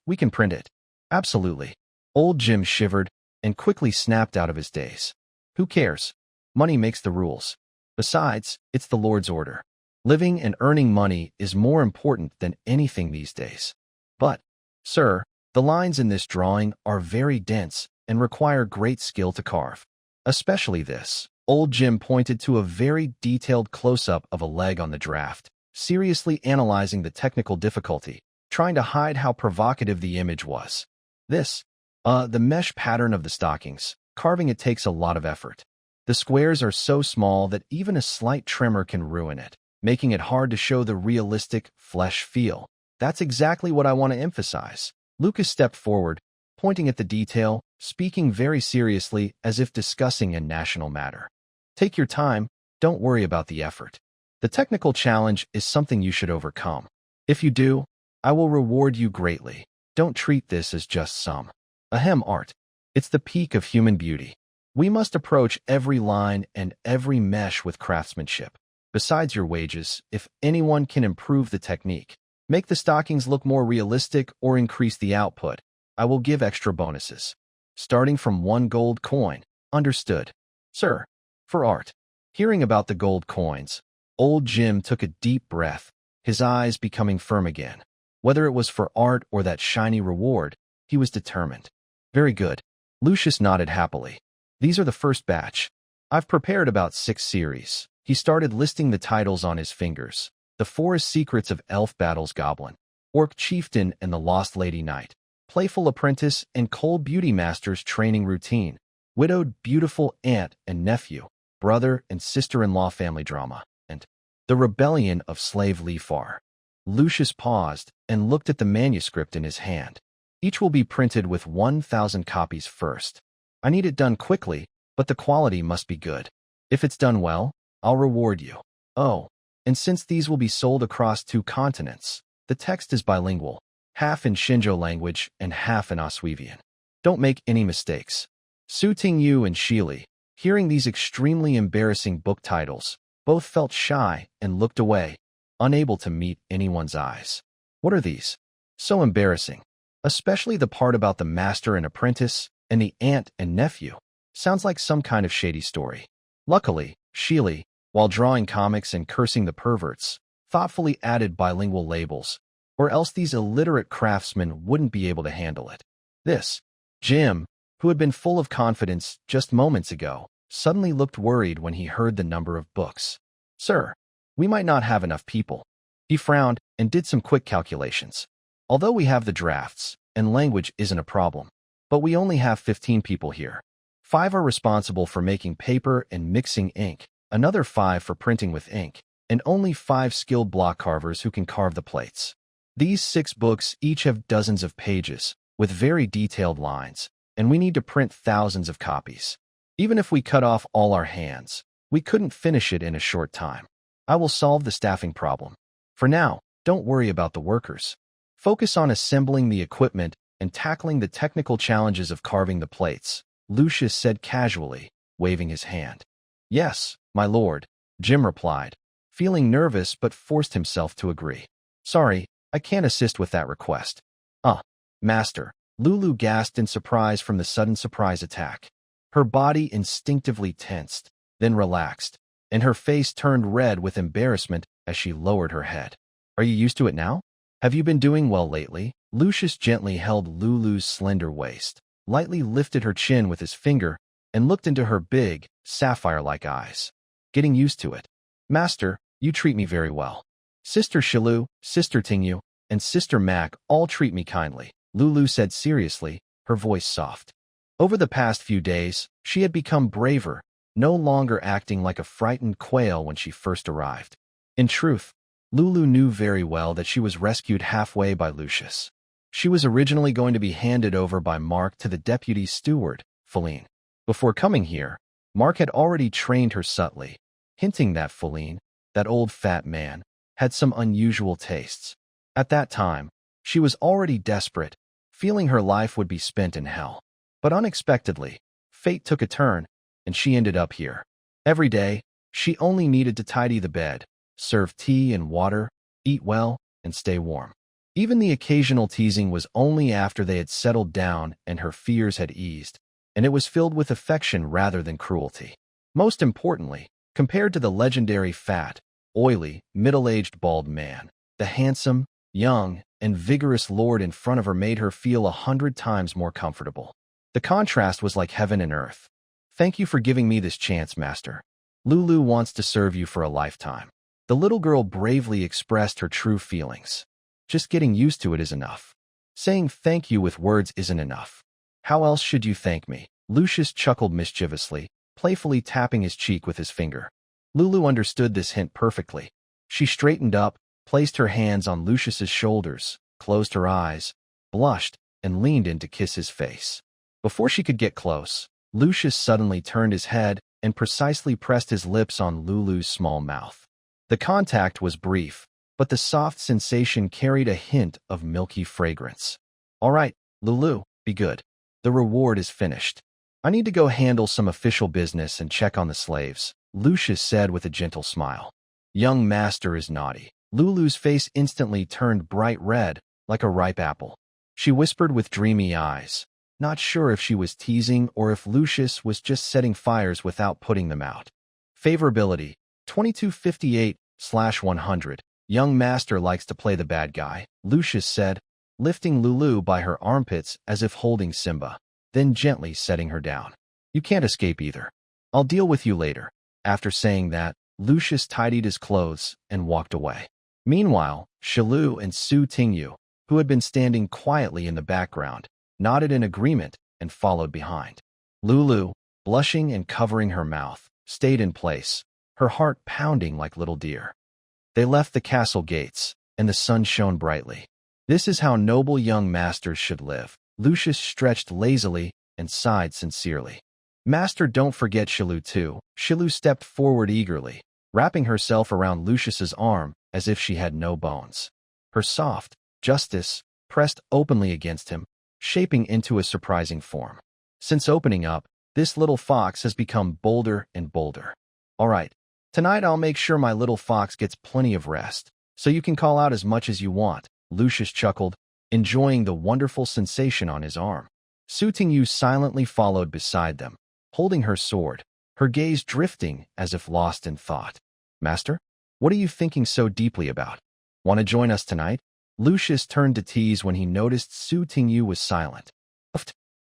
we can print it. Absolutely. Old Jim shivered and quickly snapped out of his daze. Who cares? Money makes the rules. Besides, it's the Lord's order. Living and earning money is more important than anything these days. But, sir, the lines in this drawing are very dense and require great skill to carve. Especially this. Old Jim pointed to a very detailed close-up of a leg on the draft, seriously analyzing the technical difficulty, trying to hide how provocative the image was. The mesh pattern of the stockings. Carving it takes a lot of effort. The squares are so small that even a slight tremor can ruin it, making it hard to show the realistic flesh feel. That's exactly what I want to emphasize. Lucas stepped forward, pointing at the detail, speaking very seriously as if discussing a national matter. Take your time, don't worry about the effort. The technical challenge is something you should overcome. If you do, I will reward you greatly. Don't treat this as just some art. It's the peak of human beauty. We must approach every line and every mesh with craftsmanship. Besides your wages, if anyone can improve the technique, make the stockings look more realistic or increase the output, I will give extra bonuses. Starting from 1 gold coin. Understood. Sir. For art. Hearing about the gold coins, old Jim took a deep breath, his eyes becoming firm again. Whether it was for art or that shiny reward, he was determined. Very good. Lucius nodded happily. These are the first batch. I've prepared about 6 series. He started listing the titles on his fingers. The Forest Secrets of Elf Battles Goblin, Orc Chieftain and the Lost Lady Knight, Playful Apprentice and Cold Beauty Master's Training Routine, Widowed Beautiful Aunt and Nephew, Brother and Sister-in-Law Family Drama, and The Rebellion of Slave Leafar. Lucius paused and looked at the manuscript in his hand. Each will be printed with 1,000 copies first. I need it done quickly, but the quality must be good. If it's done well, I'll reward you. Oh, and since these will be sold across 2 continents, the text is bilingual, half in Shinjo language and half in Oswevian. Don't make any mistakes. Su Tingyu and Shili, hearing these extremely embarrassing book titles, both felt shy and looked away, unable to meet anyone's eyes. What are these? So embarrassing. Especially the part about the master and apprentice, and the aunt and nephew. Sounds like some kind of shady story. Luckily, Shili, while drawing comics and cursing the perverts, thoughtfully added bilingual labels, or else these illiterate craftsmen wouldn't be able to handle it. Jim, who had been full of confidence just moments ago, suddenly looked worried when he heard the number of books. Sir, we might not have enough people. He frowned and did some quick calculations. Although we have the drafts, and language isn't a problem, but we only have 15 people here. 5 are responsible for making paper and mixing ink, another 5 for printing with ink, and only 5 skilled block carvers who can carve the plates. These 6 books each have dozens of pages, with very detailed lines, and we need to print thousands of copies. Even if we cut off all our hands, we couldn't finish it in a short time. I will solve the staffing problem. For now, don't worry about the workers. Focus on assembling the equipment and tackling the technical challenges of carving the plates, Lucius said casually, waving his hand. Yes, my lord, Jim replied, feeling nervous but forced himself to agree. Sorry, I can't assist with that request. Master, Lulu gasped in surprise from the sudden surprise attack. Her body instinctively tensed, then relaxed, and her face turned red with embarrassment as she lowered her head. Are you used to it now? Have you been doing well lately? Lucius gently held Lulu's slender waist, lightly lifted her chin with his finger, and looked into her big, sapphire-like eyes. Getting used to it. Master, you treat me very well. Sister Shilu, Sister Tingyu, and Sister Mac all treat me kindly, Lulu said seriously, her voice soft. Over the past few days, she had become braver, no longer acting like a frightened quail when she first arrived. In truth, Lulu knew very well that she was rescued halfway by Lucius. She was originally going to be handed over by Mark to the deputy steward, Feline. Before coming here, Mark had already trained her subtly, hinting that Feline, that old fat man, had some unusual tastes. At that time, she was already desperate, feeling her life would be spent in hell. But unexpectedly, fate took a turn, and she ended up here. Every day, she only needed to tidy the bed, serve tea and water, eat well, and stay warm. Even the occasional teasing was only after they had settled down and her fears had eased, and it was filled with affection rather than cruelty. Most importantly, compared to the legendary fat, oily, middle-aged bald man, the handsome, young, and vigorous lord in front of her made her feel 100 times more comfortable. The contrast was like heaven and earth. "Thank you for giving me this chance, Master. Lulu wants to serve you for a lifetime." The little girl bravely expressed her true feelings. "Just getting used to it is enough. Saying thank you with words isn't enough. How else should you thank me?" Lucius chuckled mischievously, playfully tapping his cheek with his finger. Lulu understood this hint perfectly. She straightened up, placed her hands on Lucius's shoulders, closed her eyes, blushed, and leaned in to kiss his face. Before she could get close, Lucius suddenly turned his head and precisely pressed his lips on Lulu's small mouth. The contact was brief, but the soft sensation carried a hint of milky fragrance. "All right, Lulu, be good. The reward is finished. I need to go handle some official business and check on the slaves," Lucius said with a gentle smile. "Young master is naughty." Lulu's face instantly turned bright red, like a ripe apple. She whispered with dreamy eyes, not sure if she was teasing or if Lucius was just setting fires without putting them out. Favorability, 2258/100. "Young master likes to play the bad guy," Lucius said, lifting Lulu by her armpits as if holding Simba, then gently setting her down. "You can't escape either. I'll deal with you later." After saying that, Lucius tidied his clothes and walked away. Meanwhile, Shilu and Su Tingyu, who had been standing quietly in the background, nodded in agreement and followed behind. Lulu, blushing and covering her mouth, stayed in place, her heart pounding like little deer. They left the castle gates, and the sun shone brightly. "This is how noble young masters should live." Lucius stretched lazily and sighed sincerely. "Master, don't forget Shilu too." Shilu stepped forward eagerly, wrapping herself around Lucius's arm as if she had no bones. Her soft justice pressed openly against him, shaping into a surprising form. Since opening up, this little fox has become bolder and bolder. "All right, tonight I'll make sure my little fox gets plenty of rest, so you can call out as much as you want," Lucius chuckled, enjoying the wonderful sensation on his arm. Su Tingyu silently followed beside them, holding her sword, her gaze drifting as if lost in thought. "Master, what are you thinking so deeply about? Want to join us tonight?" Lucius turned to tease when he noticed Su Tingyu was silent.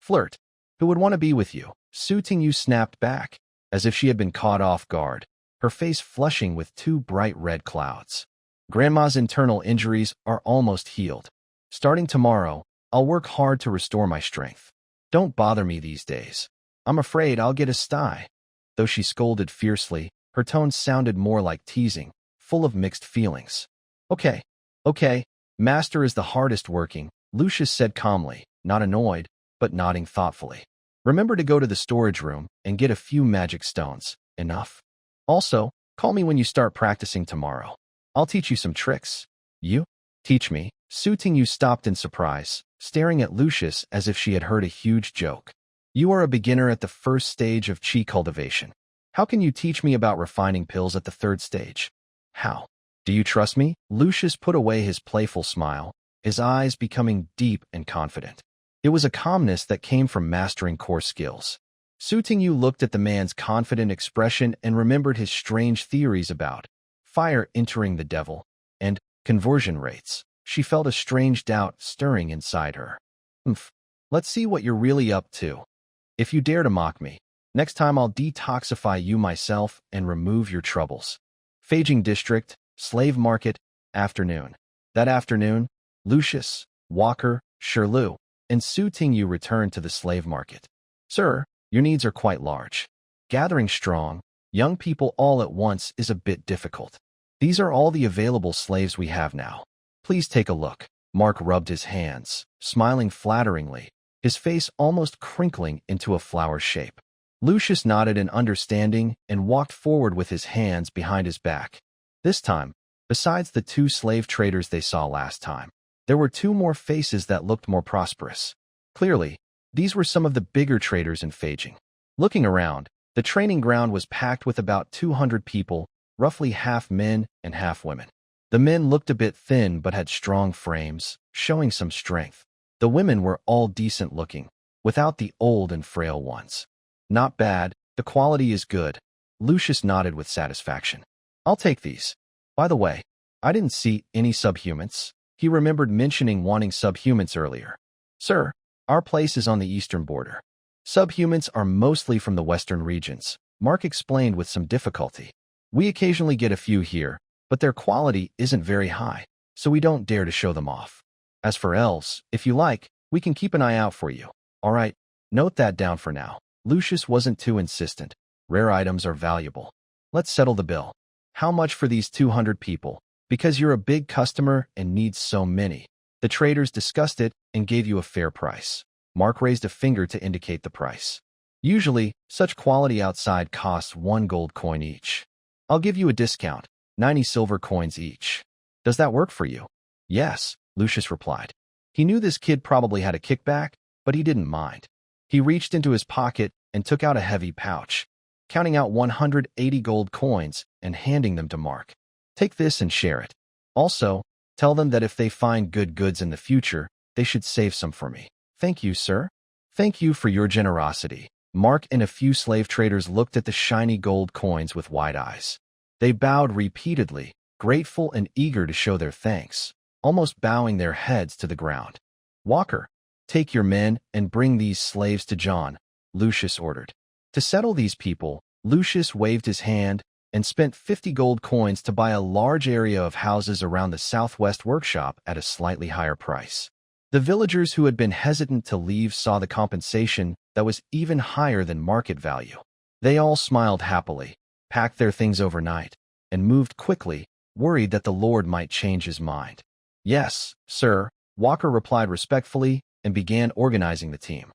"Flirt. Who would want to be with you?" Su Tingyu snapped back, as if she had been caught off guard, her face flushing with two bright red clouds. "Grandma's internal injuries are almost healed. Starting tomorrow, I'll work hard to restore my strength. Don't bother me these days. I'm afraid I'll get a sty." Though she scolded fiercely, her tone sounded more like teasing, full of mixed feelings. Okay, master is the hardest working," Lucius said calmly, not annoyed, but nodding thoughtfully. "Remember to go to the storage room and get a few magic stones. Enough. Also, call me when you start practicing tomorrow. I'll teach you some tricks." "You? Teach me?" Su Tingyu stopped in surprise, staring at Lucius as if she had heard a huge joke. "You are a beginner at the first stage of chi cultivation. How can you teach me about refining pills at the third stage? How? Do you trust me?" Lucius put away his playful smile, his eyes becoming deep and confident. It was a calmness that came from mastering core skills. Su Tingyu looked at the man's confident expression and remembered his strange theories about fire entering the devil and conversion rates. She felt a strange doubt stirring inside her. Let's see what you're really up to. If you dare to mock me, next time I'll detoxify you myself and remove your troubles." Faging District, Slave Market, afternoon. That afternoon, Lucius, Walker, Shirlu, and Su Tingyu returned to the slave market. "Sir, your needs are quite large. Gathering strong, young people all at once is a bit difficult. These are all the available slaves we have now. Please take a look. Mark rubbed his hands, smiling flatteringly, his face almost crinkling into a flower shape. Lucius nodded in understanding and walked forward with his hands behind his back. This time, besides the 2 slave traders they saw last time, there were 2 more faces that looked more prosperous. Clearly, these were some of the bigger traders in Faging. Looking around, the training ground was packed with about 200 people, roughly half men and half women. The men looked a bit thin but had strong frames, showing some strength. The women were all decent looking, without the old and frail ones. Not bad, the quality is good. Lucius nodded with satisfaction. I'll take these. By the way, I didn't see any subhumans. He remembered mentioning wanting subhumans earlier. Sir, our place is on the eastern border. Subhumans are mostly from the western regions, Mark explained with some difficulty. We occasionally get a few here, but their quality isn't very high, so we don't dare to show them off. As for elves, if you like, we can keep an eye out for you. All right, note that down for now. Lucius wasn't too insistent. Rare items are valuable. Let's settle the bill. How much for these 200 people? Because you're a big customer and need so many. The traders discussed it and gave you a fair price. Mark raised a finger to indicate the price. Usually, such quality outside costs 1 gold coin each. I'll give you a discount, 90 silver coins each. Does that work for you? Yes, Lucius replied. He knew this kid probably had a kickback, but he didn't mind. He reached into his pocket and took out a heavy pouch, counting out 180 gold coins and handing them to Mark. Take this and share it. Also, tell them that if they find good goods in the future, they should save some for me. Thank you, sir. Thank you for your generosity. Mark and a few slave traders looked at the shiny gold coins with wide eyes. They bowed repeatedly, grateful and eager to show their thanks, almost bowing their heads to the ground. Walker, take your men and bring these slaves to John, Lucius ordered. To settle these people, Lucius waved his hand and spent 50 gold coins to buy a large area of houses around the southwest workshop at a slightly higher price. The villagers who had been hesitant to leave saw the compensation that was even higher than market value. They all smiled happily, packed their things overnight, and moved quickly, worried that the Lord might change his mind. Yes, sir, Walker replied respectfully and began organizing the team.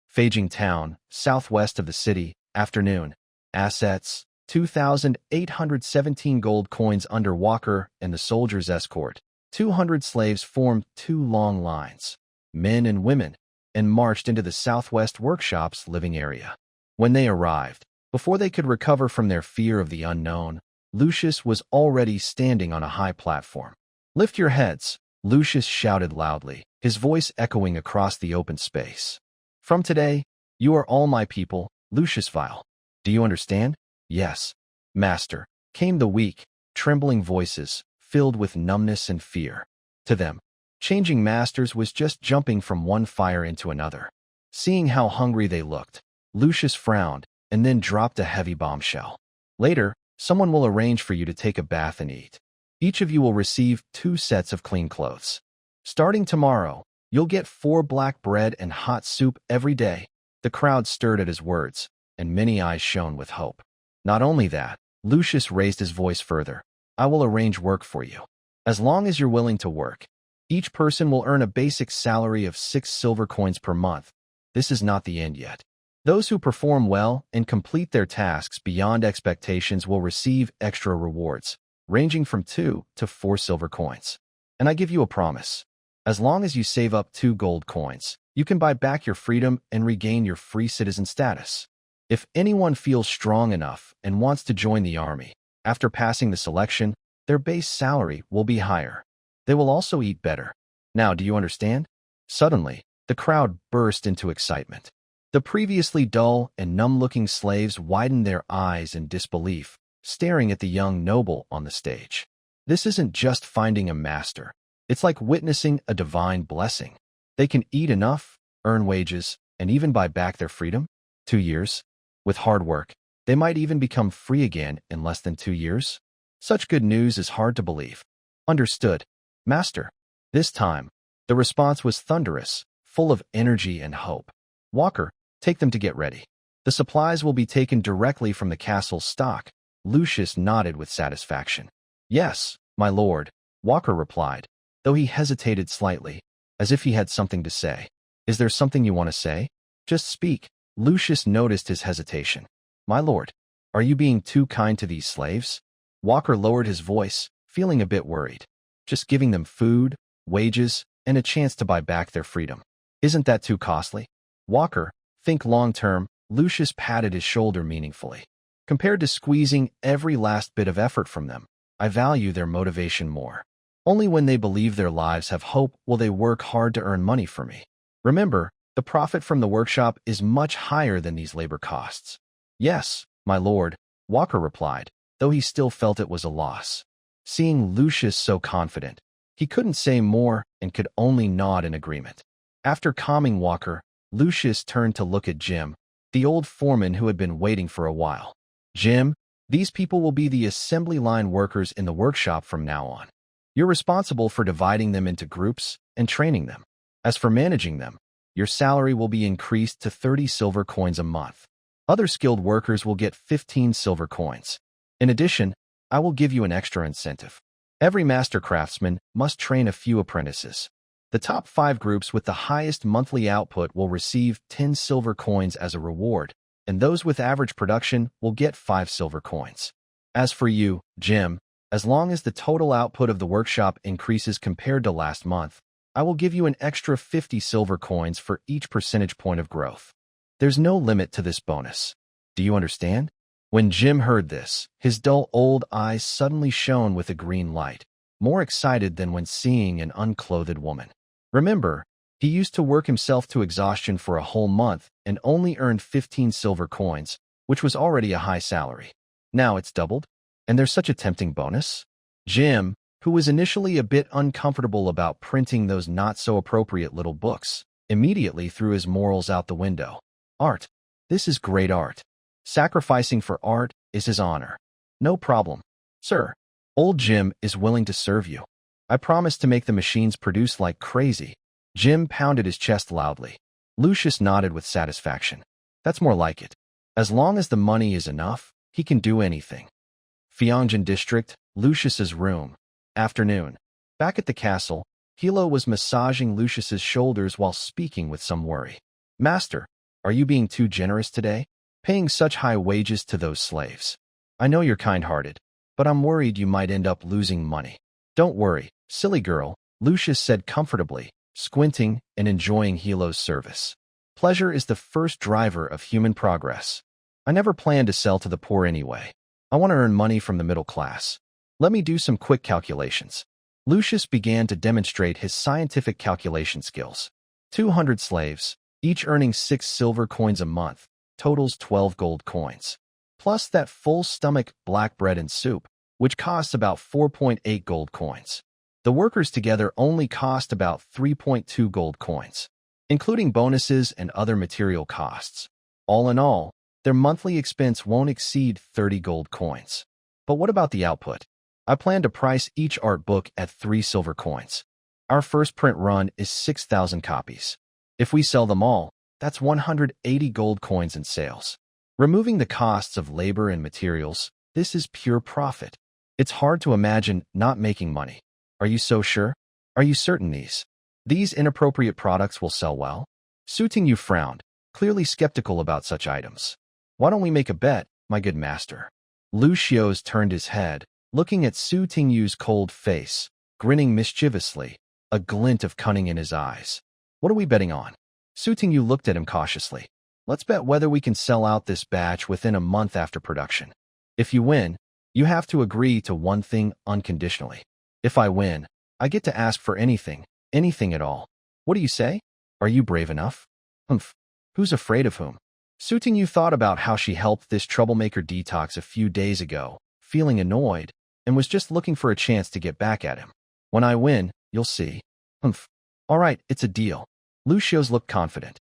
Faging Town, southwest of the city, afternoon. Assets, 2,817 gold coins under Walker and the soldier's escort. 200 slaves formed 2 long lines, men and women, and marched into the southwest workshop's living area. When they arrived, before they could recover from their fear of the unknown, Lucius was already standing on a high platform. Lift your heads, Lucius shouted loudly, his voice echoing across the open space. From today, you are all my people, Lucius Vile. Do you understand? Yes, master, came the weak, trembling voices, filled with numbness and fear. To them, changing masters was just jumping from one fire into another. Seeing how hungry they looked, Lucius frowned and then dropped a heavy bombshell. Later, someone will arrange for you to take a bath and eat. Each of you will receive 2 sets of clean clothes. Starting tomorrow, you'll get 4 black bread and hot soup every day. The crowd stirred at his words, and many eyes shone with hope. Not only that, Lucius raised his voice further. I will arrange work for you. As long as you're willing to work, each person will earn a basic salary of 6 silver coins per month. This is not the end yet. Those who perform well and complete their tasks beyond expectations will receive extra rewards, ranging from 2 to 4 silver coins. And I give you a promise. As long as you save up 2 gold coins, you can buy back your freedom and regain your free citizen status. If anyone feels strong enough and wants to join the army, after passing the selection, their base salary will be higher. They will also eat better. Now, do you understand? Suddenly, the crowd burst into excitement. The previously dull and numb-looking slaves widened their eyes in disbelief, staring at the young noble on the stage. This isn't just finding a master. It's like witnessing a divine blessing. They can eat enough, earn wages, and even buy back their freedom. 2 years. With hard work, they might even become free again in less than 2 years. Such good news is hard to believe. Understood, master. This time, the response was thunderous, full of energy and hope. Walker, take them to get ready. The supplies will be taken directly from the castle's stock. Lucius nodded with satisfaction. Yes, my lord, Walker replied, though he hesitated slightly, as if he had something to say. Is there something you want to say? Just speak. Lucius noticed his hesitation. My lord, are you being too kind to these slaves? Walker lowered his voice, feeling a bit worried. Just giving them food, wages, and a chance to buy back their freedom. Isn't that too costly? Walker, think long-term. Lucius patted his shoulder meaningfully. Compared to squeezing every last bit of effort from them, I value their motivation more. Only when they believe their lives have hope will they work hard to earn money for me. Remember, the profit from the workshop is much higher than these labor costs. Yes, my lord, Walker replied, though he still felt it was a loss. Seeing Lucius so confident, he couldn't say more and could only nod in agreement. After calming Walker, Lucius turned to look at Jim, the old foreman who had been waiting for a while. Jim, these people will be the assembly line workers in the workshop from now on. You're responsible for dividing them into groups and training them. As for managing them, your salary will be increased to 30 silver coins a month. Other skilled workers will get 15 silver coins. In addition, I will give you an extra incentive. Every master craftsman must train a few apprentices. The top 5 groups with the highest monthly output will receive 10 silver coins as a reward, and those with average production will get 5 silver coins. As for you, Jim, as long as the total output of the workshop increases compared to last month, I will give you an extra 50 silver coins for each percentage point of growth. There's no limit to this bonus. Do you understand? When Jim heard this, his dull old eyes suddenly shone with a green light, more excited than when seeing an unclothed woman. Remember, he used to work himself to exhaustion for a whole month and only earned 15 silver coins, which was already a high salary. Now it's doubled, and there's such a tempting bonus. Jim, who was initially a bit uncomfortable about printing those not-so-appropriate little books, immediately threw his morals out the window. Art. This is great art. Sacrificing for art is his honor. No problem, sir. Old Jim is willing to serve you. I promise to make the machines produce like crazy. Jim pounded his chest loudly. Lucius nodded with satisfaction. That's more like it. As long as the money is enough, he can do anything. Finalizing district, Lucius's room. Afternoon. Back at the castle, Hilo was massaging Lucius's shoulders while speaking with some worry. Master, are you being too generous today? Paying such high wages to those slaves. I know you're kind-hearted, but I'm worried you might end up losing money. Don't worry, silly girl, Lucius said comfortably, squinting and enjoying Hilo's service. Pleasure is the first driver of human progress. I never planned to sell to the poor anyway. I want to earn money from the middle class. Let me do some quick calculations. Lucius began to demonstrate his scientific calculation skills. 200 slaves, each earning 6 silver coins a month, totals 12 gold coins. Plus that full stomach black bread and soup, which costs about 4.8 gold coins. The workers together only cost about 3.2 gold coins, including bonuses and other material costs. All in all, their monthly expense won't exceed 30 gold coins. But what about the output? I plan to price each art book at 3 silver coins. Our first print run is 6,000 copies. If we sell them all, that's 180 gold coins in sales. Removing the costs of labor and materials, this is pure profit. It's hard to imagine not making money. Are you so sure? Are you certain these inappropriate products will sell well? Su Tingyu frowned, clearly skeptical about such items. Why don't we make a bet, my good master? Lucius turned his head, looking at Su Tingyu's cold face, grinning mischievously, a glint of cunning in his eyes. What are we betting on? Su Tingyu looked at him cautiously. Let's bet whether we can sell out this batch within a month after production. If you win, you have to agree to one thing unconditionally. If I win, I get to ask for anything at all. What do you say? Are you brave enough? Humph. Who's afraid of whom? Su Tingyu thought about how she helped this troublemaker detox a few days ago, feeling annoyed, and was just looking for a chance to get back at him. When I win, you'll see. Humph. All right, it's a deal. Lucius looked confident.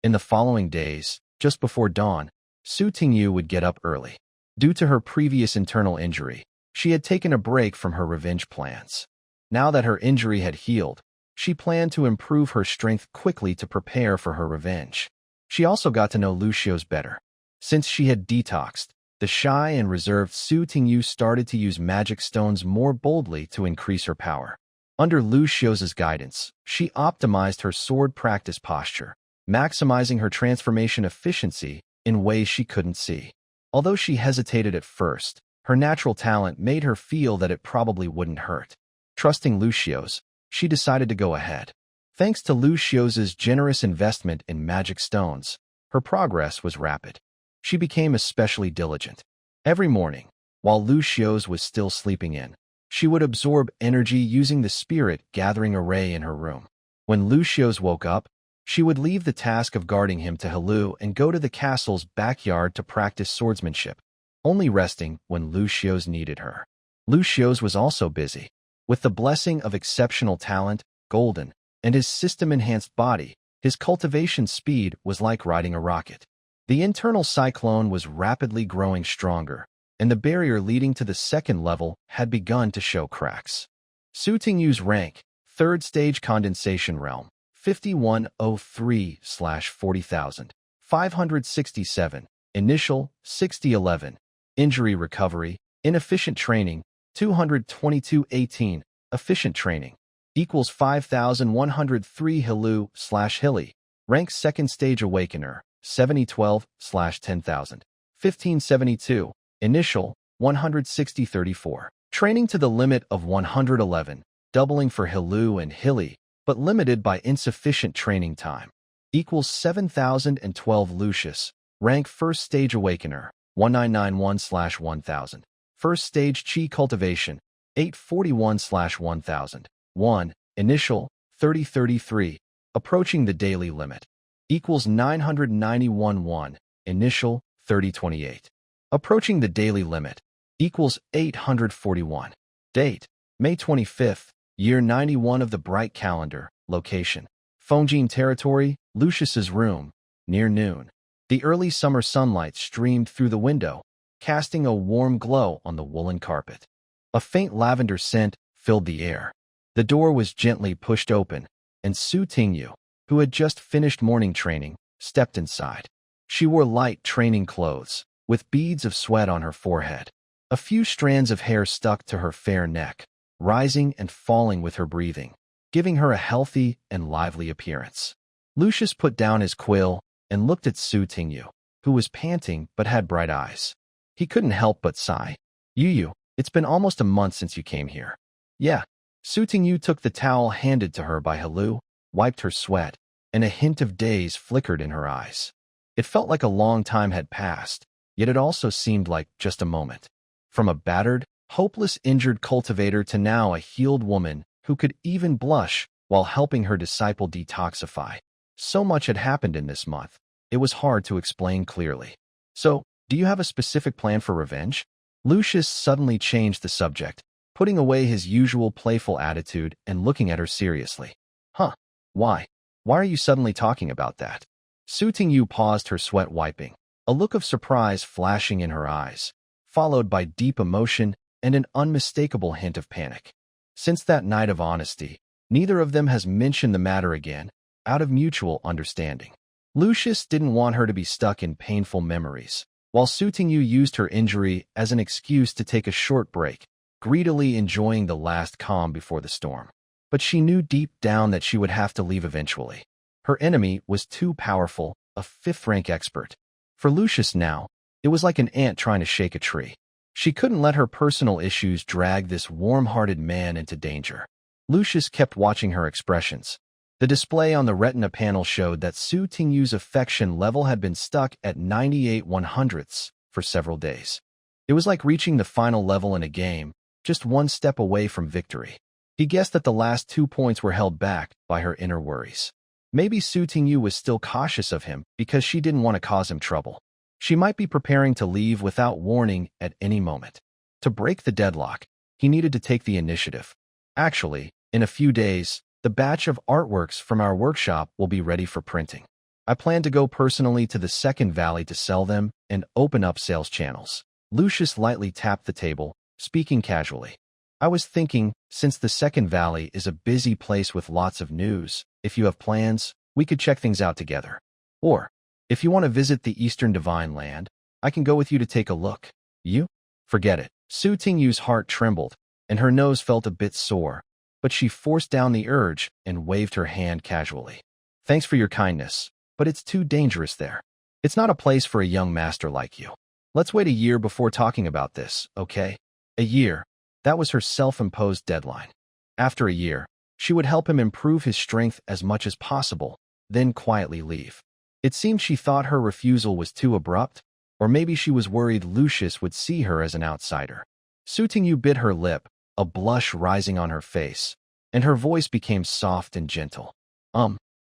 In the following days, just before dawn, Su Tingyu would get up early. Due to her previous internal injury, she had taken a break from her revenge plans. Now that her injury had healed, she planned to improve her strength quickly to prepare for her revenge. She also got to know Lucius better. Since she had detoxed, The shy and reserved Su Tingyu started to use magic stones more boldly to increase her power. Under Lu Xiao's guidance, she optimized her sword practice posture, maximizing her transformation efficiency in ways she couldn't see. Although she hesitated at first, her natural talent made her feel that it probably wouldn't hurt. Trusting Lu Xiao's, she decided to go ahead. Thanks to Lu Xiao's generous investment in magic stones, her progress was rapid. She became especially diligent. Every morning, while Lu Xiao's was still sleeping in, she would absorb energy using the spirit gathering array in her room. When Lu Xiao's woke up, she would leave the task of guarding him to Helu and go to the castle's backyard to practice swordsmanship, only resting when Lu Xiao's needed her. Lu Xiao's was also busy. With the blessing of exceptional talent, golden, and his system-enhanced body, his cultivation speed was like riding a rocket. The internal cyclone was rapidly growing stronger, and the barrier leading to the second level had begun to show cracks. Su Tingyu's rank, third stage condensation realm, 5103/40,000, 567, initial, 6011, injury recovery, inefficient training, 22218, efficient training, equals 5103 Hilu/Hilly, rank second stage awakener, 7012/10,000, 1572, initial, 16034. Training to the limit of 111, doubling for Hilu and Hilly, but limited by insufficient training time. Equals 7012 Lucius, rank first stage awakener, 1991/1000. First stage Chi cultivation, 841/1000. 1, initial, 3033, approaching the daily limit. Equals 991/1, initial, 3028. Approaching the daily limit. Equals 841. Date, May 25th, year 91 of the bright calendar. Location, Fongjin territory, Lucius's room, near noon. The early summer sunlight streamed through the window, casting a warm glow on the woolen carpet. A faint lavender scent filled the air. The door was gently pushed open, and Su Tingyu, who had just finished morning training, stepped inside. She wore light training clothes, with beads of sweat on her forehead. A few strands of hair stuck to her fair neck, rising and falling with her breathing, giving her a healthy and lively appearance. Lucius put down his quill and looked at Su Tingyu, who was panting but had bright eyes. He couldn't help but sigh. Yu, it's been almost a month since you came here. Yeah. Su Tingyu took the towel handed to her by Helu, wiped her sweat, and a hint of daze flickered in her eyes. It felt like a long time had passed, yet it also seemed like just a moment. From a battered, hopeless injured cultivator to now a healed woman who could even blush while helping her disciple detoxify. So much had happened in this month, it was hard to explain clearly. So, do you have a specific plan for revenge? Lucius suddenly changed the subject, putting away his usual playful attitude and looking at her seriously. Huh? Why? Why are you suddenly talking about that? Su Tingyu paused, her sweat wiping, a look of surprise flashing in her eyes, followed by deep emotion and an unmistakable hint of panic. Since that night of honesty, neither of them has mentioned the matter again, out of mutual understanding. Lucius didn't want her to be stuck in painful memories, while Su Tingyu used her injury as an excuse to take a short break, greedily enjoying the last calm before the storm. But she knew deep down that she would have to leave eventually. Her enemy was too powerful, a fifth-rank expert. For Lucius now, it was like an ant trying to shake a tree. She couldn't let her personal issues drag this warm-hearted man into danger. Lucius kept watching her expressions. The display on the retina panel showed that Su Tingyu's affection level had been stuck at 98/100ths for several days. It was like reaching the final level in a game, just one step away from victory. He guessed that the last 2 points were held back by her inner worries. Maybe Su Tingyu was still cautious of him because she didn't want to cause him trouble. She might be preparing to leave without warning at any moment. To break the deadlock, he needed to take the initiative. Actually, in a few days, the batch of artworks from our workshop will be ready for printing. I plan to go personally to the Second Valley to sell them and open up sales channels. Lucius lightly tapped the table, speaking casually. I was thinking, since the Second Valley is a busy place with lots of news, if you have plans, we could check things out together. Or, if you want to visit the Eastern Divine Land, I can go with you to take a look. You? Forget it. Su Tingyu's heart trembled, and her nose felt a bit sore, but she forced down the urge and waved her hand casually. Thanks for your kindness, but it's too dangerous there. It's not a place for a young master like you. Let's wait a year before talking about this, okay? A year. That was her self-imposed deadline. After a year, she would help him improve his strength as much as possible, then quietly leave. It seemed she thought her refusal was too abrupt, or maybe she was worried Lucius would see her as an outsider. Su Tingyu bit her lip, a blush rising on her face, and her voice became soft and gentle.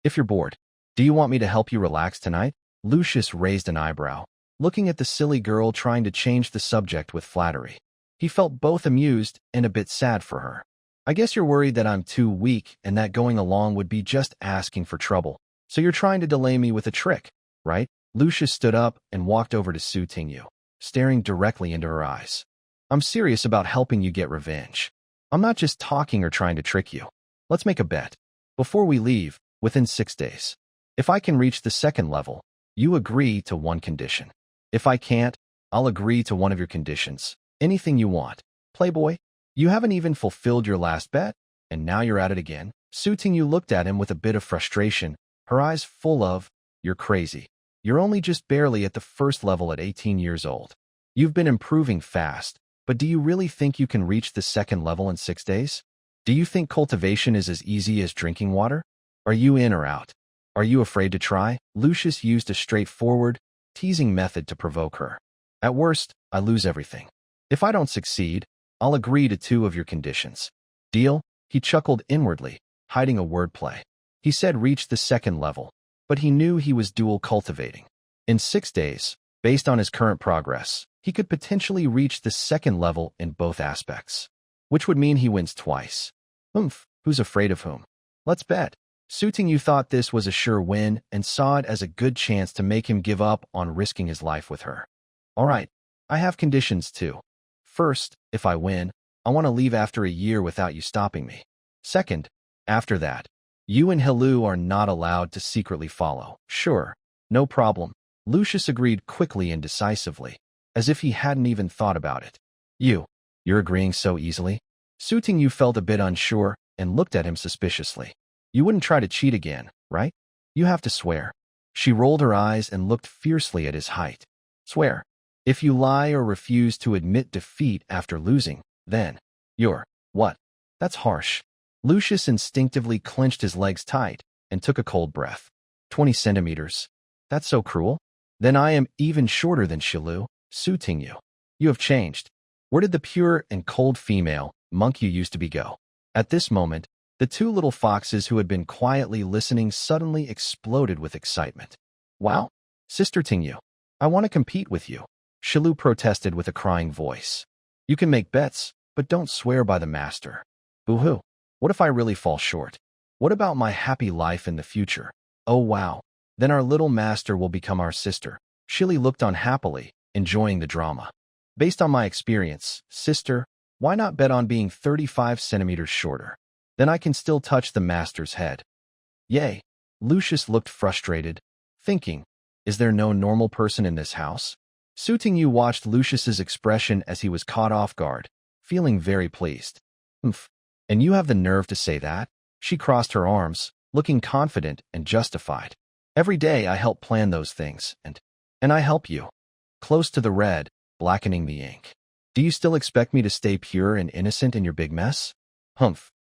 If you're bored, do you want me to help you relax tonight? Lucius raised an eyebrow, looking at the silly girl trying to change the subject with flattery. He felt both amused and a bit sad for her. I guess you're worried that I'm too weak and that going along would be just asking for trouble. So you're trying to delay me with a trick, right? Lucius stood up and walked over to Su Tingyu, staring directly into her eyes. I'm serious about helping you get revenge. I'm not just talking or trying to trick you. Let's make a bet. Before we leave, within 6 days. If I can reach the second level, you agree to one condition. If I can't, I'll agree to one of your conditions. Anything you want. Playboy, you haven't even fulfilled your last bet, and now you're at it again. Su Tingyu looked at him with a bit of frustration, her eyes full of, you're crazy. You're only just barely at the first level at 18 years old. You've been improving fast, but do you really think you can reach the second level in 6 days? Do you think cultivation is as easy as drinking water? Are you in or out? Are you afraid to try? Lucius used a straightforward, teasing method to provoke her. At worst, I lose everything. If I don't succeed, I'll agree to 2 of your conditions. Deal? He chuckled inwardly, hiding a wordplay. He said reach the second level, but he knew he was dual cultivating. In 6 days, based on his current progress, he could potentially reach the second level in both aspects, which would mean he wins twice. Who's afraid of whom? Let's bet. Su Tingyu thought this was a sure win and saw it as a good chance to make him give up on risking his life with her. All right, I have conditions too. First, if I win, I want to leave after a year without you stopping me. Second, after that, you and Hilu are not allowed to secretly follow. Sure, no problem. Lucius agreed quickly and decisively, as if he hadn't even thought about it. You're agreeing so easily? Su Tingyu felt a bit unsure and looked at him suspiciously. You wouldn't try to cheat again, right? You have to swear. She rolled her eyes and looked fiercely at his height. Swear. If you lie or refuse to admit defeat after losing, then you're what? That's harsh. Lucius instinctively clenched his legs tight and took a cold breath. 20 centimeters. That's so cruel. Then I am even shorter than Shilu. Su Tingyu. You have changed. Where did the pure and cold female monk you used to be go? At this moment, the 2 little foxes who had been quietly listening suddenly exploded with excitement. Wow, Sister Tingyu, I want to compete with you. Shilu protested with a crying voice. You can make bets, but don't swear by the master. Boo-hoo. What if I really fall short? What about my happy life in the future? Oh wow, then our little master will become our sister. Shili looked on happily, enjoying the drama. Based on my experience, sister, why not bet on being 35 centimeters shorter? Then I can still touch the master's head. Yay. Lucius looked frustrated, thinking, is there no normal person in this house? Su Tingyu watched Lucius's expression as he was caught off guard, feeling very pleased. And you have the nerve to say that? She crossed her arms, looking confident and justified. Every day I help plan those things, and I help you. Close to the red, blackening the ink. Do you still expect me to stay pure and innocent in your big mess?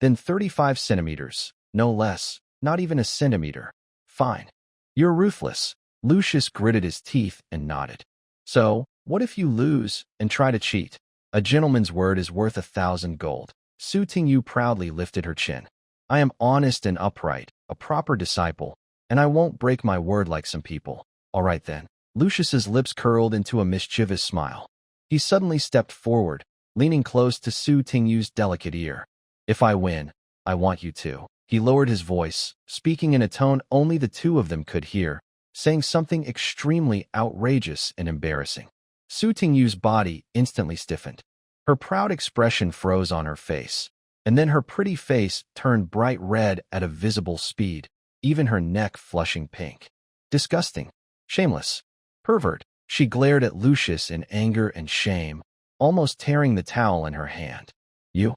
Then 35 centimeters, no less, not even a centimeter. Fine. You're ruthless. Lucius gritted his teeth and nodded. So, what if you lose and try to cheat? A gentleman's word is worth 1,000 gold. Su Tingyu proudly lifted her chin. I am honest and upright, a proper disciple, and I won't break my word like some people. All right then. Lucius's lips curled into a mischievous smile. He suddenly stepped forward, leaning close to Su Tingyu's delicate ear. If I win, I want you to. He lowered his voice, speaking in a tone only the 2 of them could hear, saying something extremely outrageous and embarrassing. Su Tingyu's body instantly stiffened. Her proud expression froze on her face, and then her pretty face turned bright red at a visible speed, even her neck flushing pink. Disgusting. Shameless. Pervert. She glared at Lucius in anger and shame, almost tearing the towel in her hand. You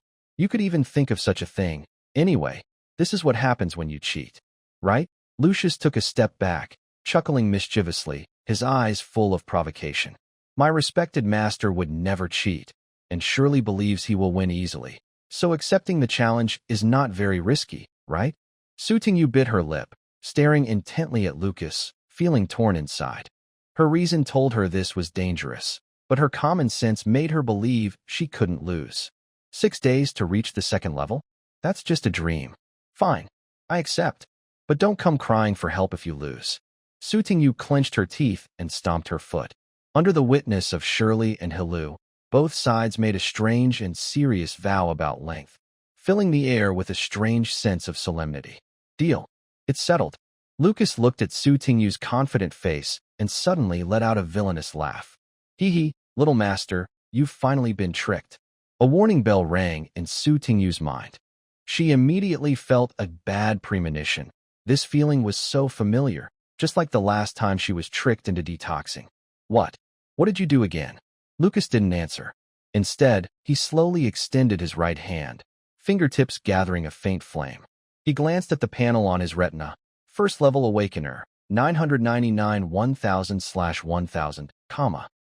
could even think of such a thing. Anyway, this is what happens when you cheat. Right? Lucius took a step back, chuckling mischievously, his eyes full of provocation. My respected master would never cheat, and surely believes he will win easily. So accepting the challenge is not very risky, right? Sutinyu bit her lip, staring intently at Lucas, feeling torn inside. Her reason told her this was dangerous, but her common sense made her believe she couldn't lose. 6 days to reach the second level? That's just a dream. Fine, I accept. But don't come crying for help if you lose. Sutinyu clenched her teeth and stomped her foot. Under the witness of Shirley and Hilu, both sides made a strange and serious vow about length, filling the air with a strange sense of solemnity. Deal. It's settled. Lucas looked at Sutinyu's confident face and suddenly let out a villainous laugh. Hee hee, little master, you've finally been tricked. A warning bell rang in Sutinyu's mind. She immediately felt a bad premonition. This feeling was so familiar, just like the last time she was tricked into detoxing. What? What did you do again? Lucas didn't answer. Instead, he slowly extended his right hand, fingertips gathering a faint flame. He glanced at the panel on his retina. First level awakener, 999 1000/1000,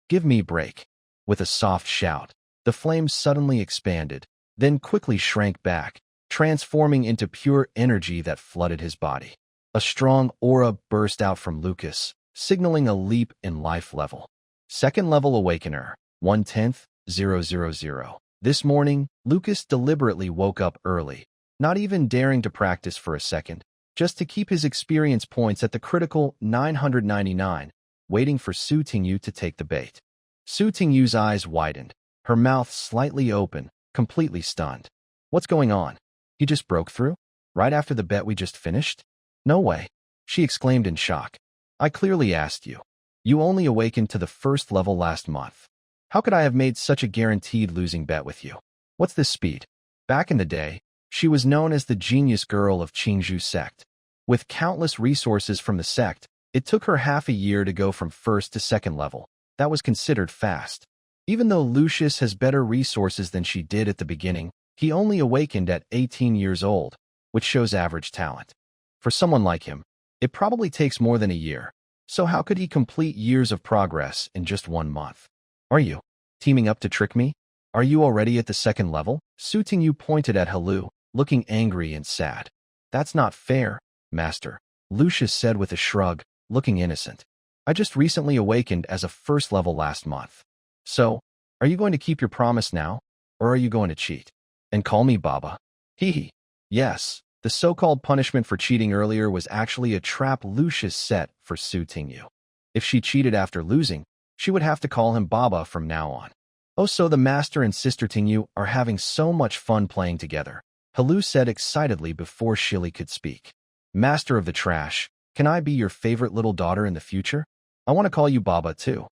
give me break. With a soft shout, the flame suddenly expanded, then quickly shrank back, transforming into pure energy that flooded his body. A strong aura burst out from Lucas, signaling a leap in life level. Second level awakener, 1/10,000. This morning, Lucas deliberately woke up early, not even daring to practice for a second, just to keep his experience points at the critical 999, waiting for Sutinyu to take the bait. Sutinyu's eyes widened, her mouth slightly open, completely stunned. What's going on? He just broke through? Right after the bet we just finished? No way, she exclaimed in shock. I clearly asked you. You only awakened to the first level last month. How could I have made such a guaranteed losing bet with you? What's this speed? Back in the day, she was known as the genius girl of Qingzhou sect. With countless resources from the sect, it took her half a year to go from first to second level. That was considered fast. Even though Lucius has better resources than she did at the beginning, he only awakened at 18 years old, which shows average talent. For someone like him, it probably takes more than a year. So how could he complete years of progress in just 1 month? Are you teaming up to trick me? Are you already at the second level? Sutinyu pointed at Hilu, looking angry and sad. That's not fair, master, Lucius said with a shrug, looking innocent. I just recently awakened as a first level last month. So, are you going to keep your promise now, or are you going to cheat? And call me Baba? Hee hee. Yes, the so-called punishment for cheating earlier was actually a trap Lucius set for Sutinyu. If she cheated after losing, she would have to call him Baba from now on. Oh, so the master and sister Tinyu are having so much fun playing together, Hilu said excitedly before Shili could speak. Master of the trash, can I be your favorite little daughter in the future? I want to call you Baba too.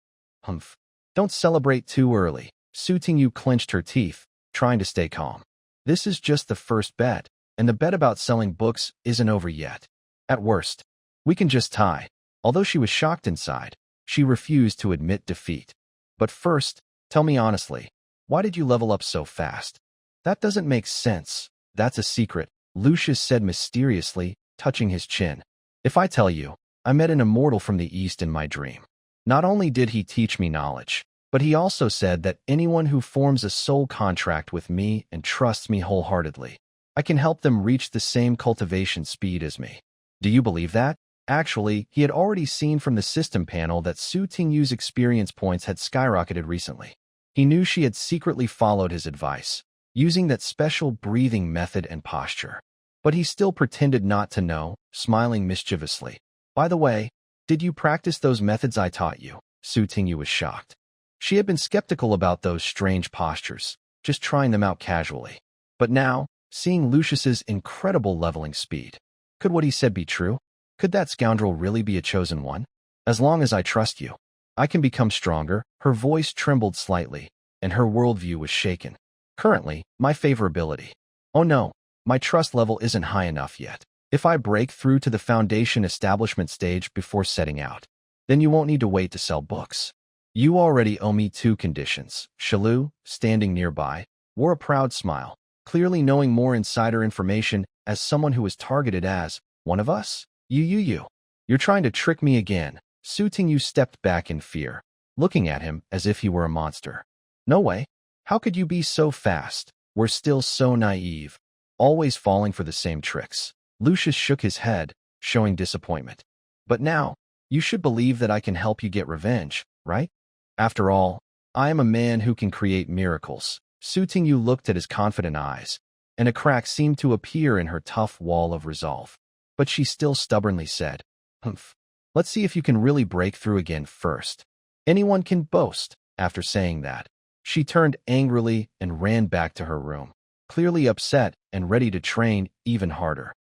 Humph. Don't celebrate too early. Sutinyu clenched her teeth, trying to stay calm. This is just the first bet, and the bet about selling books isn't over yet. At worst, we can just tie. Although she was shocked inside, she refused to admit defeat. But first, tell me honestly, why did you level up so fast? That doesn't make sense. That's a secret, Lucius said mysteriously, touching his chin. If I tell you, I met an immortal from the East in my dream. Not only did he teach me knowledge, but he also said that anyone who forms a soul contract with me and trusts me wholeheartedly, I can help them reach the same cultivation speed as me. Do you believe that? Actually, he had already seen from the system panel that Sutinyu's experience points had skyrocketed recently. He knew she had secretly followed his advice, using that special breathing method and posture. But he still pretended not to know, smiling mischievously. By the way, did you practice those methods I taught you? Sutinyu was shocked. She had been skeptical about those strange postures, just trying them out casually. But now, seeing Lucius's incredible leveling speed, could what he said be true? Could that scoundrel really be a chosen one? As long as I trust you, I can become stronger. Her voice trembled slightly, and her worldview was shaken. Currently, my favorability. Oh no, my trust level isn't high enough yet. If I break through to the foundation establishment stage before setting out, Then you won't need to wait to sell books. You already owe me 2 conditions. Shilu, standing nearby, wore a proud smile, clearly knowing more insider information as someone who was targeted as one of us. You. You're trying to trick me again. Su-Ting stepped back in fear, looking at him as if he were a monster. No way. How could you be so fast? We're still so naive, always falling for the same tricks. Lucius shook his head, showing disappointment. But now, you should believe that I can help you get revenge, right? After all, I am a man who can create miracles. Su-Ting looked at his confident eyes, and a crack seemed to appear in her tough wall of resolve. But she still stubbornly said, "Humph. Let's see if you can really break through again first." Anyone can boast. After saying that, she turned angrily and ran back to her room, clearly upset and ready to train even harder.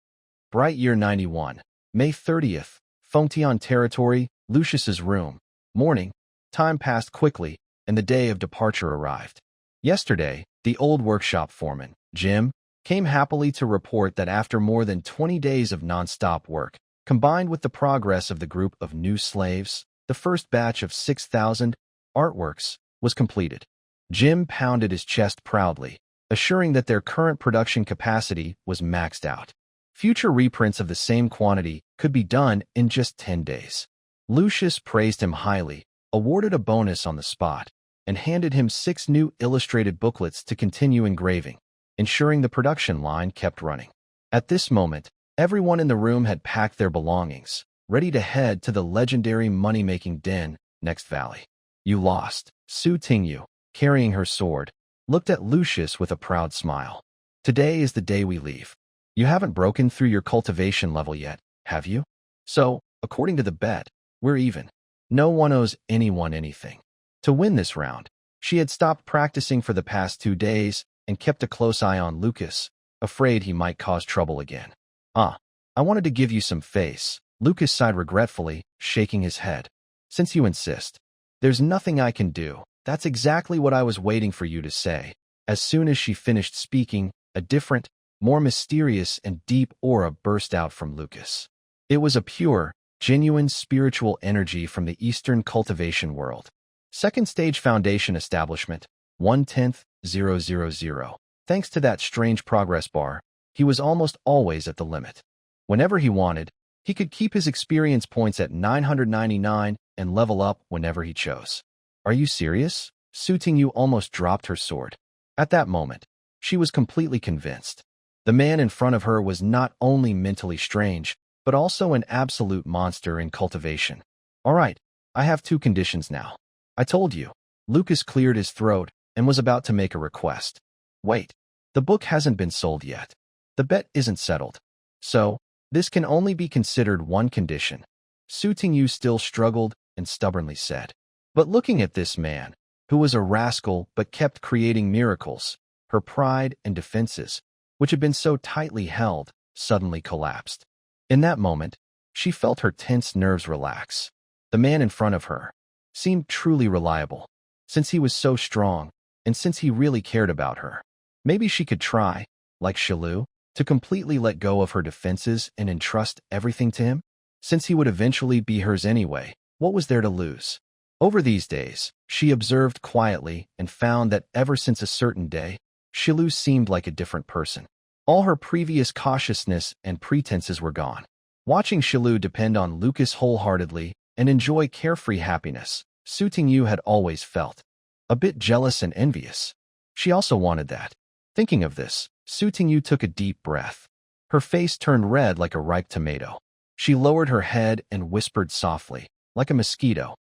Bright Year 91, May 30th, Fengtian Territory, Lucius's room. Morning. Time passed quickly, and the day of departure arrived. Yesterday, the old workshop foreman, Jim, came happily to report that after more than 20 days of non-stop work, combined with the progress of the group of new slaves, the first batch of 6,000 artworks was completed. Jim pounded his chest proudly, assuring that their current production capacity was maxed out. Future reprints of the same quantity could be done in just 10 days. Lucius praised him highly, awarded a bonus on the spot, and handed him 6 new illustrated booklets to continue engraving, ensuring the production line kept running. At this moment, everyone in the room had packed their belongings, ready to head to the legendary money-making den, Next Valley. You lost. Su-Ting, carrying her sword, looked at Lucius with a proud smile. Today is the day we leave. You haven't broken through your cultivation level yet, have you? So, according to the bet, we're even. No one owes anyone anything. To win this round, she had stopped practicing for the past 2 days and kept a close eye on Lucas, afraid he might cause trouble again. I wanted to give you some face. Lucas sighed regretfully, shaking his head. Since you insist, there's nothing I can do. That's exactly what I was waiting for you to say. As soon as she finished speaking, a different, more mysterious and deep aura burst out from Lucas. It was a pure, genuine spiritual energy from the Eastern cultivation world. Second stage foundation establishment, 1/10,000. Thanks to that strange progress bar, he was almost always at the limit. Whenever he wanted, he could keep his experience points at 999 and level up whenever he chose. Are you serious? Su-Ting almost dropped her sword. At that moment, she was completely convinced. The man in front of her was not only mentally strange, but also an absolute monster in cultivation. All right, I have 2 conditions now. I told you. Lucas cleared his throat and was about to make a request. Wait, the book hasn't been sold yet. The bet isn't settled. So, this can only be considered one condition. Su-Ting still struggled and stubbornly said. But looking at this man, who was a rascal but kept creating miracles, her pride and defenses, which had been so tightly held, suddenly collapsed. In that moment, she felt her tense nerves relax. The man in front of her seemed truly reliable, since he was so strong, and since he really cared about her. Maybe she could try, like Shilu, to completely let go of her defenses and entrust everything to him? Since he would eventually be hers anyway, what was there to lose? Over these days, she observed quietly and found that ever since a certain day, Shilu seemed like a different person. All her previous cautiousness and pretenses were gone. Watching Shilu depend on Lucas wholeheartedly and enjoy carefree happiness, Su-Ting had always felt a bit jealous and envious. She also wanted that. Thinking of this, Su-Ting took a deep breath. Her face turned red like a ripe tomato. She lowered her head and whispered softly, like a mosquito.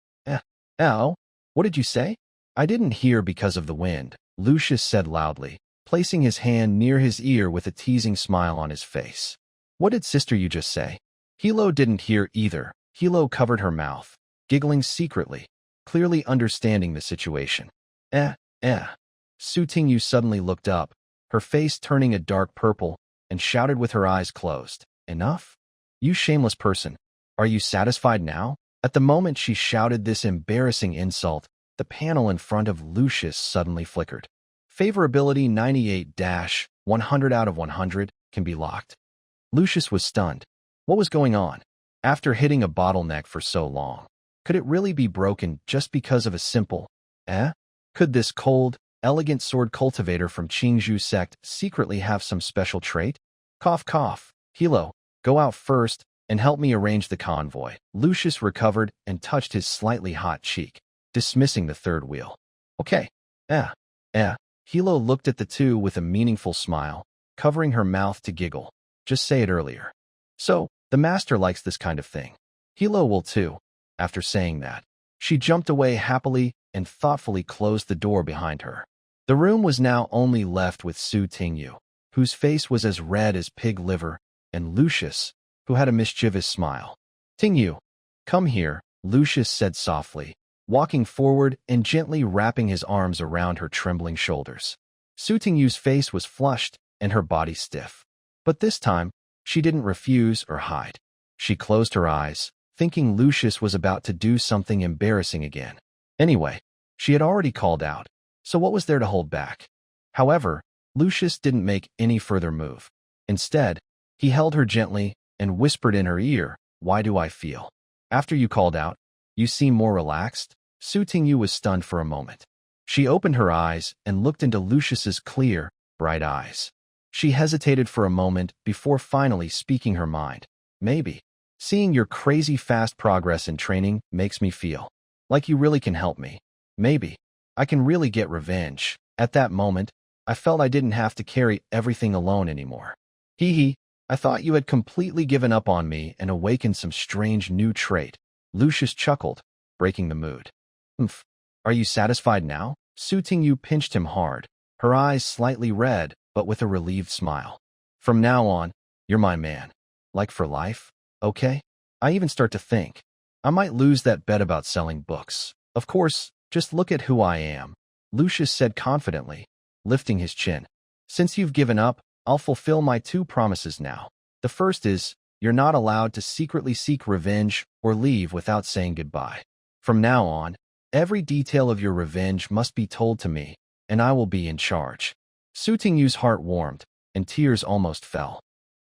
Ow, what did you say? I didn't hear because of the wind, Lucius said loudly, placing his hand near his ear with a teasing smile on his face. What did sister you just say? Hilo didn't hear either. Hilo covered her mouth, giggling secretly, clearly understanding the situation. Su-Ting suddenly looked up, her face turning a dark purple, and shouted with her eyes closed. Enough? You shameless person. Are you satisfied now? At the moment she shouted this embarrassing insult, the panel in front of Lucius suddenly flickered. Favorability 98-100 out of 100 can be locked. Lucius was stunned. What was going on? After hitting a bottleneck for so long, Could it really be broken just because of a simple, eh? Could this cold, elegant sword cultivator from Qingzhou sect secretly have some special trait? Cough, cough. Hilo, go out first and help me arrange the convoy. Lucius recovered and touched his slightly hot cheek, dismissing the third wheel. Okay. Eh. Hilo looked at the two with a meaningful smile, covering her mouth to giggle. Just say it earlier. So, the master likes this kind of thing. Hilo will too. After saying that, she jumped away happily and thoughtfully closed the door behind her. The room was now only left with Su Tingyu, whose face was as red as pig liver, and Lucius, who had a mischievous smile. Tingyu, come here, Lucius said softly, walking forward and gently wrapping his arms around her trembling shoulders. Su Tingyu's face was flushed and her body stiff. But this time, she didn't refuse or hide. She closed her eyes, thinking Lucius was about to do something embarrassing again. Anyway, she had already called out, so what was there to hold back? However, Lucius didn't make any further move. Instead, he held her gently and whispered in her ear, "Why do I feel? After you called out, you seem more relaxed?" Su Tingyu was stunned for a moment. She opened her eyes and looked into Lucius's clear, bright eyes. She hesitated for a moment before finally speaking her mind. Maybe. Seeing your crazy fast progress in training makes me feel like you really can help me. Maybe. I can really get revenge. At that moment, I felt I didn't have to carry everything alone anymore. Hee. I thought you had completely given up on me and awakened some strange new trait. Lucius chuckled, breaking the mood. Umph. Are you satisfied now? Su Tingyu pinched him hard, her eyes slightly red, but with a relieved smile. From now on, you're my man. Like for life? Okay? I even start to think I might lose that bet about selling books. Of course, just look at who I am, Lucius said confidently, lifting his chin. Since you've given up, I'll fulfill my 2 promises now. The first is, you're not allowed to secretly seek revenge or leave without saying goodbye. From now on, every detail of your revenge must be told to me, and I will be in charge. Su Tingyu's heart warmed, and tears almost fell.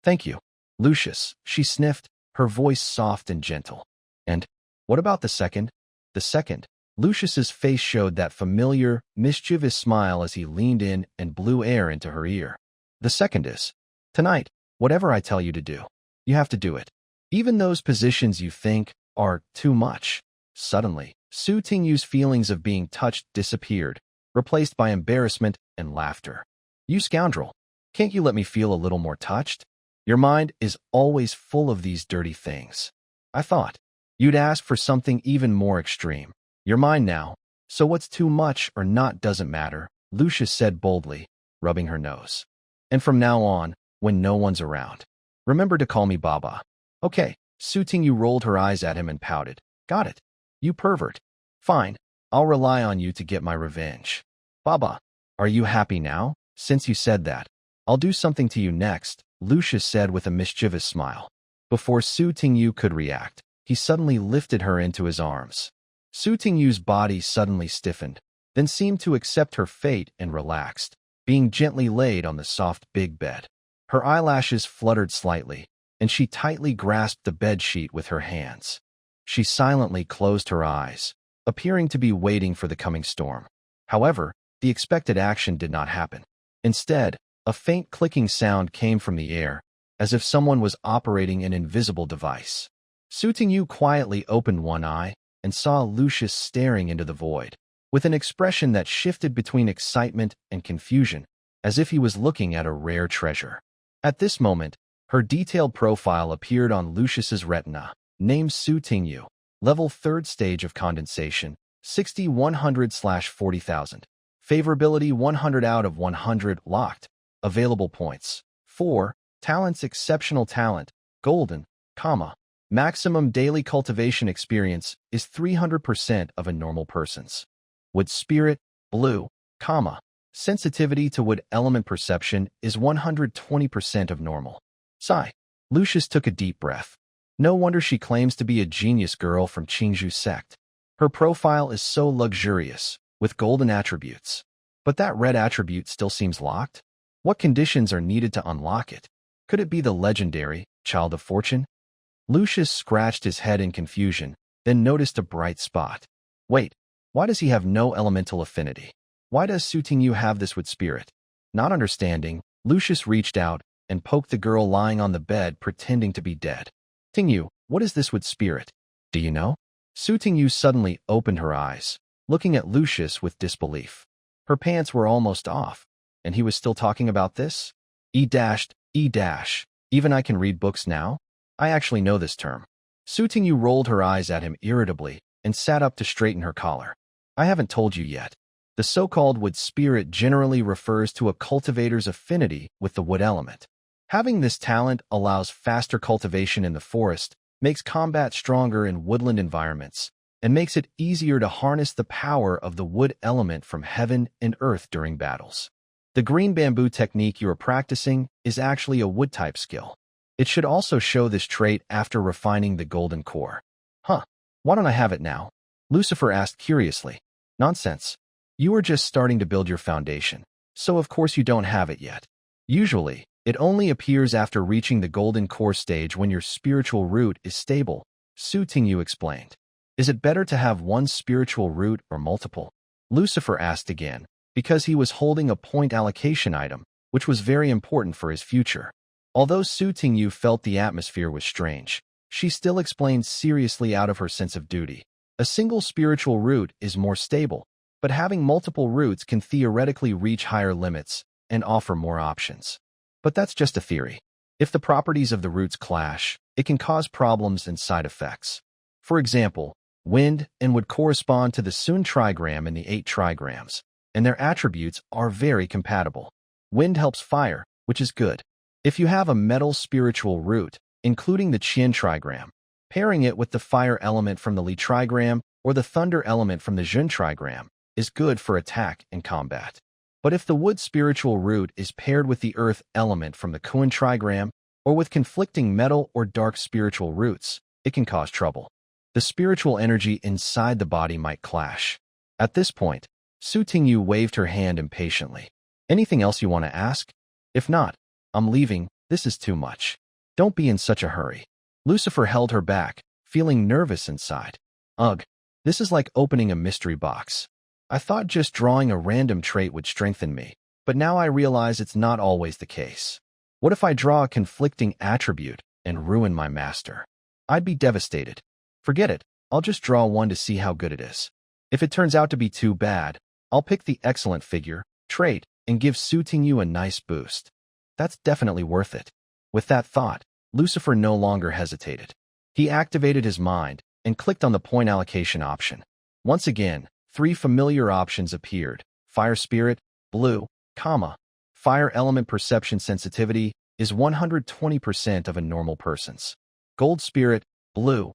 Thank you, Lucius, she sniffed, her voice soft and gentle. And what about the second? The second? Lucius's face showed that familiar, mischievous smile as he leaned in and blew air into her ear. The second is, tonight, whatever I tell you to do, you have to do it. Even those positions you think are too much. Suddenly, Su Tingyu's feelings of being touched disappeared, replaced by embarrassment and laughter. You scoundrel, can't you let me feel a little more touched? Your mind is always full of these dirty things. I thought you'd ask for something even more extreme. You're mine now, so what's too much or not doesn't matter, Lucius said boldly, rubbing her nose. And from now on, when no one's around, remember to call me Baba. Okay, Su Tingyu rolled her eyes at him and pouted. Got it. You pervert. Fine, I'll rely on you to get my revenge. Baba, are you happy now? Since you said that, I'll do something to you next, Lucius said with a mischievous smile. Before Su Tingyu could react, he suddenly lifted her into his arms. Su Tingyu's body suddenly stiffened, then seemed to accept her fate and relaxed, being gently laid on the soft big bed. Her eyelashes fluttered slightly, and she tightly grasped the bed sheet with her hands. She silently closed her eyes, appearing to be waiting for the coming storm. However, the expected action did not happen. Instead, a faint clicking sound came from the air, as if someone was operating an invisible device. Su Tingyu quietly opened one eye and saw Lucius staring into the void, with an expression that shifted between excitement and confusion, as if he was looking at a rare treasure. At this moment, her detailed profile appeared on Lucius's retina, named Su Tingyu, level 3rd stage of condensation, 60-100/40,000. Favorability 100 out of 100 locked. Available points. 4. Talents exceptional talent, golden, comma. Maximum daily cultivation experience is 300% of a normal person's. Wood spirit, blue, comma. Sensitivity to wood element perception is 120% of normal. Sigh. Lucius took a deep breath. No wonder she claims to be a genius girl from Qingzhou sect. Her profile is so luxurious, with golden attributes. But that red attribute still seems locked? What conditions are needed to unlock it? Could it be the legendary Child of Fortune? Lucius scratched his head in confusion, then noticed a bright spot. Wait, why does he have no elemental affinity? Why does Sutingyu have this with spirit? Not understanding, Lucius reached out and poked the girl lying on the bed pretending to be dead. Tingyu, what is this with spirit? Do you know? Sutingyu suddenly opened her eyes, looking at Lucius with disbelief. Her pants were almost off, and he was still talking about this? Even I can read books now? I actually know this term. Sutingyu rolled her eyes at him irritably and sat up to straighten her collar. I haven't told you yet. The so-called wood spirit generally refers to a cultivator's affinity with the wood element. Having this talent allows faster cultivation in the forest, makes combat stronger in woodland environments, and makes it easier to harness the power of the wood element from heaven and earth during battles. The green bamboo technique you are practicing is actually a wood-type skill. It should also show this trait after refining the golden core. Huh, why don't I have it now? Lucifer asked curiously. Nonsense. You are just starting to build your foundation, so of course you don't have it yet. Usually, it only appears after reaching the golden core stage when your spiritual root is stable, Sutingyu explained. Is it better to have one spiritual root or multiple? Lucifer asked again, because he was holding a point allocation item, which was very important for his future. Although Sutingyu felt the atmosphere was strange, she still explained seriously out of her sense of duty. A single spiritual root is more stable, but having multiple roots can theoretically reach higher limits and offer more options. But that's just a theory. If the properties of the roots clash, it can cause problems and side effects. For example, wind and wood correspond to the Sun trigram and the 8 trigrams, and their attributes are very compatible. Wind helps fire, which is good. If you have a metal spiritual root, including the Qian trigram, pairing it with the fire element from the Li trigram or the thunder element from the Jun trigram is good for attack and combat. But if the wood spiritual root is paired with the earth element from the Kuan trigram or with conflicting metal or dark spiritual roots, it can cause trouble. The spiritual energy inside the body might clash. At this point, Sutingyu waved her hand impatiently. Anything else you want to ask? If not, I'm leaving, this is too much. Don't be in such a hurry. Lucifer held her back, feeling nervous inside. Ugh, this is like opening a mystery box. I thought just drawing a random trait would strengthen me, but now I realize it's not always the case. What if I draw a conflicting attribute and ruin my master? I'd be devastated. Forget it, I'll just draw one to see how good it is. If it turns out to be too bad, I'll pick the excellent figure, trait, and give Sutingyu a nice boost. That's definitely worth it. With that thought, Lucifer no longer hesitated. He activated his mind and clicked on the point allocation option. Once again, 3 familiar options appeared. Fire Spirit, Blue, Fire Element Perception Sensitivity is 120% of a normal person's. Gold Spirit, Blue,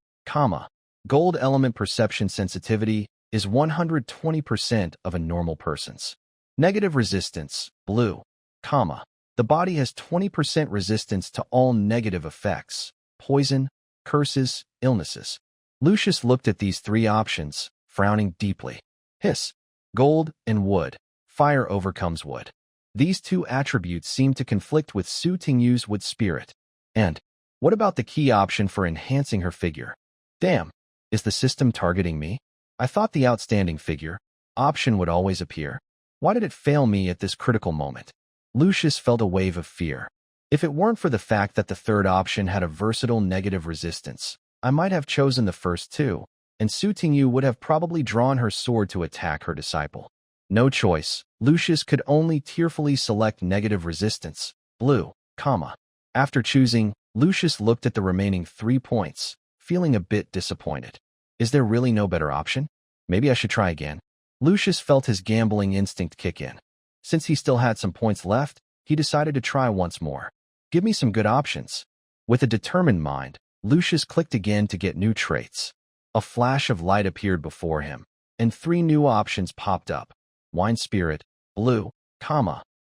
Gold Element Perception Sensitivity is 120% of a normal person's. Negative Resistance, Blue, The body has 20% resistance to all negative effects, poison, curses, illnesses. Lucius looked at these 3 options, frowning deeply. Hiss. Gold and wood. Fire overcomes wood. These 2 attributes seem to conflict with Sutingyu's wood spirit. And what about the key option for enhancing her figure? Damn, is the system targeting me? I thought the outstanding figure option would always appear. Why did it fail me at this critical moment? Lucius felt a wave of fear. If it weren't for the fact that the 3rd option had a versatile negative resistance, I might have chosen the first 2, and Sutingyu would have probably drawn her sword to attack her disciple. No choice, Lucius could only tearfully select negative resistance, Blue, After choosing, Lucius looked at the remaining 3 points, feeling a bit disappointed. Is there really no better option? Maybe I should try again. Lucius felt his gambling instinct kick in. Since he still had some points left, he decided to try once more. Give me some good options. With a determined mind, Lucius clicked again to get new traits. A flash of light appeared before him, and 3 new options popped up. Wine Spirit, Blue,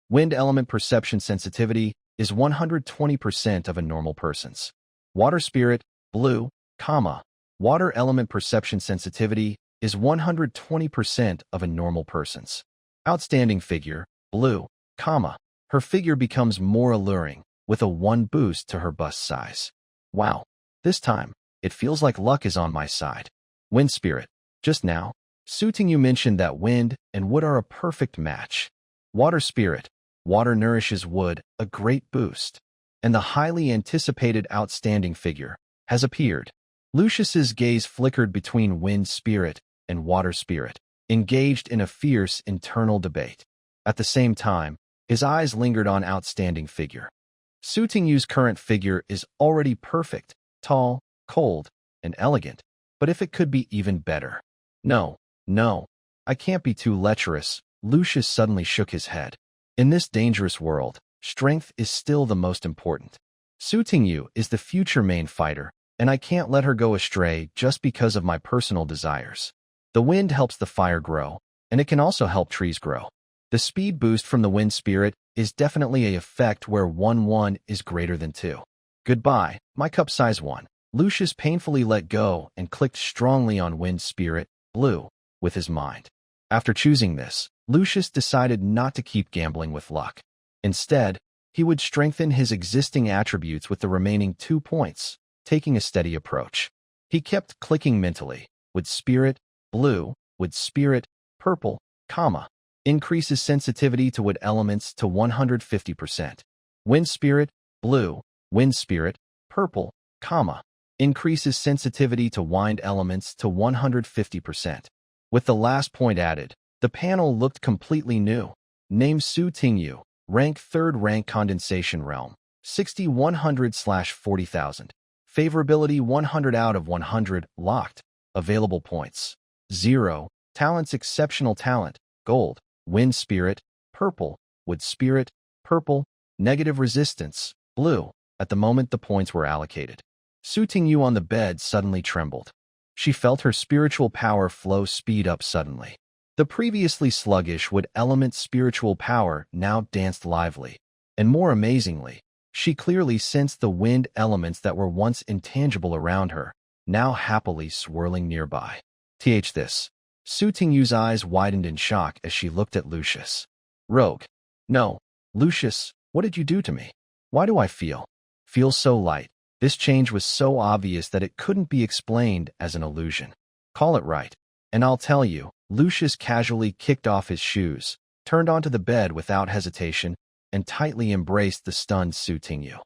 Wind Element Perception Sensitivity is 120% of a normal person's. Water Spirit, Blue, Water Element Perception Sensitivity is 120% of a normal person's. Outstanding figure, Blue, Her figure becomes more alluring, with a 1 boost to her bust size. Wow, this time, it feels like luck is on my side. Wind spirit. Just now, Suiting you mentioned that wind and wood are a perfect match. Water spirit. Water nourishes wood, a great boost. And the highly anticipated outstanding figure has appeared. Lucius's gaze flickered between wind spirit and water spirit, engaged in a fierce internal debate. At the same time, his eyes lingered on outstanding figure. Suiting you's current figure is already perfect, tall, cold, and elegant, but if it could be even better. No, I can't be too lecherous. Lucius suddenly shook his head. In this dangerous world, strength is still the most important. Suiting you is the future main fighter, and I can't let her go astray just because of my personal desires. The wind helps the fire grow, and it can also help trees grow. The speed boost from the wind spirit is definitely a effect where 1-1 is greater than 2. Goodbye, my cup size 1. Lucius painfully let go and clicked strongly on wind spirit, blue, with his mind. After choosing this, Lucius decided not to keep gambling with luck. Instead, he would strengthen his existing attributes with the remaining 2 points, taking a steady approach. He kept clicking mentally, wood spirit, blue, wood spirit, purple, comma, increases sensitivity to wood elements to 150%. Wind spirit, blue, wind spirit, purple, comma, increases sensitivity to wind elements to 150%. With the last point added, the panel looked completely new. Name Suiting you, rank 3rd rank condensation realm, 60-100/40,000. Favorability 100 out of 100, locked. Available points 0. Talents exceptional talent, gold, wind spirit, purple, wood spirit, purple, negative resistance, blue. At the moment the points were allocated, Suiting you on the bed suddenly trembled. She felt her spiritual power flow speed up suddenly. The previously sluggish wood element spiritual power now danced lively. And more amazingly, she clearly sensed the wind elements that were once intangible around her, now happily swirling nearby. This. Suiting you's eyes widened in shock as she looked at Lucius. Rogue. No, Lucius, what did you do to me? Why do I feel so light? This change was so obvious that it couldn't be explained as an illusion. Call it right, and I'll tell you. Lucius casually kicked off his shoes, turned onto the bed without hesitation, and tightly embraced the stunned Suiting you.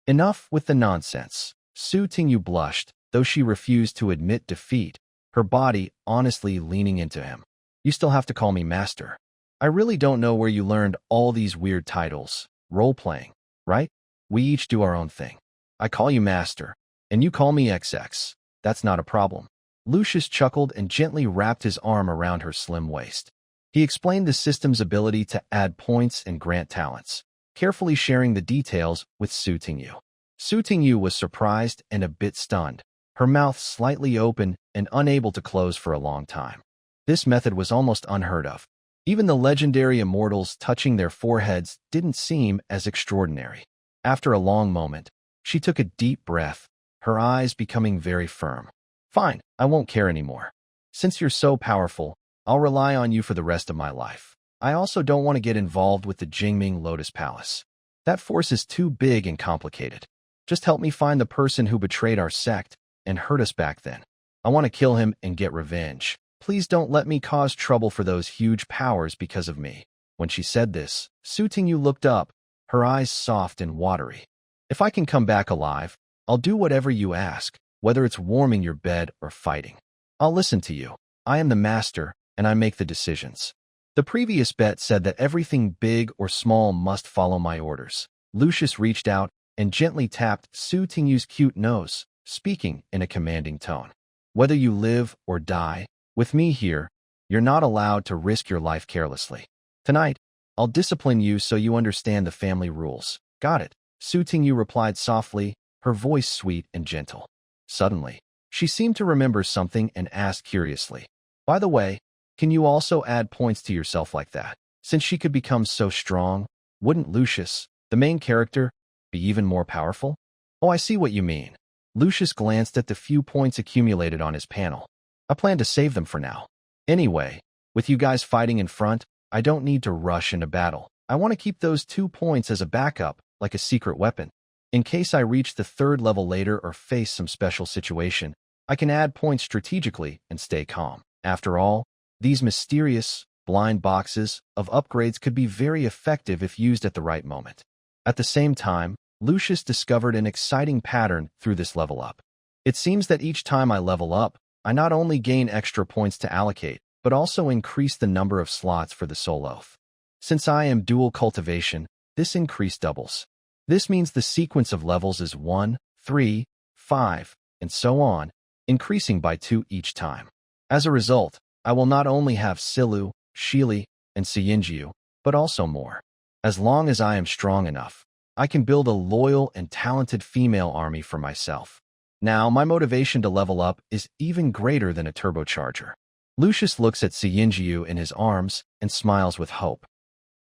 Enough with the nonsense. Suiting you blushed, though she refused to admit defeat, her body honestly leaning into him. You still have to call me master. I really don't know where you learned all these weird titles. Role-playing, right? We each do our own thing. I call you master, and you call me XX. That's not a problem. Lucius chuckled and gently wrapped his arm around her slim waist. He explained the system's ability to add points and grant talents, carefully sharing the details with Suiting you. Suiting you was surprised and a bit stunned, her mouth slightly open and unable to close for a long time. This method was almost unheard of. Even the legendary immortals touching their foreheads didn't seem as extraordinary. After a long moment, she took a deep breath, her eyes becoming very firm. Fine, I won't care anymore. Since you're so powerful, I'll rely on you for the rest of my life. I also don't want to get involved with the Jingming Lotus Palace. That force is too big and complicated. Just help me find the person who betrayed our sect and hurt us back then. I want to kill him and get revenge. Please don't let me cause trouble for those huge powers because of me. When she said this, Suiting you looked up, her eyes soft and watery. If I can come back alive, I'll do whatever you ask, whether it's warming your bed or fighting. I'll listen to you. I am the master, and I make the decisions. The previous bet said that everything big or small must follow my orders. Lucius reached out and gently tapped Suiting you's cute nose, speaking in a commanding tone. Whether you live or die, with me here, you're not allowed to risk your life carelessly. Tonight, I'll discipline you so you understand the family rules. Got it. Suiting you replied softly, her voice sweet and gentle. Suddenly, she seemed to remember something and asked curiously, by the way, can you also add points to yourself like that? Since she could become so strong, wouldn't Lucius, the main character, be even more powerful? Oh, I see what you mean. Lucius glanced at the few points accumulated on his panel. I plan to save them for now. Anyway, with you guys fighting in front, I don't need to rush into battle. I want to keep those 2 points as a backup, like a secret weapon. In case I reach the 3rd level later or face some special situation, I can add points strategically and stay calm. After all, these mysterious, blind boxes of upgrades could be very effective if used at the right moment. At the same time, Lucius discovered an exciting pattern through this level up. It seems that each time I level up, I not only gain extra points to allocate, but also increase the number of slots for the soul oath. Since I am dual cultivation, this increase doubles. This means the sequence of levels is 1, 3, 5, and so on, increasing by 2 each time. As a result, I will not only have Shiru, Shiri, and Shiri, but also more. As long as I am strong enough, I can build a loyal and talented female army for myself. Now, my motivation to level up is even greater than a turbocharger. Lucius looks at Shiri in his arms and smiles with hope.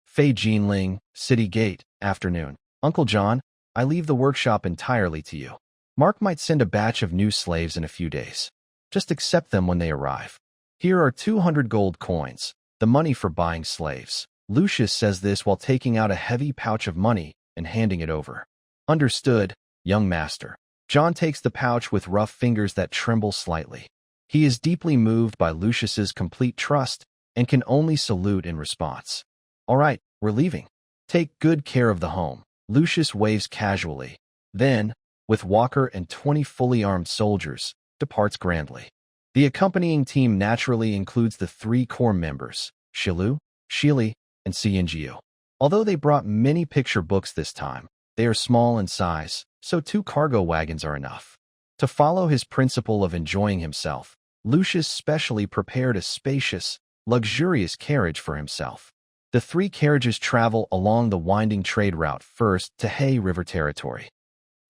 Fei Jinling, City Gate, afternoon. Uncle John, I leave the workshop entirely to you. Mark might send a batch of new slaves in a few days. Just accept them when they arrive. Here are 200 gold coins, the money for buying slaves. Lucius says this while taking out a heavy pouch of money and handing it over. Understood, young master. John takes the pouch with rough fingers that tremble slightly. He is deeply moved by Lucius's complete trust and can only salute in response. All right, we're leaving. Take good care of the home. Lucius waves casually. Then, with Walker and 20 fully armed soldiers, departs grandly. The accompanying team naturally includes the 3 core members, Shiru, Shiri, and Shiri. Although they brought many picture books this time, they are small in size, so 2 cargo wagons are enough. To follow his principle of enjoying himself, Lucius specially prepared a spacious, luxurious carriage for himself. The 3 carriages travel along the winding trade route first to Hay River Territory.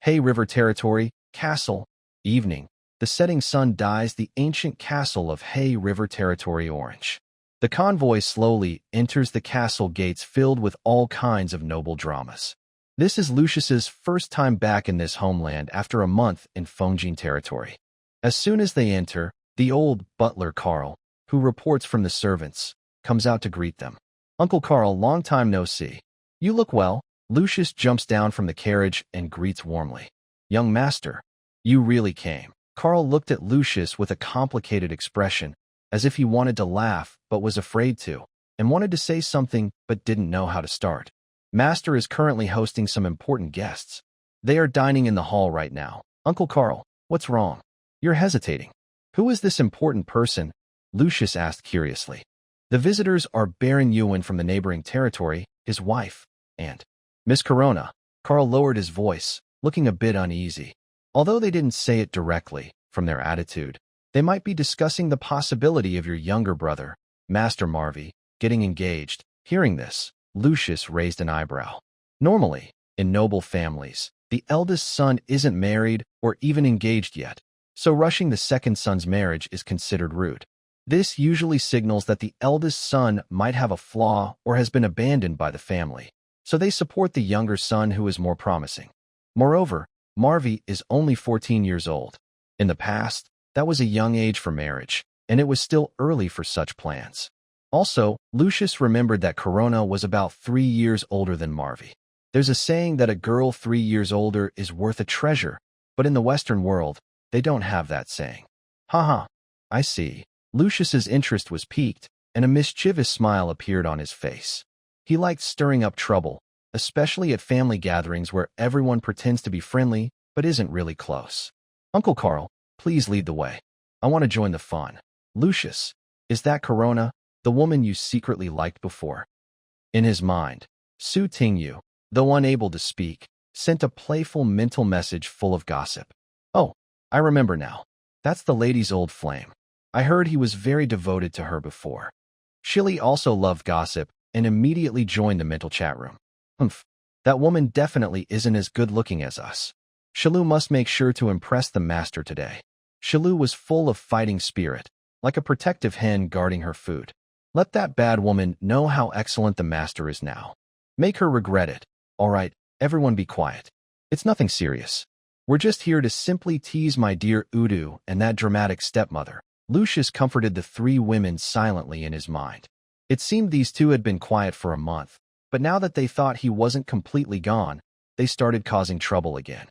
Hay River Territory, Castle, evening. The setting sun dyes the ancient castle of Hay River Territory orange. The convoy slowly enters the castle gates filled with all kinds of noble dramas. This is Lucius's first time back in this homeland after a month in Fongjin territory. As soon as they enter, the old butler Carl, who reports from the servants, comes out to greet them. Uncle Carl, long time no see. You look well. Lucius jumps down from the carriage and greets warmly. Young master, you really came. Carl looked at Lucius with a complicated expression, as if he wanted to laugh but was afraid to, and wanted to say something but didn't know how to start. Master is currently hosting some important guests. They are dining in the hall right now. Uncle Carl, what's wrong? You're hesitating. Who is this important person? Lucius asked curiously. The visitors are Baron Ewan from the neighboring territory, his wife, and Miss Corona. Carl lowered his voice, looking a bit uneasy. Although they didn't say it directly, from their attitude, they might be discussing the possibility of your younger brother, Master Marvy, getting engaged. Hearing this, Lucius raised an eyebrow. Normally, in noble families, the eldest son isn't married or even engaged yet, so rushing the second son's marriage is considered rude. This usually signals that the eldest son might have a flaw or has been abandoned by the family, so they support the younger son who is more promising. Moreover, Marvy is only 14 years old. In the past, that was a young age for marriage, and it was still early for such plans. Also, Lucius remembered that Corona was about 3 years older than Marvy. There's a saying that a girl 3 years older is worth a treasure, but in the Western world, they don't have that saying. Haha, I see. Lucius's interest was piqued, and a mischievous smile appeared on his face. He liked stirring up trouble, especially at family gatherings where everyone pretends to be friendly but isn't really close. Uncle Carl, please lead the way. I want to join the fun. Lucius, is that Corona, the woman you secretly liked before? In his mind, Su Tingyu, though unable to speak, sent a playful mental message full of gossip. Oh, I remember now. That's the lady's old flame. I heard he was very devoted to her before. Shili also loved gossip and immediately joined the mental chat room. Humph, that woman definitely isn't as good-looking as us. Shilu must make sure to impress the master today. Shilu was full of fighting spirit, like a protective hen guarding her food. Let that bad woman know how excellent the master is now. Make her regret it. All right, everyone be quiet. It's nothing serious. We're just here to simply tease my dear Udu and that dramatic stepmother. Lucius comforted the 3 women silently in his mind. It seemed these 2 had been quiet for a month, but now that they thought he wasn't completely gone, they started causing trouble again.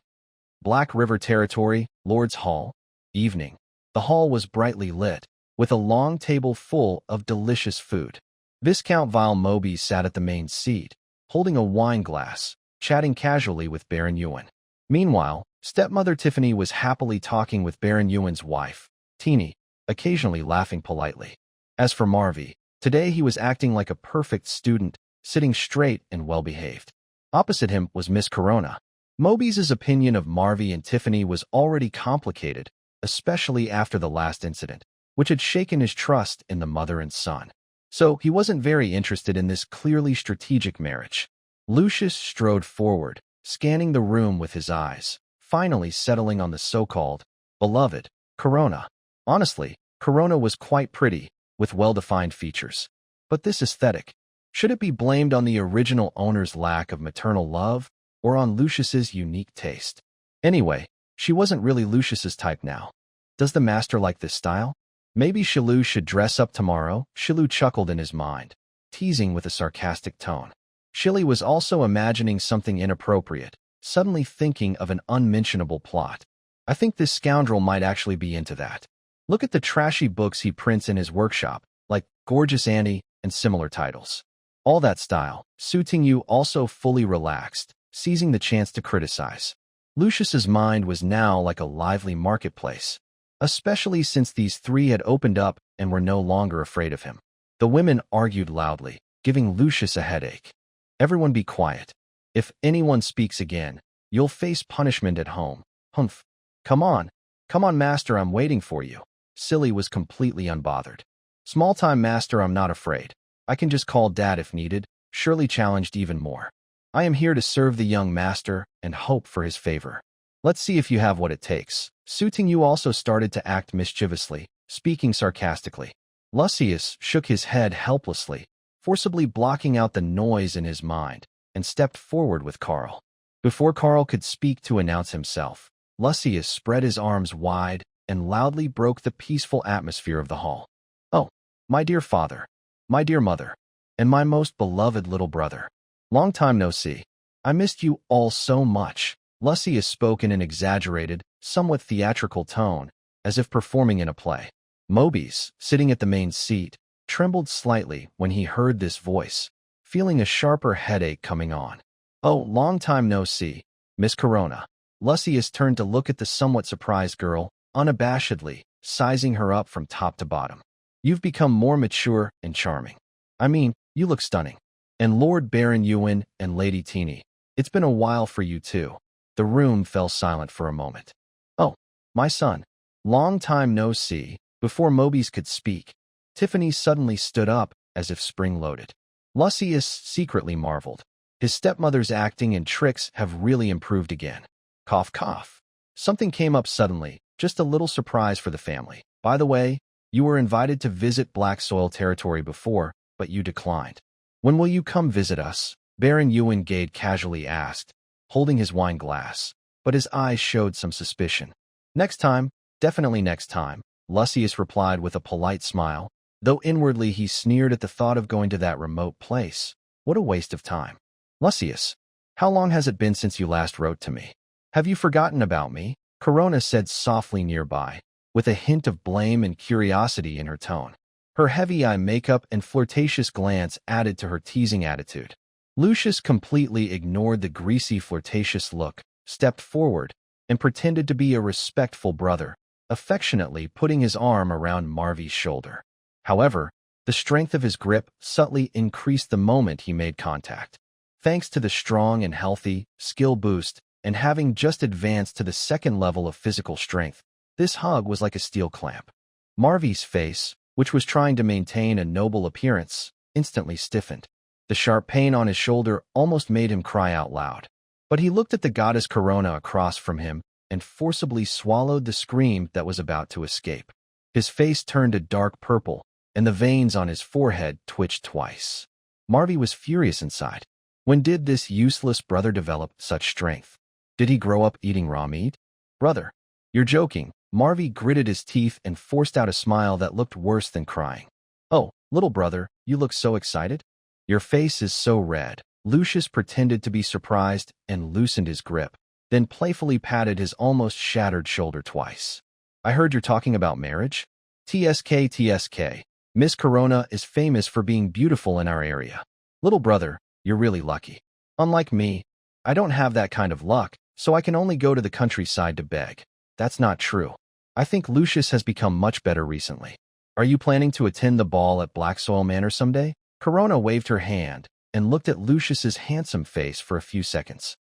Black River Territory, Lord's Hall, evening. The hall was brightly lit, with a long table full of delicious food. Viscount Vile Moby sat at the main seat, holding a wine glass, chatting casually with Baron Ewan. Meanwhile, stepmother Tiffany was happily talking with Baron Ewan's wife, Teeny, occasionally laughing politely. As for Marvy, today he was acting like a perfect student, sitting straight and well-behaved. Opposite him was Miss Corona. Moby's opinion of Marvy and Tiffany was already complicated, especially after the last incident, which had shaken his trust in the mother and son. So he wasn't very interested in this clearly strategic marriage. Lucius strode forward, scanning the room with his eyes, finally settling on the so-called beloved Corona. Honestly, Corona was quite pretty, with well-defined features. But this aesthetic, should it be blamed on the original owner's lack of maternal love, or on Lucius's unique taste? Anyway, she wasn't really Lucius's type now. Does the master like this style? Maybe Shilu should dress up tomorrow, Shilu chuckled in his mind, teasing with a sarcastic tone. Shilly was also imagining something inappropriate, suddenly thinking of an unmentionable plot. I think this scoundrel might actually be into that. Look at the trashy books he prints in his workshop, like Gorgeous Annie and similar titles. All that style, suiting you also fully relaxed, seizing the chance to criticize. Lucius's mind was now like a lively marketplace, especially since these three had opened up and were no longer afraid of him. The women argued loudly, giving Lucius a headache. Everyone be quiet. If anyone speaks again, you'll face punishment at home. Humph. Come on, master, I'm waiting for you. Silly was completely unbothered. Small-time master, I'm not afraid. I can just call dad if needed, Shirley challenged even more. I am here to serve the young master and hope for his favor. Let's see if you have what it takes. Suiting you also started to act mischievously, speaking sarcastically. Lucius shook his head helplessly, forcibly blocking out the noise in his mind, and stepped forward with Carl. Before Carl could speak to announce himself, Lucius spread his arms wide and loudly broke the peaceful atmosphere of the hall. Oh, my dear father, my dear mother, and my most beloved little brother. Long time no see. I missed you all so much. Lucius spoke in an exaggerated, somewhat theatrical tone, as if performing in a play. Mobius, sitting at the main seat, trembled slightly when he heard this voice, feeling a sharper headache coming on. Oh, long time no see, Miss Corona. Lucius turned to look at the somewhat surprised girl, unabashedly, sizing her up from top to bottom. You've become more mature and charming. I mean, you look stunning. And Lord Baron Ewan and Lady Teeny, it's been a while for you too. The room fell silent for a moment. Oh, my son. Long time no see. Before Mobius could speak, Tiffany suddenly stood up, as if spring-loaded. Lucius secretly marveled. His stepmother's acting and tricks have really improved again. Cough, cough. Something came up suddenly, just a little surprise for the family. By the way, you were invited to visit Black Soil territory before, but you declined. When will you come visit us? Baron Ewan Gade casually asked, holding his wine glass, but his eyes showed some suspicion. Next time, definitely next time, Lucius replied with a polite smile, though inwardly he sneered at the thought of going to that remote place. What a waste of time. Lucius, how long has it been since you last wrote to me? Have you forgotten about me? Corona said softly nearby, with a hint of blame and curiosity in her tone. Her heavy eye makeup and flirtatious glance added to her teasing attitude. Lucius completely ignored the greasy, flirtatious look, stepped forward, and pretended to be a respectful brother, affectionately putting his arm around Marvy's shoulder. However, the strength of his grip subtly increased the moment he made contact. Thanks to the strong and healthy skill boost and having just advanced to the second level of physical strength, this hug was like a steel clamp. Marvy's face, which was trying to maintain a noble appearance, instantly stiffened. The sharp pain on his shoulder almost made him cry out loud. But he looked at the goddess Corona across from him and forcibly swallowed the scream that was about to escape. His face turned a dark purple, and the veins on his forehead twitched twice. Marvy was furious inside. When did this useless brother develop such strength? Did he grow up eating raw meat? Brother, you're joking. Marvy gritted his teeth and forced out a smile that looked worse than crying. Oh, little brother, you look so excited. Your face is so red. Lucius pretended to be surprised and loosened his grip, then playfully patted his almost shattered shoulder twice. I heard you're talking about marriage? TSK, TSK. Miss Corona is famous for being beautiful in our area. Little brother, you're really lucky. Unlike me, I don't have that kind of luck, so I can only go to the countryside to beg. That's not true. I think Lucius has become much better recently. Are you planning to attend the ball at Blacksoil Manor someday? Corona waved her hand and looked at Lucius's handsome face for a few seconds.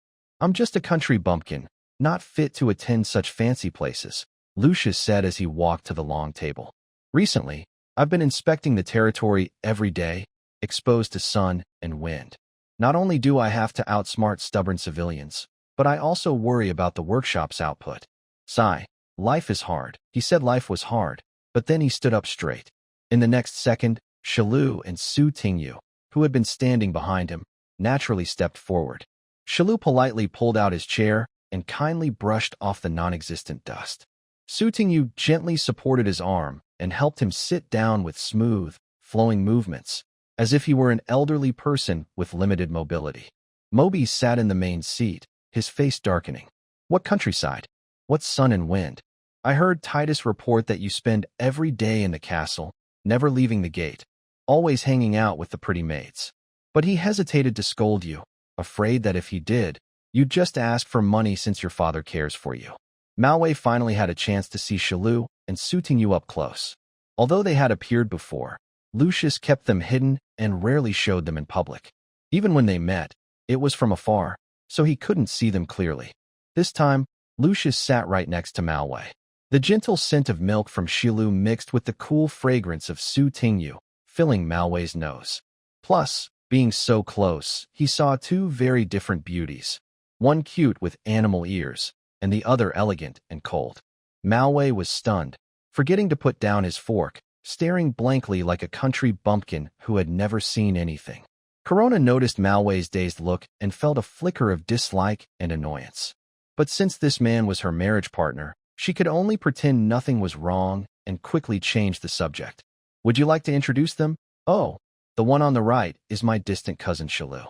I'm just a country bumpkin, not fit to attend such fancy places, Lucius said as he walked to the long table. Recently, I've been inspecting the territory every day, exposed to sun and wind. Not only do I have to outsmart stubborn civilians, but I also worry about the workshop's output. Sigh, life is hard. He said life was hard, but then he stood up straight. In the next second, Shilu and Su Tingyu, who had been standing behind him, naturally stepped forward. Shilu politely pulled out his chair and kindly brushed off the non-existent dust. Su Tingyu gently supported his arm and helped him sit down with smooth, flowing movements, as if he were an elderly person with limited mobility. Moby sat in the main seat, his face darkening. What countryside? What sun and wind? I heard Titus report that you spend every day in the castle, never leaving the gate, always hanging out with the pretty maids. But he hesitated to scold you, afraid that if he did, you'd just ask for money since your father cares for you. Malwei finally had a chance to see Shilu and Su Tingyu up close. Although they had appeared before, Lucius kept them hidden and rarely showed them in public. Even when they met, it was from afar, so he couldn't see them clearly. This time, Lucius sat right next to Malwei. The gentle scent of milk from Shilu mixed with the cool fragrance of Su Tingyu, filling Malwei's nose. Plus, being so close, he saw two very different beauties. One cute with animal ears, and the other elegant and cold. Malwei was stunned, forgetting to put down his fork, staring blankly like a country bumpkin who had never seen anything. Corona noticed Malwei's dazed look and felt a flicker of dislike and annoyance. But since this man was her marriage partner, she could only pretend nothing was wrong and quickly change the subject. Would you like to introduce them? Oh, the one on the right is my distant cousin Shilu.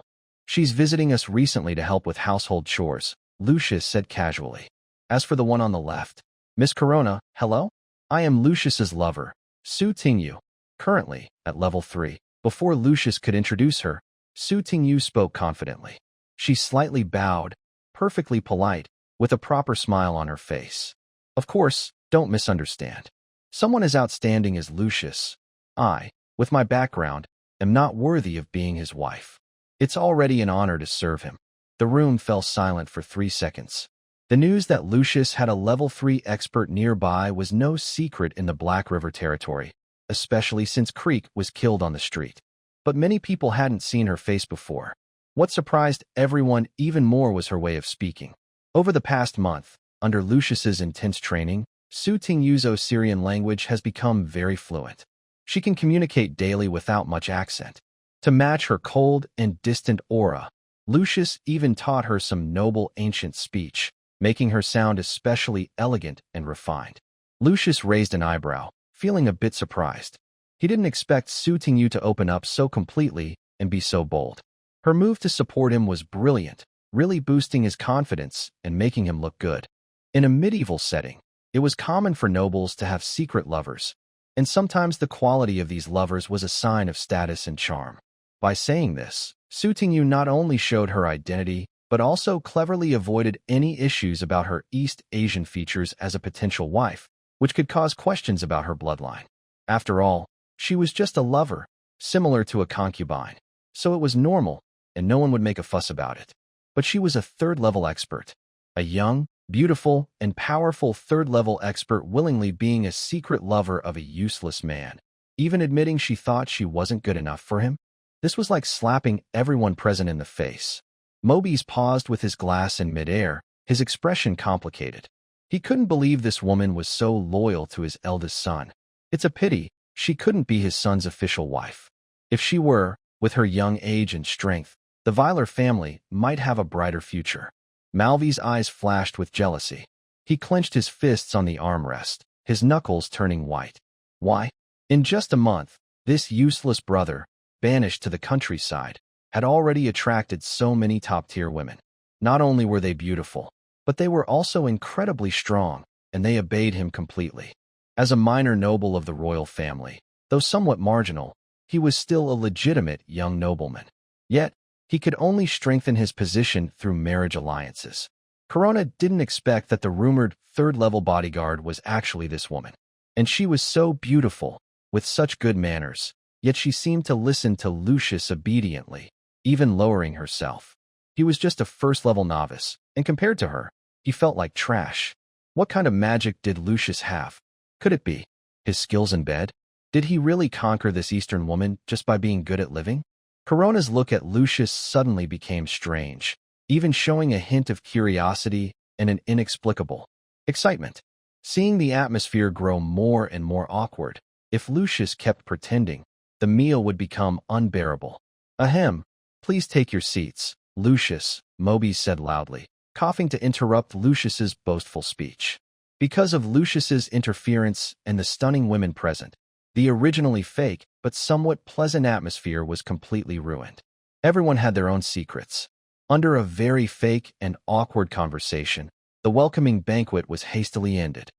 She's visiting us recently to help with household chores, Lucius said casually. As for the one on the left, Miss Corona, hello? I am Lucius's lover, Su Tingyu, currently at level 3. Before Lucius could introduce her, Su Tingyu spoke confidently. She slightly bowed, perfectly polite, with a proper smile on her face. Of course, don't misunderstand. Someone as outstanding as Lucius, I, with my background, am not worthy of being his wife. It's already an honor to serve him. The room fell silent for 3 seconds. The news that Lucius had a level 3 expert nearby was no secret in the Black River territory, especially since Creek was killed on the street. But many people hadn't seen her face before. What surprised everyone even more was her way of speaking. Over the past month, under Lucius's intense training, Su Tingyu's Osirian language has become very fluent. She can communicate daily without much accent. To match her cold and distant aura, Lucius even taught her some noble ancient speech, making her sound especially elegant and refined. Lucius raised an eyebrow, feeling a bit surprised. He didn't expect Su Tingyu to open up so completely and be so bold. Her move to support him was brilliant, really boosting his confidence and making him look good. In a medieval setting, it was common for nobles to have secret lovers, and sometimes the quality of these lovers was a sign of status and charm. By saying this, Su Tingyu not only showed her identity, but also cleverly avoided any issues about her East Asian features as a potential wife, which could cause questions about her bloodline. After all, she was just a lover, similar to a concubine, so it was normal, and no one would make a fuss about it. But she was a third-level expert, a young, beautiful, and powerful third-level expert willingly being a secret lover of a useless man, even admitting she thought she wasn't good enough for him. This was like slapping everyone present in the face. Mobius paused with his glass in midair, his expression complicated. He couldn't believe this woman was so loyal to his eldest son. It's a pity she couldn't be his son's official wife. If she were, with her young age and strength, the Weiler family might have a brighter future. Malvi's eyes flashed with jealousy. He clenched his fists on the armrest, his knuckles turning white. Why? In just a month, this useless brother, banished to the countryside, had already attracted so many top-tier women. Not only were they beautiful, but they were also incredibly strong, and they obeyed him completely. As a minor noble of the royal family, though somewhat marginal, he was still a legitimate young nobleman. Yet, he could only strengthen his position through marriage alliances. Corona didn't expect that the rumored third-level bodyguard was actually this woman. And she was so beautiful, with such good manners, yet she seemed to listen to Lucius obediently, even lowering herself. He was just a first-level novice, and compared to her, he felt like trash. What kind of magic did Lucius have? Could it be his skills in bed? Did he really conquer this Eastern woman just by being good at living? Corona's look at Lucius suddenly became strange, even showing a hint of curiosity and an inexplicable excitement. Seeing the atmosphere grow more and more awkward, if Lucius kept pretending, the meal would become unbearable. Ahem, please take your seats, Lucius, Moby said loudly, coughing to interrupt Lucius's boastful speech. Because of Lucius's interference and the stunning women present, the originally fake but somewhat pleasant atmosphere was completely ruined. Everyone had their own secrets. Under a very fake and awkward conversation, the welcoming banquet was hastily ended.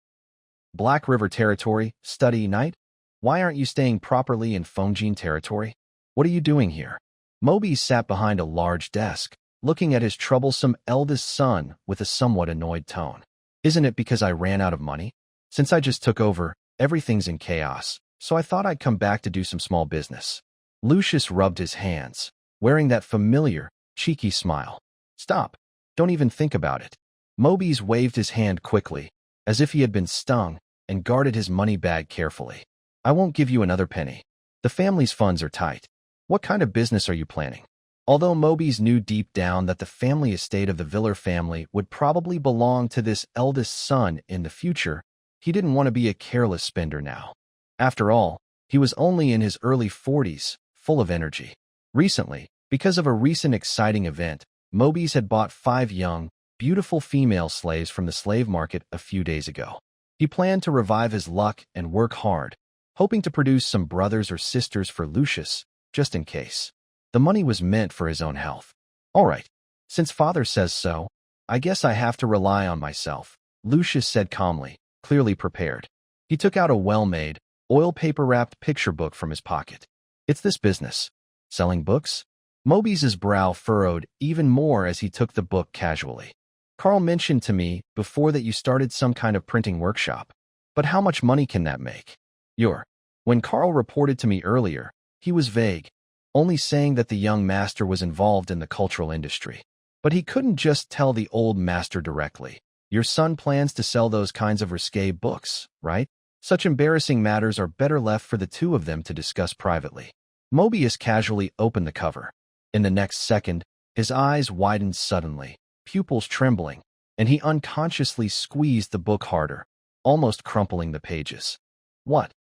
Black River territory, study night? Why aren't you staying properly in Phonegene territory? What are you doing here? Moby sat behind a large desk, looking at his troublesome eldest son with a somewhat annoyed tone. Isn't it because I ran out of money? Since I just took over, everything's in chaos, so I thought I'd come back to do some small business. Lucius rubbed his hands, wearing that familiar, cheeky smile. Stop. Don't even think about it. Mobies waved his hand quickly, as if he had been stung, and guarded his money bag carefully. I won't give you another penny. The family's funds are tight. What kind of business are you planning? Although Mobies knew deep down that the family estate of the Viller family would probably belong to this eldest son in the future, he didn't want to be a careless spender now. After all, he was only in his early 40s, full of energy. Recently, because of a recent exciting event, Mobies had bought 5 young, beautiful female slaves from the slave market a few days ago. He planned to revive his luck and work hard, hoping to produce some brothers or sisters for Lucius, just in case. The money was meant for his own health. All right, since father says so, I guess I have to rely on myself, Lucius said calmly, clearly prepared. He took out a well-made, oil paper-wrapped picture book from his pocket. It's this business. Selling books? Mobies' brow furrowed even more as he took the book casually. Carl mentioned to me before that you started some kind of printing workshop. But how much money can that make? When Carl reported to me earlier, he was vague, only saying that the young master was involved in the cultural industry. But he couldn't just tell the old master directly. Your son plans to sell those kinds of risque books, right? Such embarrassing matters are better left for the two of them to discuss privately. Mobius casually opened the cover. In the next second, his eyes widened suddenly, pupils trembling, and he unconsciously squeezed the book harder, almost crumpling the pages. What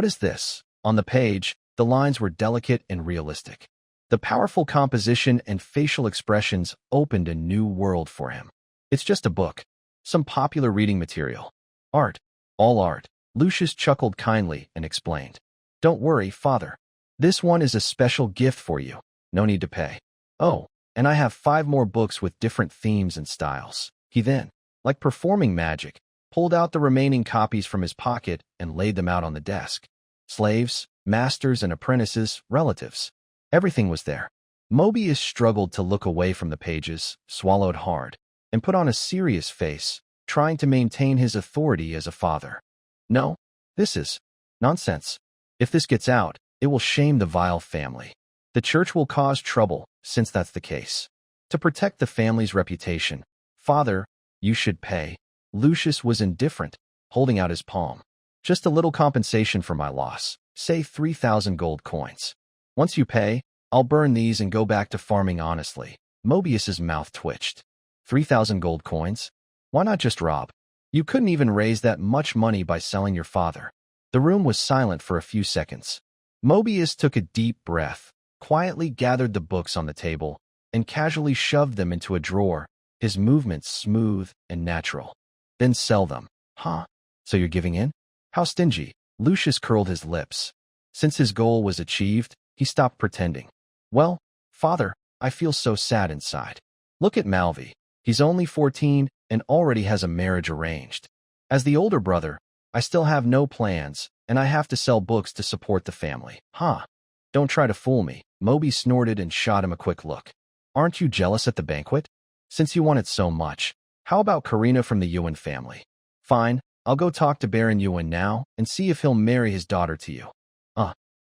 is this? On the page, the lines were delicate and realistic. The powerful composition and facial expressions opened a new world for him. It's just a book. Some popular reading material. Art. All art. Lucius chuckled kindly and explained. Don't worry, father. This one is a special gift for you. No need to pay. Oh, and I have 5 more books with different themes and styles. He then, like performing magic, pulled out the remaining copies from his pocket and laid them out on the desk. Slaves, masters and apprentices, relatives. Everything was there. Mobius struggled to look away from the pages, swallowed hard, and put on a serious face, trying to maintain his authority as a father. No, this is nonsense. If this gets out, it will shame the Vile family. The church will cause trouble, since that's the case. To protect the family's reputation, father, you should pay. Lucius was indifferent, holding out his palm. Just a little compensation for my loss, say 3,000 gold coins. Once you pay, I'll burn these and go back to farming honestly. Mobius's mouth twitched. 3,000 gold coins? Why not just rob? You couldn't even raise that much money by selling your father. The room was silent for a few seconds. Mobius took a deep breath, quietly gathered the books on the table, and casually shoved them into a drawer, his movements smooth and natural. Then sell them. Huh? So you're giving in? How stingy. Lucius curled his lips. Since his goal was achieved, he stopped pretending. Well, father, I feel so sad inside. Look at Malvi. He's only 14 and already has a marriage arranged. As the older brother, I still have no plans, and I have to sell books to support the family. Huh. Don't try to fool me. Moby snorted and shot him a quick look. Aren't you jealous at the banquet? Since you want it so much, how about Karina from the Yuan family? Fine, I'll go talk to Baron Yuan now and see if he'll marry his daughter to you.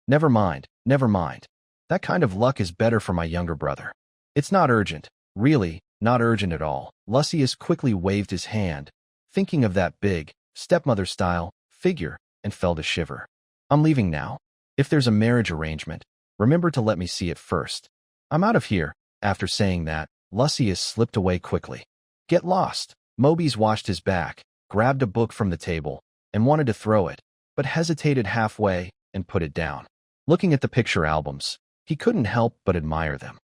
Never mind, never mind. That kind of luck is better for my younger brother. It's not urgent. Really, not urgent at all. Lucius quickly waved his hand, thinking of that big, stepmother-style figure, and felt a shiver. I'm leaving now. If there's a marriage arrangement, remember to let me see it first. I'm out of here. After saying that, Lucius slipped away quickly. Get lost. Mobies watched his back, grabbed a book from the table, and wanted to throw it, but hesitated halfway and put it down. Looking at the picture albums, he couldn't help but admire them.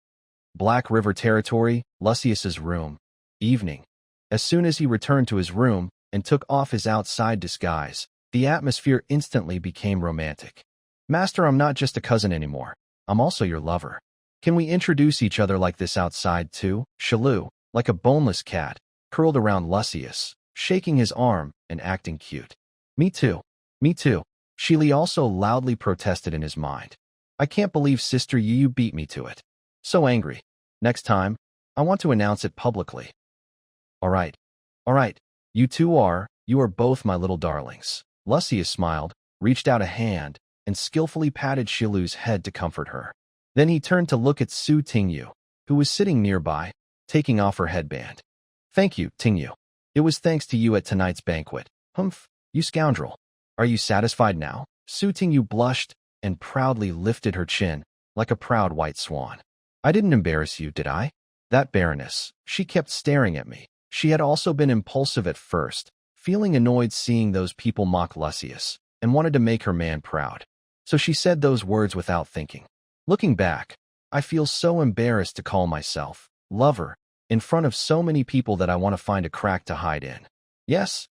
Black River Territory, Lucius's room. Evening. As soon as he returned to his room and took off his outside disguise, the atmosphere instantly became romantic. Master, I'm not just a cousin anymore. I'm also your lover. Can we introduce each other like this outside too? Shiru, like a boneless cat, curled around Lucius, shaking his arm and acting cute. Me too. Me too. Shili also loudly protested in his mind. I can't believe Sister Yu beat me to it. So angry. Next time, I want to announce it publicly. All right. You are both my little darlings. Lucius smiled, reached out a hand, and skillfully patted Shilu's head to comfort her. Then he turned to look at Su Tingyu, who was sitting nearby, taking off her headband. Thank you, Tingyu. It was thanks to you at tonight's banquet. Humph, you scoundrel. Are you satisfied now? Su Tingyu blushed and proudly lifted her chin, like a proud white swan. I didn't embarrass you, did I? That Baroness, she kept staring at me. She had also been impulsive at first, feeling annoyed seeing those people mock Lucius, and wanted to make her man proud. So she said those words without thinking. Looking back, I feel so embarrassed to call myself lover in front of so many people that I want to find a crack to hide in. Yes,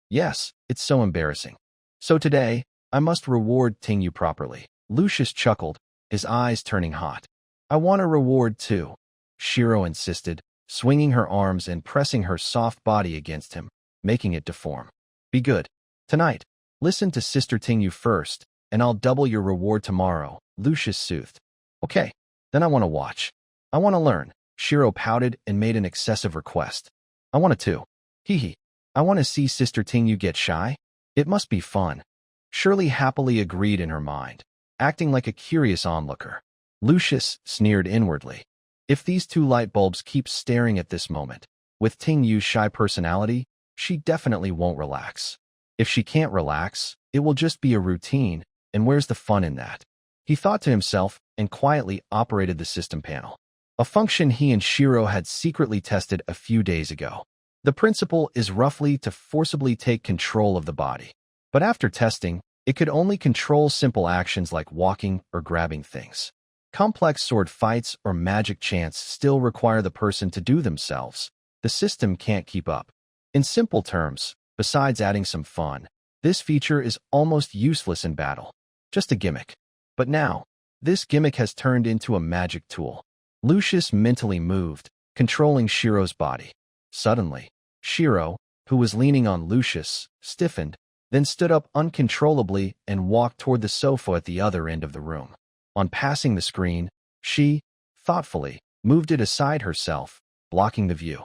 it's so embarrassing. So today, I must reward Tingyu properly. Lucius chuckled, his eyes turning hot. I want a reward too, Shiro insisted, swinging her arms and pressing her soft body against him, making it deform. Be good. Tonight, listen to Sister Tingyu first, and I'll double your reward tomorrow, Lucius soothed. Okay, then I want to watch. I want to learn. Shiro pouted and made an excessive request. I want to too. Hee. I want to see Sister Tingyu get shy. It must be fun. Shirley happily agreed in her mind, acting like a curious onlooker. Lucius sneered inwardly. If these two light bulbs keep staring at this moment, with Tingyu's shy personality, she definitely won't relax. If she can't relax, it will just be a routine, and where's the fun in that? He thought to himself and quietly operated the system panel, a function he and Shiro had secretly tested a few days ago. The principle is roughly to forcibly take control of the body. But after testing, it could only control simple actions like walking or grabbing things. Complex sword fights or magic chants still require the person to do themselves. The system can't keep up. In simple terms, besides adding some fun, this feature is almost useless in battle. Just a gimmick. But now, this gimmick has turned into a magic tool. Lucius mentally moved, controlling Shiro's body. Suddenly, Shiro, who was leaning on Lucius, stiffened, then stood up uncontrollably and walked toward the sofa at the other end of the room. On passing the screen, she, thoughtfully, moved it aside herself, blocking the view.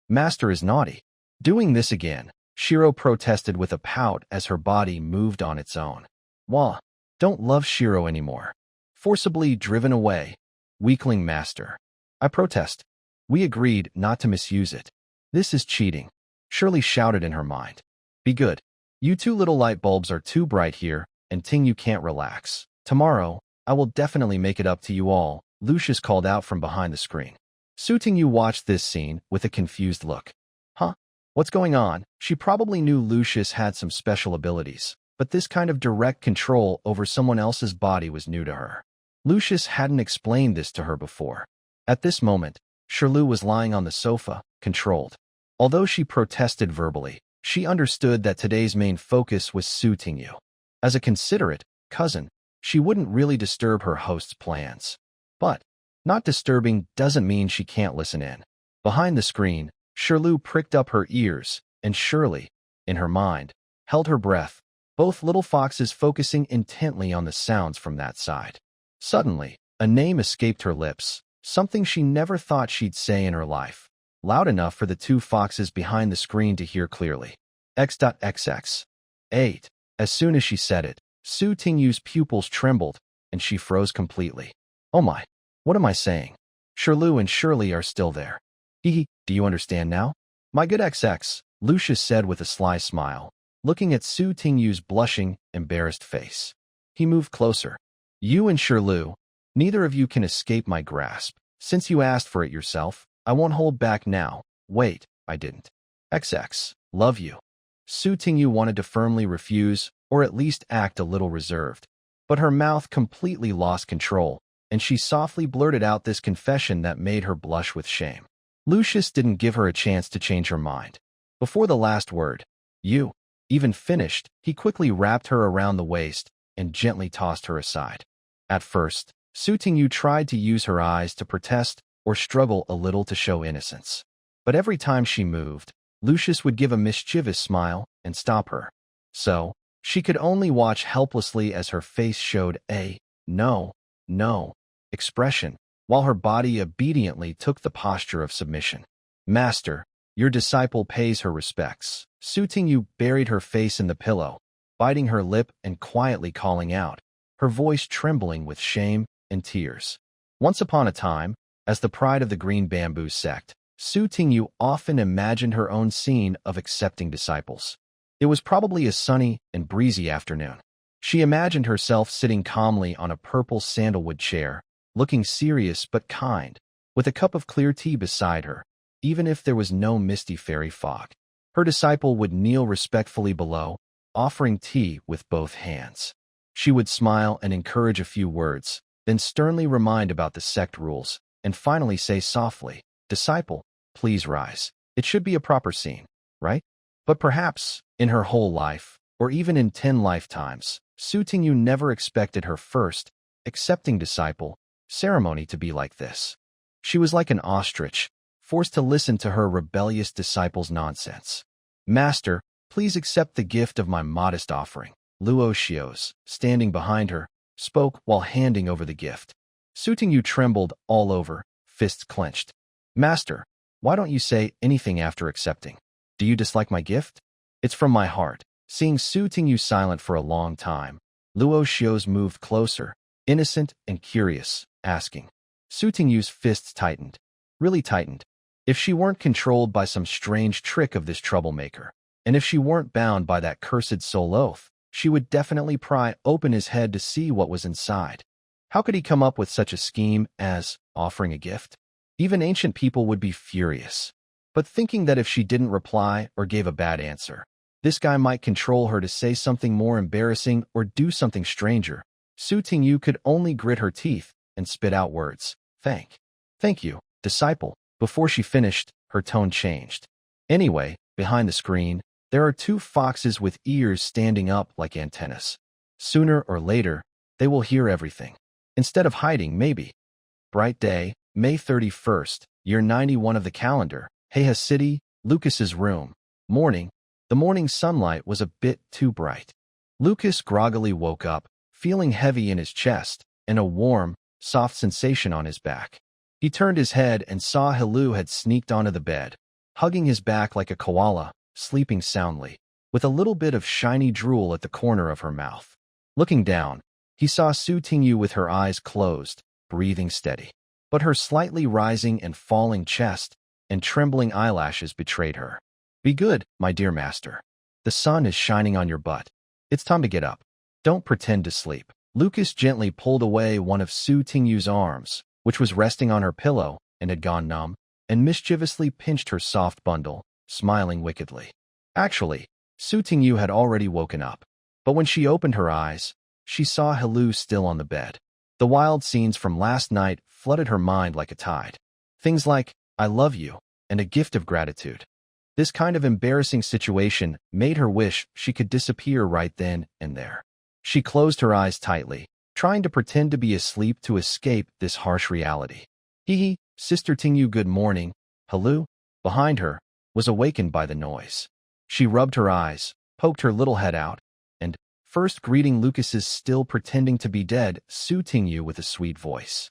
Master is naughty. Doing this again, Shiro protested with a pout as her body moved on its own. Wah, don't love Shiro anymore. Forcibly driven away. Weakling master. I protest. We agreed not to misuse it. This is cheating. Shirley shouted in her mind. Be good. You two little light bulbs are too bright here, and Tingyu can't relax. Tomorrow, I will definitely make it up to you all, Lucius called out from behind the screen. Su Tingyu watched this scene with a confused look. What's going on? She probably knew Lucius had some special abilities, but this kind of direct control over someone else's body was new to her. Lucius hadn't explained this to her before. At this moment, Shirley was lying on the sofa, controlled. Although she protested verbally, she understood that today's main focus was Su Tingyu. As a considerate cousin, she wouldn't really disturb her host's plans. But not disturbing doesn't mean she can't listen in. Behind the screen, Shirley pricked up her ears, and Shirley, in her mind, held her breath, both little foxes focusing intently on the sounds from that side. Suddenly, a name escaped her lips, something she never thought she'd say in her life, loud enough for the two foxes behind the screen to hear clearly. X.XX. 8. As soon as she said it, Su Tingyu's pupils trembled, and she froze completely. Oh my, what am I saying? Shiru and Shirley are still there. Hee, do you understand now? My good XX, Lucius said with a sly smile, looking at Su Tingyu's blushing, embarrassed face. He moved closer. You and Shiru, neither of you can escape my grasp. Since you asked for it yourself, I won't hold back now. Wait, I didn't. XX, love you. Su Tingyu wanted to firmly refuse, or at least act a little reserved. But her mouth completely lost control, and she softly blurted out this confession that made her blush with shame. Lucius didn't give her a chance to change her mind. Before the last word, you, even finished, he quickly wrapped her around the waist and gently tossed her aside. At first, Su Tingyu tried to use her eyes to protest or struggle a little to show innocence. But every time she moved, Lucius would give a mischievous smile and stop her. So, she could only watch helplessly as her face showed a no expression, while her body obediently took the posture of submission. Master, your disciple pays her respects. Su Tingyu buried her face in the pillow, biting her lip and quietly calling out, her voice trembling with shame and tears. Once upon a time, as the pride of the Green Bamboo sect, Su Tingyu often imagined her own scene of accepting disciples. It was probably a sunny and breezy afternoon. She imagined herself sitting calmly on a purple sandalwood chair, looking serious but kind, with a cup of clear tea beside her, even if there was no misty fairy fog. Her disciple would kneel respectfully below, offering tea with both hands. She would smile and encourage a few words, then sternly remind about the sect rules, and finally say softly, "Disciple, please rise. It should be a proper scene, right?" But perhaps, in her whole life, or even in 10 lifetimes, Su Tingyu never expected her first, accepting disciple, ceremony to be like this. She was like an ostrich, forced to listen to her rebellious disciple's nonsense. Master, please accept the gift of my modest offering. Luo Xios, standing behind her, spoke while handing over the gift. Su Tingyu trembled all over, fists clenched. Master, why don't you say anything after accepting? Do you dislike my gift? It's from my heart. Seeing Su Tingyu silent for a long time, Luo Xios moved closer, innocent and curious, asking. Su Tingyu's fists tightened. Really tightened. If she weren't controlled by some strange trick of this troublemaker, and if she weren't bound by that cursed soul oath, she would definitely pry open his head to see what was inside. How could he come up with such a scheme as offering a gift? Even ancient people would be furious. But thinking that if she didn't reply or gave a bad answer, this guy might control her to say something more embarrassing or do something stranger, Su Tingyu could only grit her teeth and spit out words. Thank you, disciple. Before she finished, her tone changed. Anyway, behind the screen, there are two foxes with ears standing up like antennas. Sooner or later, they will hear everything. Instead of hiding, maybe. Bright day, May 31st, year 91 of the calendar, Heiha City, Lucas's room. Morning. The morning sunlight was a bit too bright. Lucas groggily woke up, feeling heavy in his chest, and a warm, soft sensation on his back. He turned his head and saw Hilu had sneaked onto the bed, hugging his back like a koala, sleeping soundly, with a little bit of shiny drool at the corner of her mouth. Looking down, he saw Su Tingyu with her eyes closed, breathing steady. But her slightly rising and falling chest and trembling eyelashes betrayed her. Be good, my dear master. The sun is shining on your butt. It's time to get up. Don't pretend to sleep. Lucas gently pulled away one of Su Tingyu's arms, which was resting on her pillow and had gone numb, and mischievously pinched her soft bundle, smiling wickedly. Actually, Su Tingyu had already woken up, but when she opened her eyes, she saw Hilu still on the bed. The wild scenes from last night flooded her mind like a tide. Things like, I love you, and a gift of gratitude. This kind of embarrassing situation made her wish she could disappear right then and there. She closed her eyes tightly, trying to pretend to be asleep to escape this harsh reality. Hee, Sister Tingyu, good morning. Hilu, behind her, was awakened by the noise. She rubbed her eyes, poked her little head out, and, first greeting Lucas's still pretending to be dead, Su Tingyu with a sweet voice.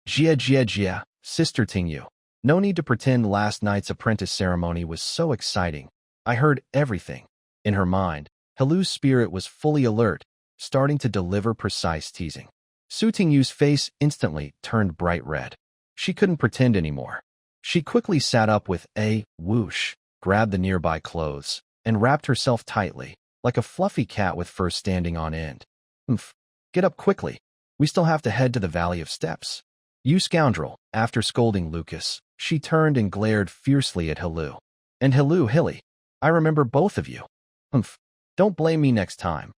Jia Jia Jia, Sister Tingyu. No need to pretend last night's apprentice ceremony was so exciting. I heard everything. In her mind, Helu's spirit was fully alert, starting to deliver precise teasing. Su Tingyu's face instantly turned bright red. She couldn't pretend anymore. She quickly sat up with a whoosh, grabbed the nearby clothes, and wrapped herself tightly, like a fluffy cat with fur standing on end. Humph. Get up quickly. We still have to head to the Valley of Steps. You scoundrel. After scolding Lucas, she turned and glared fiercely at Helu. And Helu, Hilly, I remember both of you. Humph. Don't blame me next time.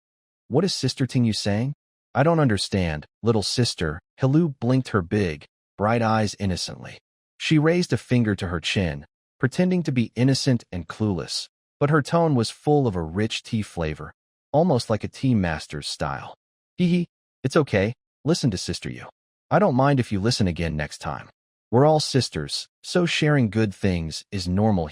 What is Sister Tingyu saying? I don't understand, little sister. Helu blinked her big, bright eyes innocently. She raised a finger to her chin, pretending to be innocent and clueless, but her tone was full of a rich tea flavor, almost like a tea master's style. Hee hee, it's okay, listen to Sister Yu. I don't mind if you listen again next time. We're all sisters, so sharing good things is normal.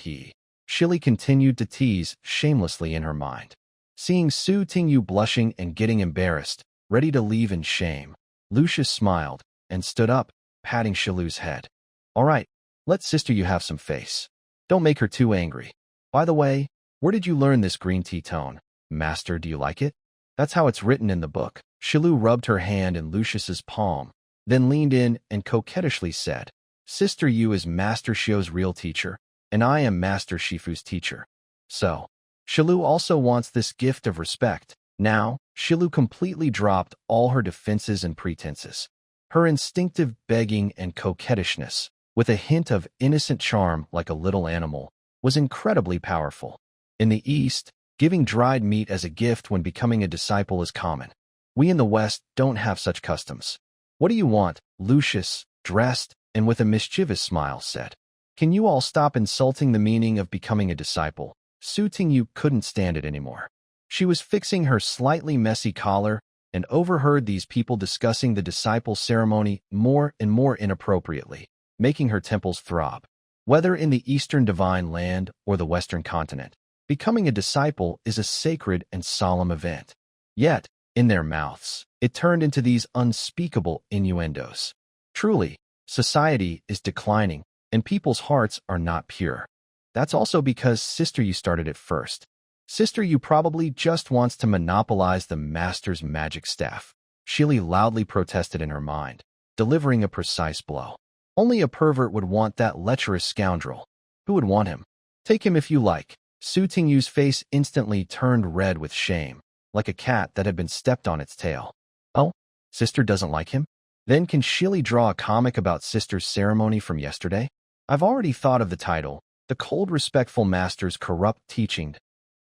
Shili continued to tease shamelessly in her mind. Seeing Su Tingyu blushing and getting embarrassed, ready to leave in shame, Lucius smiled and stood up, patting Shilu's head. All right, let Sister Yu have some face. Don't make her too angry. By the way, where did you learn this green tea tone? Master, do you like it? That's how it's written in the book. Shilu rubbed her hand in Lucius's palm, then leaned in and coquettishly said, Sister Yu is Master Shio's real teacher, and I am Master Shifu's teacher. So, Shilu also wants this gift of respect. Now, Shilu completely dropped all her defenses and pretenses. Her instinctive begging and coquettishness, with a hint of innocent charm like a little animal, was incredibly powerful. In the East, giving dried meat as a gift when becoming a disciple is common. We in the West don't have such customs. What do you want? Lucius, dressed and with a mischievous smile, said. Can you all stop insulting the meaning of becoming a disciple? Su Tingyu couldn't stand it anymore. She was fixing her slightly messy collar and overheard these people discussing the disciple ceremony more and more inappropriately, making her temples throb. Whether in the Eastern Divine Land or the Western continent, becoming a disciple is a sacred and solemn event. Yet, in their mouths, it turned into these unspeakable innuendos. Truly, society is declining, and people's hearts are not pure. That's also because Sister Yu started it first. Sister Yu probably just wants to monopolize the Master's magic staff. Shili loudly protested in her mind, delivering a precise blow. Only a pervert would want that lecherous scoundrel. Who would want him? Take him if you like. Su Tingyu's face instantly turned red with shame, like a cat that had been stepped on its tail. Oh, Sister doesn't like him? Then can Shili draw a comic about Sister's ceremony from yesterday? I've already thought of the title, The Cold Respectful Master's Corrupt Teaching.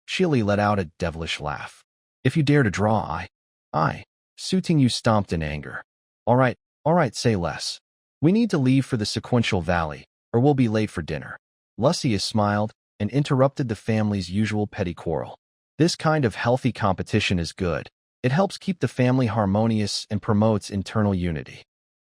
Shili let out a devilish laugh. If you dare to draw, Su Tingyu stomped in anger. All right, say less. We need to leave for the Sequential Valley, or we'll be late for dinner. Lucius smiled and interrupted the family's usual petty quarrel. This kind of healthy competition is good. It helps keep the family harmonious and promotes internal unity.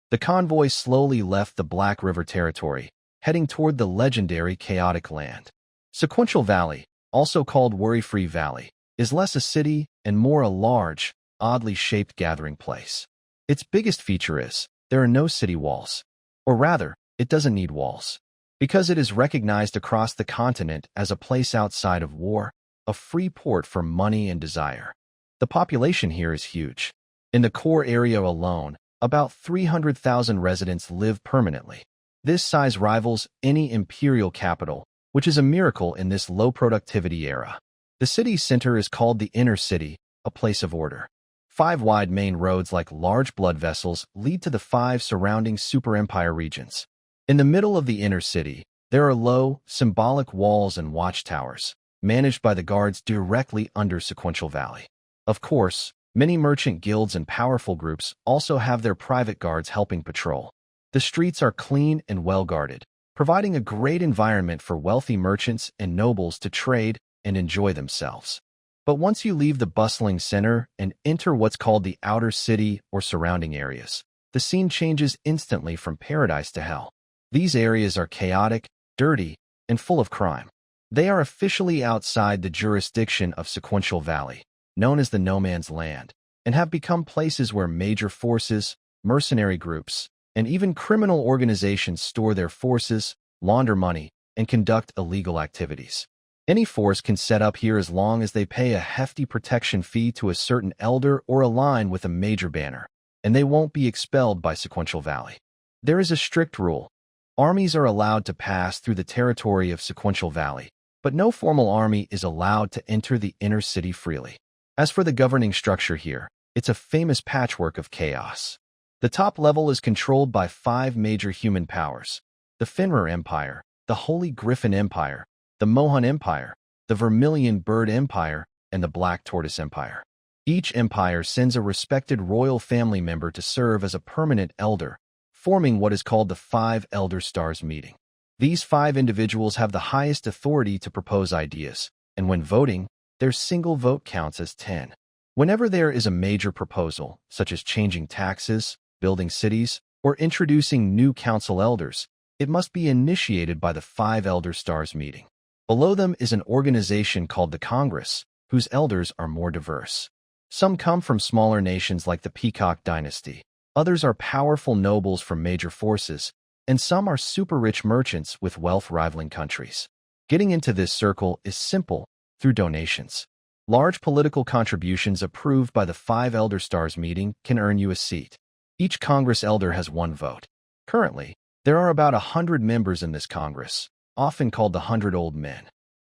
The convoy slowly left the Black River territory, heading toward the legendary Chaotic Land. Sequential Valley, also called Worry-Free Valley, is less a city and more a large, oddly shaped gathering place. Its biggest feature is, there are no city walls. Or rather, it doesn't need walls. Because it is recognized across the continent as a place outside of war, a free port for money and desire. The population here is huge. In the core area alone, about 300,000 residents live permanently. This size rivals any imperial capital, which is a miracle in this low-productivity era. The city's center is called the Inner City, a place of order. 5 wide main roads like large blood vessels lead to the 5 surrounding super empire regions. In the middle of the Inner City, there are low, symbolic walls and watchtowers, managed by the guards directly under Sequential Valley. Of course, many merchant guilds and powerful groups also have their private guards helping patrol. The streets are clean and well-guarded, providing a great environment for wealthy merchants and nobles to trade and enjoy themselves. But once you leave the bustling center and enter what's called the outer city or surrounding areas, the scene changes instantly from paradise to hell. These areas are chaotic, dirty, and full of crime. They are officially outside the jurisdiction of Sequential Valley, known as the No Man's Land, and have become places where major forces, mercenary groups, and even criminal organizations store their forces, launder money, and conduct illegal activities. Any force can set up here as long as they pay a hefty protection fee to a certain elder or align with a major banner, and they won't be expelled by Sequential Valley. There is a strict rule. Armies are allowed to pass through the territory of Sequential Valley, but no formal army is allowed to enter the inner city freely. As for the governing structure here, it's a famous patchwork of chaos. The top level is controlled by 5 major human powers: the Finrar Empire, the Holy Griffin Empire, the Mohan Empire, the Vermilion Bird Empire, and the Black Tortoise Empire. Each empire sends a respected royal family member to serve as a permanent elder, forming what is called the 5 Elder Stars meeting. These 5 individuals have the highest authority to propose ideas, and when voting, their single vote counts as 10. Whenever there is a major proposal, such as changing taxes, building cities, or introducing new council elders, it must be initiated by the 5 Elder Stars meeting. Below them is an organization called the Congress, whose elders are more diverse. Some come from smaller nations like the Peacock Dynasty, others are powerful nobles from major forces, and some are super-rich merchants with wealth rivaling countries. Getting into this circle is simple, through donations. Large political contributions approved by the 5 Elder Stars meeting can earn you a seat. Each Congress elder has 1 vote. Currently, there are about 100 members in this Congress, often called the 100 Old Men.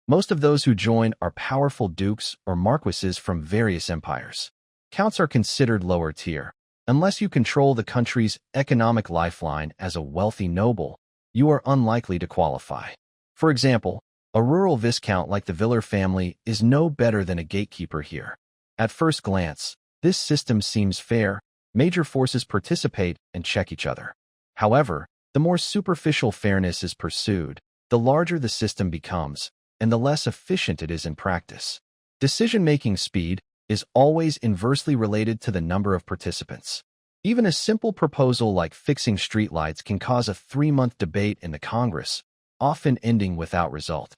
Most of those who join are powerful dukes or marquises from various empires. Counts are considered lower tier. Unless you control the country's economic lifeline as a wealthy noble, you are unlikely to qualify. For example, a rural viscount like the Viller family is no better than a gatekeeper here. At first glance, this system seems fair. Major forces participate and check each other. However, the more superficial fairness is pursued, the larger the system becomes, and the less efficient it is in practice. Decision-making speed is always inversely related to the number of participants. Even a simple proposal like fixing streetlights can cause a 3-month debate in the Congress, often ending without result.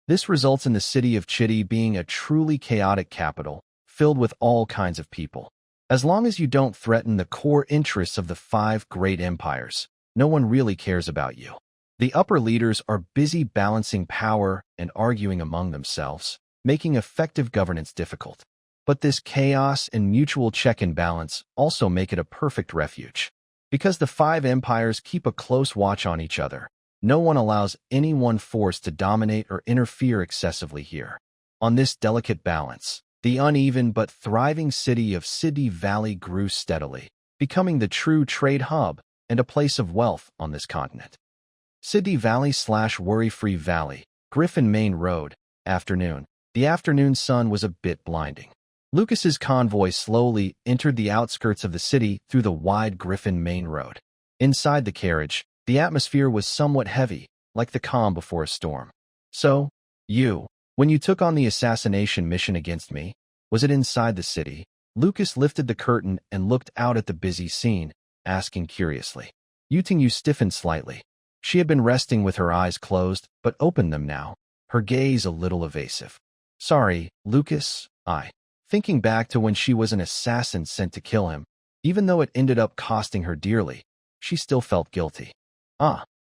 This results in the city of Chitty being a truly chaotic capital, filled with all kinds of people. As long as you don't threaten the core interests of the 5 great empires, no one really cares about you. The upper leaders are busy balancing power and arguing among themselves, making effective governance difficult. But this chaos and mutual check and balance also make it a perfect refuge. Because the 5 empires keep a close watch on each other, no one allows any one force to dominate or interfere excessively here. On this delicate balance, the uneven but thriving city of Sydney Valley grew steadily, becoming the true trade hub and a place of wealth on this continent. Sydney Valley/Worry-Free Valley, Griffin Main Road, afternoon. The afternoon sun was a bit blinding. Lucas's convoy slowly entered the outskirts of the city through the wide Griffin Main Road. Inside the carriage, the atmosphere was somewhat heavy, like the calm before a storm. So, when you took on the assassination mission against me, was it inside the city? Lucas lifted the curtain and looked out at the busy scene, asking curiously. Yutingyu stiffened slightly. She had been resting with her eyes closed, but opened them now, her gaze a little evasive. Sorry, Lucas, thinking back to when she was an assassin sent to kill him, even though it ended up costing her dearly, she still felt guilty.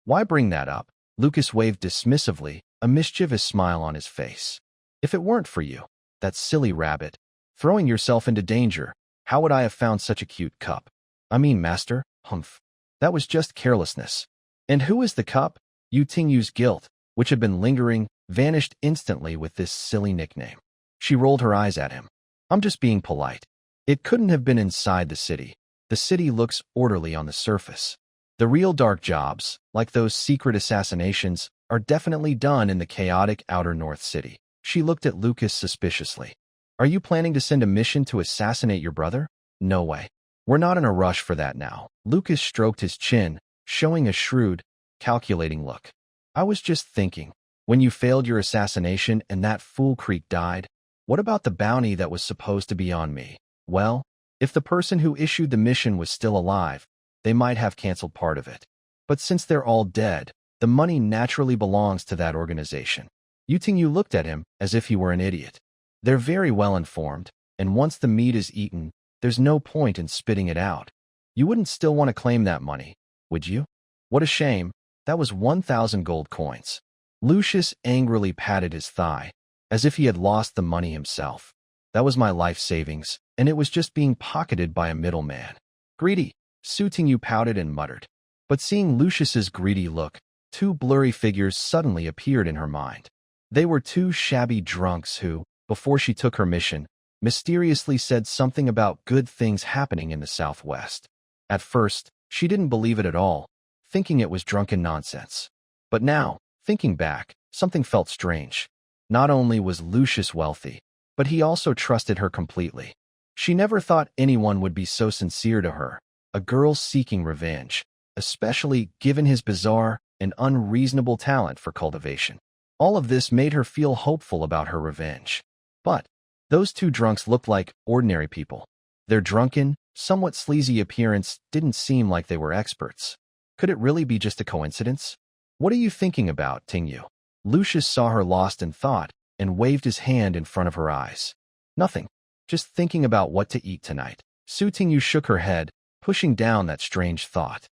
Why bring that up? Lucas waved dismissively, a mischievous smile on his face. If it weren't for you, that silly rabbit, throwing yourself into danger, how would I have found such a cute cup? Master, humph. That was just carelessness. And who is the cup? Yutingyu's guilt, which had been lingering, vanished instantly with this silly nickname. She rolled her eyes at him. I'm just being polite. It couldn't have been inside the city. The city looks orderly on the surface. The real dark jobs, like those secret assassinations, are definitely done in the chaotic outer North City. She looked at Lucas suspiciously. Are you planning to send a mission to assassinate your brother? No way. We're not in a rush for that now. Lucas stroked his chin, showing a shrewd, calculating look. I was just thinking, when you failed your assassination and that fool Creek died, what about the bounty that was supposed to be on me? Well, if the person who issued the mission was still alive, they might have canceled part of it. But since they're all dead, the money naturally belongs to that organization. Yutingyu looked at him as if he were an idiot. They're very well informed, and once the meat is eaten, there's no point in spitting it out. You wouldn't still want to claim that money, would you? What a shame. That was 1,000 gold coins. Lucius angrily patted his thigh, as if he had lost the money himself. That was my life savings, and it was just being pocketed by a middleman. Greedy, Yutingyu pouted and muttered. But seeing Lucius's greedy look, two blurry figures suddenly appeared in her mind. They were two shabby drunks who, before she took her mission, mysteriously said something about good things happening in the southwest. At first, she didn't believe it at all, thinking it was drunken nonsense. But now, thinking back, something felt strange. Not only was Lucius wealthy, but he also trusted her completely. She never thought anyone would be so sincere to her, a girl seeking revenge, especially given his bizarre and unreasonable talent for cultivation. All of this made her feel hopeful about her revenge. But those two drunks looked like ordinary people. Their drunken, somewhat sleazy appearance didn't seem like they were experts. Could it really be just a coincidence? What are you thinking about, Tingyu? Lucius saw her lost in thought and waved his hand in front of her eyes. Nothing. Just thinking about what to eat tonight. Tingyu shook her head, pushing down that strange thought.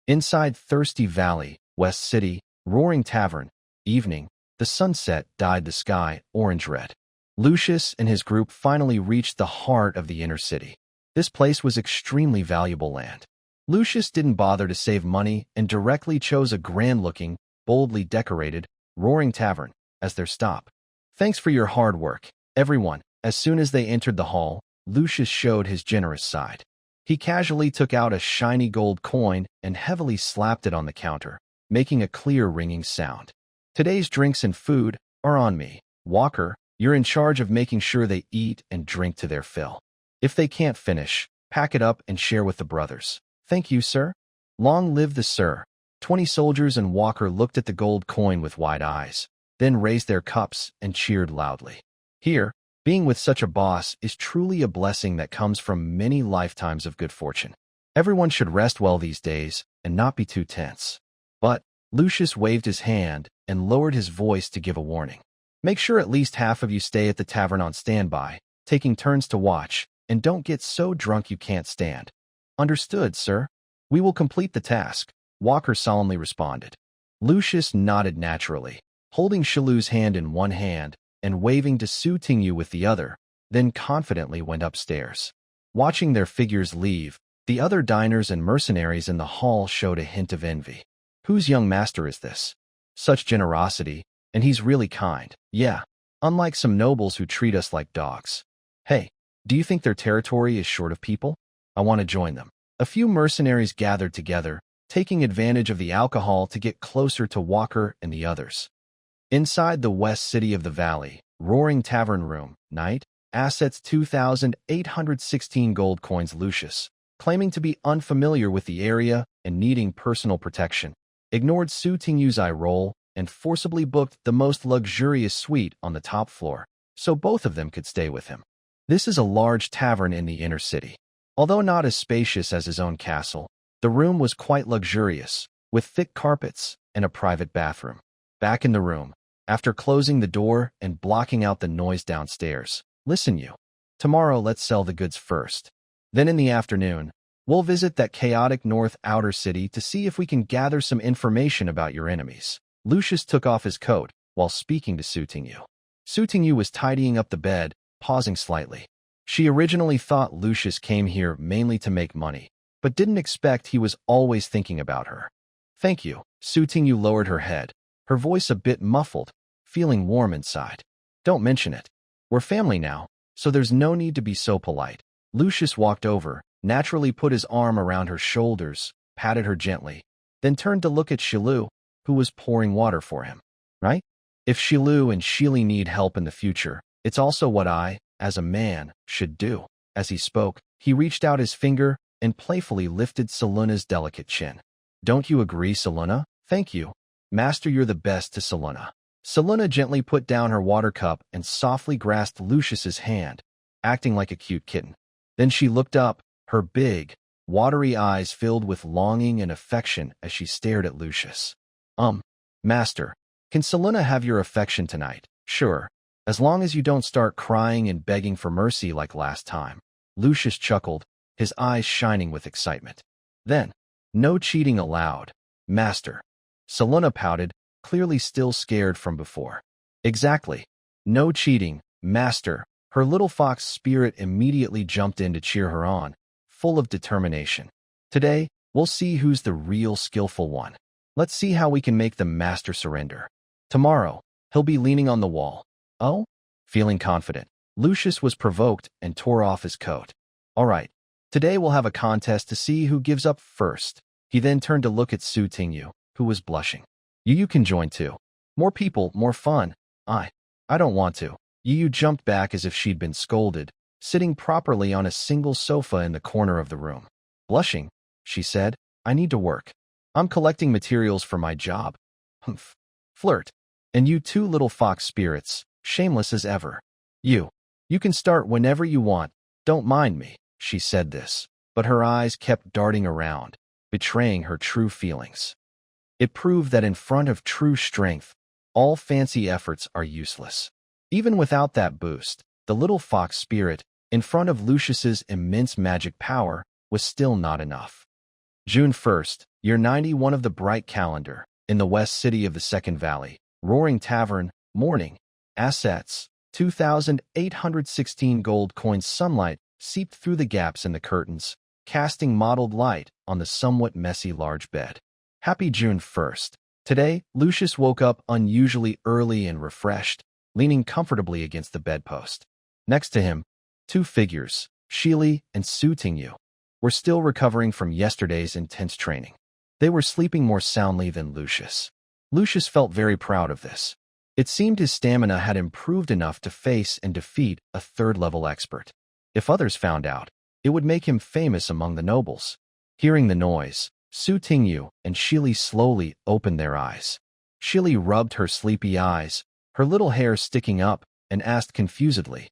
Inside Thirsty Valley, West City, Roaring Tavern, evening, the sunset dyed the sky orange-red. Lucius and his group finally reached the heart of the inner city. This place was extremely valuable land. Lucius didn't bother to save money and directly chose a grand-looking, boldly decorated, Roaring Tavern as their stop. Thanks for your hard work, everyone. As soon as they entered the hall, Lucius showed his generous side. He casually took out a shiny gold coin and heavily slapped it on the counter, making a clear ringing sound. Today's drinks and food are on me. Walker, you're in charge of making sure they eat and drink to their fill. If they can't finish, pack it up and share with the brothers. Thank you, sir. Long live the sir. 20 soldiers and Walker looked at the gold coin with wide eyes, then raised their cups and cheered loudly. Here, being with such a boss is truly a blessing that comes from many lifetimes of good fortune. Everyone should rest well these days and not be too tense. But Lucius waved his hand and lowered his voice to give a warning. Make sure at least half of you stay at the tavern on standby, taking turns to watch, and don't get so drunk you can't stand. Understood, sir. We will complete the task, Walker solemnly responded. Lucius nodded naturally, holding Shilu's hand in one hand and waving to Tingyu with the other, then confidently went upstairs. Watching their figures leave, the other diners and mercenaries in the hall showed a hint of envy. Whose young master is this? Such generosity, and he's really kind. Yeah, unlike some nobles who treat us like dogs. Hey, do you think their territory is short of people? I want to join them. A few mercenaries gathered together, taking advantage of the alcohol to get closer to Walker and the others. Inside the west city of the valley, Roaring Tavern Room, night, assets 2,816 gold coins. Lucius, claiming to be unfamiliar with the area and needing personal protection, ignored Tingyu's eye roll and forcibly booked the most luxurious suite on the top floor, so both of them could stay with him. This is a large tavern in the inner city. Although not as spacious as his own castle, the room was quite luxurious, with thick carpets and a private bathroom. Back in the room, after closing the door and blocking out the noise downstairs, listen you. Tomorrow let's sell the goods first. Then in the afternoon, we'll visit that chaotic north outer city to see if we can gather some information about your enemies. Lucius took off his coat while speaking to Tingyu. Tingyu was tidying up the bed, pausing slightly. She originally thought Lucius came here mainly to make money, but didn't expect he was always thinking about her. Thank you. Tingyu lowered her head, her voice a bit muffled, feeling warm inside. Don't mention it. We're family now, so there's no need to be so polite. Lucius walked over, naturally put his arm around her shoulders, patted her gently, then turned to look at Shilu, who was pouring water for him. Right? If Shilu and Shili need help in the future, it's also what I, as a man, should do. As he spoke, he reached out his finger and playfully lifted Saluna's delicate chin. Don't you agree, Saluna? Thank you. Master, you're the best to Saluna. Saluna gently put down her water cup and softly grasped Lucius's hand, acting like a cute kitten. Then she looked up, her big, watery eyes filled with longing and affection as she stared at Lucius. Master, Can Selena have your affection tonight? Sure, as long as you don't start crying and begging for mercy like last time. Lucius chuckled, his eyes shining with excitement. Then, no cheating allowed, master. Selena pouted, clearly still scared from before. Exactly. No cheating, master. Her little fox spirit immediately jumped in to cheer her on, full of determination. Today, we'll see who's the real skillful one. Let's see how we can make the master surrender. Tomorrow, he'll be leaning on the wall. Oh? Feeling confident, Lucius was provoked and tore off his coat. All right, today we'll have a contest to see who gives up first. He then turned to look at Su Tingyu, who was blushing. You can join too. More people, more fun. I don't want to. Yu jumped back as if she'd been scolded, sitting properly on a single sofa in the corner of the room. Blushing, she said, I need to work. I'm collecting materials for my job. Humph. Flirt. And you two little fox spirits, shameless as ever. You can start whenever you want, don't mind me, she said this, but her eyes kept darting around, betraying her true feelings. It proved that in front of true strength, all fancy efforts are useless. Even without that boost, the little fox spirit, in front of Lucius's immense magic power, was still not enough. June 1st, year 91 of the bright calendar, in the west city of the Second Valley, Roaring Tavern, morning, assets, 2,816 gold coins. Sunlight seeped through the gaps in the curtains, casting mottled light on the somewhat messy large bed. Happy June 1st. Today, Lucius woke up unusually early and refreshed, leaning comfortably against the bedpost. Next to him, two figures, Shili and Su Tingyu, were still recovering from yesterday's intense training. They were sleeping more soundly than Lucius. Lucius felt very proud of this. It seemed his stamina had improved enough to face and defeat a third-level expert. If others found out, it would make him famous among the nobles. Hearing the noise, Su Tingyu and Shili slowly opened their eyes. Shili rubbed her sleepy eyes, her little hair sticking up, and asked confusedly,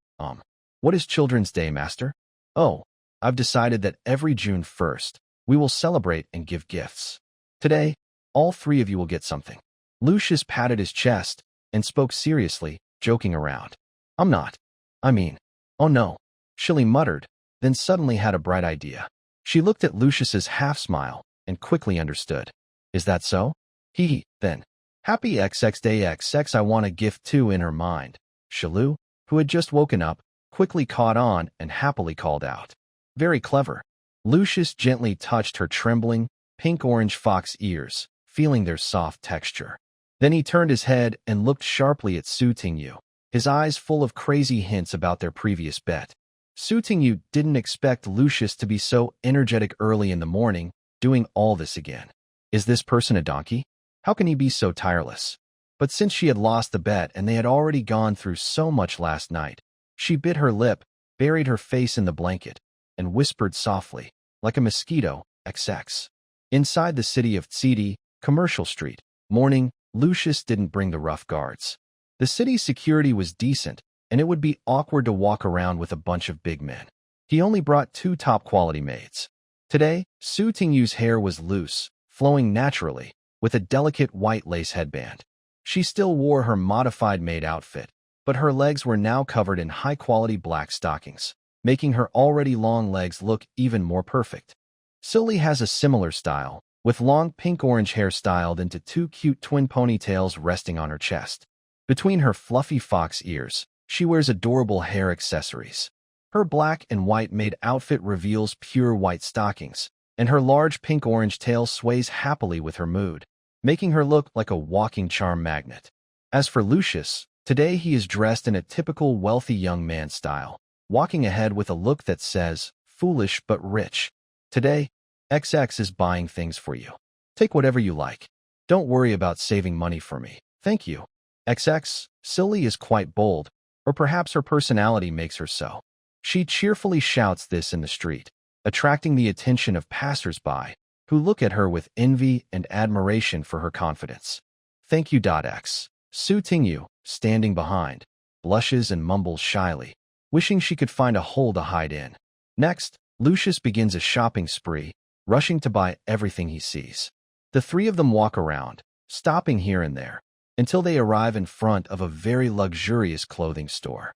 what is Children's Day, Master? Oh, I've decided that every June 1st, we will celebrate and give gifts. Today, all three of you will get something. Lucius patted his chest and spoke seriously, joking around. I'm not. I mean, oh no, Shili muttered, then suddenly had a bright idea. She looked at Lucius's half-smile and quickly understood. Is that so? Then. Happy XX Day XX, I want a gift too. In her mind, Shilu, who had just woken up, quickly caught on and happily called out. Very clever. Lucius gently touched her trembling, pink-orange fox ears, feeling their soft texture. Then he turned his head and looked sharply at Su Tingyu, his eyes full of crazy hints about their previous bet. Su Tingyu didn't expect Lucius to be so energetic early in the morning, doing all this again. Is this person a donkey? How can he be so tireless? But since she had lost the bet and they had already gone through so much last night, she bit her lip, buried her face in the blanket, and whispered softly, like a mosquito, XX. Inside the city of Tsidi, Commercial Street, morning, Lucius didn't bring the rough guards. The city's security was decent, and it would be awkward to walk around with a bunch of big men. He only brought two top-quality maids. Today, Su Tingyu's hair was loose, flowing naturally, with a delicate white lace headband. She still wore her modified maid outfit, but her legs were now covered in high-quality black stockings, making her already long legs look even more perfect. Silly has a similar style, with long pink-orange hair styled into two cute twin ponytails resting on her chest. Between her fluffy fox ears, she wears adorable hair accessories. Her black and white maid outfit reveals pure white stockings, and her large pink-orange tail sways happily with her mood, making her look like a walking charm magnet. As for Lucius, today he is dressed in a typical wealthy young man style, walking ahead with a look that says, foolish but rich. Today, XX is buying things for you. Take whatever you like. Don't worry about saving money for me. Thank you. XX, Silly is quite bold, or perhaps her personality makes her so. She cheerfully shouts this in the street, attracting the attention of passers-by, who look at her with envy and admiration for her confidence. Thank you. X. Su Tingyu, standing behind, blushes and mumbles shyly, wishing she could find a hole to hide in. Next, Lucius begins a shopping spree, rushing to buy everything he sees. The three of them walk around, stopping here and there, until they arrive in front of a very luxurious clothing store.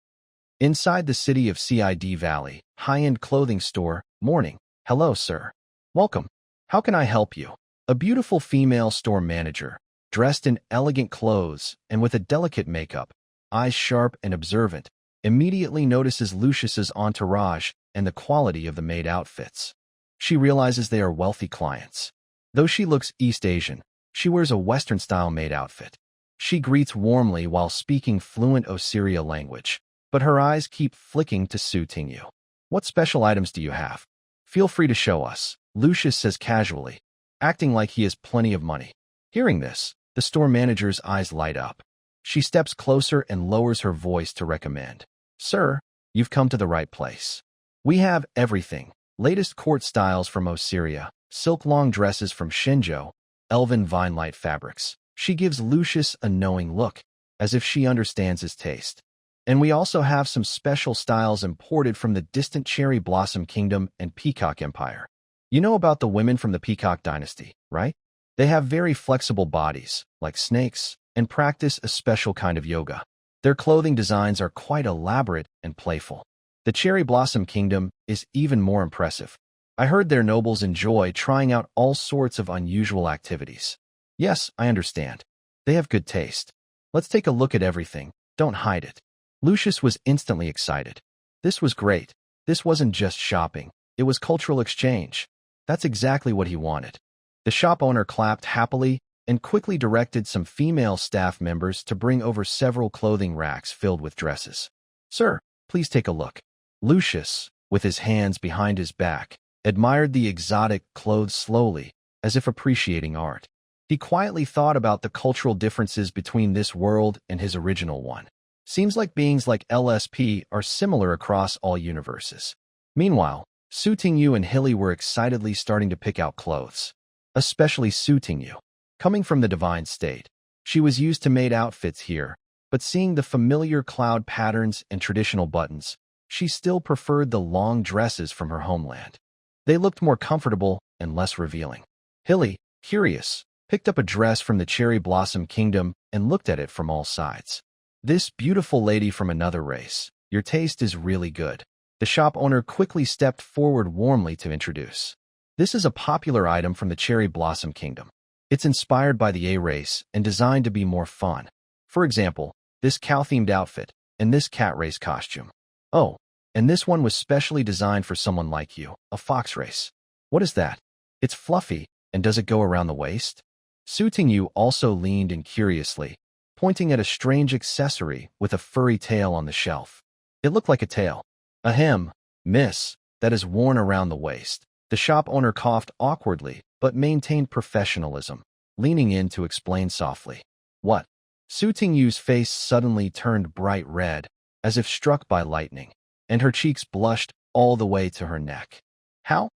Inside the city of Cid Valley, high-end clothing store, morning. Hello, sir. Welcome. How can I help you? A beautiful female store manager, dressed in elegant clothes and with a delicate makeup, eyes sharp and observant, immediately notices Lucius's entourage and the quality of the maid outfits. She realizes they are wealthy clients. Though she looks East Asian, she wears a Western-style maid outfit. She greets warmly while speaking fluent Osseria language, but her eyes keep flicking to Su Tingyu. What special items do you have? Feel free to show us, Lucius says casually, acting like he has plenty of money. Hearing this, the store manager's eyes light up. She steps closer and lowers her voice to recommend. Sir, you've come to the right place. We have everything. Latest court styles from Osseria, silk long dresses from Shinjo, elven vine-light fabrics. She gives Lucius a knowing look, as if she understands his taste. And we also have some special styles imported from the distant Cherry Blossom Kingdom and Peacock Empire. You know about the women from the Peacock Dynasty, right? They have very flexible bodies, like snakes, and practice a special kind of yoga. Their clothing designs are quite elaborate and playful. The Cherry Blossom Kingdom is even more impressive. I heard their nobles enjoy trying out all sorts of unusual activities. Yes, I understand. They have good taste. Let's take a look at everything. Don't hide it. Lucius was instantly excited. This was great. This wasn't just shopping. It was cultural exchange. That's exactly what he wanted. The shop owner clapped happily and quickly directed some female staff members to bring over several clothing racks filled with dresses. Sir, please take a look. Lucius, with his hands behind his back, admired the exotic clothes slowly, as if appreciating art. He quietly thought about the cultural differences between this world and his original one. Seems like beings like LSP are similar across all universes. Meanwhile, Su Tingyu and Hilly were excitedly starting to pick out clothes. Especially Su Tingyu. Coming from the divine state, she was used to maid outfits here, but seeing the familiar cloud patterns and traditional buttons, she still preferred the long dresses from her homeland. They looked more comfortable and less revealing. Hilly, curious, picked up a dress from the Cherry Blossom Kingdom and looked at it from all sides. This beautiful lady from another race, your taste is really good. The shop owner quickly stepped forward warmly to introduce. This is a popular item from the Cherry Blossom Kingdom. It's inspired by the A race and designed to be more fun. For example, this cow-themed outfit and this cat race costume. Oh, and this one was specially designed for someone like you, a fox race. What is that? It's fluffy, and does it go around the waist? Su Tingyu also leaned in curiously, pointing at a strange accessory with a furry tail on the shelf. It looked like a tail. Ahem, miss, that is worn around the waist. The shop owner coughed awkwardly, but maintained professionalism, leaning in to explain softly. What? Su Tingyu's face suddenly turned bright red, as if struck by lightning, and her cheeks blushed all the way to her neck. How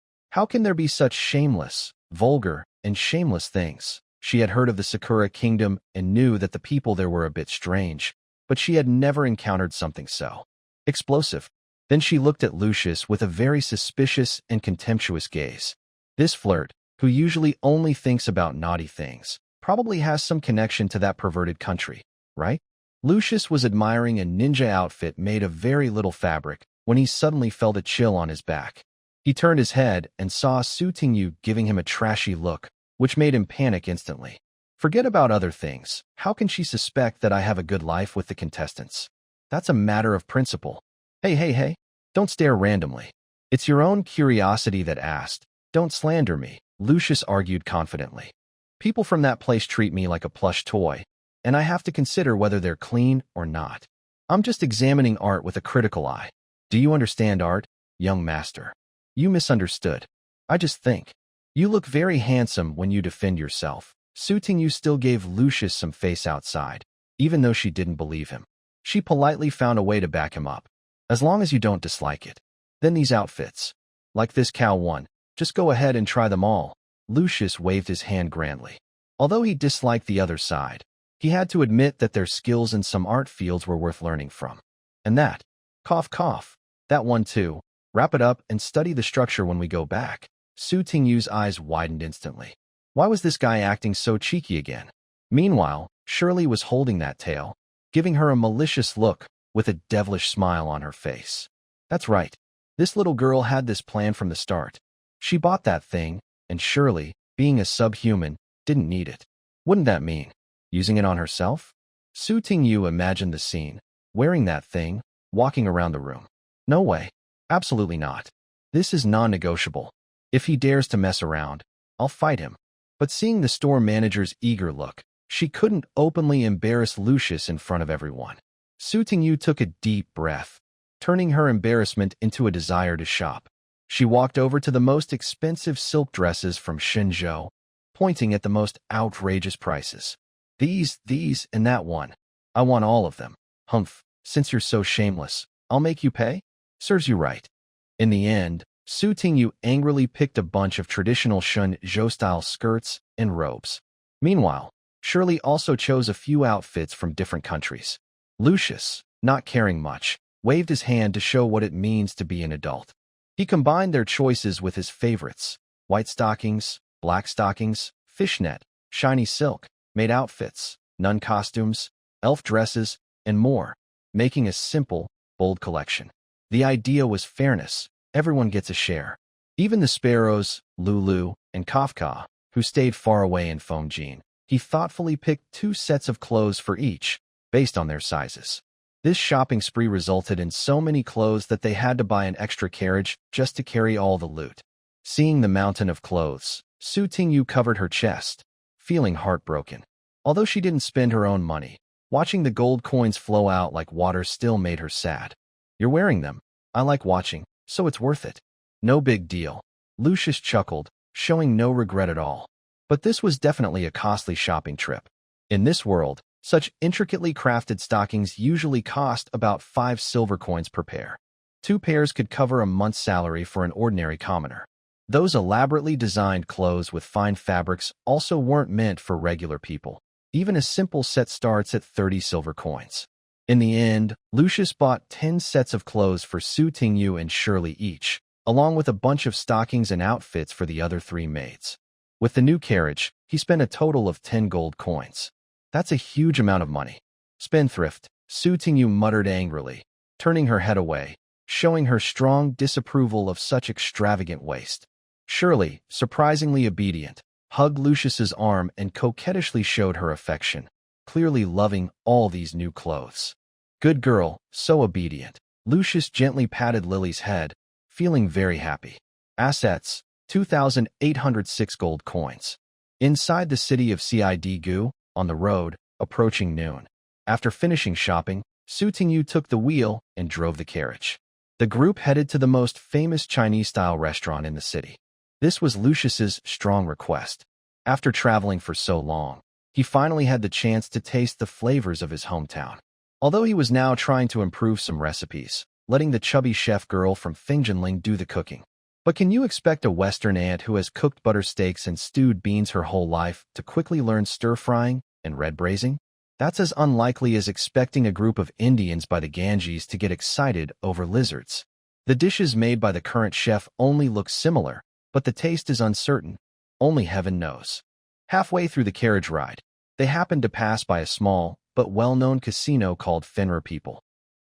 can there be such shameless, vulgar, and shameless things? She had heard of the Sakura Kingdom and knew that the people there were a bit strange, but she had never encountered something so explosive. Then she looked at Lucius with a very suspicious and contemptuous gaze. This flirt, who usually only thinks about naughty things, probably has some connection to that perverted country, right? Lucius was admiring a ninja outfit made of very little fabric when he suddenly felt a chill on his back. He turned his head and saw Su Tingyu giving him a trashy look, which made him panic instantly. Forget about other things. How can she suspect that I have a good life with the contestants? That's a matter of principle. Hey, don't stare randomly. It's your own curiosity that asked. Don't slander me, Lucius argued confidently. People from that place treat me like a plush toy, and I have to consider whether they're clean or not. I'm just examining art with a critical eye. Do you understand art, young master? You misunderstood. I just think. You look very handsome when you defend yourself. Su Tingyu still gave Lucius some face outside, even though she didn't believe him. She politely found a way to back him up. As long as you don't dislike it. Then these outfits. Like this cow one. Just go ahead and try them all. Lucius waved his hand grandly. Although he disliked the other side, he had to admit that their skills in some art fields were worth learning from. And that. Cough, cough. That one too. Wrap it up and study the structure when we go back. Su Tingyu's eyes widened instantly. Why was this guy acting so cheeky again? Meanwhile, Shirley was holding that tail, giving her a malicious look with a devilish smile on her face. That's right. This little girl had this plan from the start. She bought that thing, and Shirley, being a subhuman, didn't need it. Wouldn't that mean using it on herself? Su Tingyu imagined the scene, wearing that thing, walking around the room. No way. Absolutely not. This is non-negotiable. If he dares to mess around, I'll fight him. But seeing the store manager's eager look, she couldn't openly embarrass Lucius in front of everyone. Su Tingyu took a deep breath, turning her embarrassment into a desire to shop. She walked over to the most expensive silk dresses from Shenzhou, pointing at the most outrageous prices. These, and that one. I want all of them. Humph, since you're so shameless, I'll make you pay? Serves you right. In the end, Su Tingyu angrily picked a bunch of traditional Shenzhou-style skirts and robes. Meanwhile, Shirley also chose a few outfits from different countries. Lucius, not caring much, waved his hand to show what it means to be an adult. He combined their choices with his favorites: white stockings, black stockings, fishnet, shiny silk, maid outfits, nun costumes, elf dresses, and more, making a simple, bold collection. The idea was fairness. Everyone gets a share. Even the sparrows, Lulu, and Kafka, who stayed far away in Fongjin. He thoughtfully picked 2 sets of clothes for each, based on their sizes. This shopping spree resulted in so many clothes that they had to buy an extra carriage just to carry all the loot. Seeing the mountain of clothes, Su Tingyu covered her chest, feeling heartbroken. Although she didn't spend her own money, watching the gold coins flow out like water still made her sad. You're wearing them. I like watching, so it's worth it. No big deal. Lucius chuckled, showing no regret at all. But this was definitely a costly shopping trip. In this world, such intricately crafted stockings usually cost about 5 silver coins per pair. 2 pairs could cover a month's salary for an ordinary commoner. Those elaborately designed clothes with fine fabrics also weren't meant for regular people. Even a simple set starts at 30 silver coins. In the end, Lucius bought 10 sets of clothes for Su Tingyu and Shirley each, along with a bunch of stockings and outfits for the other 3 maids. With the new carriage, he spent a total of 10 gold coins. That's a huge amount of money. Spendthrift, Su Tingyu muttered angrily, turning her head away, showing her strong disapproval of such extravagant waste. Shirley, surprisingly obedient, hugged Lucius's arm and coquettishly showed her affection, clearly loving all these new clothes. Good girl, so obedient. Lucius gently patted Lily's head, feeling very happy. Assets, 2,806 gold coins. Inside the city of Cid, on the road, approaching noon. After finishing shopping, Su Tingyu took the wheel and drove the carriage. The group headed to the most famous Chinese-style restaurant in the city. This was Lucius's strong request. After traveling for so long, he finally had the chance to taste the flavors of his hometown. Although he was now trying to improve some recipes, letting the chubby chef girl from Fingjinling do the cooking. But can you expect a Western aunt who has cooked butter steaks and stewed beans her whole life to quickly learn stir-frying and red braising? That's as unlikely as expecting a group of Indians by the Ganges to get excited over lizards. The dishes made by the current chef only look similar, but the taste is uncertain. Only heaven knows. Halfway through the carriage ride, they happened to pass by a small but well-known casino called Fenrir People.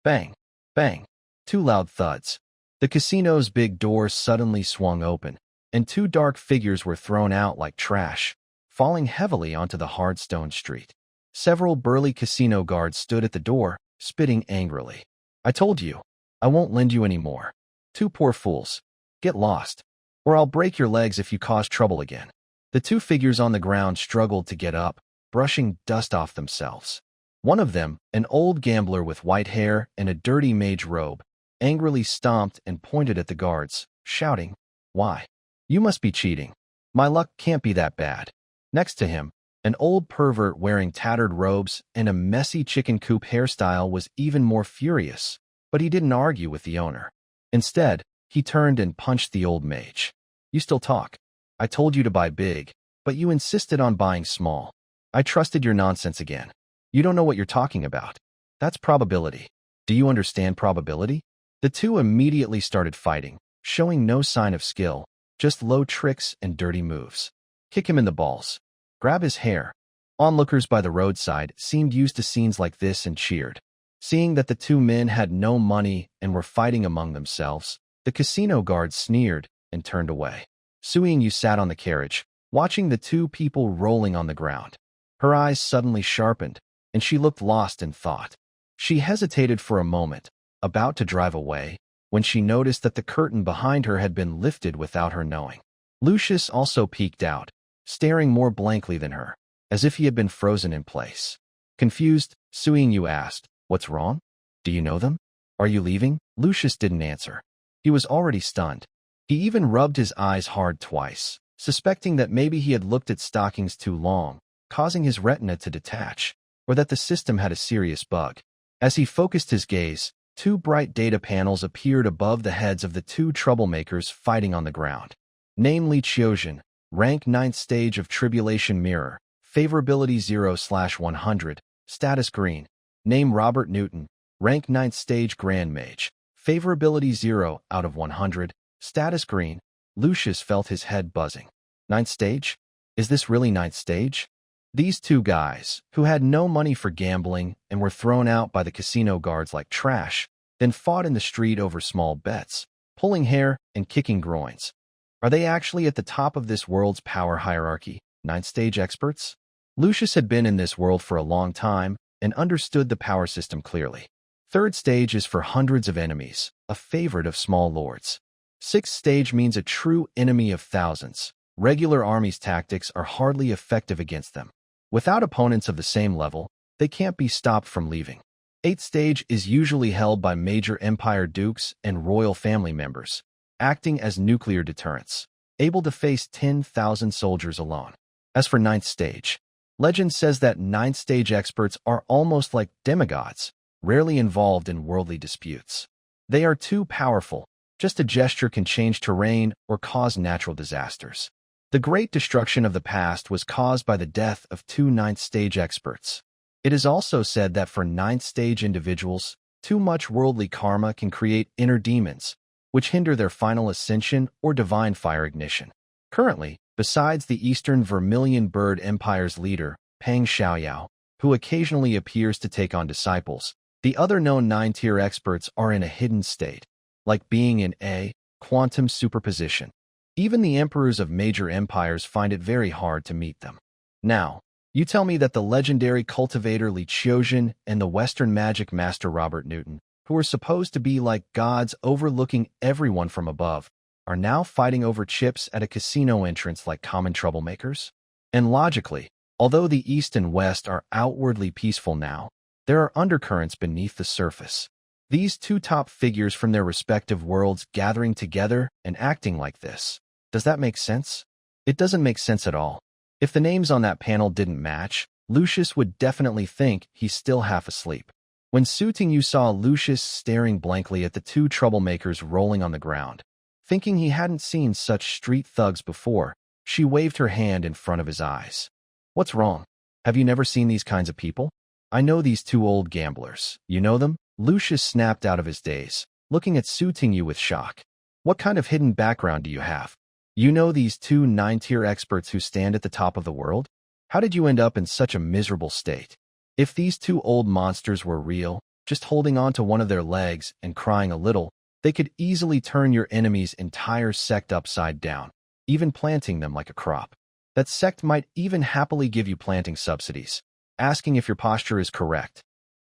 Bang! Bang! 2 loud thuds. The casino's big doors suddenly swung open, and 2 dark figures were thrown out like trash, falling heavily onto the hard stone street. Several burly casino guards stood at the door, spitting angrily. I told you, I won't lend you any more. 2 poor fools. Get lost, or I'll break your legs if you cause trouble again. The 2 figures on the ground struggled to get up, brushing dust off themselves. One of them, an old gambler with white hair and a dirty mage robe, angrily stomped and pointed at the guards, shouting, "Why? You must be cheating. My luck can't be that bad." Next to him, an old pervert wearing tattered robes and a messy chicken coop hairstyle was even more furious, but he didn't argue with the owner. Instead, he turned and punched the old mage. "You still talk. I told you to buy big, but you insisted on buying small. I trusted your nonsense again. You don't know what you're talking about. That's probability. Do you understand probability?" The 2 immediately started fighting, showing no sign of skill, just low tricks and dirty moves. Kick him in the balls. Grab his hair. Onlookers by the roadside seemed used to scenes like this and cheered. Seeing that the two men had no money and were fighting among themselves, the casino guards sneered and turned away. Suing sat on the carriage, watching the two people rolling on the ground. Her eyes suddenly sharpened, and she looked lost in thought. She hesitated for a moment, about to drive away, when she noticed that the curtain behind her had been lifted without her knowing. Lucius also peeked out, staring more blankly than her, as if he had been frozen in place. Confused, Suing asked, "What's wrong? Do you know them? Are you leaving?" Lucius didn't answer. He was already stunned. He even rubbed his eyes hard twice, suspecting that maybe he had looked at stockings too long, causing his retina to detach, or that the system had a serious bug. As he focused his gaze, two bright data panels appeared above the heads of the two troublemakers fighting on the ground. Name Li Qiuzhen, rank 9th stage of Tribulation Mirror, favorability 0/100, status green. Name Robert Newton, rank 9th stage Grand Mage, favorability 0/100, status green. Lucius felt his head buzzing. 9th stage? Is this really 9th stage? These two guys, who had no money for gambling and were thrown out by the casino guards like trash, then fought in the street over small bets, pulling hair and kicking groins. Are they actually at the top of this world's power hierarchy, 9th stage experts? Lucius had been in this world for a long time and understood the power system clearly. 3rd stage is for hundreds of enemies, a favorite of small lords. 6th stage means a true enemy of thousands. Regular armies' tactics are hardly effective against them. Without opponents of the same level, they can't be stopped from leaving. 8th stage is usually held by major empire dukes and royal family members, acting as nuclear deterrents, able to face 10,000 soldiers alone. As for 9th stage, legend says that 9th stage experts are almost like demigods, rarely involved in worldly disputes. They are too powerful. Just a gesture can change terrain or cause natural disasters. The great destruction of the past was caused by the death of two 9th stage experts. It is also said that for 9th stage individuals, too much worldly karma can create inner demons, which hinder their final ascension or divine fire ignition. Currently, besides the Eastern Vermilion Bird Empire's leader, Pang Xiaoyao, who occasionally appears to take on disciples, the other known 9-tier experts are in a hidden state, like being in a quantum superposition. Even the emperors of major empires find it very hard to meet them. Now, you tell me that the legendary cultivator Li Qiuzhen and the Western magic master Robert Newton, who are supposed to be like gods overlooking everyone from above, are now fighting over chips at a casino entrance like common troublemakers? And logically, although the East and West are outwardly peaceful now, there are undercurrents beneath the surface. These two top figures from their respective worlds gathering together and acting like this. Does that make sense? It doesn't make sense at all. If the names on that panel didn't match, Lucius would definitely think he's still half asleep. When Suting saw Lucius staring blankly at the two troublemakers rolling on the ground, thinking he hadn't seen such street thugs before, she waved her hand in front of his eyes. "What's wrong? Have you never seen these kinds of people? I know these two old gamblers. You know them?" Lucius snapped out of his daze, looking at Suting with shock. "What kind of hidden background do you have? You know these two 9-tier experts who stand at the top of the world? How did you end up in such a miserable state? If these two old monsters were real, just holding on to one of their legs and crying a little, they could easily turn your enemy's entire sect upside down, even planting them like a crop. That sect might even happily give you planting subsidies, asking if your posture is correct.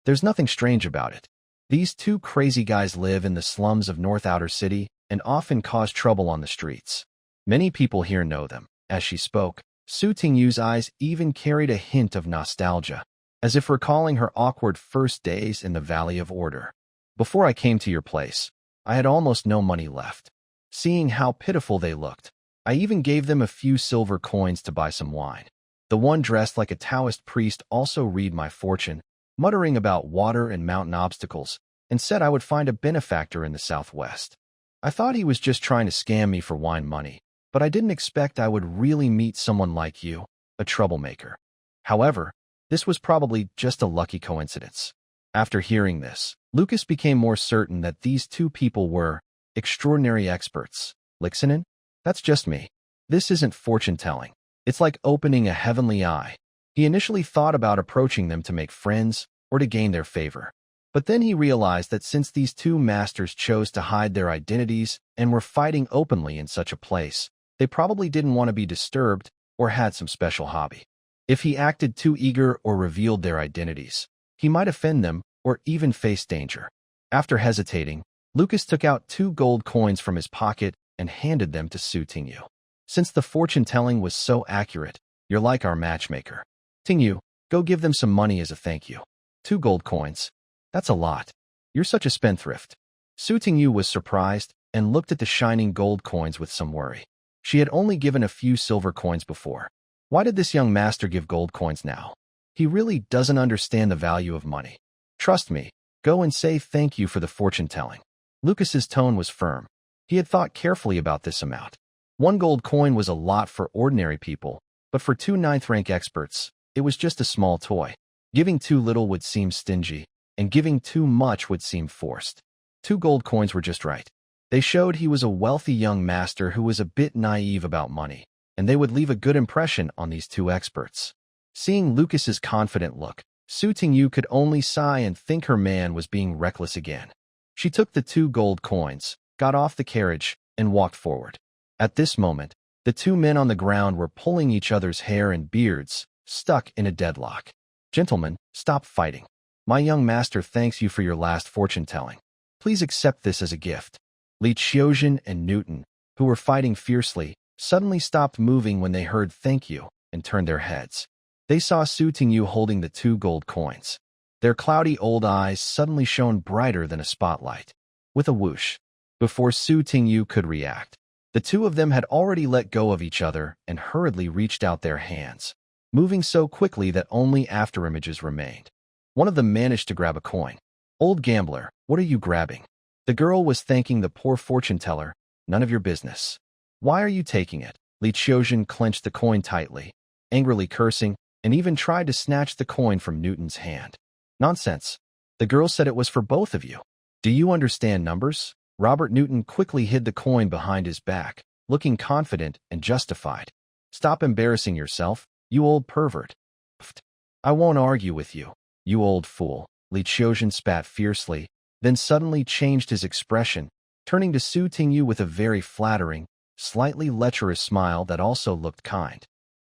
There's nothing strange about it. These two crazy guys live in the slums of North Outer City and often cause trouble on the streets. Many people here know them." As she spoke, Suting's eyes even carried a hint of nostalgia, as if recalling her awkward first days in the Valley of Order. "Before I came to your place, I had almost no money left. Seeing how pitiful they looked, I even gave them a few silver coins to buy some wine. The one dressed like a Taoist priest also read my fortune, muttering about water and mountain obstacles, and said I would find a benefactor in the Southwest. I thought he was just trying to scam me for wine money, but I didn't expect I would really meet someone like you, a troublemaker. However, this was probably just a lucky coincidence." After hearing this, Lucas became more certain that these two people were extraordinary experts. "Lixinen? That's just me. This isn't fortune-telling. It's like opening a heavenly eye." He initially thought about approaching them to make friends or to gain their favor. But then he realized that since these two masters chose to hide their identities and were fighting openly in such a place, they probably didn't want to be disturbed or had some special hobby. If he acted too eager or revealed their identities, he might offend them or even face danger. After hesitating, Lucas took out 2 gold coins from his pocket and handed them to Su Tingyu. Since the fortune-telling was so accurate, you're like our matchmaker. Tingyu, go give them some money as a thank you. 2 gold coins. That's a lot. You're such a spendthrift. Su Tingyu was surprised and looked at the shining gold coins with some worry. She had only given a few silver coins before. Why did this young master give gold coins now? He really doesn't understand the value of money. Trust me, go and say thank you for the fortune-telling. Lucas's tone was firm. He had thought carefully about this amount. 1 gold coin was a lot for ordinary people, but for 2 ninth-rank experts, it was just a small toy. Giving too little would seem stingy, and giving too much would seem forced. 2 gold coins were just right. They showed he was a wealthy young master who was a bit naive about money, and they would leave a good impression on these 2 experts. Seeing Lucas's confident look, Su Tingyu could only sigh and think her man was being reckless again. She took the 2 gold coins, got off the carriage, and walked forward. At this moment, the 2 men on the ground were pulling each other's hair and beards, stuck in a deadlock. Gentlemen, stop fighting. My young master thanks you for your last fortune-telling. Please accept this as a gift. Li Qiuzhen and Newton, who were fighting fiercely, suddenly stopped moving when they heard thank you and turned their heads. They saw Su Tingyu holding the 2 gold coins. Their cloudy old eyes suddenly shone brighter than a spotlight. With a whoosh, before Su Tingyu could react, the 2 of them had already let go of each other and hurriedly reached out their hands, moving so quickly that only afterimages remained. One of them managed to grab a coin. Old gambler, what are you grabbing? The girl was thanking the poor fortune-teller. None of your business. Why are you taking it? Li Qiuzhen clenched the coin tightly, angrily cursing, and even tried to snatch the coin from Newton's hand. Nonsense. The girl said it was for both of you. Do you understand numbers? Robert Newton quickly hid the coin behind his back, looking confident and justified. Stop embarrassing yourself, you old pervert. Pfft. I won't argue with you, you old fool. Li Qiuzhen spat fiercely, then suddenly changed his expression, turning to Su Tingyu with a very flattering, slightly lecherous smile that also looked kind.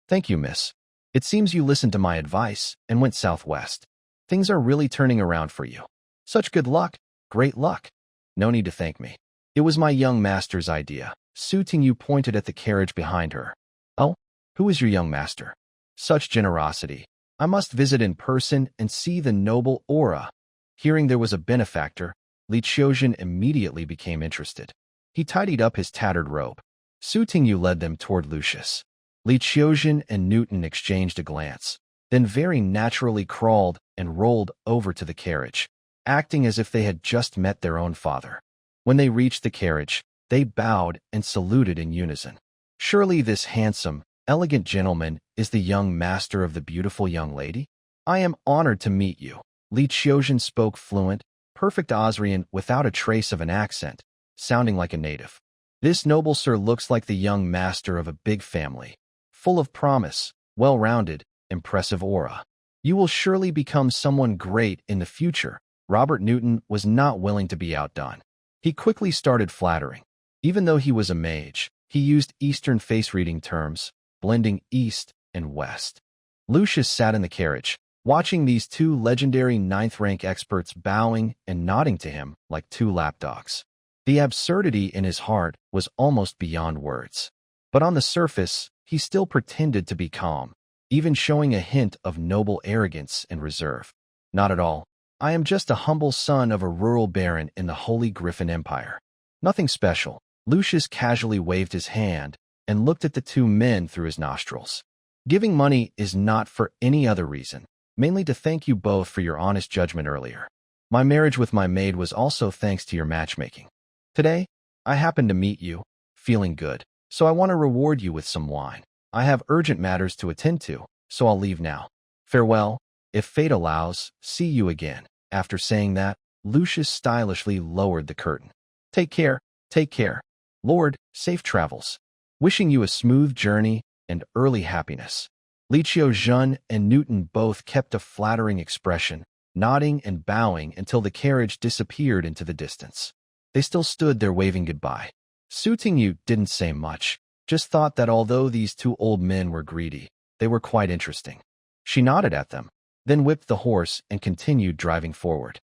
Thank you, miss. It seems you listened to my advice and went southwest. Things are really turning around for you. Such good luck, great luck. No need to thank me. It was my young master's idea. Su Tingyu pointed at the carriage behind her. Oh, who is your young master? Such generosity. I must visit in person and see the noble aura. Hearing there was a benefactor, Li Qiuzhen immediately became interested. He tidied up his tattered robe. Su Tingyu led them toward Lucius. Li Qiuzhen and Newton exchanged a glance, then very naturally crawled and rolled over to the carriage, acting as if they had just met their own father. When they reached the carriage, they bowed and saluted in unison. Surely this handsome, elegant gentleman is the young master of the beautiful young lady? I am honored to meet you. Li Qiuzhen spoke fluent, perfect Osrian without a trace of an accent, sounding like a native. This noble sir looks like the young master of a big family, full of promise, well-rounded, impressive aura. You will surely become someone great in the future. Robert Newton was not willing to be outdone. He quickly started flattering. Even though he was a mage, he used Eastern face-reading terms, blending East and West. Lucius sat in the carriage, watching these 2 legendary 9th-rank experts bowing and nodding to him like 2 lapdogs. The absurdity in his heart was almost beyond words. But on the surface, he still pretended to be calm, even showing a hint of noble arrogance and reserve. Not at all. I am just a humble son of a rural baron in the Holy Griffin Empire. Nothing special. Lucius casually waved his hand and looked at the 2 men through his nostrils. Giving money is not for any other reason, mainly to thank you both for your honest judgment earlier. My marriage with my maid was also thanks to your matchmaking. Today, I happened to meet you, feeling good, so I want to reward you with some wine. I have urgent matters to attend to, so I'll leave now. Farewell. If fate allows, see you again. After saying that, Lucius stylishly lowered the curtain. Take care, take care. Lord, safe travels. Wishing you a smooth journey and early happiness. Li Qiuzhen and Newton both kept a flattering expression, nodding and bowing until the carriage disappeared into the distance. They still stood there waving goodbye. Su Tingyu didn't say much, just thought that although these two old men were greedy, they were quite interesting. She nodded at them, then whipped the horse and continued driving forward,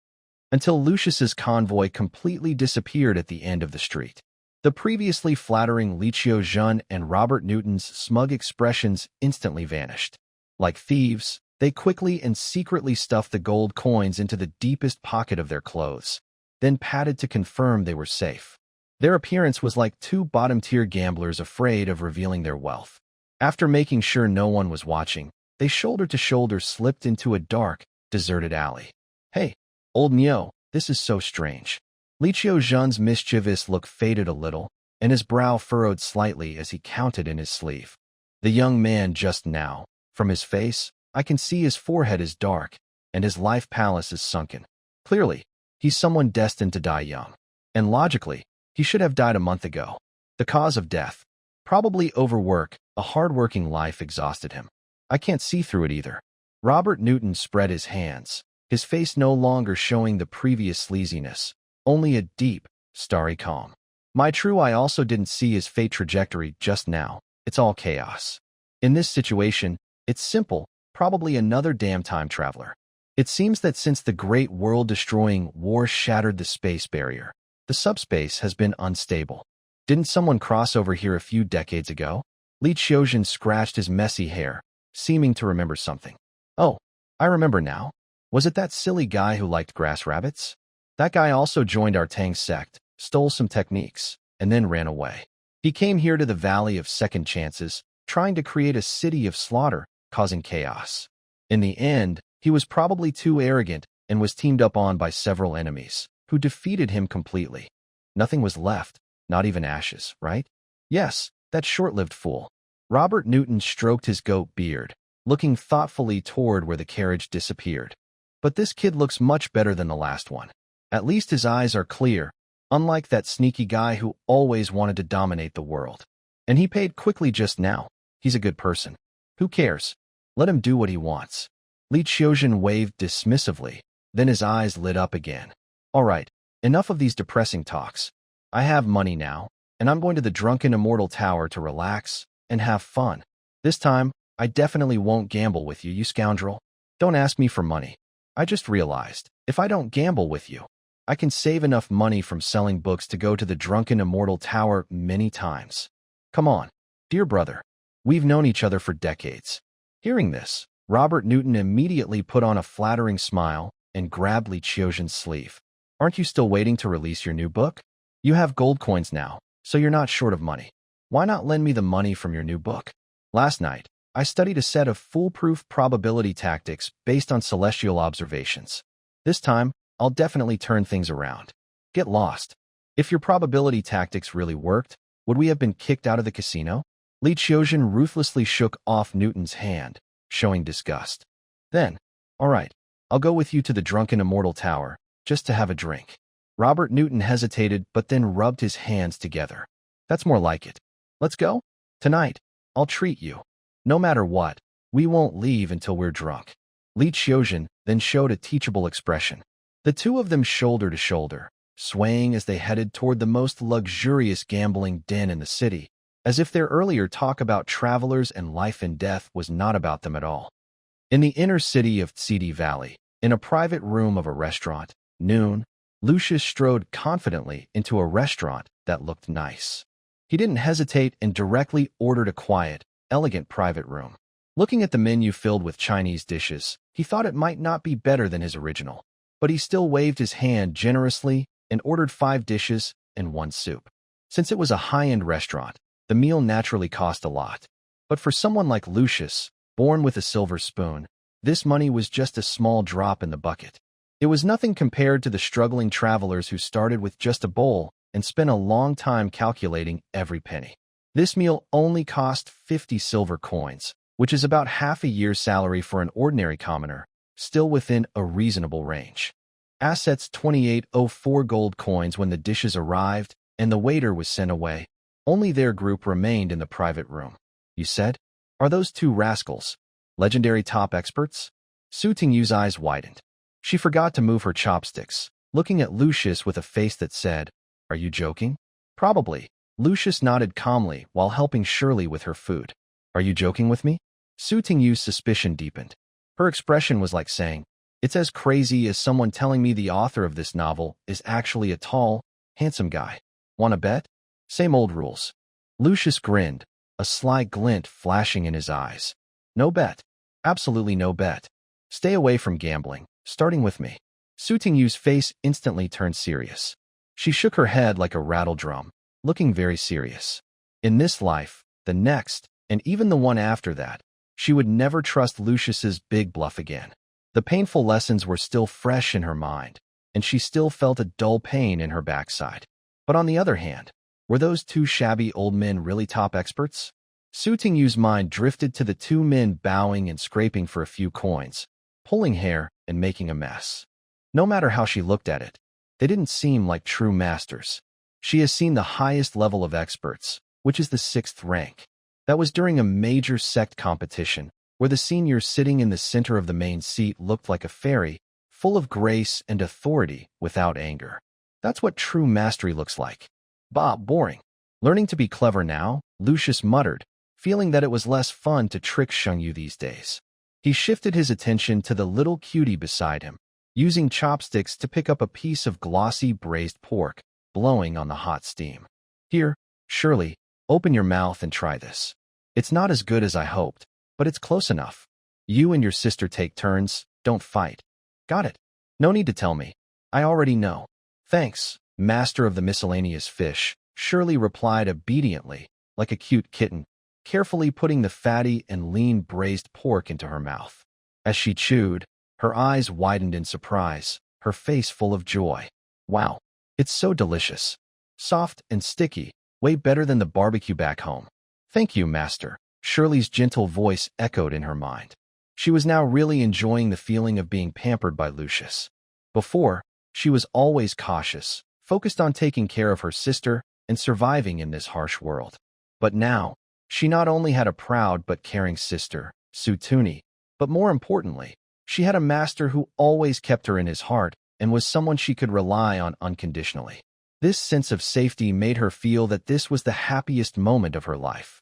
until Lucius's convoy completely disappeared at the end of the street. The previously flattering Li Qiuzhen and Robert Newton's smug expressions instantly vanished. Like thieves, they quickly and secretly stuffed the gold coins into the deepest pocket of their clothes, then patted to confirm they were safe. Their appearance was like two bottom-tier gamblers afraid of revealing their wealth. After making sure no one was watching, they shoulder-to-shoulder slipped into a dark, deserted alley. "Hey, old Nyo, this is so strange." Li Qiuzhen's mischievous look faded a little, and his brow furrowed slightly as he counted in his sleeve. The young man just now, from his face, I can see his forehead is dark, and his life palace is sunken. Clearly, he's someone destined to die young. And logically, he should have died a month ago. The cause of death? Probably overwork. A hard-working life exhausted him. I can't see through it either. Robert Newton spread his hands, his face no longer showing the previous sleaziness, only a deep, starry calm. My true eye also didn't see his fate trajectory just now. It's all chaos. In this situation, it's simple, probably another damn time traveler. It seems that since the great world-destroying war shattered the space barrier, the subspace has been unstable. Didn't someone cross over here a few decades ago? Li Qiuzhen scratched his messy hair, seeming to remember something. Oh, I remember now. Was it that silly guy who liked grass rabbits? That guy also joined our Tang sect, stole some techniques, and then ran away. He came here to the Valley of Second Chances, trying to create a city of slaughter, causing chaos. In the end, he was probably too arrogant and was teamed up on by several enemies, who defeated him completely. Nothing was left, not even ashes, right? Yes, that short-lived fool. Robert Newton stroked his goat beard, looking thoughtfully toward where the carriage disappeared. But this kid looks much better than the last one. At least his eyes are clear, unlike that sneaky guy who always wanted to dominate the world. And he paid quickly just now. He's a good person. Who cares? Let him do what he wants. Li Qiuzhen waved dismissively, then his eyes lit up again. All right, enough of these depressing talks. I have money now, and I'm going to the Drunken Immortal Tower to relax and have fun. This time, I definitely won't gamble with you, you scoundrel. Don't ask me for money. I just realized, if I don't gamble with you, I can save enough money from selling books to go to the Drunken Immortal Tower many times. Come on, dear brother. We've known each other for decades. Hearing this, Robert Newton immediately put on a flattering smile and grabbed Li Qiuzhen's sleeve. Aren't you still waiting to release your new book? You have gold coins now, so you're not short of money. Why not lend me the money from your new book? Last night, I studied a set of foolproof probability tactics based on celestial observations. This time, I'll definitely turn things around. Get lost. If your probability tactics really worked, would we have been kicked out of the casino? Li Qiuzhen ruthlessly shook off Newton's hand, showing disgust. Then, all right, I'll go with you to the Drunken Immortal Tower, just to have a drink. Robert Newton hesitated but then rubbed his hands together. That's more like it. Let's go? Tonight, I'll treat you. No matter what, we won't leave until we're drunk. Li Qiuzhen then showed a teachable expression. The two of them shoulder to shoulder, swaying as they headed toward the most luxurious gambling den in the city, as if their earlier talk about travelers and life and death was not about them at all. In the inner city of Tsidi Valley, in a private room of a restaurant, noon, Lucius strode confidently into a restaurant that looked nice. He didn't hesitate and directly ordered a quiet, elegant private room. Looking at the menu filled with Chinese dishes, he thought it might not be better than his original, but he still waved his hand generously and ordered 5 dishes and 1 soup. Since it was a high-end restaurant, the meal naturally cost a lot. But for someone like Lucius, born with a silver spoon, this money was just a small drop in the bucket. It was nothing compared to the struggling travelers who started with just a bowl and spent a long time calculating every penny. This meal only cost 50 silver coins, which is about half a year's salary for an ordinary commoner, still within a reasonable range. Assets 2804 gold coins when the dishes arrived and the waiter was sent away. Only their group remained in the private room. You said? Are those 2 rascals? Legendary top experts? Su Tingyu's eyes widened. She forgot to move her chopsticks, looking at Lucius with a face that said, "Are you joking?" "Probably." Lucius nodded calmly while helping Shirley with her food. "Are you joking with me?" Su Tingyu's suspicion deepened. Her expression was like saying, "It's as crazy as someone telling me the author of this novel is actually a tall, handsome guy. Wanna bet?" "Same old rules." Lucius grinned, a sly glint flashing in his eyes. "No bet. Absolutely no bet. Stay away from gambling, starting with me." Su Tingyu's face instantly turned serious. She shook her head like a rattle drum, looking very serious. In this life, the next, and even the one after that, she would never trust Lucius's big bluff again. The painful lessons were still fresh in her mind, and she still felt a dull pain in her backside. But on the other hand, were those two shabby old men really top experts? Su Tingyu's mind drifted to the two men bowing and scraping for a few coins, pulling hair and making a mess. No matter how she looked at it, they didn't seem like true masters. She has seen the highest level of experts, which is the 6th rank. That was during a major sect competition, where the senior sitting in the center of the main seat looked like a fairy, full of grace and authority without anger. That's what true mastery looks like. Bah, boring. Learning to be clever now, Lucius muttered, feeling that it was less fun to trick Shengyu these days. He shifted his attention to the little cutie beside him, using chopsticks to pick up a piece of glossy braised pork, blowing on the hot steam. "Here, Shirley, open your mouth and try this. It's not as good as I hoped, but it's close enough. You and your sister take turns, don't fight." "Got it. No need to tell me. I already know." "Thanks, master of the miscellaneous fish," Shirley replied obediently, like a cute kitten, carefully putting the fatty and lean braised pork into her mouth. As she chewed, her eyes widened in surprise, her face full of joy. "Wow, it's so delicious. Soft and sticky, way better than the barbecue back home." "Thank you, master," Shirley's gentle voice echoed in her mind. She was now really enjoying the feeling of being pampered by Lucius. Before, she was always cautious, focused on taking care of her sister and surviving in this harsh world. But now, she not only had a proud but caring sister, Su Tuni, but more importantly, she had a master who always kept her in his heart and was someone she could rely on unconditionally. This sense of safety made her feel that this was the happiest moment of her life.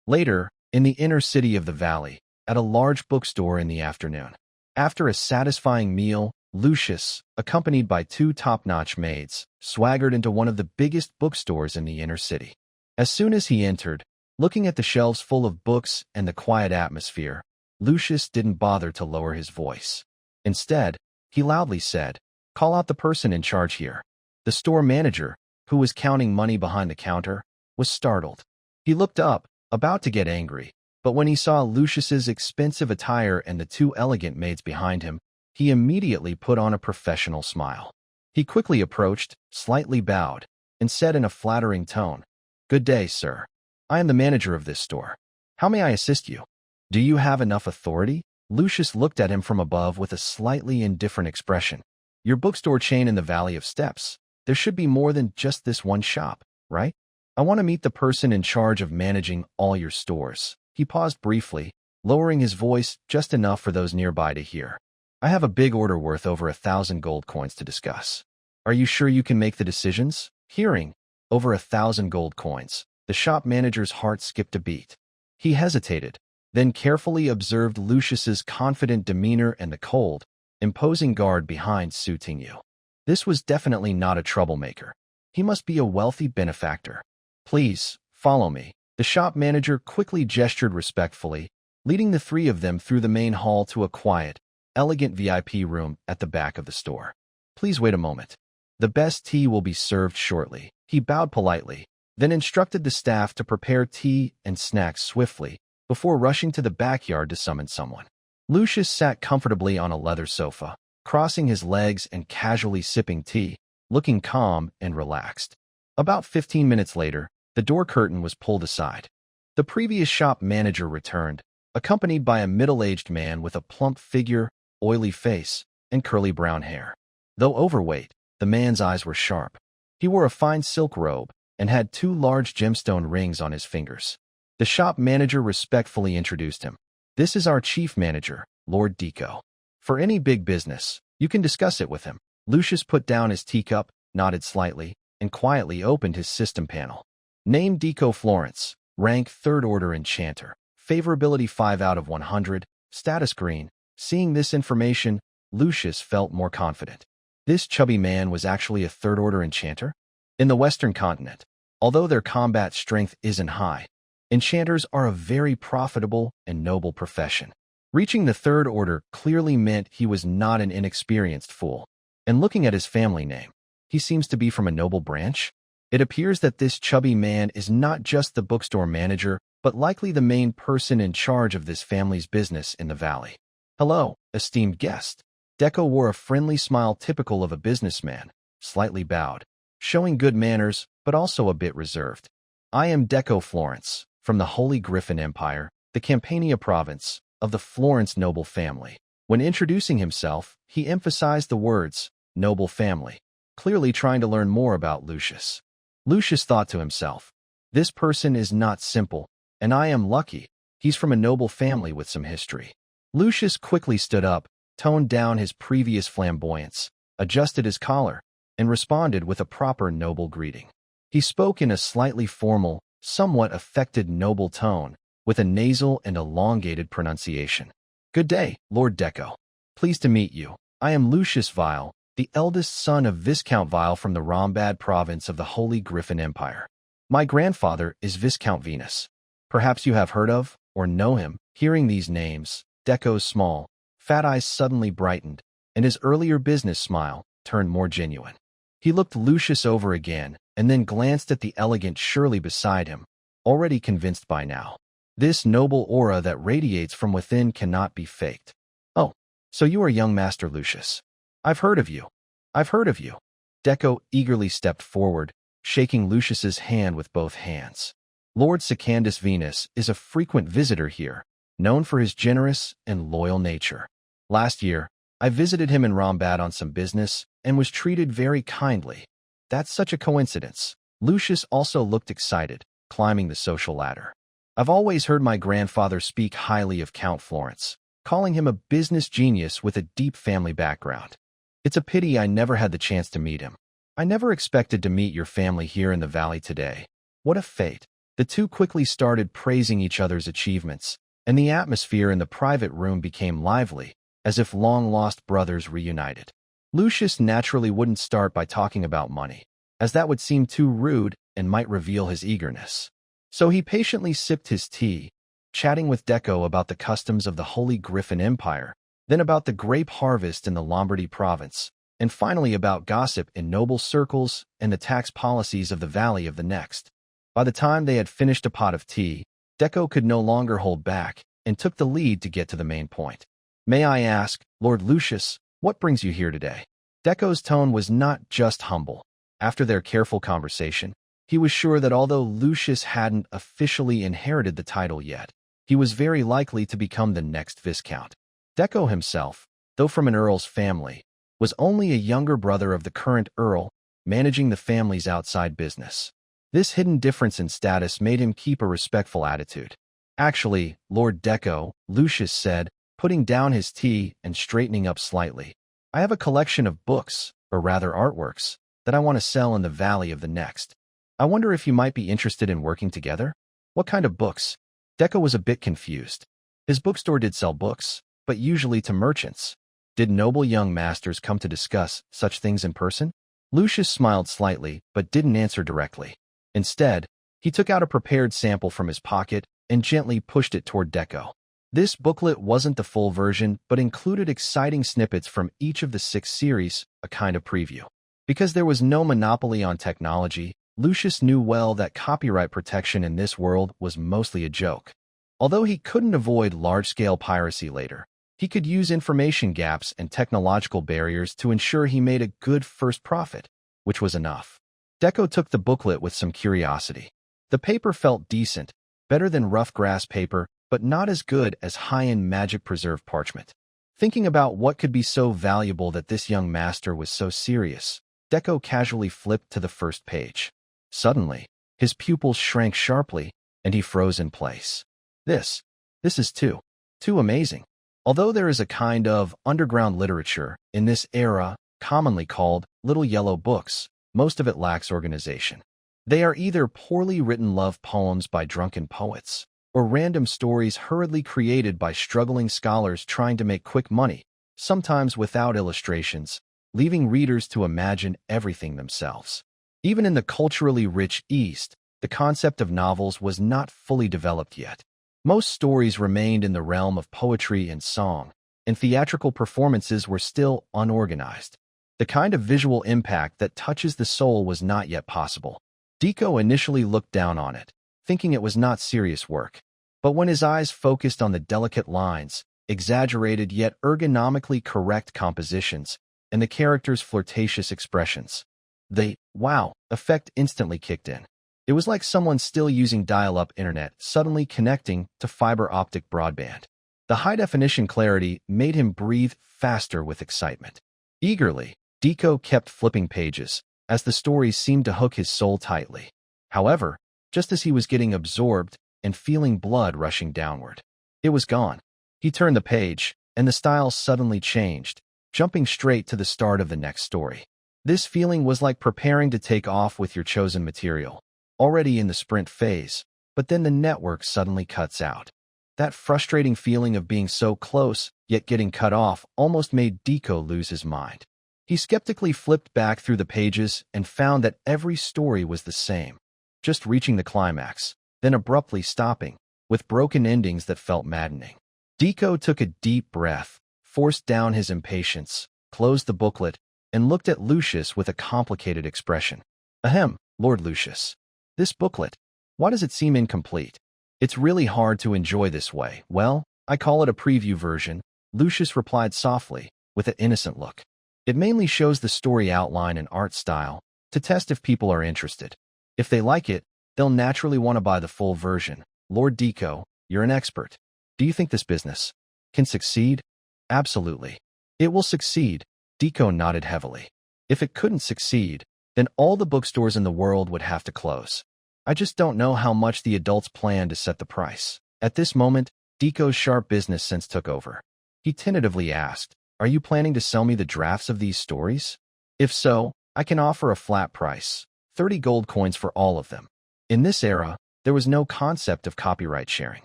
Later, in the inner city of the valley, at a large bookstore in the afternoon, after a satisfying meal, Lucius, accompanied by two top-notch maids, swaggered into one of the biggest bookstores in the inner city. As soon as he entered, looking at the shelves full of books and the quiet atmosphere, Lucius didn't bother to lower his voice. Instead, he loudly said, "Call out the person in charge here." The store manager, who was counting money behind the counter, was startled. He looked up, about to get angry, but when he saw Lucius's expensive attire and the two elegant maids behind him, he immediately put on a professional smile. He quickly approached, slightly bowed, and said in a flattering tone, "Good day, sir. I am the manager of this store. How may I assist you?" "Do you have enough authority?" Lucius looked at him from above with a slightly indifferent expression. "Your bookstore chain in the Valley of Steps. There should be more than just this one shop, right? I want to meet the person in charge of managing all your stores." He paused briefly, lowering his voice just enough for those nearby to hear. "I have a big order worth over 1,000 gold coins to discuss. Are you sure you can make the decisions?" Hearing, over 1,000 gold coins, the shop manager's heart skipped a beat. He hesitated, then carefully observed Lucius's confident demeanor and the cold, imposing guard behind Su Tingyu. This was definitely not a troublemaker. He must be a wealthy benefactor. "Please, follow me." The shop manager quickly gestured respectfully, leading the three of them through the main hall to a quiet, elegant VIP room at the back of the store. "Please wait a moment. The best tea will be served shortly." He bowed politely, then instructed the staff to prepare tea and snacks swiftly before rushing to the backyard to summon someone. Lucius sat comfortably on a leather sofa, crossing his legs and casually sipping tea, looking calm and relaxed. About 15 minutes later, the door curtain was pulled aside. The previous shop manager returned, accompanied by a middle-aged man with a plump figure, oily face, and curly brown hair. Though overweight, the man's eyes were sharp. He wore a fine silk robe and had two large gemstone rings on his fingers. The shop manager respectfully introduced him. This is our chief manager, Lord Deco. For any big business, you can discuss it with him. Lucius put down his teacup, nodded slightly, and quietly opened his system panel. Name Deco Florence. Rank 3rd Order Enchanter. Favorability 5 out of 100. Status green. Seeing this information, Lucius felt more confident. This chubby man was actually a 3rd Order Enchanter? In the Western continent, although their combat strength isn't high, enchanters are a very profitable and noble profession. Reaching the 3rd Order clearly meant he was not an inexperienced fool. And looking at his family name, he seems to be from a noble branch. It appears that this chubby man is not just the bookstore manager, but likely the main person in charge of this family's business in the valley. Hello, esteemed guest. Deco wore a friendly smile typical of a businessman, slightly bowed, showing good manners, but also a bit reserved. I am Deco Florence, from the Holy Griffin Empire, the Campania province, of the Florence noble family. When introducing himself, he emphasized the words, noble family, clearly trying to learn more about Lucius. Lucius thought to himself, this person is not simple, and I am lucky. He's from a noble family with some history. Lucius quickly stood up, toned down his previous flamboyance, adjusted his collar, and responded with a proper noble greeting. He spoke in a slightly formal, somewhat affected noble tone, with a nasal and elongated pronunciation. Good day, Lord Deco. Pleased to meet you. I am Lucius Vile, the eldest son of Viscount Vile from the Rombad province of the Holy Griffin Empire. My grandfather is Viscount Venus. Perhaps you have heard of, or know him. Hearing these names, Deco's small, fat eyes suddenly brightened, and his earlier business smile turned more genuine. He looked Lucius over again, and then glanced at the elegant Shirley beside him, already convinced by now. This noble aura that radiates from within cannot be faked. Oh, so you are young Master Lucius. I've heard of you. I've heard of you. Deco eagerly stepped forward, shaking Lucius's hand with both hands. Lord Secandus Venus is a frequent visitor here, known for his generous and loyal nature. Last year, I visited him in Rombad on some business and was treated very kindly. That's such a coincidence. Lucius also looked excited, climbing the social ladder. I've always heard my grandfather speak highly of Count Florence, calling him a business genius with a deep family background. It's a pity I never had the chance to meet him. I never expected to meet your family here in the valley today. What a fate. The two quickly started praising each other's achievements, and the atmosphere in the private room became lively, as if long-lost brothers reunited. Lucius naturally wouldn't start by talking about money, as that would seem too rude and might reveal his eagerness. So he patiently sipped his tea, chatting with Deco about the customs of the Holy Griffin Empire, then about the grape harvest in the Lombardy province, and finally about gossip in noble circles and the tax policies of the Valley of the Next. By the time they had finished a pot of tea, Deco could no longer hold back and took the lead to get to the main point. May I ask, Lord Lucius, what brings you here today? Deco's tone was not just humble. After their careful conversation, he was sure that although Lucius hadn't officially inherited the title yet, he was very likely to become the next Viscount. Deco himself, though from an earl's family, was only a younger brother of the current earl, managing the family's outside business. This hidden difference in status made him keep a respectful attitude. Actually, Lord Deco, Lucius said, putting down his tea and straightening up slightly, I have a collection of books, or rather artworks, that I want to sell in the Valley of the Next. I wonder if you might be interested in working together? What kind of books? Deco was a bit confused. His bookstore did sell books, but usually to merchants. Did noble young masters come to discuss such things in person? Lucius smiled slightly, but didn't answer directly. Instead, he took out a prepared sample from his pocket and gently pushed it toward Deco. This booklet wasn't the full version, but included exciting snippets from each of the 6 series, a kind of preview. Because there was no monopoly on technology, Lucius knew well that copyright protection in this world was mostly a joke. Although he couldn't avoid large-scale piracy later, he could use information gaps and technological barriers to ensure he made a good first profit, which was enough. Deco took the booklet with some curiosity. The paper felt decent, better than rough grass paper, but not as good as high-end magic-preserved parchment. Thinking about what could be so valuable that this young master was so serious, Deco casually flipped to the first page. Suddenly, his pupils shrank sharply, and he froze in place. This is too Too amazing. Although there is a kind of underground literature in this era, commonly called little yellow books, most of it lacks organization. They are either poorly written love poems by drunken poets, or random stories hurriedly created by struggling scholars trying to make quick money, sometimes without illustrations, leaving readers to imagine everything themselves. Even in the culturally rich East, the concept of novels was not fully developed yet. Most stories remained in the realm of poetry and song, and theatrical performances were still unorganized. The kind of visual impact that touches the soul was not yet possible. Deco initially looked down on it, thinking it was not serious work. But when his eyes focused on the delicate lines, exaggerated yet ergonomically correct compositions, and the characters' flirtatious expressions, the wow effect instantly kicked in. It was like someone still using dial-up internet suddenly connecting to fiber optic broadband. The high-definition clarity made him breathe faster with excitement. Eagerly, Deco kept flipping pages, as the story seemed to hook his soul tightly. However, just as he was getting absorbed and feeling blood rushing downward, it was gone. He turned the page, and the style suddenly changed, jumping straight to the start of the next story. This feeling was like preparing to take off with your chosen material, already in the sprint phase, but then the network suddenly cuts out. That frustrating feeling of being so close, yet getting cut off, almost made Deco lose his mind. He skeptically flipped back through the pages and found that every story was the same, just reaching the climax, then abruptly stopping, with broken endings that felt maddening. Deco took a deep breath, forced down his impatience, closed the booklet, and looked at Lucius with a complicated expression. Ahem, Lord Lucius. This booklet, why does it seem incomplete? It's really hard to enjoy this way. Well, I call it a preview version, Lucius replied softly, with an innocent look. It mainly shows the story outline and art style, to test if people are interested. If they like it, they'll naturally want to buy the full version. Lord Deco, you're an expert. Do you think this business can succeed? Absolutely. It will succeed, Deco nodded heavily. If it couldn't succeed, then all the bookstores in the world would have to close. I just don't know how much the adults plan to set the price. At this moment, Deco's sharp business sense took over. He tentatively asked, are you planning to sell me the drafts of these stories? If so, I can offer a flat price, 30 gold coins for all of them. In this era, there was no concept of copyright sharing.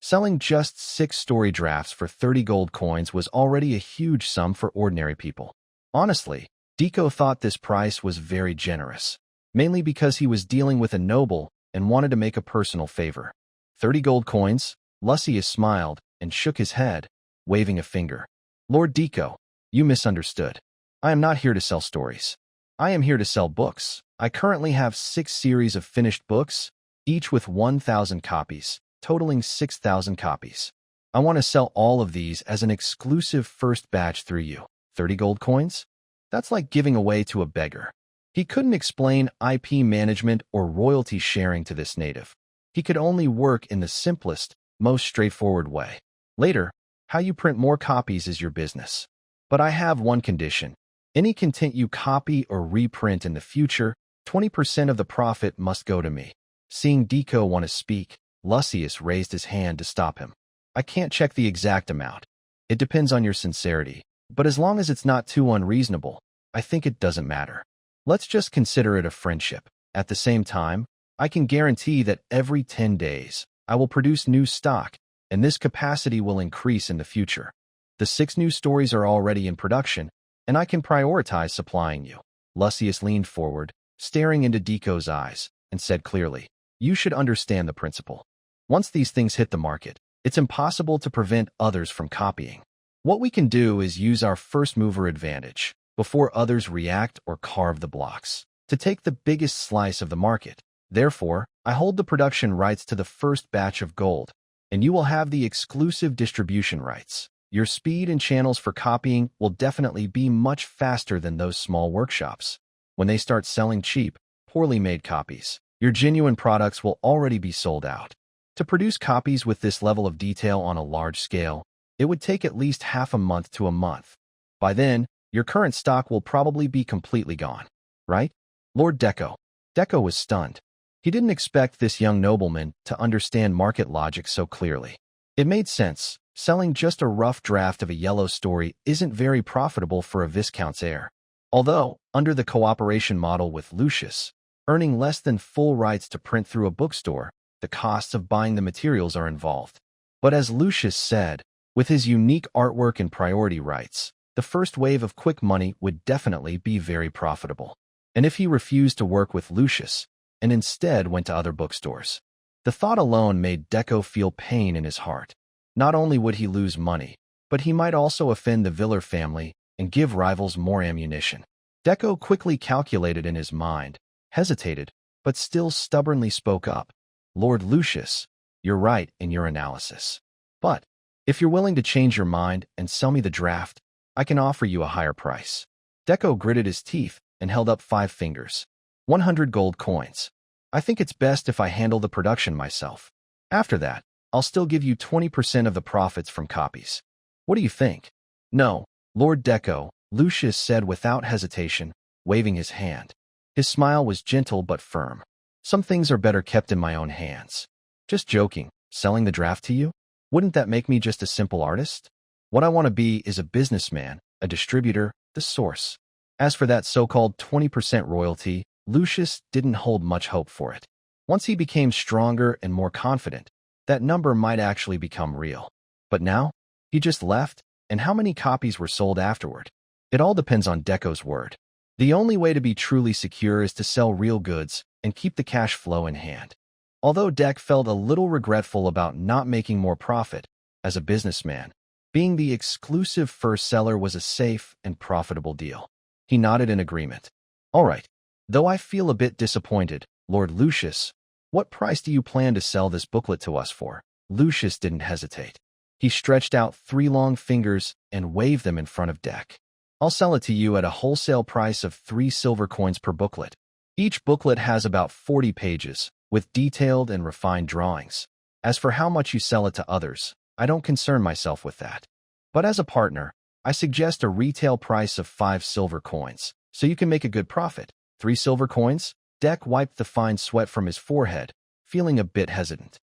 Selling just 6 story drafts for 30 gold coins was already a huge sum for ordinary people. Honestly, Deco thought this price was very generous, mainly because he was dealing with a noble and wanted to make a personal favor. 30 gold coins? Lucius smiled and shook his head, waving a finger. Lord Deco, you misunderstood. I am not here to sell stories. I am here to sell books. I currently have 6 series of finished books, each with 1,000 copies, totaling 6,000 copies. I want to sell all of these as an exclusive first batch through you. 30 gold coins? That's like giving away to a beggar. He couldn't explain IP management or royalty sharing to this native. He could only work in the simplest, most straightforward way. Later, how you print more copies is your business. But I have one condition. Any content you copy or reprint in the future, 20% of the profit must go to me. Seeing Deco want to speak, Lucius raised his hand to stop him. I can't check the exact amount. It depends on your sincerity. But as long as it's not too unreasonable, I think it doesn't matter. Let's just consider it a friendship. At the same time, I can guarantee that every 10 days, I will produce new stock, and this capacity will increase in the future. The 6 new stories are already in production, and I can prioritize supplying you. Lucius leaned forward, staring into Deco's eyes, and said clearly, you should understand the principle. Once these things hit the market, it's impossible to prevent others from copying. What we can do is use our first mover advantage, before others react or carve the blocks, to take the biggest slice of the market. Therefore, I hold the production rights to the first batch of gold, and you will have the exclusive distribution rights. Your speed and channels for copying will definitely be much faster than those small workshops. When they start selling cheap, poorly made copies, your genuine products will already be sold out. To produce copies with this level of detail on a large scale, it would take at least half a month to a month. By then, your current stock will probably be completely gone, right? Lord Deco. Deco was stunned. He didn't expect this young nobleman to understand market logic so clearly. It made sense. Selling just a rough draft of a yellow story isn't very profitable for a Viscount's heir. Although, under the cooperation model with Lucius, earning less than full rights to print through a bookstore, the costs of buying the materials are involved. But as Lucius said, with his unique artwork and priority rights, the first wave of quick money would definitely be very profitable. And if he refused to work with Lucius, and instead went to other bookstores, the thought alone made Deco feel pain in his heart. Not only would he lose money, but he might also offend the Viller family and give rivals more ammunition. Deco quickly calculated in his mind, hesitated, but still stubbornly spoke up. Lord Lucius, you're right in your analysis. But if you're willing to change your mind and sell me the draft, I can offer you a higher price. Deco gritted his teeth and held up 5 fingers. 100 gold coins. I think it's best if I handle the production myself. After that, I'll still give you 20% of the profits from copies. What do you think? No, Lord Deco, Lucius said without hesitation, waving his hand. His smile was gentle but firm. Some things are better kept in my own hands. Just joking, selling the draft to you? Wouldn't that make me just a simple artist? What I want to be is a businessman, a distributor, the source. As for that so-called 20% royalty, Lucius didn't hold much hope for it. Once he became stronger and more confident, that number might actually become real. But now, he just left, and how many copies were sold afterward? It all depends on Deco's word. The only way to be truly secure is to sell real goods and keep the cash flow in hand. Although Dec felt a little regretful about not making more profit, as a businessman, being the exclusive first seller was a safe and profitable deal. He nodded in agreement. All right. Though I feel a bit disappointed, Lord Lucius, what price do you plan to sell this booklet to us for? Lucius didn't hesitate. He stretched out 3 long fingers and waved them in front of Dec. I'll sell it to you at a wholesale price of 3 silver coins per booklet. Each booklet has about 40 pages, with detailed and refined drawings. As for how much you sell it to others, I don't concern myself with that. But as a partner, I suggest a retail price of 5 silver coins, so you can make a good profit. 3 silver coins? Dec wiped the fine sweat from his forehead, feeling a bit hesitant.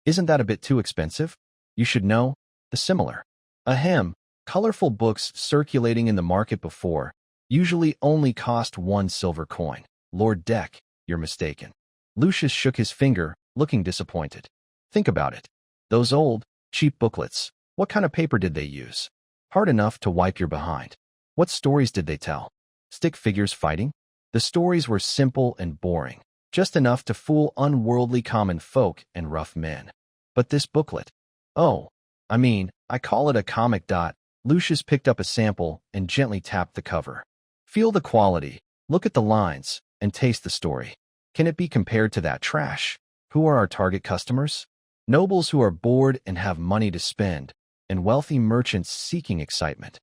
Isn't that a bit too expensive? You should know, the similar. Ahem, colorful books circulating in the market before usually only cost 1 silver coin. Lord Dec, you're mistaken. Lucius shook his finger, looking disappointed. Think about it. Those old, cheap booklets, what kind of paper did they use? Hard enough to wipe your behind. What stories did they tell? Stick figures fighting? The stories were simple and boring, just enough to fool unworldly common folk and rough men. But this booklet, I call it a comic. Lucius picked up a sample and gently tapped the cover. Feel the quality, look at the lines, and taste the story. Can it be compared to that trash? Who are our target customers? Nobles who are bored and have money to spend, and wealthy merchants seeking excitement.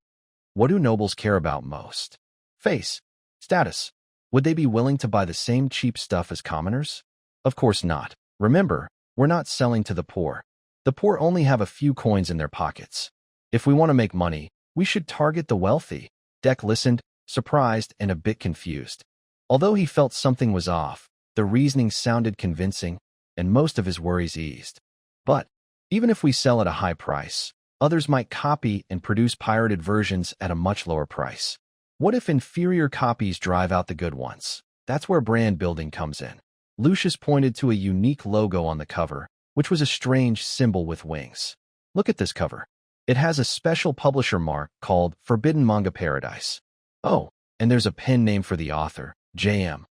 What do nobles care about most? Face, status. Would they be willing to buy the same cheap stuff as commoners? Of course not. Remember, we're not selling to the poor. The poor only have a few coins in their pockets. If we want to make money, we should target the wealthy. Dec listened, surprised and a bit confused. Although he felt something was off, the reasoning sounded convincing, and most of his worries eased. But, even if we sell at a high price, others might copy and produce pirated versions at a much lower price. What if inferior copies drive out the good ones? That's where brand building comes in. Lucius pointed to a unique logo on the cover, which was a strange symbol with wings. Look at this cover. It has a special publisher mark called Forbidden Manga Paradise. Oh, and there's a pen name for the author, JM.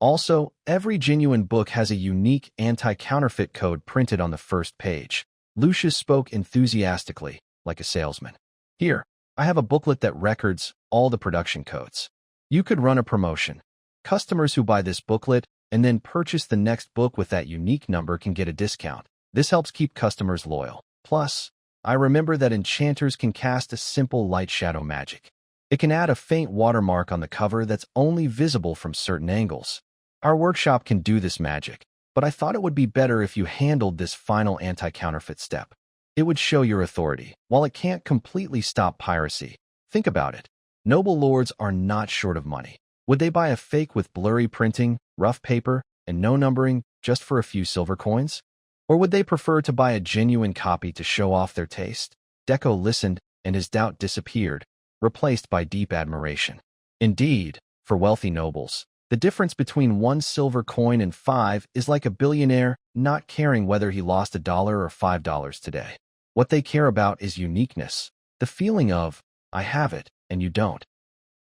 Also, every genuine book has a unique anti-counterfeit code printed on the first page. Lucius spoke enthusiastically, like a salesman. Here, I have a booklet that records all the production codes. You could run a promotion. Customers who buy this booklet and then purchase the next book with that unique number can get a discount. This helps keep customers loyal. Plus, I remember that enchanters can cast a simple light shadow magic. It can add a faint watermark on the cover that's only visible from certain angles. Our workshop can do this magic, but I thought it would be better if you handled this final anti-counterfeit step. It would show your authority. While it can't completely stop piracy, think about it. Noble lords are not short of money. Would they buy a fake with blurry printing, rough paper, and no numbering just for a few silver coins? Or would they prefer to buy a genuine copy to show off their taste? Deco listened, and his doubt disappeared, replaced by deep admiration. Indeed, for wealthy nobles, the difference between 1 silver coin and 5 is like a billionaire not caring whether he lost $1 or $5 today. What they care about is uniqueness, the feeling of, I have it, and you don't.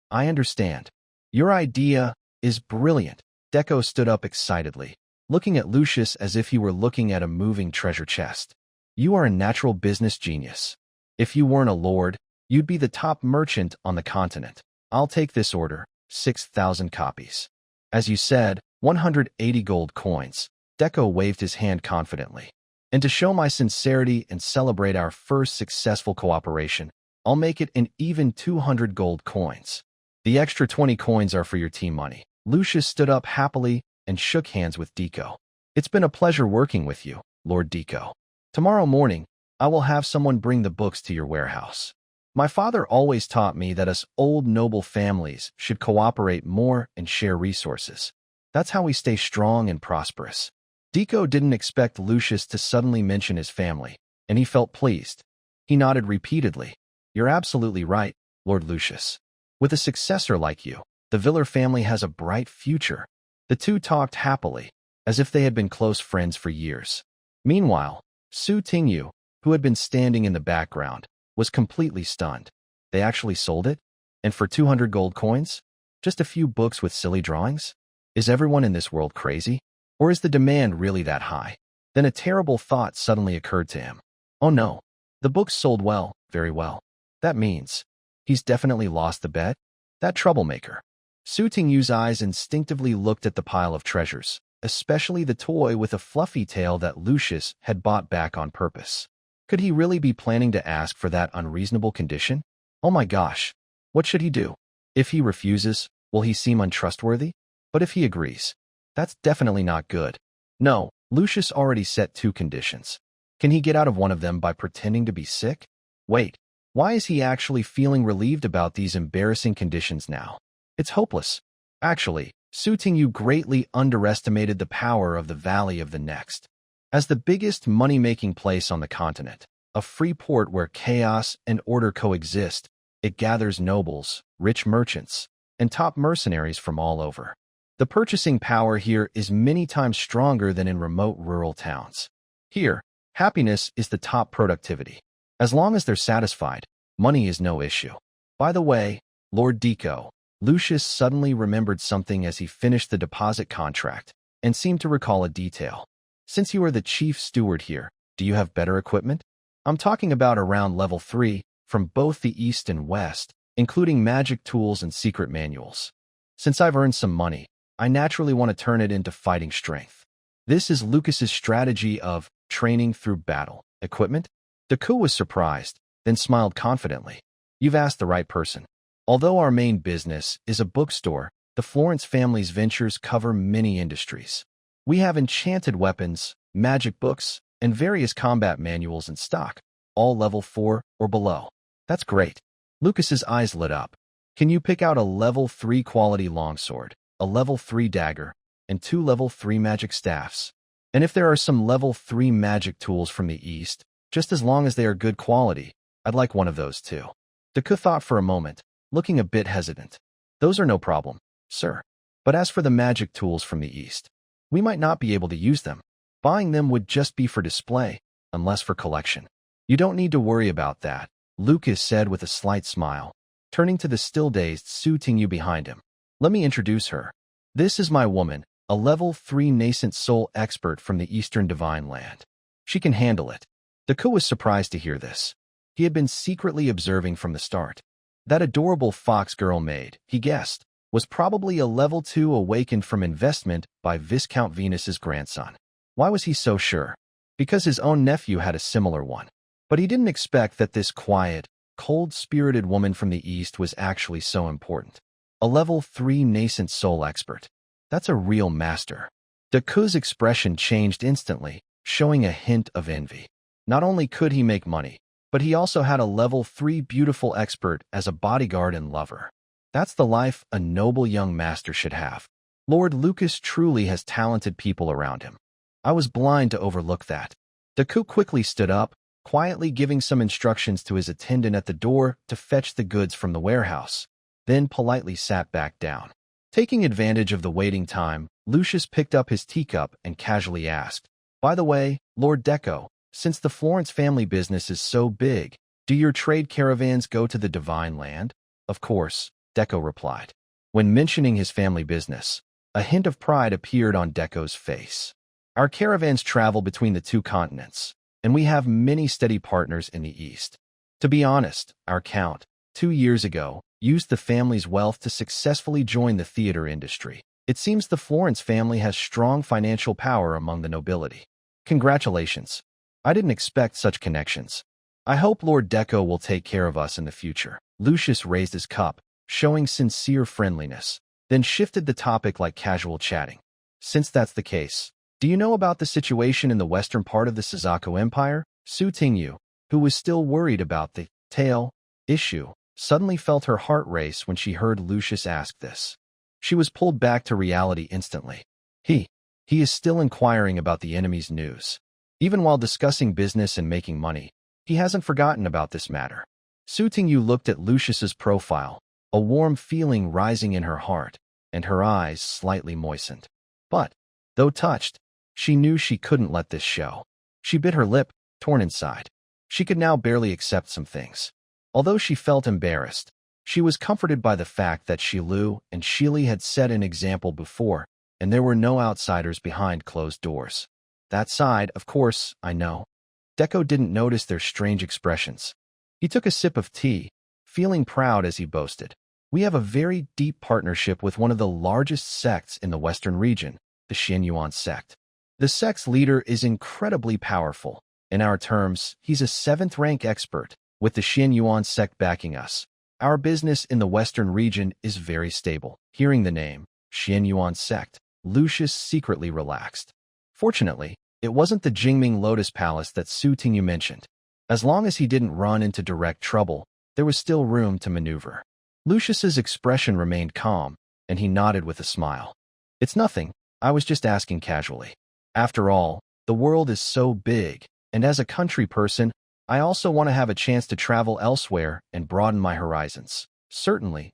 I understand. Your idea is brilliant. Deco stood up excitedly, looking at Lucius as if he were looking at a moving treasure chest. You are a natural business genius. If you weren't a lord, you'd be the top merchant on the continent. I'll take this order, 6,000 copies. As you said, 180 gold coins. Deco waved his hand confidently. And to show my sincerity and celebrate our first successful cooperation, I'll make it an even 200 gold coins. The extra 20 coins are for your team money. Lucius stood up happily and shook hands with Deco. It's been a pleasure working with you, Lord Deco. Tomorrow morning, I will have someone bring the books to your warehouse. My father always taught me that us old noble families should cooperate more and share resources. That's how we stay strong and prosperous. Deco didn't expect Lucius to suddenly mention his family, and he felt pleased. He nodded repeatedly. You're absolutely right, Lord Lucius. With a successor like you, the Viller family has a bright future. The two talked happily, as if they had been close friends for years. Meanwhile, Su Tingyu, who had been standing in the background, was completely stunned. They actually sold it? And for 200 gold coins? Just a few books with silly drawings? Is everyone in this world crazy? Or is the demand really that high? Then a terrible thought suddenly occurred to him. Oh no, the books sold well, very well. That means he's definitely lost the bet? That troublemaker. Su Tingyu's eyes instinctively looked at the pile of treasures, especially the toy with a fluffy tail that Lucius had bought back on purpose. Could he really be planning to ask for that unreasonable condition? Oh my gosh, what should he do? If he refuses, will he seem untrustworthy? But if he agrees, that's definitely not good. No, Lucius already set 2 conditions. Can he get out of one of them by pretending to be sick? Wait, why is he actually feeling relieved about these embarrassing conditions now? It's hopeless. Actually, Su Tingyu greatly underestimated the power of the Valley of the Next. As the biggest money-making place on the continent, a free port where chaos and order coexist, it gathers nobles, rich merchants, and top mercenaries from all over. The purchasing power here is many times stronger than in remote rural towns. Here, happiness is the top productivity. As long as they're satisfied, money is no issue. By the way, Lord Deco, Lucius suddenly remembered something as he finished the deposit contract and seemed to recall a detail. Since you are the chief steward here, do you have better equipment? I'm talking about around level 3 from both the east and west, including magic tools and secret manuals. Since I've earned some money, I naturally want to turn it into fighting strength. This is Lucas's strategy of training through battle. Equipment? Deku was surprised, then smiled confidently. You've asked the right person. Although our main business is a bookstore, the Florence family's ventures cover many industries. We have enchanted weapons, magic books, and various combat manuals in stock, all level 4 or below. That's great. Lucas's eyes lit up. Can you pick out a level 3 quality longsword, a level 3 dagger, and 2 level 3 magic staffs? And if there are some level 3 magic tools from the east, just as long as they are good quality, I'd like one of those too. Deku thought for a moment, looking a bit hesitant. Those are no problem, sir. But as for the magic tools from the east, we might not be able to use them. Buying them would just be for display, unless for collection. You don't need to worry about that, Lucas said with a slight smile, turning to the still-dazed Su Tingyu behind him. Let me introduce her. This is my woman, a level 3 nascent soul expert from the Eastern Divine Land. She can handle it. Deku was surprised to hear this. He had been secretly observing from the start. That adorable fox girl maid, he guessed, was probably a level 2 awakened from investment by Viscount Venus's grandson. Why was he so sure? Because his own nephew had a similar one. But he didn't expect that this quiet, cold-spirited woman from the East was actually so important. A level 3 nascent soul expert. That's a real master. Deku's expression changed instantly, showing a hint of envy. Not only could he make money, but he also had a level 3 beautiful expert as a bodyguard and lover. That's the life a noble young master should have. Lord Lucas truly has talented people around him. I was blind to overlook that. Deku quickly stood up, quietly giving some instructions to his attendant at the door to fetch the goods from the warehouse, then politely sat back down. Taking advantage of the waiting time, Lucius picked up his teacup and casually asked, "By the way, Lord Deco, since the Florence family business is so big, do your trade caravans go to the Divine Land?" "Of course," Deco replied. When mentioning his family business, a hint of pride appeared on Deco's face. "Our caravans travel between the two continents, and we have many steady partners in the East. To be honest, our count, 2 years ago, used the family's wealth to successfully join the theater industry. It seems the Florence family has strong financial power among the nobility. Congratulations. I didn't expect such connections. I hope Lord Deco will take care of us in the future." Lucius raised his cup, showing sincere friendliness, then shifted the topic like casual chatting. "Since that's the case, do you know about the situation in the western part of the Suzaku Empire?" Su Tingyu, who was still worried about the tail issue, suddenly felt her heart race when she heard Lucius ask this. She was pulled back to reality instantly. He is still inquiring about the enemy's news. Even while discussing business and making money, he hasn't forgotten about this matter. Su Tingyu looked at Lucius's profile, a warm feeling rising in her heart, and her eyes slightly moistened. But, though touched, she knew she couldn't let this show. She bit her lip, torn inside. She could now barely accept some things. Although she felt embarrassed, she was comforted by the fact that Shilu and Shiri had set an example before, and there were no outsiders behind closed doors. That side, of course, I know. Deco didn't notice their strange expressions. He took a sip of tea, feeling proud as he boasted. "We have a very deep partnership with one of the largest sects in the Western region, the Xianyuan sect. The sect's leader is incredibly powerful. In our terms, he's a 7th-rank expert, with the Xianyuan sect backing us. Our business in the Western region is very stable." Hearing the name, Xianyuan sect, Lucius secretly relaxed. Fortunately, it wasn't the Jingming Lotus Palace that Su Tingyu mentioned. As long as he didn't run into direct trouble, there was still room to maneuver. Lucius's expression remained calm, and he nodded with a smile. "It's nothing, I was just asking casually. After all, the world is so big, and as a country person, I also want to have a chance to travel elsewhere and broaden my horizons." Certainly,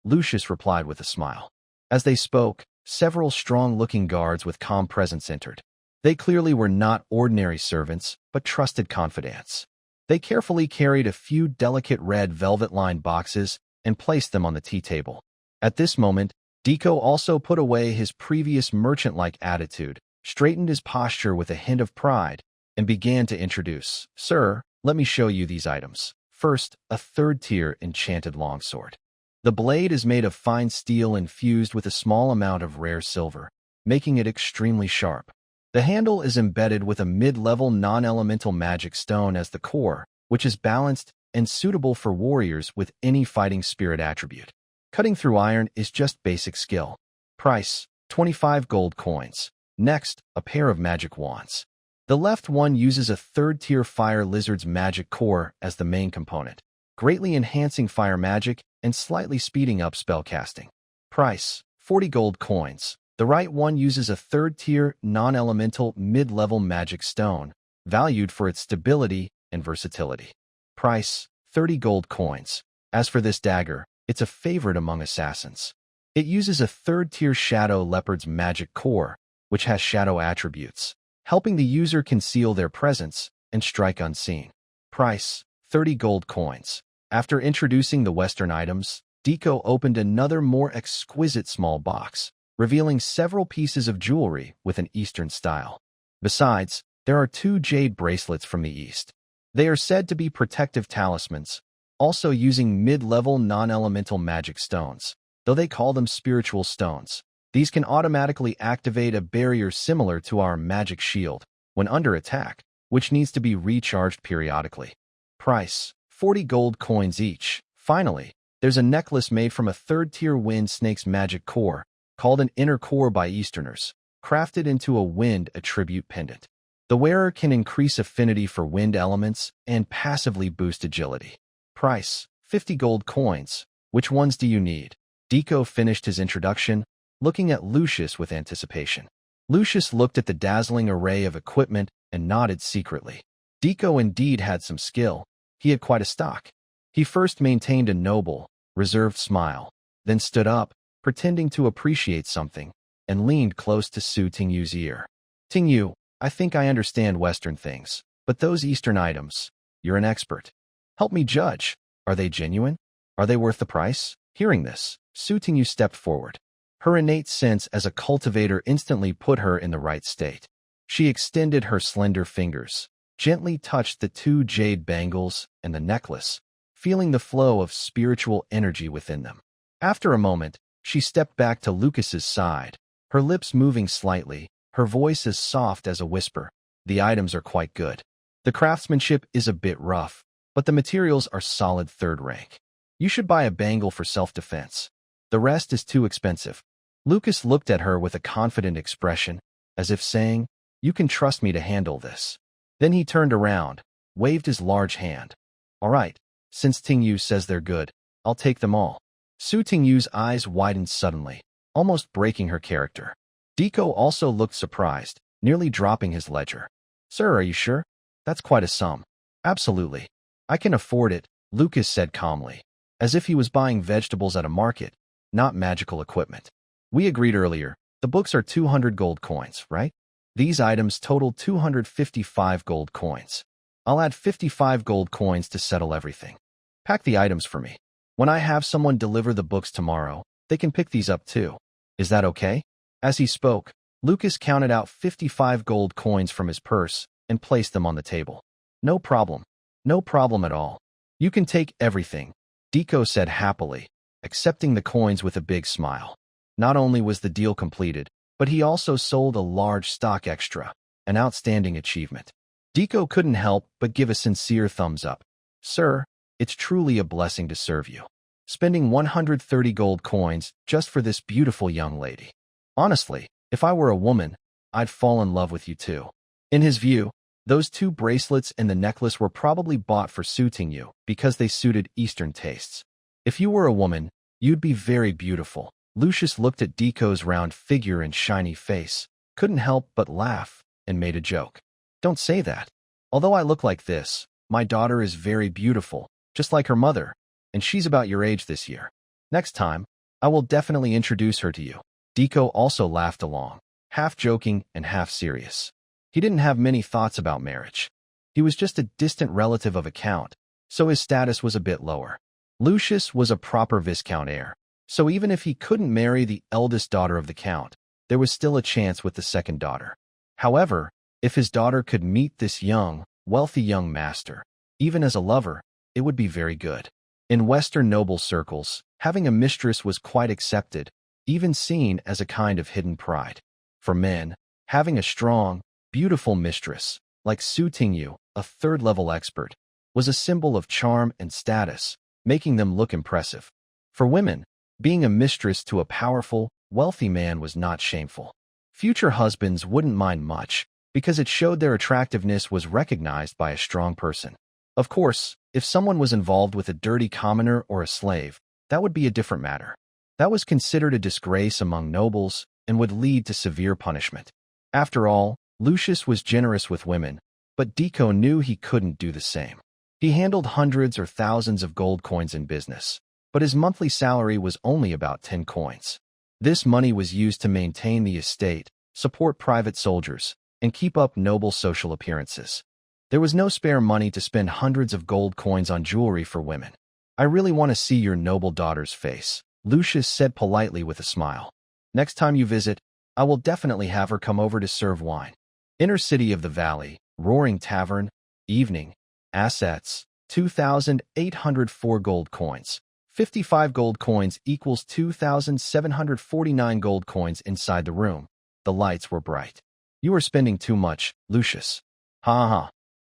Lucius replied with a smile. As they spoke, several strong-looking guards with calm presence entered. They clearly were not ordinary servants, but trusted confidants. They carefully carried a few delicate red velvet-lined boxes and placed them on the tea table. At this moment, Deco also put away his previous merchant-like attitude, straightened his posture with a hint of pride, and began to introduce, "Sir, let me show you these items. First, a 3rd-tier enchanted longsword. The blade is made of fine steel infused with a small amount of rare silver, making it extremely sharp. The handle is embedded with a mid-level non-elemental magic stone as the core, which is balanced and suitable for warriors with any fighting spirit attribute. Cutting through iron is just basic skill. Price, 25 gold coins. Next, a pair of magic wands. The left one uses a 3rd-tier fire lizard's magic core as the main component, greatly enhancing fire magic and slightly speeding up spellcasting. Price, 40 gold coins. The right one uses a 3rd-tier non-elemental mid-level magic stone, valued for its stability and versatility. Price, 30 gold coins. As for this dagger, it's a favorite among assassins. It uses a 3rd-tier shadow leopard's magic core, which has shadow attributes, helping the user conceal their presence and strike unseen. Price, 30 gold coins. After introducing the Western items, Deco opened another more exquisite small box, revealing several pieces of jewelry with an Eastern style. Besides, there are 2 jade bracelets from the East. They are said to be protective talismans, also using mid-level non-elemental magic stones, though they call them spiritual stones. These can automatically activate a barrier similar to our magic shield when under attack, which needs to be recharged periodically. Price, 40 gold coins each. Finally, there's a necklace made from a 3rd-tier wind snake's magic core, called an inner core by Easterners, crafted into a wind attribute pendant. The wearer can increase affinity for wind elements and passively boost agility. Price, 50 gold coins. Which ones do you need? Deco finished his introduction, looking at Lucius with anticipation. Lucius looked at the dazzling array of equipment and nodded secretly. Deco indeed had some skill. He had quite a stock. He first maintained a noble, reserved smile, then stood up, pretending to appreciate something, and leaned close to Su Tingyu's ear. Tingyu, I think I understand Western things, but those Eastern items, you're an expert. Help me judge. Are they genuine? Are they worth the price? Hearing this, Su Tingyu stepped forward. Her innate sense as a cultivator instantly put her in the right state. She extended her slender fingers, gently touched the two jade bangles and the necklace, feeling the flow of spiritual energy within them. After a moment, she stepped back to Lucas's side, her lips moving slightly, her voice as soft as a whisper. The items are quite good. The craftsmanship is a bit rough, but the materials are solid third rank. You should buy a bangle for self-defense. The rest is too expensive. Lucas looked at her with a confident expression, as if saying, you can trust me to handle this. Then he turned around, waved his large hand. All right, since Tingyu says they're good, I'll take them all. Su Tingyu's eyes widened suddenly, almost breaking her character. Deco also looked surprised, nearly dropping his ledger. Sir, are you sure? That's quite a sum. Absolutely. I can afford it, Lucas said calmly, as if he was buying vegetables at a market, not magical equipment. We agreed earlier, the books are 200 gold coins, right? These items total 255 gold coins. I'll add 55 gold coins to settle everything. Pack the items for me. When I have someone deliver the books tomorrow, they can pick these up too. Is that okay? As he spoke, Lucas counted out 55 gold coins from his purse and placed them on the table. No problem. No problem at all. You can take everything, Deco said happily, accepting the coins with a big smile. Not only was the deal completed, but he also sold a large stock extra, an outstanding achievement. Deco couldn't help but give a sincere thumbs up. Sir, it's truly a blessing to serve you. Spending 130 gold coins just for this beautiful young lady. Honestly, if I were a woman, I'd fall in love with you too. In his view, those two bracelets and the necklace were probably bought for Su Tingyu because they suited Eastern tastes. If you were a woman, you'd be very beautiful. Lucius looked at Deco's round figure and shiny face, couldn't help but laugh, and made a joke. Don't say that. Although I look like this, my daughter is very beautiful, just like her mother, and she's about your age this year. Next time, I will definitely introduce her to you. Deco also laughed along, half joking and half serious. He didn't have many thoughts about marriage. He was just a distant relative of a count, so his status was a bit lower. Lucius was a proper Viscount heir, so even if he couldn't marry the eldest daughter of the count, there was still a chance with the second daughter. However, if his daughter could meet this young, wealthy young master, even as a lover, it would be very good. In Western noble circles, having a mistress was quite accepted, even seen as a kind of hidden pride. For men, having a strong, beautiful mistress, like Su Tingyu, a third-level expert, was a symbol of charm and status, making them look impressive. For women, being a mistress to a powerful, wealthy man was not shameful. Future husbands wouldn't mind much, because it showed their attractiveness was recognized by a strong person. Of course, if someone was involved with a dirty commoner or a slave, that would be a different matter. That was considered a disgrace among nobles and would lead to severe punishment. After all, Lucius was generous with women, but Deco knew he couldn't do the same. He handled hundreds or thousands of gold coins in business, but his monthly salary was only about 10 coins. This money was used to maintain the estate, support private soldiers, and keep up noble social appearances. There was no spare money to spend hundreds of gold coins on jewelry for women. I really want to see your noble daughter's face, Lucius said politely with a smile. Next time you visit, I will definitely have her come over to serve wine. Inner City of the Valley, Roaring Tavern, evening, assets, 2,804 gold coins. 55 gold coins equals 2,749 gold coins inside the room. The lights were bright. You are spending too much, Lucius. Ha ha.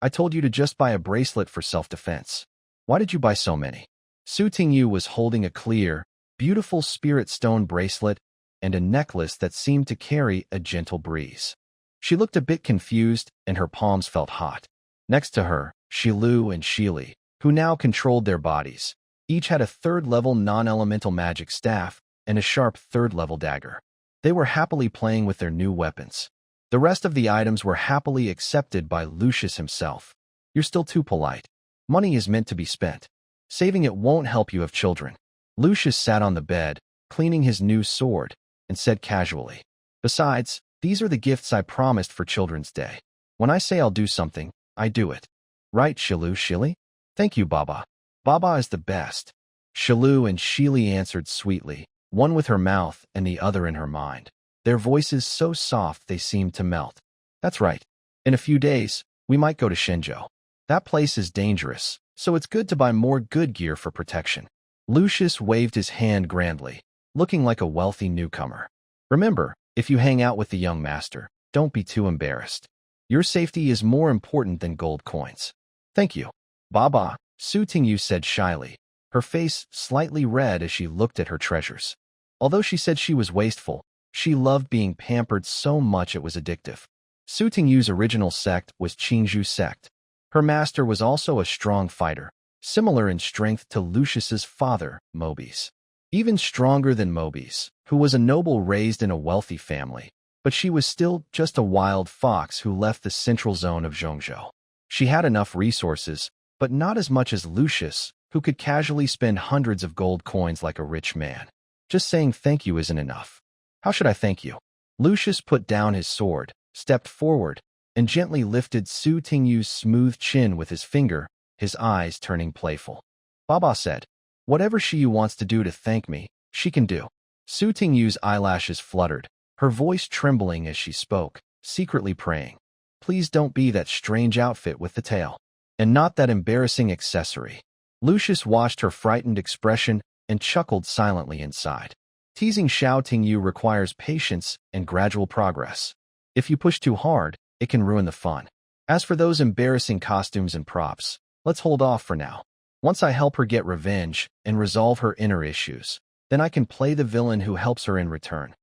I told you to just buy a bracelet for self-defense. Why did you buy so many? Su Tingyu was holding a clear, beautiful spirit stone bracelet and a necklace that seemed to carry a gentle breeze. She looked a bit confused and her palms felt hot. Next to her, Shiru and Shiri, who now controlled their bodies, each had a third-level non-elemental magic staff and a sharp third-level dagger. They were happily playing with their new weapons. The rest of the items were happily accepted by Lucius himself. You're still too polite. Money is meant to be spent. Saving it won't help you have children. Lucius sat on the bed, cleaning his new sword, and said casually, "Besides, these are the gifts I promised for Children's Day. When I say I'll do something, I do it. Right, Shiru, Shiri? Thank you, Baba. Baba is the best." Shiru and Shiri answered sweetly, one with her mouth and the other in her mind. Their voices so soft they seemed to melt. "That's right. In a few days, we might go to Shenzhou. That place is dangerous, so it's good to buy more good gear for protection." Lucius waved his hand grandly, looking like a wealthy newcomer. "Remember, if you hang out with the young master, don't be too embarrassed. Your safety is more important than gold coins." "Thank you, Baba," Su Tingyu said shyly, her face slightly red as she looked at her treasures. Although she said she was wasteful, she loved being pampered so much it was addictive. Su Tingyu's original sect was Qingzhou sect. Her master was also a strong fighter, similar in strength to Lucius's father, Maids. Even stronger than Maids, who was a noble raised in a wealthy family, but she was still just a wild fox who left the central zone of Zhongzhou. She had enough resources, but not as much as Lucius, who could casually spend hundreds of gold coins like a rich man. Just saying thank you isn't enough. "How should I thank you?" Lucius put down his sword, stepped forward, and gently lifted Su Tingyu's smooth chin with his finger, his eyes turning playful. Baba said, "Whatever Shiyu wants to do to thank me, she can do." Su Tingyu's eyelashes fluttered, her voice trembling as she spoke, secretly praying, "Please don't be that strange outfit with the tail. And not that embarrassing accessory." Lucius watched her frightened expression and chuckled silently inside. Teasing Xiao Tingyu requires patience and gradual progress. If you push too hard, it can ruin the fun. As for those embarrassing costumes and props, let's hold off for now. Once I help her get revenge and resolve her inner issues, then I can play the villain who helps her in return.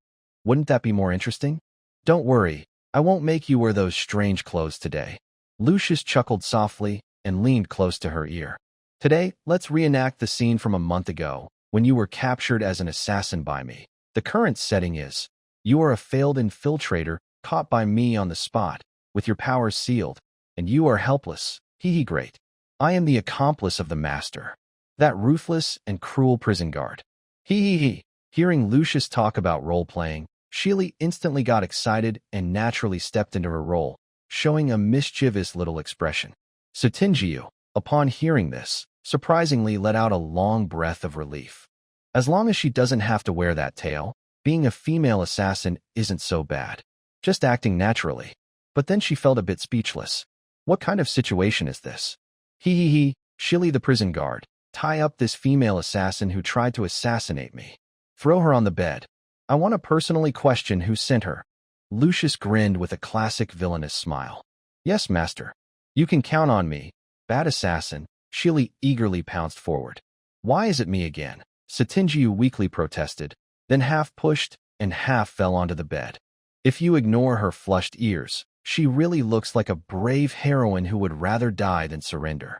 Wouldn't that be more interesting? "Don't worry, I won't make you wear those strange clothes today." Lucius chuckled softly and leaned close to her ear. "Today, let's reenact the scene from a month ago, when you were captured as an assassin by me. The current setting is, you are a failed infiltrator caught by me on the spot, with your powers sealed, and you are helpless. Hee great. I am the accomplice of the master, that ruthless and cruel prison guard." Hee. Hearing Lucius talk about role-playing, Shiri instantly got excited and naturally stepped into her role, showing a mischievous little expression. So Tingyu, upon hearing this, surprisingly let out a long breath of relief. As long as she doesn't have to wear that tail, being a female assassin isn't so bad. Just acting naturally. But then she felt a bit speechless. What kind of situation is this? Hee. Shiri the prison guard. Tie up this female assassin who tried to assassinate me. Throw her on the bed. I want to personally question who sent her. Lucius grinned with a classic villainous smile. "Yes, master. You can count on me. Bad assassin." Shiri eagerly pounced forward. "Why is it me again?" Satinjiu weakly protested, then half pushed and half fell onto the bed. If you ignore her flushed ears, she really looks like a brave heroine who would rather die than surrender.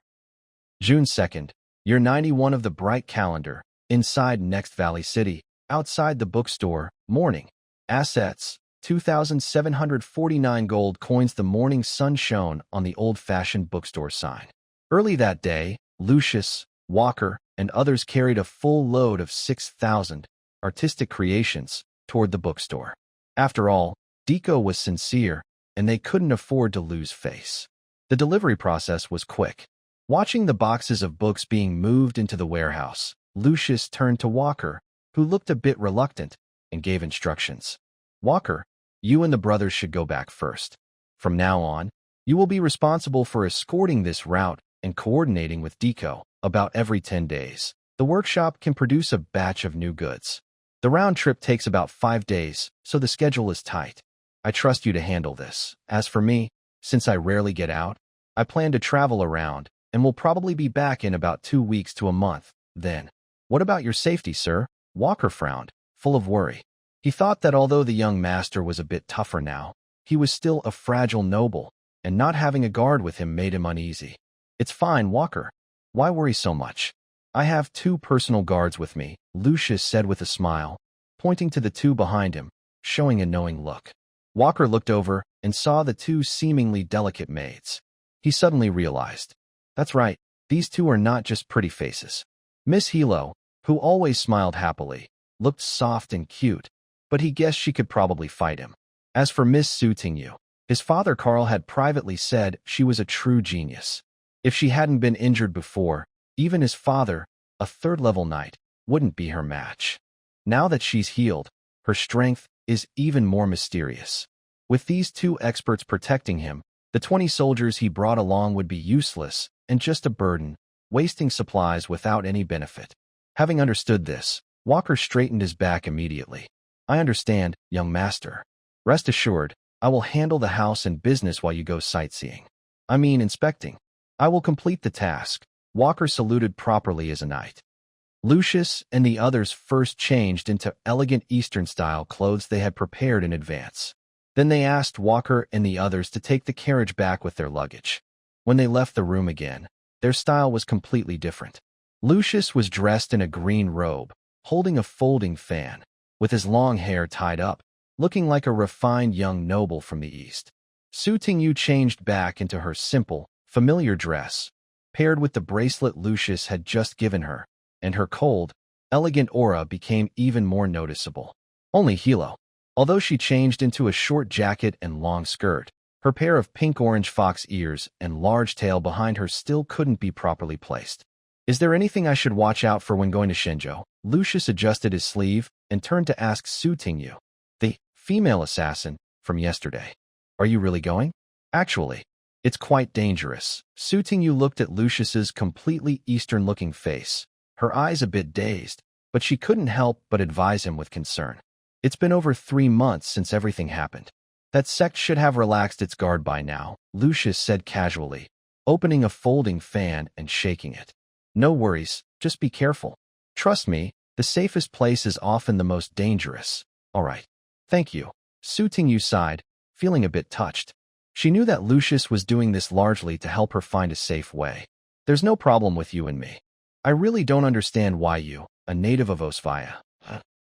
June 2nd, year 91 of the bright calendar, inside Next Valley City, outside the bookstore, morning. Assets, 2,749 gold coins. The morning sun shone on the old-fashioned bookstore sign. Early that day, Lucius, Walker, and others carried a full load of 6,000 artistic creations toward the bookstore. After all, Deco was sincere, and they couldn't afford to lose face. The delivery process was quick. Watching the boxes of books being moved into the warehouse, Lucius turned to Walker, who looked a bit reluctant, and gave instructions. "Walker, you and the brothers should go back first. From now on, you will be responsible for escorting this route and coordinating with Deco about every 10 days. The workshop can produce a batch of new goods. The round trip takes about 5 days, so the schedule is tight. I trust you to handle this. As for me, since I rarely get out, I plan to travel around, and will probably be back in about 2 weeks to a month, then." "What about your safety, sir?" Walker frowned, full of worry. He thought that although the young master was a bit tougher now, he was still a fragile noble, and not having a guard with him made him uneasy. "It's fine, Walker. Why worry so much? I have 2 personal guards with me," Lucius said with a smile, pointing to the 2 behind him, showing a knowing look. Walker looked over and saw the two seemingly delicate maids. He suddenly realized, that's right, these two are not just pretty faces. Miss Hilo, who always smiled happily, looked soft and cute, but he guessed she could probably fight him. As for Miss Su Tingyu, his father Carl had privately said she was a true genius. If she hadn't been injured before, even his father, a third-level knight, wouldn't be her match. Now that she's healed, her strength is even more mysterious. With these two experts protecting him, the 20 soldiers he brought along would be useless and just a burden, wasting supplies without any benefit. Having understood this, Walker straightened his back immediately. I understand, young master. Rest assured, I will handle the house and business while you go sightseeing. I mean inspecting. I will complete the task. Walker saluted properly as a knight. Lucius and the others first changed into elegant Eastern-style clothes they had prepared in advance. Then they asked Walker and the others to take the carriage back with their luggage. When they left the room again, their style was completely different. Lucius was dressed in a green robe, holding a folding fan, with his long hair tied up, looking like a refined young noble from the East. Su Tingyu changed back into her simple, familiar dress, paired with the bracelet Lucius had just given her, and her cold, elegant aura became even more noticeable. Only Hilo, although she changed into a short jacket and long skirt, her pair of pink-orange fox ears and large tail behind her still couldn't be properly placed. Is there anything I should watch out for when going to Shenzhou? Lucius adjusted his sleeve and turned to ask Su Tingyu, the female assassin from yesterday. Are you really going? Actually, it's quite dangerous. Su Tingyu looked at Lucius's completely Eastern-looking face, her eyes a bit dazed, but she couldn't help but advise him with concern. It's been over 3 months since everything happened. That sect should have relaxed its guard by now, Lucius said casually, opening a folding fan and shaking it. No worries, just be careful. Trust me, the safest place is often the most dangerous. All right. Thank you. Su Tingyu sighed, feeling a bit touched. She knew that Lucius was doing this largely to help her find a safe way. There's no problem with you and me. I really don't understand why you, a native of Osvaya.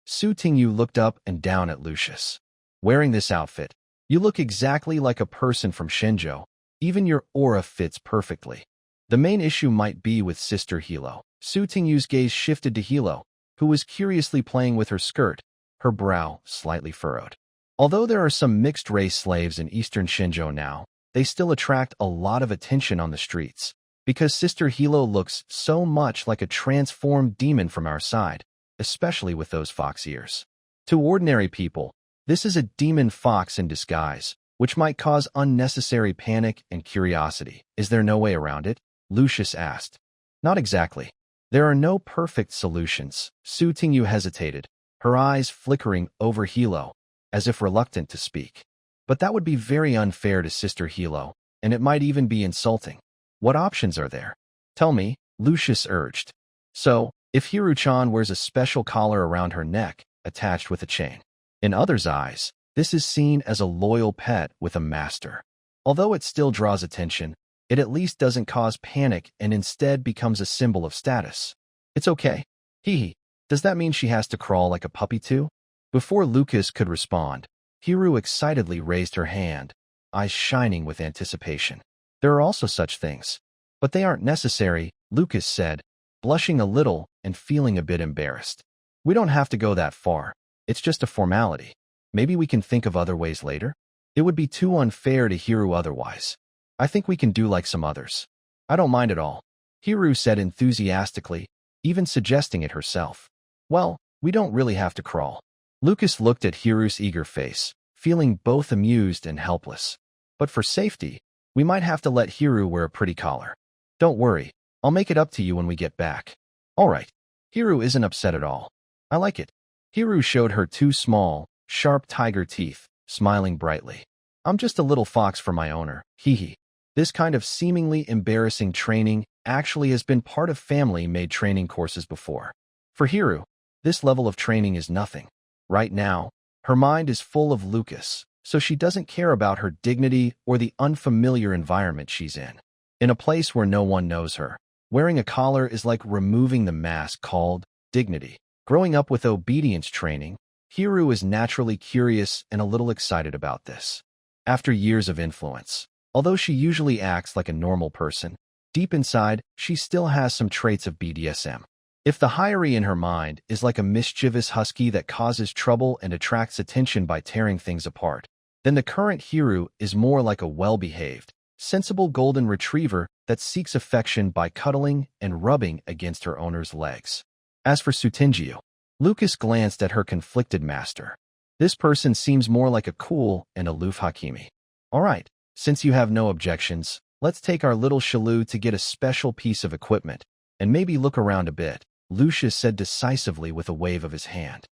Su Tingyu looked up and down at Lucius. Wearing this outfit, you look exactly like a person from Shenzhou. Even your aura fits perfectly. The main issue might be with Sister Hilo. Su Tingyu's gaze shifted to Hilo, who was curiously playing with her skirt, her brow slightly furrowed. Although there are some mixed-race slaves in eastern Shenzhou now, they still attract a lot of attention on the streets, because Sister Hilo looks so much like a transformed demon from our side, especially with those fox ears. To ordinary people, this is a demon fox in disguise, which might cause unnecessary panic and curiosity. Is there no way around it? Lucius asked. Not exactly. There are no perfect solutions. Su Tingyu hesitated, her eyes flickering over Hilo, as if reluctant to speak. But that would be very unfair to Sister Hilo, and it might even be insulting. What options are there? Tell me, Lucius urged. So, if Hiru-chan wears a special collar around her neck, attached with a chain. In others' eyes, this is seen as a loyal pet with a master. Although it still draws attention, it at least doesn't cause panic and instead becomes a symbol of status. It's okay. Hee. Does that mean she has to crawl like a puppy too? Before Lucas could respond, Hiru excitedly raised her hand, eyes shining with anticipation. There are also such things. But they aren't necessary, Lucas said, blushing a little and feeling a bit embarrassed. We don't have to go that far. It's just a formality. Maybe we can think of other ways later? It would be too unfair to Hiru otherwise. I think we can do like some others. I don't mind at all, Hiru said enthusiastically, even suggesting it herself. Well, we don't really have to crawl. Lucas looked at Hiru's eager face, feeling both amused and helpless. But for safety, we might have to let Hiru wear a pretty collar. Don't worry, I'll make it up to you when we get back. All right. Hiru isn't upset at all. I like it. Hiru showed her 2 small, sharp tiger teeth, smiling brightly. I'm just a little fox for my owner, hee. This kind of seemingly embarrassing training actually has been part of family-made training courses before. For Hiru, this level of training is nothing. Right now, her mind is full of Lucas, so she doesn't care about her dignity or the unfamiliar environment she's in. In a place where no one knows her, wearing a collar is like removing the mask called dignity. Growing up with obedience training, Shiru is naturally curious and a little excited about this. After years of influence, although she usually acts like a normal person, deep inside, she still has some traits of BDSM. If the Hyeri in her mind is like a mischievous husky that causes trouble and attracts attention by tearing things apart, then the current Shiru is more like a well-behaved, sensible golden retriever that seeks affection by cuddling and rubbing against her owner's legs. As for Sutenjiu, Lucas glanced at her conflicted master. This person seems more like a cool and aloof Hakimi. All right, since you have no objections, let's take our little Shilu to get a special piece of equipment and maybe look around a bit, Lucius said decisively with a wave of his hand.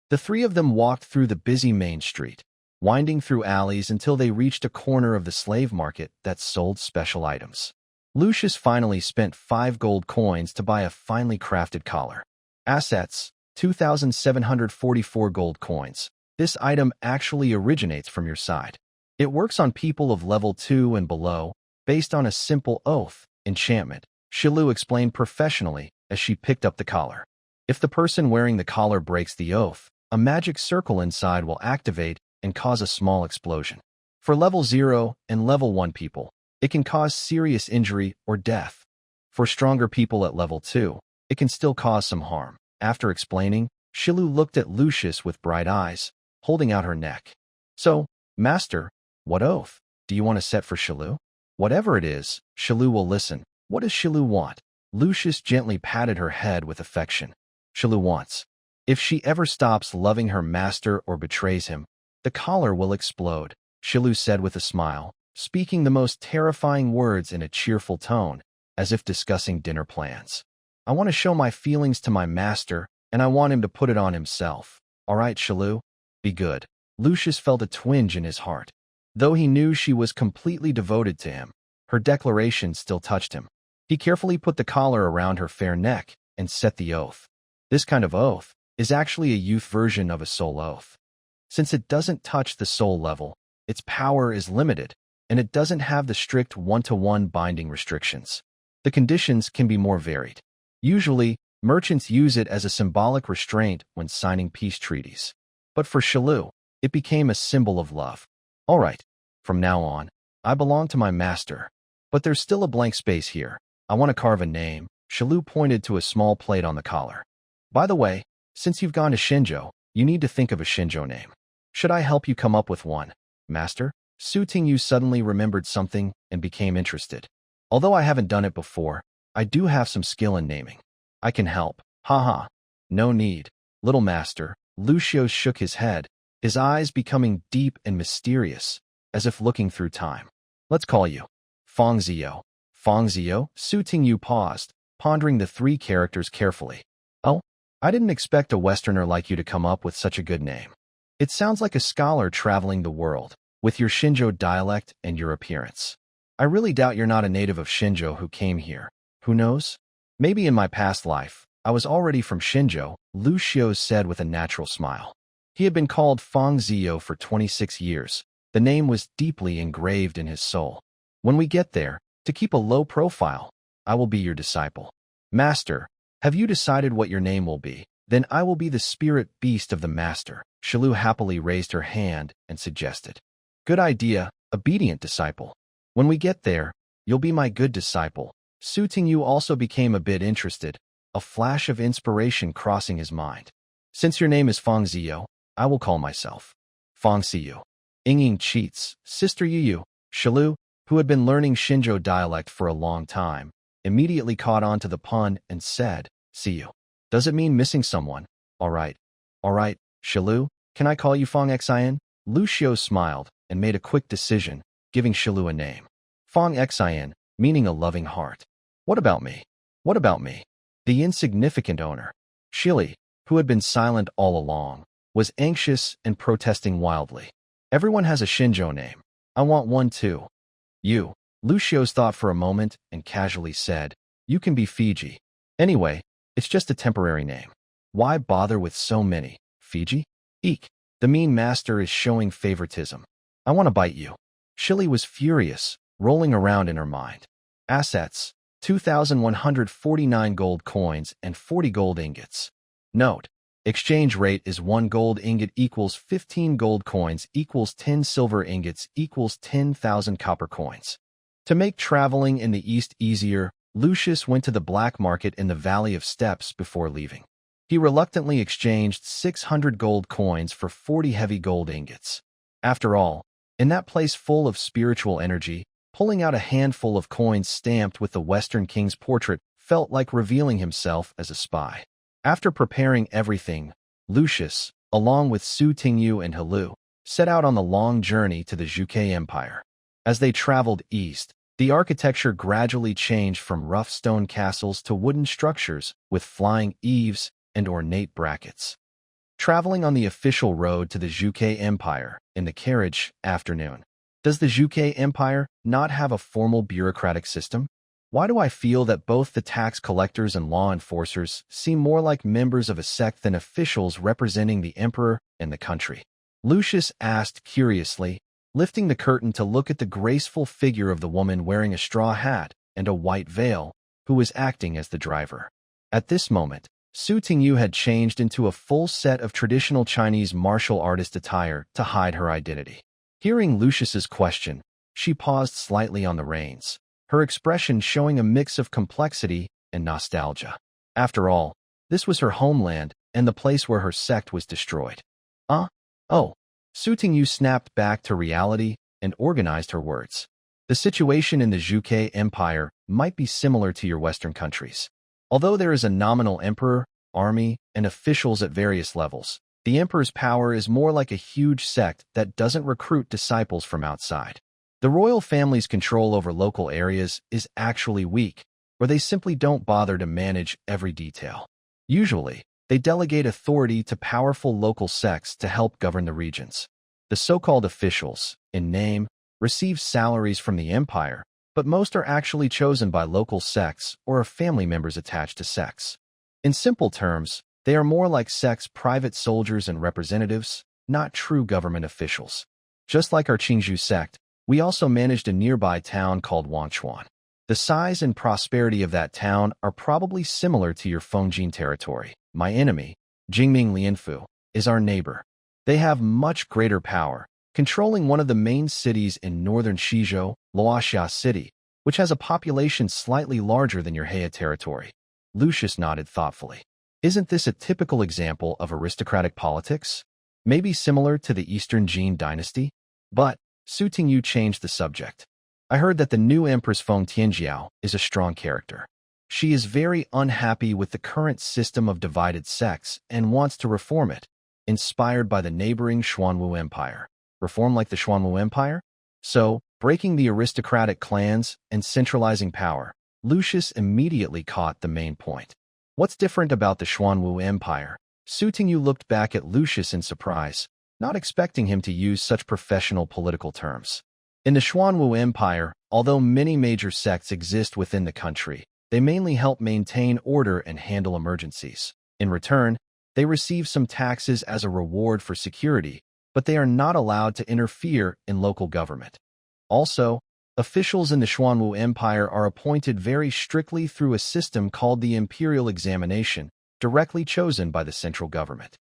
The three of them walked through the busy main street, winding through alleys until they reached a corner of the slave market that sold special items. Lucius finally spent 5 gold coins to buy a finely crafted collar. Assets, 2,744 gold coins. This item actually originates from your side. It works on people of level 2 and below, based on a simple oath, enchantment, Shilu explained professionally as she picked up the collar. If the person wearing the collar breaks the oath, a magic circle inside will activate and cause a small explosion. For level 0 and level 1 people, it can cause serious injury or death. For stronger people at level 2, it can still cause some harm. After explaining, Shilu looked at Lucius with bright eyes, holding out her neck. So, Master, what oath do you want to set for Shilu? Whatever it is, Shilu will listen. What does Shilu want? Lucius gently patted her head with affection. Shilu wants. If she ever stops loving her master or betrays him, the collar will explode, Shilu said with a smile, speaking the most terrifying words in a cheerful tone, as if discussing dinner plans. I want to show my feelings to my master, and I want him to put it on himself. All right, Shilu, be good. Lucius felt a twinge in his heart. Though he knew she was completely devoted to him, her declaration still touched him. He carefully put the collar around her fair neck and set the oath. This kind of oath is actually a youth version of a soul oath. Since it doesn't touch the soul level, its power is limited, and it doesn't have the strict one-to-one binding restrictions. The conditions can be more varied. Usually, merchants use it as a symbolic restraint when signing peace treaties. But for Shilu, it became a symbol of love. All right, from now on, I belong to my master. But there's still a blank space here. I want to carve a name. Shilu pointed to a small plate on the collar. By the way, since you've gone to Shinjo, you need to think of a Shinjo name. Should I help you come up with one, Master? Su Tingyu suddenly remembered something and became interested. Although I haven't done it before, I do have some skill in naming. I can help. Haha. No need. Little Master, Lucius shook his head, his eyes becoming deep and mysterious, as if looking through time. Let's call you Fangzio. Fangzio? Su Tingyu paused, pondering the 3 characters carefully. Oh, I didn't expect a Westerner like you to come up with such a good name. It sounds like a scholar traveling the world, with your Shinjo dialect and your appearance. I really doubt you're not a native of Shinjo who came here. Who knows? Maybe in my past life, I was already from Shinjo, Lucius said with a natural smile. He had been called Fangzio for 26 years. The name was deeply engraved in his soul. When we get there, to keep a low profile, I will be your disciple. Master, have you decided what your name will be? Then I will be the spirit beast of the master. Shilu happily raised her hand and suggested. Good idea, obedient disciple. When we get there, you'll be my good disciple. Su Tingyu also became a bit interested, a flash of inspiration crossing his mind. Since your name is Fangzio, I will call myself Fangxiyu. Ying cheats, Sister Yu. Shilu, who had been learning Shinjo dialect for a long time, immediately caught on to the pun and said, see you. Does it mean missing someone? All right, Shilu, can I call you Fang Xian? Lucius smiled and made a quick decision, giving Shilu a name. Fang Xian, meaning a loving heart. What about me? What about me? The insignificant owner, Shili, who had been silent all along, was anxious and protesting wildly. Everyone has a Shinjo name. I want one too. You. Lucius thought for a moment and casually said, you can be Fiji. Anyway, it's just a temporary name. Why bother with so many? Fiji? Eek. The mean master is showing favoritism. I want to bite you. Shili was furious, rolling around in her mind. Assets, 2,149 gold coins and 40 gold ingots. Note, Exchange rate is 1 gold ingot equals 15 gold coins equals 10 silver ingots equals 10,000 copper coins. To make traveling in the east easier, Lucius went to the black market in the Valley of Steps before leaving. He reluctantly exchanged 600 gold coins for 40 heavy gold ingots. After all, in that place full of spiritual energy, pulling out a handful of coins stamped with the Western King's portrait felt like revealing himself as a spy. After preparing everything, Lucius, along with Su Tingyu and Helu, set out on the long journey to the Zhuge Empire. As they traveled east, the architecture gradually changed from rough stone castles to wooden structures with flying eaves and ornate brackets. Traveling on the official road to the Zhuge Empire in the carriage afternoon. Does the Zhuge Empire not have a formal bureaucratic system? Why do I feel that both the tax collectors and law enforcers seem more like members of a sect than officials representing the emperor and the country? Lucius asked curiously, lifting the curtain to look at the graceful figure of the woman wearing a straw hat and a white veil, who was acting as the driver. At this moment, Su Tingyu had changed into a full set of traditional Chinese martial artist attire to hide her identity. Hearing Lucius's question, she paused slightly on the reins, her expression showing a mix of complexity and nostalgia. After all, this was her homeland and the place where her sect was destroyed. Oh. Su Tingyu snapped back to reality and organized her words. The situation in the Zhuge Empire might be similar to your Western countries. Although there is a nominal emperor, army, and officials at various levels, the emperor's power is more like a huge sect that doesn't recruit disciples from outside. The royal family's control over local areas is actually weak, or they simply don't bother to manage every detail. Usually, they delegate authority to powerful local sects to help govern the regions. The so-called officials, in name, receive salaries from the empire, but most are actually chosen by local sects or are family members attached to sects. In simple terms, they are more like sects' private soldiers and representatives, not true government officials. Just like our Qingzhou sect, we also managed a nearby town called Wanchuan. The size and prosperity of that town are probably similar to your Fengjin territory. My enemy, Jingming Lianfu, is our neighbor. They have much greater power, controlling one of the main cities in northern Shizhou, Luoxia City, which has a population slightly larger than your Heya territory. Lucius nodded thoughtfully. Isn't this a typical example of aristocratic politics? Maybe similar to the Eastern Jin dynasty? But Su Tingyu changed the subject. I heard that the new Empress Feng Tianjiao is a strong character. She is very unhappy with the current system of divided sects and wants to reform it, inspired by the neighboring Xuanwu Empire. Reform like the Xuanwu Empire? So, breaking the aristocratic clans and centralizing power. Lucius immediately caught the main point. What's different about the Xuanwu Empire? Su Tingyu looked back at Lucius in surprise, not expecting him to use such professional political terms. In the Xuanwu Empire, although many major sects exist within the country, they mainly help maintain order and handle emergencies. In return, they receive some taxes as a reward for security, but they are not allowed to interfere in local government. Also, officials in the Xuanwu Empire are appointed very strictly through a system called the Imperial Examination, directly chosen by the central government.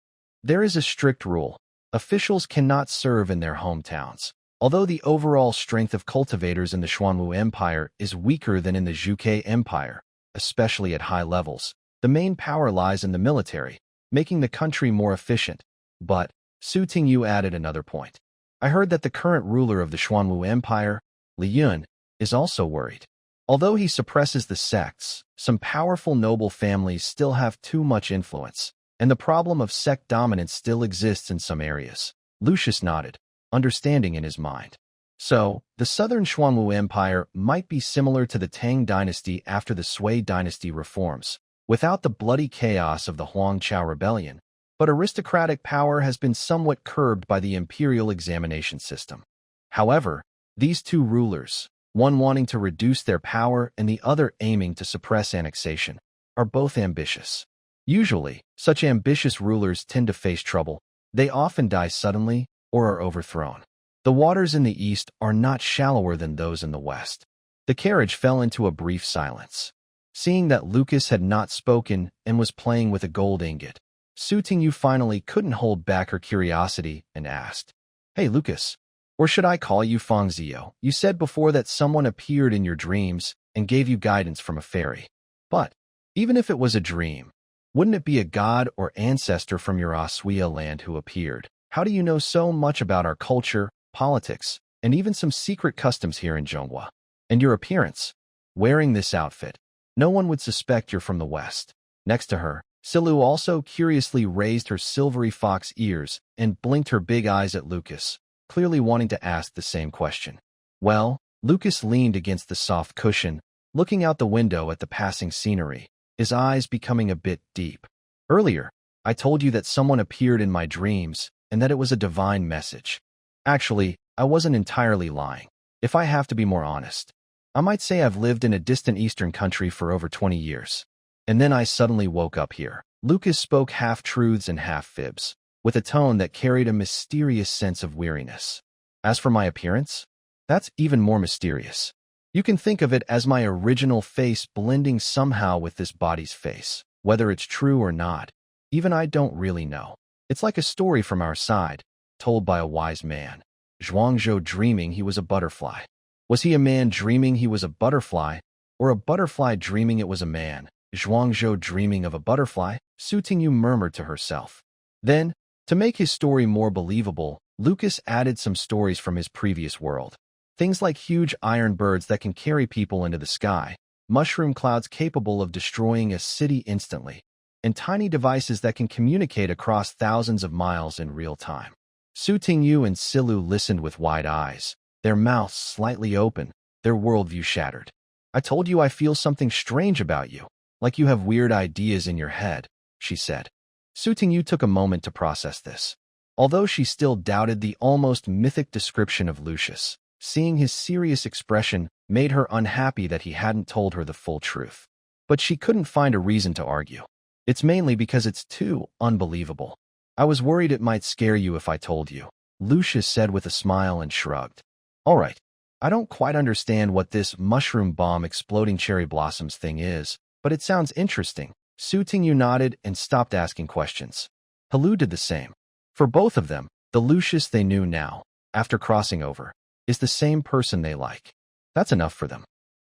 There is a strict rule. Officials cannot serve in their hometowns. Although the overall strength of cultivators in the Xuanwu Empire is weaker than in the Zhuge Empire, especially at high levels, the main power lies in the military, making the country more efficient. But, Su Tingyu added another point. I heard that the current ruler of the Xuanwu Empire, Li Yun, is also worried. Although he suppresses the sects, some powerful noble families still have too much influence, and the problem of sect dominance still exists in some areas. Lucius nodded, understanding in his mind. So, the southern Xuanwu Empire might be similar to the Tang dynasty after the Sui dynasty reforms, without the bloody chaos of the Huangqiao rebellion, but aristocratic power has been somewhat curbed by the imperial examination system. However, these two rulers, one wanting to reduce their power and the other aiming to suppress annexation, are both ambitious. Usually, such ambitious rulers tend to face trouble. They often die suddenly or are overthrown. The waters in the east are not shallower than those in the west. The carriage fell into a brief silence. Seeing that Lucas had not spoken and was playing with a gold ingot, Su Tingyu finally couldn't hold back her curiosity and asked, "Hey, Lucas, or should I call you Feng Zio? You said before that someone appeared in your dreams and gave you guidance from a fairy. But even if it was a dream, wouldn't it be a god or ancestor from your Aswia land who appeared? How do you know so much about our culture, politics, and even some secret customs here in Zhonghua? And your appearance? Wearing this outfit, no one would suspect you're from the West." Next to her, Silu also curiously raised her silvery fox ears and blinked her big eyes at Lucas, clearly wanting to ask the same question. Well, Lucas leaned against the soft cushion, looking out the window at the passing scenery, his eyes becoming a bit deep. "Earlier, I told you that someone appeared in my dreams and that it was a divine message. Actually, I wasn't entirely lying. If I have to be more honest, I might say I've lived in a distant eastern country for over 20 years. And then I suddenly woke up here." Lucas spoke half-truths and half-fibs, with a tone that carried a mysterious sense of weariness. "As for my appearance, that's even more mysterious. You can think of it as my original face blending somehow with this body's face. Whether it's true or not, even I don't really know. It's like a story from our side, told by a wise man. Zhuangzhou dreaming he was a butterfly. Was he a man dreaming he was a butterfly, or a butterfly dreaming it was a man? Zhuangzhou dreaming of a butterfly? Su Tingyu murmured to herself. Then, to make his story more believable, Lucas added some stories from his previous world. Things like huge iron birds that can carry people into the sky, mushroom clouds capable of destroying a city instantly, and tiny devices that can communicate across thousands of miles in real time. Su Tingyu and Silu listened with wide eyes, their mouths slightly open, their worldview shattered. "I told you I feel something strange about you, like you have weird ideas in your head," she said. Su Tingyu took a moment to process this. Although she still doubted the almost mythic description of Lucius, seeing his serious expression made her unhappy that he hadn't told her the full truth. But she couldn't find a reason to argue. "It's mainly because it's too unbelievable. I was worried it might scare you if I told you," Lucius said with a smile and shrugged. "All right, I don't quite understand what this mushroom bomb exploding cherry blossoms thing is, but it sounds interesting." Su Tingyu nodded and stopped asking questions. Halu did the same. For both of them, the Lucius they knew now, after crossing over, is the same person they like. That's enough for them.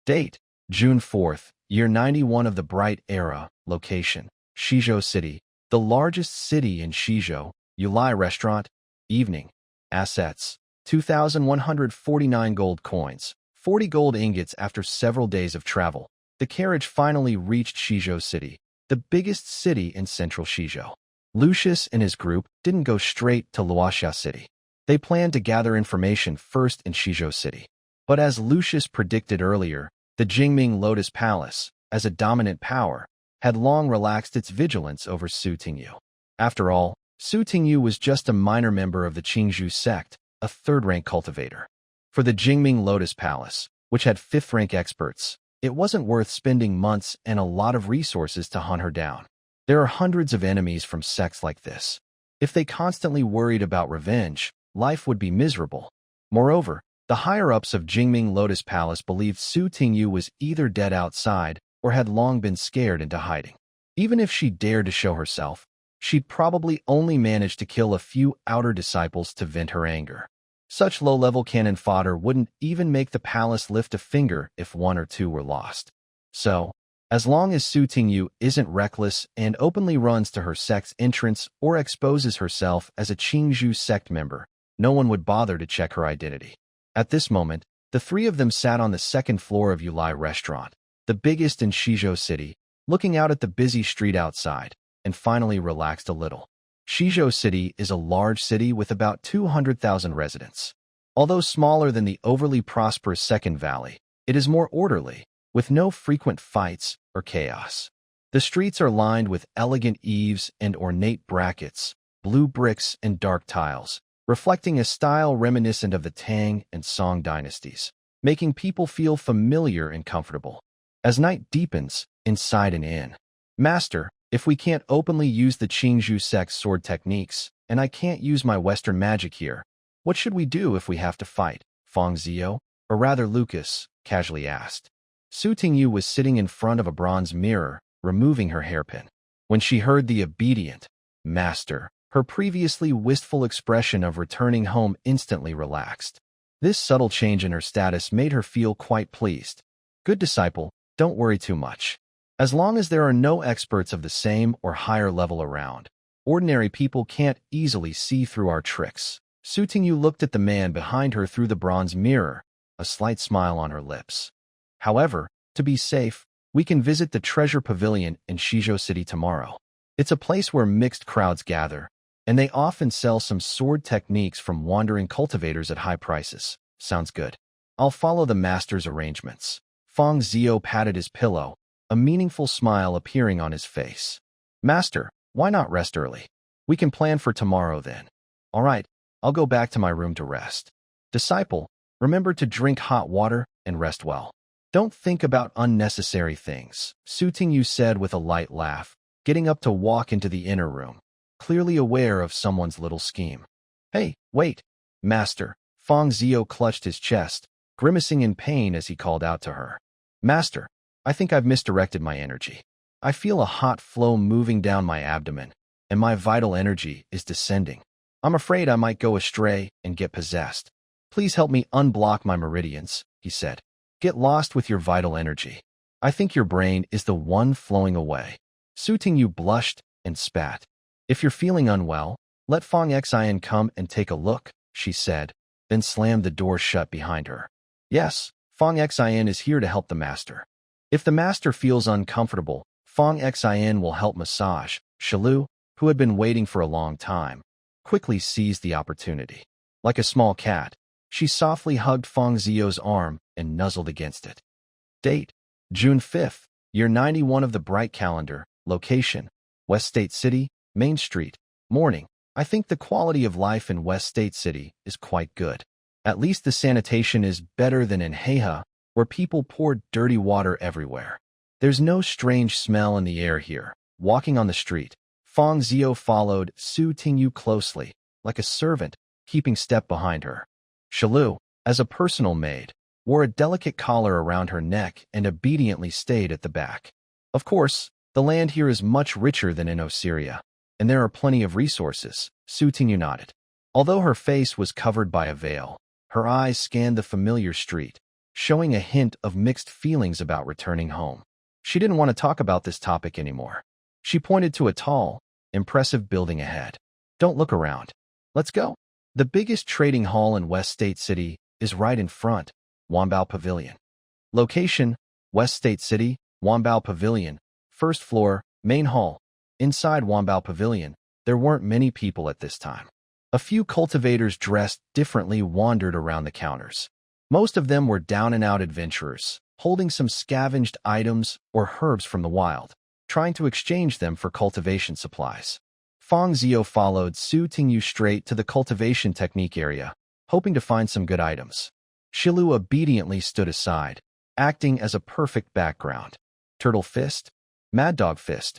Date: June 4th, year 91 of the Bright Era. Location: Shizhou City, the largest city in Shizhou. Yulai Restaurant. Evening. Assets: 2,149 gold coins, 40 gold ingots. After several days of travel, the carriage finally reached Shizhou City, the biggest city in central Shizhou. Lucius and his group didn't go straight to Luoxia City. They planned to gather information first in Shizhou City. But as Lucius predicted earlier, the Jingming Lotus Palace, as a dominant power, had long relaxed its vigilance over Su Tingyu. After all, Su Tingyu was just a minor member of the Qingzhou sect, a third-rank cultivator. For the Jingming Lotus Palace, which had fifth-rank experts, it wasn't worth spending months and a lot of resources to hunt her down. There are hundreds of enemies from sects like this. If they constantly worried about revenge, life would be miserable. Moreover, the higher-ups of Jingming Lotus Palace believed Su Tingyu was either dead outside or had long been scared into hiding. Even if she dared to show herself, she'd probably only manage to kill a few outer disciples to vent her anger. Such low-level cannon fodder wouldn't even make the palace lift a finger if one or two were lost. So, as long as Su Tingyu isn't reckless and openly runs to her sect's entrance or exposes herself as a Qingzhou sect member, no one would bother to check her identity. At this moment, the three of them sat on the second floor of Yulai Restaurant, the biggest in Shizhou City, looking out at the busy street outside, and finally relaxed a little. Shizhou City is a large city with about 200,000 residents. Although smaller than the overly prosperous Second Valley, it is more orderly, with no frequent fights or chaos. The streets are lined with elegant eaves and ornate brackets, blue bricks and dark tiles, reflecting a style reminiscent of the Tang and Song dynasties, making people feel familiar and comfortable. As night deepens, inside an inn, "Master, if we can't openly use the Qingzhou sect's sword techniques, and I can't use my Western magic here, what should we do if we have to fight?" Feng Zio, or rather Lucas, casually asked. Su Tingyu was sitting in front of a bronze mirror, removing her hairpin. When she heard the obedient, Master. Her previously wistful expression of returning home instantly relaxed. This subtle change in her status made her feel quite pleased. Good disciple, don't worry too much. As long as there are no experts of the same or higher level around, ordinary people can't easily see through our tricks. Sutinyu looked at the man behind her through the bronze mirror, a slight smile on her lips. However, to be safe, we can visit the treasure pavilion in Shijo City tomorrow. It's a place where mixed crowds gather, and they often sell some sword techniques from wandering cultivators at high prices. Sounds good. I'll follow the master's arrangements. Feng Zio patted his pillow, a meaningful smile appearing on his face. Master, why not rest early? We can plan for tomorrow then. All right, I'll go back to my room to rest. Disciple, remember to drink hot water and rest well. Don't think about unnecessary things, Sutinyu said with a light laugh, getting up to walk into the inner room, clearly aware of someone's little scheme. Hey, wait, Master. Feng Zio clutched his chest, grimacing in pain as he called out to her. Master, I think I've misdirected my energy. I feel a hot flow moving down my abdomen, and my vital energy is descending. I'm afraid I might go astray and get possessed. Please help me unblock my meridians, he said. Get lost with your vital energy. I think your brain is the one flowing away. Sutinyu blushed and spat. If you're feeling unwell, let Feng Xin come and take a look, she said, then slammed the door shut behind her. Yes, Feng Xin is here to help the master. If the master feels uncomfortable, Feng Xin will help massage. Shilu, who had been waiting for a long time, quickly seized the opportunity. Like a small cat, she softly hugged Feng Zio's arm and nuzzled against it. Date: June 5th, year 91 of the bright calendar. Location: West State City, Main Street. Morning: I think the quality of life in West State City is quite good. At least the sanitation is better than in Heiha, where people pour dirty water everywhere. There's no strange smell in the air here. Walking on the street, Feng Zio followed Sutinyu closely, like a servant, keeping step behind her. Shilu, as a personal maid, wore a delicate collar around her neck and obediently stayed at the back. Of course, the land here is much richer than in Osiria, and there are plenty of resources, Sutinyu nodded. Although her face was covered by a veil, her eyes scanned the familiar street, showing a hint of mixed feelings about returning home. She didn't want to talk about this topic anymore. She pointed to a tall, impressive building ahead. Don't look around. Let's go. The biggest trading hall in West State City is right in front, Wanbao Pavilion. Location: West State City, Wanbao Pavilion. First floor, main hall. Inside Wanbao Pavilion, there weren't many people at this time. A few cultivators dressed differently wandered around the counters. Most of them were down-and-out adventurers, holding some scavenged items or herbs from the wild, trying to exchange them for cultivation supplies. Feng Zio followed Sutinyu straight to the cultivation technique area, hoping to find some good items. Shilu obediently stood aside, acting as a perfect background. Turtle Fist? Mad Dog Fist?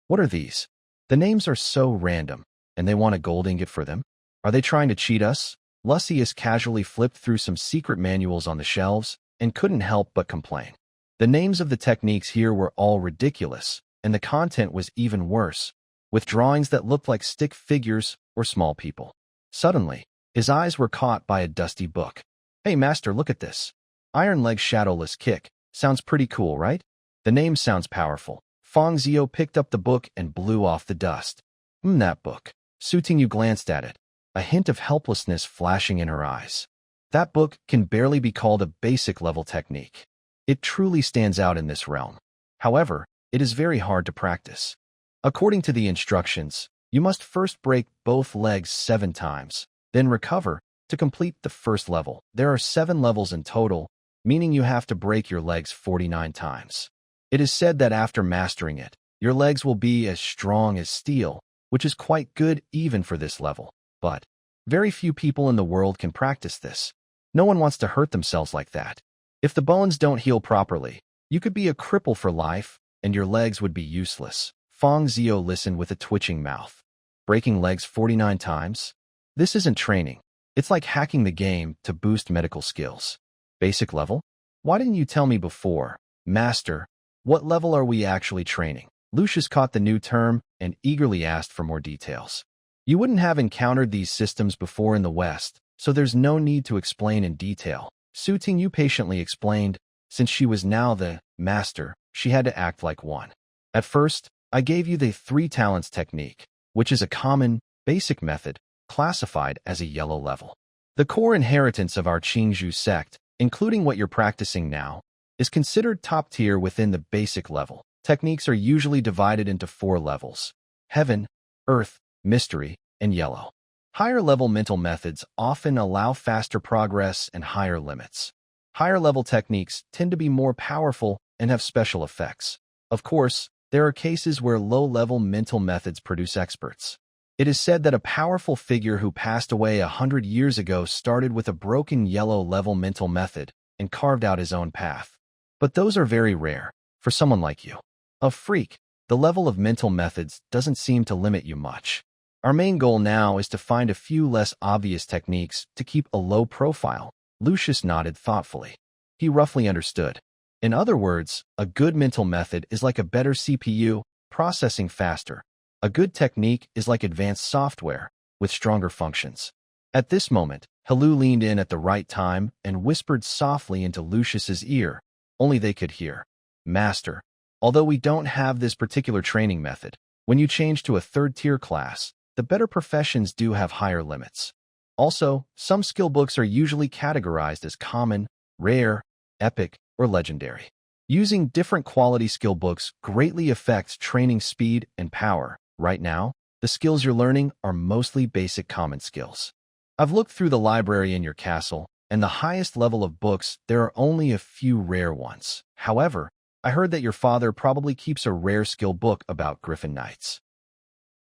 What are these? The names are so random, and they want a gold ingot for them? Are they trying to cheat us? Lucius casually flipped through some secret manuals on the shelves and couldn't help but complain. The names of the techniques here were all ridiculous, and the content was even worse, with drawings that looked like stick figures or small people. Suddenly, his eyes were caught by a dusty book. Hey master, look at this. Iron Leg Shadowless Kick. Sounds pretty cool, right? The name sounds powerful. Feng Zio picked up the book and blew off the dust. That book. Sutinyu glanced at it, a hint of helplessness flashing in her eyes. That book can barely be called a basic level technique. It truly stands out in this realm. However, it is very hard to practice. According to the instructions, you must first break both legs 7 times, then recover to complete the first level. There are 7 levels in total, meaning you have to break your legs 49 times. It is said that after mastering it, your legs will be as strong as steel, which is quite good even for this level. But very few people in the world can practice this. No one wants to hurt themselves like that. If the bones don't heal properly, you could be a cripple for life, and your legs would be useless. Feng Zio listened with a twitching mouth. Breaking legs 49 times? This isn't training. It's like hacking the game to boost medical skills. Basic level? Why didn't you tell me before? Master, what level are we actually training? Lucius caught the new term and eagerly asked for more details. You wouldn't have encountered these systems before in the West, so there's no need to explain in detail. Su Tingyu patiently explained. Since she was now the master, she had to act like one. At first, I gave you the 3 talents technique, which is a common, basic method, classified as a yellow level. The core inheritance of our Qingzhu sect, including what you're practicing now, is considered top tier within the basic level. Techniques are usually divided into 4 levels: heaven, earth, mystery, and yellow. Higher-level mental methods often allow faster progress and higher limits. Higher-level techniques tend to be more powerful and have special effects. Of course, there are cases where low-level mental methods produce experts. It is said that a powerful figure who passed away 100 years ago started with a broken yellow-level mental method and carved out his own path. But those are very rare, for someone like you. A freak, the level of mental methods doesn't seem to limit you much. Our main goal now is to find a few less obvious techniques to keep a low profile. Lucius nodded thoughtfully. He roughly understood. In other words, a good mental method is like a better CPU, processing faster. A good technique is like advanced software, with stronger functions. At this moment, Helu leaned in at the right time and whispered softly into Lucius's ear. Only they could hear. Master, although we don't have this particular training method, when you change to a 3rd-tier class, the better professions do have higher limits. Also, some skill books are usually categorized as common, rare, epic, or legendary. Using different quality skill books greatly affects training speed and power. Right now, the skills you're learning are mostly basic common skills. I've looked through the library in your castle, and the highest level of books, there are only a few rare ones. However, I heard that your father probably keeps a rare skill book about Griffin Knights.